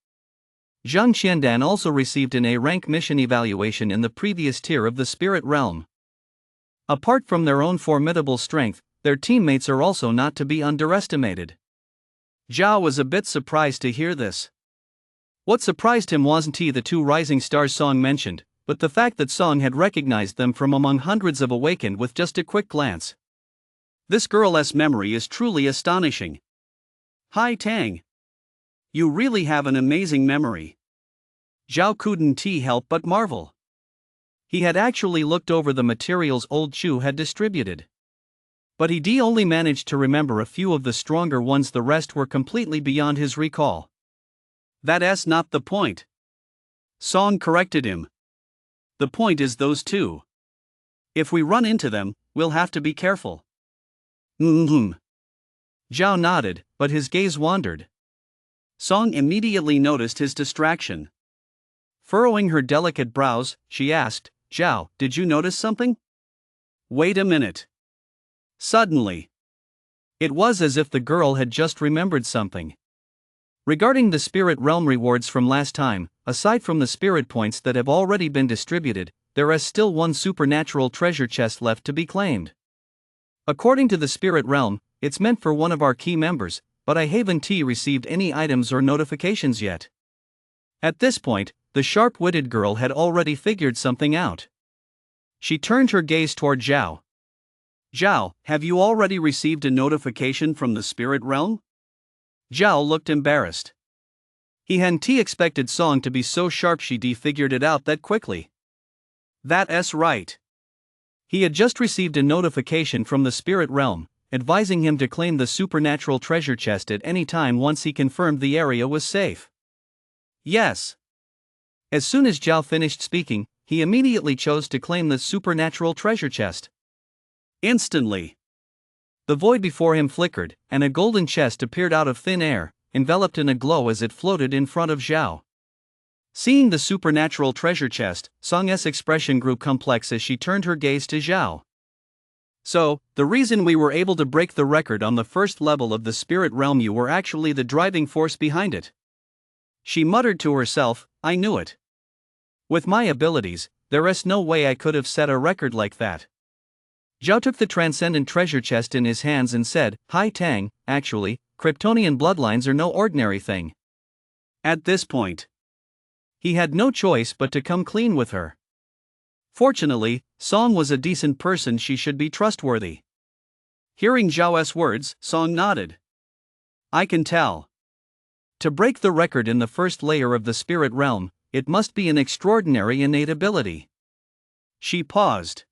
Zhang Qiandan also received an A-rank mission evaluation in the previous tier of the spirit realm. Apart from their own formidable strength, their teammates are also not to be underestimated. Zhao was a bit surprised to hear this. What surprised him wasn't the 2 rising stars Song mentioned, but the fact that Song had recognized them from among hundreds of awakened with just a quick glance. This girl's memory is truly astonishing. Hai Tang. You really have an amazing memory. Zhao couldn't help but marvel. He had actually looked over the materials Old Chu had distributed. But he only managed to remember a few of the stronger ones, the rest were completely beyond his recall. That's not the point. Song corrected him. The point is those 2. If we run into them, we'll have to be careful. Zhao nodded, but his gaze wandered. Song immediately noticed his distraction. Furrowing her delicate brows, she asked, "Zhao, did you notice something?" Wait a minute. Suddenly, it was as if the girl had just remembered something. Regarding the spirit realm rewards from last time, aside from the spirit points that have already been distributed, there is still one supernatural treasure chest left to be claimed. According to the spirit realm, it's meant for one of our key members, but I haven't received any items or notifications yet. At this point, the sharp-witted girl had already figured something out. She turned her gaze toward Zhao. "Zhao, have you already received a notification from the spirit realm?" Zhao looked embarrassed. He hadn't expected Song to be so sharp. She figured it out that quickly. That's right. He had just received a notification from the spirit realm, advising him to claim the supernatural treasure chest at any time once he confirmed the area was safe. Yes. As soon as Zhao finished speaking, he immediately chose to claim the supernatural treasure chest. Instantly, the void before him flickered, and a golden chest appeared out of thin air, enveloped in a glow as it floated in front of Zhao. Seeing the supernatural treasure chest, Song's expression grew complex as she turned her gaze to Zhao. So, the reason we were able to break the record on the first level of the spirit realm, you were actually the driving force behind it. She muttered to herself, I knew it. With my abilities, there is no way I could have set a record like that. Zhao took the transcendent treasure chest in his hands and said, Hai Tang, actually, Kryptonian bloodlines are no ordinary thing. At this point, he had no choice but to come clean with her. Fortunately, Song was a decent person, she should be trustworthy. Hearing Zhao's words, Song nodded. I can tell. To break the record in the first layer of the spirit realm, it must be an extraordinary innate ability. She paused.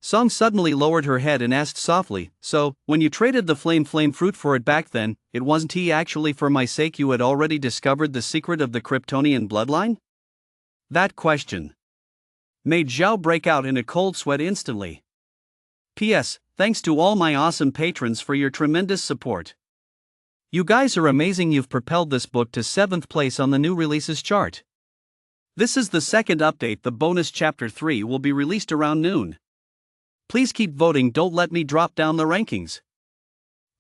Song suddenly lowered her head and asked softly, so, when you traded the flame fruit for it back then, it wasn't actually for my sake you had already discovered the secret of the Kryptonian bloodline? That question made Zhao break out in a cold sweat instantly. P.S. Thanks to all my awesome patrons for your tremendous support. You guys are amazing, you've propelled this book to 7th place on the new releases chart. This is the second update, the bonus chapter 3 will be released around noon. Please keep voting, don't let me drop down the rankings.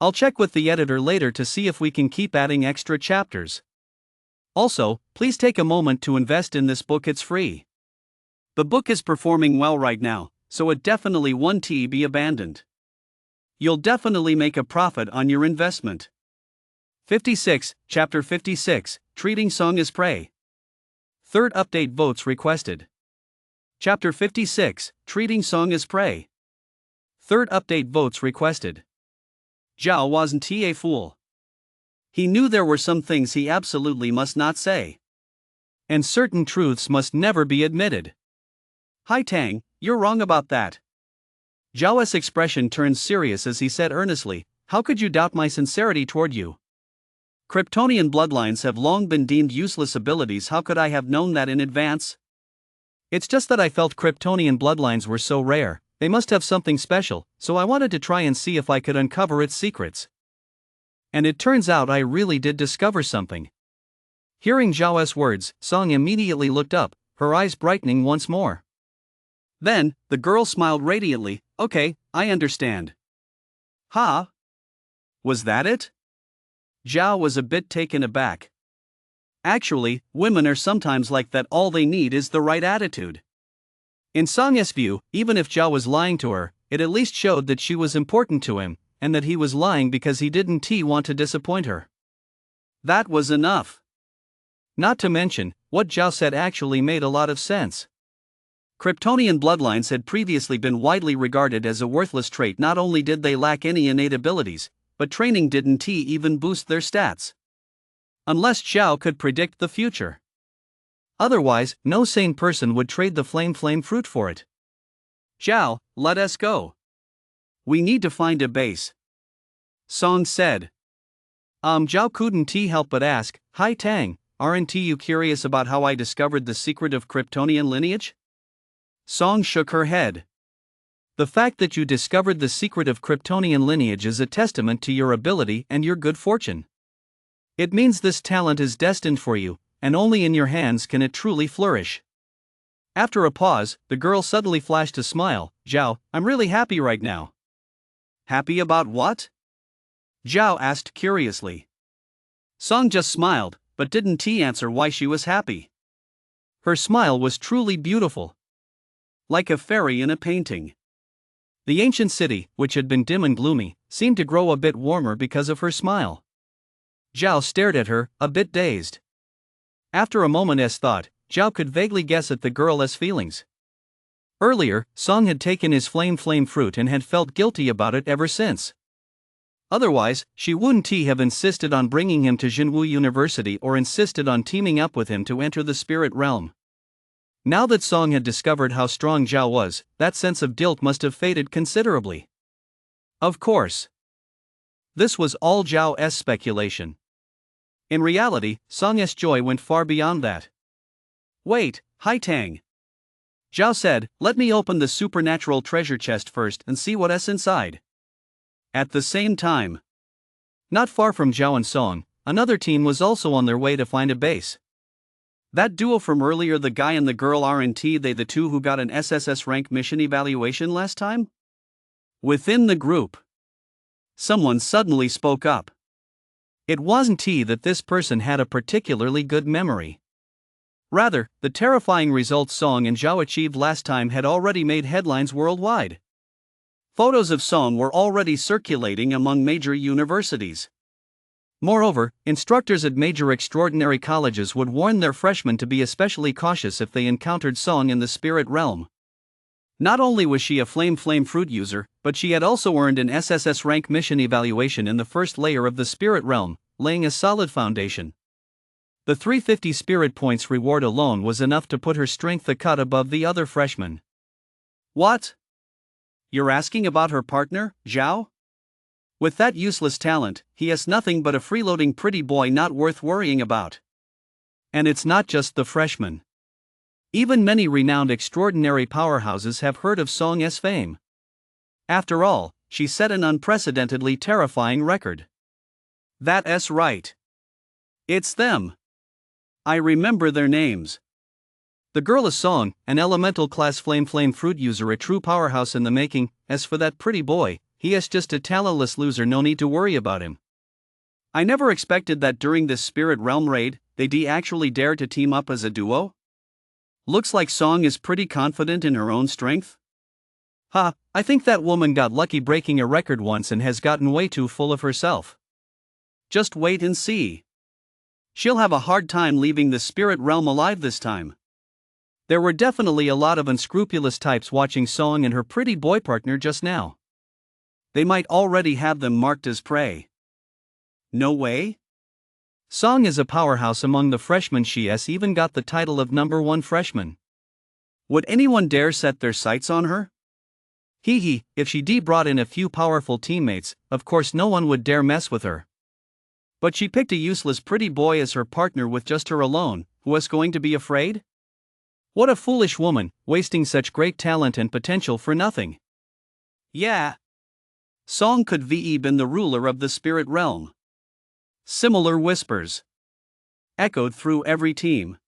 I'll check with the editor later to see if we can keep adding extra chapters. Also, please take a moment to invest in this book, it's free. The book is performing well right now, so it definitely won't be abandoned. You'll definitely make a profit on your investment. 56, Chapter 56, Treating Song as Prey. Third update, votes requested. Chapter 56, Treating Song as Prey. Third update, votes requested. Zhao wasn't a fool. He knew there were some things he absolutely must not say. And certain truths must never be admitted. Hai Tang, you're wrong about that. Zhao's expression turned serious as he said earnestly, how could you doubt my sincerity toward you? Kryptonian bloodlines have long been deemed useless abilities, how could I have known that in advance? It's just that I felt Kryptonian bloodlines were so rare, they must have something special, so I wanted to try and see if I could uncover its secrets. And it turns out I really did discover something. Hearing Zhao's words, Song immediately looked up, her eyes brightening once more. Then, the girl smiled radiantly, okay, I understand. Huh? Was that it? Zhao was a bit taken aback. Actually, women are sometimes like that, all they need is the right attitude. In Song's view, even if Zhao was lying to her, it at least showed that she was important to him, and that he was lying because he didn't want to disappoint her. That was enough. Not to mention, what Zhao said actually made a lot of sense. Kryptonian bloodlines had previously been widely regarded as a worthless trait. Not only did they lack any innate abilities, but training didn't even boost their stats. Unless Zhao could predict the future. Otherwise, no sane person would trade the flame fruit for it. Zhao, let us go. We need to find a base. Song said. Zhao couldn't help but ask, Hai Tang, aren't you curious about how I discovered the secret of Kryptonian lineage? Song shook her head. The fact that you discovered the secret of Kryptonian lineage is a testament to your ability and your good fortune. It means this talent is destined for you, and only in your hands can it truly flourish. After a pause, the girl suddenly flashed a smile. Zhao, I'm really happy right now. Happy about what? Zhao asked curiously. Song just smiled, but didn't answer why she was happy. Her smile was truly beautiful. Like a fairy in a painting. The ancient city, which had been dim and gloomy, seemed to grow a bit warmer because of her smile. Zhao stared at her, a bit dazed. After a moment's thought, Zhao could vaguely guess at the girl's feelings. Earlier, Song had taken his flame fruit and had felt guilty about it ever since. Otherwise, she wouldn't have insisted on bringing him to Jinwu University or insisted on teaming up with him to enter the spirit realm. Now that Song had discovered how strong Zhao was, that sense of guilt must have faded considerably. Of course. This was all Zhao's speculation. In reality, Song's joy went far beyond that. Wait, Hai Tang. Zhao said, let me open the supernatural treasure chest first and see what's inside. At the same time, not far from Zhao and Song, another team was also on their way to find a base. That duo from earlier, the guy and the girl, aren't they the two who got an SSS rank mission evaluation last time? Within the group, someone suddenly spoke up. It wasn't that this person had a particularly good memory. Rather, the terrifying results Song and Zhao achieved last time had already made headlines worldwide. Photos of Song were already circulating among major universities. Moreover, instructors at major extraordinary colleges would warn their freshmen to be especially cautious if they encountered Song in the spirit realm. Not only was she a flame fruit user, but she had also earned an SSS rank mission evaluation in the first layer of the spirit realm, laying a solid foundation. The 350 spirit points reward alone was enough to put her strength a cut above the other freshmen. What? You're asking about her partner, Zhao? With that useless talent, he has nothing but a freeloading pretty boy not worth worrying about. And it's not just the freshmen. Even many renowned extraordinary powerhouses have heard of Song's fame. After all, she set an unprecedentedly terrifying record. That's right. It's them. I remember their names. The girl is Song, an elemental class flame fruit user, a true powerhouse in the making. As for that pretty boy, he is just a talentless loser, no need to worry about him. I never expected that during this spirit realm raid, they'd actually dare to team up as a duo. Looks like Song is pretty confident in her own strength. I think that woman got lucky breaking a record once and has gotten way too full of herself. Just wait and see. She'll have a hard time leaving the spirit realm alive this time. There were definitely a lot of unscrupulous types watching Song and her pretty boy partner just now. They might already have them marked as prey. No way? Song is a powerhouse among the freshmen. She has even got the title of #1 freshman. Would anyone dare set their sights on her? If she brought in a few powerful teammates, of course no one would dare mess with her. But she picked a useless pretty boy as her partner with just her alone. Who was going to be afraid? What a foolish woman, wasting such great talent and potential for nothing. Yeah. Song could been the ruler of the spirit realm. Similar whispers echoed through every team.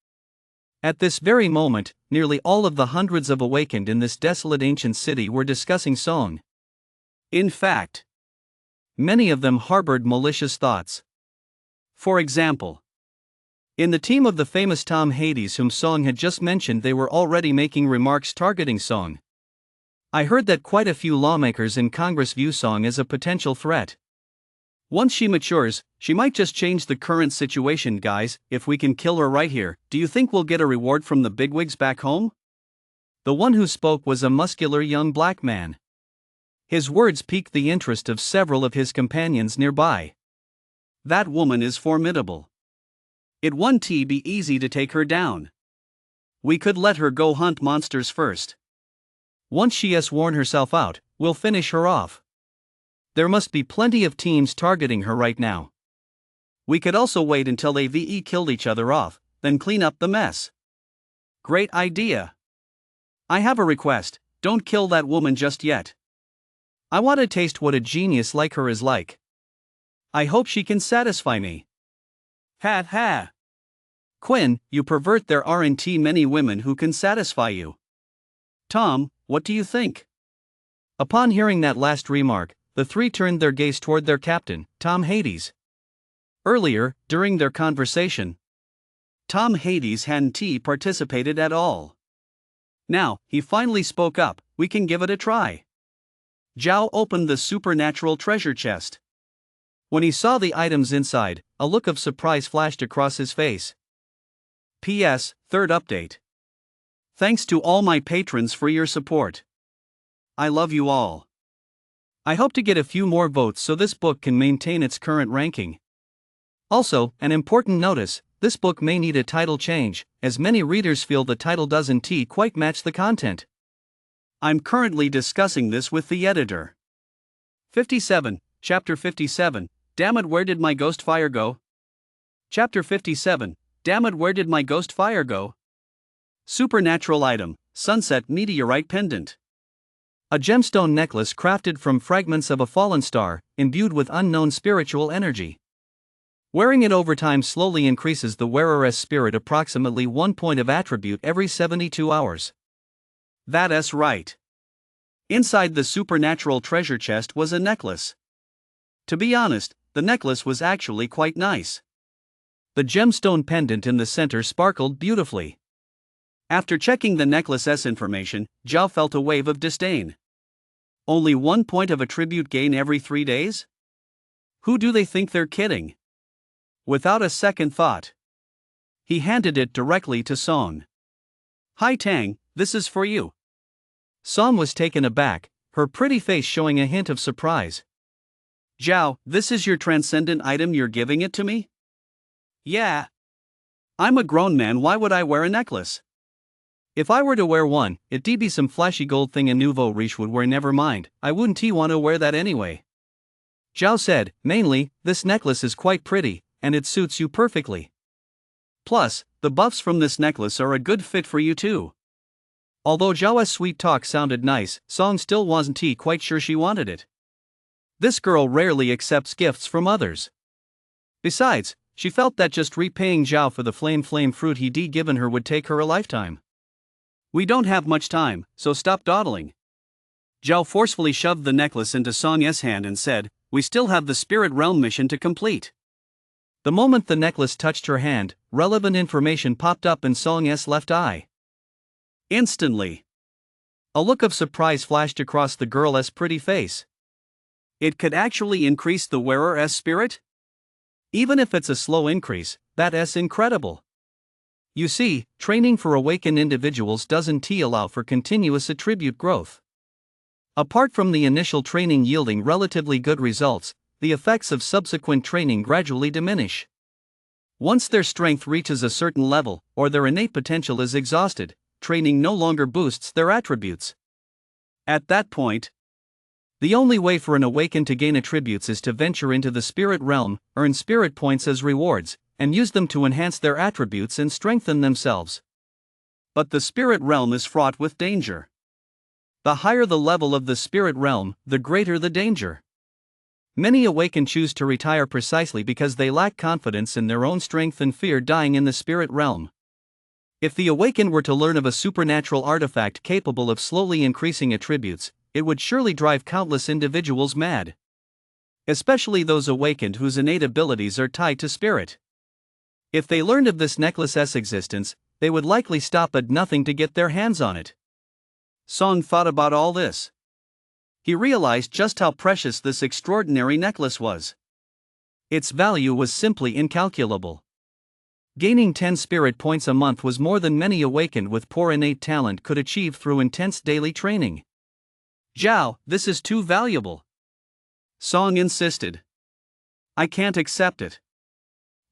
At this very moment, nearly all of the hundreds of awakened in this desolate ancient city were discussing Song. In fact, many of them harbored malicious thoughts. For example, in the team of the famous Tom Hades, whom Song had just mentioned, they were already making remarks targeting Song. I heard that quite a few lawmakers in Congress view Song as a potential threat. Once she matures, she might just change the current situation. Guys, if we can kill her right here, do you think we'll get a reward from the bigwigs back home? The one who spoke was a muscular young black man. His words piqued the interest of several of his companions nearby. That woman is formidable. It won't be easy to take her down. We could let her go hunt monsters first. Once she has worn herself out, we'll finish her off. There must be plenty of teams targeting her right now. We could also wait until they killed each other off, then clean up the mess. Great idea. I have a request, don't kill that woman just yet. I want to taste what a genius like her is like. I hope she can satisfy me. Ha. Quinn, you pervert, there aren't many women who can satisfy you. Tom, what do you think? Upon hearing that last remark, the three turned their gaze toward their captain, Tom Hades. Earlier, during their conversation, Tom Hades hadn't participated at all. Now, he finally spoke up. We can give it a try. Zhao opened the supernatural treasure chest. When he saw the items inside, a look of surprise flashed across his face. P.S. Third update. Thanks to all my patrons for your support. I love you all. I hope to get a few more votes so this book can maintain its current ranking. Also, an important notice, this book may need a title change, as many readers feel the title doesn't quite match the content. I'm currently discussing this with the editor. 57, Chapter 57, Damn it, where did my ghost fire go? Chapter 57, Damn it, where did my ghost fire go? Supernatural item, Sunset Meteorite Pendant. A gemstone necklace crafted from fragments of a fallen star, imbued with unknown spiritual energy. Wearing it over time slowly increases the wearer's spirit approximately 1 point of attribute every 72 hours. That's right. Inside the supernatural treasure chest was a necklace. To be honest, the necklace was actually quite nice. The gemstone pendant in the center sparkled beautifully. After checking the necklace's information, Zhao felt a wave of disdain. Only 1 point of attribute gain every 3 days? Who do they think they're kidding? Without a second thought, he handed it directly to Song. "Hi Tang, this is for you." Song was taken aback, her pretty face showing a hint of surprise. "Zhao, this is your transcendent item, you're giving it to me?" "Yeah. I'm a grown man, why would I wear a necklace? If I were to wear one, it'd be some flashy gold thing a nouveau riche would wear, never mind, I wouldn't want to wear that anyway." Zhao said, "Mainly, this necklace is quite pretty, and it suits you perfectly. Plus, the buffs from this necklace are a good fit for you too." Although Zhao's sweet talk sounded nice, Song still wasn't quite sure she wanted it. This girl rarely accepts gifts from others. Besides, she felt that just repaying Zhao for the flame fruit he'd given her would take her a lifetime. "We don't have much time, so stop dawdling." Zhao forcefully shoved the necklace into Song's hand and said, "We still have the spirit realm mission to complete." The moment the necklace touched her hand, relevant information popped up in Song's left eye. Instantly, a look of surprise flashed across the girl's pretty face. It could actually increase the wearer's spirit? Even if it's a slow increase, that's incredible. You see, training for awakened individuals doesn't allow for continuous attribute growth. Apart from the initial training yielding relatively good results, the effects of subsequent training gradually diminish. Once their strength reaches a certain level, or their innate potential is exhausted, training no longer boosts their attributes. At that point, the only way for an awakened to gain attributes is to venture into the spirit realm, earn spirit points as rewards, and use them to enhance their attributes and strengthen themselves. But the spirit realm is fraught with danger. The higher the level of the spirit realm, the greater the danger. Many awakened choose to retire precisely because they lack confidence in their own strength and fear dying in the spirit realm. If the awakened were to learn of a supernatural artifact capable of slowly increasing attributes, it would surely drive countless individuals mad. Especially those awakened whose innate abilities are tied to spirit. If they learned of this necklace's existence, they would likely stop at nothing to get their hands on it. Song thought about all this. He realized just how precious this extraordinary necklace was. Its value was simply incalculable. Gaining 10 spirit points a month was more than many awakened with poor innate talent could achieve through intense daily training. "Zhao, this is too valuable," Song insisted. "I can't accept it."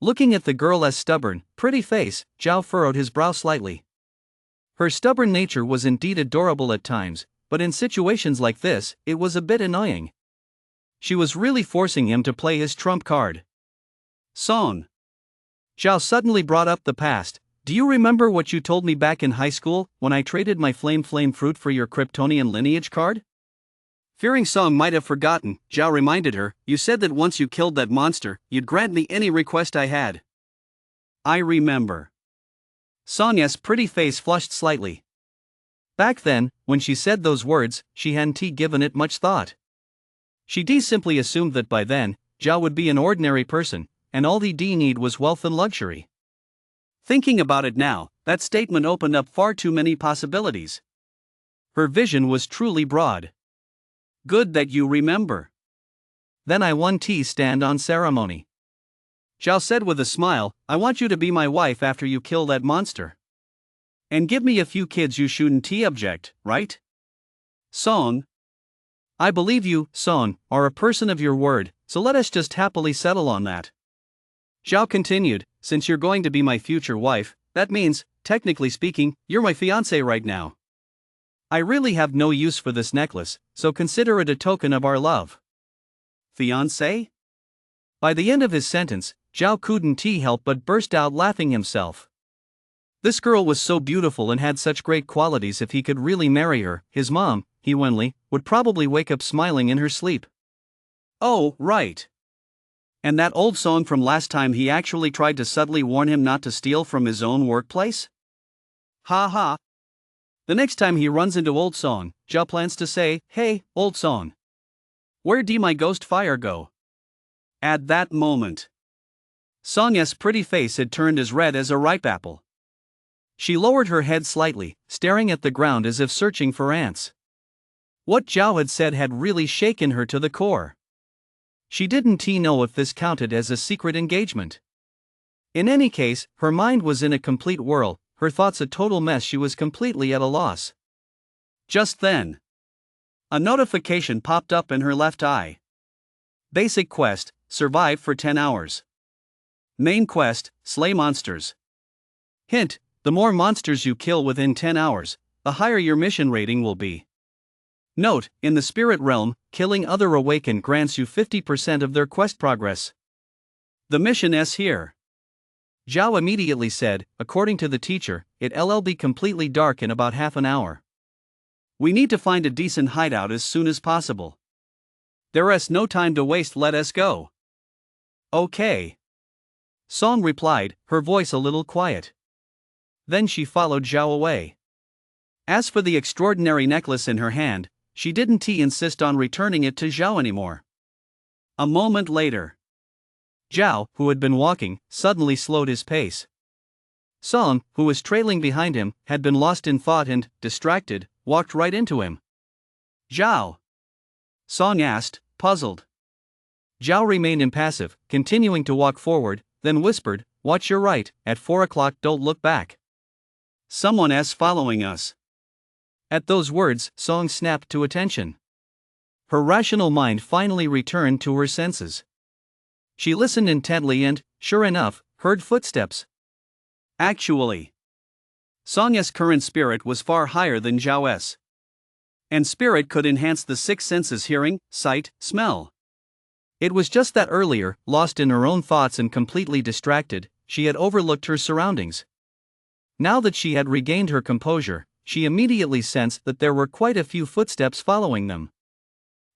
Looking at the girl's stubborn, pretty face, Zhao furrowed his brow slightly. Her stubborn nature was indeed adorable at times, but in situations like this, it was a bit annoying. She was really forcing him to play his trump card. "Song." Zhao suddenly brought up the past. "Do you remember what you told me back in high school, when I traded my flame fruit for your kryptonian lineage card?" Fearing Song might have forgotten, Zhao reminded her, "You said that once you killed that monster, you'd grant me any request I had." "I remember." Song's pretty face flushed slightly. Back then, when she said those words, she hadn't given it much thought. She simply assumed that by then, Zhao would be an ordinary person, and all he'd need was wealth and luxury. Thinking about it now, that statement opened up far too many possibilities. Her vision was truly broad. "Good that you remember. Then I won stand on ceremony." Zhao said with a smile, "I want you to be my wife after you kill that monster. And give me a few kids you shouldn't object, right?" Song. "I believe you, Song, are a person of your word, so let us just happily settle on that." Zhao continued, "Since you're going to be my future wife, that means, technically speaking, you're my fiancé right now. I really have no use for this necklace, so consider it a token of our love." "Fiancé?" By the end of his sentence, Zhao couldn't help but burst out laughing himself. This girl was so beautiful and had such great qualities. If he could really marry her, his mom, Wenli, would probably wake up smiling in her sleep. "Oh, right. And that old song from last time he actually tried to subtly warn him not to steal from his own workplace? Ha ha. The next time he runs into old song, Zhao plans to say, "Hey, old song. Where did my ghost fire go?" At that moment, Song's pretty face had turned as red as a ripe apple. She lowered her head slightly, staring at the ground as if searching for ants. What Zhao had said had really shaken her to the core. She didn't know if this counted as a secret engagement. In any case, her mind was in a complete whirl, her thoughts a total mess. She was completely at a loss. Just then, a notification popped up in her left eye. Basic quest, survive for 10 hours. Main quest, slay monsters. Hint, the more monsters you kill within 10 hours, the higher your mission rating will be. Note, in the spirit realm, killing other awakened grants you 50% of their quest progress. The mission is here. Zhao immediately said, according to the teacher, it'll be completely dark in about half an hour. We need to find a decent hideout as soon as possible. There is no time to waste, let us go. Okay. Song replied, her voice a little quiet. Then she followed Zhao away. As for the extraordinary necklace in her hand, she didn't insist on returning it to Zhao anymore. A moment later, Zhao, who had been walking, suddenly slowed his pace. Song, who was trailing behind him, had been lost in thought and, distracted, walked right into him. "Zhao?" Song asked, puzzled. Zhao remained impassive, continuing to walk forward, then whispered, "Watch your right, at 4 o'clock, don't look back. Someone is following us." At those words, Song snapped to attention. Her rational mind finally returned to her senses. She listened intently and, sure enough, heard footsteps. Actually, Song's current spirit was far higher than Zhao's. And spirit could enhance the six senses: hearing, sight, smell. It was just that earlier, lost in her own thoughts and completely distracted, she had overlooked her surroundings. Now that she had regained her composure, she immediately sensed that there were quite a few footsteps following them.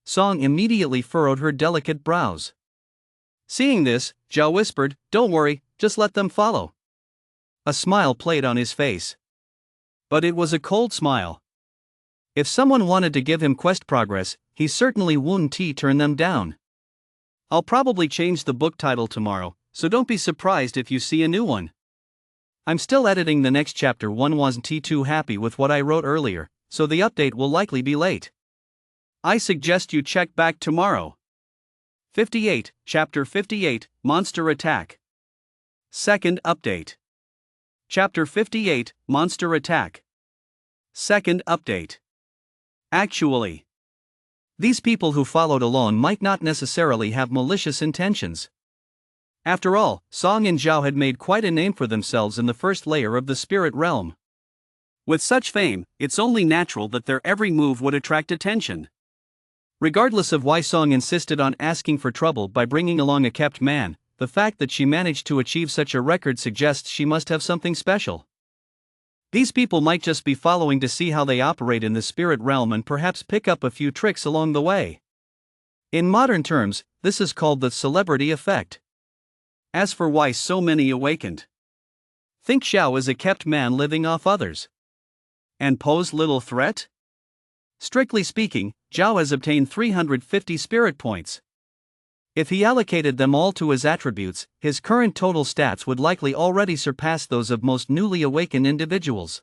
Song immediately furrowed her delicate brows. Seeing this, Zhao whispered, "Don't worry, just let them follow." A smile played on his face. But it was a cold smile. If someone wanted to give him quest progress, he certainly wouldn't turn them down. I'll probably change the book title tomorrow, so don't be surprised if you see a new one. I'm still editing the next chapter. One wasn't too happy with what I wrote earlier, so the update will likely be late. I suggest you check back tomorrow. 58, Chapter 58, Monster Attack. Second update. Chapter 58, Monster Attack. Second update. Actually, these people who followed alone might not necessarily have malicious intentions. After all, Song and Zhao had made quite a name for themselves in the first layer of the spirit realm. With such fame, it's only natural that their every move would attract attention. Regardless of why Song insisted on asking for trouble by bringing along a kept man, the fact that she managed to achieve such a record suggests she must have something special. These people might just be following to see how they operate in the spirit realm and perhaps pick up a few tricks along the way. In modern terms, this is called the celebrity effect. As for why so many awakened, think Xiao is a kept man living off others and pose little threat? Strictly speaking, Zhao has obtained 350 spirit points. If he allocated them all to his attributes, his current total stats would likely already surpass those of most newly awakened individuals.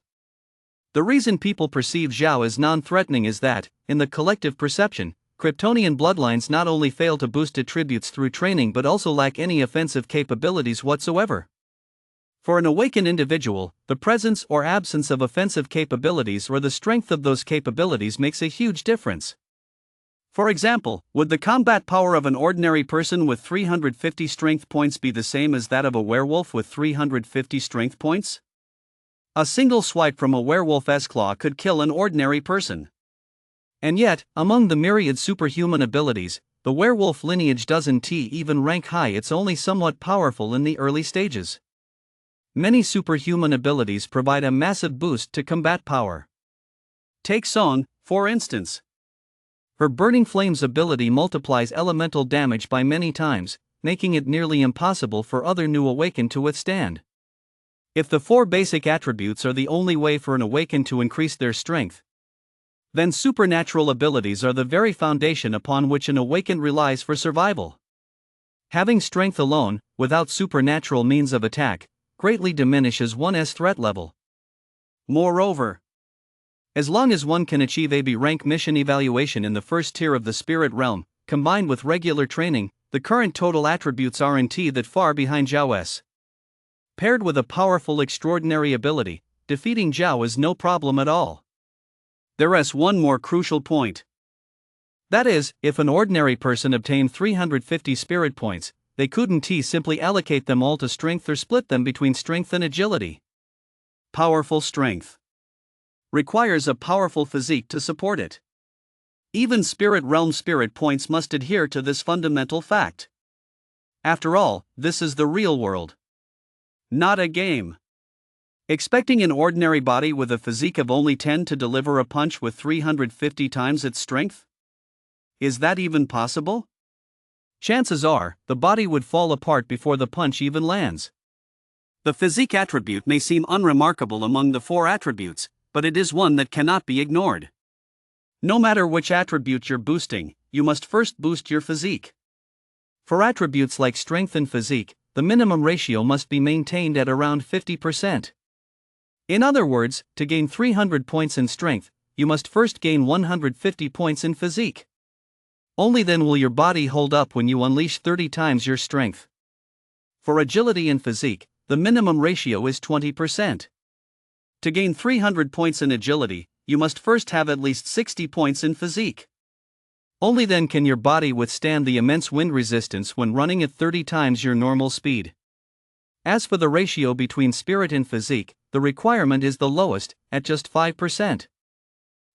The reason people perceive Zhao as non-threatening is that, in the collective perception, Kryptonian bloodlines not only fail to boost attributes through training but also lack any offensive capabilities whatsoever. For an awakened individual, the presence or absence of offensive capabilities or the strength of those capabilities makes a huge difference. For example, would the combat power of an ordinary person with 350 strength points be the same as that of a werewolf with 350 strength points? A single swipe from a werewolf's claw could kill an ordinary person. And yet, among the myriad superhuman abilities, the werewolf lineage doesn't even rank high. It's only somewhat powerful in the early stages. Many superhuman abilities provide a massive boost to combat power. Take Song, for instance. Her Burning Flames ability multiplies elemental damage by many times, making it nearly impossible for other new awakened to withstand. If the 4 basic attributes are the only way for an awakened to increase their strength, then supernatural abilities are the very foundation upon which an awakened relies for survival. Having strength alone, without supernatural means of attack, greatly diminishes one's threat level. Moreover, as long as one can achieve AB rank mission evaluation in the first tier of the spirit realm, combined with regular training, the current total attributes aren't that far behind Zhao's. Paired with a powerful extraordinary ability, defeating Zhao is no problem at all. There's one more crucial point. That is, if an ordinary person obtained 350 spirit points, they couldn't simply allocate them all to strength or split them between strength and agility. Powerful strength requires a powerful physique to support it. Even spirit realm spirit points must adhere to this fundamental fact. After all, this is the real world, not a game. Expecting an ordinary body with a physique of only 10 to deliver a punch with 350 times its strength? Is that even possible? Chances are, the body would fall apart before the punch even lands. The physique attribute may seem unremarkable among the 4 attributes, but it is one that cannot be ignored. No matter which attribute you're boosting, you must first boost your physique. For attributes like strength and physique, the minimum ratio must be maintained at around 50%. In other words, to gain 300 points in strength, you must first gain 150 points in physique. Only then will your body hold up when you unleash 30 times your strength. For agility and physique, the minimum ratio is 20%. To gain 300 points in agility, you must first have at least 60 points in physique. Only then can your body withstand the immense wind resistance when running at 30 times your normal speed. As for the ratio between spirit and physique, the requirement is the lowest, at just 5%.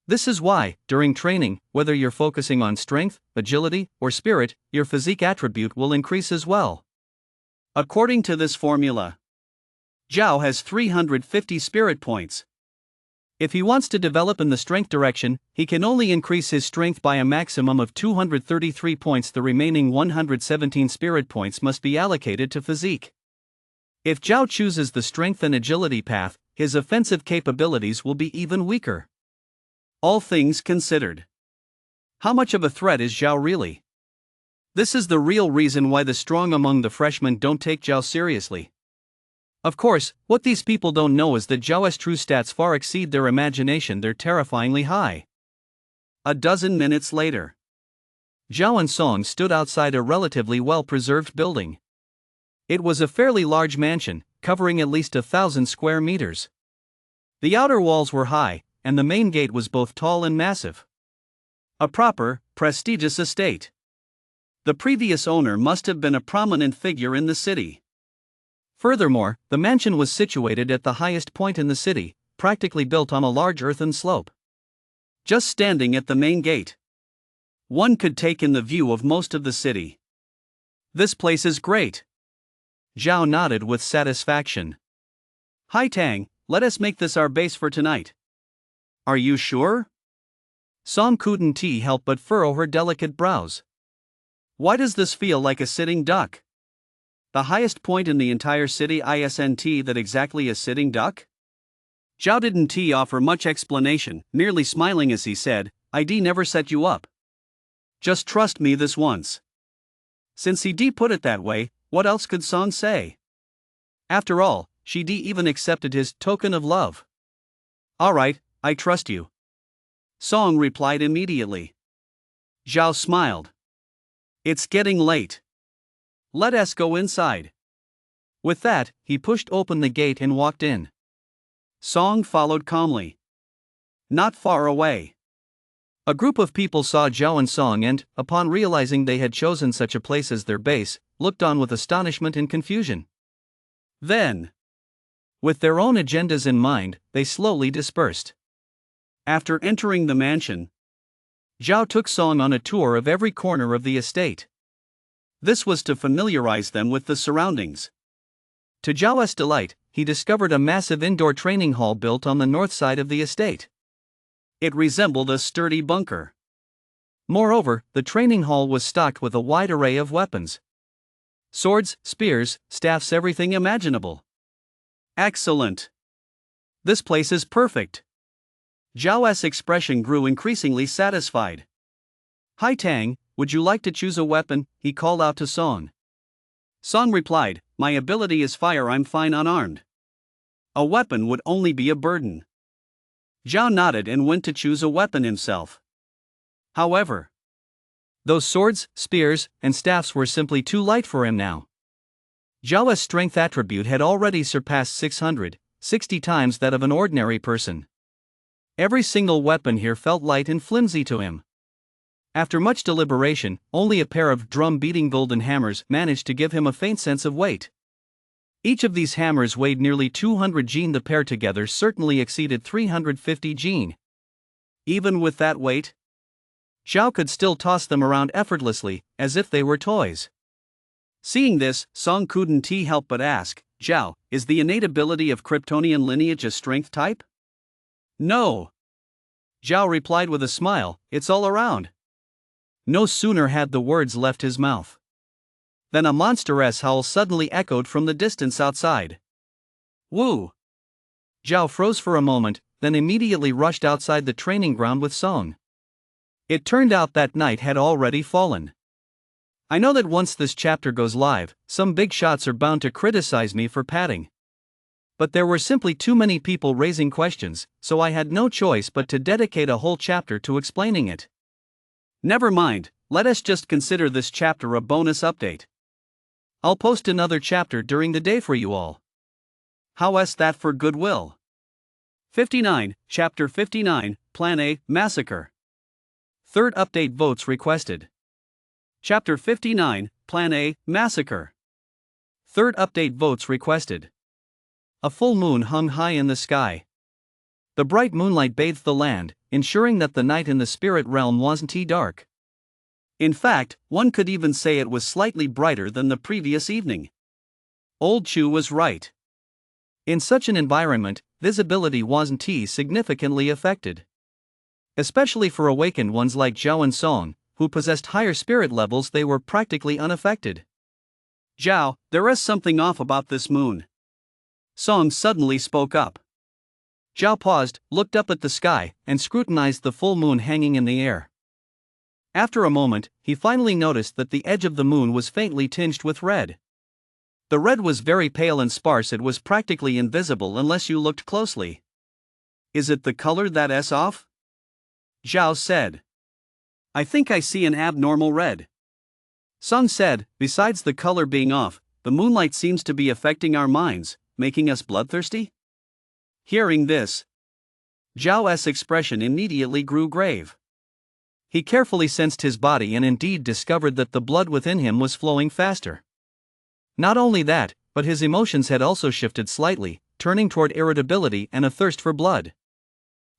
This is why, during training, whether you're focusing on strength, agility, or spirit, your physique attribute will increase as well. According to this formula, Zhao has 350 spirit points. If he wants to develop in the strength direction, he can only increase his strength by a maximum of 233 points. The remaining 117 spirit points must be allocated to physique. If Zhao chooses the strength and agility path, his offensive capabilities will be even weaker. All things considered, how much of a threat is Zhao really? This is the real reason why the strong among the freshmen don't take Zhao seriously. Of course, what these people don't know is that Zhao's true stats far exceed their imagination. They're terrifyingly high. A dozen minutes later, Zhao and Song stood outside a relatively well-preserved building. It was a fairly large mansion, covering at least 1,000 square meters. The outer walls were high, and the main gate was both tall and massive. A proper, prestigious estate. The previous owner must have been a prominent figure in the city. Furthermore, the mansion was situated at the highest point in the city, practically built on a large earthen slope. Just standing at the main gate, one could take in the view of most of the city. This place is great. Zhao nodded with satisfaction. Hai Tang, let us make this our base for tonight. Are you sure? Song couldn't help but furrow her delicate brows. Why does this feel like a sitting duck? The highest point in the entire city, isn't that exactly a sitting duck? Zhao didn't offer much explanation, merely smiling as he said, I'd never set you up. Just trust me this once. Since he put it that way, what else could Song say? After all, she even accepted his token of love. Alright, I trust you. Song replied immediately. Zhao smiled. It's getting late. Let us go inside. With that, he pushed open the gate and walked in. Song followed calmly. Not far away, a group of people saw Zhao and Song and, upon realizing they had chosen such a place as their base, looked on with astonishment and confusion. Then, with their own agendas in mind, they slowly dispersed. After entering the mansion, Zhao took Song on a tour of every corner of the estate. This was to familiarize them with the surroundings. To Zhao's delight, he discovered a massive indoor training hall built on the north side of the estate. It resembled a sturdy bunker. Moreover, the training hall was stocked with a wide array of weapons. Swords, spears, staffs, everything imaginable. Excellent. This place is perfect. Zhao's expression grew increasingly satisfied. Hai Tang, would you like to choose a weapon? He called out to Song. Song replied, my ability is fire, I'm fine unarmed. A weapon would only be a burden. Zhao nodded and went to choose a weapon himself. However, those swords, spears, and staffs were simply too light for him now. Zhao's strength attribute had already surpassed 660 times that of an ordinary person. Every single weapon here felt light and flimsy to him. After much deliberation, only a pair of drum-beating golden hammers managed to give him a faint sense of weight. Each of these hammers weighed nearly 200 jin. The pair together certainly exceeded 350 jin. Even with that weight, Zhao could still toss them around effortlessly, as if they were toys. Seeing this, Song couldn't help but ask, Zhao, is the innate ability of Kryptonian lineage a strength type? No. Zhao replied with a smile, it's all around. No sooner had the words left his mouth than a monstrous howl suddenly echoed from the distance outside. Woo! Zhao froze for a moment, then immediately rushed outside the training ground with Song. It turned out that night had already fallen. I know that once this chapter goes live, some big shots are bound to criticize me for padding. But there were simply too many people raising questions, so I had no choice but to dedicate a whole chapter to explaining it. Never mind, let us just consider this chapter a bonus update. I'll post another chapter during the day for you all. How's that for goodwill? 59, Chapter 59, Plan A, Massacre. Third update votes requested. Chapter 59, Plan A, Massacre. Third update votes requested. A full moon hung high in the sky. The bright moonlight bathed the land, ensuring that the night in the spirit realm wasn't too dark. In fact, one could even say it was slightly brighter than the previous evening. Old Chu was right. In such an environment, visibility wasn't too significantly affected. Especially for awakened ones like Zhao and Song, who possessed higher spirit levels, they were practically unaffected. Zhao, there is something off about this moon. Song suddenly spoke up. Zhao paused, looked up at the sky, and scrutinized the full moon hanging in the air. After a moment, he finally noticed that the edge of the moon was faintly tinged with red. The red was very pale and sparse, it was practically invisible unless you looked closely. Is it the color that's off? Zhao said. I think I see an abnormal red. Song said, besides the color being off, the moonlight seems to be affecting our minds, making us bloodthirsty? Hearing this, Zhao's expression immediately grew grave. He carefully sensed his body and indeed discovered that the blood within him was flowing faster. Not only that, but his emotions had also shifted slightly, turning toward irritability and a thirst for blood.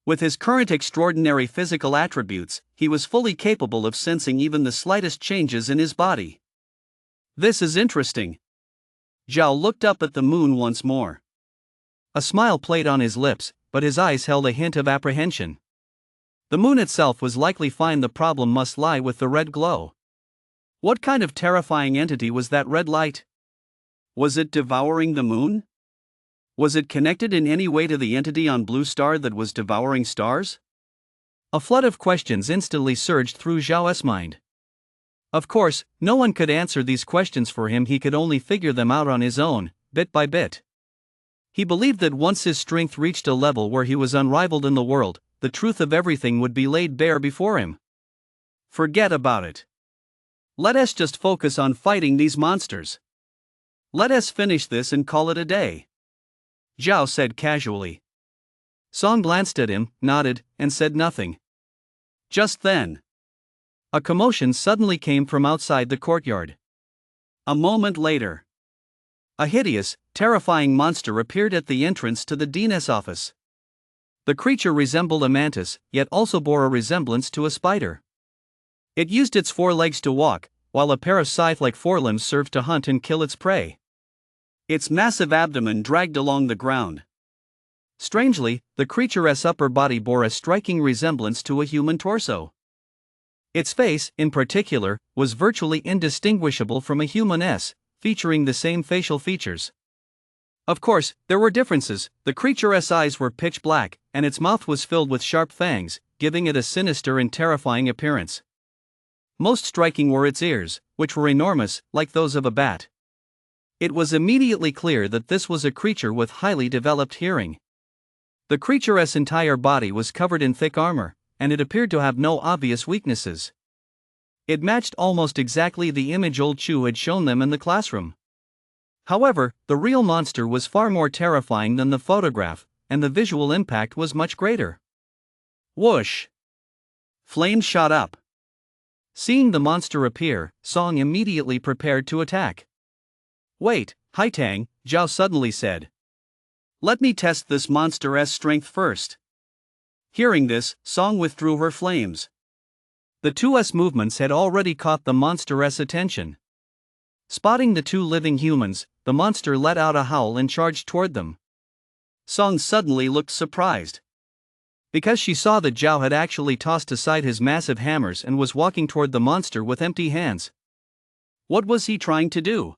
With his current extraordinary physical attributes, he was fully capable of sensing even the slightest changes in his body. This is interesting. Zhao looked up at the moon once more. A smile played on his lips, but his eyes held a hint of apprehension. The moon itself was likely fine, the problem must lie with the red glow. What kind of terrifying entity was that red light? Was it devouring the moon? Was it connected in any way to the entity on Blue Star that was devouring stars? A flood of questions instantly surged through Zhao's mind. Of course, no one could answer these questions for him, he could only figure them out on his own, bit by bit. He believed that once his strength reached a level where he was unrivaled in the world, the truth of everything would be laid bare before him. Forget about it. Let us just focus on fighting these monsters. Let us finish this and call it a day. Zhao said casually. Song glanced at him, nodded, and said nothing. Just then, a commotion suddenly came from outside the courtyard. A moment later, a hideous, terrifying monster appeared at the entrance to the dean's office. The creature resembled a mantis, yet also bore a resemblance to a spider. It used its forelegs to walk, while a pair of scythe-like forelimbs served to hunt and kill its prey. Its massive abdomen dragged along the ground. Strangely, the creature's upper body bore a striking resemblance to a human torso. Its face, in particular, was virtually indistinguishable from a human's, featuring the same facial features. Of course, there were differences. The creature's eyes were pitch black, and its mouth was filled with sharp fangs, giving it a sinister and terrifying appearance. Most striking were its ears, which were enormous, like those of a bat. It was immediately clear that this was a creature with highly developed hearing. The creature's entire body was covered in thick armor, and it appeared to have no obvious weaknesses. It matched almost exactly the image old Chu had shown them in the classroom. However, the real monster was far more terrifying than the photograph, and the visual impact was much greater. Whoosh! Flames shot up. Seeing the monster appear, Song immediately prepared to attack. "Wait, Haitang," Zhao suddenly said. "Let me test this monster's strength first." Hearing this, Song withdrew her flames. The two's movements had already caught the monster's attention. Spotting the two living humans, the monster let out a howl and charged toward them. Song suddenly looked surprised, because she saw that Zhao had actually tossed aside his massive hammers and was walking toward the monster with empty hands. What was he trying to do?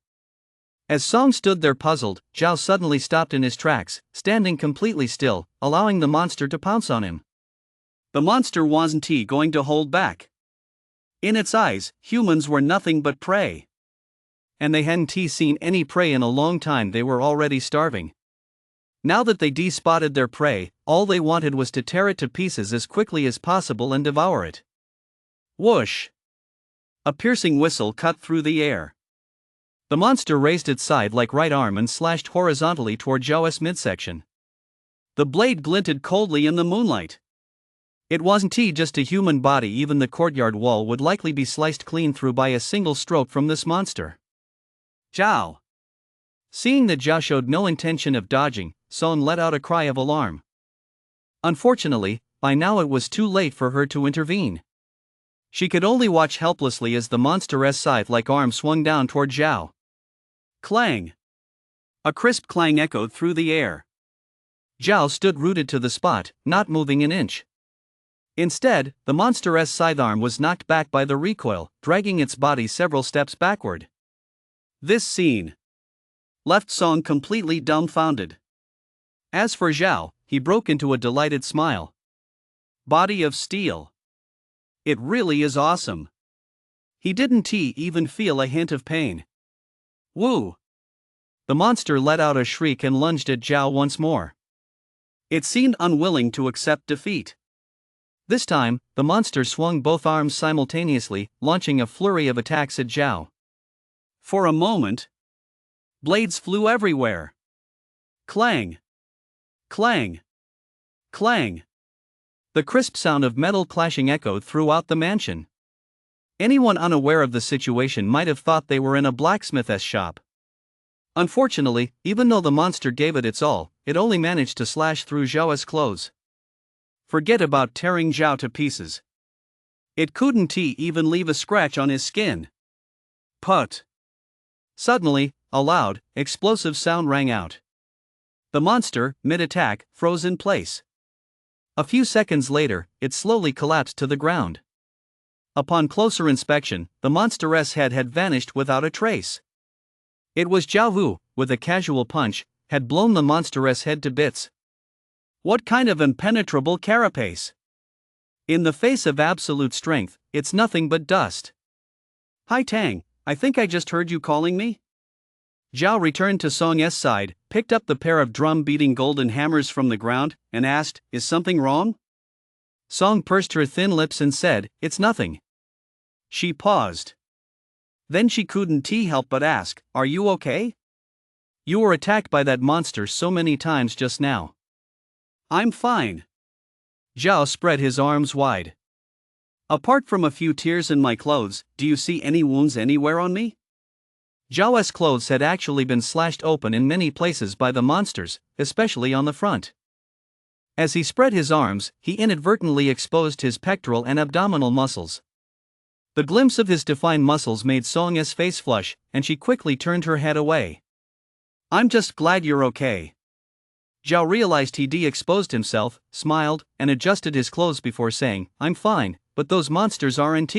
As Song stood there puzzled, Zhao suddenly stopped in his tracks, standing completely still, allowing the monster to pounce on him. The monster wasn't going to hold back. In its eyes, humans were nothing but prey. And they hadn't seen any prey in a long time. They were already starving. Now that they spotted their prey, all they wanted was to tear it to pieces as quickly as possible and devour it. Whoosh! A piercing whistle cut through the air. The monster raised its side-like right arm and slashed horizontally toward Zhao's midsection. The blade glinted coldly in the moonlight. It wasn't just a human body. Even the courtyard wall would likely be sliced clean through by a single stroke from this monster. Zhao! Seeing that Zhao showed no intention of dodging, Song let out a cry of alarm. Unfortunately, by now it was too late for her to intervene. She could only watch helplessly as the monster's scythe-like arm swung down toward Zhao. Clang! A crisp clang echoed through the air. Zhao stood rooted to the spot, not moving an inch. Instead, the monster's scythe arm was knocked back by the recoil, dragging its body several steps backward. This scene left Song completely dumbfounded. As for Zhao, he broke into a delighted smile. Body of steel. It really is awesome. He didn't even feel a hint of pain. Woo! The monster let out a shriek and lunged at Zhao once more. It seemed unwilling to accept defeat. This time, the monster swung both arms simultaneously, launching a flurry of attacks at Zhao. For a moment, blades flew everywhere. Clang! Clang! Clang! The crisp sound of metal clashing echoed throughout the mansion. Anyone unaware of the situation might have thought they were in a blacksmith's shop. Unfortunately, even though the monster gave it its all, it only managed to slash through Zhao's clothes. Forget about tearing Zhao to pieces. It couldn't even leave a scratch on his skin. Put! Suddenly, a loud, explosive sound rang out. The monster, mid-attack, froze in place. A few seconds later, it slowly collapsed to the ground. Upon closer inspection, the monster's head had vanished without a trace. It was Zhao who, with a casual punch, had blown the monster's head to bits. What kind of impenetrable carapace? In the face of absolute strength, it's nothing but dust. Haitang, I think I just heard you calling me? Zhao returned to Song's side, picked up the pair of drum-beating golden hammers from the ground, and asked, "Is something wrong?" Song pursed her thin lips and said, "It's nothing." She paused. Then she couldn't help but ask, "Are you okay? You were attacked by that monster so many times just now." "I'm fine." Zhao spread his arms wide. "Apart from a few tears in my clothes, do you see any wounds anywhere on me?" Zhao's clothes had actually been slashed open in many places by the monsters, especially on the front. As he spread his arms, he inadvertently exposed his pectoral and abdominal muscles. The glimpse of his defined muscles made Song's face flush, and she quickly turned her head away. "I'm just glad you're okay." Zhao realized he de-exposed himself, smiled, and adjusted his clothes before saying, "I'm fine, but those monsters aren't.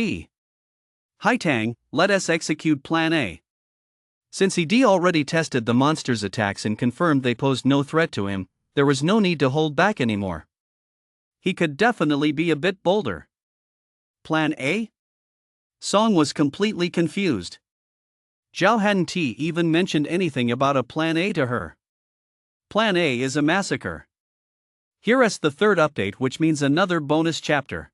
Haitang, let us execute Plan A." Since he'd already tested the monster's attacks and confirmed they posed no threat to him, there was no need to hold back anymore. He could definitely be a bit bolder. Plan A? Song was completely confused. Zhao hadn't even mentioned anything about a Plan A to her. Plan A is a massacre. Here's the third update, which means another bonus chapter.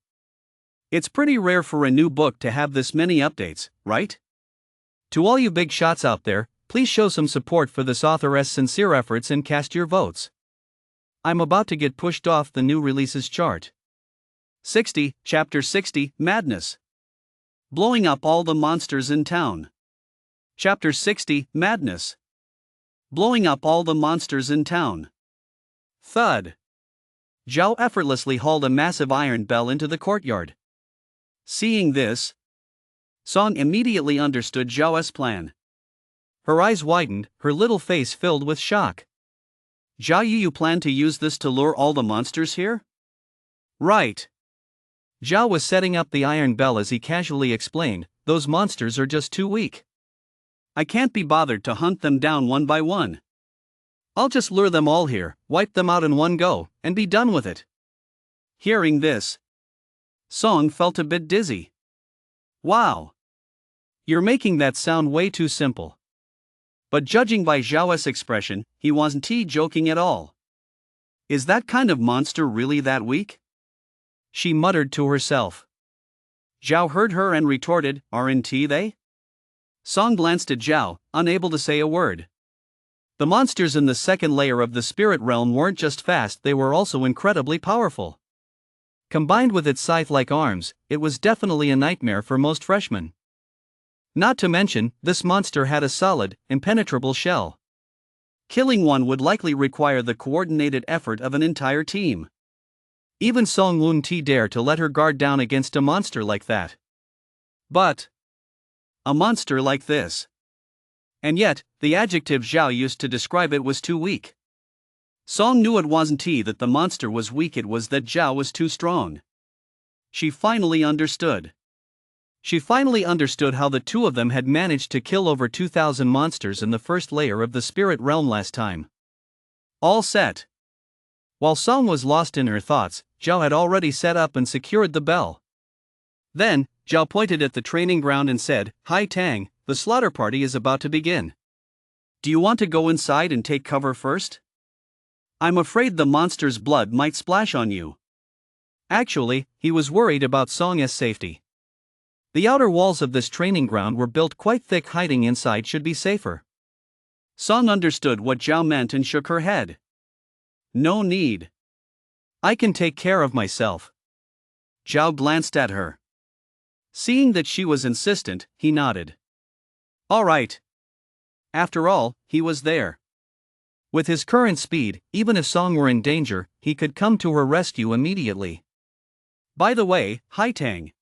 It's pretty rare for a new book to have this many updates, right? To all you big shots out there, please show some support for this author's sincere efforts and cast your votes. I'm about to get pushed off the new releases chart. 60, Chapter 60, Madness. Blowing up all the monsters in town. Chapter 60, Madness. Blowing up all the monsters in town. Thud. Zhao effortlessly hauled a massive iron bell into the courtyard. Seeing this, Song immediately understood Zhao's plan. Her eyes widened, her little face filled with shock. Zhao, you plan to use this to lure all the monsters here? Right. Zhao was setting up the iron bell as he casually explained, those monsters are just too weak. I can't be bothered to hunt them down one by one. I'll just lure them all here, wipe them out in one go, and be done with it. Hearing this, Song felt a bit dizzy. Wow. You're making that sound way too simple. But judging by Zhao's expression, he wasn't joking at all. Is that kind of monster really that weak? She muttered to herself. Zhao heard her and retorted, aren't they? Song glanced at Zhao, unable to say a word. The monsters in the second layer of the spirit realm weren't just fast, they were also incredibly powerful. Combined with its scythe-like arms, it was definitely a nightmare for most freshmen. Not to mention, this monster had a solid, impenetrable shell. Killing one would likely require the coordinated effort of an entire team. Even Song wouldn't dare to let her guard down against a monster like that. But a monster like this. And yet, the adjective Zhao used to describe it was too weak. Song knew it wasn't that the monster was weak, it was that Zhao was too strong. She finally understood. She finally understood how the two of them had managed to kill over 2,000 monsters in the first layer of the spirit realm last time. All set. While Song was lost in her thoughts, Zhao had already set up and secured the bell. Then, Zhao pointed at the training ground and said, Hi Tang, the slaughter party is about to begin. Do you want to go inside and take cover first? I'm afraid the monster's blood might splash on you. Actually, he was worried about Song's safety. The outer walls of this training ground were built quite thick, hiding inside should be safer. Song understood what Zhao meant and shook her head. No need. I can take care of myself. Zhao glanced at her. Seeing that she was insistent, he nodded. All right. After all, he was there. With his current speed, even if Song were in danger, he could come to her rescue immediately. By the way, Hai Tang.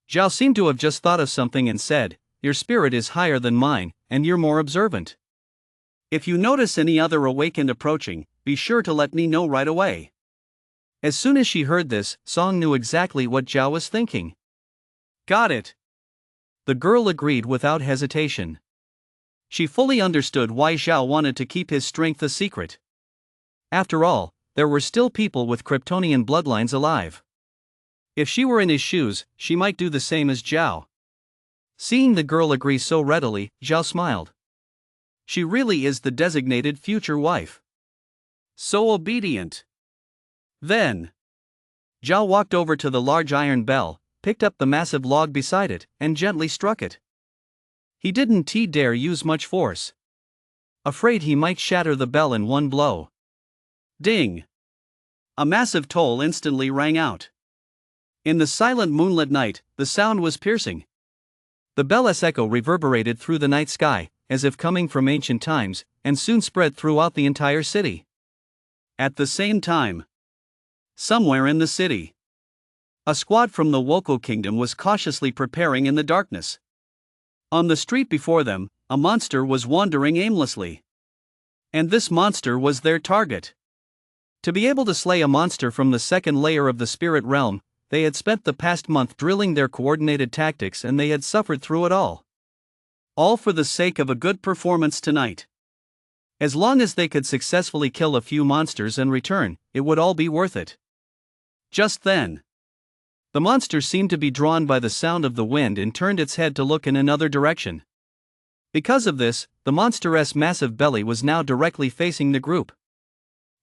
Zhao seemed to have just thought of something and said, Your spirit is higher than mine, and you're more observant. If you notice any other awakened approaching, be sure to let me know right away. As soon as she heard this, Song knew exactly what Zhao was thinking. Got it. The girl agreed without hesitation. She fully understood why Zhao wanted to keep his strength a secret. After all, there were still people with kryptonian bloodlines alive. If she were in his shoes, she might do the same as Zhao. Seeing the girl agree so readily, Zhao smiled. She really is the designated future wife. So obedient. Then, Zhao walked over to the large iron bell, picked up the massive log beside it, and gently struck it. He didn't dare use much force. Afraid he might shatter the bell in one blow. Ding! A massive toll instantly rang out. In the silent moonlit night, the sound was piercing. The bell's echo reverberated through the night sky, as if coming from ancient times, and soon spread throughout the entire city. At the same time, somewhere in the city, a squad from the Woko Kingdom was cautiously preparing in the darkness. On the street before them, a monster was wandering aimlessly. And this monster was their target. To be able to slay a monster from the second layer of the spirit realm, they had spent the past month drilling their coordinated tactics and they had suffered through it all. All for the sake of a good performance tonight. As long as they could successfully kill a few monsters and return, it would all be worth it. Just then, the monster seemed to be drawn by the sound of the wind and turned its head to look in another direction. Because of this, the monster's massive belly was now directly facing the group.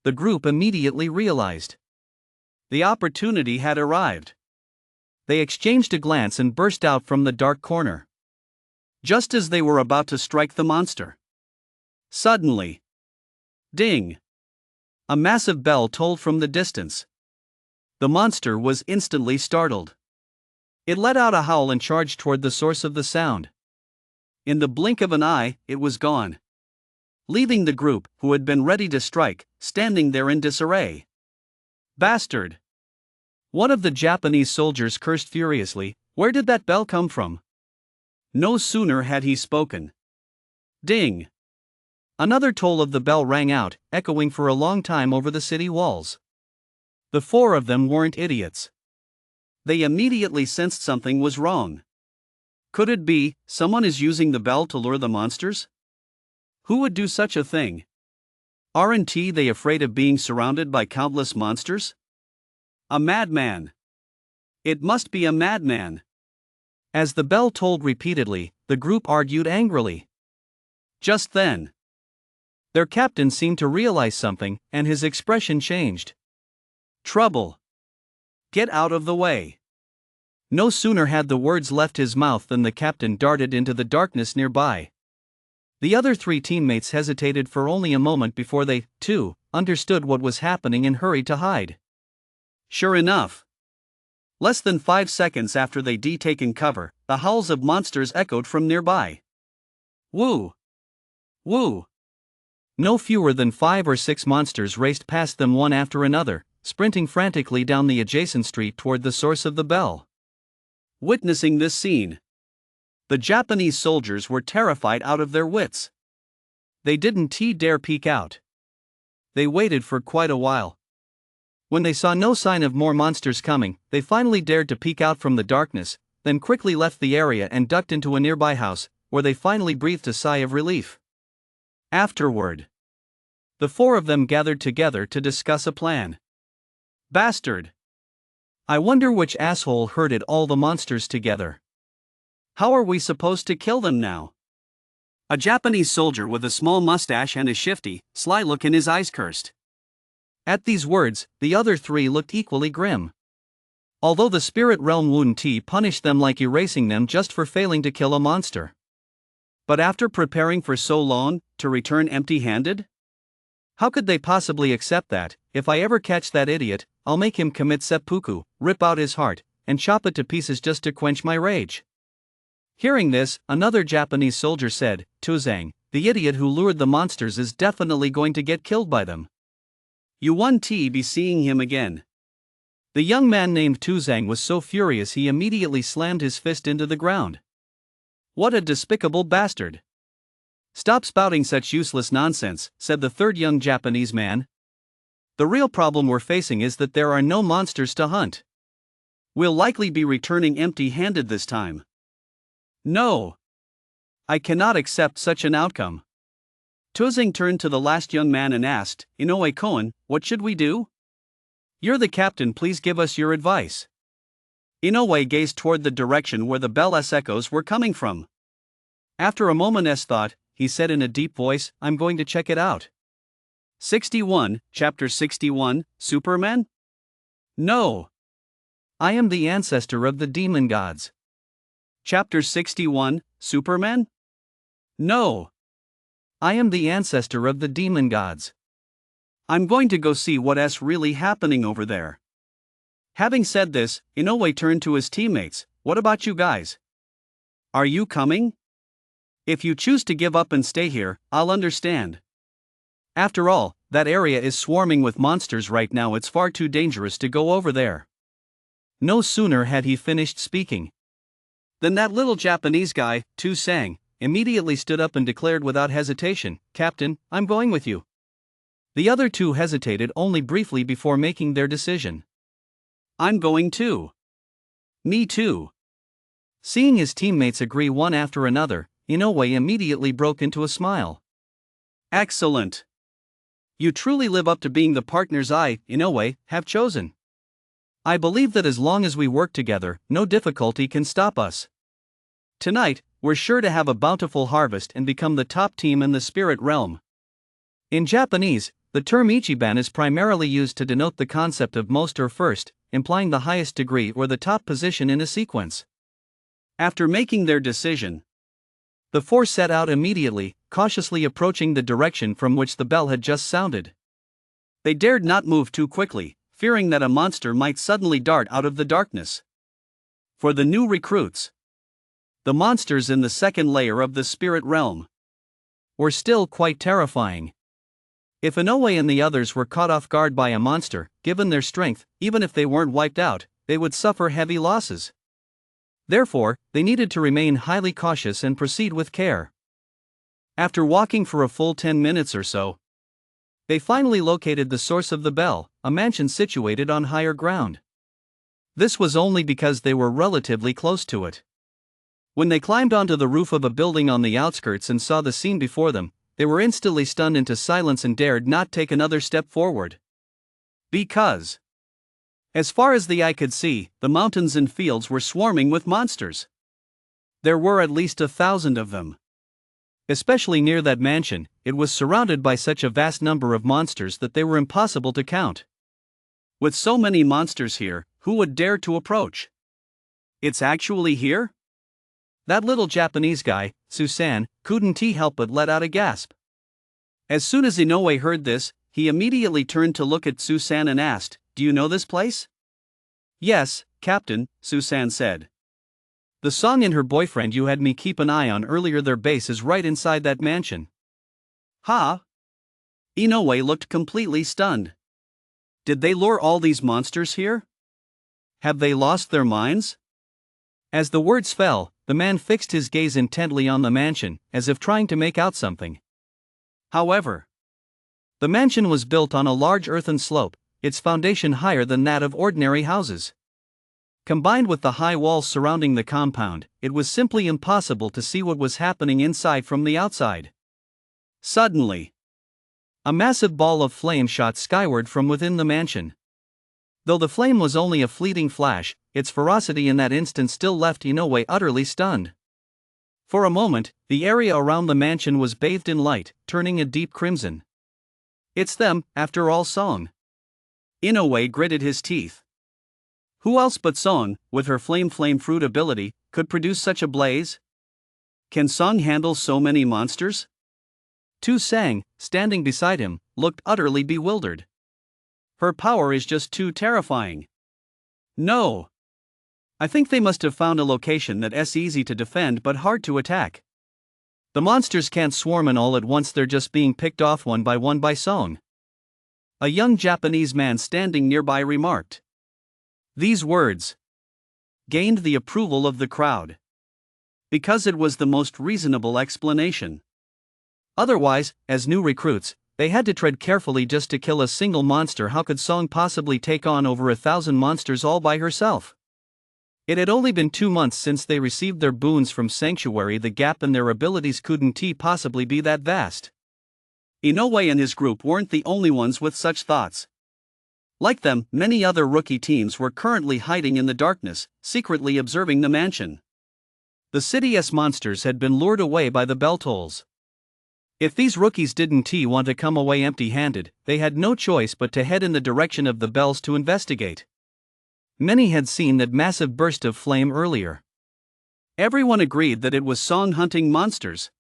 The group immediately realized the opportunity had arrived. They exchanged a glance and burst out from the dark corner. Just as they were about to strike the monster, suddenly, ding! A massive bell tolled from the distance. The monster was instantly startled. It let out a howl and charged toward the source of the sound. In the blink of an eye, it was gone, leaving the group, who had been ready to strike, standing there in disarray. Bastard! One of the Japanese soldiers cursed furiously. Where did that bell come from? No sooner had he spoken. Ding! Another toll of the bell rang out, echoing for a long time over the city walls. The four of them weren't idiots. They immediately sensed something was wrong. Could it be someone is using the bell to lure the monsters? Who would do such a thing? Aren't they afraid of being surrounded by countless monsters? A madman. It must be a madman. As the bell tolled repeatedly, the group argued angrily. Just then, their captain seemed to realize something, and his expression changed. Trouble! Get out of the way! No sooner had the words left his mouth than the captain darted into the darkness nearby. The other three teammates hesitated for only a moment before they, too, understood what was happening and hurried to hide. Sure enough, less than 5 seconds after they'd taken cover, the howls of monsters echoed from nearby. Woo! Woo! No fewer than 5 or 6 monsters raced past them one after another, sprinting frantically down the adjacent street toward the source of the bell. Witnessing this scene, the Japanese soldiers were terrified out of their wits. They didn't dare peek out. They waited for quite a while. When they saw no sign of more monsters coming, they finally dared to peek out from the darkness, then quickly left the area and ducked into a nearby house, where they finally breathed a sigh of relief. Afterward, the four of them gathered together to discuss a plan. Bastard! I wonder which asshole herded all the monsters together. How are we supposed to kill them now? A Japanese soldier with a small mustache and a shifty, sly look in his eyes cursed. At these words, the other three looked equally grim. Although the spirit realm wouldn't punish them like erasing them just for failing to kill a monster. But after preparing for so long, to return empty-handed? How could they possibly accept that? If I ever catch that idiot, I'll make him commit seppuku, rip out his heart, and chop it to pieces just to quench my rage. Hearing this, another Japanese soldier said, Tuzang, the idiot who lured the monsters is definitely going to get killed by them. You won't be seeing him again. The young man named Tuzang was so furious he immediately slammed his fist into the ground. What a despicable bastard! Stop spouting such useless nonsense, said the third young Japanese man. The real problem we're facing is that there are no monsters to hunt. We'll likely be returning empty-handed this time. No! I cannot accept such an outcome. Tuzang turned to the last young man and asked, Inoue-kun, what should we do? You're the captain, please give us your advice. Inoue gazed toward the direction where the bell's echoes were coming from. After a moment's thought, he said in a deep voice, I'm going to check it out. 61, Chapter 61, Superman? No. I am the ancestor of the demon gods. Chapter 61, Superman? No. I am the ancestor of the demon gods. I'm going to go see what's really happening over there. Having said this, Inoue turned to his teammates, what about you guys? Are you coming? If you choose to give up and stay here, I'll understand. After all, that area is swarming with monsters right now, it's far too dangerous to go over there. No sooner had he finished speaking than that little Japanese guy, Tuzang, immediately stood up and declared without hesitation, Captain, I'm going with you. The other two hesitated only briefly before making their decision. I'm going too. Me too. Seeing his teammates agree one after another, Inoue immediately broke into a smile. Excellent. You truly live up to being the partners I, Inoue, have chosen. I believe that as long as we work together, no difficulty can stop us. Tonight, we're sure to have a bountiful harvest and become the top team in the spirit realm. In Japanese, the term ichiban is primarily used to denote the concept of most or first, implying the highest degree or the top position in a sequence. After making their decision, the four set out immediately, cautiously approaching the direction from which the bell had just sounded. They dared not move too quickly, fearing that a monster might suddenly dart out of the darkness. For the new recruits, the monsters in the second layer of the spirit realm were still quite terrifying. If Inoue and the others were caught off guard by a monster, given their strength, even if they weren't wiped out, they would suffer heavy losses. Therefore, they needed to remain highly cautious and proceed with care. After walking for a full 10 minutes or so, they finally located the source of the bell, a mansion situated on higher ground. This was only because they were relatively close to it. When they climbed onto the roof of a building on the outskirts and saw the scene before them, they were instantly stunned into silence and dared not take another step forward. Because, as far as the eye could see, the mountains and fields were swarming with monsters. There were at least 1,000 of them. Especially near that mansion, it was surrounded by such a vast number of monsters that they were impossible to count. With so many monsters here, who would dare to approach? It's actually here? That little Japanese guy, Susan, couldn't he help but let out a gasp. As soon as Inoue heard this, he immediately turned to look at Susan and asked, "Do you know this place?" "Yes, Captain," Susan said. "The Song and her boyfriend you had me keep an eye on earlier, their base is right inside that mansion." "Huh?" Inoue looked completely stunned. Did they lure all these monsters here? Have they lost their minds? As the words fell, the man fixed his gaze intently on the mansion, as if trying to make out something. However, the mansion was built on a large earthen slope, its foundation higher than that of ordinary houses. Combined with the high walls surrounding the compound, it was simply impossible to see what was happening inside from the outside. Suddenly, a massive ball of flame shot skyward from within the mansion. Though the flame was only a fleeting flash, its ferocity in that instant still left Inoue utterly stunned. For a moment, the area around the mansion was bathed in light, turning a deep crimson. It's them, after all, Song. Inoue gritted his teeth. Who else but Song, with her flame fruit ability, could produce such a blaze? Can Song handle so many monsters? Tu Sang, standing beside him, looked utterly bewildered. Her power is just too terrifying. No. I think they must have found a location that's easy to defend but hard to attack. The monsters can't swarm in all at once, they're just being picked off one by Song. A young Japanese man standing nearby remarked. These words gained the approval of the crowd, because it was the most reasonable explanation. Otherwise, as new recruits, they had to tread carefully just to kill a single monster. How could Song possibly take on over 1,000 monsters all by herself? It had only been 2 months since they received their boons from Sanctuary. The gap in their abilities couldn't possibly be that vast. Inoue and his group weren't the only ones with such thoughts. Like them, many other rookie teams were currently hiding in the darkness, secretly observing the mansion. The city's monsters had been lured away by the bell tolls. If these rookies didn't want to come away empty-handed, they had no choice but to head in the direction of the bells to investigate. Many had seen that massive burst of flame earlier. Everyone agreed that it was Song hunting monsters.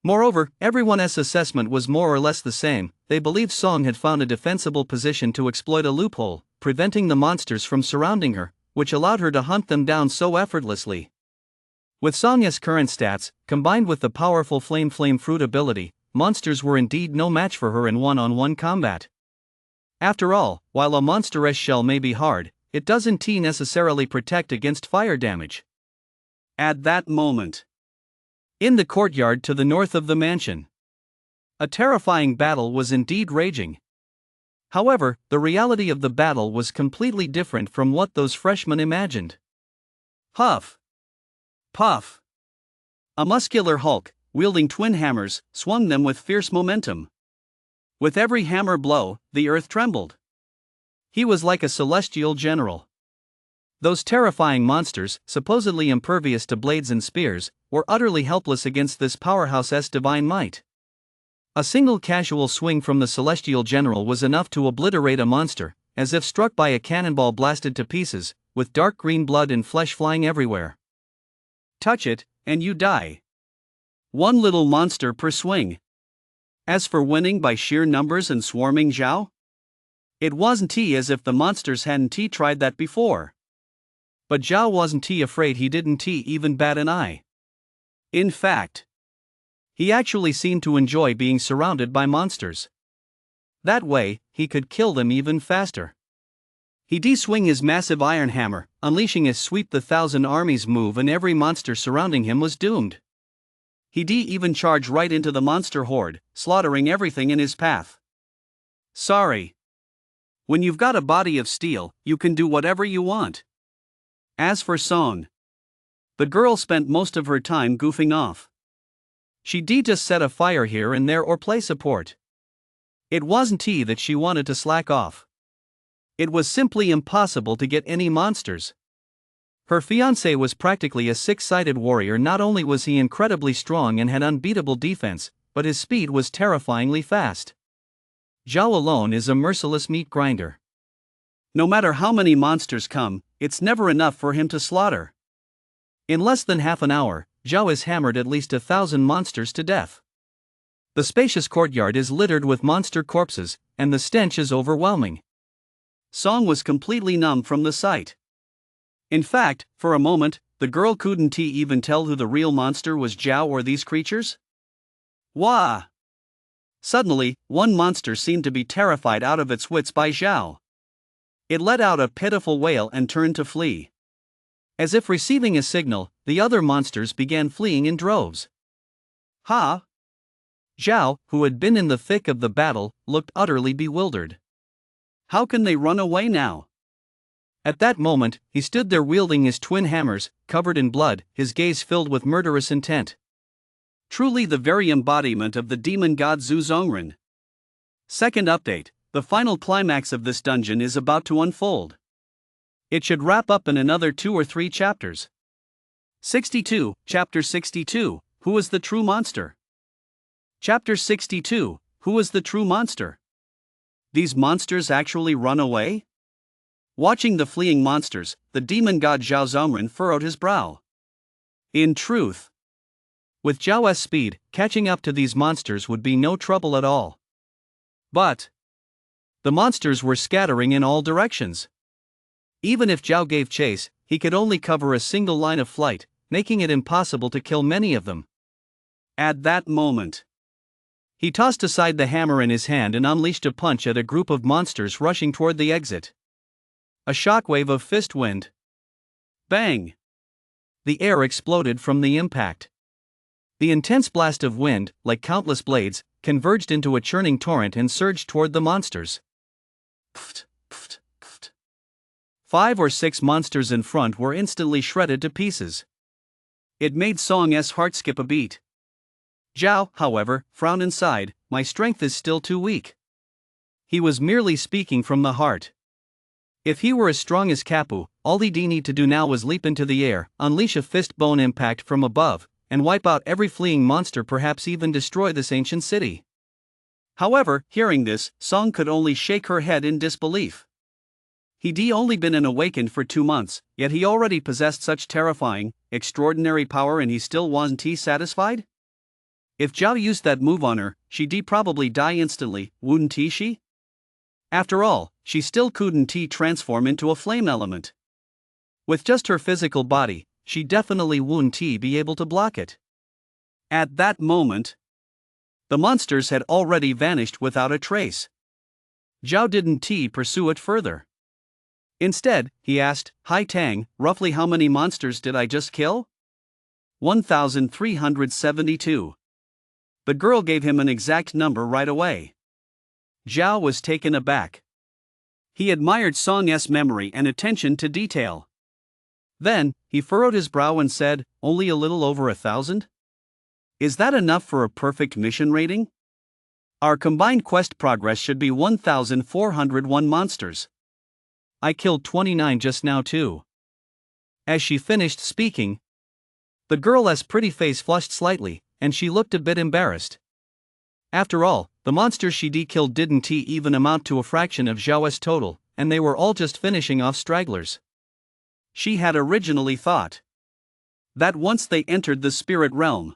Moreover, everyone's assessment was more or less the same. They believed Song had found a defensible position to exploit a loophole, preventing the monsters from surrounding her, which allowed her to hunt them down so effortlessly. With Song's current stats, combined with the powerful flame fruit ability, monsters were indeed no match for her in one-on-one combat. After all, while a monster's shell may be hard, it doesn't necessarily protect against fire damage. At that moment, in the courtyard to the north of the mansion, a terrifying battle was indeed raging. However, the reality of the battle was completely different from what those freshmen imagined. Huff! Puff! A muscular hulk, wielding twin hammers, swung them with fierce momentum. With every hammer blow, the earth trembled. He was like a celestial general. Those terrifying monsters, supposedly impervious to blades and spears, were utterly helpless against this powerhouse's divine might. A single casual swing from the celestial general was enough to obliterate a monster, as if struck by a cannonball blasted to pieces, with dark green blood and flesh flying everywhere. Touch it, and you die. One little monster per swing. As for winning by sheer numbers and swarming Zhao? It wasn't as if the monsters hadn't tried that before. But Zhao wasn't afraid. He didn't even bat an eye. In fact, he actually seemed to enjoy being surrounded by monsters. That way, he could kill them even faster. He'd swing his massive iron hammer, unleashing a sweep the thousand armies move, and every monster surrounding him was doomed. He'd even charge right into the monster horde, slaughtering everything in his path. Sorry. When you've got a body of steel, you can do whatever you want. As for Song, the girl spent most of her time goofing off. She'd just set a fire here and there or play support. It wasn't that she wanted to slack off. It was simply impossible to get any monsters. Her fiancé was practically a six-sided warrior. Not only was he incredibly strong and had unbeatable defense, but his speed was terrifyingly fast. Zhao alone is a merciless meat grinder. No matter how many monsters come, it's never enough for him to slaughter. In less than half an hour, Zhao has hammered at least 1,000 monsters to death. The spacious courtyard is littered with monster corpses, and the stench is overwhelming. Song was completely numb from the sight. In fact, for a moment, the girl couldn't even tell who the real monster was, Zhao or these creatures. Wah! Suddenly, one monster seemed to be terrified out of its wits by Zhao. It let out a pitiful wail and turned to flee. As if receiving a signal, the other monsters began fleeing in droves. Ha! Zhao, who had been in the thick of the battle, looked utterly bewildered. How can they run away now? At that moment, he stood there wielding his twin hammers, covered in blood, his gaze filled with murderous intent. Truly the very embodiment of the demon god Zhu Zongren. Second update, the final climax of this dungeon is about to unfold. It should wrap up in another 2 or 3 chapters. 62, Chapter 62, Who is the True Monster? Chapter 62, Who is the True Monster? These monsters actually run away? Watching the fleeing monsters, the demon god Zhao Zongren furrowed his brow. In truth, with Zhao's speed, catching up to these monsters would be no trouble at all. But the monsters were scattering in all directions. Even if Zhao gave chase, he could only cover a single line of flight, making it impossible to kill many of them. At that moment, he tossed aside the hammer in his hand and unleashed a punch at a group of monsters rushing toward the exit. A shockwave of fist wind. Bang! The air exploded from the impact. The intense blast of wind, like countless blades, converged into a churning torrent and surged toward the monsters. Pft, pft, pft. 5 or 6 monsters in front were instantly shredded to pieces. It made Song's heart skip a beat. Zhao, however, frowned inside. My strength is still too weak. He was merely speaking from the heart. If he were as strong as Kapu, all he'd need to do now was leap into the air, unleash a fist-bone impact from above, and wipe out every fleeing monster, perhaps even destroy this ancient city. However, hearing this, Song could only shake her head in disbelief. He'd only been awakened for 2 months, yet he already possessed such terrifying, extraordinary power, and he still wasn't satisfied? If Zhao used that move on her, she'd probably die instantly, wouldn't she? After all, she still couldn't transform into a flame element. With just her physical body, she definitely wouldn't be able to block it. At that moment, the monsters had already vanished without a trace. Zhao didn't pursue it further. Instead, he asked, "Hai Tang, roughly how many monsters did I just kill?" 1,372. The girl gave him an exact number right away. Zhao was taken aback. He admired Song's memory and attention to detail. Then, he furrowed his brow and said, "Only a little over 1,000? Is that enough for a perfect mission rating? Our combined quest progress should be 1,401 monsters. I killed 29 just now too. As she finished speaking, the girl's pretty face flushed slightly, and she looked a bit embarrassed. After all, the monsters she killed didn't even amount to a fraction of Zhao's total, and they were all just finishing off stragglers. She had originally thought that once they entered the spirit realm,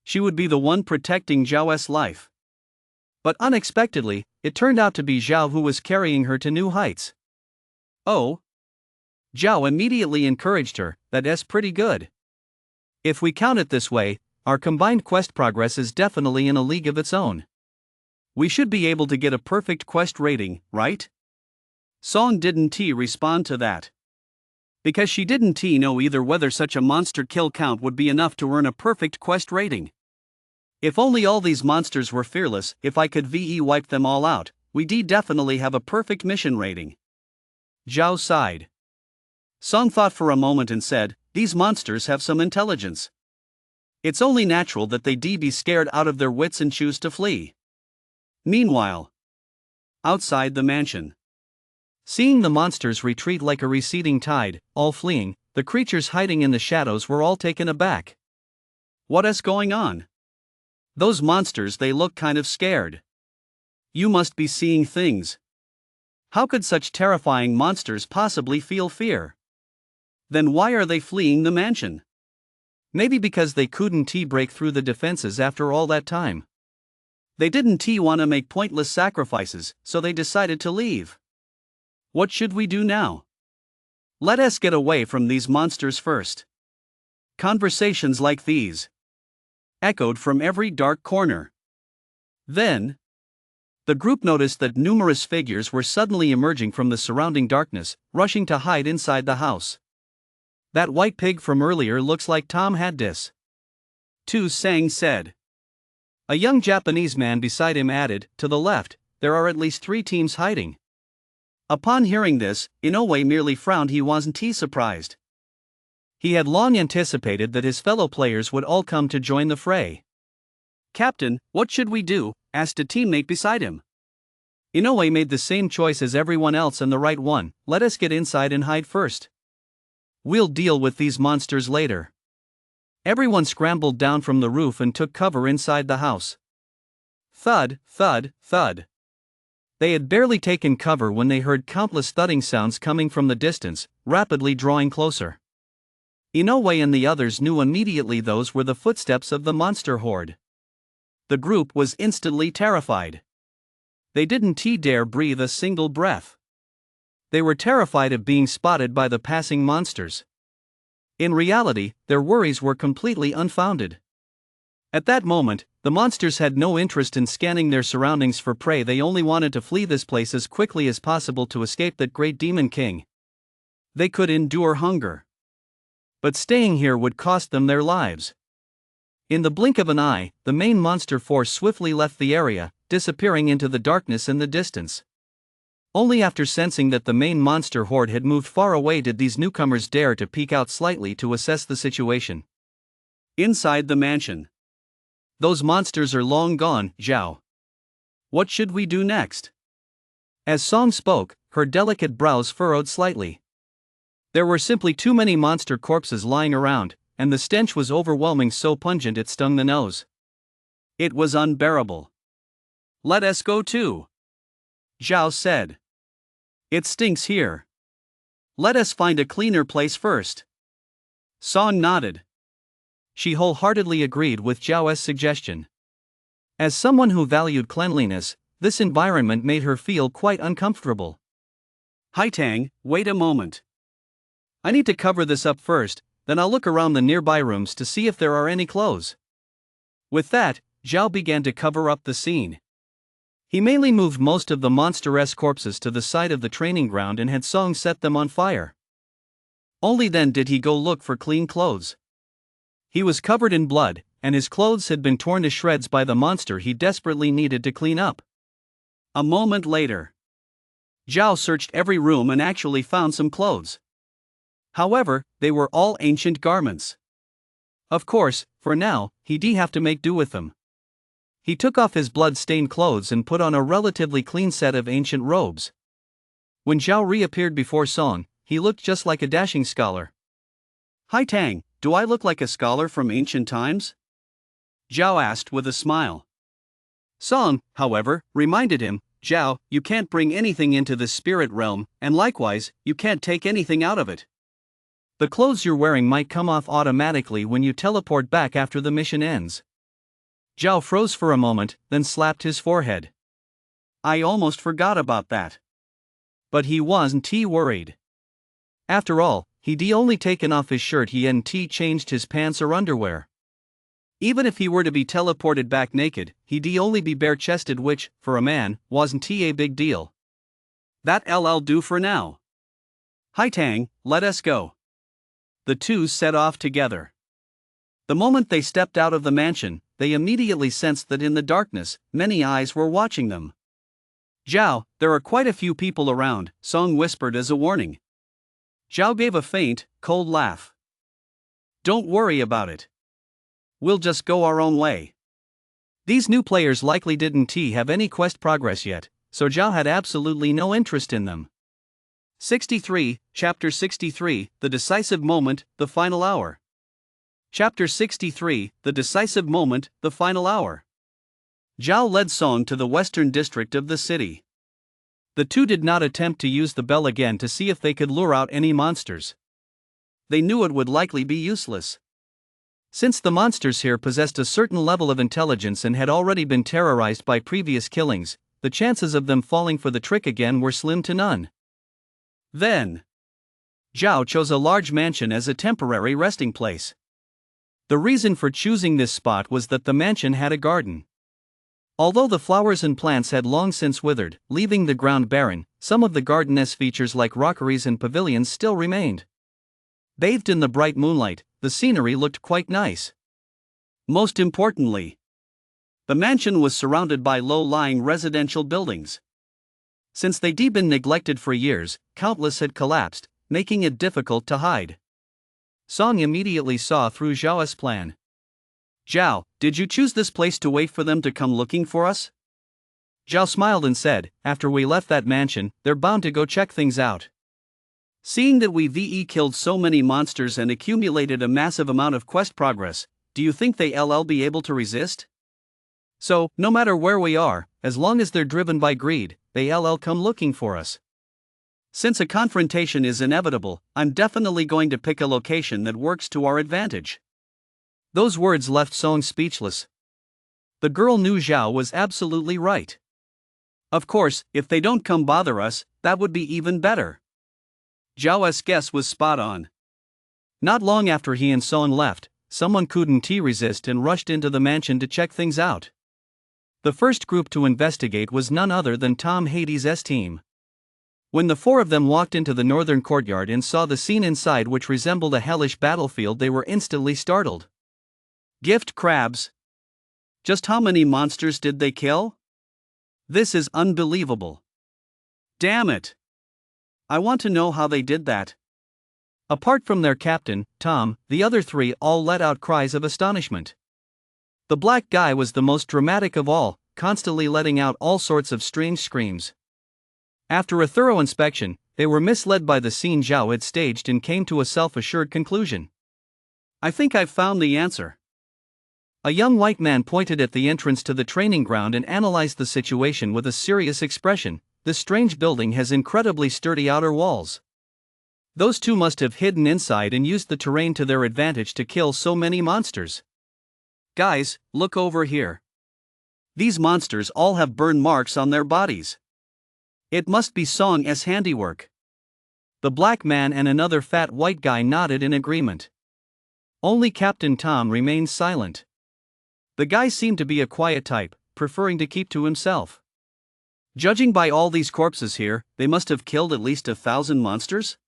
she would be the one protecting Zhao's life. But unexpectedly, it turned out to be Zhao who was carrying her to new heights. Oh! Zhao immediately encouraged her, that's pretty good. If we count it this way, our combined quest progress is definitely in a league of its own. We should be able to get a perfect quest rating, right? Song didn't respond to that, because she didn't know either whether such a monster kill count would be enough to earn a perfect quest rating. If only all these monsters were fearless, if I could wipe them all out, we'd definitely have a perfect mission rating. Zhao sighed. Song thought for a moment and said, these monsters have some intelligence. It's only natural that they'd be scared out of their wits and choose to flee. Meanwhile, outside the mansion, seeing the monsters retreat like a receding tide, all fleeing, the creatures hiding in the shadows were all taken aback. What's going on? Those monsters, they look kind of scared. You must be seeing things. How could such terrifying monsters possibly feel fear? Then why are they fleeing the mansion? Maybe because they couldn't break through the defenses after all that time. They didn't want to make pointless sacrifices, so they decided to leave. What should we do now? Let us get away from these monsters first. Conversations like these echoed from every dark corner. Then, the group noticed that numerous figures were suddenly emerging from the surrounding darkness, rushing to hide inside the house. That white pig from earlier looks like Tom Haddis. Tu Sang said. A young Japanese man beside him added, to the left, there are at least 3 teams hiding. Upon hearing this, Inoue merely frowned. He wasn't surprised. He had long anticipated that his fellow players would all come to join the fray. Captain, what should we do? Asked a teammate beside him. Inoue made the same choice as everyone else and the right one. Let us get inside and hide first. We'll deal with these monsters later. Everyone scrambled down from the roof and took cover inside the house. Thud, thud, thud. They had barely taken cover when they heard countless thudding sounds coming from the distance, rapidly drawing closer. Inoue and the others knew immediately those were the footsteps of the monster horde. The group was instantly terrified. They didn't dare breathe a single breath. They were terrified of being spotted by the passing monsters. In reality, their worries were completely unfounded. At that moment, the monsters had no interest in scanning their surroundings for prey. They only wanted to flee this place as quickly as possible to escape that great demon king. They could endure hunger, but staying here would cost them their lives. In the blink of an eye, the main monster force swiftly left the area, disappearing into the darkness in the distance. Only after sensing that the main monster horde had moved far away did these newcomers dare to peek out slightly to assess the situation. Inside the mansion. Those monsters are long gone, Zhao. What should we do next? As Song spoke, her delicate brows furrowed slightly. There were simply too many monster corpses lying around, and the stench was overwhelming, so pungent it stung the nose. It was unbearable. Let us go too, Zhao said. It stinks here. Let us find a cleaner place first. Song nodded. She wholeheartedly agreed with Zhao's suggestion. As someone who valued cleanliness, this environment made her feel quite uncomfortable. Haitang, wait a moment. I need to cover this up first, then I'll look around the nearby rooms to see if there are any clothes. With that, Zhao began to cover up the scene. He mainly moved most of the monster-esque corpses to the side of the training ground and had Song set them on fire. Only then did he go look for clean clothes. He was covered in blood, and his clothes had been torn to shreds by the monster he desperately needed to clean up. A moment later, Zhao searched every room and actually found some clothes. However, they were all ancient garments. Of course, for now, he'd have to make do with them. He took off his blood-stained clothes and put on a relatively clean set of ancient robes. When Zhao reappeared before Song, he looked just like a dashing scholar. "Hi Tang, do I look like a scholar from ancient times?" Zhao asked with a smile. Song, however, reminded him, "Zhao, you can't bring anything into the spirit realm, and likewise, you can't take anything out of it. The clothes you're wearing might come off automatically when you teleport back after the mission ends." Zhao froze for a moment, then slapped his forehead. "I almost forgot about that." But he wasn't worried. After all, he'd only taken off his shirt, he hadn't changed his pants or underwear. Even if he were to be teleported back naked, he'd only be bare-chested, which, for a man, wasn't a big deal. "That'll do for now. Hi Tang, let us go." The two set off together. The moment they stepped out of the mansion, they immediately sensed that in the darkness, many eyes were watching them. "Zhao, there are quite a few people around," Song whispered as a warning. Zhao gave a faint, cold laugh. "Don't worry about it. We'll just go our own way." These new players likely didn't have any quest progress yet, so Zhao had absolutely no interest in them. 63, Chapter 63, The Decisive Moment, The Final Hour. Chapter 63, The Decisive Moment, The Final Hour. Zhao led Song to the western district of the city. The two did not attempt to use the bell again to see if they could lure out any monsters. They knew it would likely be useless. Since the monsters here possessed a certain level of intelligence and had already been terrorized by previous killings, the chances of them falling for the trick again were slim to none. Then, Zhao chose a large mansion as a temporary resting place. The reason for choosing this spot was that the mansion had a garden. Although the flowers and plants had long since withered, leaving the ground barren, some of the garden's features like rockeries and pavilions still remained. Bathed in the bright moonlight, the scenery looked quite nice. Most importantly, the mansion was surrounded by low-lying residential buildings. Since they'd been neglected for years, countless had collapsed, making it difficult to hide. Song immediately saw through Zhao's plan. "Zhao, did you choose this place to wait for them to come looking for us?" Zhao smiled and said, "After we left that mansion, they're bound to go check things out. Seeing that we've killed so many monsters and accumulated a massive amount of quest progress, do you think they'll be able to resist? So, no matter where we are, as long as they're driven by greed, they'll come looking for us. Since a confrontation is inevitable, I'm definitely going to pick a location that works to our advantage." Those words left Song speechless. The girl knew Zhao was absolutely right. Of course, if they don't come bother us, that would be even better. Zhao's guess was spot on. Not long after he and Song left, someone couldn't resist and rushed into the mansion to check things out. The first group to investigate was none other than Tom Hades' team. When the four of them walked into the northern courtyard and saw the scene inside, which resembled a hellish battlefield, they were instantly startled. Gift crabs. Just how many monsters did they kill? This is unbelievable. Damn it. I want to know how they did that. Apart from their captain, Tom, the other three all let out cries of astonishment. The black guy was the most dramatic of all, constantly letting out all sorts of strange screams. After a thorough inspection, they were misled by the scene Zhao had staged and came to a self-assured conclusion. "I think I've found the answer." A young white man pointed at the entrance to the training ground and analyzed the situation with a serious expression. "This strange building has incredibly sturdy outer walls. Those two must have hidden inside and used the terrain to their advantage to kill so many monsters. Guys, look over here. These monsters all have burn marks on their bodies. It must be Song's handiwork." The black man and another fat white guy nodded in agreement. Only Captain Tom remained silent. The guy seemed to be a quiet type, preferring to keep to himself. "Judging by all these corpses here, they must have killed at least 1,000 monsters?"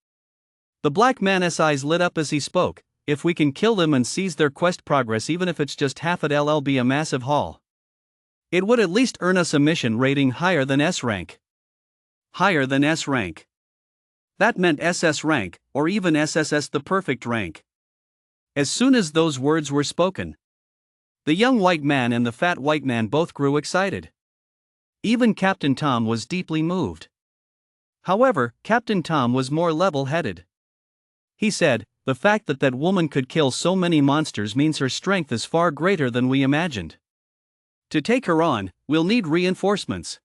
The black man's eyes lit up as he spoke. "If we can kill them and seize their quest progress, even if it's just half, it'll be a massive haul. It would at least earn us a mission rating higher than S rank." Higher than S rank. That meant SS rank, or even SSS, the perfect rank. As soon as those words were spoken, The young white man and the fat white man both grew excited. Even Captain Tom was deeply moved. However, Captain Tom was more level-headed. He said, "The fact that that woman could kill so many monsters means her strength is far greater than we imagined. To take her on, we'll need reinforcements."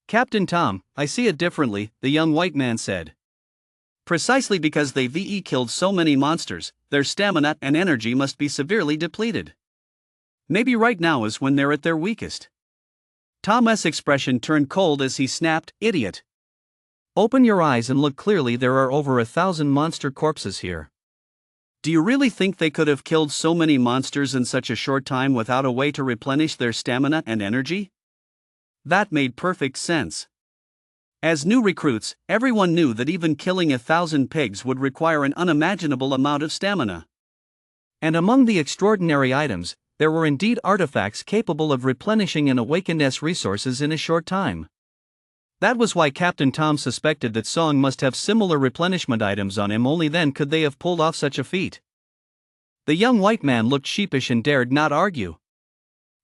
"Captain Tom, I see it differently," the young white man said. "Precisely because they've killed so many monsters, their stamina and energy must be severely depleted. Maybe right now is when they're at their weakest." Tom's expression turned cold as he snapped, "Idiot! Open your eyes and look clearly. There are over 1,000 monster corpses here. Do you really think they could have killed so many monsters in such a short time without a way to replenish their stamina and energy?" That made perfect sense. As new recruits, everyone knew that even killing 1,000 pigs would require an unimaginable amount of stamina. And among the extraordinary items, there were indeed artifacts capable of replenishing an awakened's resources in a short time. That was why Captain Tom suspected that Song must have similar replenishment items on him. Only then could they have pulled off such a feat. The young white man looked sheepish and dared not argue.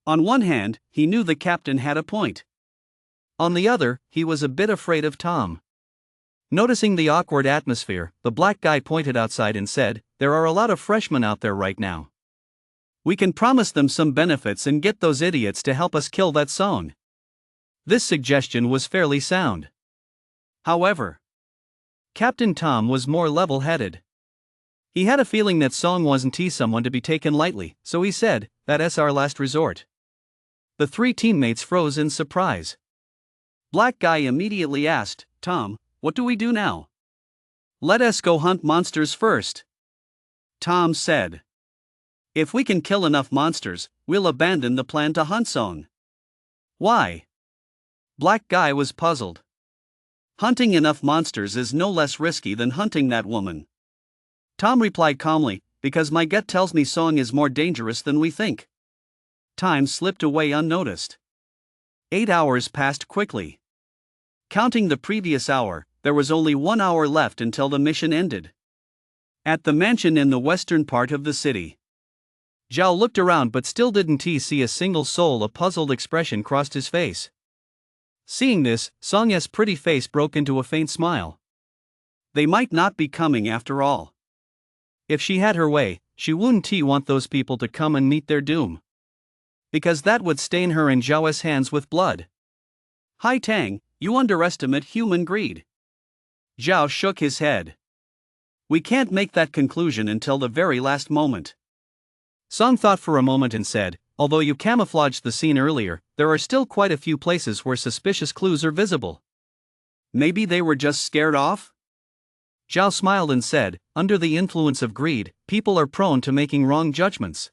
On one hand, he knew the captain had a point. On the other, he was a bit afraid of Tom. Noticing the awkward atmosphere, the black guy pointed outside and said, "There are a lot of freshmen out there right now. We can promise them some benefits and get those idiots to help us kill that Song." This suggestion was fairly sound. However, Captain Tom was more level-headed. He had a feeling that Song wasn't someone to be taken lightly, so he said, "That's our last resort." The three teammates froze in surprise. Black guy immediately asked, "Tom, what do we do now?" "Let us go hunt monsters first," Tom said. "If we can kill enough monsters, we'll abandon the plan to hunt Song." "Why?" Black guy was puzzled. "Hunting enough monsters is no less risky than hunting that woman," Tom replied calmly, "because my gut tells me Song is more dangerous than we think." Time slipped away unnoticed. 8 hours passed quickly. Counting the previous hour, there was only 1 hour left until the mission ended. At the mansion in the western part of the city, Zhao looked around but still didn't see a single soul. A puzzled expression crossed his face. Seeing this, Song's pretty face broke into a faint smile. They might not be coming after all. If she had her way, she wouldn't want those people to come and meet their doom. Because that would stain her and Zhao's hands with blood. "Hai Tang, you underestimate human greed." Zhao shook his head. "We can't make that conclusion until the very last moment." Song thought for a moment and said, "Although you camouflaged the scene earlier, there are still quite a few places where suspicious clues are visible. Maybe they were just scared off?" Zhao smiled and said, "Under the influence of greed, people are prone to making wrong judgments.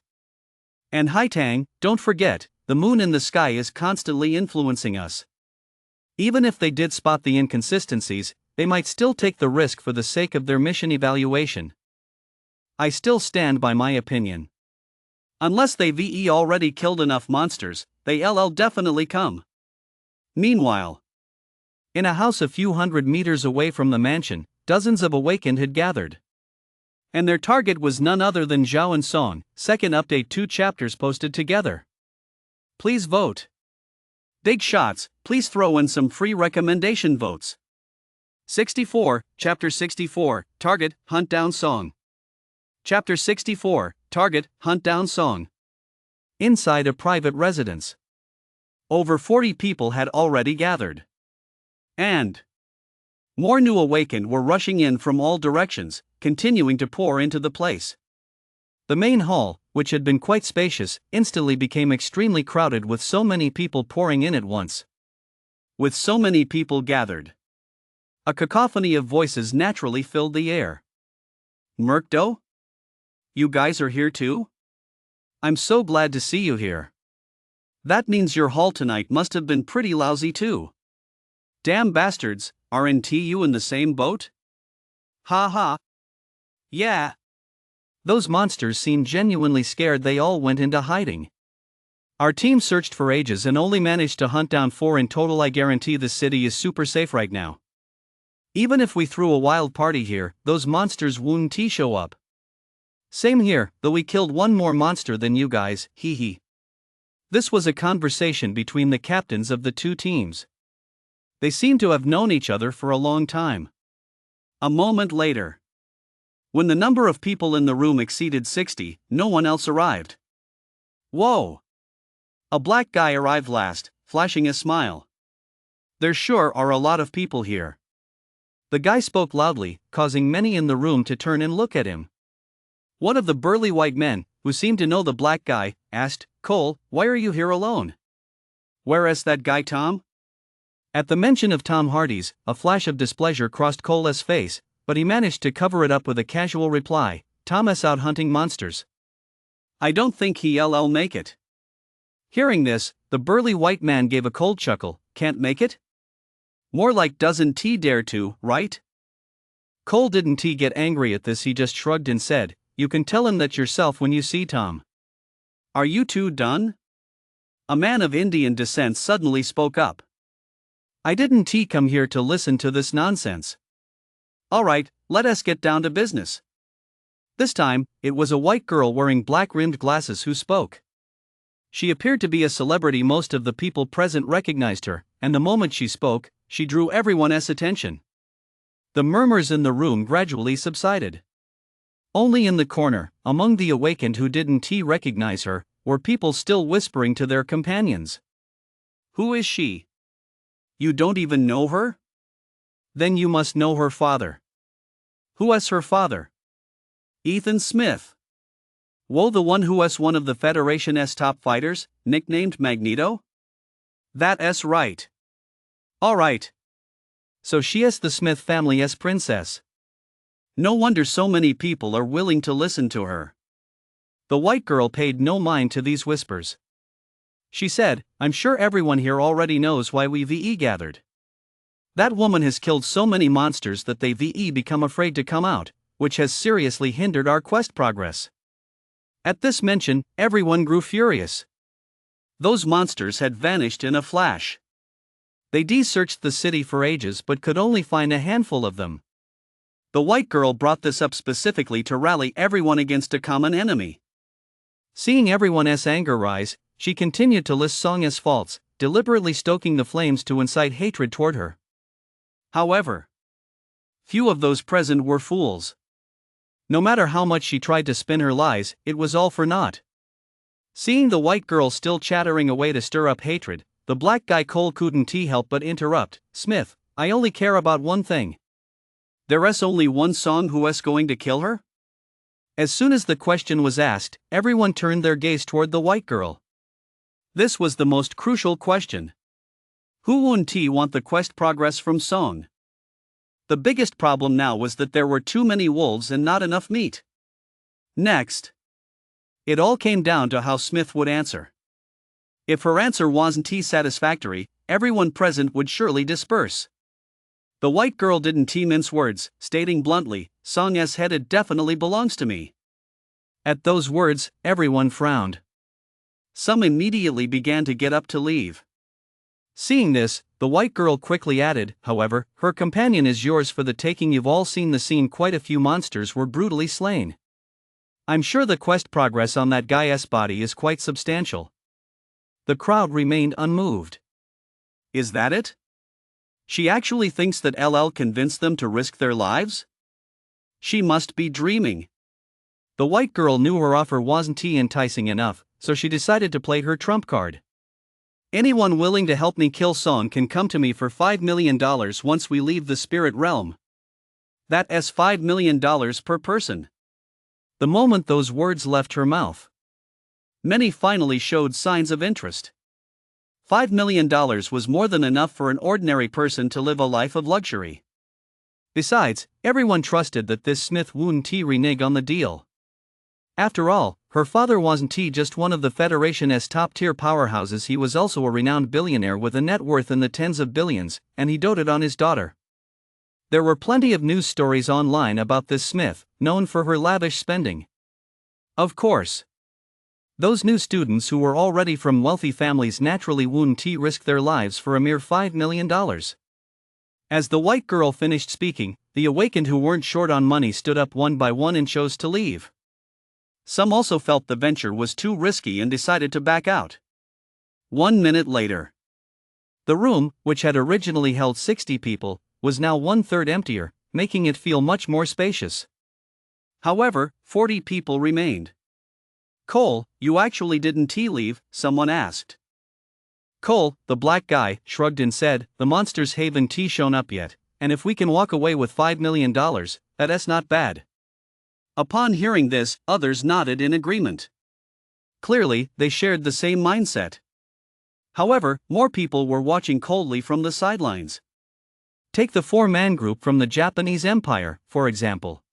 And Hai Tang, don't forget, the moon in the sky is constantly influencing us. Even if they did spot the inconsistencies, they might still take the risk for the sake of their mission evaluation. I still stand by my opinion. Unless they've already killed enough monsters, they'll definitely come." Meanwhile, in a house a few hundred meters away from the mansion, dozens of awakened had gathered. And their target was none other than Zhao and Song. Second update, 2 chapters posted together. Please vote. Big shots, please throw in some free recommendation votes. 64, Chapter 64, Target, Hunt Down Song. Chapter 64, Target, Hunt Down Song. Inside a private residence. Over 40 people had already gathered. And more new awakened were rushing in from all directions, continuing to pour into the place. The main hall, which had been quite spacious, instantly became extremely crowded with so many people pouring in at once. With so many people gathered, a cacophony of voices naturally filled the air. "Murkdo? You guys are here too? I'm so glad to see you here. That means your haul tonight must have been pretty lousy too. Damn bastards, aren't you in the same boat? Ha ha. Yeah. Those monsters seemed genuinely scared. They all went into hiding. Our team searched for ages and only managed to hunt down 4 in total. I guarantee this city is super safe right now. Even if we threw a wild party here, those monsters wouldn't show up." Same here, though we killed one more monster than you guys, hee hee. This was a conversation between the captains of the two teams. They seemed to have known each other for a long time. A moment later, when the number of people in the room exceeded 60, no one else arrived. Whoa! A black guy arrived last, flashing a smile. There sure are a lot of people here. The guy spoke loudly, causing many in the room to turn and look at him. One of the burly white men, who seemed to know the black guy, asked, "Cole, why are you here alone? Where's that guy Tom?" At the mention of Tom Hardy's, a flash of displeasure crossed Cole's face, but he managed to cover it up with a casual reply, "Thomas out hunting monsters. I don't think he'll make it." Hearing this, the burly white man gave a cold chuckle, "Can't make it? More like doesn't he dare to, right?" Cole didn't get angry at this, he just shrugged and said, "You can tell him that yourself when you see Tom." "Are you two done?" A man of Indian descent suddenly spoke up. "I didn't come here to listen to this nonsense." "Alright, let us get down to business." This time, it was a white girl wearing black-rimmed glasses who spoke. She appeared to be a celebrity. Most of the people present recognized her, and the moment she spoke, she drew everyone's attention. The murmurs in the room gradually subsided. Only in the corner, among the awakened who didn't recognize her, were people still whispering to their companions. "Who is she? You don't even know her? Then you must know her father." "Who is her father?" "Ethan Smith. Whoa, the one who is one of the Federation's top fighters, nicknamed Magneto?" "That's right." "Alright. So she is the Smith family's princess. No wonder so many people are willing to listen to her." The white girl paid no mind to these whispers. She said, "I'm sure everyone here already knows why we gathered. That woman has killed so many monsters that they become afraid to come out, which has seriously hindered our quest progress." At this mention, everyone grew furious. Those monsters had vanished in a flash. They searched the city for ages but could only find a handful of them. The white girl brought this up specifically to rally everyone against a common enemy. Seeing everyone's anger rise, she continued to list Song's faults, deliberately stoking the flames to incite hatred toward her. However, few of those present were fools. No matter how much she tried to spin her lies, it was all for naught. Seeing the white girl still chattering away to stir up hatred, the black guy Cole couldn't help but interrupt, "Smith, I only care about one thing. There's only one Song who is going to kill her?" As soon as the question was asked, everyone turned their gaze toward the white girl. This was the most crucial question. Who wouldn't want the quest progress from Song? The biggest problem now was that there were too many wolves and not enough meat. Next, it all came down to how Smith would answer. If her answer wasn't satisfactory, everyone present would surely disperse. The white girl didn't mince words, stating bluntly, "Song's head definitely belongs to me." At those words, everyone frowned. Some immediately began to get up to leave. Seeing this, the white girl quickly added, "However, her companion is yours for the taking. You've all seen the scene. Quite a few monsters were brutally slain. I'm sure the quest progress on that guy's body is quite substantial." The crowd remained unmoved. Is that it? She actually thinks that LL convinced them to risk their lives? She must be dreaming. The white girl knew her offer wasn't enticing enough, so she decided to play her trump card. "Anyone willing to help me kill Song can come to me for $5 million once we leave the spirit realm. That's $5 million per person." The moment those words left her mouth, many finally showed signs of interest. $5 million was more than enough for an ordinary person to live a life of luxury. Besides, everyone trusted that this Smith wouldn't renege on the deal. After all, her father wasn't just one of the Federation's top-tier powerhouses. He was also a renowned billionaire with a net worth in the tens of billions, and he doted on his daughter. There were plenty of news stories online about this Smith, known for her lavish spending. Of course, those new students who were already from wealthy families naturally wouldn't risk their lives for a mere $5 million. As the white girl finished speaking, the awakened who weren't short on money stood up one by one and chose to leave. Some also felt the venture was too risky and decided to back out. 1 minute later. The room, which had originally held 60 people, was now 1/3 emptier, making it feel much more spacious. However, 40 people remained. "Cole, you actually didn't tea leave?" someone asked. Cole, the black guy, shrugged and said, "The monsters haven't tea shown up yet, and if we can walk away with $5 million, that's not bad." Upon hearing this, others nodded in agreement. Clearly, they shared the same mindset. However, more people were watching coldly from the sidelines. Take the 4-man group from the Japanese Empire, for example.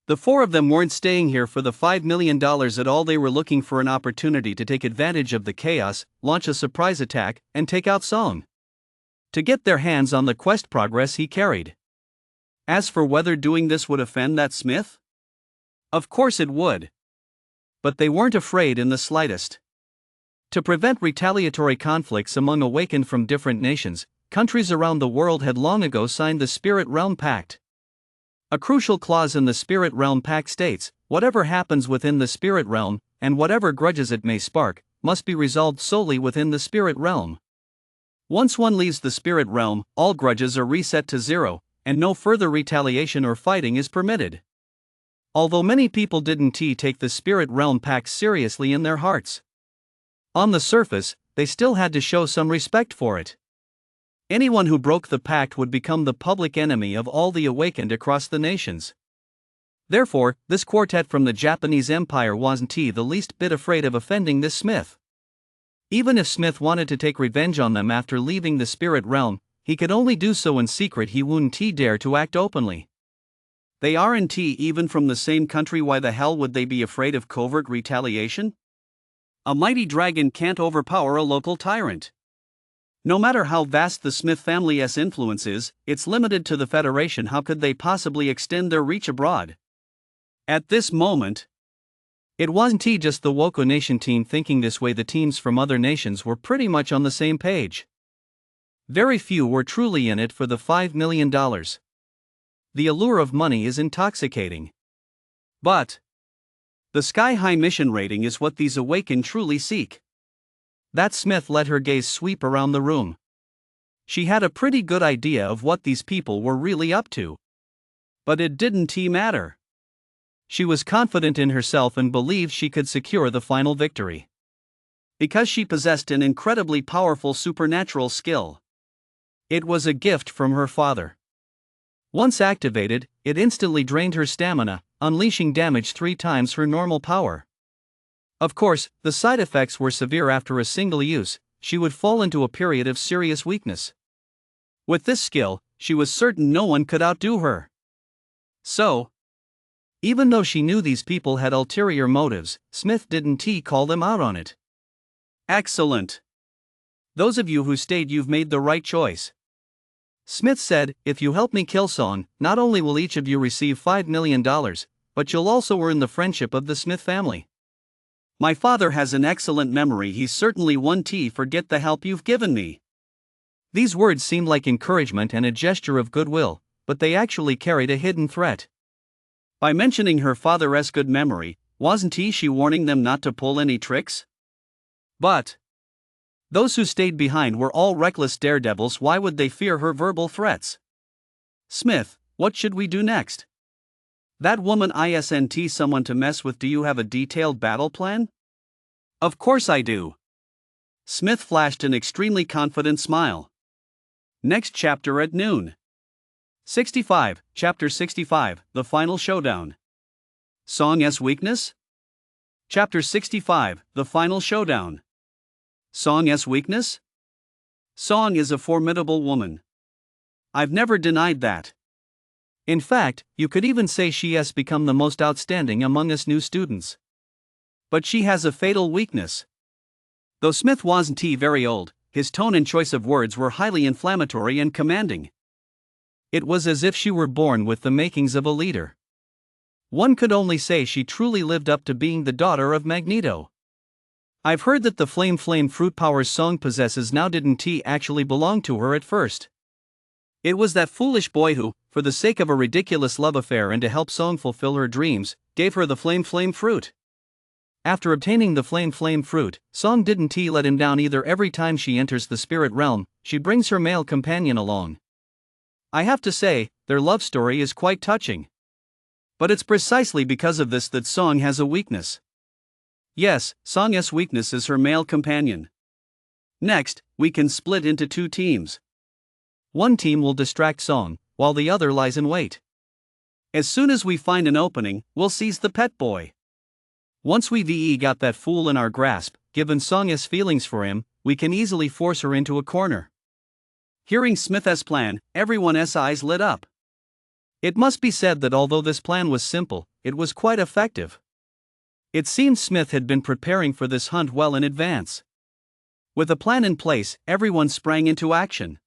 The 4 of them weren't staying here for the $5 million at all. They were looking for an opportunity to take advantage of the chaos, launch a surprise attack, and take out Song. To get their hands on the quest progress he carried. As for whether doing this would offend that Smith? Of course it would. But they weren't afraid in the slightest. To prevent retaliatory conflicts among awakened from different nations, countries around the world had long ago signed the Spirit Realm Pact. A crucial clause in the Spirit Realm Pact states, whatever happens within the Spirit Realm, and whatever grudges it may spark, must be resolved solely within the Spirit Realm. Once one leaves the Spirit Realm, all grudges are reset to 0, and no further retaliation or fighting is permitted. Although many people didn't take the Spirit Realm Pact seriously in their hearts. On the surface, they still had to show some respect for it. Anyone who broke the pact would become the public enemy of all the awakened across the nations. Therefore, this quartet from the Japanese Empire wasn't the least bit afraid of offending this Smith. Even if Smith wanted to take revenge on them after leaving the Spirit Realm, he could only do so in secret. He wouldn't dare to act openly. They aren't even from the same country. Why the hell would they be afraid of covert retaliation? A mighty dragon can't overpower a local tyrant. No matter how vast the Smith family's influence is, it's limited to the Federation. How could they possibly extend their reach abroad? At this moment, it wasn't just the Woko Nation team thinking this way. The teams from other nations were pretty much on the same page. Very few were truly in it for the $5 million. The allure of money is intoxicating. But the sky-high mission rating is what these awakened truly seek. That Smith let her gaze sweep around the room. She had a pretty good idea of what these people were really up to. But it didn't matter. She was confident in herself and believed she could secure the final victory. Because she possessed an incredibly powerful supernatural skill. It was a gift from her father. Once activated, it instantly drained her stamina, unleashing damage 3 times her normal power. Of course, the side effects were severe. After a single use, she would fall into a period of serious weakness. With this skill, she was certain no one could outdo her. So, even though she knew these people had ulterior motives, Smith didn't call them out on it. Excellent. Those of you who stayed, you've made the right choice. Smith said, if you help me kill Song, not only will each of you receive $5 million, but you'll also earn the friendship of the Smith family. My father has an excellent memory. He certainly won't forget the help you've given me. These words seemed like encouragement and a gesture of goodwill, but they actually carried a hidden threat. By mentioning her father's good memory, wasn't she warning them not to pull any tricks? But those who stayed behind were all reckless daredevils. Why would they fear her verbal threats? Smith, what should we do next? That woman isn't someone to mess with. Do you have a detailed battle plan? Of course I do. Smith flashed an extremely confident smile. Next chapter at noon. 65, Chapter 65, The Final Showdown. Song's weakness? Chapter 65, The Final Showdown. Song's weakness? Song is a formidable woman. I've never denied that. In fact, you could even say she has become the most outstanding among us new students. But she has a fatal weakness. Though Smith wasn't very old, his tone and choice of words were highly inflammatory and commanding. It was as if she were born with the makings of a leader. One could only say she truly lived up to being the daughter of Magneto. I've heard that the flame fruit powers Song possesses now didn't actually belong to her at first. It was that foolish boy who, for the sake of a ridiculous love affair and to help Song fulfill her dreams, gave her the flame fruit. After obtaining the flame fruit, Song didn't let him down either. Every time she enters the spirit realm, she brings her male companion along. I have to say, their love story is quite touching. But it's precisely because of this that Song has a weakness. Yes, Song's weakness is her male companion. Next, we can split into two teams. One team will distract Song, while the other lies in wait. As soon as we find an opening, we'll seize the pet boy. Once we've got that fool in our grasp, given Song's feelings for him, we can easily force her into a corner. Hearing Smith's plan, everyone's eyes lit up. It must be said that although this plan was simple, it was quite effective. It seemed Smith had been preparing for this hunt well in advance. With a plan in place, everyone sprang into action.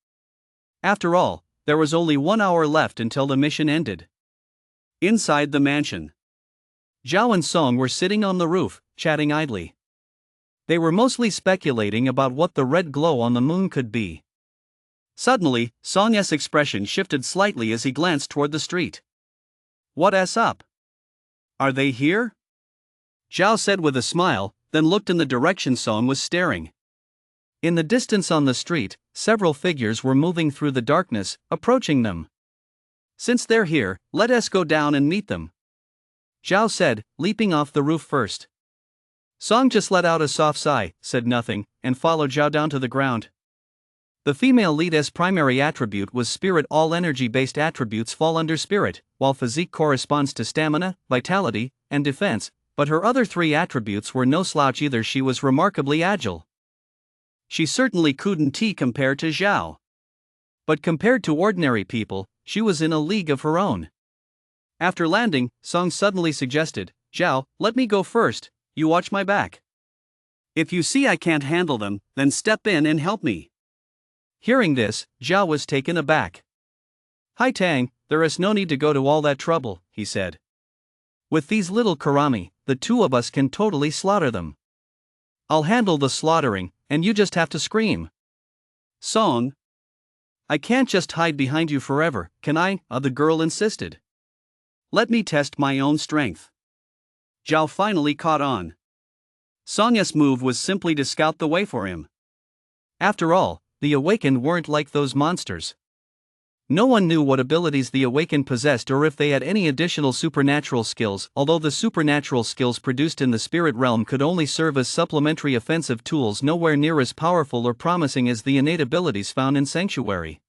After all, there was only 1 hour left until the mission ended. Inside the mansion, Zhao and Song were sitting on the roof, chatting idly. They were mostly speculating about what the red glow on the moon could be. Suddenly, Song's expression shifted slightly as he glanced toward the street. "What's up? Are they here?" Zhao said with a smile, then looked in the direction Song was staring. In the distance on the street, several figures were moving through the darkness, approaching them. "Since they're here, let us go down and meet them," Zhao said, leaping off the roof first. Song just let out a soft sigh, said nothing, and followed Zhao down to the ground. The female lead's primary attribute was spirit. All energy-based attributes fall under spirit, while physique corresponds to stamina, vitality, and defense, but her other three attributes were no slouch either. She was remarkably agile. She certainly couldn't compare to Zhao. But compared to ordinary people, she was in a league of her own. After landing, Song suddenly suggested, "Zhao, let me go first, you watch my back. If you see I can't handle them, then step in and help me." Hearing this, Zhao was taken aback. "Hai Tang, there is no need to go to all that trouble," he said. "With these little karami, the two of us can totally slaughter them. I'll handle the slaughtering, and you just have to scream." "Song, I can't just hide behind you forever, can I?" the girl insisted. "Let me test my own strength." Zhao finally caught on. Song's move was simply to scout the way for him. After all, the awakened weren't like those monsters. No one knew what abilities the awakened possessed or if they had any additional supernatural skills, although the supernatural skills produced in the spirit realm could only serve as supplementary offensive tools, nowhere near as powerful or promising as the innate abilities found in Sanctuary.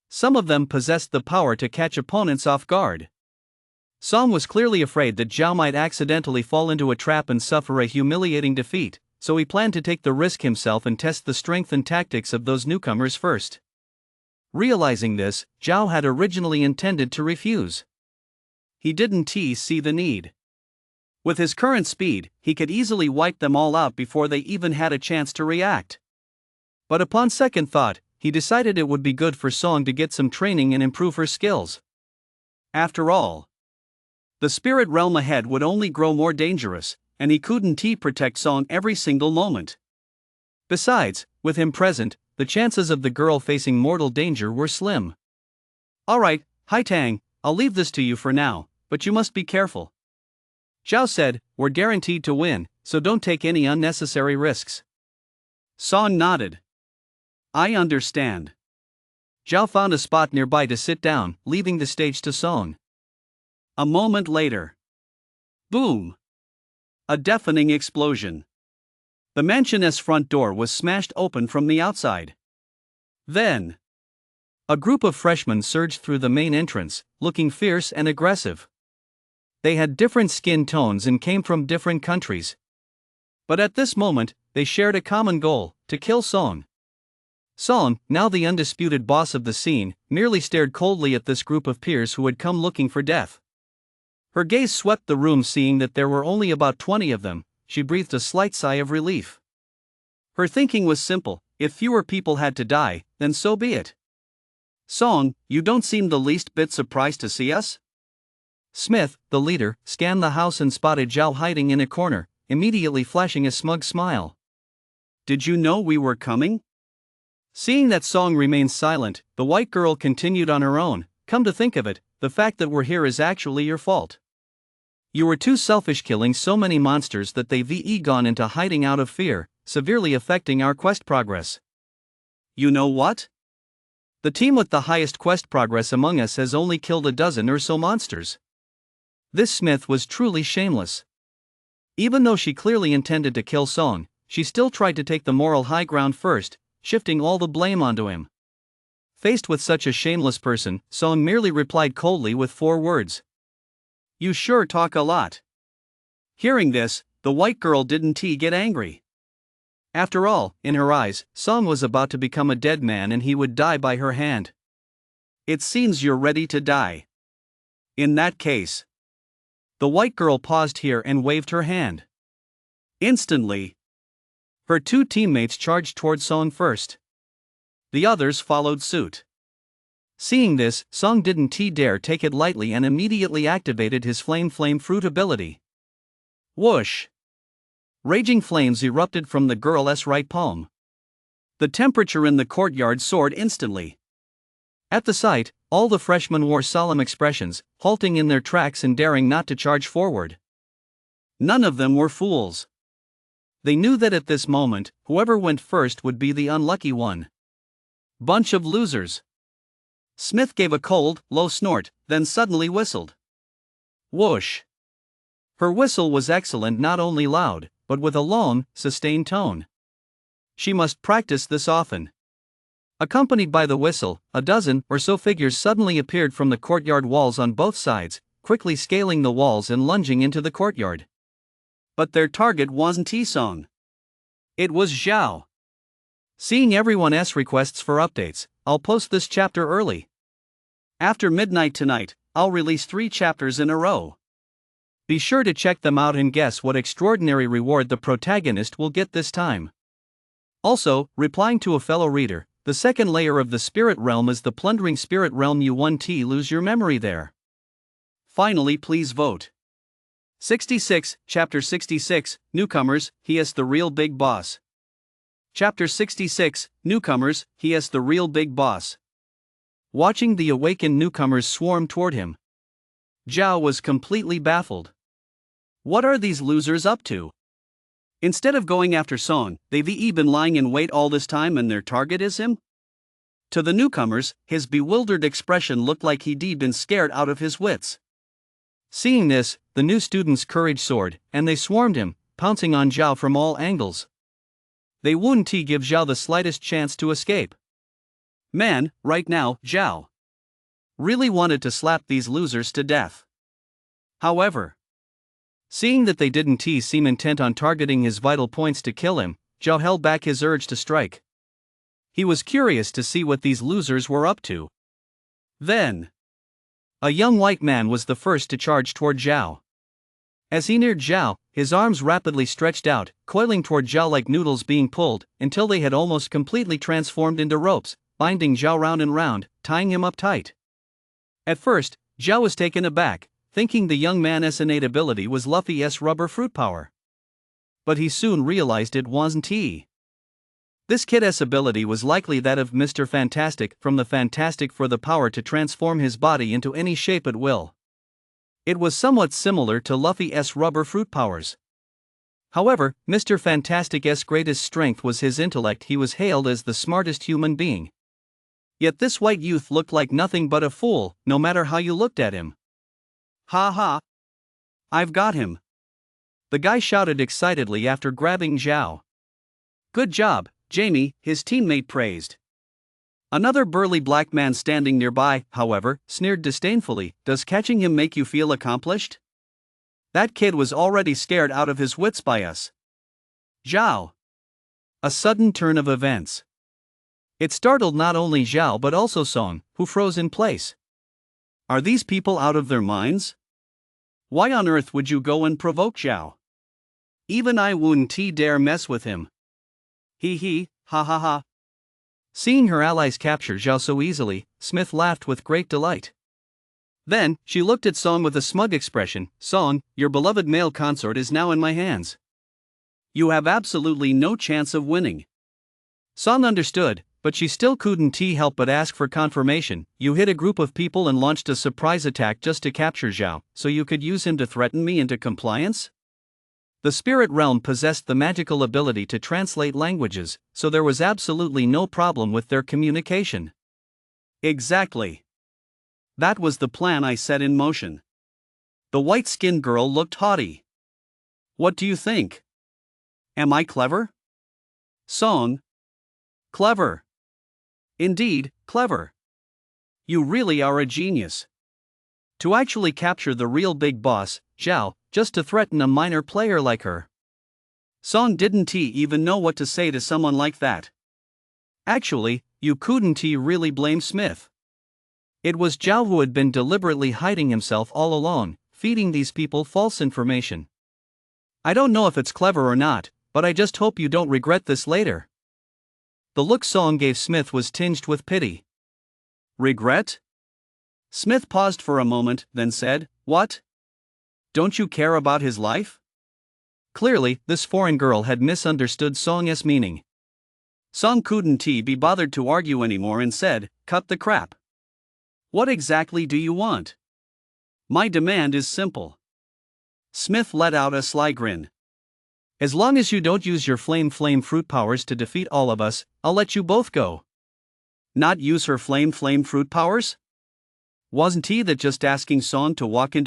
Some of them possessed the power to catch opponents off guard. Song was clearly afraid that Zhao might accidentally fall into a trap and suffer a humiliating defeat, so he planned to take the risk himself and test the strength and tactics of those newcomers first. Realizing this, Zhao had originally intended to refuse. He didn't see the need. With his current speed, he could easily wipe them all out before they even had a chance to react. But upon second thought, he decided it would be good for Song to get some training and improve her skills. After all, the spirit realm ahead would only grow more dangerous, and he couldn't protect Song every single moment. Besides, with him present, the chances of the girl facing mortal danger were slim. "Alright, Hai Tang, I'll leave this to you for now, but you must be careful," Zhao said. "We're guaranteed to win, so don't take any unnecessary risks." Song nodded. "I understand." Zhao found a spot nearby to sit down, leaving the stage to Song. A moment later. Boom! A deafening explosion. The mansion's front door was smashed open from the outside. Then, a group of freshmen surged through the main entrance, looking fierce and aggressive. They had different skin tones and came from different countries. But at this moment, they shared a common goal: to kill Song. Song, now the undisputed boss of the scene, merely stared coldly at this group of peers who had come looking for death. Her gaze swept the room. Seeing that there were only about 20 of them, she breathed a slight sigh of relief. Her thinking was simple: if fewer people had to die, then so be it. "Song, you don't seem the least bit surprised to see us?" Smith, the leader, scanned the house and spotted Zhao hiding in a corner, immediately flashing a smug smile. "Did you know we were coming?" Seeing that Song remained silent, the white girl continued on her own. "Come to think of it, the fact that we're here is actually your fault. You were too selfish, killing so many monsters that they've gone into hiding out of fear, severely affecting our quest progress. You know what? The team with the highest quest progress among us has only killed a dozen or so monsters. This Smith was truly shameless. Even though she clearly intended to kill Song, she still tried to take the moral high ground first, shifting all the blame onto him. Faced with such a shameless person, Song merely replied coldly with 4 words. You sure talk a lot. Hearing this, the white girl didn't get angry. After all, in her eyes, Song was about to become a dead man and he would die by her hand. It seems you're ready to die. In that case. The white girl paused here and waved her hand. Instantly, her 2 teammates charged toward Song first. The others followed suit. Seeing this, Song didn't dare take it lightly and immediately activated his flame fruit ability. Whoosh! Raging flames erupted from the girl's right palm. The temperature in the courtyard soared instantly. At the sight, all the freshmen wore solemn expressions, halting in their tracks and daring not to charge forward. None of them were fools. They knew that at this moment, whoever went first would be the unlucky one. Bunch of losers. Smith gave a cold, low snort, then suddenly whistled. Whoosh! Her whistle was excellent, not only loud, but with a long, sustained tone. She must practice this often. Accompanied by the whistle, a dozen or so figures suddenly appeared from the courtyard walls on both sides, quickly scaling the walls and lunging into the courtyard. But their target wasn't Song. It was Zhao. Seeing everyone's requests for updates, I'll post this chapter early. After midnight tonight, I'll release 3 chapters in a row. Be sure to check them out and guess what extraordinary reward the protagonist will get this time. Also, replying to a fellow reader, the second layer of the spirit realm is the plundering spirit realm. You won't lose your memory there. Finally, please vote. 66, Chapter 66, Newcomers, he is the real big boss. Chapter 66, Newcomers, he is the real big boss. Watching the awakened newcomers swarm toward him, Zhao was completely baffled. What are these losers up to? Instead of going after Song, they've been lying in wait all this time and their target is him? To the newcomers, his bewildered expression looked like he'd been scared out of his wits. Seeing this, the new students' courage soared, and they swarmed him, pouncing on Zhao from all angles. They wouldn't give Zhao the slightest chance to escape. Man, right now, Zhao really wanted to slap these losers to death. However, seeing that they didn't seem intent on targeting his vital points to kill him, Zhao held back his urge to strike. He was curious to see what these losers were up to. Then, a young white man was the first to charge toward Zhao. As he neared Zhao, his arms rapidly stretched out, coiling toward Zhao like noodles being pulled, until they had almost completely transformed into ropes, binding Zhao round and round, tying him up tight. At first, Zhao was taken aback, thinking the young man's innate ability was Luffy's rubber fruit power. But he soon realized it wasn't he. This kid's ability was likely that of Mr. Fantastic, from the Fantastic for the power to transform his body into any shape at will. It was somewhat similar to Luffy's rubber fruit powers. However, Mr. Fantastic's greatest strength was his intellect. He was hailed as the smartest human being. Yet this white youth looked like nothing but a fool, no matter how you looked at him. Ha ha! I've got him! The guy shouted excitedly after grabbing Zhao. Good job, Jamie, his teammate praised. Another burly black man standing nearby, however, sneered disdainfully, does catching him make you feel accomplished? That kid was already scared out of his wits by us. Zhao. A sudden turn of events. It startled not only Zhao but also Song, who froze in place. Are these people out of their minds? Why on earth would you go and provoke Zhao? Even I wouldn't dare mess with him. He, ha ha ha. Seeing her allies capture Zhao so easily, Smith laughed with great delight. Then, she looked at Song with a smug expression. Song, your beloved male consort is now in my hands. You have absolutely no chance of winning. Song understood, but she still couldn't help but ask for confirmation. You hit a group of people and launched a surprise attack just to capture Zhao, so you could use him to threaten me into compliance? The spirit realm possessed the magical ability to translate languages, so there was absolutely no problem with their communication. Exactly. That was the plan I set in motion. The white-skinned girl looked haughty. What do you think? Am I clever? Song. Clever. Indeed, clever. You really are a genius. To actually capture the real big boss, Zhao, just to threaten a minor player like her. Song didn't even know what to say to someone like that. Actually, you couldn't really blame Smith. It was Zhao who had been deliberately hiding himself all along, feeding these people false information. I don't know if it's clever or not, but I just hope you don't regret this later. The look Song gave Smith was tinged with pity. Regret? Smith paused for a moment, then said, What? Don't you care about his life? Clearly, this foreign girl had misunderstood Song's meaning. Song couldn't be bothered to argue anymore and said, Cut the crap. What exactly do you want? My demand is simple. Smith let out a sly grin. As long as you don't use your flame fruit powers to defeat all of us, I'll let you both go. Not use her flame fruit powers? Wasn't he that just asking Song to walk into